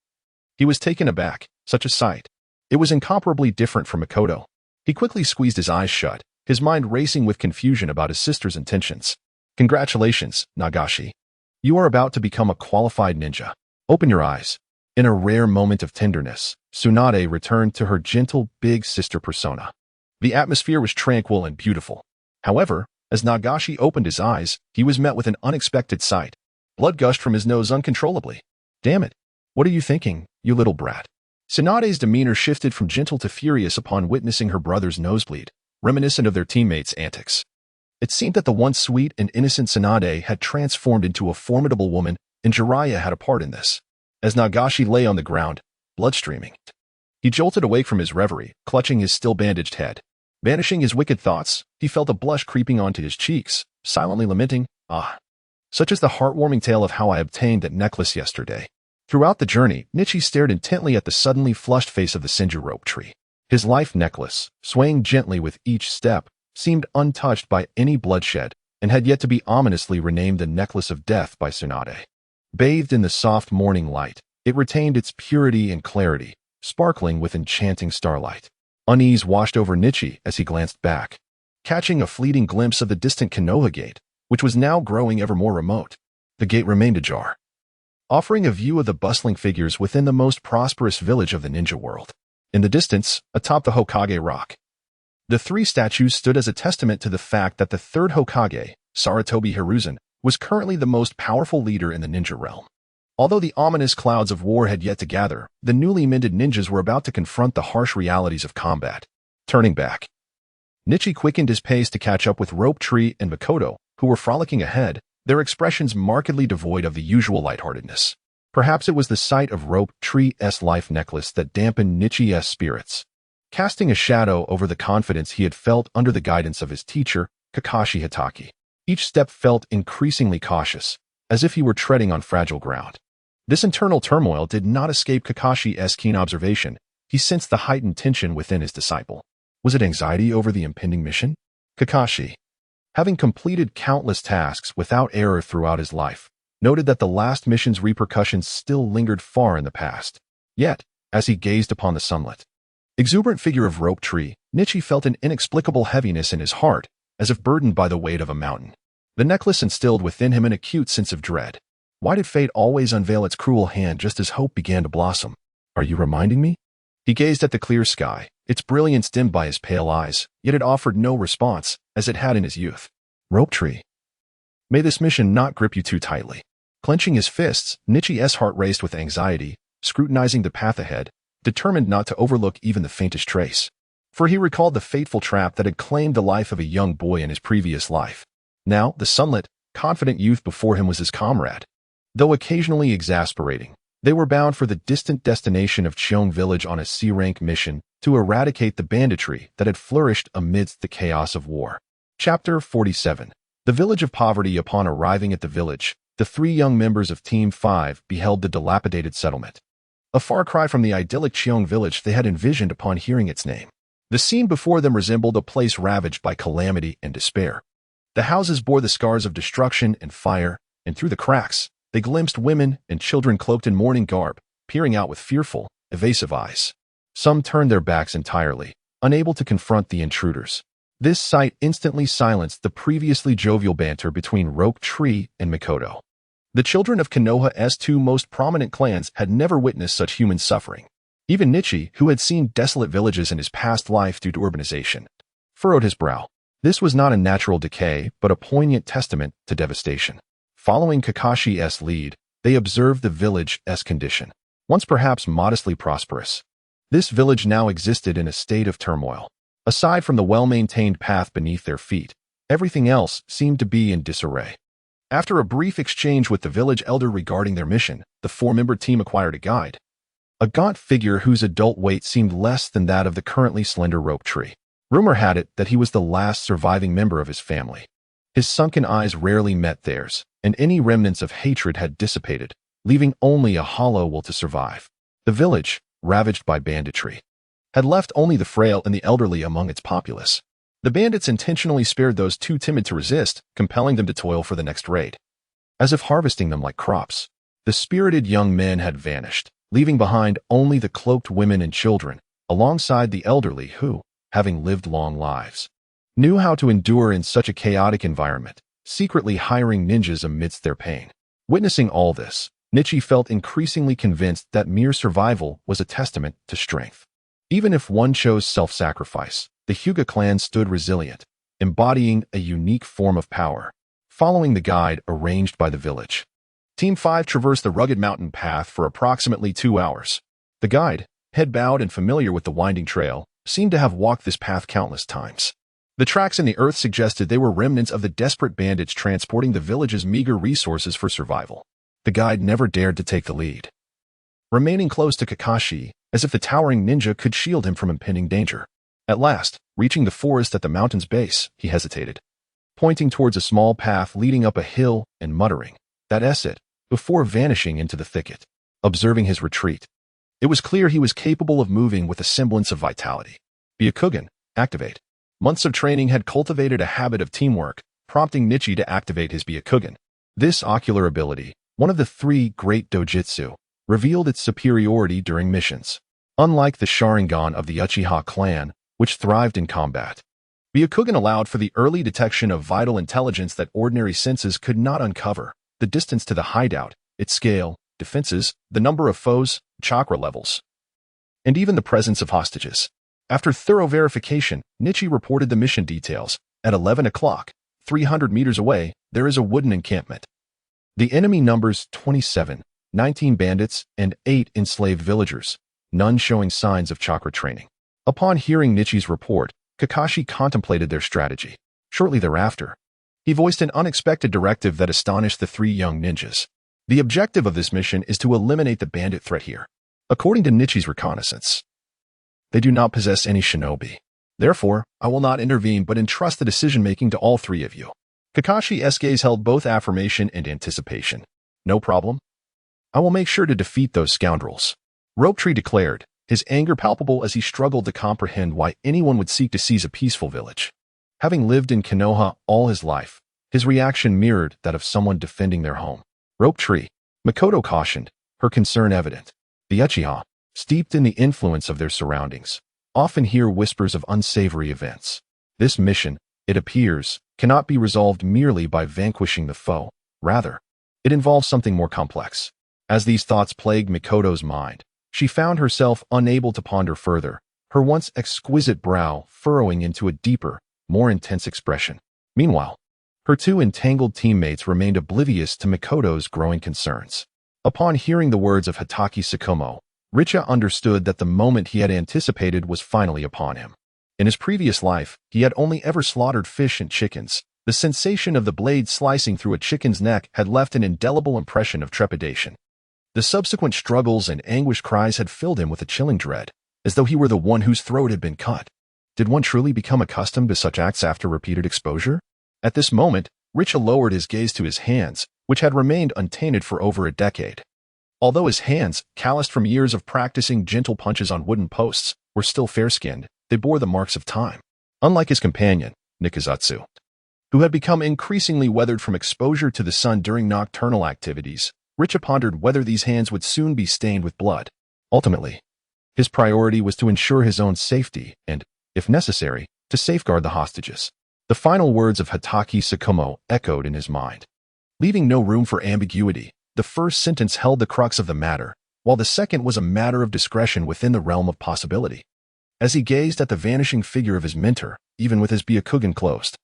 He was taken aback. Such a sight. It was incomparably different from Mikoto. He quickly squeezed his eyes shut, his mind racing with confusion about his sister's intentions. Congratulations, Nagashi. You are about to become a qualified ninja. Open your eyes. In a rare moment of tenderness, Tsunade returned to her gentle, big sister persona. The atmosphere was tranquil and beautiful. However, as Nagashi opened his eyes, he was met with an unexpected sight. Blood gushed from his nose uncontrollably. Damn it. What are you thinking, you little brat? Tsunade's demeanor shifted from gentle to furious upon witnessing her brother's nosebleed, reminiscent of their teammates' antics. It seemed that the once sweet and innocent Tsunade had transformed into a formidable woman, and Jiraiya had a part in this. As Nagashi lay on the ground, blood streaming, he jolted awake from his reverie, clutching his still bandaged head. Banishing his wicked thoughts, he felt a blush creeping onto his cheeks, silently lamenting, such is the heartwarming tale of how I obtained that necklace yesterday. Throughout the journey, Nichi stared intently at the suddenly flushed face of the Senju rope tree. His life necklace, swaying gently with each step, seemed untouched by any bloodshed, and had yet to be ominously renamed the Necklace of Death by Tsunade. Bathed in the soft morning light, it retained its purity and clarity, sparkling with enchanting starlight. Unease washed over Nichi as he glanced back, catching a fleeting glimpse of the distant Konoha gate, which was now growing ever more remote. The gate remained ajar, offering a view of the bustling figures within the most prosperous village of the ninja world. In the distance, atop the Hokage rock, the three statues stood as a testament to the fact that the third Hokage, Sarutobi Hiruzen, was currently the most powerful leader in the ninja realm. Although the ominous clouds of war had yet to gather, the newly minted ninjas were about to confront the harsh realities of combat. Turning back, Nichi quickened his pace to catch up with Rope Tree and Mikoto, who were frolicking ahead, their expressions markedly devoid of the usual lightheartedness. Perhaps it was the sight of Rope Tree's life necklace that dampened Nichi's spirits, casting a shadow over the confidence he had felt under the guidance of his teacher, Kakashi Hitaki. Each step felt increasingly cautious, as if he were treading on fragile ground. This internal turmoil did not escape Kakashi's keen observation. He sensed the heightened tension within his disciple. Was it anxiety over the impending mission? Kakashi, having completed countless tasks without error throughout his life, noted that the last mission's repercussions still lingered far in the past. Yet, as he gazed upon the sunlit, exuberant figure of Rope Tree, Nichi felt an inexplicable heaviness in his heart, as if burdened by the weight of a mountain. The necklace instilled within him an acute sense of dread. Why did fate always unveil its cruel hand just as hope began to blossom? Are you reminding me? He gazed at the clear sky, its brilliance dimmed by his pale eyes, yet it offered no response, as it had in his youth. Rope Tree, may this mission not grip you too tightly. Clenching his fists, Nichi's heart raced with anxiety, scrutinizing the path ahead, determined not to overlook even the faintest trace. For he recalled the fateful trap that had claimed the life of a young boy in his previous life. Now, the sunlit, confident youth before him was his comrade. Though occasionally exasperating, they were bound for the distant destination of Cheong Village on a C-rank mission to eradicate the banditry that had flourished amidst the chaos of war. Chapter 47. The Village of Poverty. Upon arriving at the village, the three young members of Team 5 beheld the dilapidated settlement. A far cry from the idyllic Cheong Village they had envisioned upon hearing its name. The scene before them resembled a place ravaged by calamity and despair. The houses bore the scars of destruction and fire, and through the cracks, they glimpsed women and children cloaked in mourning garb, peering out with fearful, evasive eyes. Some turned their backs entirely, unable to confront the intruders. This sight instantly silenced the previously jovial banter between Rope Tree and Mikoto. The children of Konoha's two most prominent clans had never witnessed such human suffering. Even Nichi, who had seen desolate villages in his past life due to urbanization, furrowed his brow. This was not a natural decay, but a poignant testament to devastation. Following Kakashi's lead, they observed the village's condition. Once perhaps modestly prosperous, this village now existed in a state of turmoil. Aside from the well-maintained path beneath their feet, everything else seemed to be in disarray. After a brief exchange with the village elder regarding their mission, the four-member team acquired a guide. A gaunt figure whose adult weight seemed less than that of the currently slender rope tree. Rumor had it that he was the last surviving member of his family. His sunken eyes rarely met theirs, and any remnants of hatred had dissipated, leaving only a hollow will to survive. The village, ravaged by banditry, had left only the frail and the elderly among its populace. The bandits intentionally spared those too timid to resist, compelling them to toil for the next raid. As if harvesting them like crops, the spirited young men had vanished, leaving behind only the cloaked women and children, alongside the elderly who, having lived long lives, knew how to endure in such a chaotic environment, secretly hiring ninjas amidst their pain. Witnessing all this, Nichi felt increasingly convinced that mere survival was a testament to strength. Even if one chose self-sacrifice, the Hyuga clan stood resilient, embodying a unique form of power. Following the guide arranged by the village, Team 5 traversed the rugged mountain path for approximately 2 hours. The guide, head bowed and familiar with the winding trail, seemed to have walked this path countless times. The tracks in the earth suggested they were remnants of the desperate bandits transporting the village's meager resources for survival. The guide never dared to take the lead, remaining close to Kakashi, as if the towering ninja could shield him from impending danger. At last, reaching the forest at the mountain's base, he hesitated, pointing towards a small path leading up a hill and muttering, "That's it," before vanishing into the thicket. Observing his retreat, it was clear he was capable of moving with a semblance of vitality. Byakugan, activate. Months of training had cultivated a habit of teamwork, prompting Nichi to activate his Byakugan. This ocular ability, one of the 3 great dojutsu, revealed its superiority during missions. Unlike the Sharingan of the Uchiha clan, which thrived in combat, Byakugan allowed for the early detection of vital intelligence that ordinary senses could not uncover: the distance to the hideout, its scale, defenses, the number of foes, chakra levels, and even the presence of hostages. After thorough verification, Nichi reported the mission details. At 11 o'clock, 300 meters away, there is a wooden encampment. The enemy numbers 27, 19 bandits, and 8 enslaved villagers, none showing signs of chakra training. Upon hearing Nichi's report, Kakashi contemplated their strategy. Shortly thereafter, he voiced an unexpected directive that astonished the 3 young ninjas. The objective of this mission is to eliminate the bandit threat here. According to Nichi's reconnaissance, they do not possess any shinobi. Therefore, I will not intervene but entrust the decision-making to all 3 of you. Kakashi's gaze held both affirmation and anticipation. No problem. I will make sure to defeat those scoundrels. Rope Tree declared, his anger palpable as he struggled to comprehend why anyone would seek to seize a peaceful village. Having lived in Konoha all his life, his reaction mirrored that of someone defending their home. Rope Tree, Makoto cautioned, her concern evident. The Uchiha, steeped in the influence of their surroundings, often hear whispers of unsavory events. This mission, it appears, cannot be resolved merely by vanquishing the foe. Rather, it involves something more complex. As these thoughts plagued Mikoto's mind, she found herself unable to ponder further, her once exquisite brow furrowing into a deeper, more intense expression. Meanwhile, her 2 entangled teammates remained oblivious to Mikoto's growing concerns. Upon hearing the words of Hatake Tsukumo, Richa understood that the moment he had anticipated was finally upon him. In his previous life, he had only ever slaughtered fish and chickens. The sensation of the blade slicing through a chicken's neck had left an indelible impression of trepidation. The subsequent struggles and anguished cries had filled him with a chilling dread, as though he were the one whose throat had been cut. Did one truly become accustomed to such acts after repeated exposure? At this moment, Richa lowered his gaze to his hands, which had remained untainted for over a decade. Although his hands, calloused from years of practicing gentle punches on wooden posts, were still fair-skinned, they bore the marks of time. Unlike his companion, Nikizatsu, who had become increasingly weathered from exposure to the sun during nocturnal activities, Richa pondered whether these hands would soon be stained with blood. Ultimately, his priority was to ensure his own safety and, if necessary, to safeguard the hostages. The final words of Hatake Tsukumo echoed in his mind. Leaving no room for ambiguity, the first sentence held the crux of the matter, while the second was a matter of discretion within the realm of possibility. as he gazed at the vanishing figure of his mentor, even with his Byakugan closed.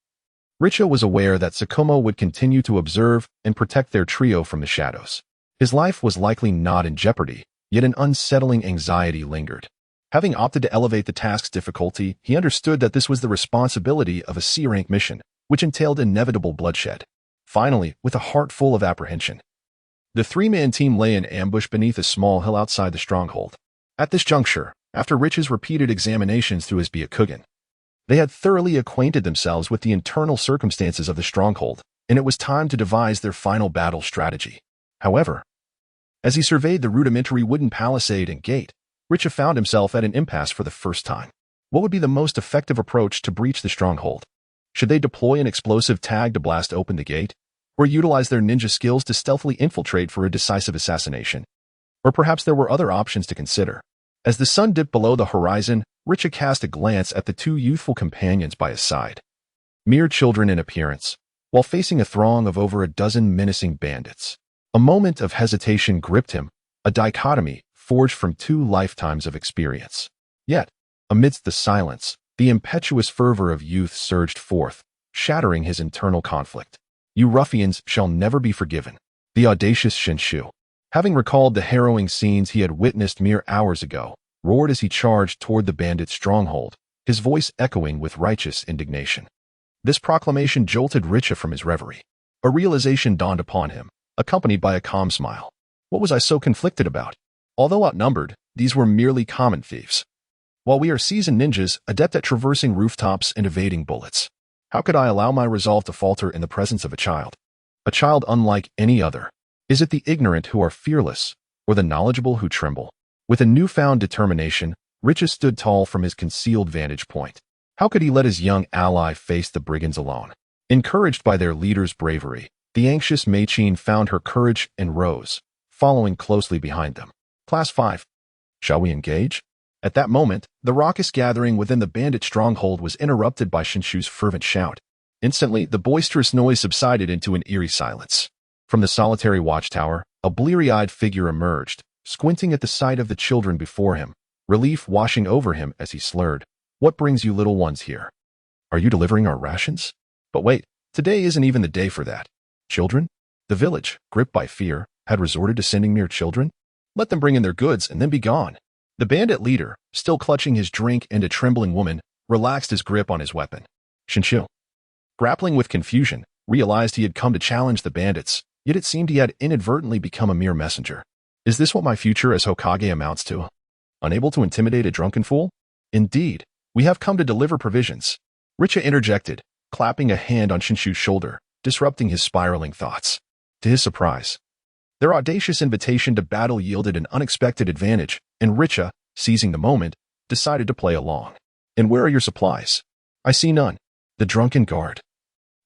Richa was aware that Tsukumo would continue to observe and protect their trio from the shadows. His life was likely not in jeopardy, yet an unsettling anxiety lingered. Having opted to elevate the task's difficulty, he understood that this was the responsibility of a C-rank mission, which entailed inevitable bloodshed. Finally, with a heart full of apprehension, the three-man team lay in ambush beneath a small hill outside the stronghold. At this juncture, after Rich's repeated examinations through his Byakugan, they had thoroughly acquainted themselves with the internal circumstances of the stronghold, and it was time to devise their final battle strategy. However, as he surveyed the rudimentary wooden palisade and gate, Richa found himself at an impasse for the first time. What would be the most effective approach to breach the stronghold? Should they deploy an explosive tag to blast open the gate, or utilize their ninja skills to stealthily infiltrate for a decisive assassination? Or perhaps there were other options to consider. As the sun dipped below the horizon, Richa cast a glance at the two youthful companions by his side. Mere children in appearance, while facing a throng of over a dozen menacing bandits. A moment of hesitation gripped him, a dichotomy forged from 2 lifetimes of experience. Yet, amidst the silence, the impetuous fervor of youth surged forth, shattering his internal conflict. "You ruffians shall never be forgiven." The audacious Shinshu, having recalled the harrowing scenes he had witnessed mere hours ago, roared as he charged toward the bandit's stronghold, his voice echoing with righteous indignation. This proclamation jolted Richa from his reverie. A realization dawned upon him, accompanied by a calm smile. What was I so conflicted about? Although outnumbered, these were merely common thieves, while we are seasoned ninjas, adept at traversing rooftops and evading bullets. How could I allow my resolve to falter in the presence of a child? A child unlike any other. Is it the ignorant who are fearless, or the knowledgeable who tremble? With a newfound determination, Richa stood tall from his concealed vantage point. How could he let his young ally face the brigands alone? Encouraged by their leader's bravery, the anxious Mei-chin found her courage and rose, following closely behind them. Class 5. Shall we engage? At that moment, the raucous gathering within the bandit stronghold was interrupted by Shinshu's fervent shout. Instantly, the boisterous noise subsided into an eerie silence. From the solitary watchtower, a bleary-eyed figure emerged, squinting at the sight of the children before him, relief washing over him as he slurred. "What brings you little ones here? Are you delivering our rations? But wait, today isn't even the day for that. Children?" The village, gripped by fear, had resorted to sending mere children? Let them bring in their goods and then be gone. The bandit leader, still clutching his drink and a trembling woman, relaxed his grip on his weapon. Shinshu, grappling with confusion, realized he had come to challenge the bandits, yet it seemed he had inadvertently become a mere messenger. Is this what my future as Hokage amounts to? Unable to intimidate a drunken fool? Indeed, we have come to deliver provisions. Richa interjected, clapping a hand on Shinshu's shoulder, disrupting his spiraling thoughts. To his surprise, their audacious invitation to battle yielded an unexpected advantage, and Richa, seizing the moment, decided to play along. "And where are your supplies?" "I see none." The drunken guard,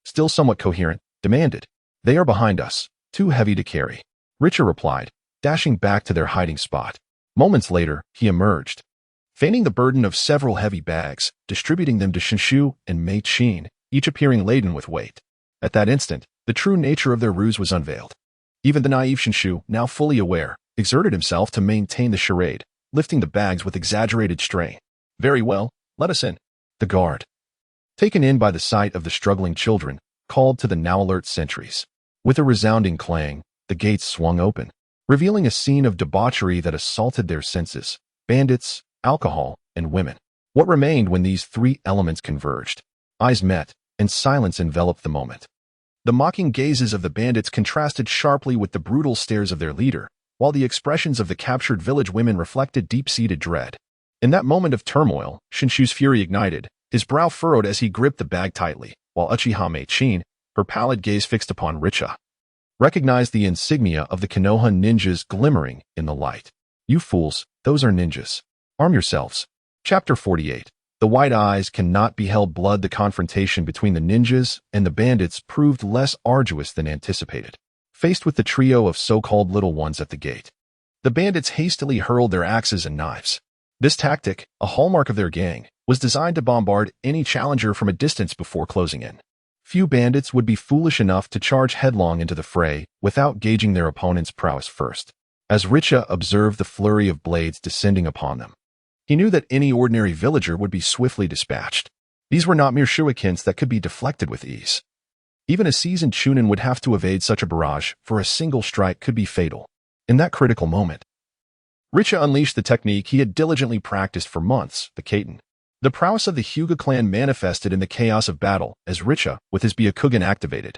still somewhat coherent, demanded. "They are behind us, too heavy to carry," Richa replied, dashing back to their hiding spot. Moments later, he emerged, feigning the burden of several heavy bags, distributing them to Shinshu and Mei-chin, each appearing laden with weight. At that instant, the true nature of their ruse was unveiled. Even the naive Shinshu, now fully aware, exerted himself to maintain the charade, lifting the bags with exaggerated strain. "Very well, let us in." The guard, taken in by the sight of the struggling children, called to the now alert sentries. With a resounding clang, the gates swung open, revealing a scene of debauchery that assaulted their senses: bandits, alcohol, and women. What remained when these 3 elements converged? Eyes met, and silence enveloped the moment. The mocking gazes of the bandits contrasted sharply with the brutal stares of their leader, while the expressions of the captured village women reflected deep-seated dread. In that moment of turmoil, Shinshu's fury ignited, his brow furrowed as he gripped the bag tightly, while Uchiha Mei-chin, her pallid gaze fixed upon Richa, recognized the insignia of the Konoha ninjas glimmering in the light. "You fools, those are ninjas. Arm yourselves." Chapter 48. The white eyes cannot be held blood. The confrontation between the ninjas and the bandits proved less arduous than anticipated. Faced with the trio of so-called little ones at the gate, the bandits hastily hurled their axes and knives. This tactic, a hallmark of their gang, was designed to bombard any challenger from a distance before closing in. Few bandits would be foolish enough to charge headlong into the fray without gauging their opponent's prowess first. As Richa observed the flurry of blades descending upon them, He knew that any ordinary villager would be swiftly dispatched. These were not mere shurikens that could be deflected with ease. Even a seasoned chunin would have to evade such a barrage, for a single strike could be fatal. In that critical moment, Richa unleashed the technique he had diligently practiced for months, the Kaiten. The prowess of the Hyuga clan manifested in the chaos of battle as Richa, with his Byakugan activated,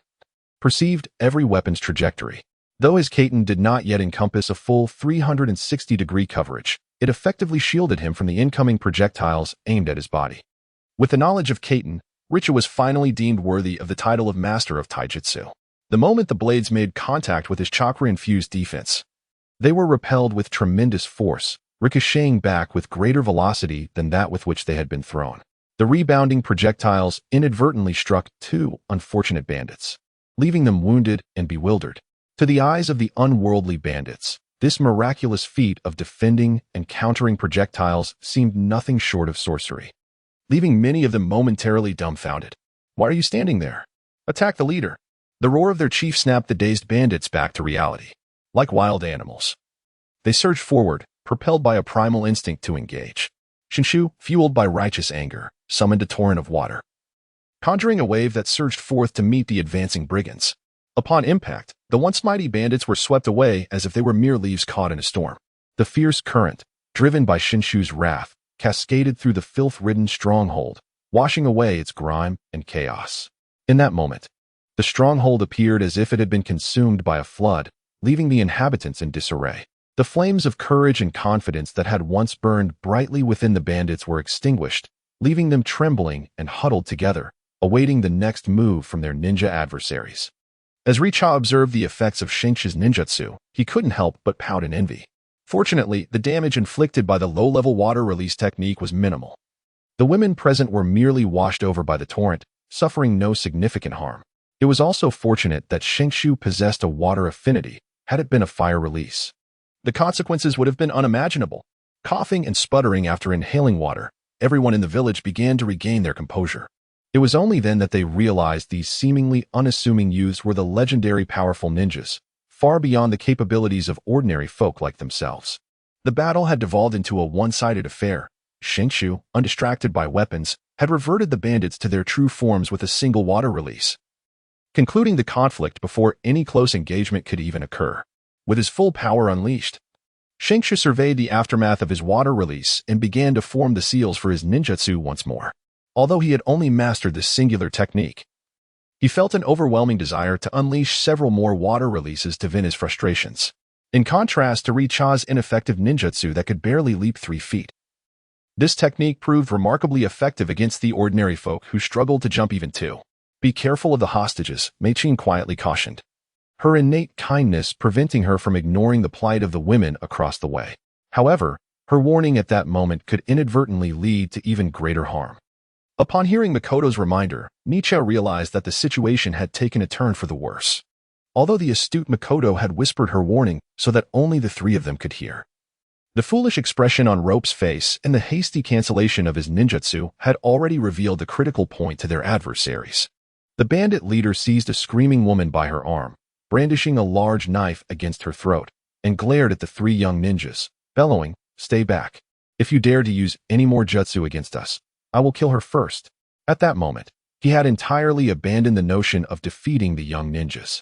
perceived every weapon's trajectory. Though his Kaiten did not yet encompass a full 360-degree coverage, it effectively shielded him from the incoming projectiles aimed at his body. With the knowledge of Kaiten, Richa was finally deemed worthy of the title of Master of Taijutsu. The moment the blades made contact with his chakra-infused defense, they were repelled with tremendous force, ricocheting back with greater velocity than that with which they had been thrown. The rebounding projectiles inadvertently struck two unfortunate bandits, leaving them wounded and bewildered. To the eyes of the unworldly bandits, this miraculous feat of defending and countering projectiles seemed nothing short of sorcery, leaving many of them momentarily dumbfounded. "Why are you standing there? Attack the leader!" The roar of their chief snapped the dazed bandits back to reality. Like wild animals, they surged forward, propelled by a primal instinct to engage. Shinshu, fueled by righteous anger, summoned a torrent of water, conjuring a wave that surged forth to meet the advancing brigands. Upon impact, the once mighty bandits were swept away as if they were mere leaves caught in a storm. The fierce current, driven by Shinshu's wrath, cascaded through the filth-ridden stronghold, washing away its grime and chaos. In that moment, the stronghold appeared as if it had been consumed by a flood, leaving the inhabitants in disarray. The flames of courage and confidence that had once burned brightly within the bandits were extinguished, leaving them trembling and huddled together, awaiting the next move from their ninja adversaries. As Richa observed the effects of Shinkshi's ninjutsu, he couldn't help but pout in envy. Fortunately, the damage inflicted by the low-level water release technique was minimal. The women present were merely washed over by the torrent, suffering no significant harm. It was also fortunate that Shinkshu possessed a water affinity, had it been a fire release. The consequences would have been unimaginable. Coughing and sputtering after inhaling water, everyone in the village began to regain their composure. It was only then that they realized these seemingly unassuming youths were the legendary powerful ninjas, far beyond the capabilities of ordinary folk like themselves. The battle had devolved into a one-sided affair. Shinkshu, undistracted by weapons, had reverted the bandits to their true forms with a single water release, concluding the conflict before any close engagement could even occur. With his full power unleashed, Shinkshu surveyed the aftermath of his water release and began to form the seals for his ninjutsu once more. Although he had only mastered this singular technique, he felt an overwhelming desire to unleash several more water releases to vent his frustrations. In contrast to Richa's ineffective ninjutsu that could barely leap 3 feet, this technique proved remarkably effective against the ordinary folk who struggled to jump even 2. "Be careful of the hostages," Mei-chin quietly cautioned, her innate kindness preventing her from ignoring the plight of the women across the way. However, her warning at that moment could inadvertently lead to even greater harm. Upon hearing Makoto's reminder, Nietzsche realized that the situation had taken a turn for the worse. Although the astute Makoto had whispered her warning so that only the 3 of them could hear, the foolish expression on Rope's face and the hasty cancellation of his ninjutsu had already revealed the critical point to their adversaries. The bandit leader seized a screaming woman by her arm, brandishing a large knife against her throat, and glared at the 3 young ninjas, bellowing, "Stay back. If you dare to use any more jutsu against us, I will kill her first." At that moment, he had entirely abandoned the notion of defeating the young ninjas.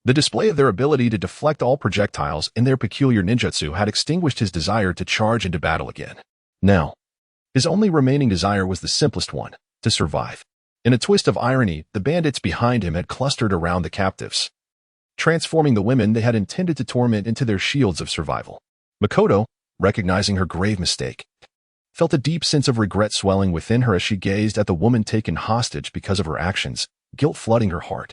The display of their ability to deflect all projectiles in their peculiar ninjutsu had extinguished his desire to charge into battle again. Now, his only remaining desire was the simplest one, to survive. In a twist of irony, the bandits behind him had clustered around the captives, transforming the women they had intended to torment into their shields of survival. Makoto, recognizing her grave mistake, felt a deep sense of regret swelling within her as she gazed at the woman taken hostage because of her actions, guilt flooding her heart.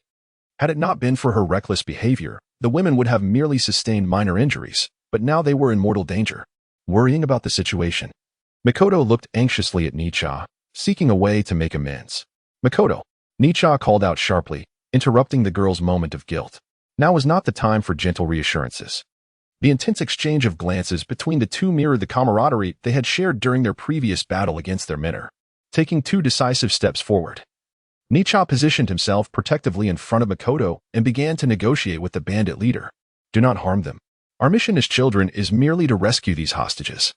Had it not been for her reckless behavior, the women would have merely sustained minor injuries, but now they were in mortal danger. Worrying about the situation, Makoto looked anxiously at Nicha, seeking a way to make amends. "Makoto," Nicha called out sharply, interrupting the girl's moment of guilt. Now was not the time for gentle reassurances. The intense exchange of glances between the 2 mirrored the camaraderie they had shared during their previous battle against their mentor. Taking 2 decisive steps forward, Nicha positioned himself protectively in front of Makoto and began to negotiate with the bandit leader. "Do not harm them. Our mission as children is merely to rescue these hostages."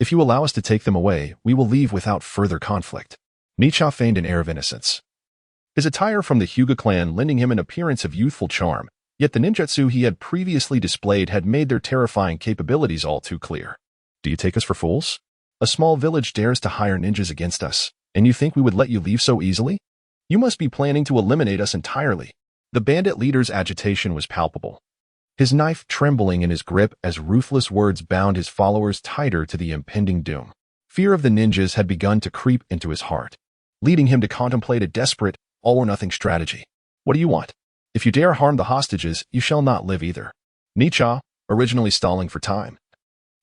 If you allow us to take them away, we will leave without further conflict. Nicha feigned an air of innocence, his attire from the Hyuga clan lending him an appearance of youthful charm, yet the ninjutsu he had previously displayed had made their terrifying capabilities all too clear. Do you take us for fools? A small village dares to hire ninjas against us, and you think we would let you leave so easily? You must be planning to eliminate us entirely. The bandit leader's agitation was palpable, his knife trembling in his grip as ruthless words bound his followers tighter to the impending doom. Fear of the ninjas had begun to creep into his heart, leading him to contemplate a desperate, all-or-nothing strategy. What do you want? If you dare harm the hostages, you shall not live either. Nicha, originally stalling for time,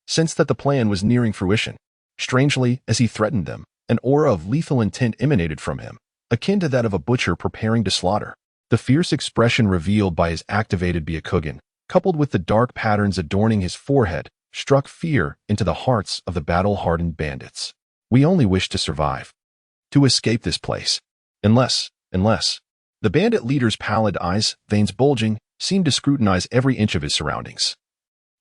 sensed that the plan was nearing fruition. Strangely, as he threatened them, an aura of lethal intent emanated from him, akin to that of a butcher preparing to slaughter. The fierce expression revealed by his activated Byakugan, coupled with the dark patterns adorning his forehead, struck fear into the hearts of the battle-hardened bandits. We only wish to survive, to escape this place. Unless, the bandit leader's pallid eyes, veins bulging, seemed to scrutinize every inch of his surroundings,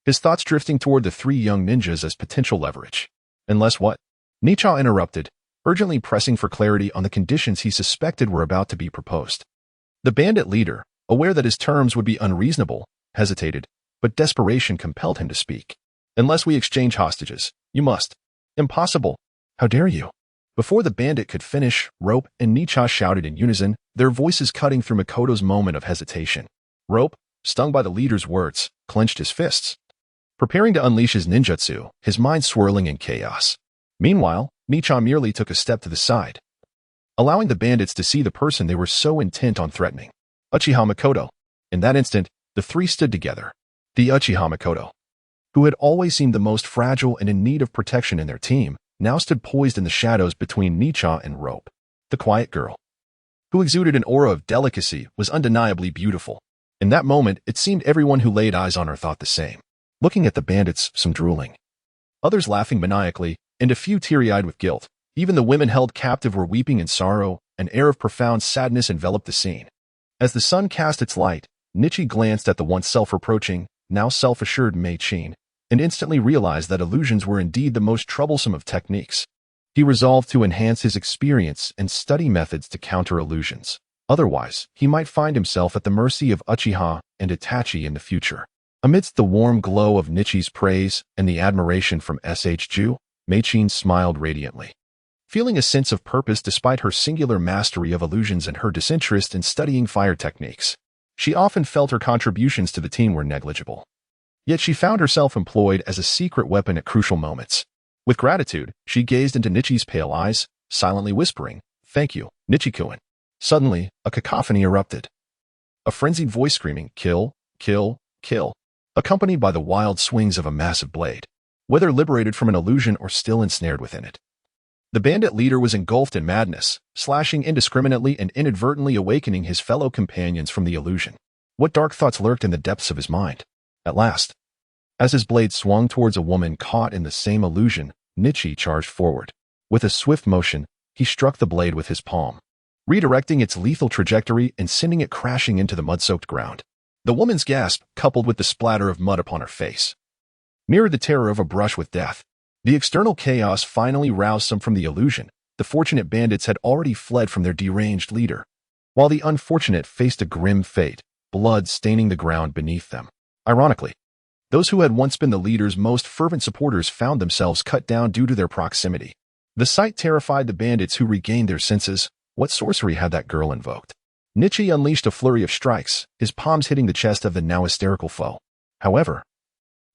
his thoughts drifting toward the three young ninjas as potential leverage. Unless what? Nicha interrupted, urgently pressing for clarity on the conditions he suspected were about to be proposed. The bandit leader, aware that his terms would be unreasonable, hesitated, but desperation compelled him to speak. Unless we exchange hostages, you must. Impossible. How dare you? Before the bandit could finish, Rope and Nicha shouted in unison, their voices cutting through Makoto's moment of hesitation. Rope, stung by the leader's words, clenched his fists, preparing to unleash his ninjutsu, his mind swirling in chaos. Meanwhile, Nicha merely took a step to the side, allowing the bandits to see the person they were so intent on threatening. Uchiha Makoto. In that instant, the three stood together. The Uchiha Makoto, who had always seemed the most fragile and in need of protection in their team, now stood poised in the shadows between Nicha and Rope. The quiet girl, who exuded an aura of delicacy, was undeniably beautiful. In that moment, it seemed everyone who laid eyes on her thought the same. Looking at the bandits, some drooling, others laughing maniacally, and a few teary-eyed with guilt. Even the women held captive were weeping in sorrow. An air of profound sadness enveloped the scene. As the sun cast its light, Nichi glanced at the once self-reproaching, now self-assured Mei-Chin, and instantly realized that illusions were indeed the most troublesome of techniques. He resolved to enhance his experience and study methods to counter illusions. Otherwise, he might find himself at the mercy of Uchiha and Itachi in the future. Amidst the warm glow of Nichi's praise and the admiration from SHU, Mei-Chin smiled radiantly, feeling a sense of purpose despite her singular mastery of illusions and her disinterest in studying fire techniques. She often felt her contributions to the team were negligible. Yet she found herself employed as a secret weapon at crucial moments. With gratitude, she gazed into Nichi's pale eyes, silently whispering, "Thank you, Nichi-kun." Suddenly, a cacophony erupted. A frenzied voice screaming, "Kill, kill, kill," accompanied by the wild swings of a massive blade, whether liberated from an illusion or still ensnared within it. The bandit leader was engulfed in madness, slashing indiscriminately and inadvertently awakening his fellow companions from the illusion. What dark thoughts lurked in the depths of his mind? At last, as his blade swung towards a woman caught in the same illusion, Nichi charged forward. With a swift motion, he struck the blade with his palm, redirecting its lethal trajectory and sending it crashing into the mud-soaked ground. The woman's gasp, coupled with the splatter of mud upon her face, mirrored the terror of a brush with death. The external chaos finally roused some from the illusion. The fortunate bandits had already fled from their deranged leader, while the unfortunate faced a grim fate, blood staining the ground beneath them. Ironically, those who had once been the leader's most fervent supporters found themselves cut down due to their proximity. The sight terrified the bandits who regained their senses. What sorcery had that girl invoked? Nichi unleashed a flurry of strikes, his palms hitting the chest of the now hysterical foe. However,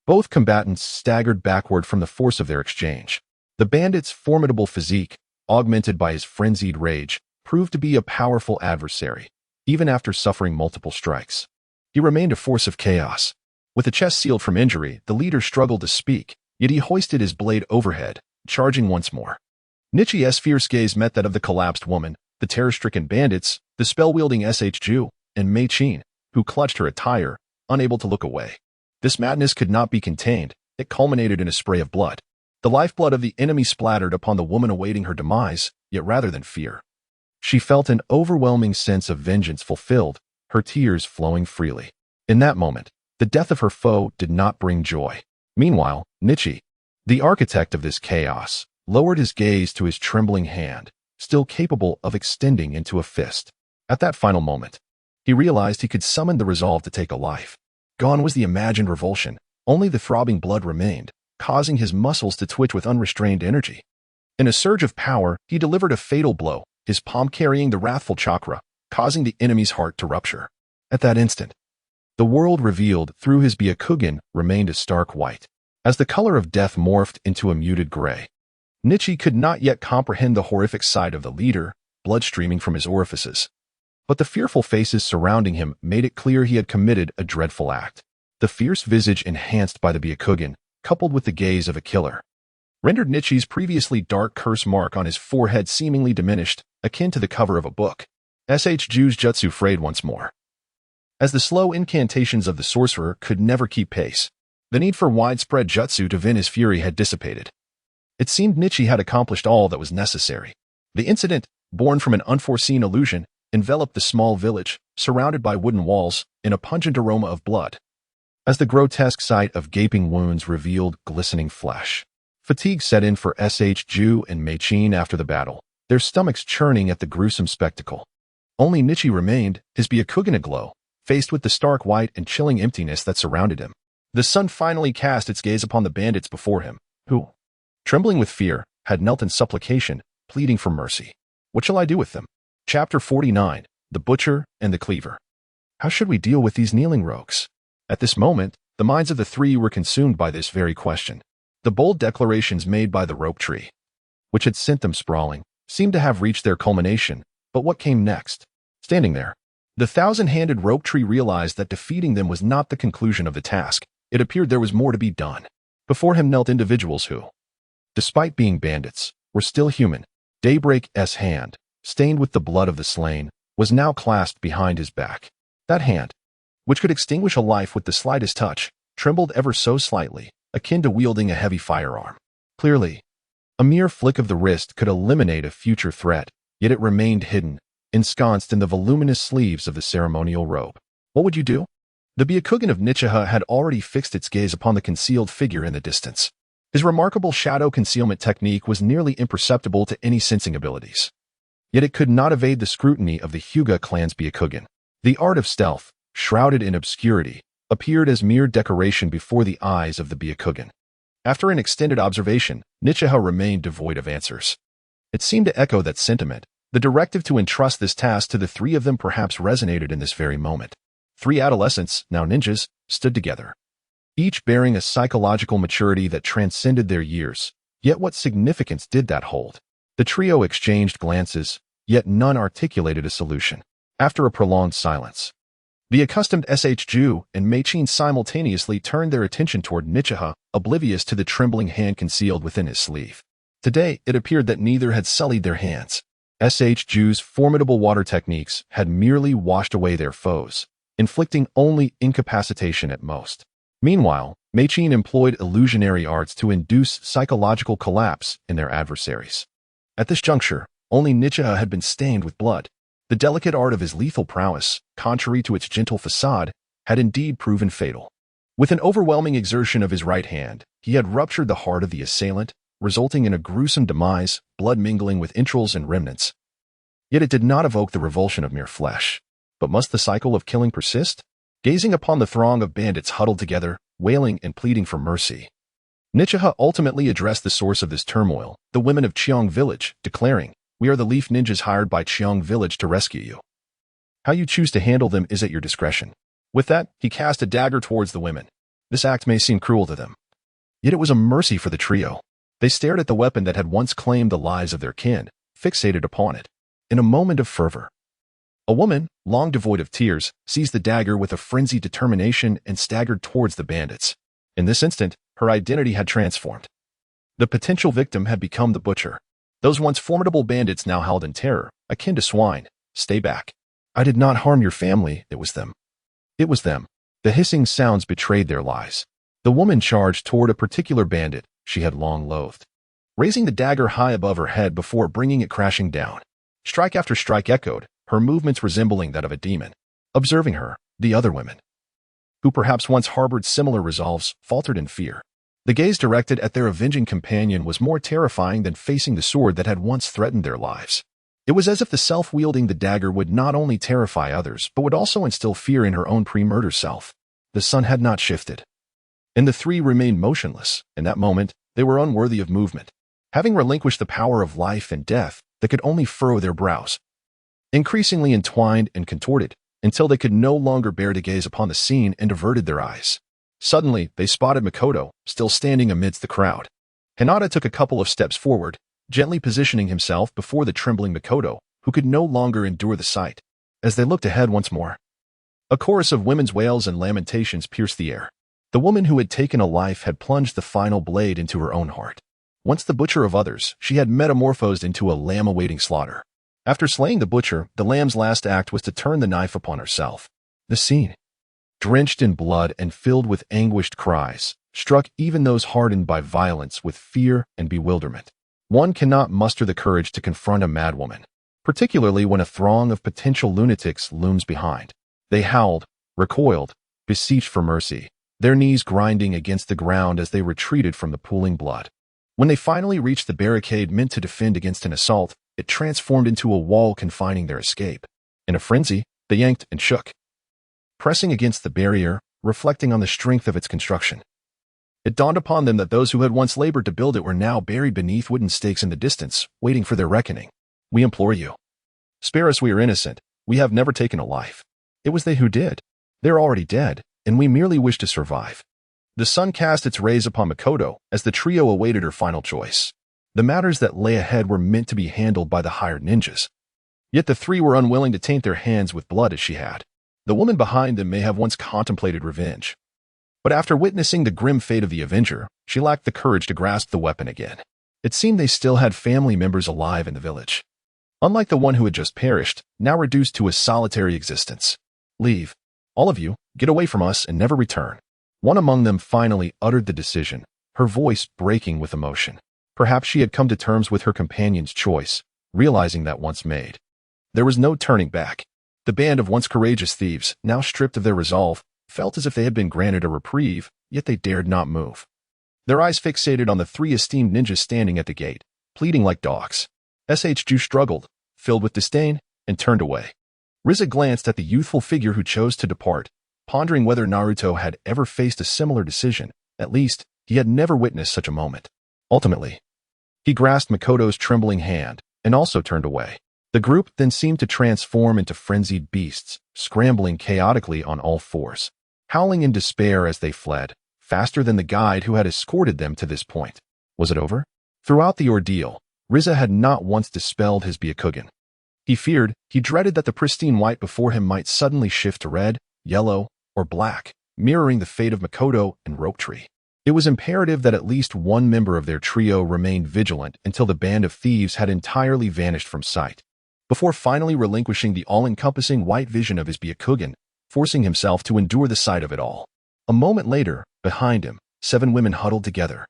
both combatants staggered backward from the force of their exchange. The bandit's formidable physique, augmented by his frenzied rage, proved to be a powerful adversary. Even after suffering multiple strikes, he remained a force of chaos. With a chest sealed from injury, the leader struggled to speak, yet he hoisted his blade overhead, charging once more. Nichi's fierce gaze met that of the collapsed woman, the terror-stricken bandits, the spell-wielding SHU, and Mei-Chin, who clutched her attire, unable to look away. This madness could not be contained. It culminated in a spray of blood. The lifeblood of the enemy splattered upon the woman awaiting her demise, yet rather than fear, she felt an overwhelming sense of vengeance fulfilled, her tears flowing freely. In that moment, the death of her foe did not bring joy. Meanwhile, Nichi, The architect of this chaos lowered his gaze to his trembling hand, still capable of extending into a fist. At that final moment, he realized he could summon the resolve to take a life. Gone was the imagined revulsion. Only the throbbing blood remained, causing his muscles to twitch with unrestrained energy. In a surge of power, he delivered a fatal blow, his palm carrying the wrathful chakra, causing the enemy's heart to rupture. At that instant, the world revealed through his Byakugan remained a stark white, as the color of death morphed into a muted gray. Nichi could not yet comprehend the horrific sight of the leader, blood streaming from his orifices. But the fearful faces surrounding him made it clear he had committed a dreadful act. The fierce visage enhanced by the Byakugan, coupled with the gaze of a killer, rendered Nichi's previously dark curse mark on his forehead seemingly diminished, akin to the cover of a book. Ju's jutsu frayed once more. As the slow incantations of the sorcerer could never keep pace, the need for widespread jutsu to vent his fury had dissipated. It seemed Nichi had accomplished all that was necessary. The incident, born from an unforeseen illusion, enveloped the small village, surrounded by wooden walls, in a pungent aroma of blood. As the grotesque sight of gaping wounds revealed glistening flesh, fatigue set in for Ju and Mei-chin after the battle, their stomachs churning at the gruesome spectacle. Only Nichi remained, his Byakugan aglow, faced with the stark white and chilling emptiness that surrounded him. The sun finally cast its gaze upon the bandits before him, who, trembling with fear, had knelt in supplication, pleading for mercy. What shall I do with them? Chapter 49, The Butcher and the Cleaver. How should we deal with these kneeling rogues? At this moment, the minds of the three were consumed by this very question. The bold declarations made by the rope tree, which had sent them sprawling, seemed to have reached their culmination, but what came next? Standing there, the thousand-handed rope tree realized that defeating them was not the conclusion of the task. It appeared there was more to be done. Before him knelt individuals who, despite being bandits, were still human. Daybreak's hand, stained with the blood of the slain, was now clasped behind his back. That hand, which could extinguish a life with the slightest touch, trembled ever so slightly, akin to wielding a heavy firearm. Clearly, a mere flick of the wrist could eliminate a future threat, yet it remained hidden, ensconced in the voluminous sleeves of the ceremonial robe. What would you do? The Byakugan of Nichiha had already fixed its gaze upon the concealed figure in the distance. His remarkable shadow concealment technique was nearly imperceptible to any sensing abilities. Yet it could not evade the scrutiny of the Hyuga clan's Byakugan. The art of stealth, shrouded in obscurity, appeared as mere decoration before the eyes of the Byakugan. After an extended observation, Nichiha remained devoid of answers. It seemed to echo that sentiment. The directive to entrust this task to the three of them perhaps resonated in this very moment. Three adolescents, now ninjas, stood together, each bearing a psychological maturity that transcended their years. Yet what significance did that hold? The trio exchanged glances, yet none articulated a solution. After a prolonged silence, the accustomed Ju and Mei-chin simultaneously turned their attention toward Nichiha, oblivious to the trembling hand concealed within his sleeve. Today, it appeared that neither had sullied their hands. Ju's formidable water techniques had merely washed away their foes, inflicting only incapacitation at most. Meanwhile, Mei-chin employed illusionary arts to induce psychological collapse in their adversaries. At this juncture, only Nichiha had been stained with blood. The delicate art of his lethal prowess, contrary to its gentle facade, had indeed proven fatal. With an overwhelming exertion of his right hand, he had ruptured the heart of the assailant, resulting in a gruesome demise, blood mingling with entrails and remnants. Yet it did not evoke the revulsion of mere flesh. But must the cycle of killing persist? Gazing upon the throng of bandits huddled together, wailing and pleading for mercy, Nichiha ultimately addressed the source of this turmoil, the women of Cheong Village, declaring, "We are the Leaf Ninjas hired by Cheong Village to rescue you. How you choose to handle them is at your discretion." With that, he cast a dagger towards the women. This act may seem cruel to them, yet it was a mercy for the trio. They stared at the weapon that had once claimed the lives of their kin, fixated upon it. In a moment of fervor, a woman, long devoid of tears, seized the dagger with a frenzied determination and staggered towards the bandits. In this instant, her identity had transformed. The potential victim had become the butcher. Those once formidable bandits now howled in terror, akin to swine. "Stay back. I did not harm your family." It was them. It was them. The hissing sounds betrayed their lies. The woman charged toward a particular bandit she had long loathed, raising the dagger high above her head before bringing it crashing down. Strike after strike echoed, her movements resembling that of a demon. Observing her, the other women, who perhaps once harbored similar resolves, faltered in fear. The gaze directed at their avenging companion was more terrifying than facing the sword that had once threatened their lives. It was as if the self wielding the dagger would not only terrify others, but would also instill fear in her own pre-murder self. The sun had not shifted, and the three remained motionless. In that moment, they were unworthy of movement, having relinquished the power of life and death that could only furrow their brows, increasingly entwined and contorted, until they could no longer bear to gaze upon the scene and averted their eyes. Suddenly, they spotted Makoto, still standing amidst the crowd. Hinata took a couple of steps forward, gently positioning himself before the trembling Makoto, who could no longer endure the sight. As they looked ahead once more, a chorus of women's wails and lamentations pierced the air. The woman who had taken a life had plunged the final blade into her own heart. Once the butcher of others, she had metamorphosed into a lamb awaiting slaughter. After slaying the butcher, the lamb's last act was to turn the knife upon herself. The scene, drenched in blood and filled with anguished cries, struck even those hardened by violence with fear and bewilderment. One cannot muster the courage to confront a madwoman, particularly when a throng of potential lunatics looms behind. They howled, recoiled, beseeched for mercy, their knees grinding against the ground as they retreated from the pooling blood. When they finally reached the barricade meant to defend against an assault, it transformed into a wall confining their escape. In a frenzy, they yanked and shook, pressing against the barrier, reflecting on the strength of its construction. It dawned upon them that those who had once labored to build it were now buried beneath wooden stakes in the distance, waiting for their reckoning. "We implore you. Spare us, we are innocent. We have never taken a life. It was they who did. They're already dead, and we merely wish to survive." The sun cast its rays upon Makoto as the trio awaited her final choice. The matters that lay ahead were meant to be handled by the hired ninjas. Yet the three were unwilling to taint their hands with blood as she had. The woman behind them may have once contemplated revenge, but after witnessing the grim fate of the Avenger, she lacked the courage to grasp the weapon again. It seemed they still had family members alive in the village, unlike the one who had just perished, now reduced to a solitary existence. "Leave. All of you, get away from us and never return." One among them finally uttered the decision, her voice breaking with emotion. Perhaps she had come to terms with her companion's choice, realizing that once made, there was no turning back. The band of once courageous thieves, now stripped of their resolve, felt as if they had been granted a reprieve, yet they dared not move. Their eyes fixated on the three esteemed ninjas standing at the gate, pleading like dogs. Ju struggled, filled with disdain, and turned away. Riza glanced at the youthful figure who chose to depart, pondering whether Naruto had ever faced a similar decision. At least, he had never witnessed such a moment. Ultimately, he grasped Makoto's trembling hand and also turned away. The group then seemed to transform into frenzied beasts, scrambling chaotically on all fours, howling in despair as they fled, faster than the guide who had escorted them to this point. Was it over? Throughout the ordeal, Riza had not once dispelled his Byakugan. He dreaded that the pristine white before him might suddenly shift to red, yellow, or black, mirroring the fate of Makoto and Rope Tree. It was imperative that at least one member of their trio remained vigilant until the band of thieves had entirely vanished from sight, before finally relinquishing the all-encompassing white vision of his Byakugan, forcing himself to endure the sight of it all. A moment later, behind him, 7 women huddled together,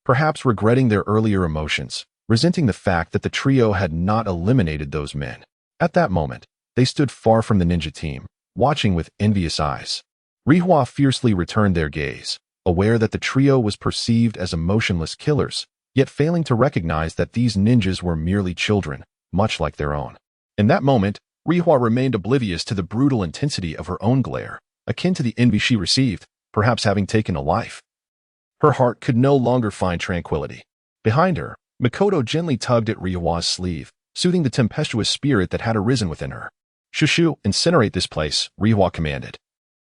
perhaps regretting their earlier emotions, resenting the fact that the trio had not eliminated those men. At that moment, they stood far from the ninja team, watching with envious eyes. Rihua fiercely returned their gaze, aware that the trio was perceived as emotionless killers, yet failing to recognize that these ninjas were merely children, much like their own. In that moment, Rihua remained oblivious to the brutal intensity of her own glare, akin to the envy she received, perhaps having taken a life. Her heart could no longer find tranquility. Behind her, Makoto gently tugged at Rihua's sleeve, soothing the tempestuous spirit that had arisen within her. "Shushu, incinerate this place," Rihua commanded,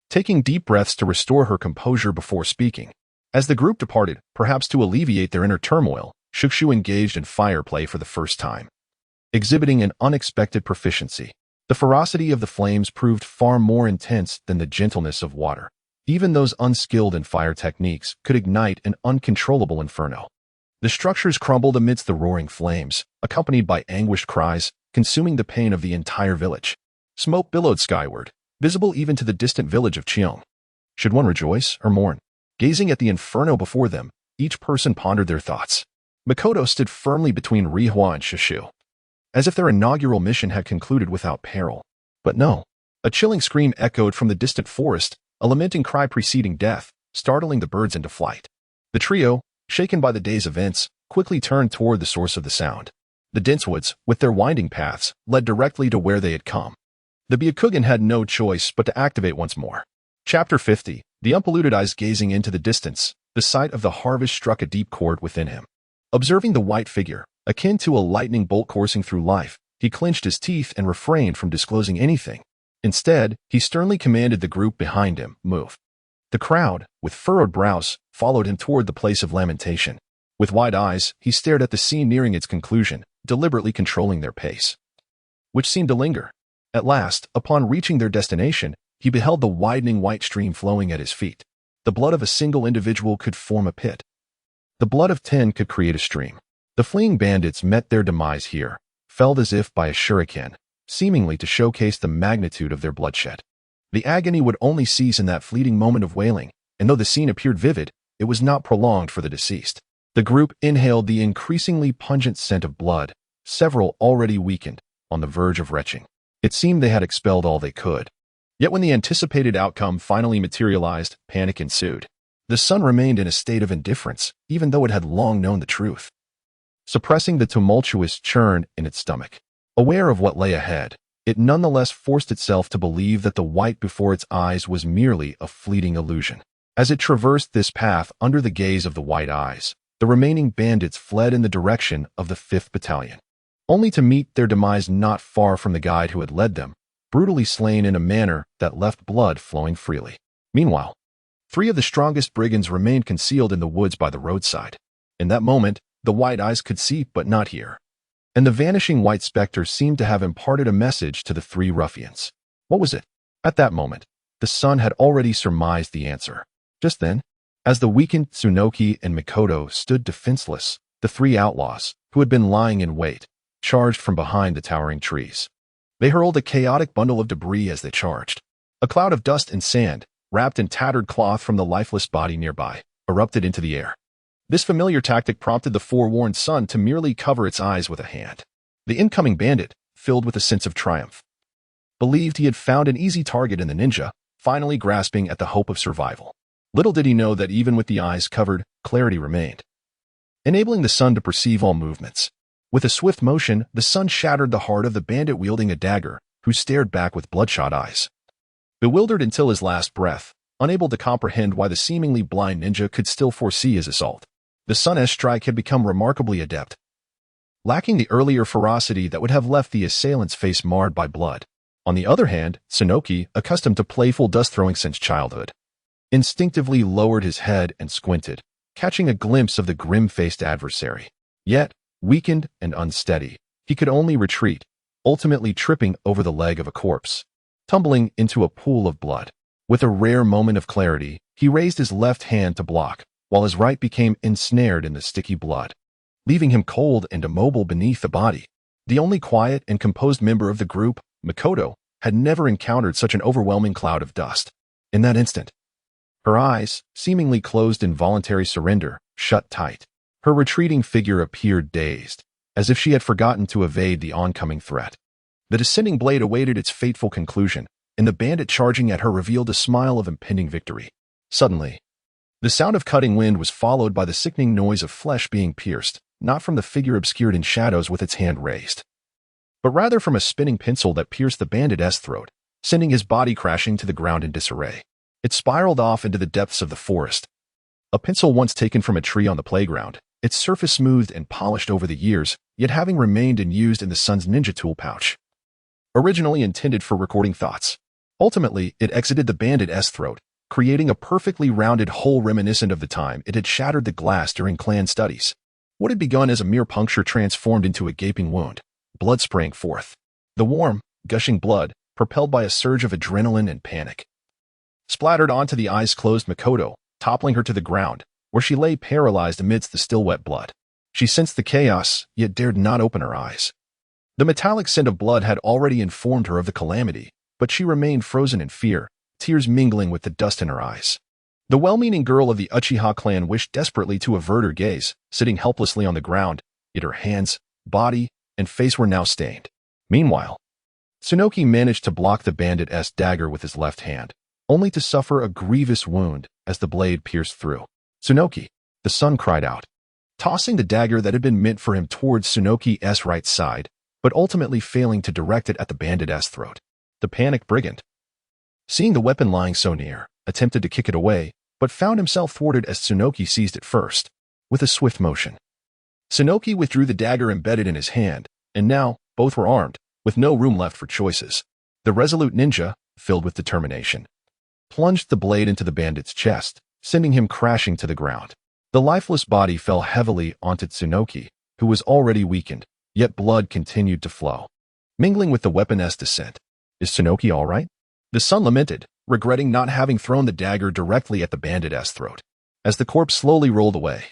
taking deep breaths to restore her composure before speaking. As the group departed, perhaps to alleviate their inner turmoil, Shushu engaged in fire play for the first time, exhibiting an unexpected proficiency. The ferocity of the flames proved far more intense than the gentleness of water. Even those unskilled in fire techniques could ignite an uncontrollable inferno. The structures crumbled amidst the roaring flames, accompanied by anguished cries, consuming the pain of the entire village. Smoke billowed skyward, visible even to the distant village of Cheong. Should one rejoice or mourn? Gazing at the inferno before them, each person pondered their thoughts. Makoto stood firmly between Rihua and Shushu, as if their inaugural mission had concluded without peril. But no. A chilling scream echoed from the distant forest, a lamenting cry preceding death, startling the birds into flight. The trio, shaken by the day's events, quickly turned toward the source of the sound. The dense woods, with their winding paths, led directly to where they had come. The Byakugan had no choice but to activate once more. Chapter 50. The unpolluted eyes gazing into the distance, the sight of the harvest struck a deep chord within him. Observing the white figure, akin to a lightning bolt coursing through life, he clenched his teeth and refrained from disclosing anything. Instead, he sternly commanded the group behind him, "Move." The crowd, with furrowed brows, followed him toward the place of lamentation. With wide eyes, he stared at the scene nearing its conclusion, deliberately controlling their pace, which seemed to linger. At last, upon reaching their destination, he beheld the widening white stream flowing at his feet. The blood of a single individual could form a pit. The blood of 10 could create a stream. The fleeing bandits met their demise here, felled as if by a shuriken, seemingly to showcase the magnitude of their bloodshed. The agony would only cease in that fleeting moment of wailing, and though the scene appeared vivid, it was not prolonged for the deceased. The group inhaled the increasingly pungent scent of blood, several already weakened, on the verge of retching. It seemed they had expelled all they could. Yet when the anticipated outcome finally materialized, panic ensued. The sun remained in a state of indifference, even though it had long known the truth, suppressing the tumultuous churn in its stomach. Aware of what lay ahead, it nonetheless forced itself to believe that the white before its eyes was merely a fleeting illusion. As it traversed this path under the gaze of the white eyes, the remaining bandits fled in the direction of the 5th Battalion, only to meet their demise not far from the guide who had led them, brutally slain in a manner that left blood flowing freely. Meanwhile, 3 of the strongest brigands remained concealed in the woods by the roadside. In that moment, the white eyes could see but not hear, and the vanishing white specter seemed to have imparted a message to the 3 ruffians. What was it? At that moment, the sun had already surmised the answer. Just then, as the weakened Tsunoki and Mikoto stood defenseless, the 3 outlaws, who had been lying in wait, charged from behind the towering trees. They hurled a chaotic bundle of debris as they charged. A cloud of dust and sand, wrapped in tattered cloth from the lifeless body nearby, erupted into the air. This familiar tactic prompted the forewarned sun to merely cover its eyes with a hand. The incoming bandit, filled with a sense of triumph, believed he had found an easy target in the ninja, finally grasping at the hope of survival. Little did he know that even with the eyes covered, clarity remained, enabling the sun to perceive all movements. With a swift motion, the sun shattered the heart of the bandit wielding a dagger, who stared back with bloodshot eyes. Bewildered until his last breath, unable to comprehend why the seemingly blind ninja could still foresee his assault, the sun's strike had become remarkably adept, lacking the earlier ferocity that would have left the assailant's face marred by blood. On the other hand, Tsunoki, accustomed to playful dust-throwing since childhood, instinctively lowered his head and squinted, catching a glimpse of the grim-faced adversary. Yet, weakened and unsteady, he could only retreat, ultimately tripping over the leg of a corpse, tumbling into a pool of blood. With a rare moment of clarity, he raised his left hand to block, while his right became ensnared in the sticky blood, leaving him cold and immobile beneath the body. The only quiet and composed member of the group, Mikoto, had never encountered such an overwhelming cloud of dust. In that instant, her eyes, seemingly closed in voluntary surrender, shut tight. Her retreating figure appeared dazed, as if she had forgotten to evade the oncoming threat. The descending blade awaited its fateful conclusion, and the bandit charging at her revealed a smile of impending victory. Suddenly, the sound of cutting wind was followed by the sickening noise of flesh being pierced, not from the figure obscured in shadows with its hand raised, but rather from a spinning pencil that pierced the bandit's throat, sending his body crashing to the ground in disarray. It spiraled off into the depths of the forest. A pencil once taken from a tree on the playground, its surface smoothed and polished over the years, yet having remained and used in the son's ninja tool pouch. Originally intended for recording thoughts, ultimately it exited the bandit's throat, creating a perfectly rounded hole reminiscent of the time it had shattered the glass during clan studies. What had begun as a mere puncture transformed into a gaping wound, blood spraying forth. The warm, gushing blood, propelled by a surge of adrenaline and panic, splattered onto the eyes-closed Mikoto, toppling her to the ground, where she lay paralyzed amidst the still wet blood. She sensed the chaos, yet dared not open her eyes. The metallic scent of blood had already informed her of the calamity, but she remained frozen in fear, tears mingling with the dust in her eyes. The well-meaning girl of the Uchiha clan wished desperately to avert her gaze, sitting helplessly on the ground, yet her hands, body, and face were now stained. Meanwhile, Tsunoki managed to block the bandit's dagger with his left hand, only to suffer a grievous wound as the blade pierced through. Tsunoki, the son cried out, tossing the dagger that had been meant for him towards Tsunoki's right side, but ultimately failing to direct it at the bandit's throat. The panicked brigand, seeing the weapon lying so near, attempted to kick it away, but found himself thwarted as Tsunoki seized it first. With a swift motion, Tsunoki withdrew the dagger embedded in his hand, and now both were armed, with no room left for choices. The resolute ninja, filled with determination, plunged the blade into the bandit's chest, sending him crashing to the ground. The lifeless body fell heavily onto Tsunoki, who was already weakened, yet blood continued to flow, mingling with the weapon's descent. Is Tsunoki all right? The son lamented, regretting not having thrown the dagger directly at the bandit's throat. As the corpse slowly rolled away,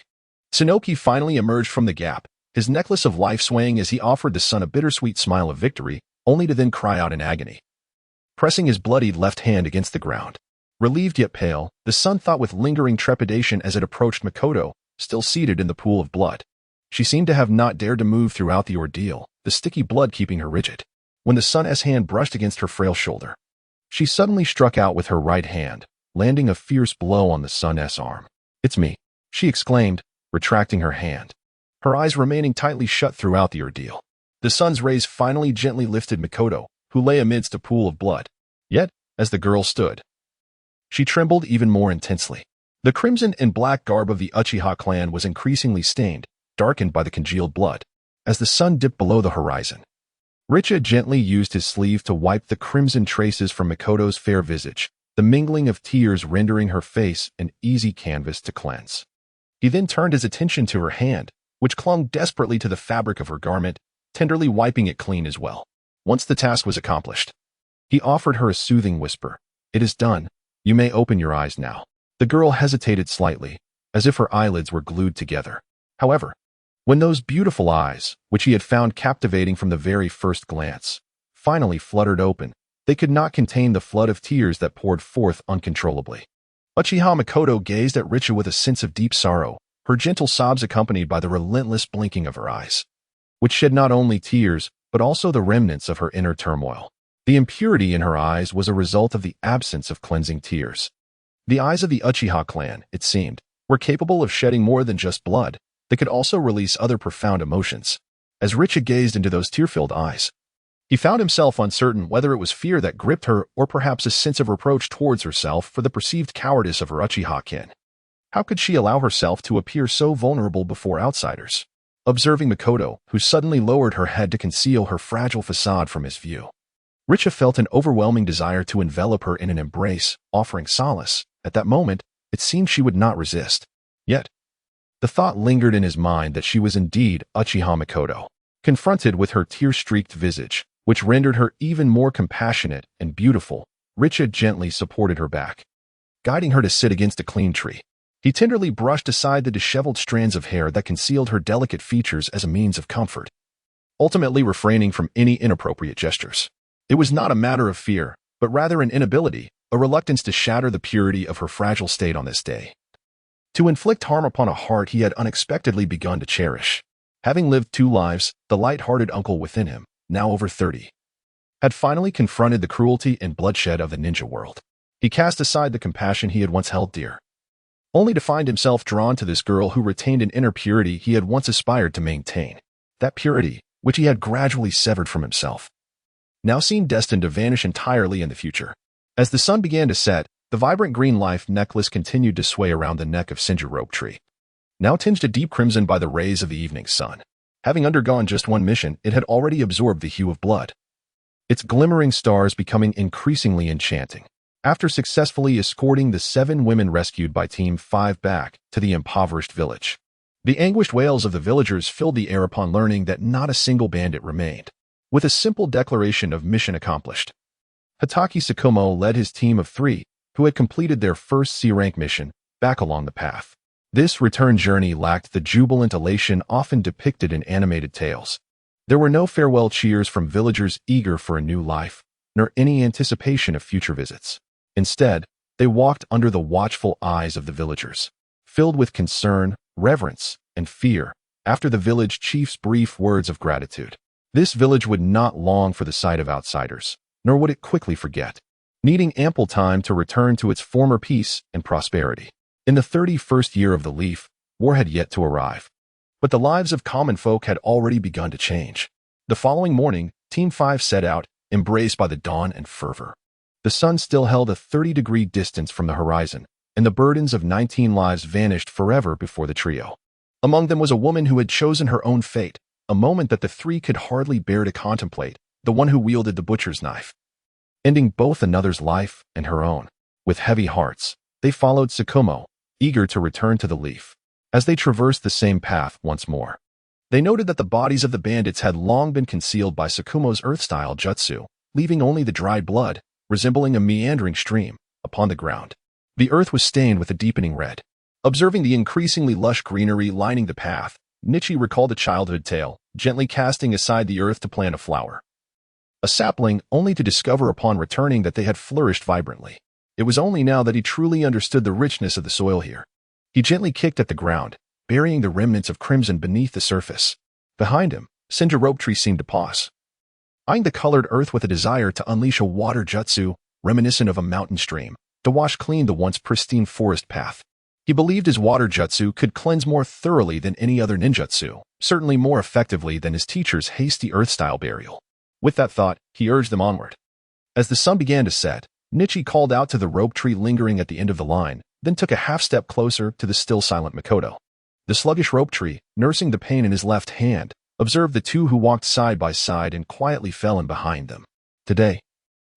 Tsunoki finally emerged from the gap, his necklace of life swaying as he offered the son a bittersweet smile of victory, only to then cry out in agony, pressing his bloodied left hand against the ground. Relieved yet pale, the son thought with lingering trepidation as it approached Makoto, still seated in the pool of blood. She seemed to have not dared to move throughout the ordeal, the sticky blood keeping her rigid. When the son's hand brushed against her frail shoulder, she suddenly struck out with her right hand, landing a fierce blow on the son's arm. "It's me," she exclaimed, retracting her hand, her eyes remaining tightly shut throughout the ordeal. The son's rays finally gently lifted Makoto, who lay amidst a pool of blood. Yet, as the girl stood, she trembled even more intensely. The crimson and black garb of the Uchiha clan was increasingly stained, darkened by the congealed blood. As the sun dipped below the horizon, Richa gently used his sleeve to wipe the crimson traces from Makoto's fair visage, the mingling of tears rendering her face an easy canvas to cleanse. He then turned his attention to her hand, which clung desperately to the fabric of her garment, tenderly wiping it clean as well. Once the task was accomplished, he offered her a soothing whisper. "It is done. You may open your eyes now." The girl hesitated slightly, as if her eyelids were glued together. However, when those beautiful eyes, which he had found captivating from the very first glance, finally fluttered open, they could not contain the flood of tears that poured forth uncontrollably. Uchiha Makoto gazed at Richa with a sense of deep sorrow, her gentle sobs accompanied by the relentless blinking of her eyes, which shed not only tears, but also the remnants of her inner turmoil. The impurity in her eyes was a result of the absence of cleansing tears. The eyes of the Uchiha clan, it seemed, were capable of shedding more than just blood. They could also release other profound emotions. As Richa gazed into those tear-filled eyes, he found himself uncertain whether it was fear that gripped her or perhaps a sense of reproach towards herself for the perceived cowardice of her Uchiha kin. How could she allow herself to appear so vulnerable before outsiders? Observing Makoto, who suddenly lowered her head to conceal her fragile facade from his view, Richa felt an overwhelming desire to envelop her in an embrace, offering solace. At that moment, it seemed she would not resist. Yet, the thought lingered in his mind that she was indeed Uchiha Makoto. Confronted with her tear-streaked visage, which rendered her even more compassionate and beautiful, Richa gently supported her back, guiding her to sit against a clean tree. He tenderly brushed aside the disheveled strands of hair that concealed her delicate features as a means of comfort, ultimately refraining from any inappropriate gestures. It was not a matter of fear, but rather an inability, a reluctance to shatter the purity of her fragile state on this day, to inflict harm upon a heart he had unexpectedly begun to cherish. Having lived 2 lives, the light-hearted uncle within him, now over 30, had finally confronted the cruelty and bloodshed of the ninja world. He cast aside the compassion he had once held dear, only to find himself drawn to this girl who retained an inner purity he had once aspired to maintain. That purity, which he had gradually severed from himself, now seemed destined to vanish entirely in the future. As the sun began to set, the vibrant green life necklace continued to sway around the neck of Senju Rope Tree, now tinged a deep crimson by the rays of the evening sun. Having undergone just one mission, it had already absorbed the hue of blood, its glimmering stars becoming increasingly enchanting. After successfully escorting the 7 women rescued by Team 5 back to the impoverished village, the anguished wails of the villagers filled the air upon learning that not a single bandit remained. With a simple declaration of mission accomplished, Hatake Tsukumo led his team of 3, who had completed their first C-rank mission, back along the path. This return journey lacked the jubilant elation often depicted in animated tales. There were no farewell cheers from villagers eager for a new life, nor any anticipation of future visits. Instead, they walked under the watchful eyes of the villagers, filled with concern, reverence, and fear, after the village chief's brief words of gratitude. This village would not long for the sight of outsiders, nor would it quickly forget, needing ample time to return to its former peace and prosperity. In the 31st year of the leaf, war had yet to arrive. But the lives of common folk had already begun to change. The following morning, Team 5 set out, embraced by the dawn and fervor. The sun still held a 30-degree distance from the horizon, and the burdens of 19 lives vanished forever before the trio. Among them was a woman who had chosen her own fate, a moment that the three could hardly bear to contemplate, the one who wielded the butcher's knife. Ending both another's life and her own. With heavy hearts, they followed Tsukumo, eager to return to the leaf. As they traversed the same path once more, they noted that the bodies of the bandits had long been concealed by Tsukumo's earth-style jutsu, leaving only the dried blood, resembling a meandering stream, upon the ground. The earth was stained with a deepening red. Observing the increasingly lush greenery lining the path, Nichi recalled a childhood tale, gently casting aside the earth to plant a flower. A sapling, only to discover upon returning that they had flourished vibrantly. It was only now that he truly understood the richness of the soil here. He gently kicked at the ground, burying the remnants of crimson beneath the surface. Behind him, Senju Rope Tree seemed to pause, eyeing the colored earth with a desire to unleash a water jutsu, reminiscent of a mountain stream, to wash clean the once pristine forest path. He believed his water jutsu could cleanse more thoroughly than any other ninjutsu, certainly more effectively than his teacher's hasty earth-style burial. With that thought, he urged them onward. As the sun began to set, Nichi called out to the rope tree lingering at the end of the line, then took a half-step closer to the still-silent Makoto. The sluggish rope tree, nursing the pain in his left hand, observed the two who walked side by side and quietly fell in behind them. Today,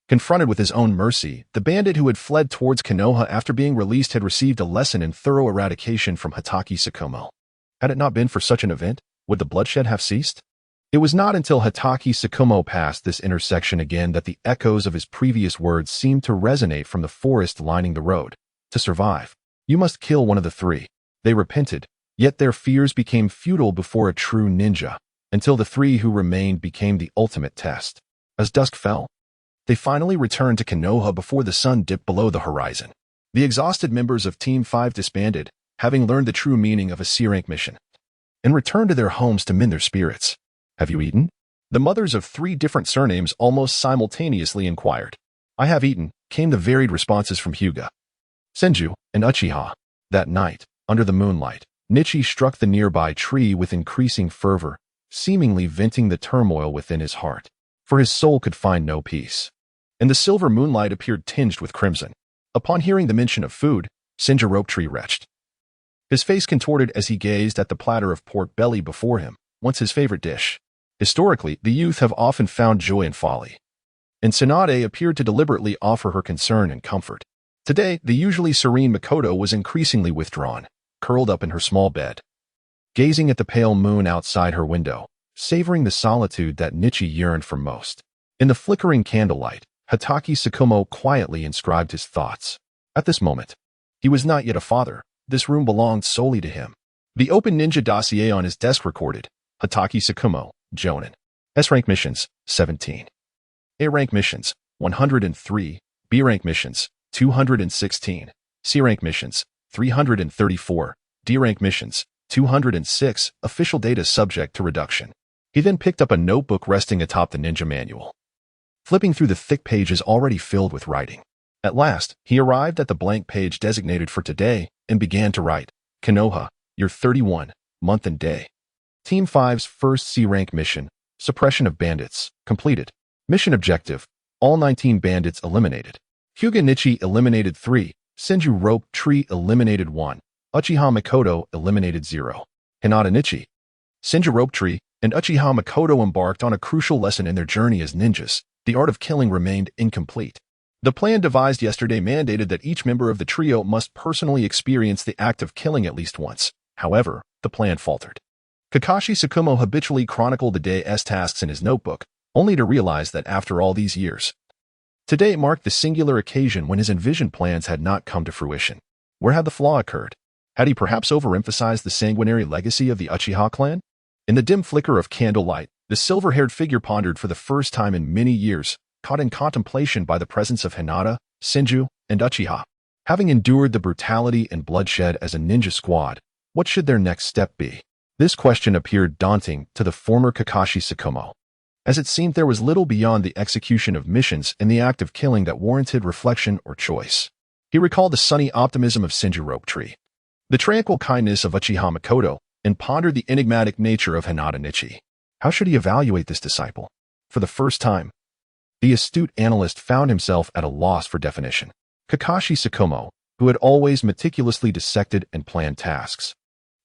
confronted with his own mercy, the bandit who had fled towards Konoha after being released had received a lesson in thorough eradication from Hatake Tsukumo. Had it not been for such an event, would the bloodshed have ceased? It was not until Hatake Tsukumo passed this intersection again that the echoes of his previous words seemed to resonate from the forest lining the road. To survive, you must kill one of the three. They repented, yet their fears became futile before a true ninja, until the three who remained became the ultimate test. As dusk fell, they finally returned to Konoha before the sun dipped below the horizon. The exhausted members of Team 5 disbanded, having learned the true meaning of a C-rank mission, and returned to their homes to mend their spirits. Have you eaten? The mothers of three different surnames almost simultaneously inquired. I have eaten, came the varied responses from Hyuga, Senju, and Uchiha. That night, under the moonlight, Nichi struck the nearby tree with increasing fervor, seemingly venting the turmoil within his heart, for his soul could find no peace. And the silver moonlight appeared tinged with crimson. Upon hearing the mention of food, Senju Rope Tree retched. His face contorted as he gazed at the platter of pork belly before him, once his favorite dish. Historically, the youth have often found joy in folly, and Tsunade appeared to deliberately offer her concern and comfort. Today, the usually serene Makoto was increasingly withdrawn, curled up in her small bed, gazing at the pale moon outside her window, savoring the solitude that Nichi yearned for most. In the flickering candlelight, Hatake Tsukumo quietly inscribed his thoughts. At this moment, he was not yet a father. This room belonged solely to him. The open ninja dossier on his desk recorded, Hatake Tsukumo, Jonin. S-rank missions, 17. A-rank missions, 103. B-rank missions, 216. C-rank missions, 334. D-rank missions, 206. Official data subject to reduction. He then picked up a notebook resting atop the ninja manual, flipping through the thick pages already filled with writing. At last, he arrived at the blank page designated for today and began to write, Konoha, year 31, month and day. Team 5's first C-rank mission, suppression of bandits, completed. Mission objective, all 19 bandits eliminated. Hyuga Nichi eliminated 3, Senju Rope Tree eliminated 1, Uchiha Makoto eliminated 0. Hinata Nichi, Senju Rope Tree, and Uchiha Makoto embarked on a crucial lesson in their journey as ninjas. The art of killing remained incomplete. The plan devised yesterday mandated that each member of the trio must personally experience the act of killing at least once. However, the plan faltered. Kakashi Tsukumo habitually chronicled the day's tasks in his notebook, only to realize that after all these years, today marked the singular occasion when his envisioned plans had not come to fruition. Where had the flaw occurred? Had he perhaps overemphasized the sanguinary legacy of the Uchiha clan? In the dim flicker of candlelight, the silver-haired figure pondered for the first time in many years, caught in contemplation by the presence of Hinata, Senju, and Uchiha. Having endured the brutality and bloodshed as a ninja squad, what should their next step be? This question appeared daunting to the former Kakashi Tsukumo, as it seemed there was little beyond the execution of missions in the act of killing that warranted reflection or choice. He recalled the sunny optimism of Senju Rope Tree, the tranquil kindness of Uchiha Makoto, and pondered the enigmatic nature of Hinata Nichi. How should he evaluate this disciple? For the first time, the astute analyst found himself at a loss for definition. Kakashi Tsukumo, who had always meticulously dissected and planned tasks,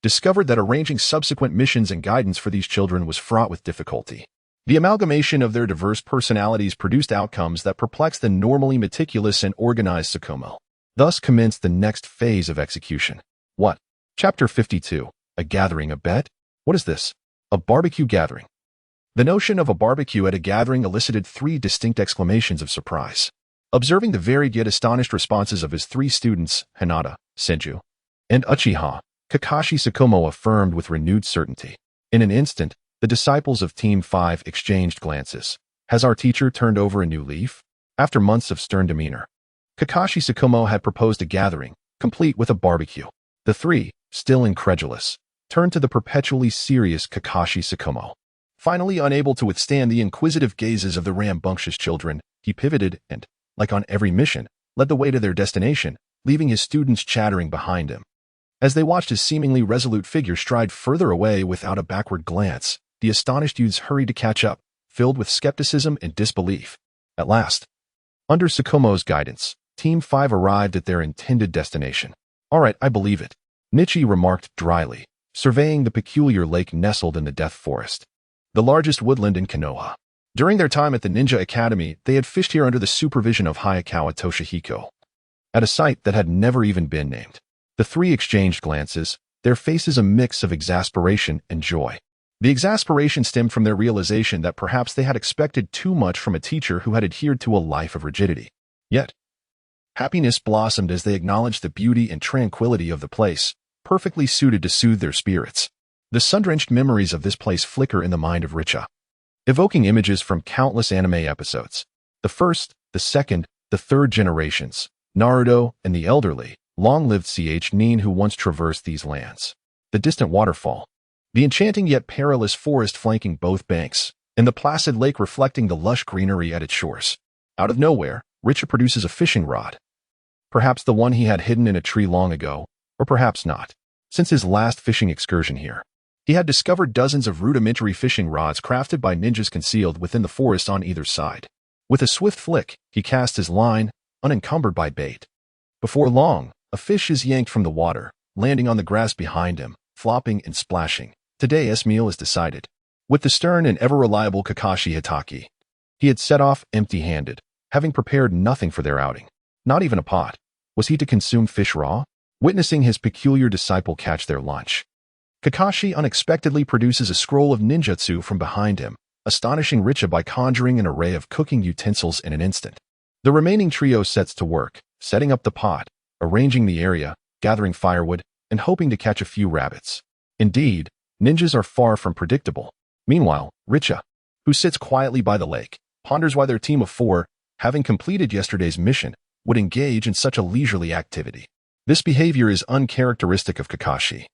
discovered that arranging subsequent missions and guidance for these children was fraught with difficulty. The amalgamation of their diverse personalities produced outcomes that perplexed the normally meticulous and organized Tsukumo. Thus commenced the next phase of execution. What? Chapter 52. A gathering, a bet? What is this? A barbecue gathering. The notion of a barbecue at a gathering elicited 3 distinct exclamations of surprise. Observing the varied yet astonished responses of his 3 students, Hinata, Senju, and Uchiha, Kakashi Tsukumo affirmed with renewed certainty. In an instant, the disciples of Team 5 exchanged glances. Has our teacher turned over a new leaf? After months of stern demeanor, Kakashi Tsukumo had proposed a gathering, complete with a barbecue. The 3, still incredulous, turned to the perpetually serious Kakashi Tsukumo. Finally, unable to withstand the inquisitive gazes of the rambunctious children, he pivoted and, like on every mission, led the way to their destination, leaving his students chattering behind him. As they watched his seemingly resolute figure stride further away without a backward glance, the astonished youths hurried to catch up, filled with skepticism and disbelief. At last, under Tsukumo's guidance, Team 5 arrived at their intended destination. All right, I believe it, Nichi remarked dryly, surveying the peculiar lake nestled in the Death Forest, the largest woodland in Konoha. During their time at the Ninja Academy, they had fished here under the supervision of Hayakawa Toshihiko, at a site that had never even been named. The 3 exchanged glances, their faces a mix of exasperation and joy. The exasperation stemmed from their realization that perhaps they had expected too much from a teacher who had adhered to a life of rigidity. Yet, happiness blossomed as they acknowledged the beauty and tranquility of the place, perfectly suited to soothe their spirits. The sun-drenched memories of this place flicker in the mind of Richa, evoking images from countless anime episodes. The first, the second, the third generations, Naruto, and the elderly, long-lived nin who once traversed these lands. The distant waterfall, the enchanting yet perilous forest flanking both banks, and the placid lake reflecting the lush greenery at its shores. Out of nowhere, Richa produces a fishing rod. Perhaps the one he had hidden in a tree long ago, or perhaps not. Since his last fishing excursion here, he had discovered dozens of rudimentary fishing rods crafted by ninjas concealed within the forest on either side. With a swift flick, he cast his line, unencumbered by bait. Before long, a fish is yanked from the water, landing on the grass behind him, flopping and splashing. Today's meal is decided. With the stern and ever-reliable Kakashi Hitaki, he had set off empty-handed, having prepared nothing for their outing. Not even a pot. Was he to consume fish raw? Witnessing his peculiar disciple catch their lunch, Kakashi unexpectedly produces a scroll of ninjutsu from behind him, astonishing Richa by conjuring an array of cooking utensils in an instant. The remaining trio sets to work, setting up the pot, arranging the area, gathering firewood, and hoping to catch a few rabbits. Indeed, ninjas are far from predictable. Meanwhile, Richa, who sits quietly by the lake, ponders why their team of 4, having completed yesterday's mission, would engage in such a leisurely activity. This behavior is uncharacteristic of Kakashi.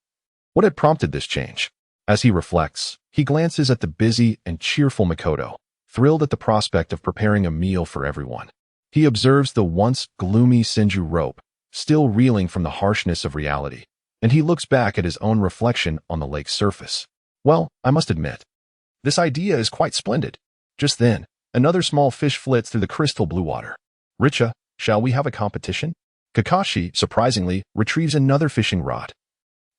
What had prompted this change? As he reflects, he glances at the busy and cheerful Makoto, thrilled at the prospect of preparing a meal for everyone. He observes the once gloomy Senju rope, still reeling from the harshness of reality, and he looks back at his own reflection on the lake's surface. Well, I must admit, this idea is quite splendid. Just then, another small fish flits through the crystal blue water. Richa, shall we have a competition? Kakashi, surprisingly, retrieves another fishing rod.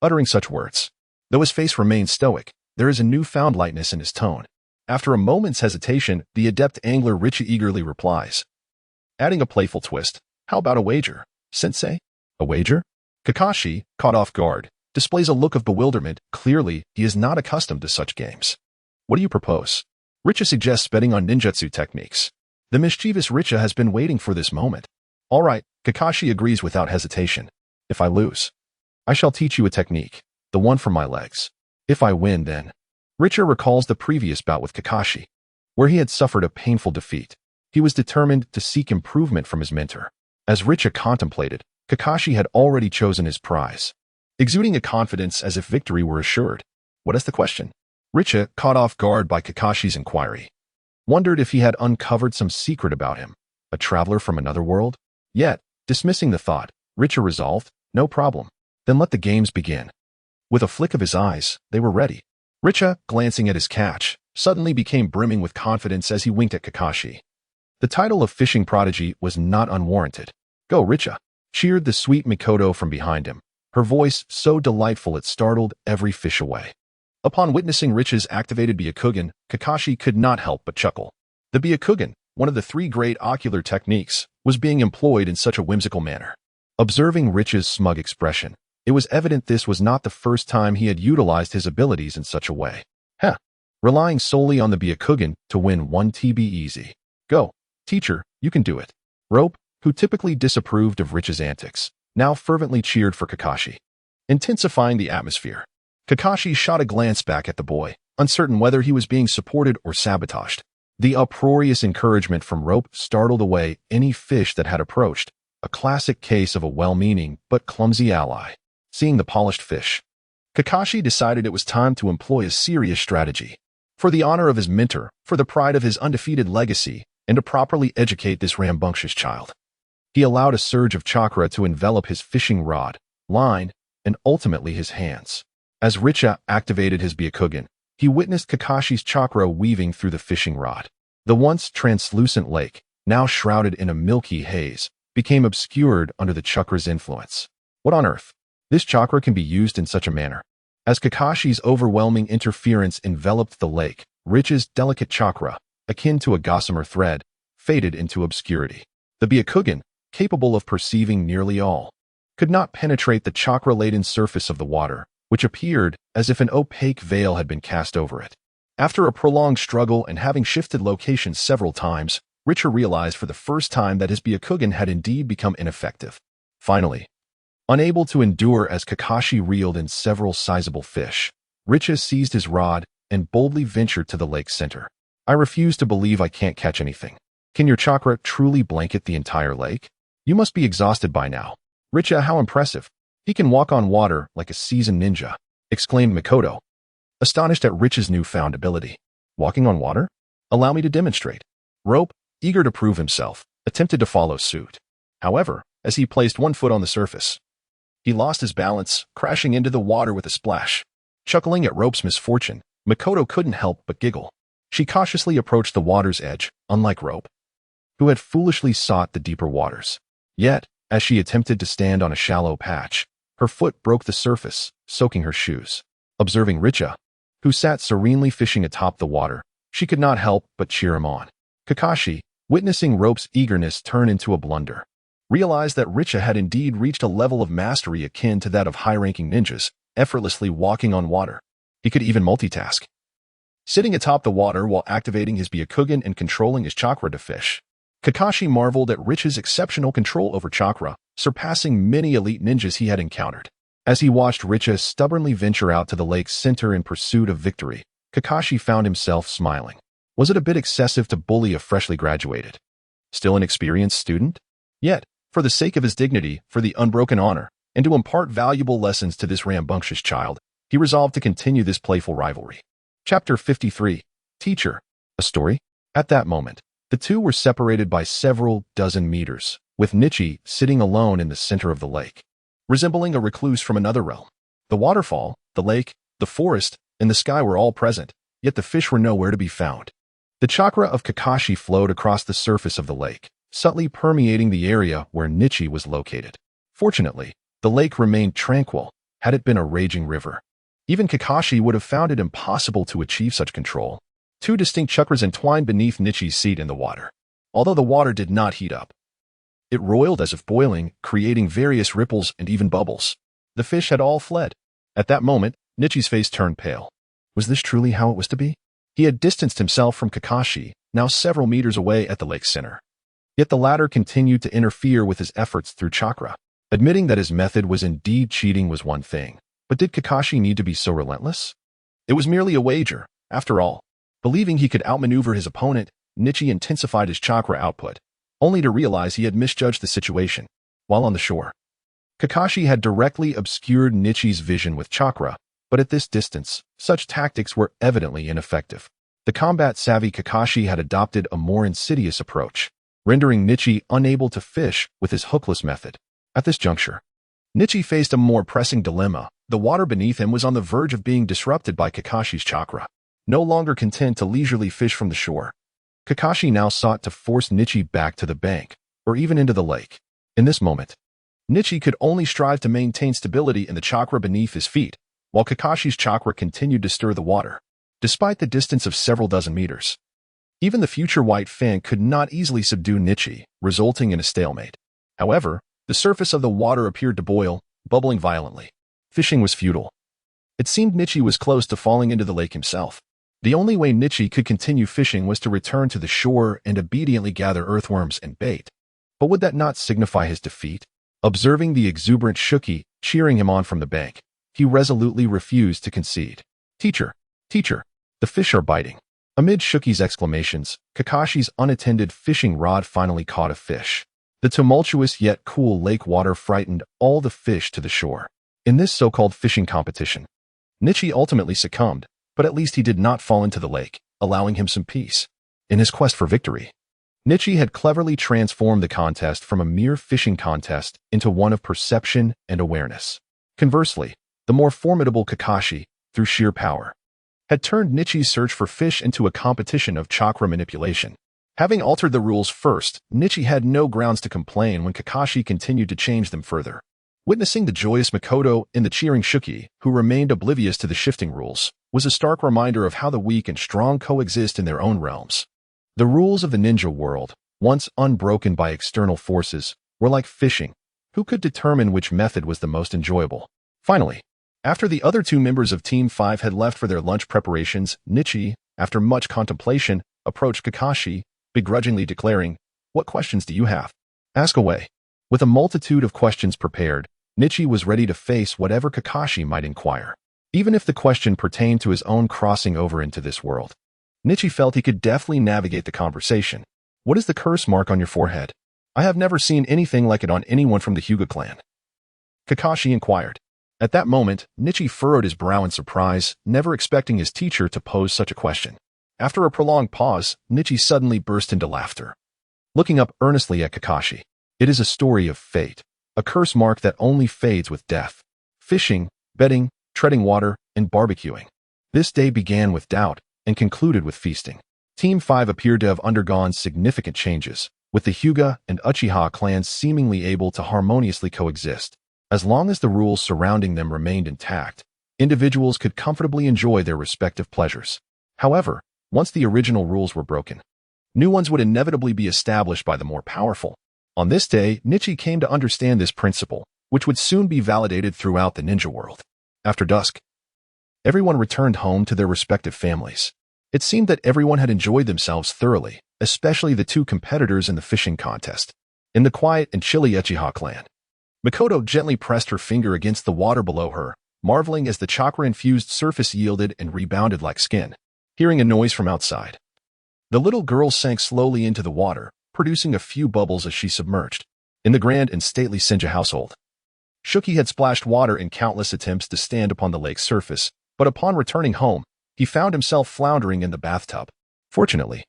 Uttering such words, though his face remains stoic, there is a newfound lightness in his tone. After a moment's hesitation, the adept angler Richa eagerly replies, adding a playful twist, how about a wager, sensei? A wager? Kakashi, caught off guard, displays a look of bewilderment. Clearly, he is not accustomed to such games. What do you propose? Richa suggests betting on ninjutsu techniques. The mischievous Richa has been waiting for this moment. All right, Kakashi agrees without hesitation. If I lose, I shall teach you a technique, the one for my legs. If I win, then. Richa recalls the previous bout with Kakashi, where he had suffered a painful defeat. He was determined to seek improvement from his mentor. As Richa contemplated, Kakashi had already chosen his prize, exuding a confidence as if victory were assured. What is the question? Richa, caught off guard by Kakashi's inquiry, wondered if he had uncovered some secret about him, a traveler from another world. Yet, dismissing the thought, Richa resolved, no problem. Then let the games begin. With a flick of his eyes, they were ready. Richa, glancing at his catch, suddenly became brimming with confidence as he winked at Kakashi. The title of fishing prodigy was not unwarranted. "Go, Richa," cheered the sweet Mikoto from behind him, her voice so delightful it startled every fish away. Upon witnessing Richa's activated Byakugan, Kakashi could not help but chuckle. The Byakugan, one of the 3 great ocular techniques, was being employed in such a whimsical manner. Observing Richa's smug expression, it was evident this was not the first time he had utilized his abilities in such a way. Relying solely on the Byakugan to win 1TB easy. "Go, teacher, you can do it." Rope, who typically disapproved of Richa's antics, now fervently cheered for Kakashi. Intensifying the atmosphere, Kakashi shot a glance back at the boy, uncertain whether he was being supported or sabotaged. The uproarious encouragement from Rope startled away any fish that had approached, a classic case of a well-meaning but clumsy ally. Seeing the polished fish, Kakashi decided it was time to employ a serious strategy. For the honor of his mentor, for the pride of his undefeated legacy, and to properly educate this rambunctious child. He allowed a surge of chakra to envelop his fishing rod, line, and ultimately his hands. As Richa activated his Byakugan, he witnessed Kakashi's chakra weaving through the fishing rod. The once translucent lake, now shrouded in a milky haze, became obscured under the chakra's influence. What on earth? This chakra can be used in such a manner. As Kakashi's overwhelming interference enveloped the lake, Richa's delicate chakra, akin to a gossamer thread, faded into obscurity. The Byakugan, capable of perceiving nearly all, could not penetrate the chakra-laden surface of the water, which appeared as if an opaque veil had been cast over it. After a prolonged struggle and having shifted locations several times, Richa realized for the first time that his Byakugan had indeed become ineffective. Finally, unable to endure as Kakashi reeled in several sizable fish, Richa seized his rod and boldly ventured to the lake's center. "I refuse to believe I can't catch anything. Can your chakra truly blanket the entire lake? You must be exhausted by now." "Richa, how impressive. He can walk on water like a seasoned ninja," exclaimed Mikoto, astonished at Richa's newfound ability. "Walking on water? Allow me to demonstrate." Rope, eager to prove himself, attempted to follow suit. However, as he placed one foot on the surface, he lost his balance, crashing into the water with a splash. Chuckling at Rope's misfortune, Mikoto couldn't help but giggle. She cautiously approached the water's edge, unlike Rope, who had foolishly sought the deeper waters. Yet, as she attempted to stand on a shallow patch, her foot broke the surface, soaking her shoes. Observing Richa, who sat serenely fishing atop the water, she could not help but cheer him on. Kakashi, witnessing Rope's eagerness turn into a blunder, realized that Richa had indeed reached a level of mastery akin to that of high-ranking ninjas, effortlessly walking on water. He could even multitask, sitting atop the water while activating his Byakugan and controlling his chakra to fish. Kakashi marveled at Richa's exceptional control over chakra, surpassing many elite ninjas he had encountered. As he watched Richa stubbornly venture out to the lake's center in pursuit of victory, Kakashi found himself smiling. Was it a bit excessive to bully a freshly graduated, still inexperienced student? Yet, for the sake of his dignity, for the unbroken honor, and to impart valuable lessons to this rambunctious child, he resolved to continue this playful rivalry. Chapter 53. Teacher. A story? At that moment, the two were separated by several dozen meters, with Nichi sitting alone in the center of the lake, resembling a recluse from another realm. The waterfall, the lake, the forest, and the sky were all present, yet the fish were nowhere to be found. The chakra of Kakashi flowed across the surface of the lake, subtly permeating the area where Nichi was located. Fortunately, the lake remained tranquil. Had it been a raging river, even Kakashi would have found it impossible to achieve such control. Two distinct chakras entwined beneath Nichi's seat in the water. Although the water did not heat up, it roiled as if boiling, creating various ripples and even bubbles. The fish had all fled. At that moment, Nichi's face turned pale. Was this truly how it was to be? He had distanced himself from Kakashi, now several meters away at the lake's center. Yet the latter continued to interfere with his efforts through chakra. Admitting that his method was indeed cheating was one thing, but did Kakashi need to be so relentless? It was merely a wager, after all. Believing he could outmaneuver his opponent, Nichi intensified his chakra output, only to realize he had misjudged the situation. While on the shore, Kakashi had directly obscured Nichi's vision with chakra, but at this distance, such tactics were evidently ineffective. The combat-savvy Kakashi had adopted a more insidious approach, rendering Nichi unable to fish with his hookless method. At this juncture, Nichi faced a more pressing dilemma. The water beneath him was on the verge of being disrupted by Kakashi's chakra. No longer content to leisurely fish from the shore, Kakashi now sought to force Nichi back to the bank, or even into the lake. In this moment, Nichi could only strive to maintain stability in the chakra beneath his feet, while Kakashi's chakra continued to stir the water, despite the distance of several dozen meters. Even the future White Fang could not easily subdue Nichi, resulting in a stalemate. However, the surface of the water appeared to boil, bubbling violently. Fishing was futile. It seemed Nichi was close to falling into the lake himself. The only way Nichi could continue fishing was to return to the shore and obediently gather earthworms and bait. But would that not signify his defeat? Observing the exuberant Shuki cheering him on from the bank, he resolutely refused to concede. Teacher, teacher, the fish are biting. Amid Shuki's exclamations, Kakashi's unattended fishing rod finally caught a fish. The tumultuous yet cool lake water frightened all the fish to the shore. In this so-called fishing competition, Nichi ultimately succumbed, but at least he did not fall into the lake, allowing him some peace. In his quest for victory, Nichi had cleverly transformed the contest from a mere fishing contest into one of perception and awareness. Conversely, the more formidable Kakashi, through sheer power, had turned Nichi's search for fish into a competition of chakra manipulation. Having altered the rules first, Nichi had no grounds to complain when Kakashi continued to change them further. Witnessing the joyous Makoto and the cheering Shuki, who remained oblivious to the shifting rules, was a stark reminder of how the weak and strong coexist in their own realms. The rules of the ninja world, once unbroken by external forces, were like fishing. Who could determine which method was the most enjoyable? Finally, after the other two members of Team 5 had left for their lunch preparations, Nichi, after much contemplation, approached Kakashi, begrudgingly declaring, "What questions do you have? Ask away." With a multitude of questions prepared, Nichi was ready to face whatever Kakashi might inquire. Even if the question pertained to his own crossing over into this world, Nichi felt he could deftly navigate the conversation. "What is the curse mark on your forehead? I have never seen anything like it on anyone from the Hyuga clan," Kakashi inquired. At that moment, Nichi furrowed his brow in surprise, never expecting his teacher to pose such a question. After a prolonged pause, Nichi suddenly burst into laughter. Looking up earnestly at Kakashi, "It is a story of fate, a curse mark that only fades with death. Fishing, betting, treading water, and barbecuing. This day began with doubt and concluded with feasting." Team 5 appeared to have undergone significant changes, with the Hyuga and Uchiha clans seemingly able to harmoniously coexist. As long as the rules surrounding them remained intact, individuals could comfortably enjoy their respective pleasures. However, once the original rules were broken, new ones would inevitably be established by the more powerful. On this day, Nichi came to understand this principle, which would soon be validated throughout the ninja world. After dusk, everyone returned home to their respective families. It seemed that everyone had enjoyed themselves thoroughly, especially the two competitors in the fishing contest. In the quiet and chilly Uchiha clan, Makoto gently pressed her finger against the water below her, marveling as the chakra-infused surface yielded and rebounded like skin. Hearing a noise from outside, the little girl sank slowly into the water, producing a few bubbles as she submerged. In the grand and stately Senja household, Shuki had splashed water in countless attempts to stand upon the lake's surface, but upon returning home, he found himself floundering in the bathtub. Fortunately,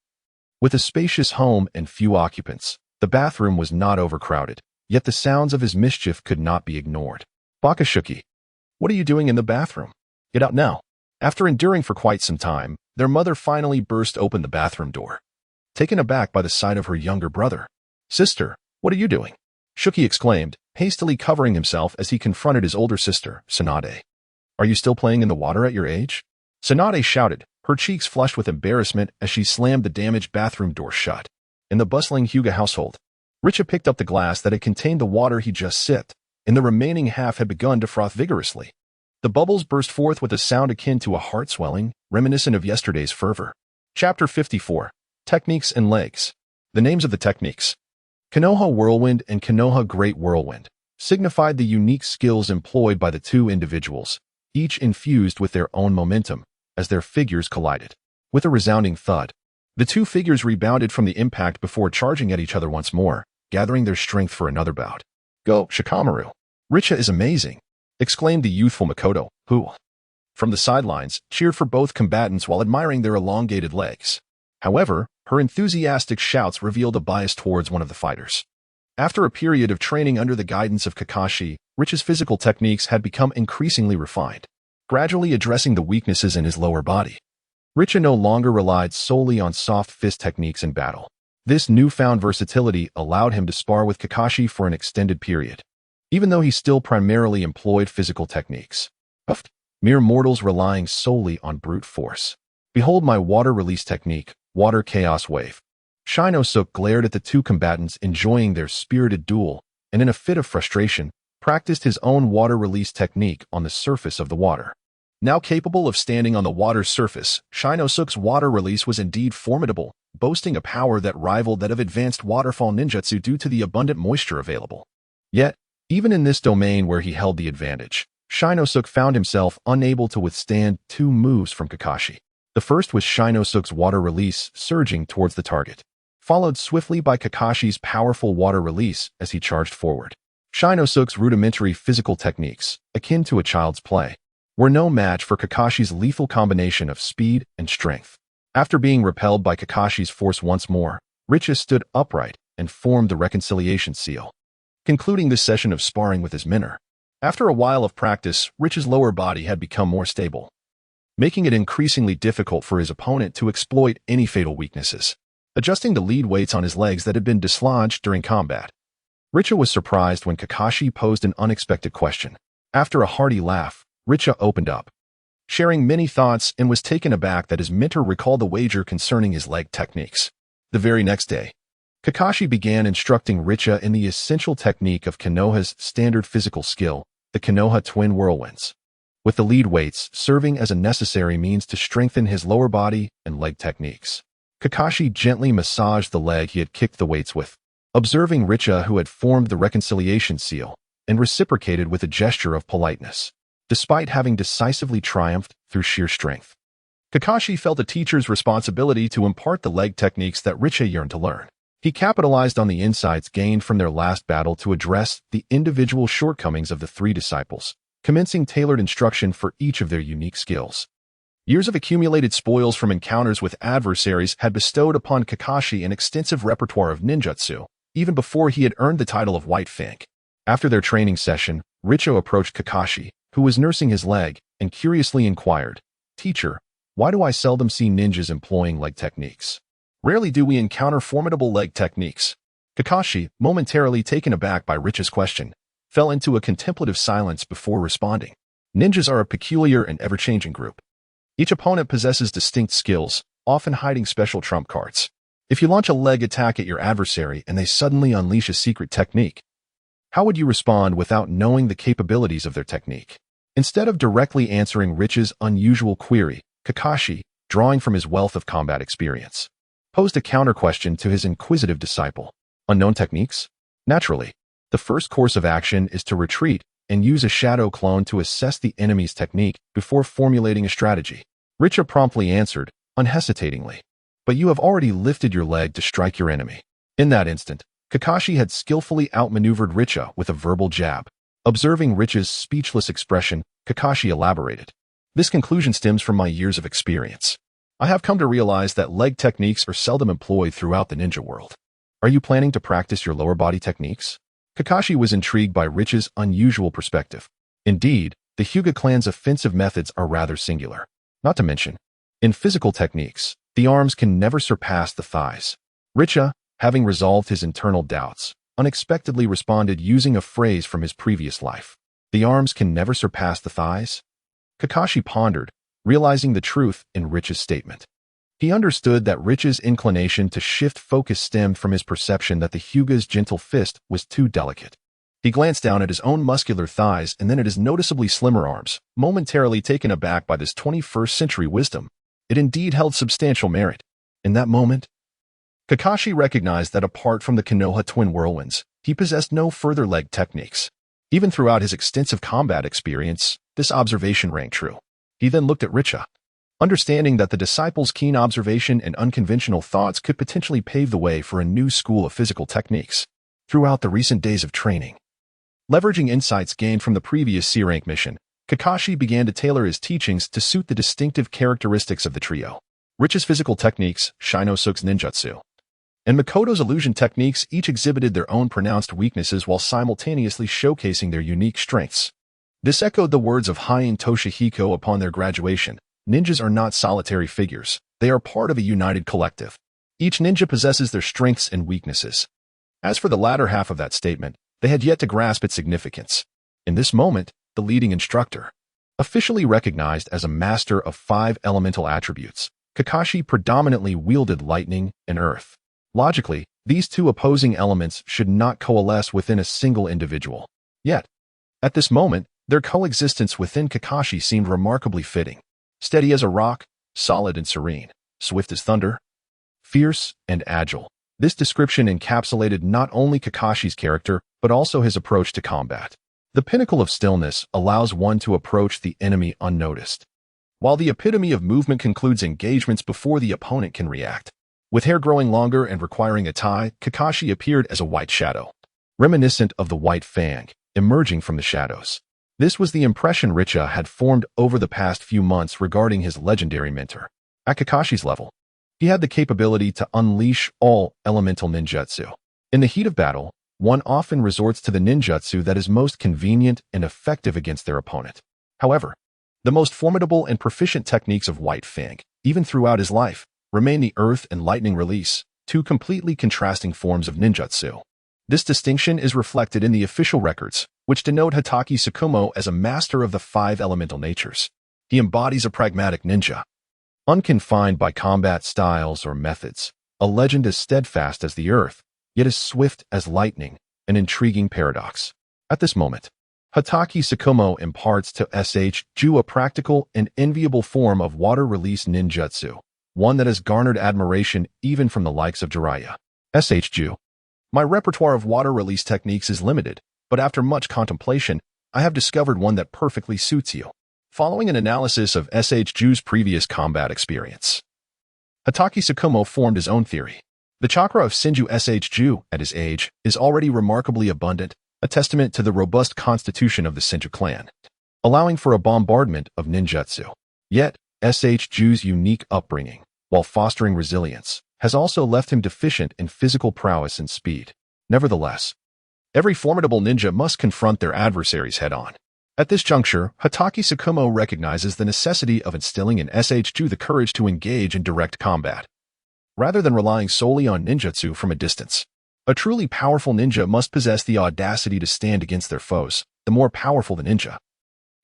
with a spacious home and few occupants, the bathroom was not overcrowded, yet the sounds of his mischief could not be ignored. "Baka Shuki, what are you doing in the bathroom? Get out now." After enduring for quite some time, their mother finally burst open the bathroom door. Taken aback by the sight of her younger brother, "Sister, what are you doing?" Shuki exclaimed, hastily covering himself as he confronted his older sister, Tsunade. "Are you still playing in the water at your age?" Tsunade shouted, her cheeks flushed with embarrassment as she slammed the damaged bathroom door shut. In the bustling Hyuga household, Richa picked up the glass that had contained the water he just sipped, and the remaining half had begun to froth vigorously. The bubbles burst forth with a sound akin to a heart swelling, reminiscent of yesterday's fervor. Chapter 54. Techniques and Legs. The names of the techniques, Konoha Whirlwind and Konoha Great Whirlwind, signified the unique skills employed by the two individuals, each infused with their own momentum, as their figures collided. With a resounding thud, the two figures rebounded from the impact before charging at each other once more, gathering their strength for another bout. "Go, Shikamaru! Richa is amazing!" exclaimed the youthful Makoto, who, from the sidelines, cheered for both combatants while admiring their elongated legs. However, her enthusiastic shouts revealed a bias towards one of the fighters. After a period of training under the guidance of Kakashi, Rich's physical techniques had become increasingly refined, gradually addressing the weaknesses in his lower body. Richa no longer relied solely on soft fist techniques in battle. This newfound versatility allowed him to spar with Kakashi for an extended period, even though he still primarily employed physical techniques. Mere mortals relying solely on brute force. Behold my water release technique, water chaos wave. Shinosuke glared at the two combatants enjoying their spirited duel, and in a fit of frustration, practiced his own water release technique on the surface of the water. Now capable of standing on the water's surface, Shinosuke's water release was indeed formidable, boasting a power that rivaled that of advanced waterfall ninjutsu due to the abundant moisture available. Yet, even in this domain where he held the advantage, Shinosuke found himself unable to withstand two moves from Kakashi. The first was Shinosuke's water release surging towards the target, followed swiftly by Kakashi's powerful water release as he charged forward. Shinosuke's rudimentary physical techniques, akin to a child's play, were no match for Kakashi's lethal combination of speed and strength. After being repelled by Kakashi's force once more, Richa stood upright and formed the reconciliation seal, concluding this session of sparring with his mentor. After a while of practice, Richa's lower body had become more stable, making it increasingly difficult for his opponent to exploit any fatal weaknesses. Adjusting the lead weights on his legs that had been dislodged during combat, Richa was surprised when Kakashi posed an unexpected question. After a hearty laugh, Richa opened up, sharing many thoughts, and was taken aback that his mentor recalled the wager concerning his leg techniques. The very next day, Kakashi began instructing Richa in the essential technique of Konoha's standard physical skill, the Konoha Twin Whirlwinds, with the lead weights serving as a necessary means to strengthen his lower body and leg techniques. Kakashi gently massaged the leg he had kicked the weights with, observing Richa, who had formed the reconciliation seal, and reciprocated with a gesture of politeness. Despite having decisively triumphed through sheer strength, Kakashi felt a teacher's responsibility to impart the leg techniques that Richa yearned to learn. He capitalized on the insights gained from their last battle to address the individual shortcomings of the three disciples, commencing tailored instruction for each of their unique skills. Years of accumulated spoils from encounters with adversaries had bestowed upon Kakashi an extensive repertoire of ninjutsu, even before he had earned the title of White Fang. After their training session, Richo approached Kakashi, who was nursing his leg, and curiously inquired, "Teacher, why do I seldom see ninjas employing leg techniques? Rarely do we encounter formidable leg techniques." Kakashi, momentarily taken aback by Richo's question, fell into a contemplative silence before responding. Ninjas are a peculiar and ever-changing group. Each opponent possesses distinct skills, often hiding special trump cards. If you launch a leg attack at your adversary and they suddenly unleash a secret technique, how would you respond without knowing the capabilities of their technique? Instead of directly answering Richo's unusual query, Kakashi, drawing from his wealth of combat experience, posed a counter-question to his inquisitive disciple. Unknown techniques? Naturally, the first course of action is to retreat and use a shadow clone to assess the enemy's technique before formulating a strategy. Richa promptly answered, unhesitatingly, "But you have already lifted your leg to strike your enemy." In that instant, Kakashi had skillfully outmaneuvered Richa with a verbal jab. Observing Richa's speechless expression, Kakashi elaborated, "This conclusion stems from my years of experience. I have come to realize that leg techniques are seldom employed throughout the ninja world. Are you planning to practice your lower body techniques?" Kakashi was intrigued by Richa's unusual perspective. Indeed, the Hyuga clan's offensive methods are rather singular. Not to mention, in physical techniques, the arms can never surpass the thighs. Richa, having resolved his internal doubts, unexpectedly responded using a phrase from his previous life. "The arms can never surpass the thighs?" Kakashi pondered, realizing the truth in Richa's statement. He understood that Richa's inclination to shift focus stemmed from his perception that the Hyuga's gentle fist was too delicate. He glanced down at his own muscular thighs and then at his noticeably slimmer arms, momentarily taken aback by this 21st century wisdom. It indeed held substantial merit. In that moment, Kakashi recognized that apart from the Konoha Twin Whirlwinds, he possessed no further leg techniques. Even throughout his extensive combat experience, this observation rang true. He then looked at Richa, understanding that the disciple's keen observation and unconventional thoughts could potentially pave the way for a new school of physical techniques. Throughout the recent days of training, leveraging insights gained from the previous C-rank mission, Kakashi began to tailor his teachings to suit the distinctive characteristics of the trio. Richa's physical techniques, Shinosuke's ninjutsu, and Makoto's illusion techniques each exhibited their own pronounced weaknesses while simultaneously showcasing their unique strengths. This echoed the words of Heian Toshihiko upon their graduation. Ninjas are not solitary figures. They are part of a united collective. Each ninja possesses their strengths and weaknesses. As for the latter half of that statement, they had yet to grasp its significance. In this moment, the leading instructor, officially recognized as a master of 5 elemental attributes, Kakashi predominantly wielded lightning and earth. Logically, these two opposing elements should not coalesce within a single individual. Yet, at this moment, their coexistence within Kakashi seemed remarkably fitting. Steady as a rock, solid and serene, swift as thunder, fierce and agile. This description encapsulated not only Kakashi's character, but also his approach to combat. The pinnacle of stillness allows one to approach the enemy unnoticed, while the epitome of movement concludes engagements before the opponent can react. With hair growing longer and requiring a tie, Kakashi appeared as a white shadow, reminiscent of the White Fang, emerging from the shadows. This was the impression Richa had formed over the past few months regarding his legendary mentor. At Kakashi's level, he had the capability to unleash all elemental ninjutsu. In the heat of battle, one often resorts to the ninjutsu that is most convenient and effective against their opponent. However, the most formidable and proficient techniques of White Fang, even throughout his life, remain the earth and lightning release, two completely contrasting forms of ninjutsu. This distinction is reflected in the official records, which denote Hatake Tsukumo as a master of the 5 elemental natures. He embodies a pragmatic ninja, unconfined by combat styles or methods, a legend as steadfast as the earth, yet as swift as lightning, an intriguing paradox. At this moment, Hatake Tsukumo imparts to S.H. Ju a practical and enviable form of water-release ninjutsu, one that has garnered admiration even from the likes of Jiraiya. S.H. Ju, my repertoire of water-release techniques is limited, but after much contemplation, I have discovered one that perfectly suits you. Following an analysis of S.H. Ju's previous combat experience, Hatake Tsukumo formed his own theory. The chakra of Senju S.H. Ju, at his age, is already remarkably abundant, a testament to the robust constitution of the Senju clan, allowing for a bombardment of ninjutsu. Yet, S.H. Ju's unique upbringing, while fostering resilience, has also left him deficient in physical prowess and speed. Nevertheless, every formidable ninja must confront their adversaries head-on. At this juncture, Hatake Tsukumo recognizes the necessity of instilling in S.H. Ju the courage to engage in direct combat, rather than relying solely on ninjutsu from a distance. A truly powerful ninja must possess the audacity to stand against their foes. The more powerful the ninja,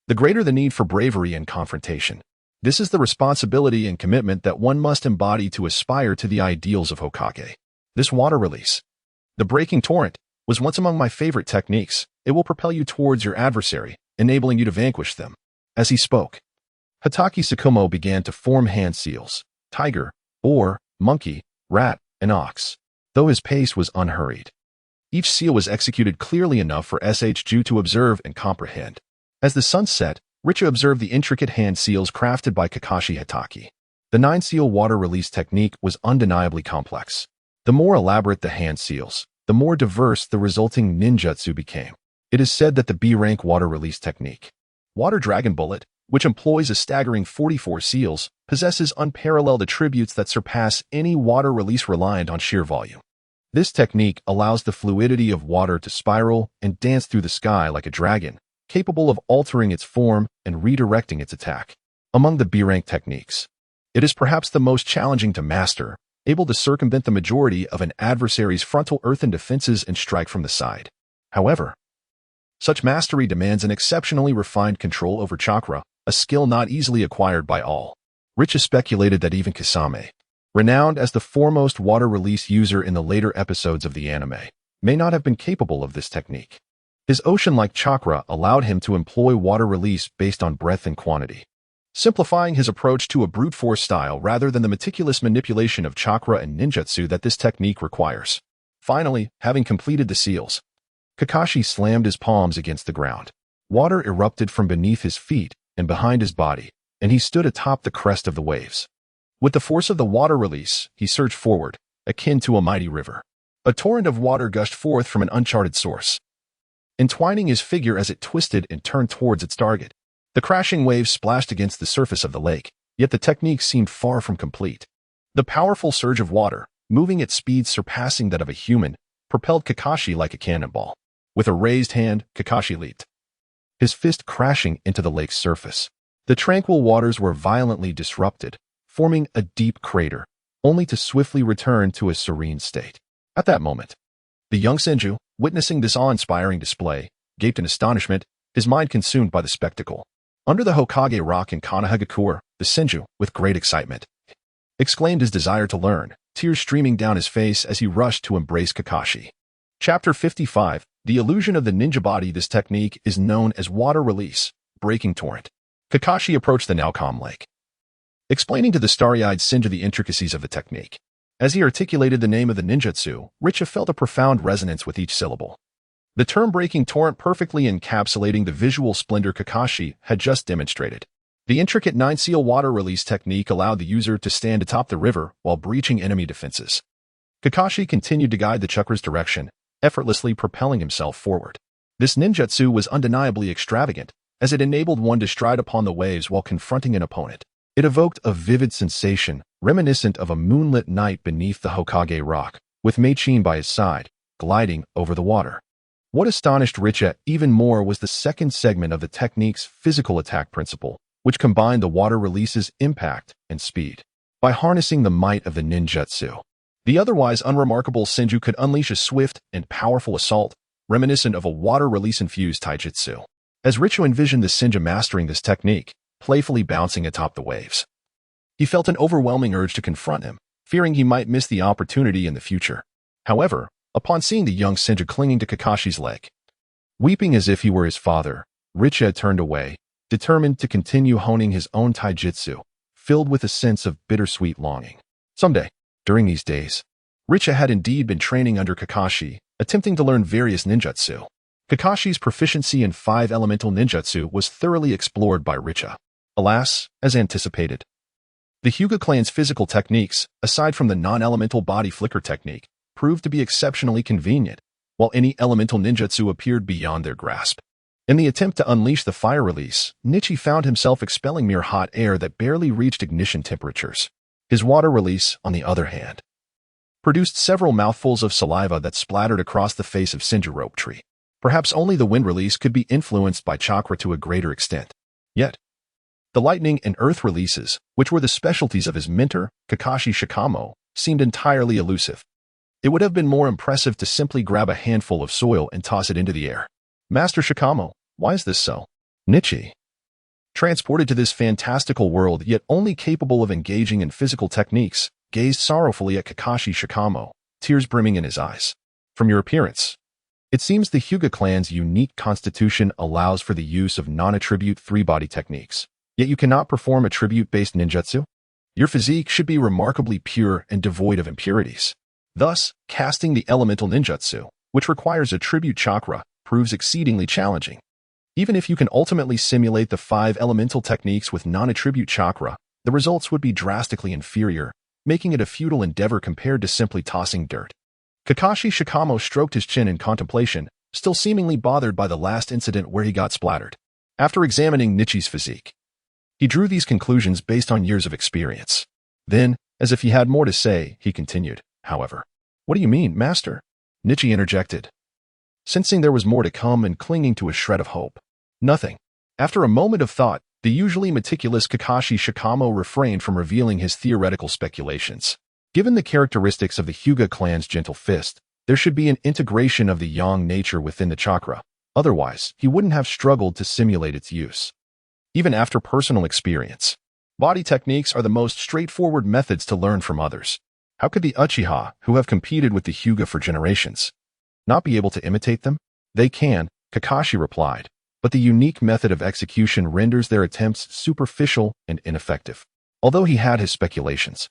the greater the need for bravery and confrontation. This is the responsibility and commitment that one must embody to aspire to the ideals of Hokage. This water release, the breaking torrent, was once among my favorite techniques. It will propel you towards your adversary, enabling you to vanquish them. As he spoke, Hatake Tsukumo began to form hand seals: tiger, boar, monkey, rat, and ox, though his pace was unhurried. Each seal was executed clearly enough for S.H. Ju to observe and comprehend. As the sun set, Richa observed the intricate hand seals crafted by Kakashi Hatake. The 9-seal water release technique was undeniably complex. The more elaborate the hand seals, the more diverse the resulting ninjutsu became. It is said that the B-rank water release technique, Water Dragon Bullet, which employs a staggering 44 seals, possesses unparalleled attributes that surpass any water release reliant on sheer volume. This technique allows the fluidity of water to spiral and dance through the sky like a dragon, capable of altering its form and redirecting its attack. Among the B-rank techniques, it is perhaps the most challenging to master, able to circumvent the majority of an adversary's frontal earthen defenses and strike from the side. However, such mastery demands an exceptionally refined control over chakra, a skill not easily acquired by all. Richa speculated that even Kisame, renowned as the foremost water release user in the later episodes of the anime, may not have been capable of this technique. His ocean-like chakra allowed him to employ water release based on breadth and quantity, simplifying his approach to a brute force style rather than the meticulous manipulation of chakra and ninjutsu that this technique requires. Finally, having completed the seals, Kakashi slammed his palms against the ground. Water erupted from beneath his feet and behind his body, and he stood atop the crest of the waves. With the force of the water release, he surged forward, akin to a mighty river. A torrent of water gushed forth from an uncharted source, entwining his figure as it twisted and turned towards its target. The crashing waves splashed against the surface of the lake, yet the technique seemed far from complete. The powerful surge of water, moving at speeds surpassing that of a human, propelled Kakashi like a cannonball. With a raised hand, Kakashi leaped, his fist crashing into the lake's surface. The tranquil waters were violently disrupted, forming a deep crater, only to swiftly return to a serene state. At that moment, the young Senju, witnessing this awe-inspiring display, gaped in astonishment, his mind consumed by the spectacle. Under the Hokage rock in Konoha, the Senju, with great excitement, exclaimed his desire to learn, tears streaming down his face as he rushed to embrace Kakashi. Chapter 55, The Illusion of the Ninja Body. This technique is known as water release, breaking torrent. Kakashi approached the now calm lake, explaining to the starry-eyed Senju the intricacies of the technique. As he articulated the name of the ninjutsu, Richa felt a profound resonance with each syllable. The term breaking torrent perfectly encapsulating the visual splendor Kakashi had just demonstrated. The intricate nine-seal water release technique allowed the user to stand atop the river while breaching enemy defenses. Kakashi continued to guide the chakra's direction, effortlessly propelling himself forward. This ninjutsu was undeniably extravagant, as it enabled one to stride upon the waves while confronting an opponent. It evoked a vivid sensation, reminiscent of a moonlit night beneath the Hokage rock, with Meichin by his side, gliding over the water. What astonished Richa even more was the second segment of the technique's physical attack principle, which combined the water release's impact and speed. By harnessing the might of the ninjutsu, the otherwise unremarkable Senju could unleash a swift and powerful assault, reminiscent of a water release-infused taijutsu. As Richa envisioned the Senju mastering this technique, playfully bouncing atop the waves, he felt an overwhelming urge to confront him, fearing he might miss the opportunity in the future. However, upon seeing the young Senju clinging to Kakashi's leg, weeping as if he were his father, Richa turned away, determined to continue honing his own taijutsu, filled with a sense of bittersweet longing. Someday, during these days, Richa had indeed been training under Kakashi, attempting to learn various ninjutsu. Kakashi's proficiency in 5 elemental ninjutsu was thoroughly explored by Richa. Alas, as anticipated, the Hyuga clan's physical techniques, aside from the non-elemental body flicker technique, proved to be exceptionally convenient, while any elemental ninjutsu appeared beyond their grasp. In the attempt to unleash the fire release, Nichi found himself expelling mere hot air that barely reached ignition temperatures. His water release, on the other hand, produced several mouthfuls of saliva that splattered across the face of Senju Rope Tree. Perhaps only the wind release could be influenced by chakra to a greater extent. Yet, the lightning and earth releases, which were the specialties of his mentor, Kakashi Shikamo, seemed entirely elusive. It would have been more impressive to simply grab a handful of soil and toss it into the air. Master Shikamo, why is this so? Nichi, transported to this fantastical world yet only capable of engaging in physical techniques, gazed sorrowfully at Kakashi Shikamo, tears brimming in his eyes. From your appearance, it seems the Hyuga clan's unique constitution allows for the use of non-attribute 3-body techniques, yet you cannot perform attribute-based ninjutsu? Your physique should be remarkably pure and devoid of impurities. Thus, casting the elemental ninjutsu, which requires attribute chakra, proves exceedingly challenging. Even if you can ultimately simulate the 5 elemental techniques with non-attribute chakra, the results would be drastically inferior, making it a futile endeavor compared to simply tossing dirt. Kakashi Shikamo stroked his chin in contemplation, still seemingly bothered by the last incident where he got splattered. After examining Nichi's physique, he drew these conclusions based on years of experience. Then, as if he had more to say, he continued, however. What do you mean, master? Nichi interjected, sensing there was more to come and clinging to a shred of hope. Nothing. After a moment of thought, the usually meticulous Kakashi Shikamo refrained from revealing his theoretical speculations. Given the characteristics of the Hyuga clan's gentle fist, there should be an integration of the yang nature within the chakra. Otherwise, he wouldn't have struggled to simulate its use. Even after personal experience, body techniques are the most straightforward methods to learn from others. How could the Uchiha, who have competed with the Hyuga for generations, not be able to imitate them? They can, Kakashi replied, but the unique method of execution renders their attempts superficial and ineffective. Although he had his speculations,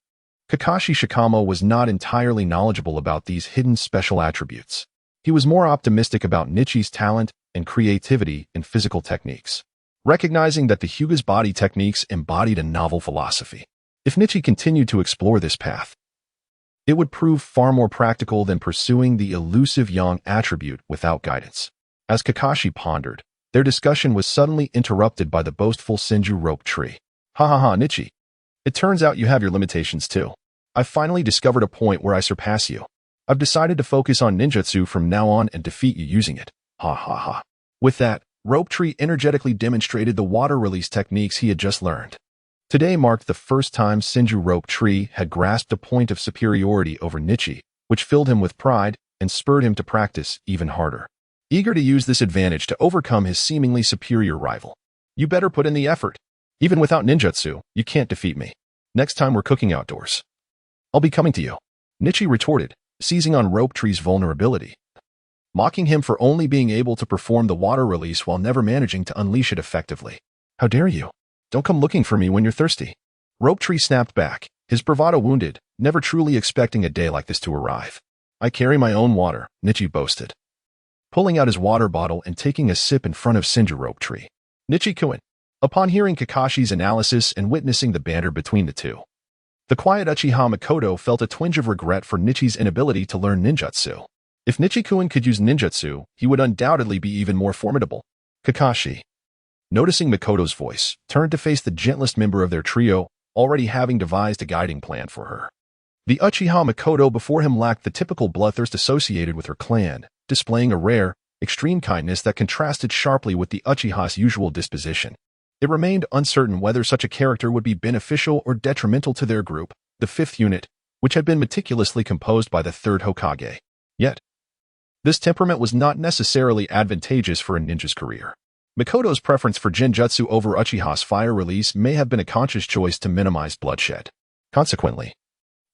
Kakashi Shikamo was not entirely knowledgeable about these hidden special attributes. He was more optimistic about Nichi's talent and creativity in physical techniques, recognizing that the Hyuga's body techniques embodied a novel philosophy. If Nichi continued to explore this path, it would prove far more practical than pursuing the elusive yang attribute without guidance. As Kakashi pondered, their discussion was suddenly interrupted by the boastful Senju Rope Tree. Ha ha ha, Nichi. It turns out you have your limitations too. I've finally discovered a point where I surpass you. I've decided to focus on ninjutsu from now on and defeat you using it. Ha ha ha. With that, Rope Tree energetically demonstrated the water release techniques he had just learned. Today marked the first time Senju Rope Tree had grasped a point of superiority over Nichi, which filled him with pride and spurred him to practice even harder. Eager to use this advantage to overcome his seemingly superior rival. You better put in the effort. Even without ninjutsu, you can't defeat me. Next time we're cooking outdoors, I'll be coming to you. Nichi retorted, seizing on Rope Tree's vulnerability, mocking him for only being able to perform the water release while never managing to unleash it effectively. How dare you? Don't come looking for me when you're thirsty. Rope Tree snapped back, his bravado wounded, never truly expecting a day like this to arrive. I carry my own water, Nichi boasted, pulling out his water bottle and taking a sip in front of Senju Rope Tree. Nichi-kun. Upon hearing Kakashi's analysis and witnessing the banter between the two, the quiet Uchiha Makoto felt a twinge of regret for Nichi's inability to learn ninjutsu. If Nichi-kun could use ninjutsu, he would undoubtedly be even more formidable. Kakashi, noticing Makoto's voice, turned to face the gentlest member of their trio, already having devised a guiding plan for her. The Uchiha Makoto before him lacked the typical bloodthirst associated with her clan, displaying a rare, extreme kindness that contrasted sharply with the Uchiha's usual disposition. It remained uncertain whether such a character would be beneficial or detrimental to their group, the fifth unit, which had been meticulously composed by the third Hokage. Yet, this temperament was not necessarily advantageous for a ninja's career. Makoto's preference for genjutsu over Uchiha's fire release may have been a conscious choice to minimize bloodshed. Consequently,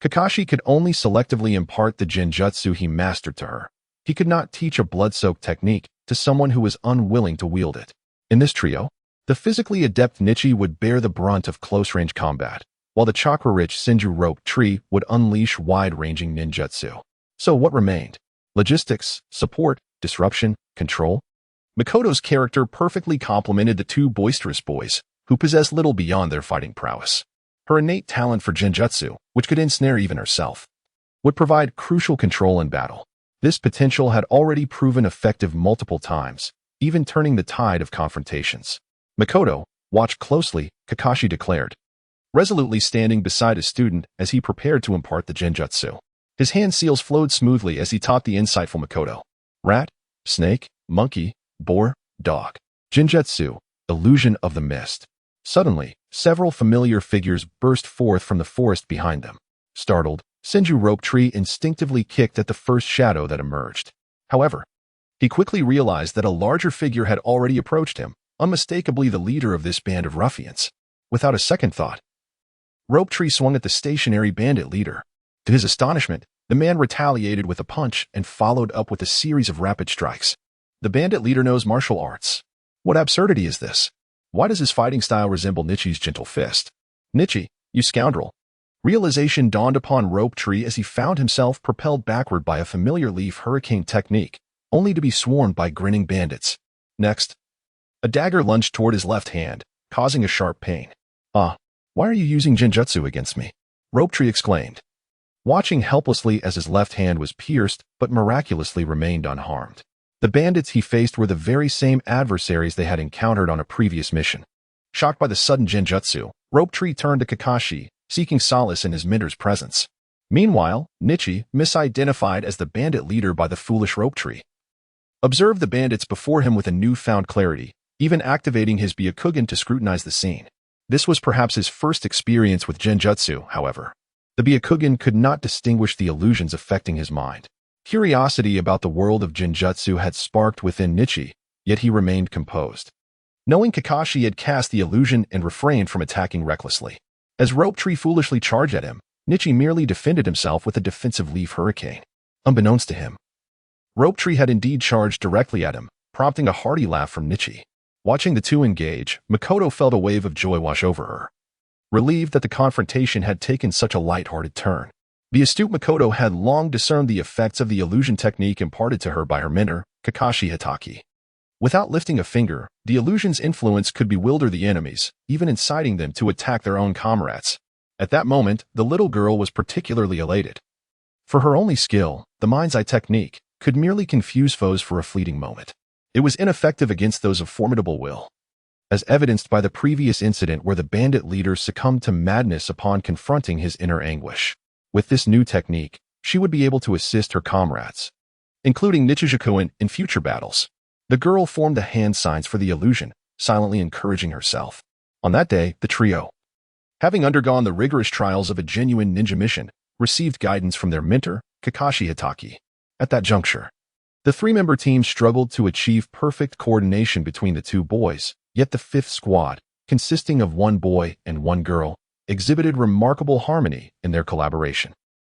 Kakashi could only selectively impart the genjutsu he mastered to her. He could not teach a blood-soaked technique to someone who was unwilling to wield it. In this trio, the physically adept Nichi would bear the brunt of close-range combat, while the chakra-rich Senju Rope Tree would unleash wide-ranging ninjutsu. So what remained? Logistics, support, disruption, control? Makoto's character perfectly complemented the two boisterous boys, who possessed little beyond their fighting prowess. Her innate talent for genjutsu, which could ensnare even herself, would provide crucial control in battle. This potential had already proven effective multiple times, even turning the tide of confrontations. Makoto, watch closely, Kakashi declared, resolutely standing beside his student as he prepared to impart the genjutsu. His hand seals flowed smoothly as he taught the insightful Makoto. Rat, snake, monkey, boar, dog. Genjutsu, illusion of the mist. Suddenly, several familiar figures burst forth from the forest behind them. Startled, Senju Rope Tree instinctively kicked at the first shadow that emerged. However, he quickly realized that a larger figure had already approached him, unmistakably the leader of this band of ruffians. Without a second thought, Rope Tree swung at the stationary bandit leader. To his astonishment, the man retaliated with a punch and followed up with a series of rapid strikes. The bandit leader knows martial arts. What absurdity is this? Why does his fighting style resemble Nichi's gentle fist? Nichi, you scoundrel. Realization dawned upon Rope Tree as he found himself propelled backward by a familiar leaf hurricane technique, only to be swarmed by grinning bandits. Next, a dagger lunged toward his left hand, causing a sharp pain. Why are you using genjutsu against me? Rope Tree exclaimed, watching helplessly as his left hand was pierced but miraculously remained unharmed. The bandits he faced were the very same adversaries they had encountered on a previous mission. Shocked by the sudden genjutsu, Rope Tree turned to Kakashi, seeking solace in his mentor's presence. Meanwhile, Nichi, misidentified as the bandit leader by the foolish Rope Tree, observed the bandits before him with a newfound clarity, even activating his Byakugan to scrutinize the scene. This was perhaps his first experience with genjutsu, however. The Byakugan could not distinguish the illusions affecting his mind. Curiosity about the world of genjutsu had sparked within Nichi, yet he remained composed, knowing Kakashi had cast the illusion and refrained from attacking recklessly. As Rope Tree foolishly charged at him, Nichi merely defended himself with a defensive leaf hurricane. Unbeknownst to him, Rope Tree had indeed charged directly at him, prompting a hearty laugh from Nichi. Watching the two engage, Makoto felt a wave of joy wash over her, relieved that the confrontation had taken such a light-hearted turn. The astute Makoto had long discerned the effects of the illusion technique imparted to her by her mentor, Kakashi Hitaki. Without lifting a finger, the illusion's influence could bewilder the enemies, even inciting them to attack their own comrades. At that moment, the little girl was particularly elated. For her only skill, the mind's eye technique, could merely confuse foes for a fleeting moment. It was ineffective against those of formidable will, as evidenced by the previous incident where the bandit leader succumbed to madness upon confronting his inner anguish. With this new technique, she would be able to assist her comrades, including Nichijakuin, in future battles. The girl formed the hand signs for the illusion, silently encouraging herself. On that day, the trio, having undergone the rigorous trials of a genuine ninja mission, received guidance from their mentor, Kakashi Hitaki. At that juncture, the three-member team struggled to achieve perfect coordination between the two boys, yet the fifth squad, consisting of one boy and one girl, exhibited remarkable harmony in their collaboration.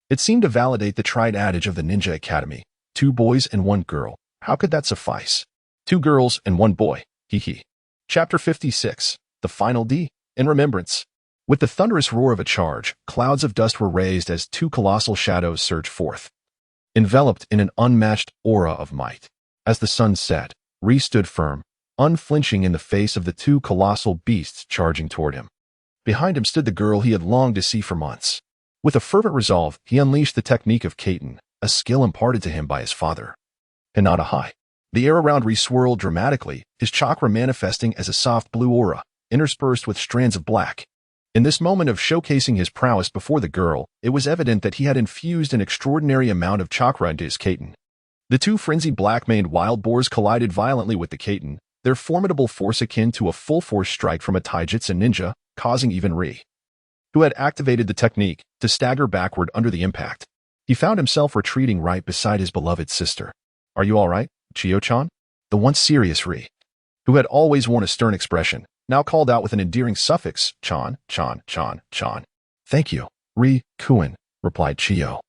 It seemed to validate the tried adage of the Ninja Academy: 2 boys and 1 girl. How could that suffice? 2 girls and 1 boy. Hee hee. Chapter 56. The Final D. In Remembrance. With the thunderous roar of a charge, clouds of dust were raised as 2 colossal shadows surged forth, enveloped in an unmatched aura of might. As the sun set, Ri stood firm, unflinching in the face of the 2 colossal beasts charging toward him. Behind him stood the girl he had longed to see for months. With a fervent resolve, he unleashed the technique of Kaiten, a skill imparted to him by his father, Hinata High. The air around Ri swirled dramatically, his chakra manifesting as a soft blue aura, interspersed with strands of black. In this moment of showcasing his prowess before the girl, it was evident that he had infused an extraordinary amount of chakra into his Kaiten. The 2 frenzied black-maned wild boars collided violently with the Kaiten, their formidable force akin to a full-force strike from a taijutsu ninja, causing even Ri, who had activated the technique, to stagger backward under the impact. He found himself retreating right beside his beloved sister. "Are you all right, Chiyo-chan?" The once serious Ri, who had always worn a stern expression, now called out with an endearing suffix, "chan, chan, chan, chan." "Thank you, Ri-kun," replied Chiyo,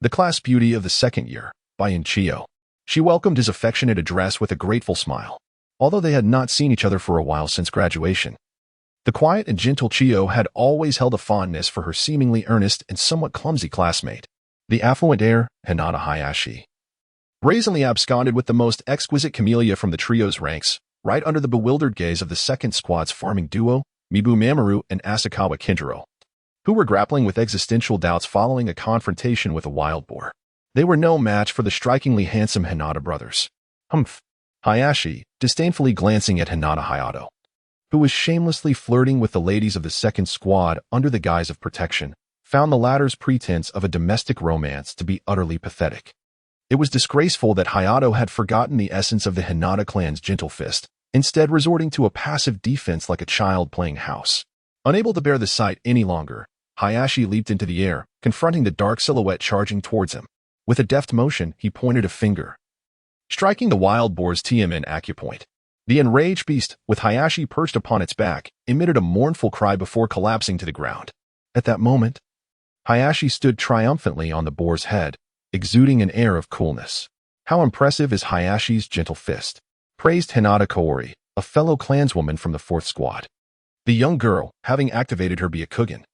the class beauty of the second year, Bayan Chiyo. She welcomed his affectionate address with a grateful smile. Although they had not seen each other for a while since graduation, the quiet and gentle Chiyo had always held a fondness for her seemingly earnest and somewhat clumsy classmate. The affluent heir, Hinata Hayashi, brazenly absconded with the most exquisite camellia from the trio's ranks, right under the bewildered gaze of the second squad's farming duo, Mibu Mamoru and Asakawa Kinjiro, who were grappling with existential doubts following a confrontation with a wild boar. They were no match for the strikingly handsome Hinata brothers. Humph. Hayashi, disdainfully glancing at Hinata Hayato, who was shamelessly flirting with the ladies of the second squad under the guise of protection, found the latter's pretense of a domestic romance to be utterly pathetic. It was disgraceful that Hayato had forgotten the essence of the Hinata clan's gentle fist, instead resorting to a passive defense like a child playing house. Unable to bear the sight any longer, Hayashi leaped into the air, confronting the dark silhouette charging towards him. With a deft motion, he pointed a finger, striking the wild boar's TMN acupoint. The enraged beast, with Hayashi perched upon its back, emitted a mournful cry before collapsing to the ground. At that moment, Hayashi stood triumphantly on the boar's head, exuding an air of coolness. "How impressive is Hayashi's gentle fist," praised Hinata Kaori, a fellow clanswoman from the 4th squad. The young girl, having activated her Byakugan,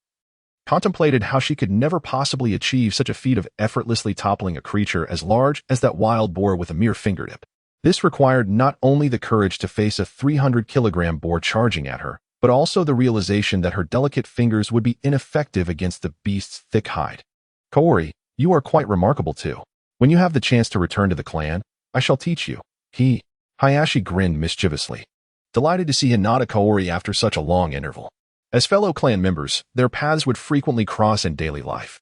contemplated how she could never possibly achieve such a feat of effortlessly toppling a creature as large as that wild boar with a mere fingertip. This required not only the courage to face a 300-kilogram boar charging at her, but also the realization that her delicate fingers would be ineffective against the beast's thick hide. "Kaori, you are quite remarkable too. When you have the chance to return to the clan, I shall teach you." Hayashi grinned mischievously, delighted to see Hinata Kaori after such a long interval. As fellow clan members, their paths would frequently cross in daily life,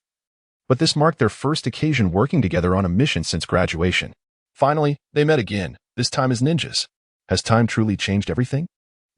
but this marked their first occasion working together on a mission since graduation. Finally, they met again, this time as ninjas. Has time truly changed everything?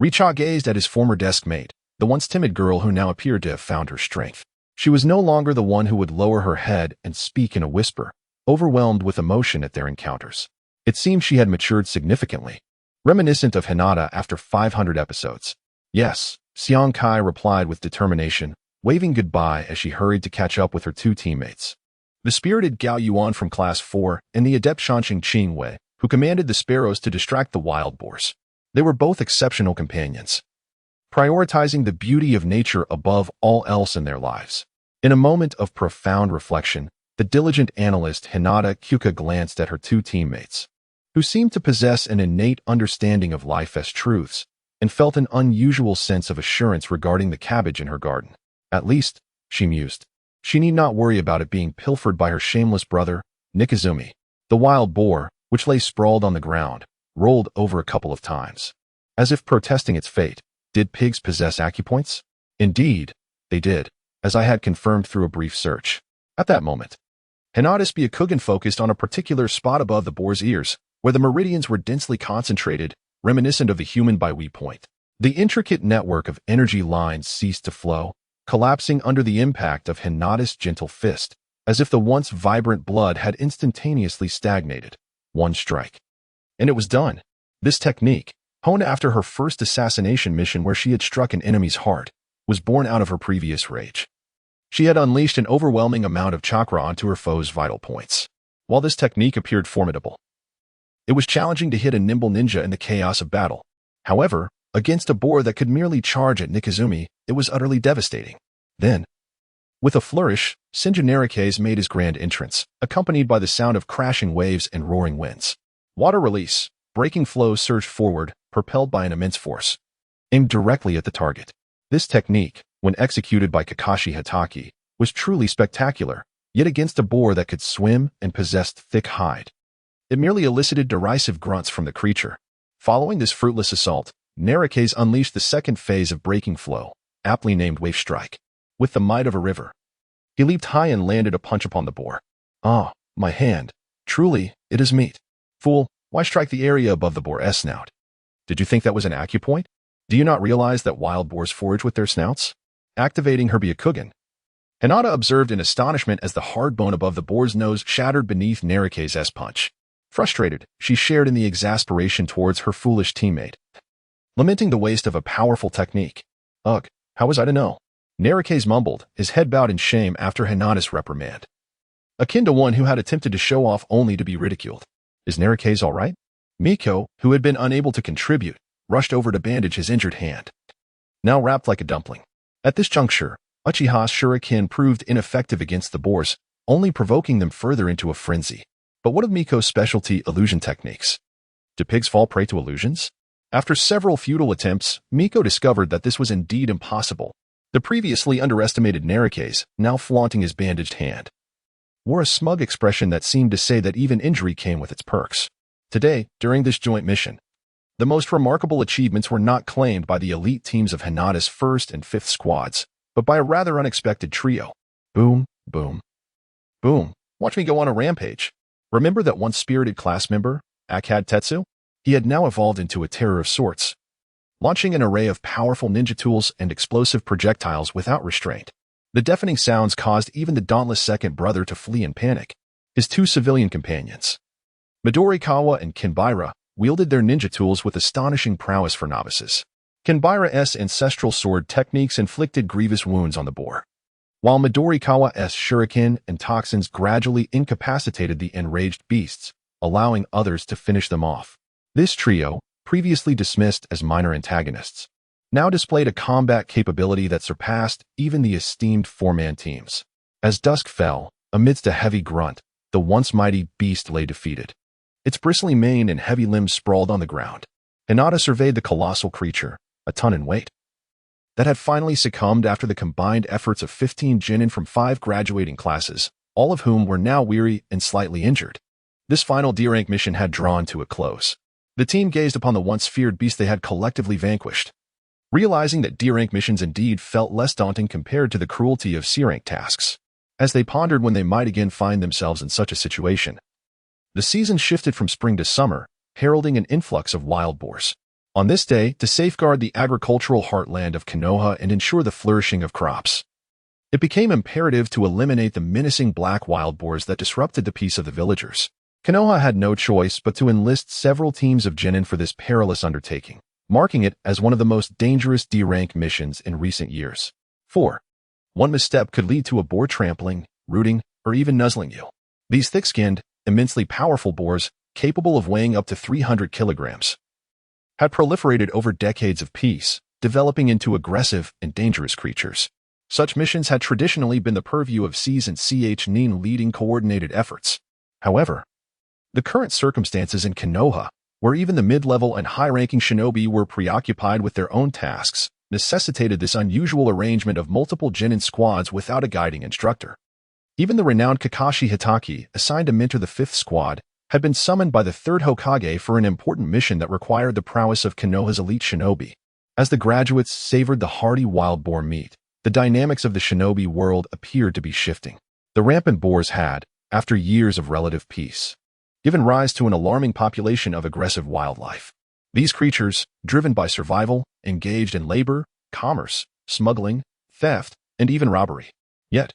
Richa gazed at his former desk mate, the once timid girl who now appeared to have found her strength. She was no longer the one who would lower her head and speak in a whisper, overwhelmed with emotion at their encounters. It seemed she had matured significantly, reminiscent of Hinata after 500 episodes. "Yes," Xiang Kai replied with determination, waving goodbye as she hurried to catch up with her 2 teammates, the spirited Gao Yuan from Class 4 and the adept Shanxing Qing Wei, who commanded the sparrows to distract the wild boars. They were both exceptional companions, prioritizing the beauty of nature above all else in their lives. In a moment of profound reflection, the diligent analyst Hinata Kyuka glanced at her 2 teammates, who seemed to possess an innate understanding of life as truths, and felt an unusual sense of assurance regarding the cabbage in her garden. At least, she mused, she need not worry about it being pilfered by her shameless brother, Nikizumi. The wild boar, which lay sprawled on the ground, rolled over a couple of times, as if protesting its fate. Did pigs possess acupoints? Indeed, they did, as I had confirmed through a brief search. At that moment, Hinata's Byakugan focused on a particular spot above the boar's ears, where the meridians were densely concentrated, reminiscent of the human Biwi point. The intricate network of energy lines ceased to flow, collapsing under the impact of Hinata's gentle fist, as if the once vibrant blood had instantaneously stagnated. One strike. And it was done. This technique, honed after her first assassination mission where she had struck an enemy's heart, was born out of her previous rage. She had unleashed an overwhelming amount of chakra onto her foe's vital points. While this technique appeared formidable, it was challenging to hit a nimble ninja in the chaos of battle. However, against a boar that could merely charge at Nikizumi, it was utterly devastating. Then, with a flourish, Shinja Narikes made his grand entrance, accompanied by the sound of crashing waves and roaring winds. Water release, breaking flows surged forward, propelled by an immense force, aimed directly at the target. This technique, when executed by Kakashi Hatake, was truly spectacular, yet against a boar that could swim and possessed thick hide, it merely elicited derisive grunts from the creature. Following this fruitless assault, Narikes unleashed the second phase of breaking flow, aptly named Wave Strike. With the might of a river, he leaped high and landed a punch upon the boar. Ah, my hand. Truly, it is meat. Fool, why strike the area above the boar's snout? Did you think that was an acupoint? Do you not realize that wild boars forage with their snouts? Activating her Byakugan, Hinata observed in astonishment as the hard bone above the boar's nose shattered beneath Narikes' punch. Frustrated, she shared in the exasperation towards her foolish teammate, lamenting the waste of a powerful technique. Ugh, how was I to know? Narikes mumbled, his head bowed in shame after Hinata's reprimand, akin to one who had attempted to show off only to be ridiculed. Is Narikes all right? Miko, who had been unable to contribute, rushed over to bandage his injured hand, now wrapped like a dumpling. At this juncture, Uchiha's shuriken proved ineffective against the boars, only provoking them further into a frenzy. But what of Miko's specialty illusion techniques? Do pigs fall prey to illusions? After several futile attempts, Miko discovered that this was indeed impossible. The previously underestimated Narikes, now flaunting his bandaged hand, wore a smug expression that seemed to say that even injury came with its perks. Today, during this joint mission, the most remarkable achievements were not claimed by the elite teams of Hinata's 1st and 5th squads, but by a rather unexpected trio. Boom, boom, boom. Watch me go on a rampage. Remember that once spirited class member, Akad Tetsu? He had now evolved into a terror of sorts, launching an array of powerful ninja tools and explosive projectiles without restraint. The deafening sounds caused even the dauntless second brother to flee in panic. His two civilian companions, Midorikawa and Kinbaira, wielded their ninja tools with astonishing prowess for novices. Kinbaira's ancestral sword techniques inflicted grievous wounds on the boar, while Midorikawa's shuriken and toxins gradually incapacitated the enraged beasts, allowing others to finish them off. This trio, previously dismissed as minor antagonists, now displayed a combat capability that surpassed even the esteemed four-man teams. As dusk fell, amidst a heavy grunt, the once mighty beast lay defeated. Its bristly mane and heavy limbs sprawled on the ground. Hinata surveyed the colossal creature, a ton in weight, that had finally succumbed after the combined efforts of 15 genin from 5 graduating classes, all of whom were now weary and slightly injured. This final D-rank mission had drawn to a close. The team gazed upon the once feared beast they had collectively vanquished, realizing that D-rank missions indeed felt less daunting compared to the cruelty of C-rank tasks. As they pondered when they might again find themselves in such a situation, the season shifted from spring to summer, heralding an influx of wild boars. On this day, to safeguard the agricultural heartland of Konoha and ensure the flourishing of crops, it became imperative to eliminate the menacing black wild boars that disrupted the peace of the villagers. Konoha had no choice but to enlist several teams of genin for this perilous undertaking, marking it as one of the most dangerous D-rank missions in recent years. 4. One misstep could lead to a boar trampling, rooting, or even nuzzling you. These thick-skinned, immensely powerful boars, capable of weighing up to 300 kilograms, had proliferated over decades of peace, developing into aggressive and dangerous creatures. Such missions had traditionally been the purview of C's and CH-nin leading coordinated efforts. However, the current circumstances in Konoha, where even the mid-level and high-ranking shinobi were preoccupied with their own tasks, necessitated this unusual arrangement of multiple genin squads without a guiding instructor. Even the renowned Kakashi Hatake, assigned to mentor the 5th squad, had been summoned by the 3rd Hokage for an important mission that required the prowess of Konoha's elite shinobi. As the graduates savored the hearty wild boar meat, the dynamics of the shinobi world appeared to be shifting. The rampant boars had, after years of relative peace, given rise to an alarming population of aggressive wildlife. These creatures, driven by survival, engaged in labor, commerce, smuggling, theft, and even robbery. Yet,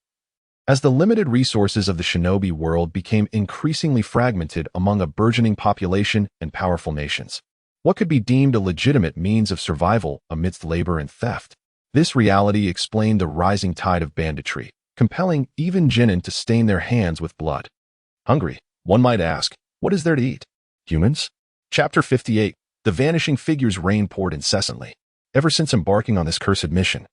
as the limited resources of the shinobi world became increasingly fragmented among a burgeoning population and powerful nations, what could be deemed a legitimate means of survival amidst labor and theft? This reality explained the rising tide of banditry, compelling even genin to stain their hands with blood. Hungry, one might ask, what is there to eat? Humans? Chapter 58. The vanishing figure's rain poured incessantly. Ever since embarking on this cursed mission,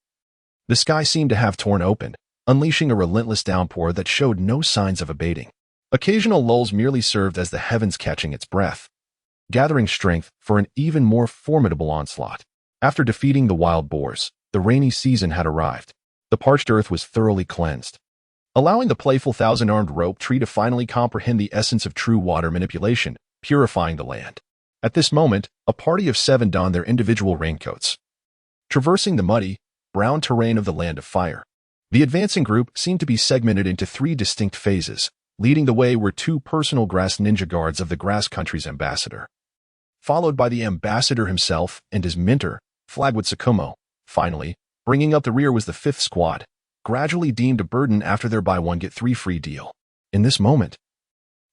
the sky seemed to have torn open, unleashing a relentless downpour that showed no signs of abating. Occasional lulls merely served as the heavens catching its breath, gathering strength for an even more formidable onslaught. After defeating the wild boars, the rainy season had arrived. The parched earth was thoroughly cleansed, allowing the playful thousand-armed rope tree to finally comprehend the essence of true water manipulation, purifying the land. At this moment, a party of 7 donned their individual raincoats, traversing the muddy, brown terrain of the Land of Fire. The advancing group seemed to be segmented into 3 distinct phases. Leading the way were 2 personal grass ninja guards of the grass country's ambassador, followed by the ambassador himself and his mentor, Flagwood Tsukumo. Finally, bringing up the rear was the 5th squad, gradually deemed a burden after their buy one get 3 free deal. In this moment,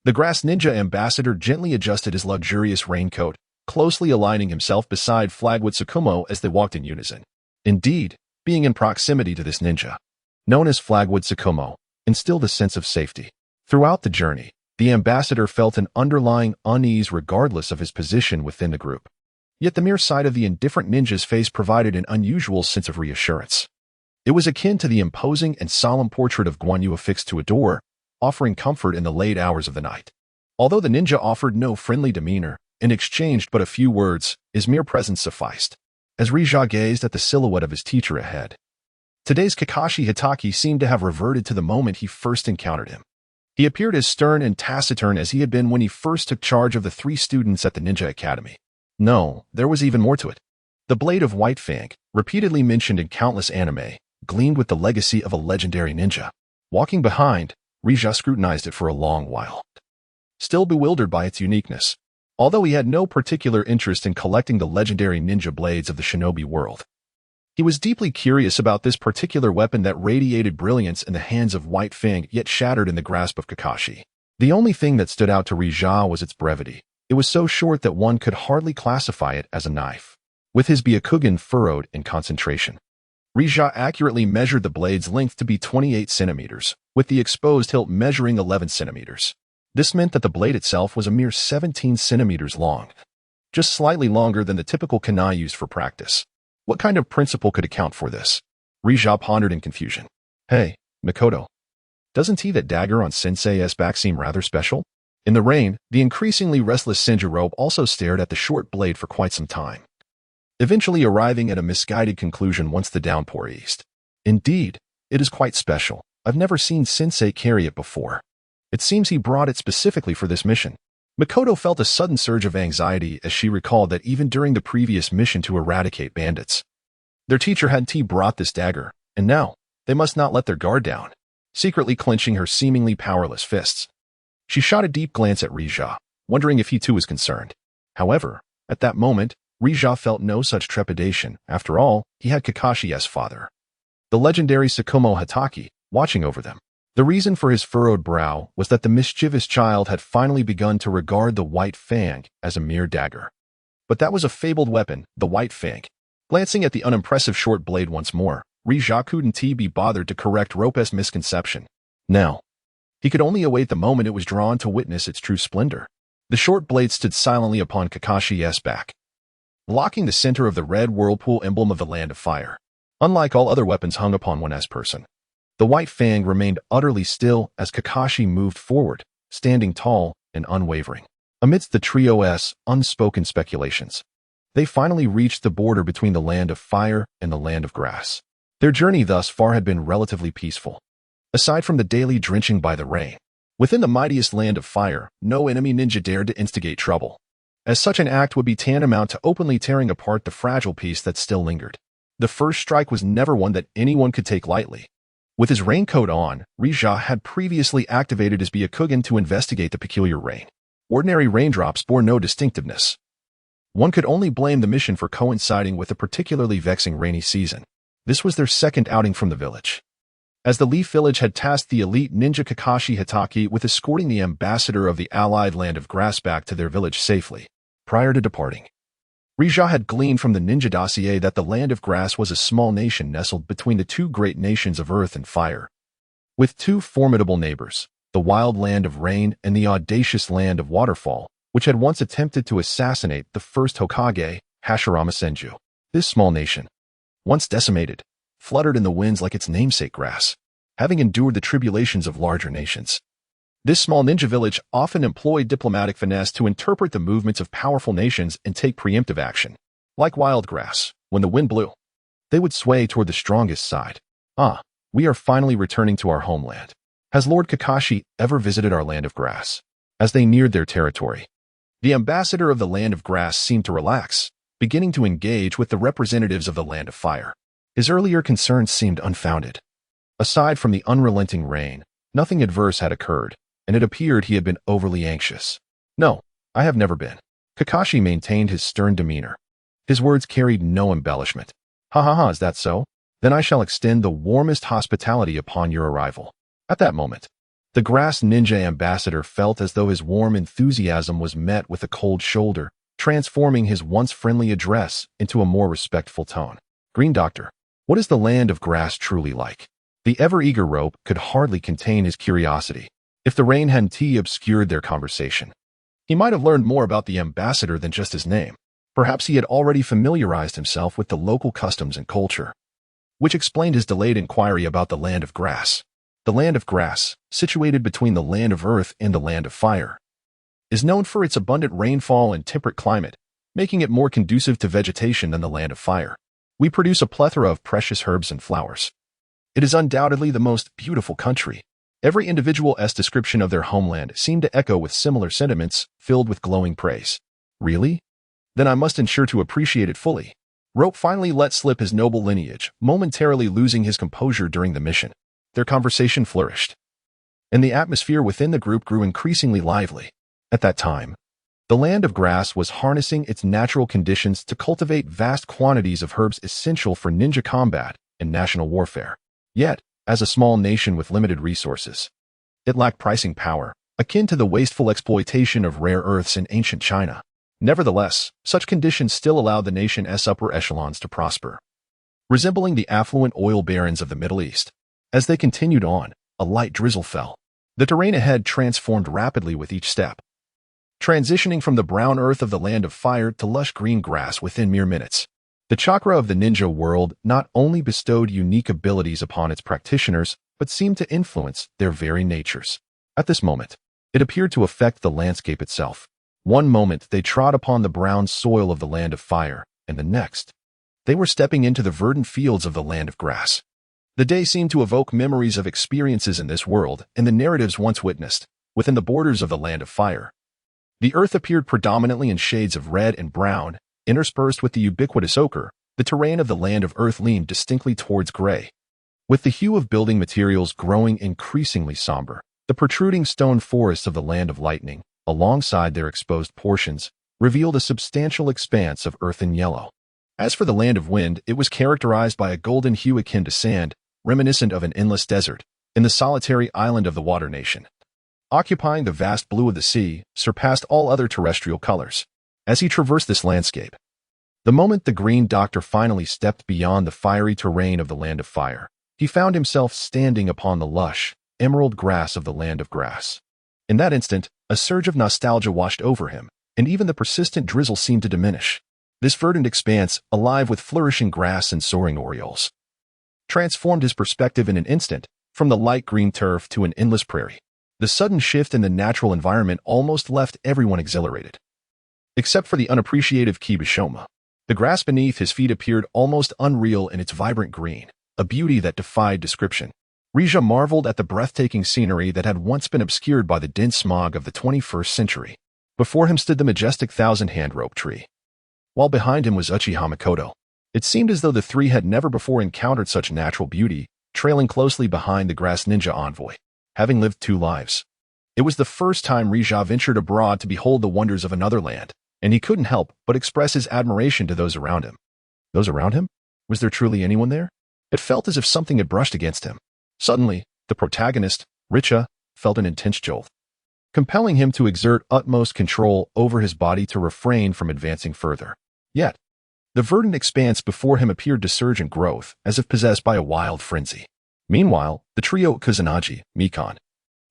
the grass ninja ambassador gently adjusted his luxurious raincoat, closely aligning himself beside Flagwood Tsukumo as they walked in unison. Indeed, being in proximity to this ninja, known as Flagwood Tsukumo, instilled a sense of safety. Throughout the journey, the ambassador felt an underlying unease regardless of his position within the group. Yet the mere sight of the indifferent ninja's face provided an unusual sense of reassurance. It was akin to the imposing and solemn portrait of Guan Yu affixed to a door, offering comfort in the late hours of the night. Although the ninja offered no friendly demeanor and exchanged but a few words, his mere presence sufficed. As Rija gazed at the silhouette of his teacher ahead, today's Kakashi Hitaki seemed to have reverted to the moment he first encountered him. He appeared as stern and taciturn as he had been when he first took charge of the 3 students at the Ninja Academy. No, there was even more to it. The blade of White Fang, repeatedly mentioned in countless anime, gleamed with the legacy of a legendary ninja. Walking behind, Rija scrutinized it for a long while, still bewildered by its uniqueness. Although he had no particular interest in collecting the legendary ninja blades of the shinobi world, he was deeply curious about this particular weapon that radiated brilliance in the hands of White Fang yet shattered in the grasp of Kakashi. The only thing that stood out to Rija was its brevity. It was so short that one could hardly classify it as a knife. With his Byakugan furrowed in concentration, Rija accurately measured the blade's length to be 28 centimeters, with the exposed hilt measuring 11 centimeters. This meant that the blade itself was a mere 17 centimeters long, just slightly longer than the typical kunai used for practice. What kind of principle could account for this? Rija pondered in confusion. Hey, Mikoto, doesn't that dagger on Sensei's back seem rather special? In the rain, the increasingly restless Senjurobe also stared at the short blade for quite some time, eventually arriving at a misguided conclusion once the downpour eased. Indeed, it is quite special. I've never seen Sensei carry it before. It seems he brought it specifically for this mission. Mikoto felt a sudden surge of anxiety as she recalled that even during the previous mission to eradicate bandits, their teacher had brought this dagger, and now, they must not let their guard down. Secretly clenching her seemingly powerless fists, she shot a deep glance at Rija, wondering if he too was concerned. However, at that moment, Rija felt no such trepidation. After all, he had Kakashi's father, the legendary Tsukumo Hitaki, watching over them. The reason for his furrowed brow was that the mischievous child had finally begun to regard the White Fang as a mere dagger. But that was a fabled weapon, the White Fang. Glancing at the unimpressive short blade once more, Rija couldn't be bothered to correct Rope's misconception. Now, he could only await the moment it was drawn to witness its true splendor. The short blade stood silently upon Kakashi's back, blocking the center of the red whirlpool emblem of the Land of Fire. Unlike all other weapons hung upon one's person, the White Fang remained utterly still as Kakashi moved forward, standing tall and unwavering. Amidst the trio's unspoken speculations, they finally reached the border between the Land of Fire and the Land of Grass. Their journey thus far had been relatively peaceful. Aside from the daily drenching by the rain, within the mightiest Land of Fire, no enemy ninja dared to instigate trouble, as such an act would be tantamount to openly tearing apart the fragile peace that still lingered. The first strike was never one that anyone could take lightly. With his raincoat on, Rija had previously activated his Byakugan to investigate the peculiar rain. Ordinary raindrops bore no distinctiveness. One could only blame the mission for coinciding with a particularly vexing rainy season. This was their second outing from the village. As the Leaf Village had tasked the elite ninja Kakashi Hitaki with escorting the ambassador of the allied Land of Grass back to their village safely. Prior to departing, Rija had gleaned from the ninja dossier that the Land of Grass was a small nation nestled between the two great nations of Earth and Fire. With two formidable neighbors, the wild Land of Rain and the audacious Land of Waterfall, which had once attempted to assassinate the first Hokage, Hashirama Senju. This small nation, once decimated, fluttered in the winds like its namesake grass, having endured the tribulations of larger nations. This small ninja village often employed diplomatic finesse to interpret the movements of powerful nations and take preemptive action. Like wild grass, when the wind blew, they would sway toward the strongest side. We are finally returning to our homeland. Has Lord Kakashi ever visited our Land of Grass? As they neared their territory, the ambassador of the Land of Grass seemed to relax, beginning to engage with the representatives of the Land of Fire. His earlier concerns seemed unfounded. Aside from the unrelenting rain, nothing adverse had occurred, and it appeared he had been overly anxious. No, I have never been. Kakashi maintained his stern demeanor. His words carried no embellishment. Is that so? Then I shall extend the warmest hospitality upon your arrival. At that moment, the Grass Ninja ambassador felt as though his warm enthusiasm was met with a cold shoulder, transforming his once friendly address into a more respectful tone. Green Doctor, what is the Land of Grass truly like? The ever-eager Rope could hardly contain his curiosity. If the rain hadn't obscured their conversation, he might have learned more about the ambassador than just his name. Perhaps he had already familiarized himself with the local customs and culture, which explained his delayed inquiry about the Land of Grass. The Land of Grass, situated between the Land of Earth and the Land of Fire, is known for its abundant rainfall and temperate climate, making it more conducive to vegetation than the Land of Fire. We produce a plethora of precious herbs and flowers. It is undoubtedly the most beautiful country. Every individual's description of their homeland seemed to echo with similar sentiments, filled with glowing praise. Really? Then I must ensure to appreciate it fully. Rope finally let slip his noble lineage, momentarily losing his composure during the mission. Their conversation flourished, and the atmosphere within the group grew increasingly lively. At that time, the Land of Grass was harnessing its natural conditions to cultivate vast quantities of herbs essential for ninja combat and national warfare. Yet, as a small nation with limited resources, it lacked pricing power, akin to the wasteful exploitation of rare earths in ancient China. Nevertheless, such conditions still allowed the nation's upper echelons to prosper, resembling the affluent oil barons of the Middle East. As they continued on, a light drizzle fell. The terrain ahead transformed rapidly with each step, transitioning from the brown earth of the Land of Fire to lush green grass within mere minutes. The chakra of the ninja world not only bestowed unique abilities upon its practitioners, but seemed to influence their very natures. At this moment, it appeared to affect the landscape itself. One moment they trod upon the brown soil of the Land of Fire, and the next, they were stepping into the verdant fields of the Land of Grass. The day seemed to evoke memories of experiences in this world and the narratives once witnessed within the borders of the Land of Fire. The earth appeared predominantly in shades of red and brown. Interspersed with the ubiquitous ochre, the terrain of the Land of Earth leaned distinctly towards gray. With the hue of building materials growing increasingly somber, the protruding stone forests of the Land of Lightning, alongside their exposed portions, revealed a substantial expanse of earthen yellow. As for the Land of Wind, it was characterized by a golden hue akin to sand, reminiscent of an endless desert, in the solitary island of the Water Nation. Occupying the vast blue of the sea, surpassed all other terrestrial colors. As he traversed this landscape, the moment the Green Doctor finally stepped beyond the fiery terrain of the Land of Fire, he found himself standing upon the lush, emerald grass of the Land of Grass. In that instant, a surge of nostalgia washed over him, and even the persistent drizzle seemed to diminish. This verdant expanse, alive with flourishing grass and soaring orioles, transformed his perspective in an instant, from the light green turf to an endless prairie. The sudden shift in the natural environment almost left everyone exhilarated. Except for the unappreciative Kibishoma. The grass beneath his feet appeared almost unreal in its vibrant green, a beauty that defied description. Rija marveled at the breathtaking scenery that had once been obscured by the dense smog of the 21st century. Before him stood the majestic thousand-hand rope tree, while behind him was Uchiha Makoto. It seemed as though the three had never before encountered such natural beauty, trailing closely behind the grass ninja envoy, having lived 2 lives. It was the first time Rija ventured abroad to behold the wonders of another land, and he couldn't help but express his admiration to those around him. Those around him? Was there truly anyone there? It felt as if something had brushed against him. Suddenly, the protagonist, Richa, felt an intense jolt, compelling him to exert utmost control over his body to refrain from advancing further. Yet, the verdant expanse before him appeared to surge in growth, as if possessed by a wild frenzy. Meanwhile, the trio Kusanagi, Mikan,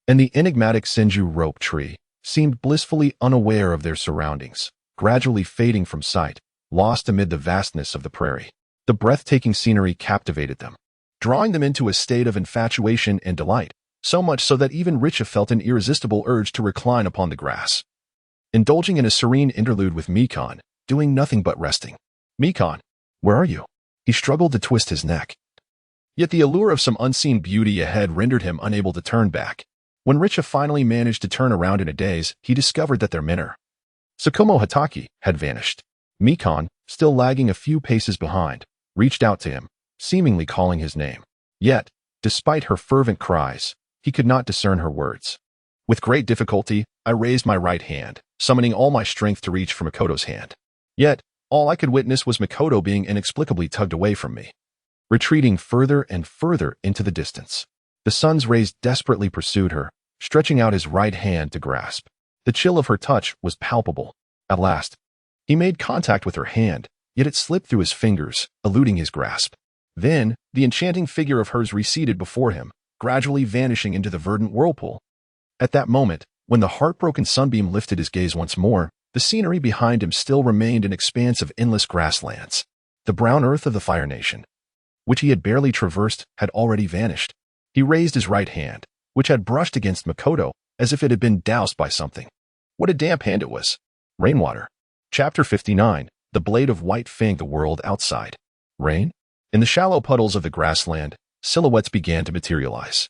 and the enigmatic Senju rope tree seemed blissfully unaware of their surroundings, gradually fading from sight, lost amid the vastness of the prairie. The breathtaking scenery captivated them, drawing them into a state of infatuation and delight, so much so that even Richa felt an irresistible urge to recline upon the grass, indulging in a serene interlude with Mikan, doing nothing but resting. Mikan, where are you? He struggled to twist his neck. Yet the allure of some unseen beauty ahead rendered him unable to turn back. When Richa finally managed to turn around in a daze, he discovered that their mentor, Tsukumo Hataki, had vanished. Mikan, still lagging a few paces behind, reached out to him, seemingly calling his name. Yet, despite her fervent cries, he could not discern her words. With great difficulty, I raised my right hand, summoning all my strength to reach for Makoto's hand. Yet, all I could witness was Makoto being inexplicably tugged away from me, retreating further and further into the distance. The sun's rays desperately pursued her, stretching out his right hand to grasp. The chill of her touch was palpable. At last, he made contact with her hand, yet it slipped through his fingers, eluding his grasp. Then, the enchanting figure of hers receded before him, gradually vanishing into the verdant whirlpool. At that moment, when the heartbroken sunbeam lifted his gaze once more, the scenery behind him still remained an expanse of endless grasslands. The brown earth of the Fire Nation, which he had barely traversed, had already vanished. He raised his right hand, which had brushed against Makoto, as if it had been doused by something. What a damp hand it was. Rainwater. Chapter 59. The Blade of White Fang. The world outside. Rain? In the shallow puddles of the grassland, silhouettes began to materialize.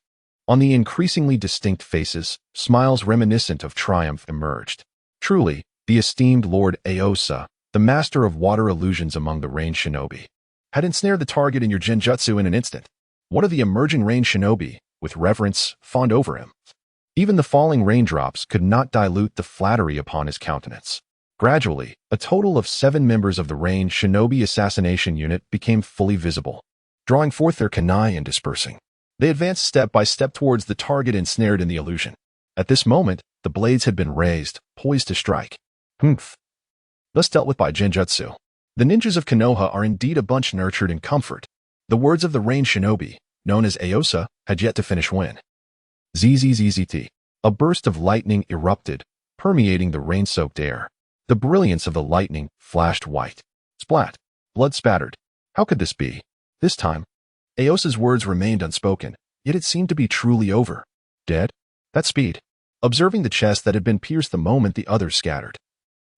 On the increasingly distinct faces, smiles reminiscent of triumph emerged. Truly, the esteemed Lord Aosa, the master of water illusions among the rain shinobi, had ensnared the target in your genjutsu in an instant. One of the emerging rain shinobi, with reverence, fawned over him. Even the falling raindrops could not dilute the flattery upon his countenance. Gradually, a total of 7 members of the rain shinobi assassination unit became fully visible, drawing forth their kunai and dispersing. They advanced step by step towards the target ensnared in the illusion. At this moment, the blades had been raised, poised to strike. Humph. Thus dealt with by genjutsu. The ninjas of Konoha are indeed a bunch nurtured in comfort. The words of the rain shinobi, known as Aosa, had yet to finish when ZZZZT. A burst of lightning erupted, permeating the rain-soaked air. The brilliance of the lightning flashed white. Splat. Blood spattered. How could this be? This time, Aosa's words remained unspoken, yet it seemed to be truly over. Dead? That speed. Observing the chest that had been pierced the moment the others scattered.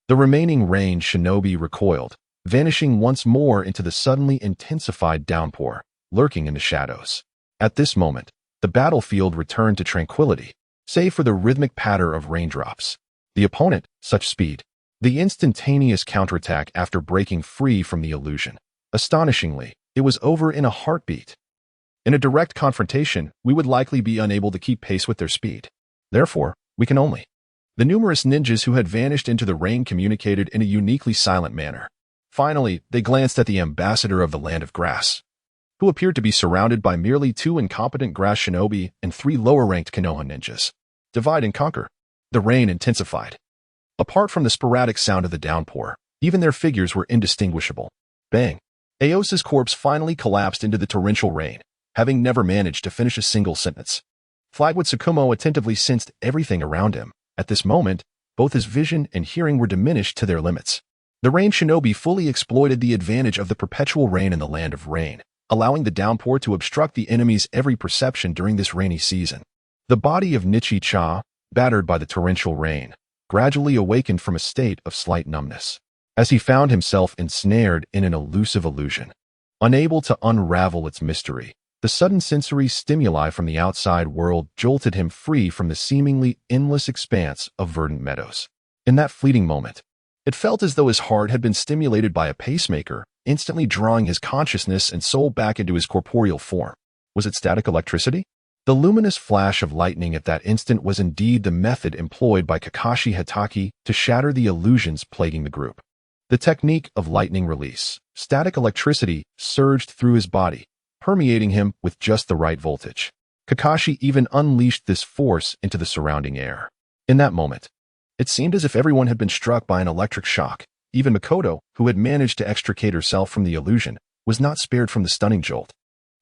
The remaining rain shinobi recoiled, vanishing once more into the suddenly intensified downpour, lurking in the shadows. At this moment, the battlefield returned to tranquility, save for the rhythmic patter of raindrops. The opponent, such speed. The instantaneous counterattack after breaking free from the illusion. Astonishingly, it was over in a heartbeat. In a direct confrontation, we would likely be unable to keep pace with their speed. Therefore, we can only. The numerous ninjas who had vanished into the rain communicated in a uniquely silent manner. Finally, they glanced at the ambassador of the Land of Grass, who appeared to be surrounded by merely 2 incompetent grass shinobi and 3 lower-ranked Konoha ninjas. Divide and conquer. The rain intensified. Apart from the sporadic sound of the downpour, even their figures were indistinguishable. Bang. Aosa's corpse finally collapsed into the torrential rain, having never managed to finish a single sentence. Flagwood Tsukumo attentively sensed everything around him. At this moment, both his vision and hearing were diminished to their limits. The rain shinobi fully exploited the advantage of the perpetual rain in the Land of Rain, allowing the downpour to obstruct the enemy's every perception during this rainy season. The body of Nichi-cha, battered by the torrential rain, gradually awakened from a state of slight numbness, as he found himself ensnared in an elusive illusion. Unable to unravel its mystery, the sudden sensory stimuli from the outside world jolted him free from the seemingly endless expanse of verdant meadows. In that fleeting moment, it felt as though his heart had been stimulated by a pacemaker, instantly drawing his consciousness and soul back into his corporeal form. Was it static electricity? The luminous flash of lightning at that instant was indeed the method employed by Kakashi Hatake to shatter the illusions plaguing the group. The technique of lightning release, static electricity, surged through his body, permeating him with just the right voltage. Kakashi even unleashed this force into the surrounding air. In that moment, it seemed as if everyone had been struck by an electric shock. Even Makoto, who had managed to extricate herself from the illusion, was not spared from the stunning jolt.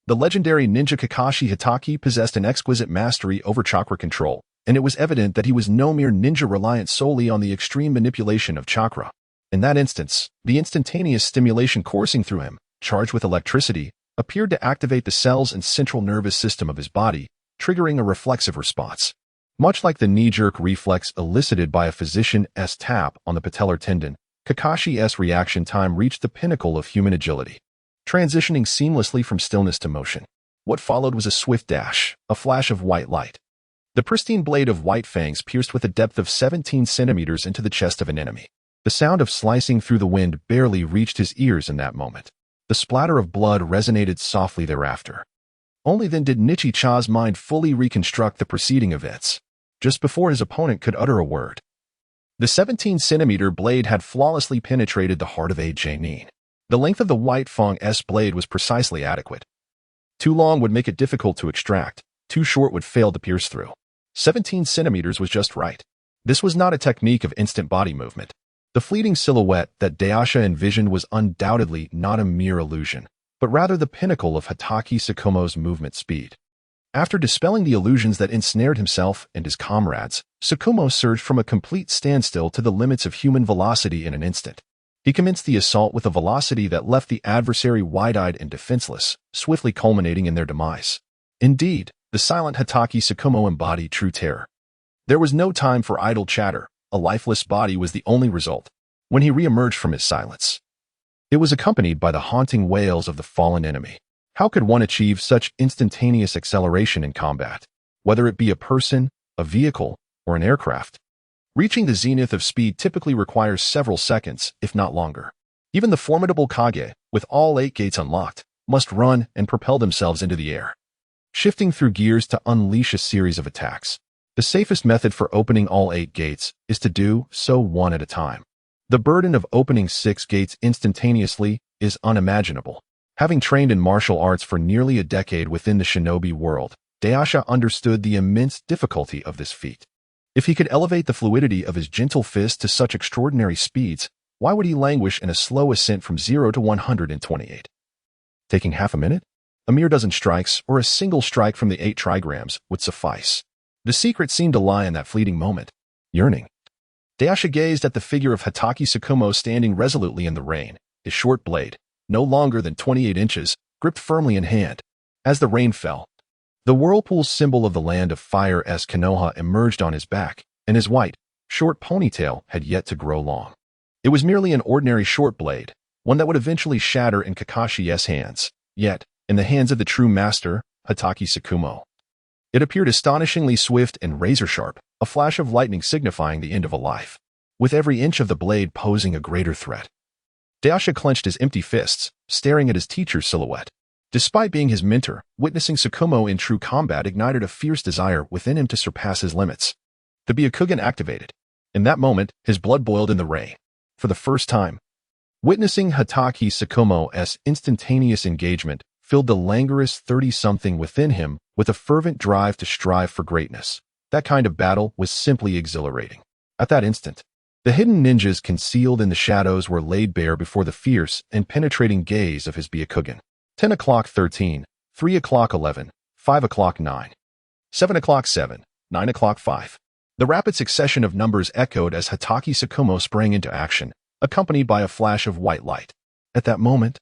The legendary ninja Kakashi Hatake possessed an exquisite mastery over chakra control, and it was evident that he was no mere ninja reliant solely on the extreme manipulation of chakra. In that instance, the instantaneous stimulation coursing through him, charged with electricity, appeared to activate the cells and central nervous system of his body, triggering a reflexive response. Much like the knee-jerk reflex elicited by a physician's tap on the patellar tendon, Kakashi's reaction time reached the pinnacle of human agility, transitioning seamlessly from stillness to motion. What followed was a swift dash, a flash of white light. The pristine blade of White Fangs pierced with a depth of 17 centimeters into the chest of an enemy. The sound of slicing through the wind barely reached his ears in that moment. The splatter of blood resonated softly thereafter. Only then did Nichi-cha's mind fully reconstruct the preceding events, just before his opponent could utter a word. The 17-centimeter blade had flawlessly penetrated the heart of Nin. The length of the White Fang's blade was precisely adequate. Too long would make it difficult to extract, too short would fail to pierce through. 17 centimeters was just right. This was not a technique of instant body movement. The fleeting silhouette that Dayasha envisioned was undoubtedly not a mere illusion, but rather the pinnacle of Hatake Tsukumo's movement speed. After dispelling the illusions that ensnared himself and his comrades, Tsukumo surged from a complete standstill to the limits of human velocity in an instant. He commenced the assault with a velocity that left the adversary wide-eyed and defenseless, swiftly culminating in their demise. Indeed, the silent Hatake Tsukumo embodied true terror. There was no time for idle chatter. A lifeless body was the only result. When he re-emerged from his silence, it was accompanied by the haunting wails of the fallen enemy. How could one achieve such instantaneous acceleration in combat, whether it be a person, a vehicle, or an aircraft? Reaching the zenith of speed typically requires several seconds, if not longer. Even the formidable Kage, with all 8 gates unlocked, must run and propel themselves into the air, shifting through gears to unleash a series of attacks. The safest method for opening all 8 gates is to do so one at a time. The burden of opening 6 gates instantaneously is unimaginable. Having trained in martial arts for nearly a decade within the shinobi world, Dayasha understood the immense difficulty of this feat. If he could elevate the fluidity of his gentle fist to such extraordinary speeds, why would he languish in a slow ascent from 0 to 128? Taking half a minute? A mere dozen strikes or a single strike from the 8 trigrams would suffice. The secret seemed to lie in that fleeting moment. Yearning. Dayasha gazed at the figure of Hatake Tsukumo standing resolutely in the rain, his short blade, no longer than 28 inches, gripped firmly in hand. As the rain fell, the whirlpool symbol of the land of fire as Konoha emerged on his back, and his white, short ponytail had yet to grow long. It was merely an ordinary short blade, one that would eventually shatter in Kakashi's hands, yet, in the hands of the true master, Hatake Tsukumo, it appeared astonishingly swift and razor-sharp, a flash of lightning signifying the end of a life, with every inch of the blade posing a greater threat. Dayasha clenched his empty fists, staring at his teacher's silhouette. Despite being his mentor, witnessing Tsukumo in true combat ignited a fierce desire within him to surpass his limits. The Byakugan activated. In that moment, his blood boiled in the rain. For the first time, witnessing Hatake Tsukumo's instantaneous engagement filled the languorous 30-something within him with a fervent drive to strive for greatness. That kind of battle was simply exhilarating. At that instant, the hidden ninjas concealed in the shadows were laid bare before the fierce and penetrating gaze of his Byakugan. 10 o'clock 13, 3 o'clock 11, 5 o'clock 9, 7 o'clock 7, 9 o'clock 5. The rapid succession of numbers echoed as Hatake Tsukumo sprang into action, accompanied by a flash of white light. At that moment,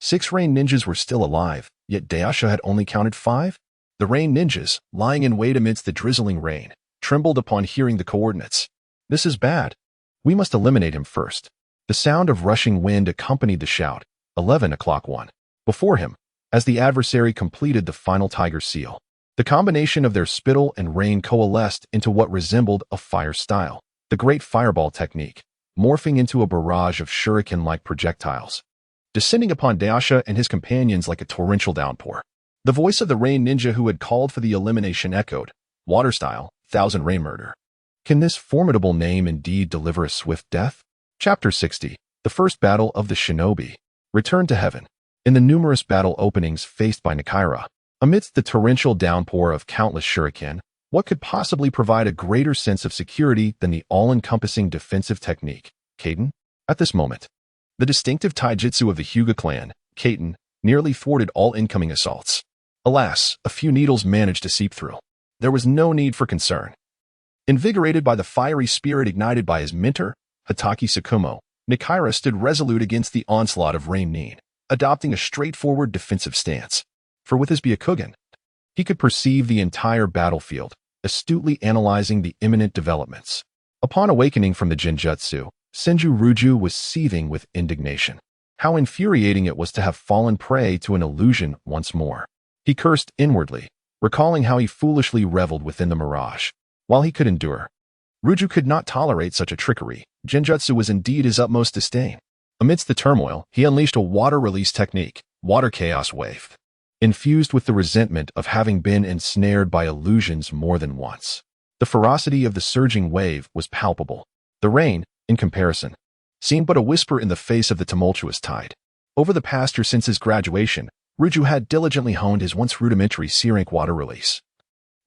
6 rain ninjas were still alive, yet Dayasha had only counted 5. The rain ninjas, lying in wait amidst the drizzling rain, trembled upon hearing the coordinates. This is bad. We must eliminate him first. The sound of rushing wind accompanied the shout. 11 o'clock 1. Before him, as the adversary completed the final tiger seal, the combination of their spittle and rain coalesced into what resembled a fire style, the great fireball technique, morphing into a barrage of shuriken-like projectiles, descending upon Dayasha and his companions like a torrential downpour. The voice of the rain ninja who had called for the elimination echoed, "Water style, thousand rain murder." Can this formidable name indeed deliver a swift death? Chapter 60. The First Battle of the Shinobi. Return to Heaven. In the numerous battle openings faced by Nakaira, amidst the torrential downpour of countless shuriken, what could possibly provide a greater sense of security than the all-encompassing defensive technique, Kaiten? At this moment, the distinctive taijutsu of the Hyuga clan, Kaiten, nearly thwarted all incoming assaults. Alas, a few needles managed to seep through. There was no need for concern. Invigorated by the fiery spirit ignited by his mentor, Hatake Tsukumo, Nakaira stood resolute against the onslaught of Rain Nin, adopting a straightforward defensive stance. For with his Byakugan, he could perceive the entire battlefield, astutely analyzing the imminent developments. Upon awakening from the Genjutsu, Senju Ruju was seething with indignation. How infuriating it was to have fallen prey to an illusion once more. He cursed inwardly, recalling how he foolishly reveled within the mirage. While he could endure, Ruju could not tolerate such a trickery. Genjutsu was indeed his utmost disdain. Amidst the turmoil, he unleashed a water release technique, Water Chaos Wave, infused with the resentment of having been ensnared by illusions more than once. The ferocity of the surging wave was palpable. The rain, in comparison, seemed but a whisper in the face of the tumultuous tide. Over the past year since his graduation, Ruju had diligently honed his once rudimentary C-rank water release.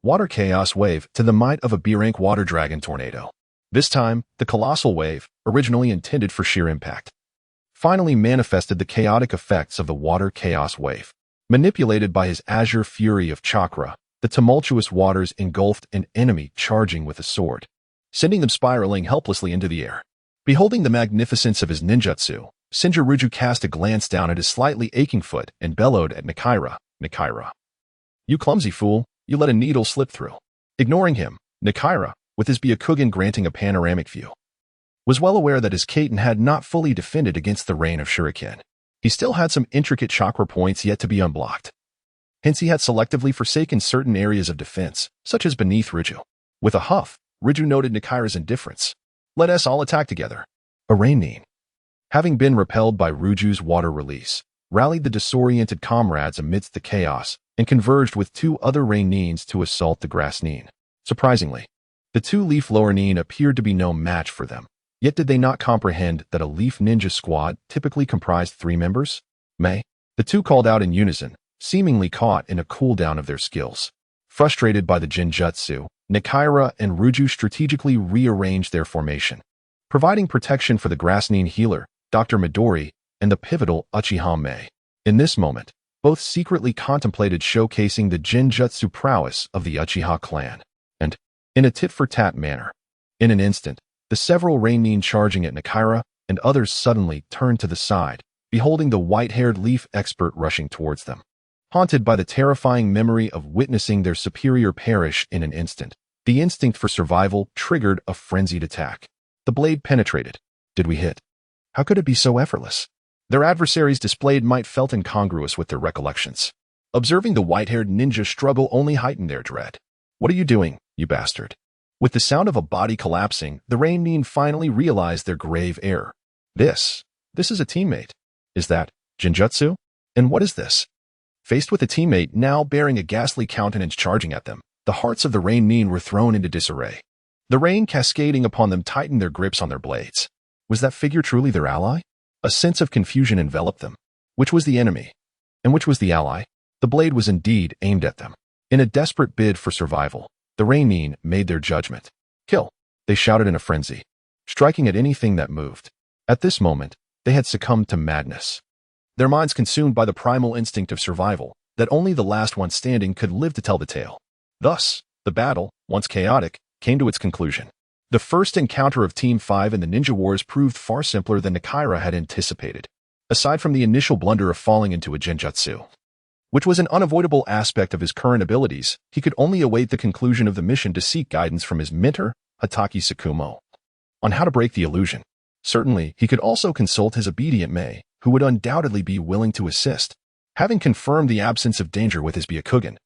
Water Chaos Wave to the might of a B-rank water dragon tornado. This time, the colossal wave, originally intended for sheer impact, finally manifested the chaotic effects of the Water Chaos Wave. Manipulated by his azure fury of chakra, the tumultuous waters engulfed an enemy charging with a sword, sending them spiraling helplessly into the air. Beholding the magnificence of his ninjutsu, Senju Ruju cast a glance down at his slightly aching foot and bellowed at Nakaira, "Nakaira, you clumsy fool, you let a needle slip through." Ignoring him, Nakaira, with his Byakugan granting a panoramic view, was well aware that his Kaiten had not fully defended against the rain of shuriken. He still had some intricate chakra points yet to be unblocked. Hence he had selectively forsaken certain areas of defense, such as beneath Ruju. With a huff, Ruju noted Nakaira's indifference. "Let us all attack together." A Rain Nin, having been repelled by Ruju's water release, rallied the disoriented comrades amidst the chaos and converged with two other Rain Nins to assault the Grass Nin. Surprisingly, the two Leaf Lower Nin appeared to be no match for them. Yet did they not comprehend that a Leaf Ninja squad typically comprised 3 members? The two called out in unison, seemingly caught in a cooldown of their skills. Frustrated by the Genjutsu, Nakaira and Ruju strategically rearranged their formation, providing protection for the Grass Nin healer, Dr. Midori, and the pivotal Uchiha Mei. In this moment, both secretly contemplated showcasing the Genjutsu prowess of the Uchiha clan. And, in a tit-for-tat manner, in an instant, the several Rain Nin charging at Nakaira and others suddenly turned to the side, beholding the white-haired leaf expert rushing towards them. Haunted by the terrifying memory of witnessing their superior perish in an instant, the instinct for survival triggered a frenzied attack. The blade penetrated. Did we hit? How could it be so effortless? Their adversaries displayed might felt incongruous with their recollections. Observing the white-haired ninja struggle only heightened their dread. "What are you doing, you bastard?" With the sound of a body collapsing, the Rain Nin finally realized their grave error. This is a teammate. Is that Genjutsu? And what is this? Faced with a teammate now bearing a ghastly countenance charging at them, the hearts of the Rain Nin were thrown into disarray. The rain cascading upon them tightened their grips on their blades. Was that figure truly their ally? A sense of confusion enveloped them. Which was the enemy? And which was the ally? The blade was indeed aimed at them. In a desperate bid for survival, the Rain Nin made their judgment. "Kill!" they shouted in a frenzy, striking at anything that moved. At this moment, they had succumbed to madness. Their minds consumed by the primal instinct of survival, that only the last one standing could live to tell the tale. Thus, the battle, once chaotic, came to its conclusion. The first encounter of Team 5 in the Ninja Wars proved far simpler than Nakaira had anticipated, aside from the initial blunder of falling into a Genjutsu, which was an unavoidable aspect of his current abilities. He could only await the conclusion of the mission to seek guidance from his mentor, Hatake Tsukumo, on how to break the illusion. Certainly, he could also consult his obedient Mei, who would undoubtedly be willing to assist. Having confirmed the absence of danger with his Byakugan,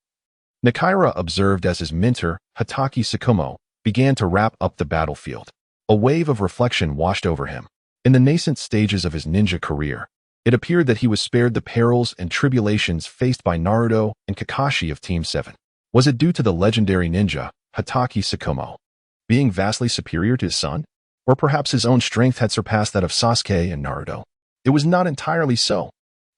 Nakaira observed as his mentor, Hatake Tsukumo, began to wrap up the battlefield. A wave of reflection washed over him. In the nascent stages of his ninja career, It appeared that he was spared the perils and tribulations faced by Naruto and Kakashi of Team 7. Was it due to the legendary ninja, Hatake Tsukumo, being vastly superior to his son? Or perhaps his own strength had surpassed that of Sasuke and Naruto? It was not entirely so.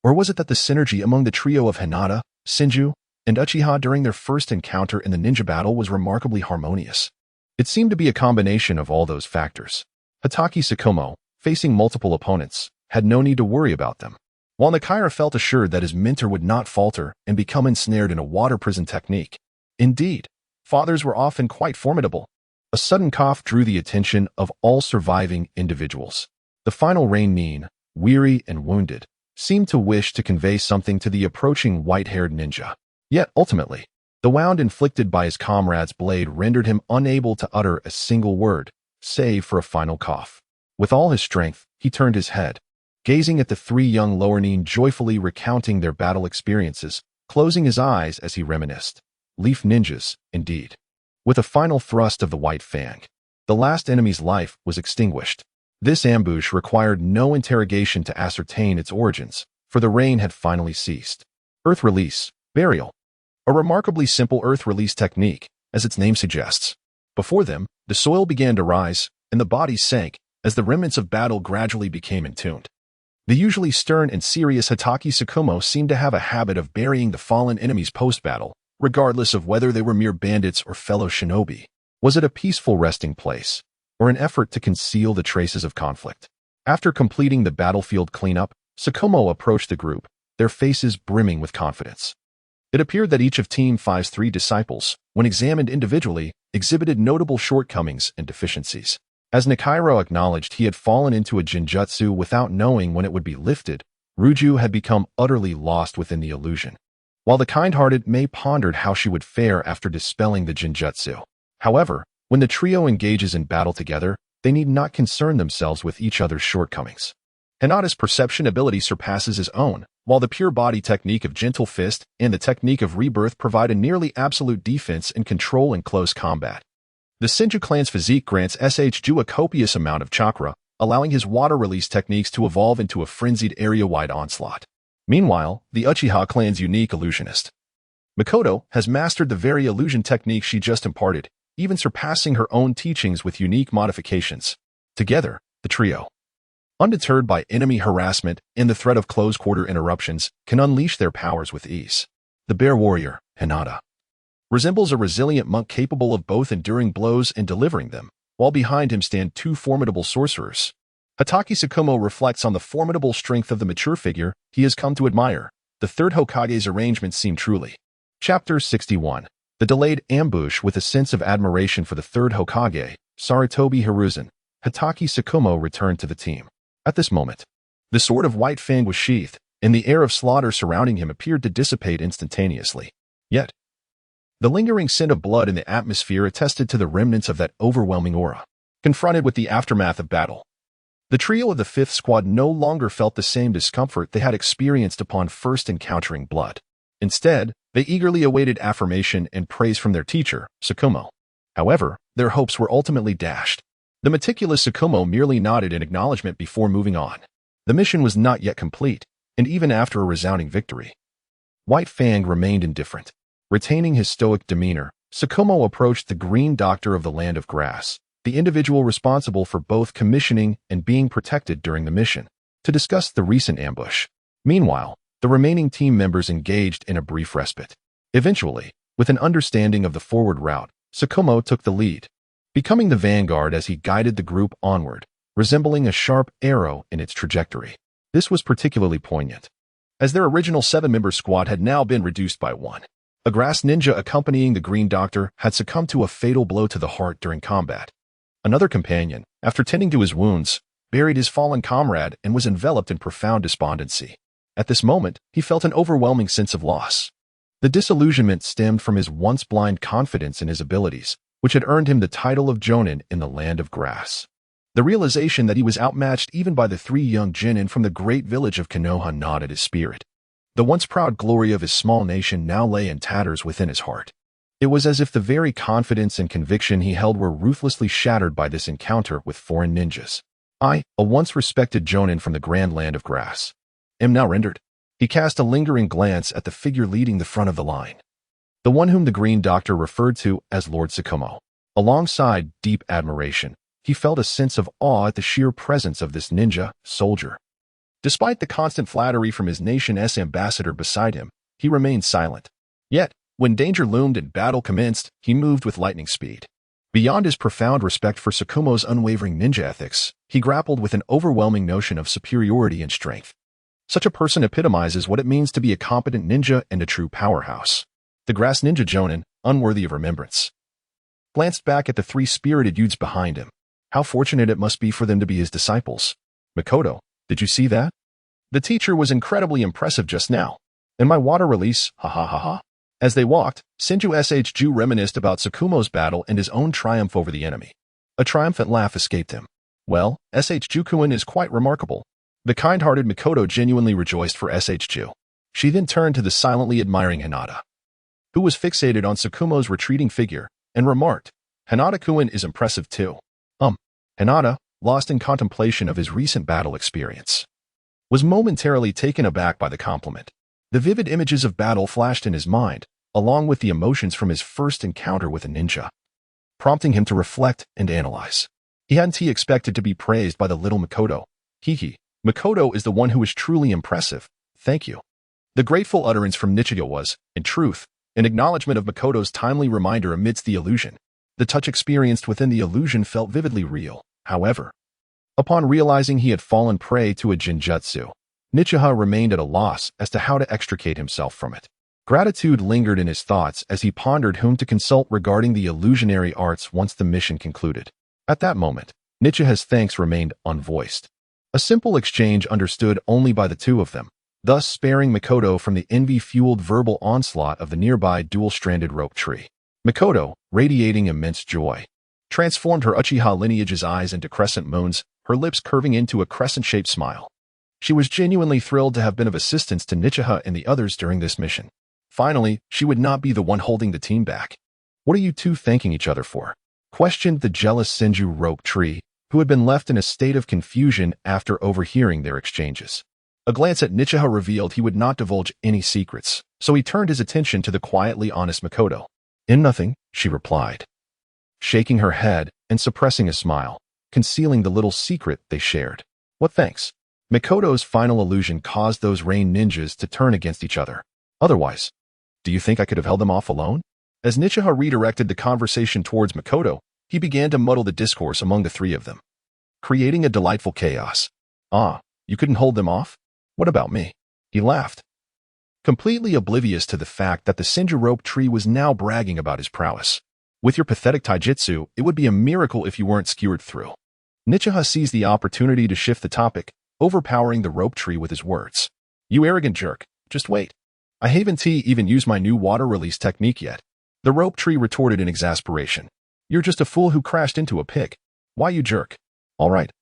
Or was it that the synergy among the trio of Hinata, Shinju, and Uchiha during their first encounter in the ninja battle was remarkably harmonious? It seemed to be a combination of all those factors. Hatake Tsukumo, facing multiple opponents, had no need to worry about them, while Nakaira felt assured that his mentor would not falter and become ensnared in a water prison technique. Indeed, fathers were often quite formidable. A sudden cough drew the attention of all surviving individuals. The final rain mean, weary and wounded, seemed to wish to convey something to the approaching white-haired ninja. Yet, ultimately, the wound inflicted by his comrade's blade rendered him unable to utter a single word, save for a final cough. With all his strength, he turned his head, gazing at the three young Lowernin joyfully recounting their battle experiences, closing his eyes as he reminisced. Leaf ninjas, indeed. With a final thrust of the White Fang, the last enemy's life was extinguished. This ambush required no interrogation to ascertain its origins, for the rain had finally ceased. Earth release, burial. A remarkably simple earth release technique, as its name suggests. Before them, the soil began to rise, and the bodies sank, as the remnants of battle gradually became entombed. The usually stern and serious Hatake Tsukumo seemed to have a habit of burying the fallen enemies post-battle, regardless of whether they were mere bandits or fellow shinobi. Was it a peaceful resting place, or an effort to conceal the traces of conflict? After completing the battlefield cleanup, Tsukumo approached the group, their faces brimming with confidence. It appeared that each of Team 5's 3 disciples, when examined individually, exhibited notable shortcomings and deficiencies. As Nakairo acknowledged he had fallen into a jinjutsu without knowing when it would be lifted, Ruju had become utterly lost within the illusion. While the kind-hearted Mei pondered how she would fare after dispelling the jinjutsu. However, when the trio engages in battle together, they need not concern themselves with each other's shortcomings. Hinata's perception ability surpasses his own, while the pure body technique of Gentle Fist and the technique of Rebirth provide a nearly absolute defense and control in close combat. The Shinju clan's physique grants SHJ a copious amount of chakra, allowing his water release techniques to evolve into a frenzied area-wide onslaught. Meanwhile, the Uchiha clan's unique illusionist, Mikoto, has mastered the very illusion technique she just imparted, even surpassing her own teachings with unique modifications. Together, the trio, undeterred by enemy harassment and the threat of close-quarter interruptions, can unleash their powers with ease. The bear warrior, Hinata, resembles a resilient monk capable of both enduring blows and delivering them, while behind him stand 2 formidable sorcerers. Hatake Tsukumo reflects on the formidable strength of the mature figure he has come to admire. The third Hokage's arrangements seem truly. Chapter 61. The delayed ambush. With a sense of admiration for the third Hokage, Sarutobi Hiruzen, Hatake Tsukumo returned to the team. At this moment, the sword of White Fang was sheathed, and the air of slaughter surrounding him appeared to dissipate instantaneously. Yet, the lingering scent of blood in the atmosphere attested to the remnants of that overwhelming aura. Confronted with the aftermath of battle, the trio of the 5th squad no longer felt the same discomfort they had experienced upon first encountering blood. Instead, they eagerly awaited affirmation and praise from their teacher, Tsukumo. However, their hopes were ultimately dashed. The meticulous Tsukumo merely nodded in acknowledgement before moving on. The mission was not yet complete, and even after a resounding victory, White Fang remained indifferent. Retaining his stoic demeanor, Tsukumo approached the Green Doctor of the Land of Grass, the individual responsible for both commissioning and being protected during the mission, to discuss the recent ambush. Meanwhile, the remaining team members engaged in a brief respite. Eventually, with an understanding of the forward route, Tsukumo took the lead, becoming the vanguard as he guided the group onward, resembling a sharp arrow in its trajectory. This was particularly poignant, as their original 7-member squad had now been reduced by 1. A grass ninja accompanying the Green Doctor had succumbed to a fatal blow to the heart during combat. Another companion, after tending to his wounds, buried his fallen comrade and was enveloped in profound despondency. At this moment, he felt an overwhelming sense of loss. The disillusionment stemmed from his once blind confidence in his abilities, which had earned him the title of Jonin in the Land of Grass. The realization that he was outmatched even by the 3 young genin from the great village of Konoha gnawed at his spirit. The once proud glory of his small nation now lay in tatters within his heart. It was as if the very confidence and conviction he held were ruthlessly shattered by this encounter with foreign ninjas. I, a once respected Jonin from the Grand Land of Grass, am now rendered. He cast a lingering glance at the figure leading the front of the line, the one whom the Green Doctor referred to as Lord Tsukumo. Alongside deep admiration, he felt a sense of awe at the sheer presence of this ninja soldier. Despite the constant flattery from his nation's ambassador beside him, he remained silent. Yet, when danger loomed and battle commenced, he moved with lightning speed. Beyond his profound respect for Tsukumo's unwavering ninja ethics, he grappled with an overwhelming notion of superiority and strength. Such a person epitomizes what it means to be a competent ninja and a true powerhouse. The grass ninja Jonin, unworthy of remembrance, glanced back at the three spirited youths behind him. How fortunate it must be for them to be his disciples. Makoto, did you see that? The teacher was incredibly impressive just now. And my water release, ha ha ha ha. As they walked, Senju Shju reminisced about Tsukumo's battle and his own triumph over the enemy. A triumphant laugh escaped him. Well, Shju-kun is quite remarkable. The kind-hearted Makoto genuinely rejoiced for Shju. She then turned to the silently admiring Hinata, who was fixated on Tsukumo's retreating figure, and remarked, Hinata-kun is impressive too. Hinata, lost in contemplation of his recent battle experience, was momentarily taken aback by the compliment. The vivid images of battle flashed in his mind, along with the emotions from his first encounter with a ninja, prompting him to reflect and analyze. He hadn't expected to be praised by the little Makoto. Makoto is the one who is truly impressive. Thank you. The grateful utterance from Nichigo was, in truth, an acknowledgement of Makoto's timely reminder amidst the illusion. The touch experienced within the illusion felt vividly real. However, upon realizing he had fallen prey to a genjutsu, Nichiha remained at a loss as to how to extricate himself from it. Gratitude lingered in his thoughts as he pondered whom to consult regarding the illusionary arts once the mission concluded. At that moment, Nichiha's thanks remained unvoiced. A simple exchange understood only by the two of them, thus sparing Makoto from the envy-fueled verbal onslaught of the nearby dual-stranded rope tree. Makoto, radiating immense joy, transformed her Uchiha lineage's eyes into crescent moons, her lips curving into a crescent-shaped smile. She was genuinely thrilled to have been of assistance to Nichiha and the others during this mission. Finally, she would not be the one holding the team back. What are you two thanking each other for? Questioned the jealous Senju rope tree, who had been left in a state of confusion after overhearing their exchanges. A glance at Nichiha revealed he would not divulge any secrets, so he turned his attention to the quietly honest Makoto. In nothing, she replied, shaking her head and suppressing a smile, concealing the little secret they shared. What thanks? Makoto's final illusion caused those rain ninjas to turn against each other. Otherwise, do you think I could have held them off alone? As Nichiha redirected the conversation towards Makoto, he began to muddle the discourse among the three of them, creating a delightful chaos. Ah, you couldn't hold them off? What about me? He laughed, completely oblivious to the fact that the Senju rope tree was now bragging about his prowess. With your pathetic taijutsu, it would be a miracle if you weren't skewered through. Nichiha seized the opportunity to shift the topic, overpowering the rope tree with his words. You arrogant jerk, just wait. I haven't even used my new water release technique yet. The rope tree retorted in exasperation. You're just a fool who crashed into a pig. Why you jerk? All right.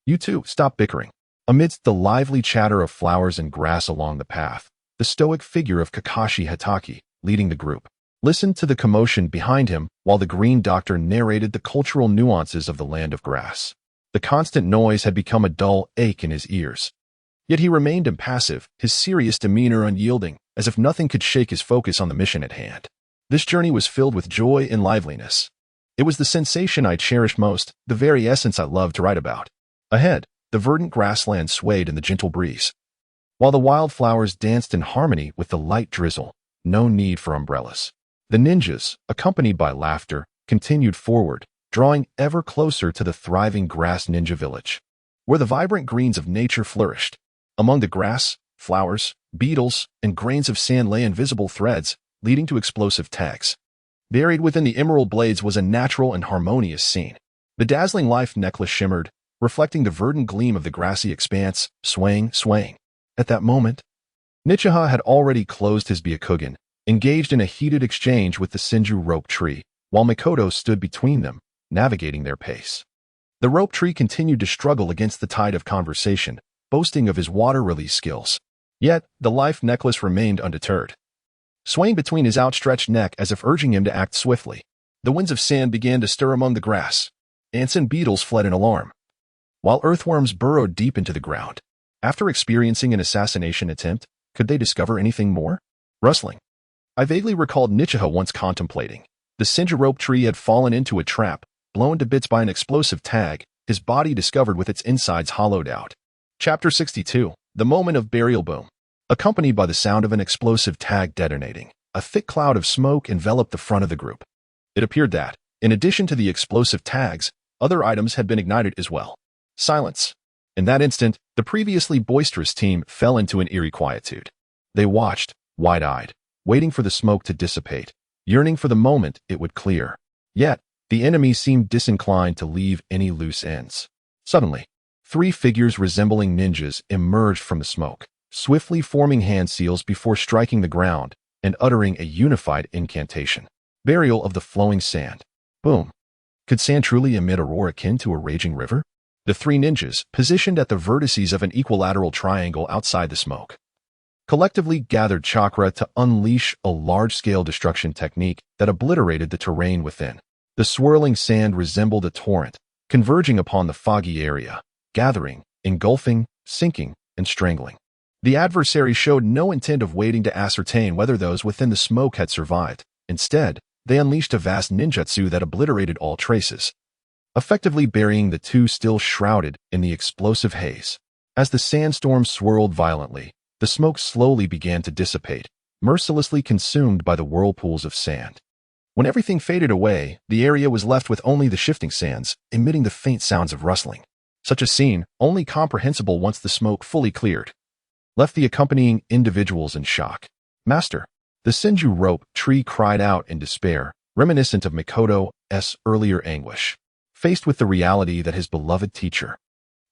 You two, stop bickering. Amidst the lively chatter of flowers and grass along the path, the stoic figure of Kakashi Hatake, leading the group, listened to the commotion behind him while the Green Doctor narrated the cultural nuances of the land of grass. The constant noise had become a dull ache in his ears. Yet he remained impassive, his serious demeanor unyielding, as if nothing could shake his focus on the mission at hand. This journey was filled with joy and liveliness. It was the sensation I cherished most, the very essence I loved to write about. Ahead, the verdant grassland swayed in the gentle breeze, while the wildflowers danced in harmony with the light drizzle. No need for umbrellas. The ninjas, accompanied by laughter, continued forward, drawing ever closer to the thriving grass ninja village, where the vibrant greens of nature flourished. Among the grass, flowers, beetles, and grains of sand lay invisible threads, leading to explosive tags. Buried within the emerald blades was a natural and harmonious scene. The dazzling life necklace shimmered, reflecting the verdant gleam of the grassy expanse, swaying. At that moment, Nichiha had already closed his Byakugan, engaged in a heated exchange with the Senju rope tree, while Makoto stood between them, navigating their pace. The rope tree continued to struggle against the tide of conversation, boasting of his water release skills. Yet, the life necklace remained undeterred, swaying between his outstretched neck as if urging him to act swiftly. The winds of sand began to stir among the grass. Ants and beetles fled in alarm, while earthworms burrowed deep into the ground. After experiencing an assassination attempt, could they discover anything more? Rustling. I vaguely recalled Nichiha once contemplating. The Senju rope tree had fallen into a trap, blown to bits by an explosive tag, his body discovered with its insides hollowed out. Chapter 62. The Moment of Burial Boom. Accompanied by the sound of an explosive tag detonating, a thick cloud of smoke enveloped the front of the group. It appeared that, in addition to the explosive tags, other items had been ignited as well. Silence. In that instant, the previously boisterous team fell into an eerie quietude. They watched, wide-eyed, waiting for the smoke to dissipate, yearning for the moment it would clear. Yet, the enemy seemed disinclined to leave any loose ends. Suddenly, 3 figures resembling ninjas emerged from the smoke, swiftly forming hand seals before striking the ground and uttering a unified incantation. Burial of the flowing sand. Boom. Could sand truly emit a roar akin to a raging river? The 3 ninjas, positioned at the vertices of an equilateral triangle outside the smoke, collectively gathered chakra to unleash a large-scale destruction technique that obliterated the terrain within. The swirling sand resembled a torrent, converging upon the foggy area, gathering, engulfing, sinking, and strangling. The adversary showed no intent of waiting to ascertain whether those within the smoke had survived. Instead, they unleashed a vast ninjutsu that obliterated all traces, effectively burying the 2 still shrouded in the explosive haze. As the sandstorm swirled violently, the smoke slowly began to dissipate, mercilessly consumed by the whirlpools of sand. When everything faded away, the area was left with only the shifting sands, emitting the faint sounds of rustling. Such a scene, only comprehensible once the smoke fully cleared, left the accompanying individuals in shock. Master, the Senju rope tree cried out in despair, reminiscent of Mikoto's earlier anguish. Faced with the reality that his beloved teacher,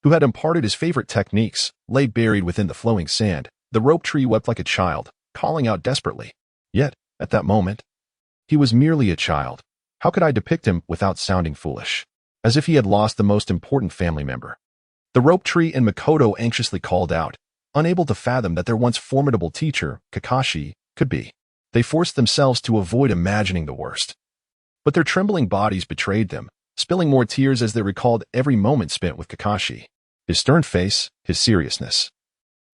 who had imparted his favorite techniques, lay buried within the flowing sand, the rope tree wept like a child, calling out desperately. Yet, at that moment, he was merely a child. How could I depict him without sounding foolish? As if he had lost the most important family member. The rope tree and Mikoto anxiously called out, unable to fathom that their once formidable teacher, Kakashi, could be. They forced themselves to avoid imagining the worst. But their trembling bodies betrayed them, spilling more tears as they recalled every moment spent with Kakashi. His stern face, his seriousness.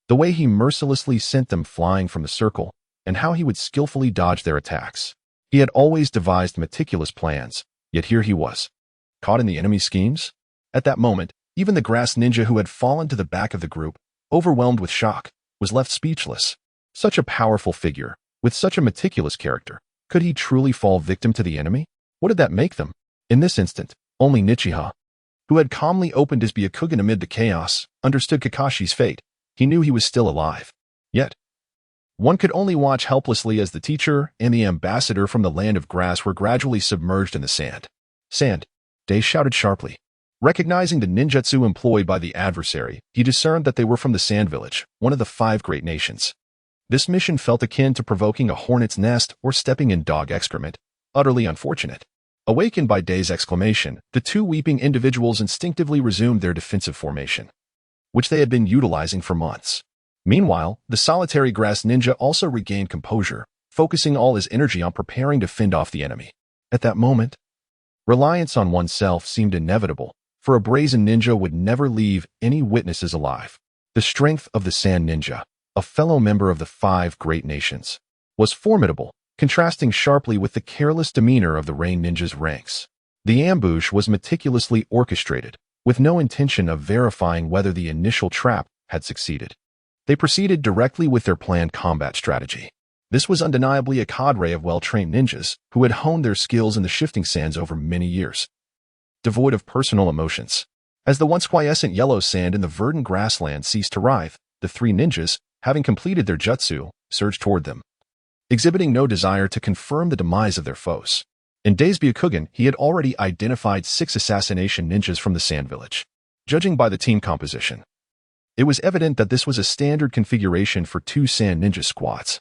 The way he mercilessly sent them flying from the circle, and how he would skillfully dodge their attacks. He had always devised meticulous plans, yet here he was, caught in the enemy's schemes? At that moment, even the grass ninja who had fallen to the back of the group, overwhelmed with shock, was left speechless. Such a powerful figure, with such a meticulous character, could he truly fall victim to the enemy? What did that make them? In this instant, only Nichiha, who had calmly opened his Byakugan amid the chaos, understood Kakashi's fate. He knew he was still alive. Yet, one could only watch helplessly as the teacher and the ambassador from the land of grass were gradually submerged in the sand. Sand, Day shouted sharply. Recognizing the ninjutsu employed by the adversary, he discerned that they were from the Sand Village, one of the 5 great nations. This mission felt akin to provoking a hornet's nest or stepping in dog excrement, utterly unfortunate. Awakened by Day's exclamation, the 2 weeping individuals instinctively resumed their defensive formation, which they had been utilizing for months. Meanwhile, the solitary grass ninja also regained composure, focusing all his energy on preparing to fend off the enemy. At that moment, reliance on oneself seemed inevitable, for a brazen ninja would never leave any witnesses alive. The strength of the Sand Ninja, a fellow member of the 5 great nations, was formidable, contrasting sharply with the careless demeanor of the Rain Ninja's ranks. The ambush was meticulously orchestrated, with no intention of verifying whether the initial trap had succeeded. They proceeded directly with their planned combat strategy. This was undeniably a cadre of well-trained ninjas who had honed their skills in the shifting sands over many years. Devoid of personal emotions. As the once quiescent yellow sand in the verdant grassland ceased to writhe, the 3 ninjas, having completed their jutsu, surged toward them, exhibiting no desire to confirm the demise of their foes. In Day's Byakugan, he had already identified 6 assassination ninjas from the Sand Village. Judging by the team composition, it was evident that this was a standard configuration for 2 Sand Ninja squads,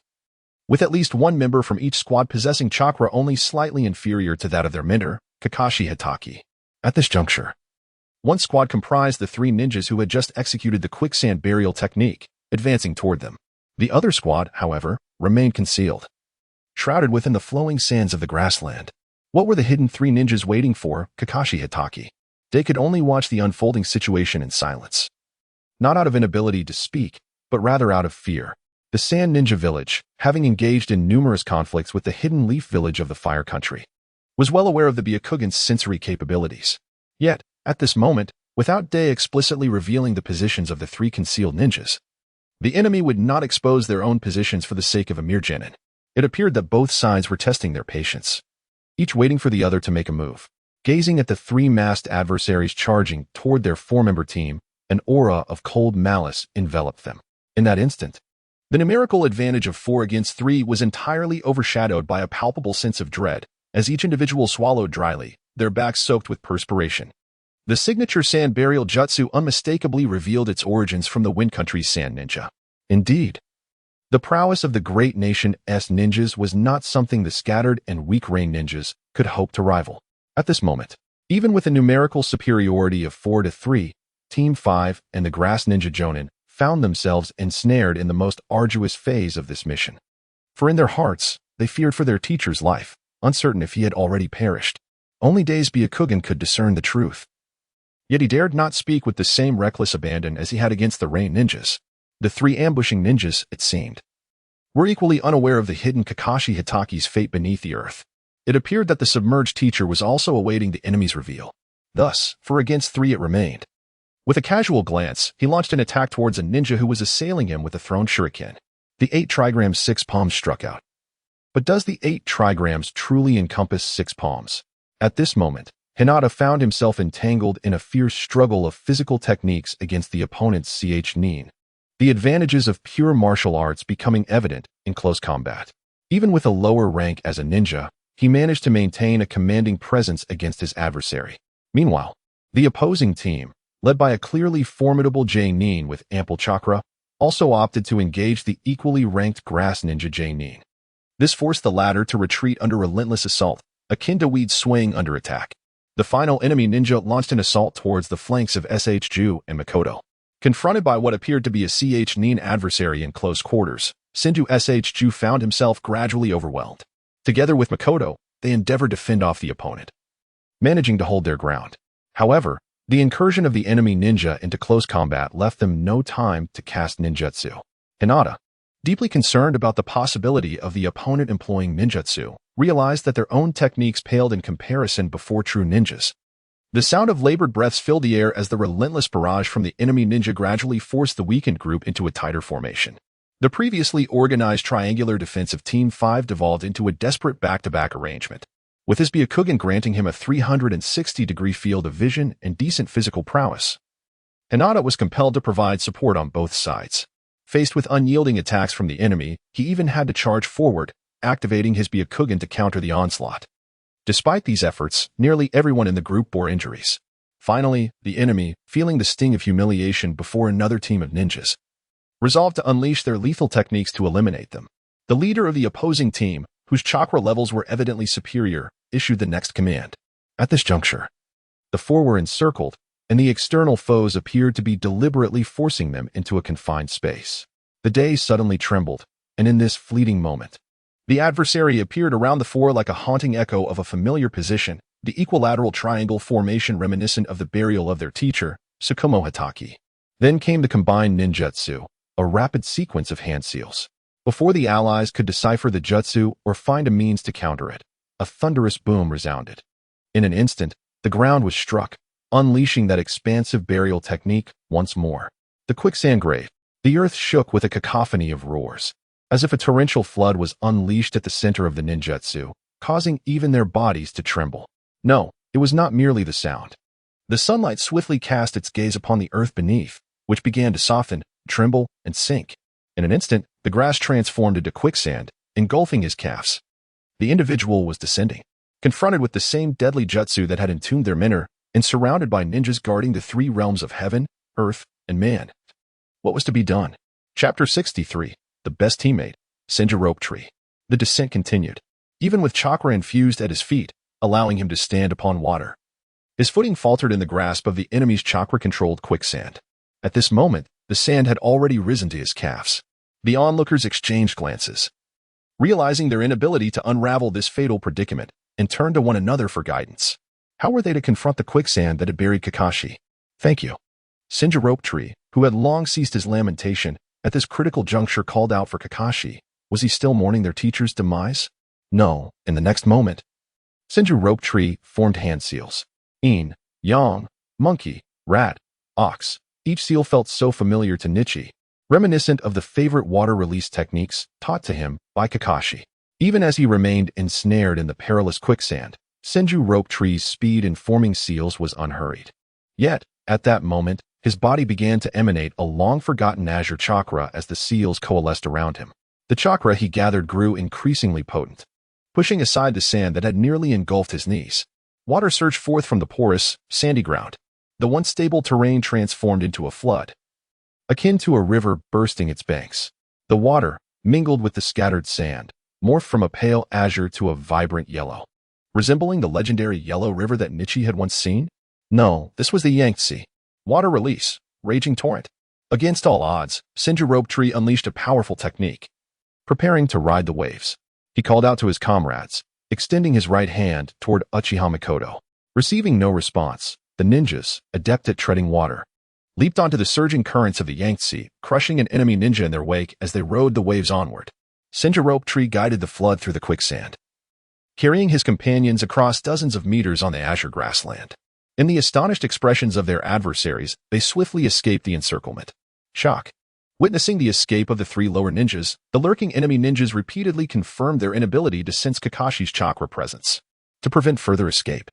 with at least 1 member from each squad possessing chakra only slightly inferior to that of their mentor, Kakashi Hitaki. At this juncture, one squad comprised the 3 ninjas who had just executed the quicksand burial technique, advancing toward them. The other squad, however, remained concealed, shrouded within the flowing sands of the grassland. What were the hidden 3 ninjas waiting for, Kakashi Hitaki? They could only watch the unfolding situation in silence. not out of inability to speak, but rather out of fear. The Sand Ninja Village, having engaged in numerous conflicts with the Hidden Leaf Village of the Fire Country, was well aware of the Byakugan's sensory capabilities. Yet, at this moment, without Day explicitly revealing the positions of the three concealed ninjas, the enemy would not expose their own positions for the sake of a mere genin. It appeared that both sides were testing their patience, each waiting for the other to make a move. Gazing at the three masked adversaries charging toward their four-member team, an aura of cold malice enveloped them. In that instant, the numerical advantage of 4 against 3 was entirely overshadowed by a palpable sense of dread, as each individual swallowed dryly, their backs soaked with perspiration. The signature sand burial jutsu unmistakably revealed its origins from the Wind Country's sand ninja. Indeed, the prowess of the great nation's ninjas was not something the scattered and weak rain ninjas could hope to rival. At this moment, even with a numerical superiority of 4-3, Team 5 and the Grass Ninja Jonin found themselves ensnared in the most arduous phase of this mission. For in their hearts, they feared for their teacher's life, uncertain if he had already perished. Only Day's Byakugan could discern the truth. Yet he dared not speak with the same reckless abandon as he had against the rain ninjas. The three ambushing ninjas, it seemed, were equally unaware of the hidden Kakashi Hitaki's fate beneath the earth. It appeared that the submerged teacher was also awaiting the enemy's reveal. Thus, 4 against 3 it remained. With a casual glance, he launched an attack towards a ninja who was assailing him with a thrown shuriken. The 8 trigrams 6 palms struck out. But does the 8 trigrams truly encompass 6 palms? At this moment, Hinata found himself entangled in a fierce struggle of physical techniques against the opponent's nin. The advantages of pure martial arts becoming evident in close combat. Even with a lower rank as a ninja, he managed to maintain a commanding presence against his adversary. Meanwhile, the opposing team, led by a clearly formidable Nin with ample chakra, also opted to engage the equally ranked Grass Ninja Nin. This forced the latter to retreat under relentless assault, akin to weeds swaying under attack. The final enemy ninja launched an assault towards the flanks of Ju and Makoto. Confronted by what appeared to be a Nin adversary in close quarters, Ju found himself gradually overwhelmed. Together with Makoto, they endeavored to fend off the opponent, managing to hold their ground. However, the incursion of the enemy ninja into close combat left them no time to cast ninjutsu. Hinata, deeply concerned about the possibility of the opponent employing ninjutsu, realized that their own techniques paled in comparison before true ninjas. The sound of labored breaths filled the air as the relentless barrage from the enemy ninja gradually forced the weakened group into a tighter formation. The previously organized triangular defense of Team 5 devolved into a desperate back-to-back arrangement, with his Byakugan granting him a 360-degree field of vision and decent physical prowess. Hinata was compelled to provide support on both sides. Faced with unyielding attacks from the enemy, he even had to charge forward, activating his Byakugan to counter the onslaught. Despite these efforts, nearly everyone in the group bore injuries. Finally, the enemy, feeling the sting of humiliation before another team of ninjas, resolved to unleash their lethal techniques to eliminate them. The leader of the opposing team, whose chakra levels were evidently superior, issued the next command. At this juncture, the 4 were encircled, and the external foes appeared to be deliberately forcing them into a confined space. The day suddenly trembled, and in this fleeting moment, the adversary appeared around the 4 like a haunting echo of a familiar position, the equilateral triangle formation reminiscent of the burial of their teacher, Tsukumo Hitaki. Then came the combined ninjutsu, a rapid sequence of hand seals. Before the allies could decipher the jutsu or find a means to counter it, a thunderous boom resounded. In an instant, the ground was struck, unleashing that expansive burial technique once more. The quicksand grave. The earth shook with a cacophony of roars, as if a torrential flood was unleashed at the center of the ninjutsu, causing even their bodies to tremble. No, it was not merely the sound. The sunlight swiftly cast its gaze upon the earth beneath, which began to soften, tremble, and sink. In an instant, the grass transformed into quicksand, engulfing his calves. The individual was descending, confronted with the same deadly jutsu that had entombed their mentor, and surrounded by ninjas guarding the 3 realms of heaven, earth, and man. What was to be done? Chapter 63, The Best Teammate, Senja Rope Tree. The descent continued, even with chakra infused at his feet, allowing him to stand upon water. His footing faltered in the grasp of the enemy's chakra-controlled quicksand. At this moment, the sand had already risen to his calves. The onlookers exchanged glances, realizing their inability to unravel this fatal predicament, and turned to one another for guidance. How were they to confront the quicksand that had buried Kakashi? Thank you. Senja Rope Tree, who who had long ceased his lamentation, at this critical juncture called out for Kakashi. Was he still mourning their teacher's demise? No. In the next moment, Senju Rope Tree formed hand seals. Yin, yang, monkey, rat, ox. Each seal felt so familiar to Nichi, reminiscent of the favorite water release techniques taught to him by Kakashi. Even as he remained ensnared in the perilous quicksand, Senju Rope Tree's speed in forming seals was unhurried. Yet, at that moment, his body began to emanate a long-forgotten azure chakra as the seals coalesced around him. The chakra he gathered grew increasingly potent. Pushing aside the sand that had nearly engulfed his knees, water surged forth from the porous, sandy ground. The once stable terrain transformed into a flood, akin to a river bursting its banks. The water, mingled with the scattered sand, morphed from a pale azure to a vibrant yellow. Resembling the legendary Yellow River that Nichi had once seen? No, this was the Yangtze. Water release, raging torrent. Against all odds, Senju Rope Tree unleashed a powerful technique. Preparing to ride the waves, he called out to his comrades, extending his right hand toward Uchiha Mikoto. Receiving no response, the ninjas, adept at treading water, leaped onto the surging currents of the Yangtze, crushing an enemy ninja in their wake as they rode the waves onward. Senju Rope Tree guided the flood through the quicksand, carrying his companions across dozens of meters on the azure grassland. In the astonished expressions of their adversaries, they swiftly escaped the encirclement. Shock. Witnessing the escape of the three lower ninjas, the lurking enemy ninjas repeatedly confirmed their inability to sense Kakashi's chakra presence. To prevent further escape,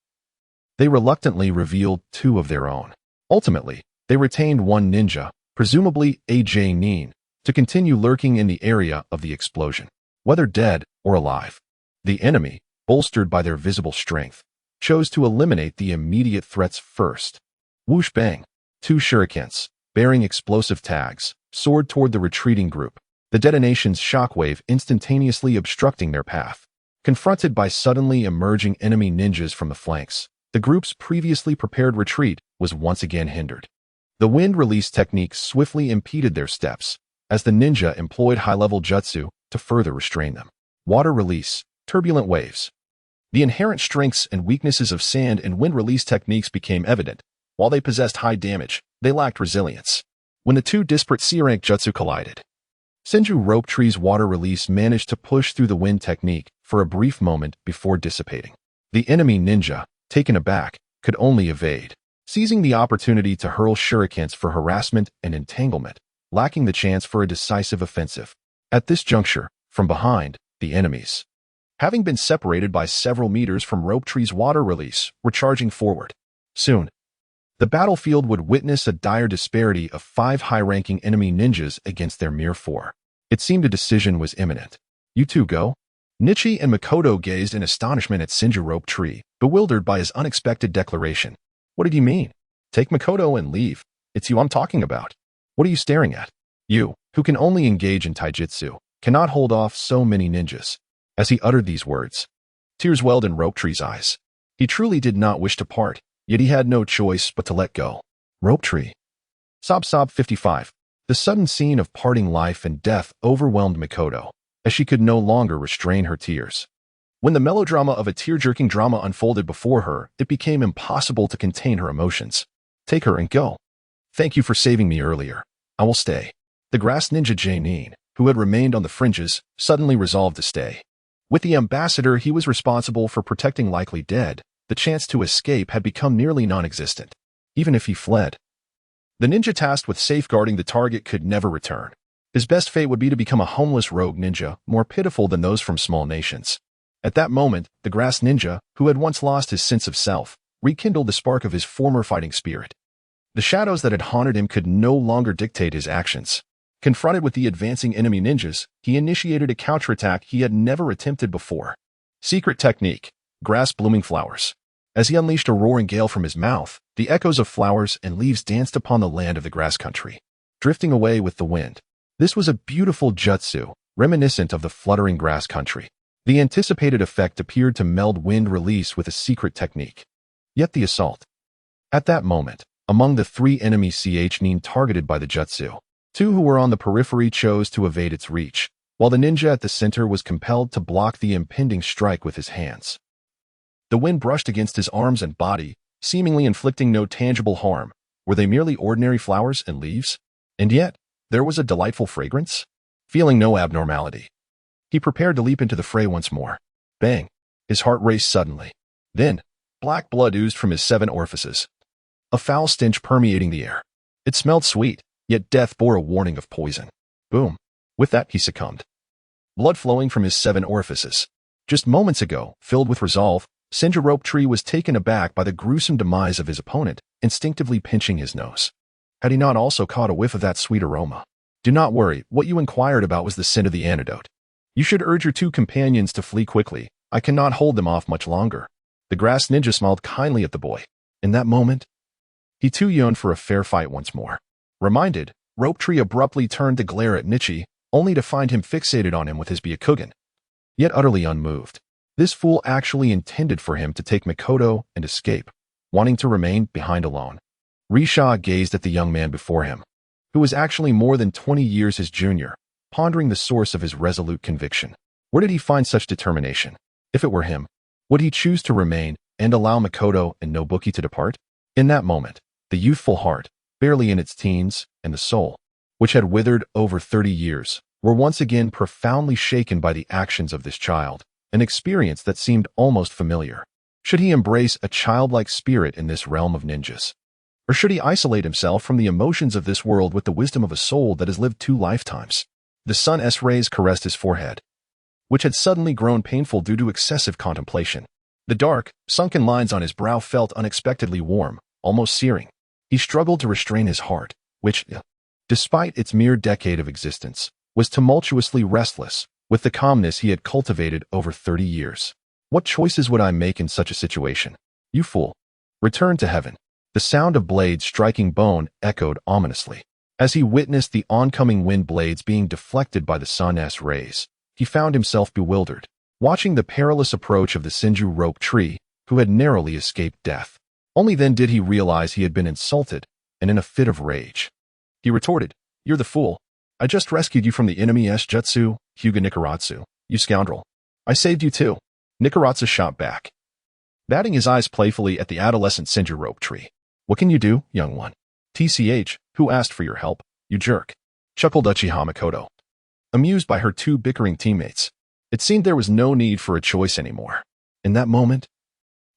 they reluctantly revealed two of their own. Ultimately, they retained one ninja, presumably AJ Nin, to continue lurking in the area of the explosion. Whether dead or alive, the enemy, bolstered by their visible strength, chose to eliminate the immediate threats first. Whoosh bang. Two shurikens, bearing explosive tags, soared toward the retreating group, the detonation's shockwave instantaneously obstructing their path. Confronted by suddenly emerging enemy ninjas from the flanks, the group's previously prepared retreat was once again hindered. The wind release technique swiftly impeded their steps, as the ninja employed high-level jutsu to further restrain them. Water release, turbulent waves. The inherent strengths and weaknesses of sand and wind release techniques became evident. While they possessed high damage, they lacked resilience. When the two disparate C-rank jutsu collided, Senju Rope Tree's water release managed to push through the wind technique for a brief moment before dissipating. The enemy ninja, taken aback, could only evade, seizing the opportunity to hurl shurikens for harassment and entanglement, lacking the chance for a decisive offensive. At this juncture, from behind, the enemies, having been separated by several meters from Rope Tree's water release, were charging forward. Soon, the battlefield would witness a dire disparity of 5 high-ranking enemy ninjas against their mere 4. It seemed a decision was imminent. You two go? Nichi and Mikoto gazed in astonishment at Senju Rope Tree, bewildered by his unexpected declaration. What did he mean? Take Mikoto and leave. It's you I'm talking about. What are you staring at? You, who can only engage in taijutsu, cannot hold off so many ninjas. As he uttered these words, tears welled in Rope Tree's eyes. He truly did not wish to part, yet he had no choice but to let go. Rope Tree. Sob 55. The sudden scene of parting life and death overwhelmed Mikoto, as she could no longer restrain her tears. When the melodrama of a tear-jerking drama unfolded before her, it became impossible to contain her emotions. Take her and go. Thank you for saving me earlier. I will stay. The grass ninja Jainin, who had remained on the fringes, suddenly resolved to stay. With the ambassador he was responsible for protecting likely dead, the chance to escape had become nearly non-existent. Even if he fled, the ninja tasked with safeguarding the target could never return. His best fate would be to become a homeless rogue ninja, more pitiful than those from small nations. At that moment, the grass ninja, who had once lost his sense of self, rekindled the spark of his former fighting spirit. The shadows that had haunted him could no longer dictate his actions. Confronted with the advancing enemy ninjas, he initiated a counterattack he had never attempted before. Secret technique, grass blooming flowers. As he unleashed a roaring gale from his mouth, the echoes of flowers and leaves danced upon the land of the grass country, drifting away with the wind. This was a beautiful jutsu, reminiscent of the fluttering grass country. The anticipated effect appeared to meld wind release with a secret technique. Yet the assault. At that moment, among the 3 enemy Nin targeted by the jutsu, 2 who were on the periphery chose to evade its reach, while the ninja at the center was compelled to block the impending strike with his hands. The wind brushed against his arms and body, seemingly inflicting no tangible harm. Were they merely ordinary flowers and leaves? And yet, there was a delightful fragrance. Feeling no abnormality, he prepared to leap into the fray once more. Bang! His heart raced suddenly. Then, black blood oozed from his 7 orifices, a foul stench permeating the air. It smelled sweet, yet death bore a warning of poison. Boom! With that, he succumbed. Blood flowing from his 7 orifices. Just moments ago, filled with resolve, Senju Rope Tree was taken aback by the gruesome demise of his opponent, instinctively pinching his nose. Had he not also caught a whiff of that sweet aroma? Do not worry, what you inquired about was the scent of the antidote. You should urge your 2 companions to flee quickly. I cannot hold them off much longer. The grass ninja smiled kindly at the boy. In that moment, he too yearned for a fair fight once more. Reminded, Rope Tree abruptly turned to glare at Nichi, only to find him fixated on him with his Byakugan, yet utterly unmoved. This fool actually intended for him to take Mikoto and escape, wanting to remain behind alone. Risha gazed at the young man before him, who was actually more than 20 years his junior, pondering the source of his resolute conviction. Where did he find such determination? If it were him, would he choose to remain and allow Mikoto and Nobuki to depart? In that moment, the youthful heart, barely in its teens, and the soul, which had withered over 30 years, were once again profoundly shaken by the actions of this child, an experience that seemed almost familiar. Should he embrace a childlike spirit in this realm of ninjas? Or should he isolate himself from the emotions of this world with the wisdom of a soul that has lived 2 lifetimes? The sun's rays caressed his forehead, which had suddenly grown painful due to excessive contemplation. The dark, sunken lines on his brow felt unexpectedly warm, almost searing. He struggled to restrain his heart, which, despite its mere decade of existence, was tumultuously restless with the calmness he had cultivated over 30 years. What choices would I make in such a situation? You fool! Return to heaven. The sound of blades striking bone echoed ominously. As he witnessed the oncoming wind blades being deflected by the sun's rays, he found himself bewildered, watching the perilous approach of the Senju Rope Tree, who had narrowly escaped death. Only then did he realize he had been insulted, and in a fit of rage, he retorted, "You're the fool. I just rescued you from the enemy's jutsu, Hyuga Nikaratsu, you scoundrel. I saved you too." Nikaratsu shot back, batting his eyes playfully at the adolescent Senju Rope Tree. "What can you do, young one?" "TCH, who asked for your help, you jerk?" chuckled Uchiha Mikoto, amused by her 2 bickering teammates. It seemed there was no need for a choice anymore. In that moment,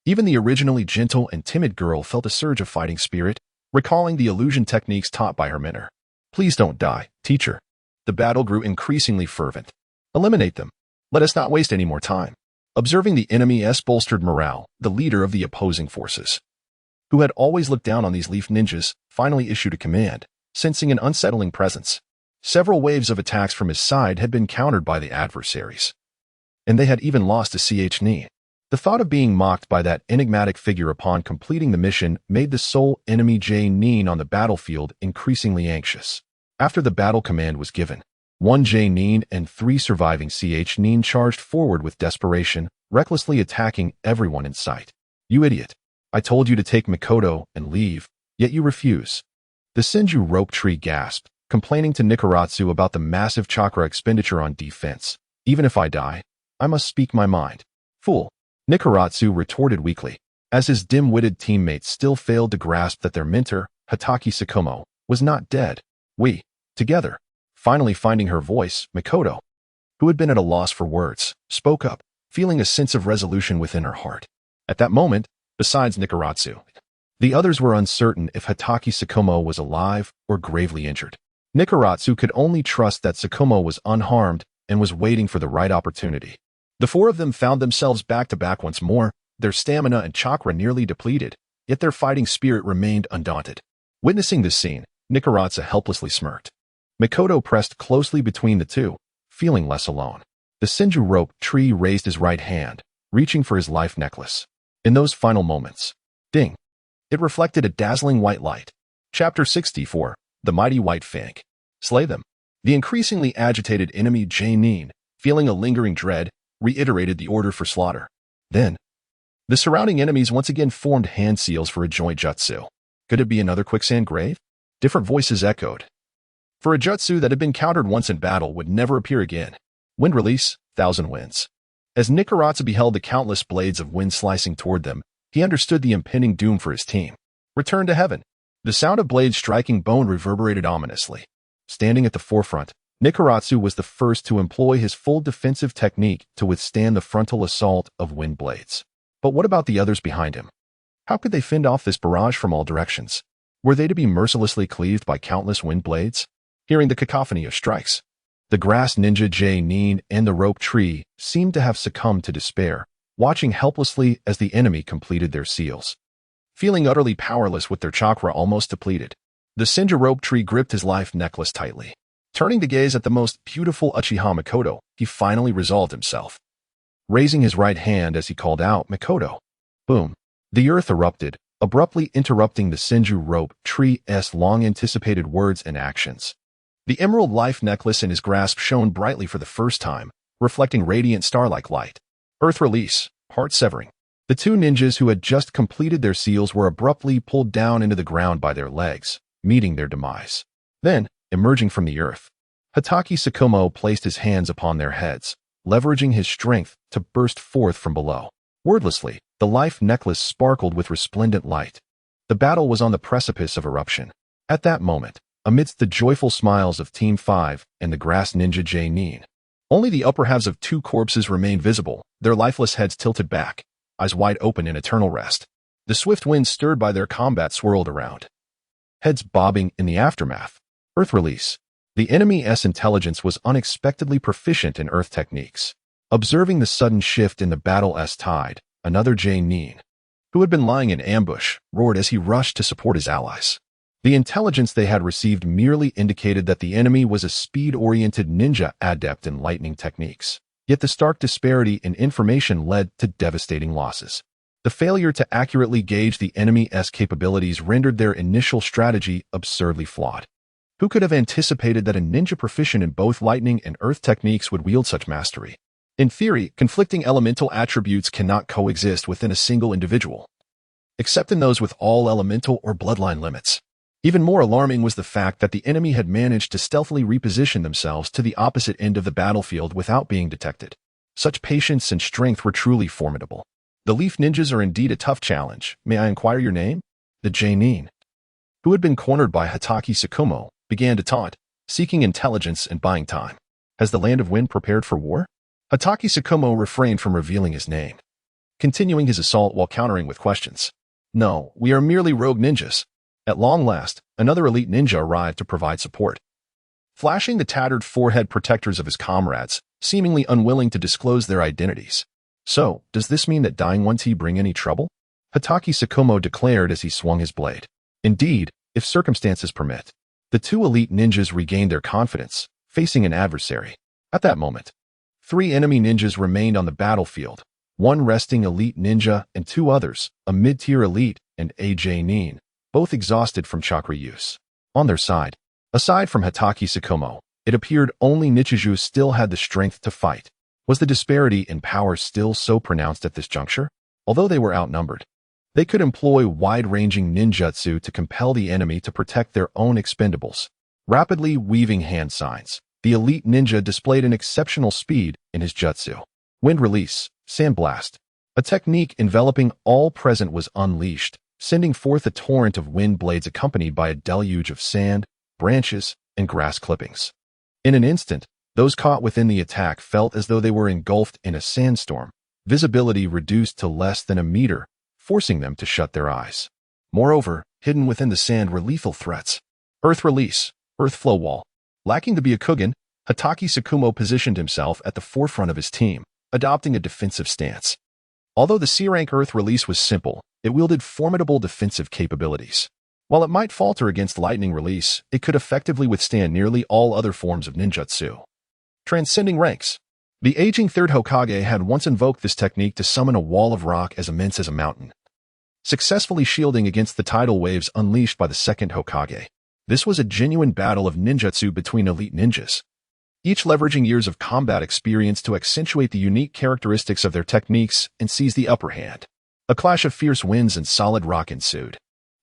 even the originally gentle and timid girl felt a surge of fighting spirit, recalling the illusion techniques taught by her mentor. "Please don't die, teacher." The battle grew increasingly fervent. "Eliminate them. Let us not waste any more time." Observing the enemy's bolstered morale, the leader of the opposing forces, who had always looked down on these leaf ninjas, finally issued a command, sensing an unsettling presence. Several waves of attacks from his side had been countered by the adversaries, and they had even lost a CH-Ni. The thought of being mocked by that enigmatic figure upon completing the mission made the sole enemy J-Nin on the battlefield increasingly anxious. After the battle command was given, 1 J-Nin and 3 surviving CH-Nin charged forward with desperation, recklessly attacking everyone in sight. "You idiot. I told you to take Mikoto and leave, yet you refuse." The Senju Rope Tree gasped, complaining to Nikaratsu about the massive chakra expenditure on defense. "Even if I die, I must speak my mind." "Fool," Nikaratsu retorted weakly, as his dim-witted teammates still failed to grasp that their mentor, Hatake Tsukumo, was not dead. "We, together." Finally finding her voice, Mikoto, who had been at a loss for words, spoke up, feeling a sense of resolution within her heart. At that moment, besides Nikaratsu, the others were uncertain if Hatake Tsukumo was alive or gravely injured. Nikaratsu could only trust that Tsukumo was unharmed and was waiting for the right opportunity. The 4 of them found themselves back-to-back once more, their stamina and chakra nearly depleted, yet their fighting spirit remained undaunted. Witnessing this scene, Nikaratsu helplessly smirked. Mikoto pressed closely between the 2, feeling less alone. The Senju Rope Tree raised his right hand, reaching for his life necklace. In those final moments, ding! It reflected a dazzling white light. Chapter 64, The Mighty White Fang. Slay them. The increasingly agitated enemy J-Nin, feeling a lingering dread, reiterated the order for slaughter. Then, the surrounding enemies once again formed hand seals for a joint jutsu. Could it be another quicksand grave? Different voices echoed. For a jutsu that had been countered once in battle would never appear again. Wind release, 1,000 winds. As Nikaratsu beheld the countless blades of wind slicing toward them, he understood the impending doom for his team. Return to heaven. The sound of blades striking bone reverberated ominously. Standing at the forefront, Nikaratsu was the first to employ his full defensive technique to withstand the frontal assault of wind blades. But what about the others behind him? How could they fend off this barrage from all directions? Were they to be mercilessly cleaved by countless wind blades? Hearing the cacophony of strikes, the grass ninja J-Nin and the rope tree seemed to have succumbed to despair, watching helplessly as the enemy completed their seals. Feeling utterly powerless with their chakra almost depleted, the Senja rope tree gripped his life necklace tightly. Turning to gaze at the most beautiful Uchiha Mikoto, he finally resolved himself. Raising his right hand as he called out, "Mikoto." Boom. The earth erupted, abruptly interrupting the Senju rope tree's long-anticipated words and actions. The emerald life necklace in his grasp shone brightly for the first time, reflecting radiant star-like light. Earth release, heart severing. The two ninjas who had just completed their seals were abruptly pulled down into the ground by their legs, meeting their demise. Then, emerging from the earth, Hatake Tsukumo placed his hands upon their heads, leveraging his strength to burst forth from below. Wordlessly, the life necklace sparkled with resplendent light. The battle was on the precipice of eruption. At that moment, amidst the joyful smiles of Team 5 and the grass ninja J-Nin, only the upper halves of two corpses remained visible, their lifeless heads tilted back, eyes wide open in eternal rest. The swift wind stirred by their combat swirled around, heads bobbing in the aftermath. Earth release. The enemy's intelligence was unexpectedly proficient in earth techniques. Observing the sudden shift in the battle's tide, another J-Nin, who had been lying in ambush, roared as he rushed to support his allies. The intelligence they had received merely indicated that the enemy was a speed-oriented ninja adept in lightning techniques. Yet the stark disparity in information led to devastating losses. The failure to accurately gauge the enemy's capabilities rendered their initial strategy absurdly flawed. Who could have anticipated that a ninja proficient in both lightning and earth techniques would wield such mastery? In theory, conflicting elemental attributes cannot coexist within a single individual, except in those with all elemental or bloodline limits. Even more alarming was the fact that the enemy had managed to stealthily reposition themselves to the opposite end of the battlefield without being detected. Such patience and strength were truly formidable. The Leaf Ninjas are indeed a tough challenge. May I inquire your name? The J-Nin, who had been cornered by Hatake Tsukumo, began to taunt, seeking intelligence and buying time. Has the Land of Wind prepared for war? Hatake Tsukumo refrained from revealing his name, continuing his assault while countering with questions. No, we are merely rogue ninjas. At long last, another elite ninja arrived to provide support. Flashing the tattered forehead protectors of his comrades, seemingly unwilling to disclose their identities. So, does this mean that dying won't bring any trouble? Hatake Tsukumo declared as he swung his blade. Indeed, if circumstances permit. The two elite ninjas regained their confidence, facing an adversary. At that moment, 3 enemy ninjas remained on the battlefield, one resting elite ninja and 2 others, a mid-tier elite and a J-Nin, both exhausted from chakra use. On their side, aside from Hatake Tsukumo, it appeared only Nichiju still had the strength to fight. Was the disparity in power still so pronounced at this juncture? Although they were outnumbered, they could employ wide-ranging ninjutsu to compel the enemy to protect their own expendables. Rapidly weaving hand signs, the elite ninja displayed an exceptional speed in his jutsu. Wind release, sandblast. A technique enveloping all present was unleashed, sending forth a torrent of wind blades accompanied by a deluge of sand, branches, and grass clippings. In an instant, those caught within the attack felt as though they were engulfed in a sandstorm, visibility reduced to less than a meter, forcing them to shut their eyes. Moreover, hidden within the sand were lethal threats. Earth release, earth flow wall. Lacking the Byakugan, Hatake Tsukumo positioned himself at the forefront of his team, adopting a defensive stance. Although the C-rank earth release was simple, it wielded formidable defensive capabilities. While it might falter against lightning release, it could effectively withstand nearly all other forms of ninjutsu. Transcending ranks. The aging third Hokage had once invoked this technique to summon a wall of rock as immense as a mountain, successfully shielding against the tidal waves unleashed by the second Hokage. This was a genuine battle of ninjutsu between elite ninjas, each leveraging years of combat experience to accentuate the unique characteristics of their techniques and seize the upper hand. A clash of fierce winds and solid rock ensued.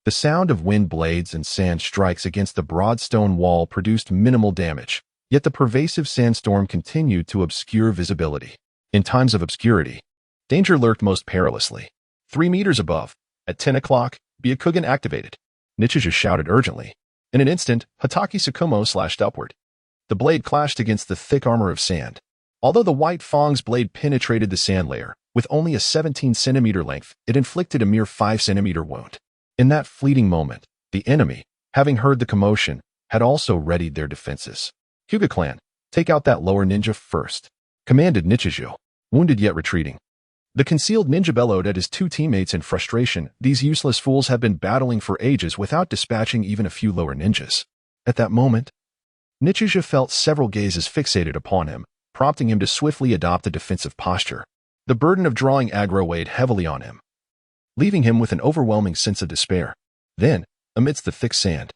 The sound of wind blades and sand strikes against the broad stone wall produced minimal damage, yet the pervasive sandstorm continued to obscure visibility. In times of obscurity, danger lurked most perilously. 3 meters above, at 10 o'clock, Byakugan activated. Nichijou shouted urgently. In an instant, Hatake Tsukumo slashed upward. The blade clashed against the thick armor of sand. Although the White Fang's blade penetrated the sand layer, with only a 17-centimeter length, it inflicted a mere 5-centimeter wound. In that fleeting moment, the enemy, having heard the commotion, had also readied their defenses. Hyuga clan, take out that lower ninja first, commanded Nichijou, wounded yet retreating. The concealed ninja bellowed at his two teammates in frustration. These useless fools have been battling for ages without dispatching even a few lower ninjas. At that moment, Nichijou felt several gazes fixated upon him, prompting him to swiftly adopt a defensive posture. The burden of drawing aggro weighed heavily on him, leaving him with an overwhelming sense of despair. Then, amidst the thick sand,